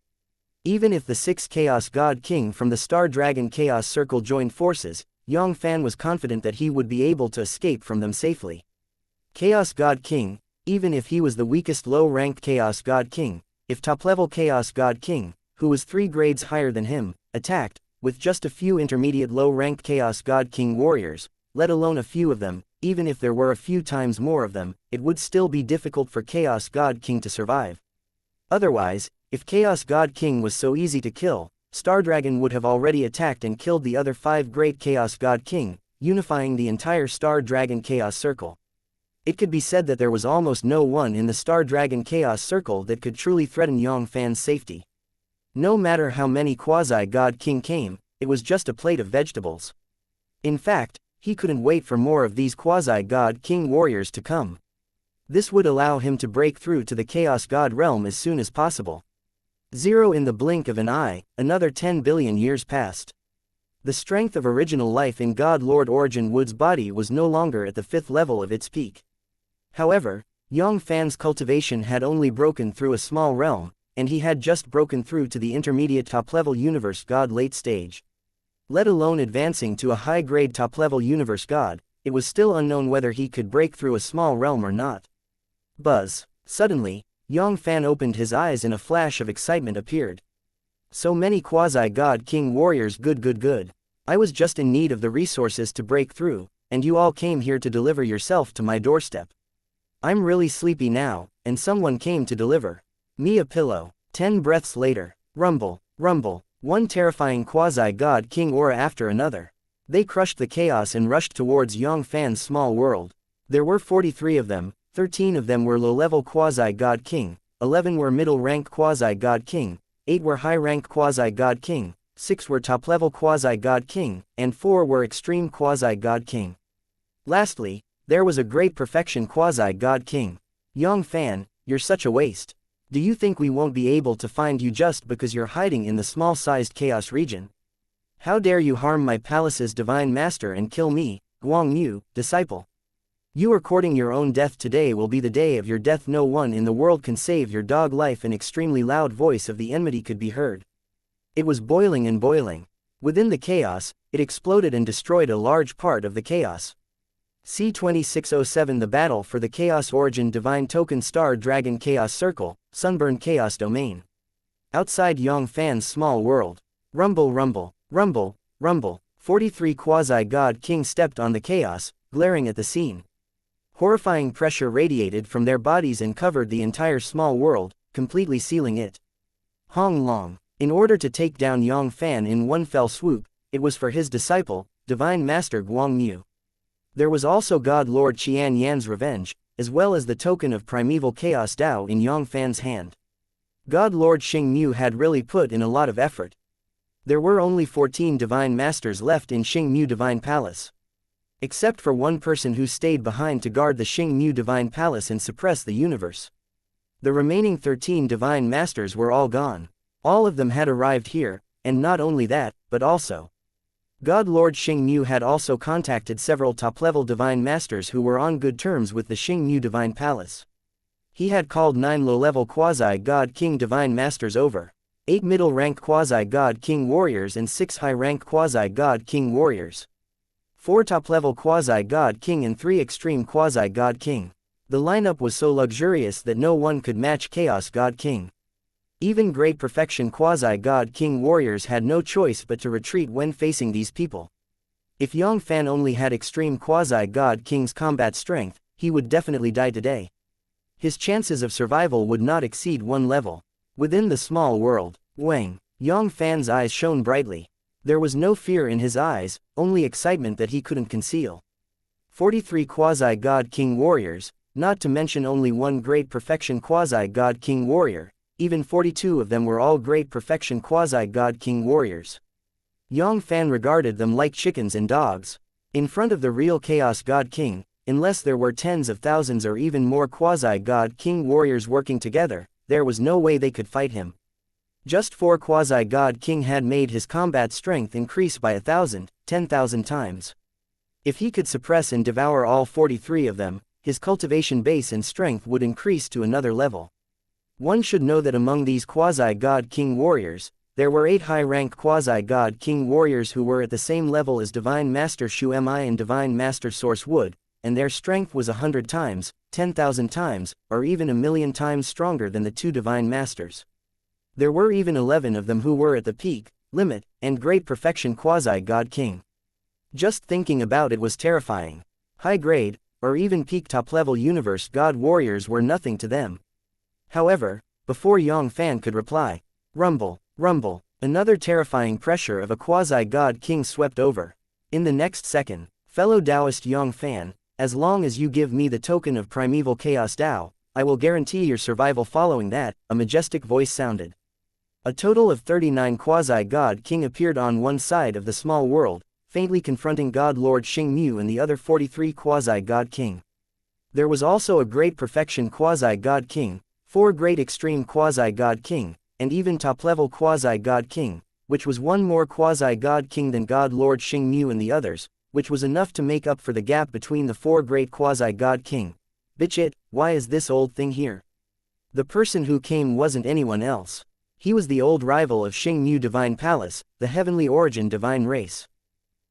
Even if the 6 Chaos God King from the Star Dragon Chaos Circle joined forces, Yang Fann was confident that he would be able to escape from them safely. Chaos God King, even if he was the weakest low-ranked Chaos God King, if top-level Chaos God King, who was 3 grades higher than him, attacked, with just a few intermediate low-ranked Chaos God King warriors, let alone a few of them, even if there were a few times more of them, it would still be difficult for Chaos God King to survive. Otherwise, if Chaos God King was so easy to kill, Stardragon would have already attacked and killed the other 5 great Chaos God King, unifying the entire Star Dragon Chaos Circle. It could be said that there was almost no one in the Star Dragon Chaos Circle that could truly threaten Yang Fann's safety. No matter how many Quasi-God King came, it was just a plate of vegetables. In fact, he couldn't wait for more of these Quasi-God King warriors to come. This would allow him to break through to the Chaos God realm as soon as possible. In the blink of an eye, another 10 billion years passed. The strength of original life in God Lord Origin Wood's body was no longer at the 5th level of its peak. However, Yang Fann's cultivation had only broken through a small realm, and he had just broken through to the intermediate top-level universe god late stage. Let alone advancing to a high-grade top-level universe god, it was still unknown whether he could break through a small realm or not. Buzz. Suddenly, Yang Fann opened his eyes and a flash of excitement appeared. So many quasi-god king warriors, good. I was just in need of the resources to break through, and you all came here to deliver yourself to my doorstep. I'm really sleepy now, and someone came to deliver me a pillow. 10 breaths later, rumble, rumble, one terrifying quasi-god king aura after another. They crushed the chaos and rushed towards Yang Fann's small world. There were 43 of them, 13 of them were low-level quasi-god king, 11 were middle-rank quasi-god king, 8 were high-rank quasi-god king, 6 were top-level quasi-god king, and 4 were extreme quasi-god king. Lastly, there was a great perfection quasi-god king. Yang Fann, you're such a waste. Do you think we won't be able to find you just because you're hiding in the small-sized chaos region? How dare you harm my palace's divine master and kill me, Guangmu, disciple? You are courting your own death. Today will be the day of your death. No one in the world can save your dog life. An extremely loud voice of the enmity could be heard. It was boiling and boiling. Within the chaos, it exploded and destroyed a large part of the chaos. C2607 The battle for the Chaos Origin Divine Token Star Dragon Chaos Circle, Sunburned Chaos Domain. Outside Yang Fann's small world. Rumble rumble, rumble, rumble, 43 quasi-god kings stepped on the chaos, glaring at the scene. Horrifying pressure radiated from their bodies and covered the entire small world, completely sealing it. Hong Long. In order to take down Yang Fann in one fell swoop, it was for his disciple, Divine Master Guangmu. There was also God Lord Qian Yan's revenge, as well as the token of primeval chaos Dao in Yang Fann's hand. God Lord Xingmu had really put in a lot of effort. There were only 14 Divine Masters left in Xingmu Divine Palace. Except for one person who stayed behind to guard the Xingmu Divine Palace and suppress the universe. The remaining 13 Divine Masters were all gone. All of them had arrived here, and not only that, but also God Lord Xingmu had also contacted several top-level Divine Masters who were on good terms with the Xingmu Divine Palace. He had called 9 low-level Quasi-God King Divine Masters over, 8 middle-rank Quasi-God King Warriors and 6 high-rank Quasi-God King Warriors. 4 top-level Quasi-God King and 3 extreme Quasi-God King. The lineup was so luxurious that no one could match Chaos God King. Even Great Perfection Quasi-God King Warriors had no choice but to retreat when facing these people. If Yang Fann only had extreme Quasi-God King's combat strength, he would definitely die today. His chances of survival would not exceed 1 level. Within the small world, Yang Fann's eyes shone brightly. There was no fear in his eyes, only excitement that he couldn't conceal. 43 Quasi-God King Warriors, not to mention only 1 Great Perfection Quasi-God King Warrior. Even 42 of them were all Great Perfection Quasi-God King Warriors. Yang Fann regarded them like chickens and dogs. In front of the real Chaos God King, unless there were tens of thousands or even more Quasi-God King Warriors working together, there was no way they could fight him. Just 4 Quasi-God King had made his combat strength increase by 1,000, 10,000 times. If he could suppress and devour all 43 of them, his cultivation base and strength would increase to another level. One should know that among these Quasi-God King Warriors, there were 8 high-rank Quasi-God King Warriors who were at the same level as Divine Master Shu Mi and Divine Master Source Wood, and their strength was 100 times, 10,000 times, or even 1,000,000 times stronger than the 2 Divine Masters. There were even 11 of them who were at the peak, limit, and Great Perfection Quasi-God King. Just thinking about it was terrifying. High-grade, or even peak top-level universe God Warriors were nothing to them. However, before Yang Fann could reply, rumble, rumble, another terrifying pressure of a Quasi-God King swept over. In the next second, fellow Taoist Yang Fann, as long as you give me the token of primeval chaos Tao, I will guarantee your survival. Following that, a majestic voice sounded. A total of 39 Quasi-God King appeared on one side of the small world, faintly confronting God Lord Xingmu and the other 43 Quasi-God King. There was also a Great Perfection Quasi-God King, 4 Great Extreme Quasi-God King, and even top-level Quasi-God King, which was 1 more Quasi-God King than God Lord Xingmu and the others, which was enough to make up for the gap between the 4 Great Quasi-God King. Bitch, why is this old thing here? The person who came wasn't anyone else. He was the old rival of Xingmu Divine Palace, the Heavenly Origin Divine Race.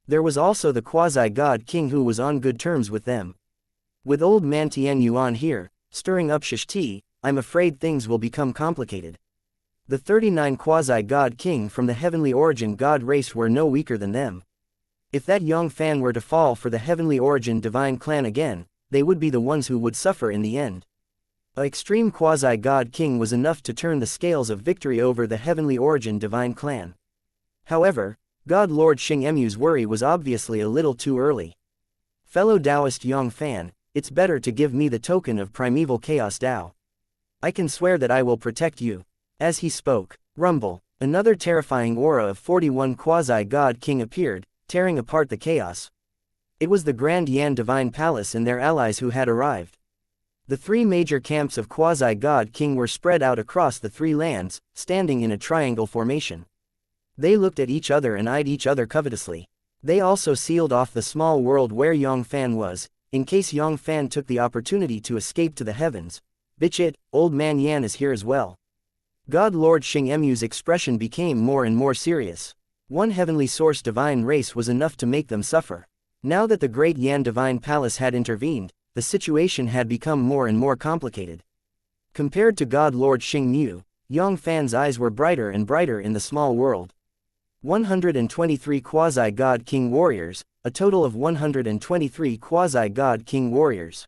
There was also the Quasi-God King who was on good terms with them. With old man Tian Yuan here, stirring up shish tea, I'm afraid things will become complicated. The 39 quasi-god king from the heavenly origin god race were no weaker than them. If that Yang Fann were to fall for the heavenly origin divine clan again, they would be the ones who would suffer in the end. A extreme quasi-god king was enough to turn the scales of victory over the heavenly origin divine clan. However, God Lord Xianxia's worry was obviously a little too early. Fellow Taoist Yang Fann, it's better to give me the token of primeval chaos Tao. I can swear that I will protect you. As he spoke, rumble, another terrifying aura of 41 quasi-god king appeared, tearing apart the chaos. It was the Grand Yan Divine Palace and their allies who had arrived. The three major camps of quasi-god king were spread out across the three lands, standing in a triangle formation. They looked at each other and eyed each other covetously. They also sealed off the small world where Yang Fann was, in case Yang Fann took the opportunity to escape to the heavens. Bitch it, old man Yan is here as well. God Lord Xianxia's expression became more and more serious. One heavenly source divine race was enough to make them suffer. Now that the great Yan Divine Palace had intervened, the situation had become more and more complicated. Compared to God Lord Xianxia, Yang Fann's eyes were brighter and brighter in the small world. 123 quasi-god king warriors, a total of 123 quasi-god king warriors.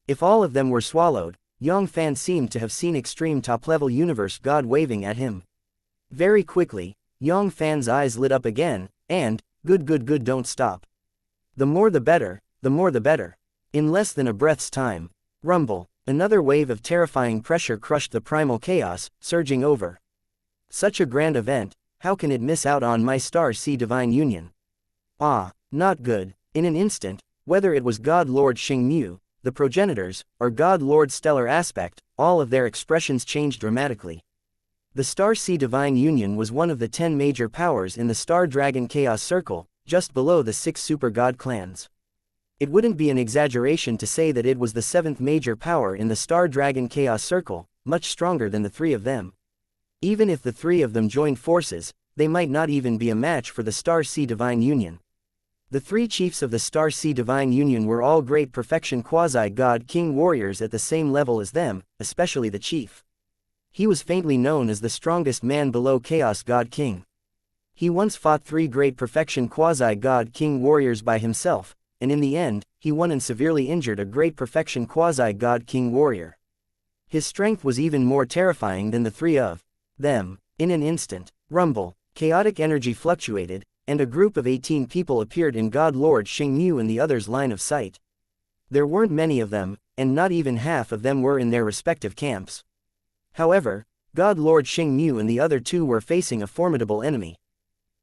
If all of them were swallowed, Yang Fann seemed to have seen extreme top-level universe god waving at him. Very quickly, Yang Fann's eyes lit up again, and, good don't stop. The more the better, the more the better. In less than a breath's time, rumble, another wave of terrifying pressure crushed the primal chaos, surging over. Such a grand event, how can it miss out on my Star Sea Divine Union? Ah, not good. In an instant, whether it was God Lord Xianxia, the progenitors, or God Lord Stellar Aspect, all of their expressions changed dramatically. The Star Sea Divine Union was one of the 10 major powers in the Star Dragon Chaos Circle, just below the 6 super god clans. It wouldn't be an exaggeration to say that it was the 7th major power in the Star Dragon Chaos Circle, much stronger than the 3 of them. Even if the 3 of them joined forces, they might not even be a match for the Star Sea Divine Union. The 3 chiefs of the Star Sea Divine Union were all great perfection quasi-god king warriors at the same level as them, especially the chief. He was faintly known as the strongest man below Chaos God King. He once fought 3 great perfection quasi-god king warriors by himself, and in the end, he won and severely injured a great perfection quasi-god king warrior. His strength was even more terrifying than the 3 of them. In an instant, rumble, chaotic energy fluctuated, and a group of 18 people appeared in God Lord Xianxia and the others' line of sight. There weren't many of them, and not even half of them were in their respective camps. However, God Lord Xianxia and the other 2 were facing a formidable enemy.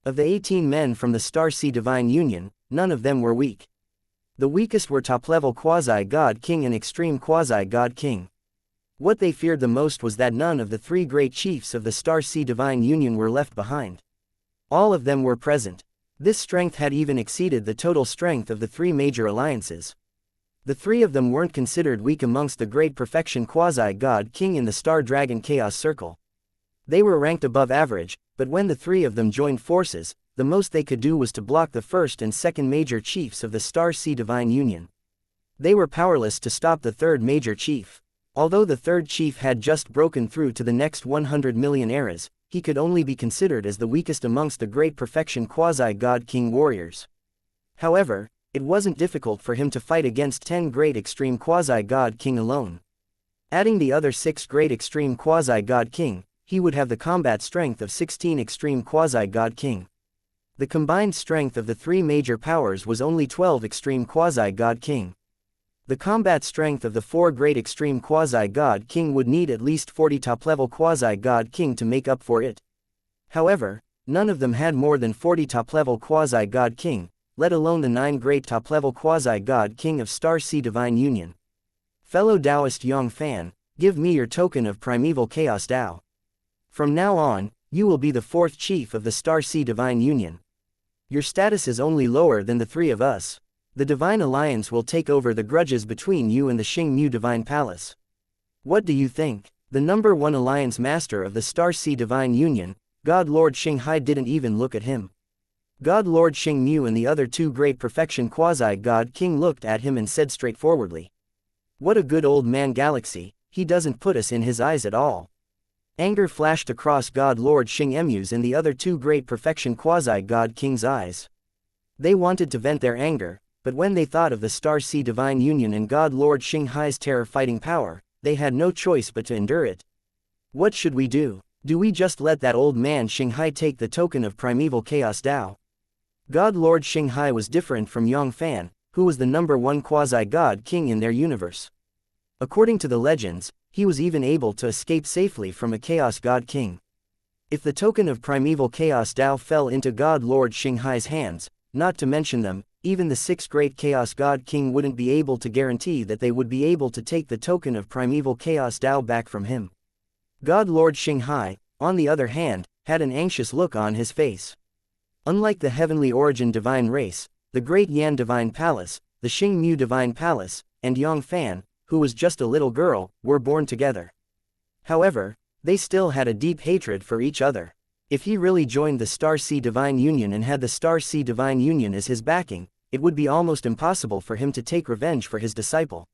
Of the 18 men from the Star Sea Divine Union, none of them were weak. The weakest were top-level quasi-god king and extreme quasi-god king. What they feared the most was that none of the 3 great chiefs of the Star Sea Divine Union were left behind. All of them were present. This strength had even exceeded the total strength of the 3 major alliances. The 3 of them weren't considered weak amongst the great perfection quasi-god king in the Star Dragon Chaos Circle. They were ranked above average, but when the 3 of them joined forces, the most they could do was to block the first and second major chiefs of the Star Sea Divine Union. They were powerless to stop the 3rd major chief. Although the 3rd chief had just broken through to the next 100 million eras, he could only be considered as the weakest amongst the great perfection quasi-god king warriors. However, it wasn't difficult for him to fight against 10 great extreme quasi-god king alone. Adding the other 6 great extreme quasi-god king, he would have the combat strength of 16 extreme quasi-god king. The combined strength of the 3 major powers was only 12 extreme quasi-god king. The combat strength of the 4 great extreme quasi-god king would need at least 40 top-level quasi-god king to make up for it. However, none of them had more than 40 top-level quasi-god king, let alone the 9 great top-level quasi-god king of Star Sea Divine Union. Fellow Taoist Yang Fann, give me your token of primeval chaos Tao. From now on, you will be the 4th chief of the Star Sea Divine Union. Your status is only lower than the 3 of us. The Divine Alliance will take over the grudges between you and the Xianxia Divine Palace. What do you think? The number 1 Alliance Master of the Star Sea Divine Union, God Lord Xianxia, didn't even look at him. God Lord Xianxia and the other 2 great perfection quasi-god king looked at him and said straightforwardly. What a good old man Galaxy, he doesn't put us in his eyes at all. Anger flashed across God Lord Xingmu's and the other two great perfection quasi-god kings' eyes. They wanted to vent their anger, but when they thought of the Star Sea Divine Union and God Lord Xinghai's terror-fighting power, they had no choice but to endure it. What should we do? Do we just let that old man Xinghai take the token of primeval chaos Tao? God Lord Xinghai was different from Yang Fann, who was the #1 quasi-god king in their universe. According to the legends, he was even able to escape safely from a chaos god king. If the token of primeval chaos Tao fell into God Lord Xinghai's hands, not to mention them, even the 6 great chaos god king wouldn't be able to guarantee that they would be able to take the token of primeval chaos Tao back from him. God Lord Xinghai, on the other hand, had an anxious look on his face. Unlike the heavenly origin divine race, the great Yan divine palace, the Xingmu divine palace, and Yang Fann, who was just a little girl, were born together. However, they still had a deep hatred for each other. If he really joined the Star Sea Divine Union and had the Star Sea Divine Union as his backing, it would be almost impossible for him to take revenge for his disciple.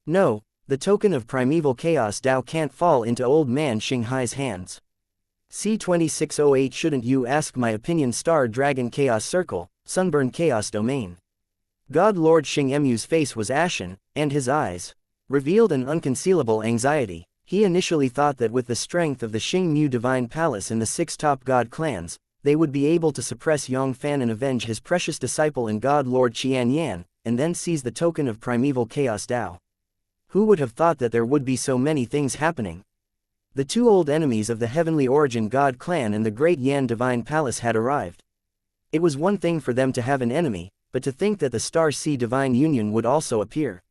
No, the token of primeval chaos Tao can't fall into old man Xinghai's hands. C2608 Shouldn't you ask my opinion? Star Dragon Chaos Circle, Sunburn Chaos Domain. God Lord Xingmu's face was ashen, and his eyes revealed an unconcealable anxiety. He initially thought that with the strength of the Xingmu Divine Palace and the 6 top god clans, they would be able to suppress Yang Fann and avenge his precious disciple in God Lord Qianyan, and then seize the token of primeval chaos Tao. Who would have thought that there would be so many things happening? The 2 old enemies of the heavenly origin god clan and the great Yan Divine Palace had arrived. It was one thing for them to have an enemy, but to think that the Star Sea Divine Union would also appear.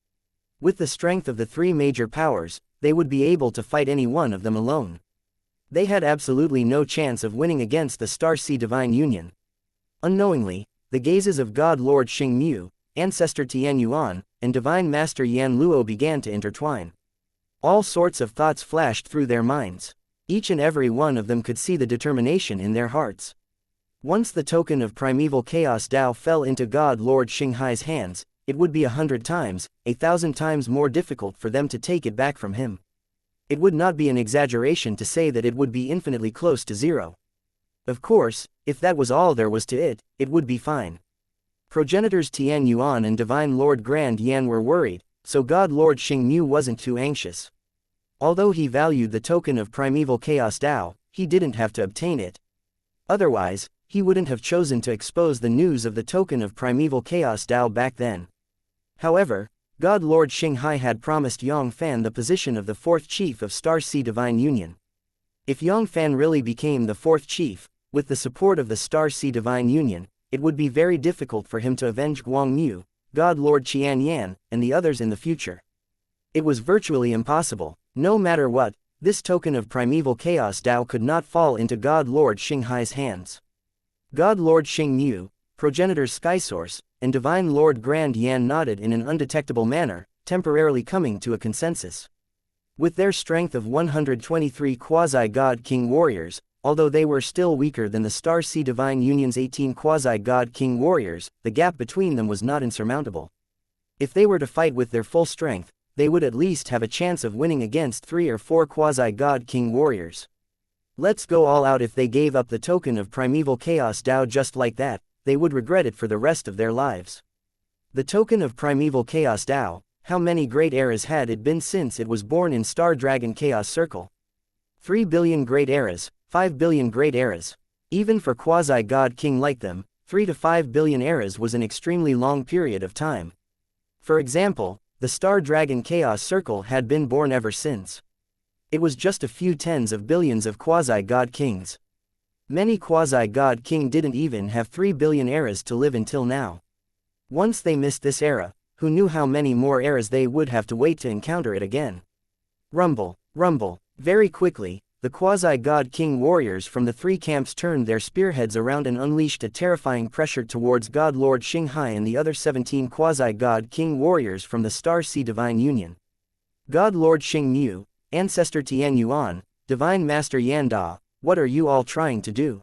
With the strength of the 3 major powers, they would be able to fight any one of them alone. They had absolutely no chance of winning against the Star Sea Divine Union. Unknowingly, the gazes of God Lord Xingmu, Ancestor Tian Yuan, and Divine Master Yan Luo began to intertwine. All sorts of thoughts flashed through their minds. Each and every one of them could see the determination in their hearts. Once the token of primeval chaos Tao fell into God Lord Xinghai's hands, it would be 100 times, 1,000 times more difficult for them to take it back from him. It would not be an exaggeration to say that it would be infinitely close to 0. Of course, if that was all there was to it, it would be fine. Progenitors Tian Yuan and Divine Lord Grand Yan were worried, so God Lord Xingmu wasn't too anxious. Although he valued the token of primeval chaos Tao, he didn't have to obtain it. Otherwise, he wouldn't have chosen to expose the news of the token of primeval chaos Tao back then. However, God Lord Xinghai had promised Yang Fann the position of the 4th chief of Star Sea Divine Union. If Yang Fann really became the 4th chief, with the support of the Star Sea Divine Union, it would be very difficult for him to avenge Guangmu, God Lord Qianyan, and the others in the future. It was virtually impossible. No matter what, this token of primeval chaos Tao could not fall into God Lord Xinghai's hands. God Lord Xingmu, progenitor Skysource, and Divine Lord Grand Yan nodded in an undetectable manner, temporarily coming to a consensus. With their strength of 123 quasi-god king warriors, although they were still weaker than the Star Sea Divine Union's 18 quasi-god king warriors, the gap between them was not insurmountable. If they were to fight with their full strength, they would at least have a chance of winning against 3 or 4 quasi-god king warriors. Let's go all out. If they gave up the token of primeval chaos Tao just like that, they would regret it for the rest of their lives. The token of primeval chaos Tao, how many great eras had it been since it was born in Star Dragon Chaos Circle? 3 billion great eras, 5 billion great eras. Even for quasi-god king like them, 3 to 5 billion eras was an extremely long period of time. For example, the Star Dragon Chaos Circle had been born ever since. It was just a few tens of billions of quasi-god kings. Many quasi-god king didn't even have 3 billion eras to live until now. Once they missed this era, who knew how many more eras they would have to wait to encounter it again? Rumble, rumble. Very quickly, the quasi-god king warriors from the 3 camps turned their spearheads around and unleashed a terrifying pressure towards God Lord Xinghai and the other 17 quasi-god king warriors from the Star Sea Divine Union. God Lord Xingmu, Ancestor Tian Yuan, Divine Master Yan Da, what are you all trying to do?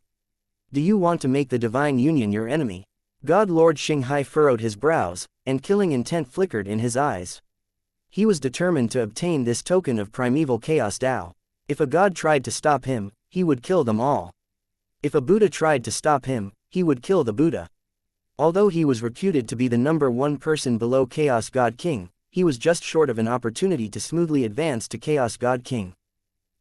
Do you want to make the Divine Union your enemy? God Lord Xinghai furrowed his brows, and killing intent flickered in his eyes. He was determined to obtain this token of primeval chaos Tao. If a god tried to stop him, he would kill them all. If a Buddha tried to stop him, he would kill the Buddha. Although he was reputed to be the #1 person below Chaos God King, he was just short of an opportunity to smoothly advance to Chaos God King.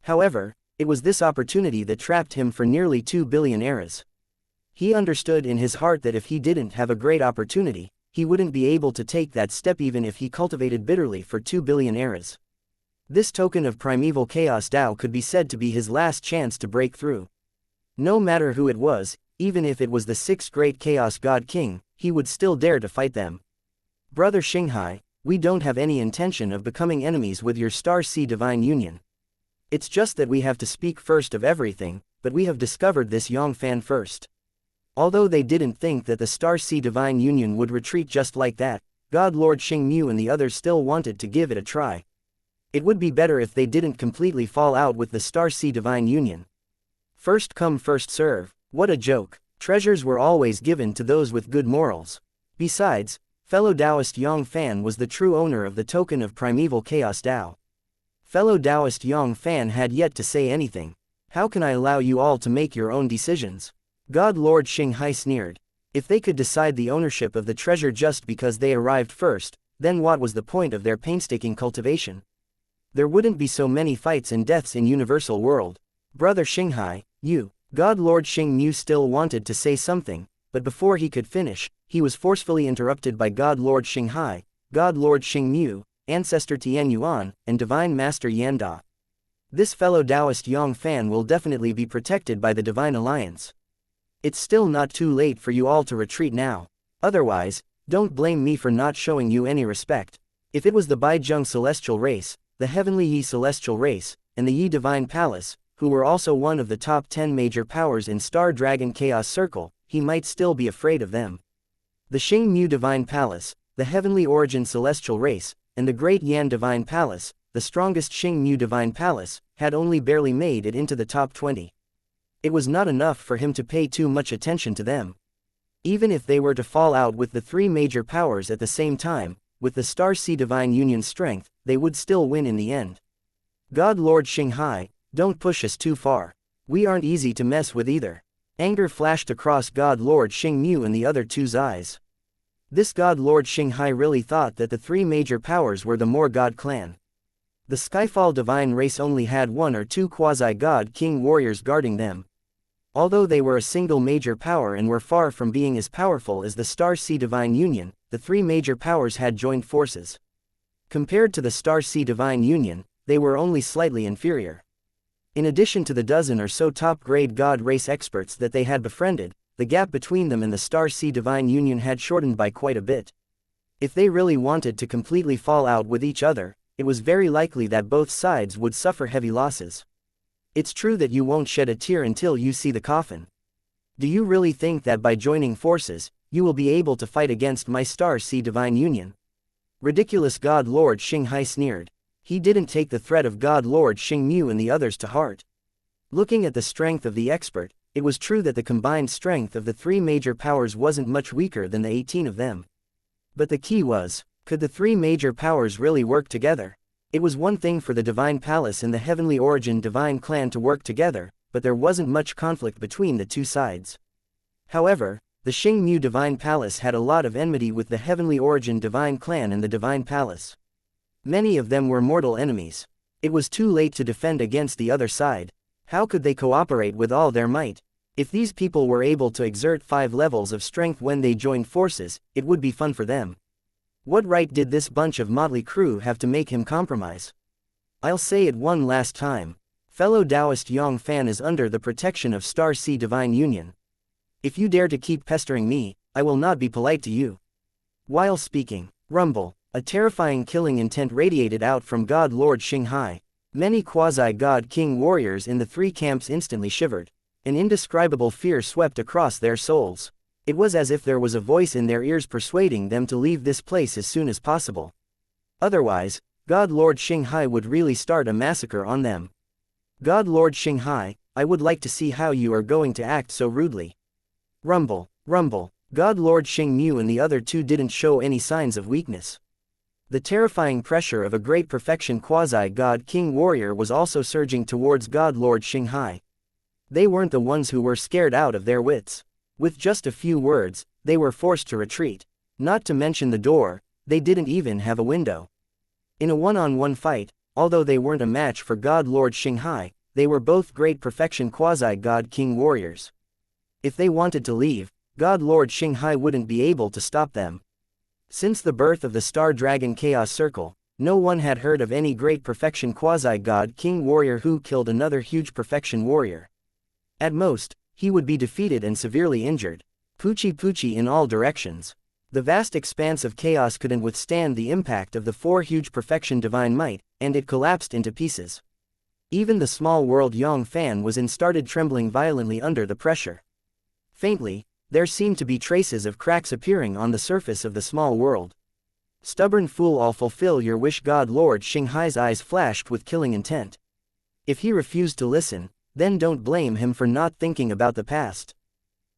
However, it was this opportunity that trapped him for nearly 2 billion eras. He understood in his heart that if he didn't have a great opportunity, he wouldn't be able to take that step even if he cultivated bitterly for 2 billion eras. This token of primeval chaos Tao could be said to be his last chance to break through. No matter who it was, even if it was the 6th great Chaos God King, he would still dare to fight them. Brother Xinghai, we don't have any intention of becoming enemies with your Star Sea Divine Union. It's just that we have to speak first of everything, but we have discovered this Yang Fann first. Although they didn't think that the Star Sea Divine Union would retreat just like that, God Lord Xingmu and the others still wanted to give it a try. It would be better if they didn't completely fall out with the Star Sea Divine Union. First come first serve, what a joke. Treasures were always given to those with good morals. Besides, fellow Taoist Yang Fann was the true owner of the token of primeval chaos Tao. Fellow Taoist Yang Fann had yet to say anything. How can I allow you all to make your own decisions? God Lord Xinghai sneered. If they could decide the ownership of the treasure just because they arrived first, then what was the point of their painstaking cultivation? There wouldn't be so many fights and deaths in Universal World. Brother Xinghai, you. God Lord Xingmu still wanted to say something, but before he could finish, he was forcefully interrupted by God Lord Xinghai, God Lord Xingmu, Ancestor Tian Yuan, and Divine Master Yanda. This fellow Taoist Yang Fann will definitely be protected by the Divine Alliance. It's still not too late for you all to retreat now. Otherwise, don't blame me for not showing you any respect. If it was the Baizheng Celestial Race, the Heavenly Yi Celestial Race, and the Yi Divine Palace, who were also one of the top 10 major powers in Star Dragon Chaos Circle, he might still be afraid of them. The Xingmu Divine Palace, the Heavenly Origin Celestial Race, and the Great Yan Divine Palace, the strongest Xingmu Divine Palace, had only barely made it into the top 20. It was not enough for him to pay too much attention to them. Even if they were to fall out with the 3 major powers at the same time, with the Star Sea Divine Union's strength, they would still win in the end. God Lord Xinghai, don't push us too far. We aren't easy to mess with either. Anger flashed across God Lord Xingmu and the other two's eyes. This God Lord Xinghai really thought that the 3 major powers were the More God clan. The Skyfall Divine Race only had 1 or 2 quasi-God King warriors guarding them. Although they were a single major power and were far from being as powerful as the Star Sea Divine Union, the 3 major powers had joined forces. Compared to the Star Sea Divine Union, they were only slightly inferior. In addition to the dozen or so top-grade God race experts that they had befriended, the gap between them and the Star Sea Divine Union had shortened by quite a bit. If they really wanted to completely fall out with each other, it was very likely that both sides would suffer heavy losses. It's true that you won't shed a tear until you see the coffin. Do you really think that by joining forces, you will be able to fight against my Star Sea Divine Union? Ridiculous. God Lord Xinghai sneered. He didn't take the threat of God Lord Xingmu and the others to heart. Looking at the strength of the expert, it was true that the combined strength of the 3 major powers wasn't much weaker than the 18 of them. But the key was, could the 3 major powers really work together? It was one thing for the Divine Palace and the Heavenly Origin Divine Clan to work together, but there wasn't much conflict between the 2 sides. However, the Xingmu Divine Palace had a lot of enmity with the Heavenly Origin Divine Clan and the Divine Palace. Many of them were mortal enemies. It was too late to defend against the other side. How could they cooperate with all their might? If these people were able to exert 5 levels of strength when they joined forces, it would be fun for them. What right did this bunch of motley crew have to make him compromise? I'll say it one last time. Fellow Taoist Yang Fann is under the protection of Star Sea Divine Union. If you dare to keep pestering me, I will not be polite to you. While speaking, rumble. A terrifying killing intent radiated out from God Lord Xinghai. Many quasi-God King warriors in the 3 camps instantly shivered. An indescribable fear swept across their souls. It was as if there was a voice in their ears persuading them to leave this place as soon as possible. Otherwise, God Lord Xinghai would really start a massacre on them. God Lord Xinghai, I would like to see how you are going to act so rudely. Rumble, rumble. God Lord Xingmu and the other 2 didn't show any signs of weakness. The terrifying pressure of a great perfection quasi-god king warrior was also surging towards God Lord Xianxia. They weren't the ones who were scared out of their wits. With just a few words, they were forced to retreat. Not to mention the door, they didn't even have a window. In a one-on-one fight, although they weren't a match for God Lord Xianxia, they were both great perfection quasi-god king warriors. If they wanted to leave, God Lord Xianxia wouldn't be able to stop them. Since the birth of the Star Dragon Chaos Circle, no one had heard of any great perfection quasi-god king warrior who killed another huge perfection warrior. At most, he would be defeated and severely injured. Poochie in all directions. The vast expanse of chaos couldn't withstand the impact of the four huge perfection divine might, and it collapsed into pieces. Even the small world Yang Fann was in started trembling violently under the pressure. Faintly, there seemed to be traces of cracks appearing on the surface of the small world. Stubborn fool, I'll fulfill your wish. God Lord Xianxia's eyes flashed with killing intent. If he refused to listen, then don't blame him for not thinking about the past.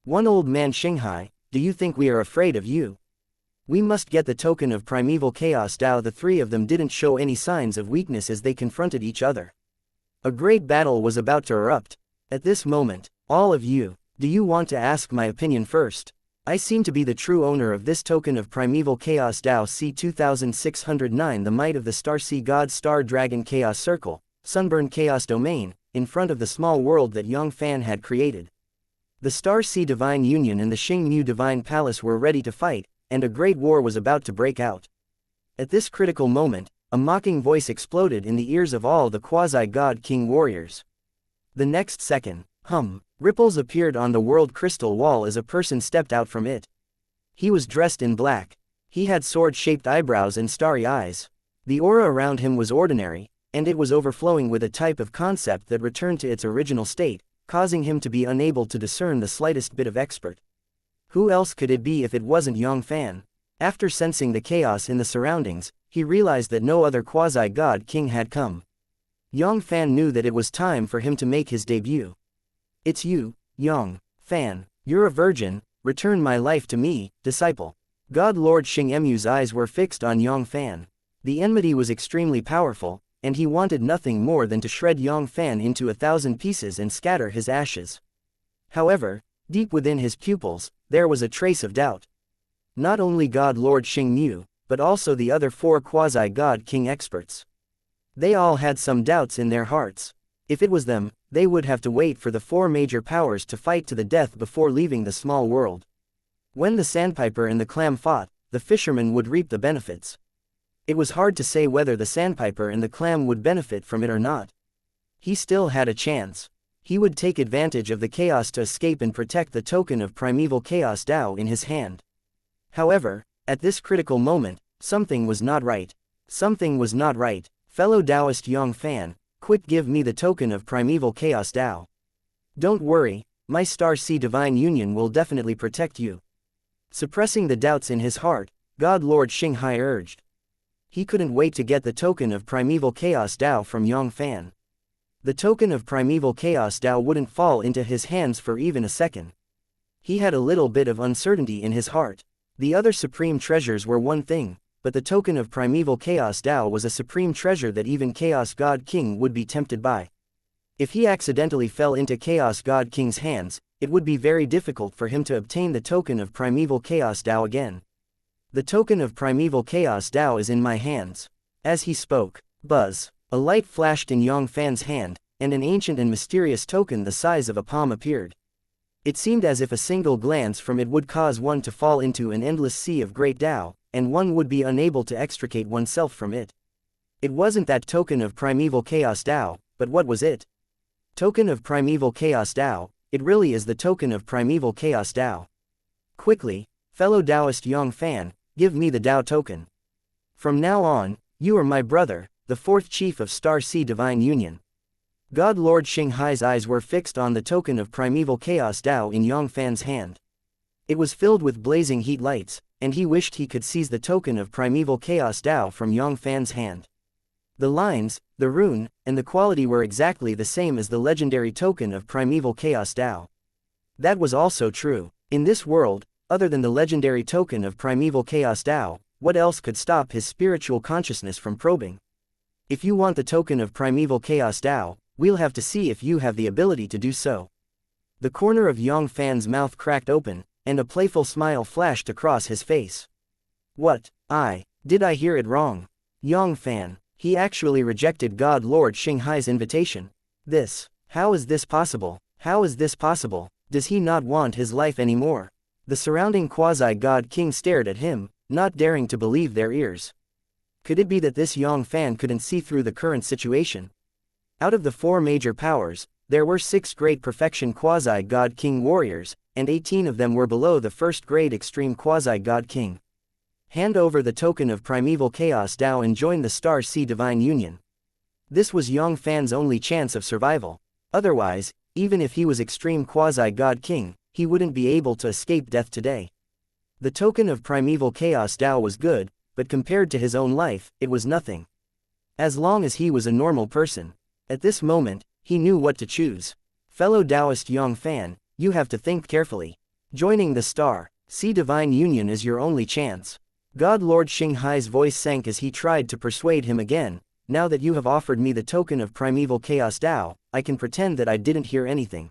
One old man, Xianxia, do you think we are afraid of you? We must get the token of primeval chaos Tao. The three of them didn't show any signs of weakness as they confronted each other. A great battle was about to erupt. At this moment, all of you, do you want to ask my opinion first? I seem to be the true owner of this token of primeval chaos Tao. C 2609. The might of the Star Sea God Star Dragon Chaos Circle, Sunburn Chaos Domain, in front of the small world that Yang Fann had created. The Star Sea Divine Union and the Xingmu Divine Palace were ready to fight, and a great war was about to break out. At this critical moment, a mocking voice exploded in the ears of all the quasi-god king warriors. The next second, ripples appeared on the world crystal wall as a person stepped out from it. He was dressed in black. He had sword-shaped eyebrows and starry eyes. The aura around him was ordinary, and it was overflowing with a type of concept that returned to its original state, causing him to be unable to discern the slightest bit of expert. Who else could it be if it wasn't Yang Fann? After sensing the chaos in the surroundings, he realized that no other quasi-god king had come. Yang Fann knew that it was time for him to make his debut. It's you, Yang Fann. You're a virgin, return my life to me, disciple. God Lord Xingmu's eyes were fixed on Yang Fann. The enmity was extremely powerful, and he wanted nothing more than to shred Yang Fann into 1,000 pieces and scatter his ashes. However, deep within his pupils, there was a trace of doubt. Not only God Lord Xingmu, but also the other four quasi-god king experts. They all had some doubts in their hearts. If it was them, they would have to wait for the four major powers to fight to the death before leaving the small world. When the sandpiper and the clam fought, the fisherman would reap the benefits. It was hard to say whether the sandpiper and the clam would benefit from it or not. He still had a chance. He would take advantage of the chaos to escape and protect the token of primeval chaos Tao in his hand. However, at this critical moment, something was not right. Something was not right. Fellow Taoist Yang Fann, quick, give me the token of primeval chaos Tao. Don't worry, my Star Sea Divine Union will definitely protect you. Suppressing the doubts in his heart, God Lord Xianxia urged. He couldn't wait to get the token of primeval chaos Tao from Yang Fann. The token of primeval chaos Tao wouldn't fall into his hands for even a second. He had a little bit of uncertainty in his heart. The other supreme treasures were one thing, but the token of primeval chaos Tao was a supreme treasure that even Chaos God King would be tempted by. If he accidentally fell into Chaos God King's hands, it would be very difficult for him to obtain the token of primeval chaos Tao again. The token of primeval chaos Tao is in my hands. As he spoke, buzz, a light flashed in Yang Fann's hand, and an ancient and mysterious token the size of a palm appeared. It seemed as if a single glance from it would cause one to fall into an endless sea of great Tao, and one would be unable to extricate oneself from it. It wasn't that token of primeval chaos Tao, but what was it? Token of primeval chaos Tao, it really is the token of primeval chaos Tao. Quickly, fellow Taoist Yang Fann, give me the Tao token. From now on, you are my brother, the fourth chief of Star Sea Divine Union. God Lord Xianxia's eyes were fixed on the token of primeval chaos Tao in Yang Fann's hand. It was filled with blazing heat lights, and he wished he could seize the token of primeval chaos Tao from Yang Fan's hand. The lines, the rune, and the quality were exactly the same as the legendary token of primeval chaos Tao. That was also true. In this world, other than the legendary token of primeval chaos Tao, What else could stop his spiritual consciousness from probing? If you want the token of primeval chaos Tao, we'll have to see if you have the ability to do so. The corner of Yang Fann's mouth cracked open, and a playful smile flashed across his face. What? Did I hear it wrong? Yang Fann, he actually rejected God Lord Xinghai's invitation. How is this possible? How is this possible? Does he not want his life anymore? The surrounding quasi-god king stared at him, not daring to believe their ears. Could it be that this Yang Fann couldn't see through the current situation? Out of the 4 major powers, there were 6 great perfection quasi-god king warriors, and 18 of them were below the first grade extreme quasi-god king. Hand over the token of primeval chaos Tao and join the Star Sea Divine Union. This was Yang Fann's only chance of survival. Otherwise, even if he was extreme quasi-god king, he wouldn't be able to escape death today. The token of primeval chaos Tao was good, but compared to his own life, it was nothing. As long as he was a normal person. At this moment, he knew what to choose. Fellow Taoist Yang Fann, you have to think carefully. Joining the Star Sea Divine Union is your only chance. God Lord Xinghai's voice sank as he tried to persuade him again. Now that you have offered me the token of primeval chaos Tao, I can pretend that I didn't hear anything.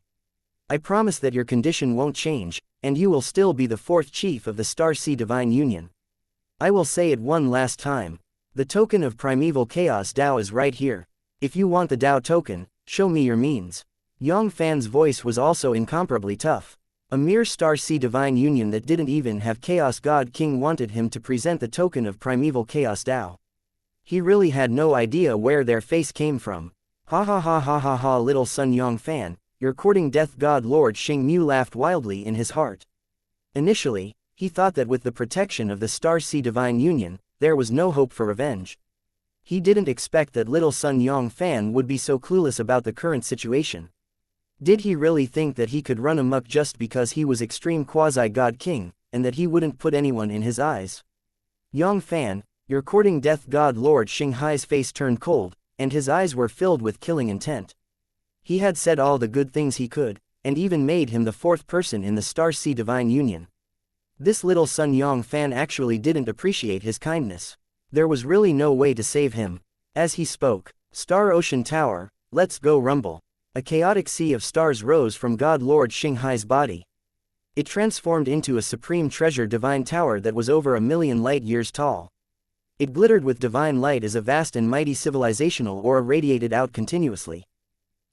I promise that your condition won't change, and you will still be the 4th chief of the Star Sea Divine Union. I will say it one last time. The token of primeval chaos Tao is right here. If you want the Tao token, show me your means. Yang Fann's voice was also incomparably tough. A mere Star Sea Divine Union that didn't even have Chaos God King wanted him to present the token of primeval chaos Tao. He really had no idea where their face came from. Ha ha ha ha ha ha, little son Yang Fann, you're courting death. God Lord Xing Mu laughed wildly in his heart. Initially, he thought that with the protection of the Star Sea Divine Union, there was no hope for revenge. He didn't expect that little son Yang Fann would be so clueless about the current situation. Did he really think that he could run amok just because he was extreme quasi-god king, and that he wouldn't put anyone in his eyes? Yang Fann, you're courting death. God Lord Xinghai's face turned cold, and his eyes were filled with killing intent. He had said all the good things he could, and even made him the 4th person in the Star Sea Divine Union. This little son Yang Fann actually didn't appreciate his kindness. There was really no way to save him. As he spoke, Star Ocean Tower, let's go rumble. A chaotic sea of stars rose from God Lord Xinghai's body. It transformed into a supreme treasure divine tower that was over 1,000,000 light-years tall. It glittered with divine light as a vast and mighty civilizational aura radiated out continuously.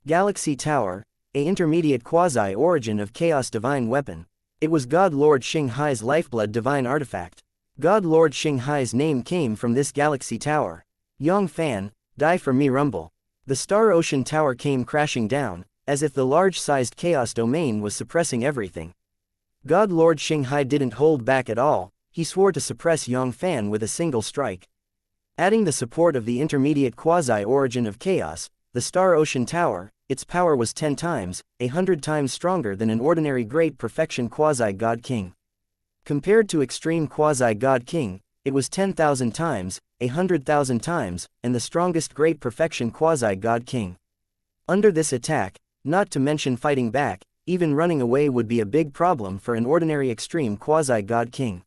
Galaxy Tower, a intermediate quasi-origin of chaos divine weapon. It was God Lord Xinghai's lifeblood divine artifact. God Lord Xinghai's name came from this galaxy tower. Yang Fann, die for me rumble. The Star Ocean Tower came crashing down, as if the large-sized chaos domain was suppressing everything. God Lord Xinghai didn't hold back at all. He swore to suppress Yang Fann with a single strike. Adding the support of the intermediate quasi-origin of chaos, the Star Ocean Tower, its power was 10 times, 100 times stronger than an ordinary great perfection quasi-god king. Compared to extreme quasi-god king, it was 10,000 times, 100,000 times, and the strongest great perfection quasi-god king. Under this attack, not to mention fighting back, even running away would be a big problem for an ordinary extreme quasi-god king.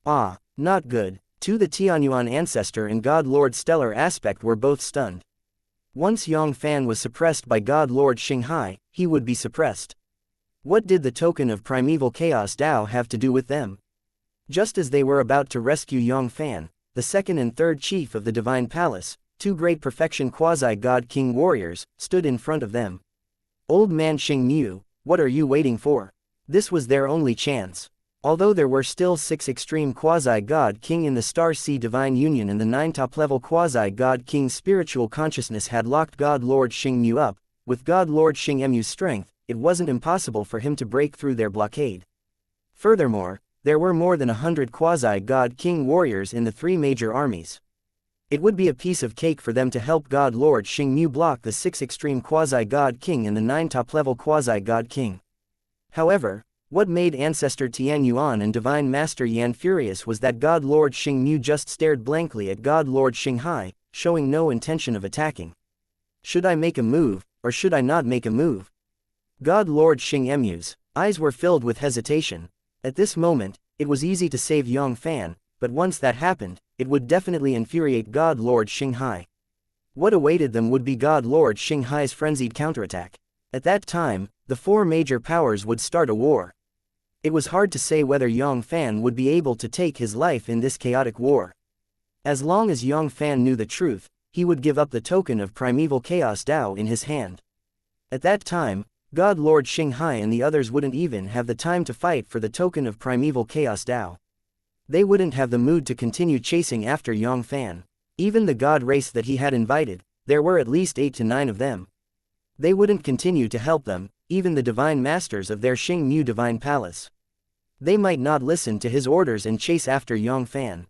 Ah, not good. The Tianyuan ancestor and God Lord Stellar Aspect were both stunned. Once Yang Fann was suppressed by God Lord Xinghai, he would be suppressed. What did the token of primeval chaos Tao have to do with them? Just as they were about to rescue Yang Fann, the 2nd and 3rd chief of the Divine Palace, 2 great perfection quasi-god king warriors, stood in front of them. Old man Xing Mu, what are you waiting for? This was their only chance. Although there were still 6 extreme quasi-god king in the Star Sea Divine Union and the 9 top-level quasi-god king's spiritual consciousness had locked God Lord Xing Mu up, with God Lord Xing Mu's strength, it wasn't impossible for him to break through their blockade. Furthermore, there were more than 100 quasi-god king warriors in the 3 major armies. It would be a piece of cake for them to help God Lord Xing Mu block the 6 extreme quasi-god king and the 9 top-level quasi-god king. However, what made Ancestor Tian Yuan and Divine Master Yan furious was that God Lord Xing Mu just stared blankly at God Lord Xinghai, showing no intention of attacking. Should I make a move, or should I not make a move? God Lord Xing Mu's eyes were filled with hesitation. At this moment, it was easy to save Yang Fann, but once that happened, it would definitely infuriate God Lord Xinghai. What awaited them would be God Lord Xinghai's frenzied counterattack. At that time, the four major powers would start a war. It was hard to say whether Yang Fann would be able to take his life in this chaotic war. As long as Yang Fann knew the truth, he would give up the token of primeval chaos Dao in his hand. At that time, God Lord Xinghai and the others wouldn't even have the time to fight for the token of primeval chaos Dao. They wouldn't have the mood to continue chasing after Yang Fann. Even the god race that he had invited, there were at least 8 to 9 of them. They wouldn't continue to help them, even the divine masters of their Xingmu divine palace. They might not listen to his orders and chase after Yang Fann.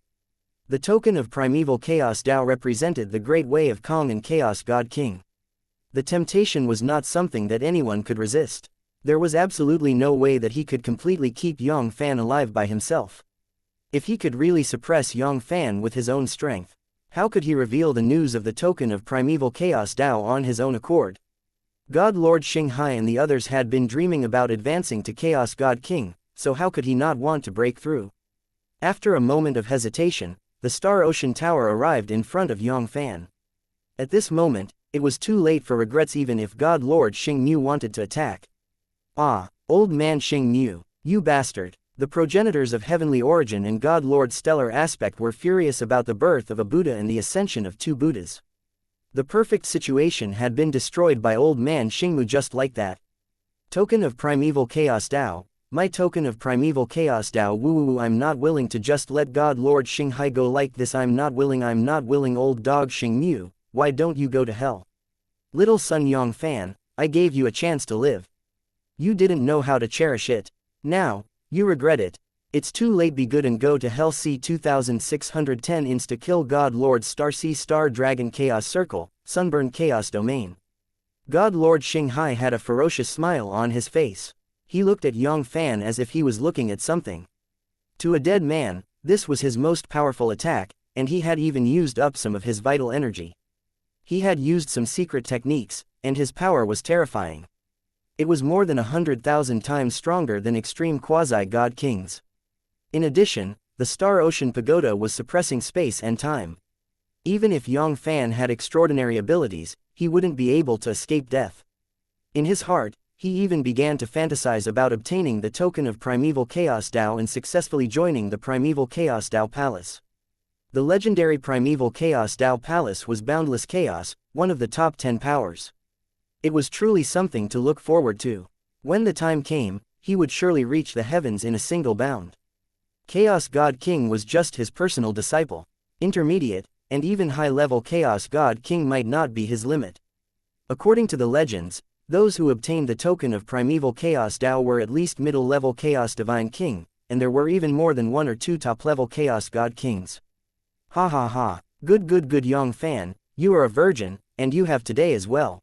The token of primeval chaos Dao represented the great way of Kong and Chaos God King. The temptation was not something that anyone could resist. There was absolutely no way that he could completely keep Yang Fann alive by himself. If he could really suppress Yang Fann with his own strength, how could he reveal the news of the token of primeval chaos Dao on his own accord? God Lord Xinghai and the others had been dreaming about advancing to Chaos God King, so how could he not want to break through? After a moment of hesitation, the Star Ocean Tower arrived in front of Yang Fann. At this moment, it was too late for regrets even if God Lord Xingmu wanted to attack. Ah, old man Xingmu, you bastard! The progenitors of heavenly origin and God Lord stellar aspect were furious about the birth of a Buddha and the ascension of 2 Buddhas. The perfect situation had been destroyed by old man Xingmu just like that. Token of primeval chaos Dao, my token of primeval chaos Dao woo, I'm not willing to just let God Lord Xinghai go like this. I'm not willing old dog Xingmu, why don't you go to hell? Little son Yang Fann, I gave you a chance to live. You didn't know how to cherish it. Now, you regret it. It's too late. Be good and go to hell. C 2610 Insta-kill God Lord Star Sea Star Dragon Chaos Circle, Sunburn Chaos Domain. God Lord Xinghai had a ferocious smile on his face. He looked at Yang Fann as if he was looking at something. To a dead man, this was his most powerful attack, and he had even used up some of his vital energy. He had used some secret techniques, and his power was terrifying. It was more than 100,000 times stronger than extreme quasi-god kings. In addition, the Star Ocean Pagoda was suppressing space and time. Even if Yang Fann had extraordinary abilities, he wouldn't be able to escape death. In his heart, he even began to fantasize about obtaining the token of primeval chaos Dao and successfully joining the primeval chaos Dao Palace. The legendary primeval chaos Dao Palace was boundless chaos, one of the top 10 powers. It was truly something to look forward to. When the time came, he would surely reach the heavens in a single bound. Chaos God King was just his personal disciple. Intermediate, and even high-level Chaos God King might not be his limit. According to the legends, those who obtained the token of primeval chaos Dao were at least middle-level Chaos Divine King, and there were even more than 1 or 2 top-level Chaos God Kings. Ha ha ha, good Yang Fann, you are a virgin, and you have today as well.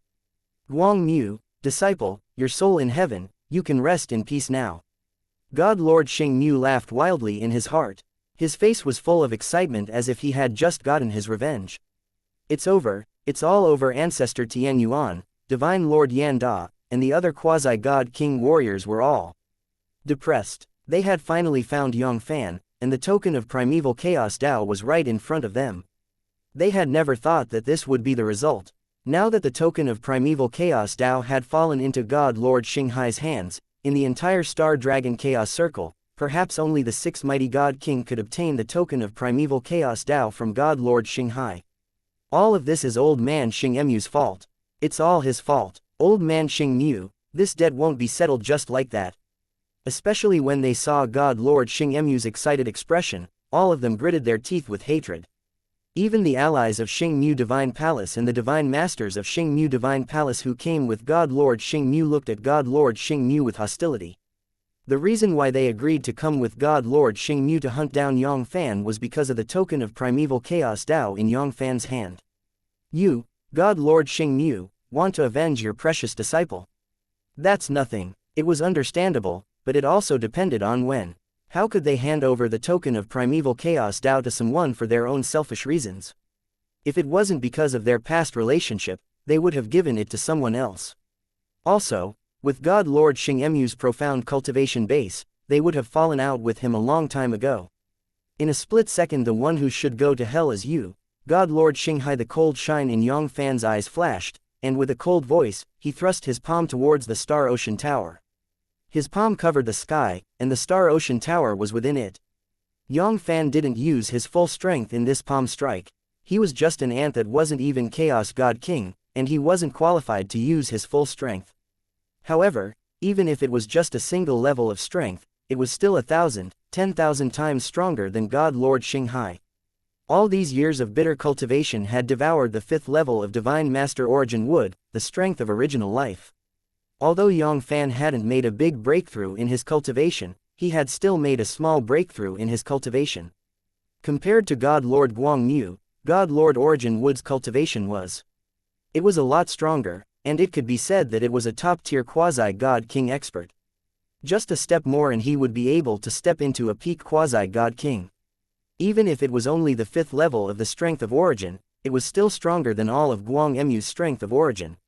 Guang Mu, disciple, your soul in heaven, you can rest in peace now. God Lord Xingmu laughed wildly in his heart. His face was full of excitement as if he had just gotten his revenge. It's over, it's all over. Ancestor Tian Yuan, Divine Lord Yan Da, and the other quasi-god king warriors were all depressed. They had finally found Yang Fann, and the token of primeval chaos Dao was right in front of them. They had never thought that this would be the result. Now that the token of primeval chaos Dao had fallen into God Lord Xinghai's hands, in the entire Star Dragon Chaos Circle, perhaps only the 6th mighty God King could obtain the token of primeval chaos Dao from God Lord Xinghai. All of this is old man Xingmu's fault. It's all his fault. Old man Xingmu, this debt won't be settled just like that. Especially when they saw God Lord Xingmu's excited expression, all of them gritted their teeth with hatred. Even the allies of Xingmu Divine Palace and the Divine Masters of Xingmu Divine Palace who came with God Lord Xingmu looked at God Lord Xingmu with hostility. The reason why they agreed to come with God Lord Xingmu to hunt down Yang Fann was because of the token of primeval chaos Dao in Yang Fann's hand. You, God Lord Xingmu, want to avenge your precious disciple. That's nothing. It was understandable, but it also depended on when. How could they hand over the token of primeval chaos Dao to someone for their own selfish reasons? If it wasn't because of their past relationship, they would have given it to someone else. Also, with God Lord Xingmu's profound cultivation base, they would have fallen out with him a long time ago. In a split second the one who should go to hell is you, God Lord Xinghai. The cold shine in Yang Fan's eyes flashed, and with a cold voice, he thrust his palm towards the Star Ocean Tower. His palm covered the sky, and the Star Ocean Tower was within it. Yang Fann didn't use his full strength in this palm strike. He was just an ant that wasn't even Chaos God King, and he wasn't qualified to use his full strength. However, even if it was just a single level of strength, it was still 1,000, 10,000 times stronger than God Lord Xinghai. All these years of bitter cultivation had devoured the 5th level of Divine Master Origin Wood, the strength of original life. Although Yang Fann hadn't made a big breakthrough in his cultivation, he had still made a small breakthrough in his cultivation. Compared to God Lord Guangmu, God Lord Origin Wood's cultivation was. It was a lot stronger, and it could be said that it was a top-tier quasi-God King expert. Just a step more and he would be able to step into a peak quasi-God King. Even if it was only the 5th level of the strength of origin, it was still stronger than all of Guangmu's strength of origin.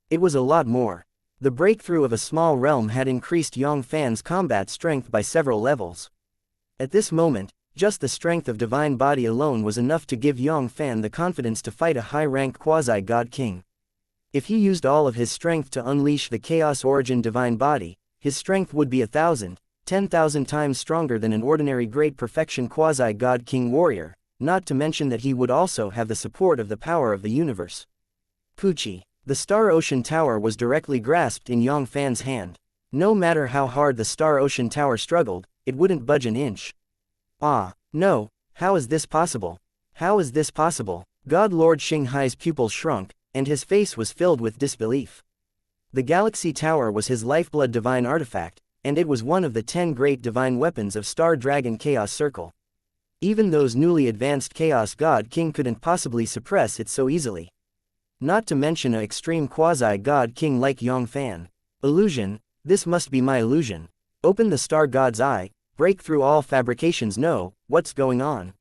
It was a lot more. The breakthrough of a small realm had increased Yang Fann's combat strength by several levels. At this moment, just the strength of divine body alone was enough to give Yang Fann the confidence to fight a high-rank quasi-God King. If he used all of his strength to unleash the Chaos Origin divine body, his strength would be 1,000, 10,000 times stronger than an ordinary Great Perfection Quasi-God King warrior, not to mention that he would also have the support of the power of the universe. Pucci. The Star Ocean Tower was directly grasped in Yang Fann's hand. No matter how hard the Star Ocean Tower struggled, it wouldn't budge an inch. Ah, no, how is this possible? How is this possible? God Lord Xinghai's pupils shrunk, and his face was filled with disbelief. The Galaxy Tower was his lifeblood divine artifact, and it was one of the 10 great divine weapons of Star Dragon Chaos Circle. Even those newly advanced Chaos God King couldn't possibly suppress it so easily. Not to mention an extreme quasi-God King like Yang Fann. Illusion, this must be my illusion. Open the Star God's eye, break through all fabrications. No, what's going on?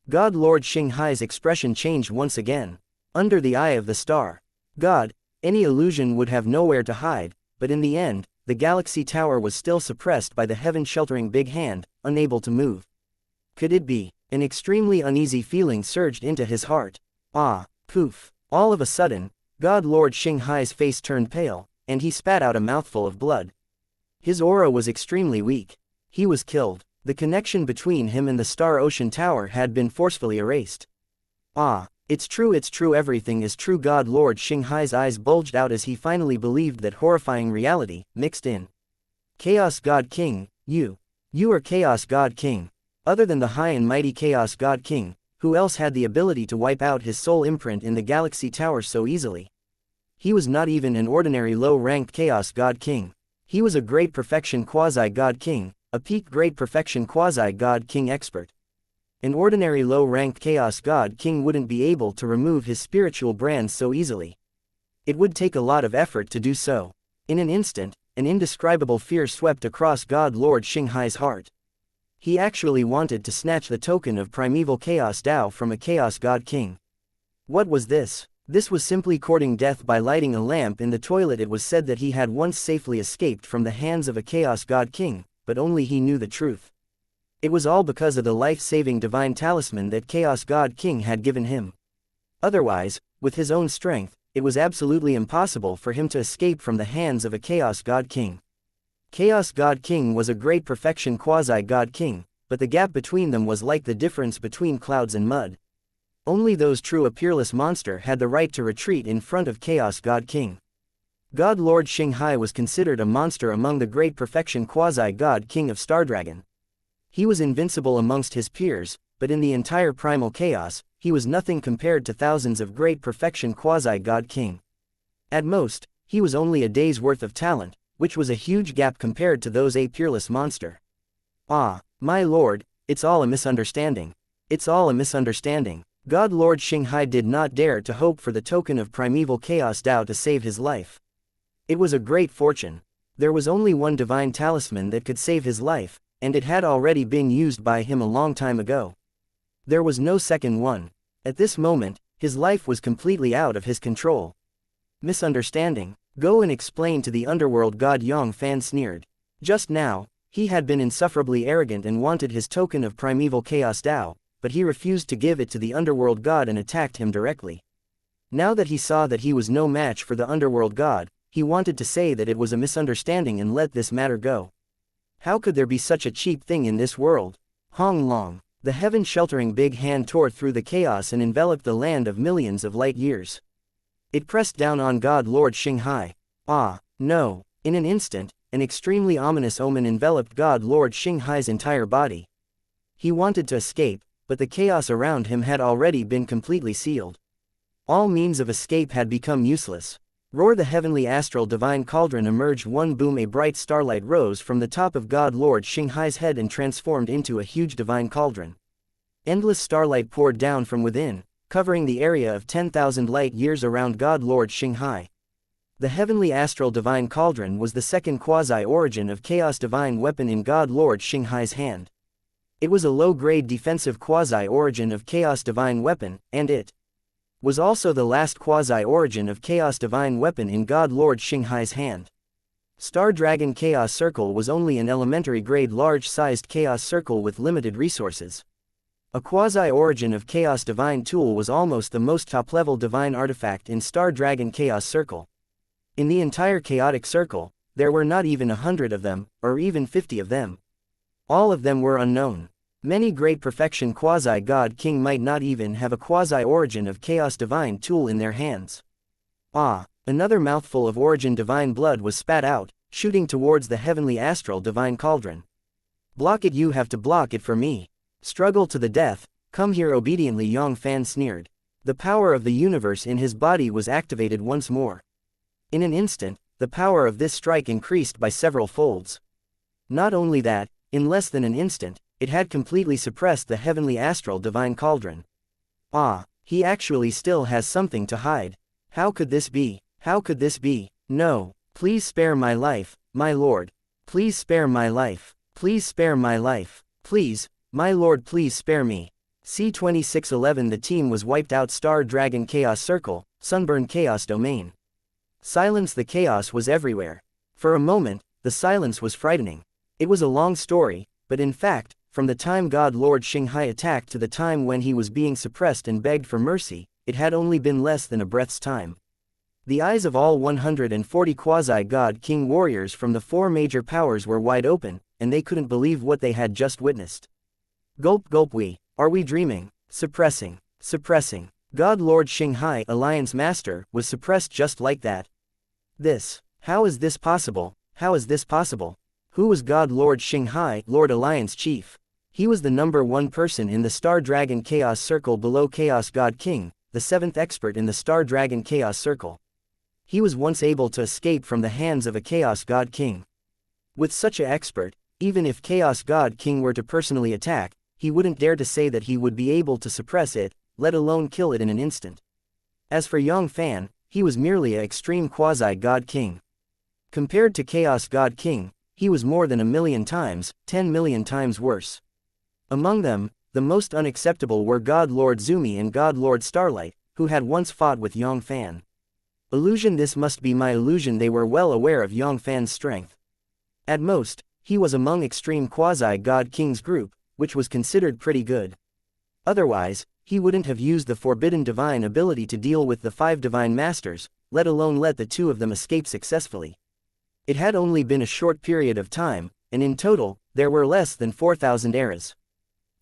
God Lord Xinghai's expression changed once again. Under the eye of the Star God, any illusion would have nowhere to hide, but in the end, the Galaxy Tower was still suppressed by the heaven-sheltering big hand, unable to move. Could it be? An extremely uneasy feeling surged into his heart. Ah, poof. All of a sudden, God Lord Xinghai's face turned pale, and he spat out a mouthful of blood. His aura was extremely weak. He was killed. The connection between him and the Star Ocean Tower had been forcefully erased. Ah, it's true, everything is true. God Lord Xinghai's eyes bulged out as he finally believed that horrifying reality, mixed in. Chaos God King, you are Chaos God King. Other than the high and mighty Chaos God King, who else had the ability to wipe out his soul imprint in the Galaxy Tower so easily? He was not even an ordinary low-ranked Chaos God King. He was a Great Perfection Quasi-God King, a peak Great Perfection Quasi-God King expert. An ordinary low-ranked Chaos God King wouldn't be able to remove his spiritual brand so easily. It would take a lot of effort to do so. In an instant, an indescribable fear swept across God Lord Xinghai's heart. He actually wanted to snatch the token of primeval Chaos Dao from a Chaos God King. What was this? This was simply courting death by lighting a lamp in the toilet. It was said that he had once safely escaped from the hands of a Chaos God King, but only he knew the truth. It was all because of the life-saving divine talisman that Chaos God King had given him. Otherwise, with his own strength, it was absolutely impossible for him to escape from the hands of a Chaos God King. Chaos God King was a Great Perfection Quasi-God King, but the gap between them was like the difference between clouds and mud. Only those true a peerless monster had the right to retreat in front of Chaos God King. God Lord Xinghai was considered a monster among the Great Perfection Quasi-God King of Star Dragon. He was invincible amongst his peers, but in the entire primal chaos, he was nothing compared to thousands of Great Perfection Quasi-God King. At most, he was only a day's worth of talent, which was a huge gap compared to those a peerless monster. Ah, my lord, it's all a misunderstanding. It's all a misunderstanding. God Lord Xinghai did not dare to hope for the token of primeval Chaos Dao to save his life. It was a great fortune. There was only one divine talisman that could save his life, and it had already been used by him a long time ago. There was no second one. At this moment, his life was completely out of his control. Misunderstanding. Go and explain to the underworld. God Yang Fann sneered. Just now, He had been insufferably arrogant and wanted his token of primeval chaos Tao, but he refused to give it to the underworld god and attacked him directly. Now that he saw that he was no match for the underworld god, he wanted to say that it was a misunderstanding and let this matter go. How could there be such a cheap thing in this world? Hong Long. The heaven-sheltering big hand tore through the chaos and enveloped the land of millions of light years. It pressed down on God Lord Xinghai. Ah, no. In an instant, an extremely ominous omen enveloped God Lord Xinghai's entire body. He wanted to escape, but the chaos around him had already been completely sealed. All means of escape had become useless. Roar the heavenly astral divine cauldron emerged. One boom, a bright starlight rose from the top of God Lord Xinghai's head and transformed into a huge divine cauldron. Endless starlight poured down from within, covering the area of 10,000 light years around God Lord Xinghai. The heavenly astral divine cauldron was the second quasi-origin of chaos divine weapon in God Lord Xinghai's hand. It was a low-grade defensive quasi-origin of chaos divine weapon, and it was also the last quasi-origin of chaos divine weapon in God Lord Xinghai's hand. Star Dragon Chaos Circle was only an elementary grade large-sized chaos circle with limited resources. A quasi-origin of chaos divine tool was almost the most top-level divine artifact in Star Dragon Chaos Circle. In the entire chaotic circle, there were not even 100 of them, or even 50 of them. All of them were unknown. Many great perfection quasi-god king might not even have a quasi-origin of chaos divine tool in their hands. Ah, another mouthful of origin divine blood was spat out, shooting towards the heavenly astral divine cauldron. Block it, you have to block it for me. Struggle to the death, come here obediently, Yang Fann sneered. The power of the universe in his body was activated once more. In an instant, the power of this strike increased by several folds. Not only that, in less than an instant, it had completely suppressed the heavenly astral divine cauldron. Ah, he actually still has something to hide. How could this be? How could this be? No, please spare my life, my lord. Please spare my life. Please spare my life. Please, my lord, please spare me. C2611. The team was wiped out. Star Dragon Chaos Circle, Sunburn Chaos Domain. Silence. The chaos was everywhere. For a moment, the silence was frightening. It was a long story, but in fact, from the time God Lord Xinghai attacked to the time when he was being suppressed and begged for mercy, it had only been less than a breath's time. The eyes of all 140 quasi-god king warriors from the four major powers were wide open, and they couldn't believe what they had just witnessed. Gulp gulp. Are we dreaming? Suppressing. God Lord Xinghai, Alliance Master, was suppressed just like that. How is this possible? How is this possible? Who was God Lord Xinghai, Lord Alliance Chief? He was the #1 person in the Star Dragon Chaos Circle below Chaos God King, the 7th expert in the Star Dragon Chaos Circle. He was once able to escape from the hands of a Chaos God King. With such an expert, even if Chaos God King were to personally attack, he wouldn't dare to say that he would be able to suppress it, let alone kill it in an instant. As for Yang Fann, he was merely an extreme quasi-God King. Compared to Chaos God King, he was more than 1,000,000 times, 10 million times worse. Among them, the most unacceptable were God Lord Zumi and God Lord Starlight, who had once fought with Yang Fann. Illusion. This must be my illusion. They were well aware of Yang Fann's strength. At most, he was among extreme quasi-god king's group, which was considered pretty good. Otherwise, he wouldn't have used the forbidden divine ability to deal with the 5 divine masters, let alone let the 2 of them escape successfully. It had only been a short period of time, and in total, there were less than 4,000 eras.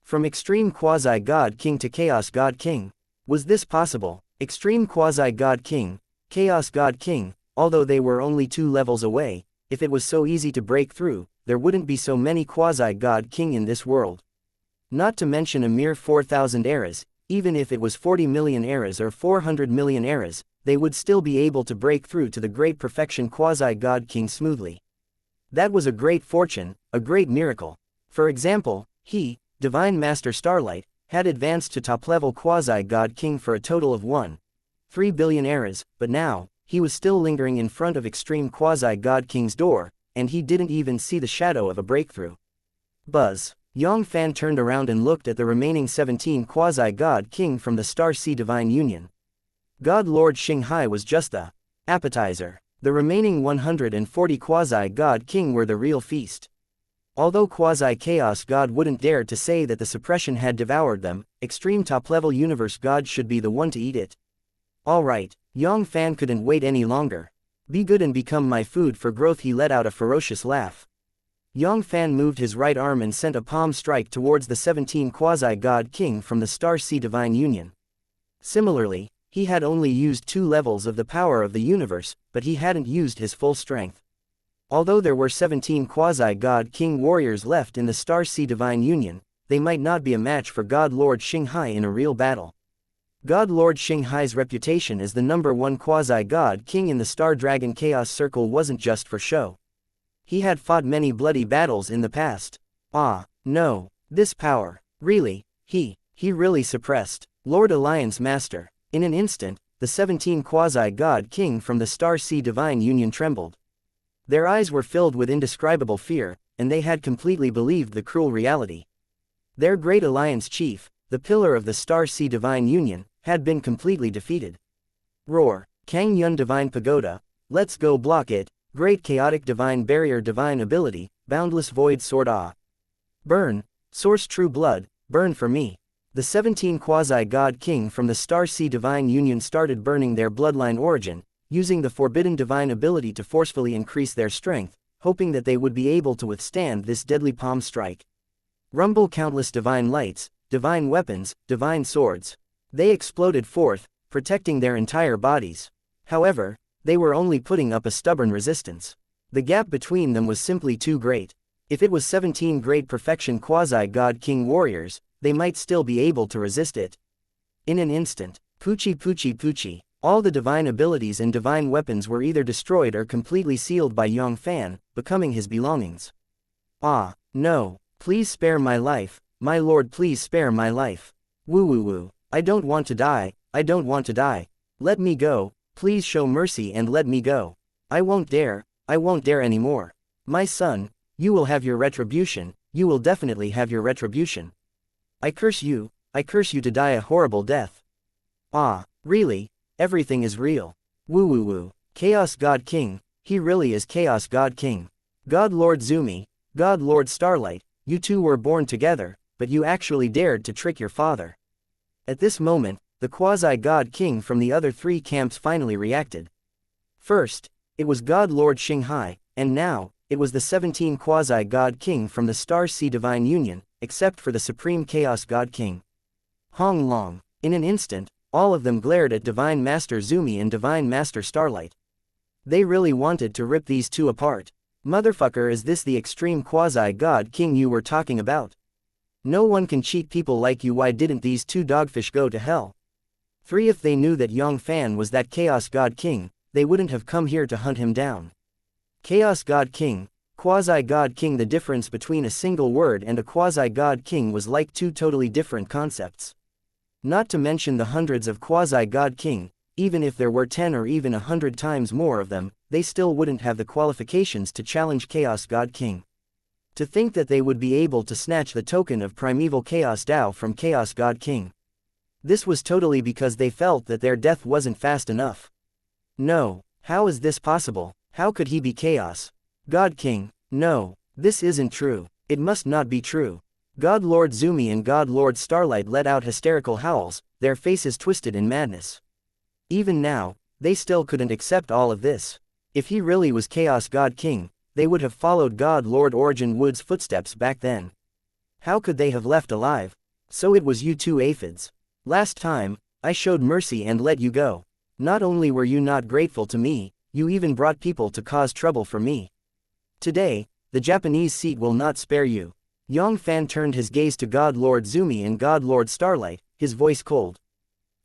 From extreme quasi-god king to chaos god king. Was this possible? Extreme quasi-god king, chaos god king, although they were only 2 levels away, if it was so easy to break through, there wouldn't be so many quasi-god king in this world. Not to mention a mere 4,000 eras, even if it was 40 million eras or 400 million eras, they would still be able to break through to the great perfection quasi-god king smoothly. That was a great fortune, a great miracle. For example, he, Divine Master Starlight, had advanced to top-level quasi-god king for a total of 1.3 billion eras, but now, he was still lingering in front of extreme quasi-god king's door, and he didn't even see the shadow of a breakthrough. Buzz. Yang Fann turned around and looked at the remaining 17 quasi-god king from the Star Sea Divine Union. God Lord Xinghai was just the appetizer. The remaining 140 quasi-god king were the real feast. Although quasi-chaos god wouldn't dare to say that the suppression had devoured them, extreme top-level universe god should be the one to eat it. Alright, Yang Fann couldn't wait any longer. Be good and become my food for growth. He let out a ferocious laugh. Yang Fann moved his right arm and sent a palm strike towards the 17 quasi-god king from the Star Sea Divine Union. Similarly, he had only used 2 levels of the power of the universe, but he hadn't used his full strength. Although there were 17 quasi-god king warriors left in the Star Sea Divine Union, they might not be a match for God Lord Xianxia in a real battle. God Lord Xianxia's reputation as the #1 quasi-god king in the Star Dragon Chaos Circle wasn't just for show. He had fought many bloody battles in the past. Ah, no, this power, really, he really suppressed. Lord Alliance Master. In an instant, the 17 quasi-god king from the Star Sea Divine Union trembled. Their eyes were filled with indescribable fear, and they had completely believed the cruel reality. Their great alliance chief, the pillar of the Star Sea Divine Union, had been completely defeated. Roar. Kang Yun Divine Pagoda, let's go block it. Great Chaotic Divine Barrier Divine Ability, Boundless Void Sword. Ah. Burn. Source True Blood, burn for me. The 17 quasi-god king from the Star Sea Divine Union started burning their bloodline origin, using the forbidden divine ability to forcefully increase their strength, hoping that they would be able to withstand this deadly palm strike. Rumble countless divine lights, divine weapons, divine swords. They exploded forth, protecting their entire bodies. However, they were only putting up a stubborn resistance. The gap between them was simply too great. If it was 17 great perfection quasi-god king warriors, they might still be able to resist it. In an instant, Poochie Poochie Poochie, all the divine abilities and divine weapons were either destroyed or completely sealed by Yang Fann, becoming his belongings. Ah, no, please spare my life, my lord, please spare my life. Woo woo woo, I don't want to die, I don't want to die. Let me go, please show mercy and let me go. I won't dare anymore. My son, you will have your retribution, you will definitely have your retribution. I curse you to die a horrible death. Ah, really, everything is real. Woo woo woo, Chaos God King, he really is Chaos God King. God Lord Zumi, God Lord Starlight, you two were born together, but you actually dared to trick your father. At this moment, the quasi-god king from the other 3 camps finally reacted. First, it was God Lord Xianxia, and now, it was the 17 quasi-god king from the Star Sea Divine Union, except for the Supreme Chaos God King. Hong Long. In an instant, all of them glared at Divine Master Zumi and Divine Master Starlight. They really wanted to rip these two apart. Motherfucker, is this the extreme quasi-god king you were talking about? No one can cheat people like you. Why didn't these 2 dogfish go to hell? 3. If they knew that Yang Fann was that Chaos God King, they wouldn't have come here to hunt him down. Chaos God King, Quasi-God King. The difference between a single word and a Quasi-God King was like 2 totally different concepts. Not to mention the hundreds of Quasi-God King, even if there were 10 or even 100 times more of them, they still wouldn't have the qualifications to challenge Chaos God King. To think that they would be able to snatch the token of primeval Chaos Dao from Chaos God King. This was totally because they felt that their death wasn't fast enough. No, how is this possible? How could he be Chaos God King? No, this isn't true. It must not be true. God Lord Zumi and God Lord Starlight let out hysterical howls, their faces twisted in madness. Even now, they still couldn't accept all of this. If he really was Chaos God King, they would have followed God Lord Origin Wood's footsteps back then. How could they have left alive? So it was you 2 aphids. Last time, I showed mercy and let you go. Not only were you not grateful to me, you even brought people to cause trouble for me. Today, the Japanese seat will not spare you. Yang Fann turned his gaze to God Lord Zumi and God Lord Starlight, his voice cold.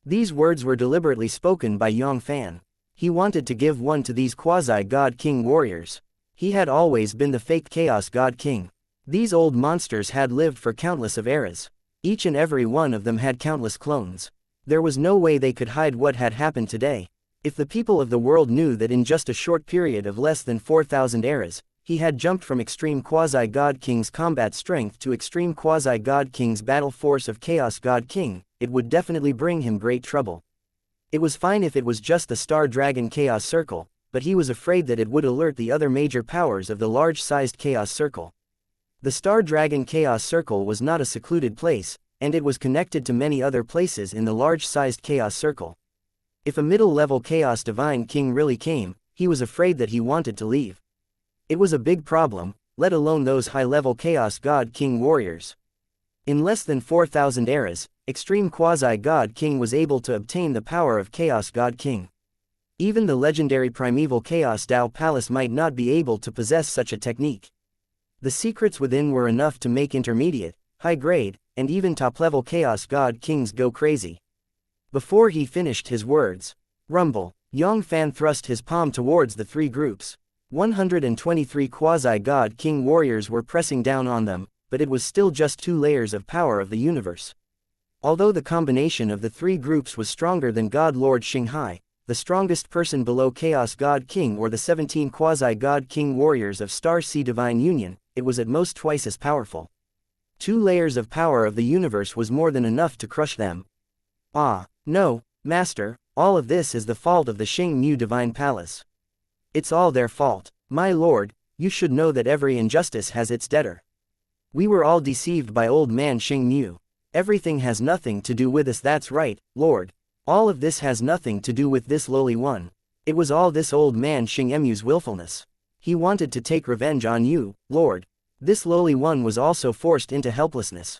These words were deliberately spoken by Yang Fann. He wanted to give one to these quasi-God King warriors. He had always been the fake Chaos God King. These old monsters had lived for countless of eras. Each and every one of them had countless clones. There was no way they could hide what had happened today. If the people of the world knew that in just a short period of less than 4,000 eras, he had jumped from extreme Quasi-God King's combat strength to extreme Quasi-God King's battle force of Chaos God King, it would definitely bring him great trouble. It was fine if it was just the Star Dragon Chaos Circle, but he was afraid that it would alert the other major powers of the large-sized Chaos Circle. The Star Dragon Chaos Circle was not a secluded place, and it was connected to many other places in the large-sized Chaos Circle. If a middle-level Chaos Divine King really came, he was afraid that he wanted to leave. It was a big problem, let alone those high-level Chaos God King warriors. In less than 4,000 eras, Extreme Quasi-God King was able to obtain the power of Chaos God King. Even the legendary primeval Chaos Dao Palace might not be able to possess such a technique. The secrets within were enough to make intermediate, high-grade, and even top-level Chaos God Kings go crazy. Before he finished his words, rumble, Yang Fann thrust his palm towards the three groups. 123 Quasi-God King warriors were pressing down on them, but it was still just 2 layers of power of the universe. Although the combination of the three groups was stronger than God Lord Xinghai, the strongest person below Chaos God King or the 17 Quasi-God King warriors of Star Sea Divine Union, it was at most twice as powerful. 2 layers of power of the universe was more than enough to crush them. Ah, no, Master, all of this is the fault of the Xing Mu Divine Palace. It's all their fault. My lord, you should know that every injustice has its debtor. We were all deceived by old man Xing Mu. Everything has nothing to do with us. That's right, lord. All of this has nothing to do with this lowly one. It was all this old man Xing Mu's willfulness. He wanted to take revenge on you, lord. This lowly one was also forced into helplessness.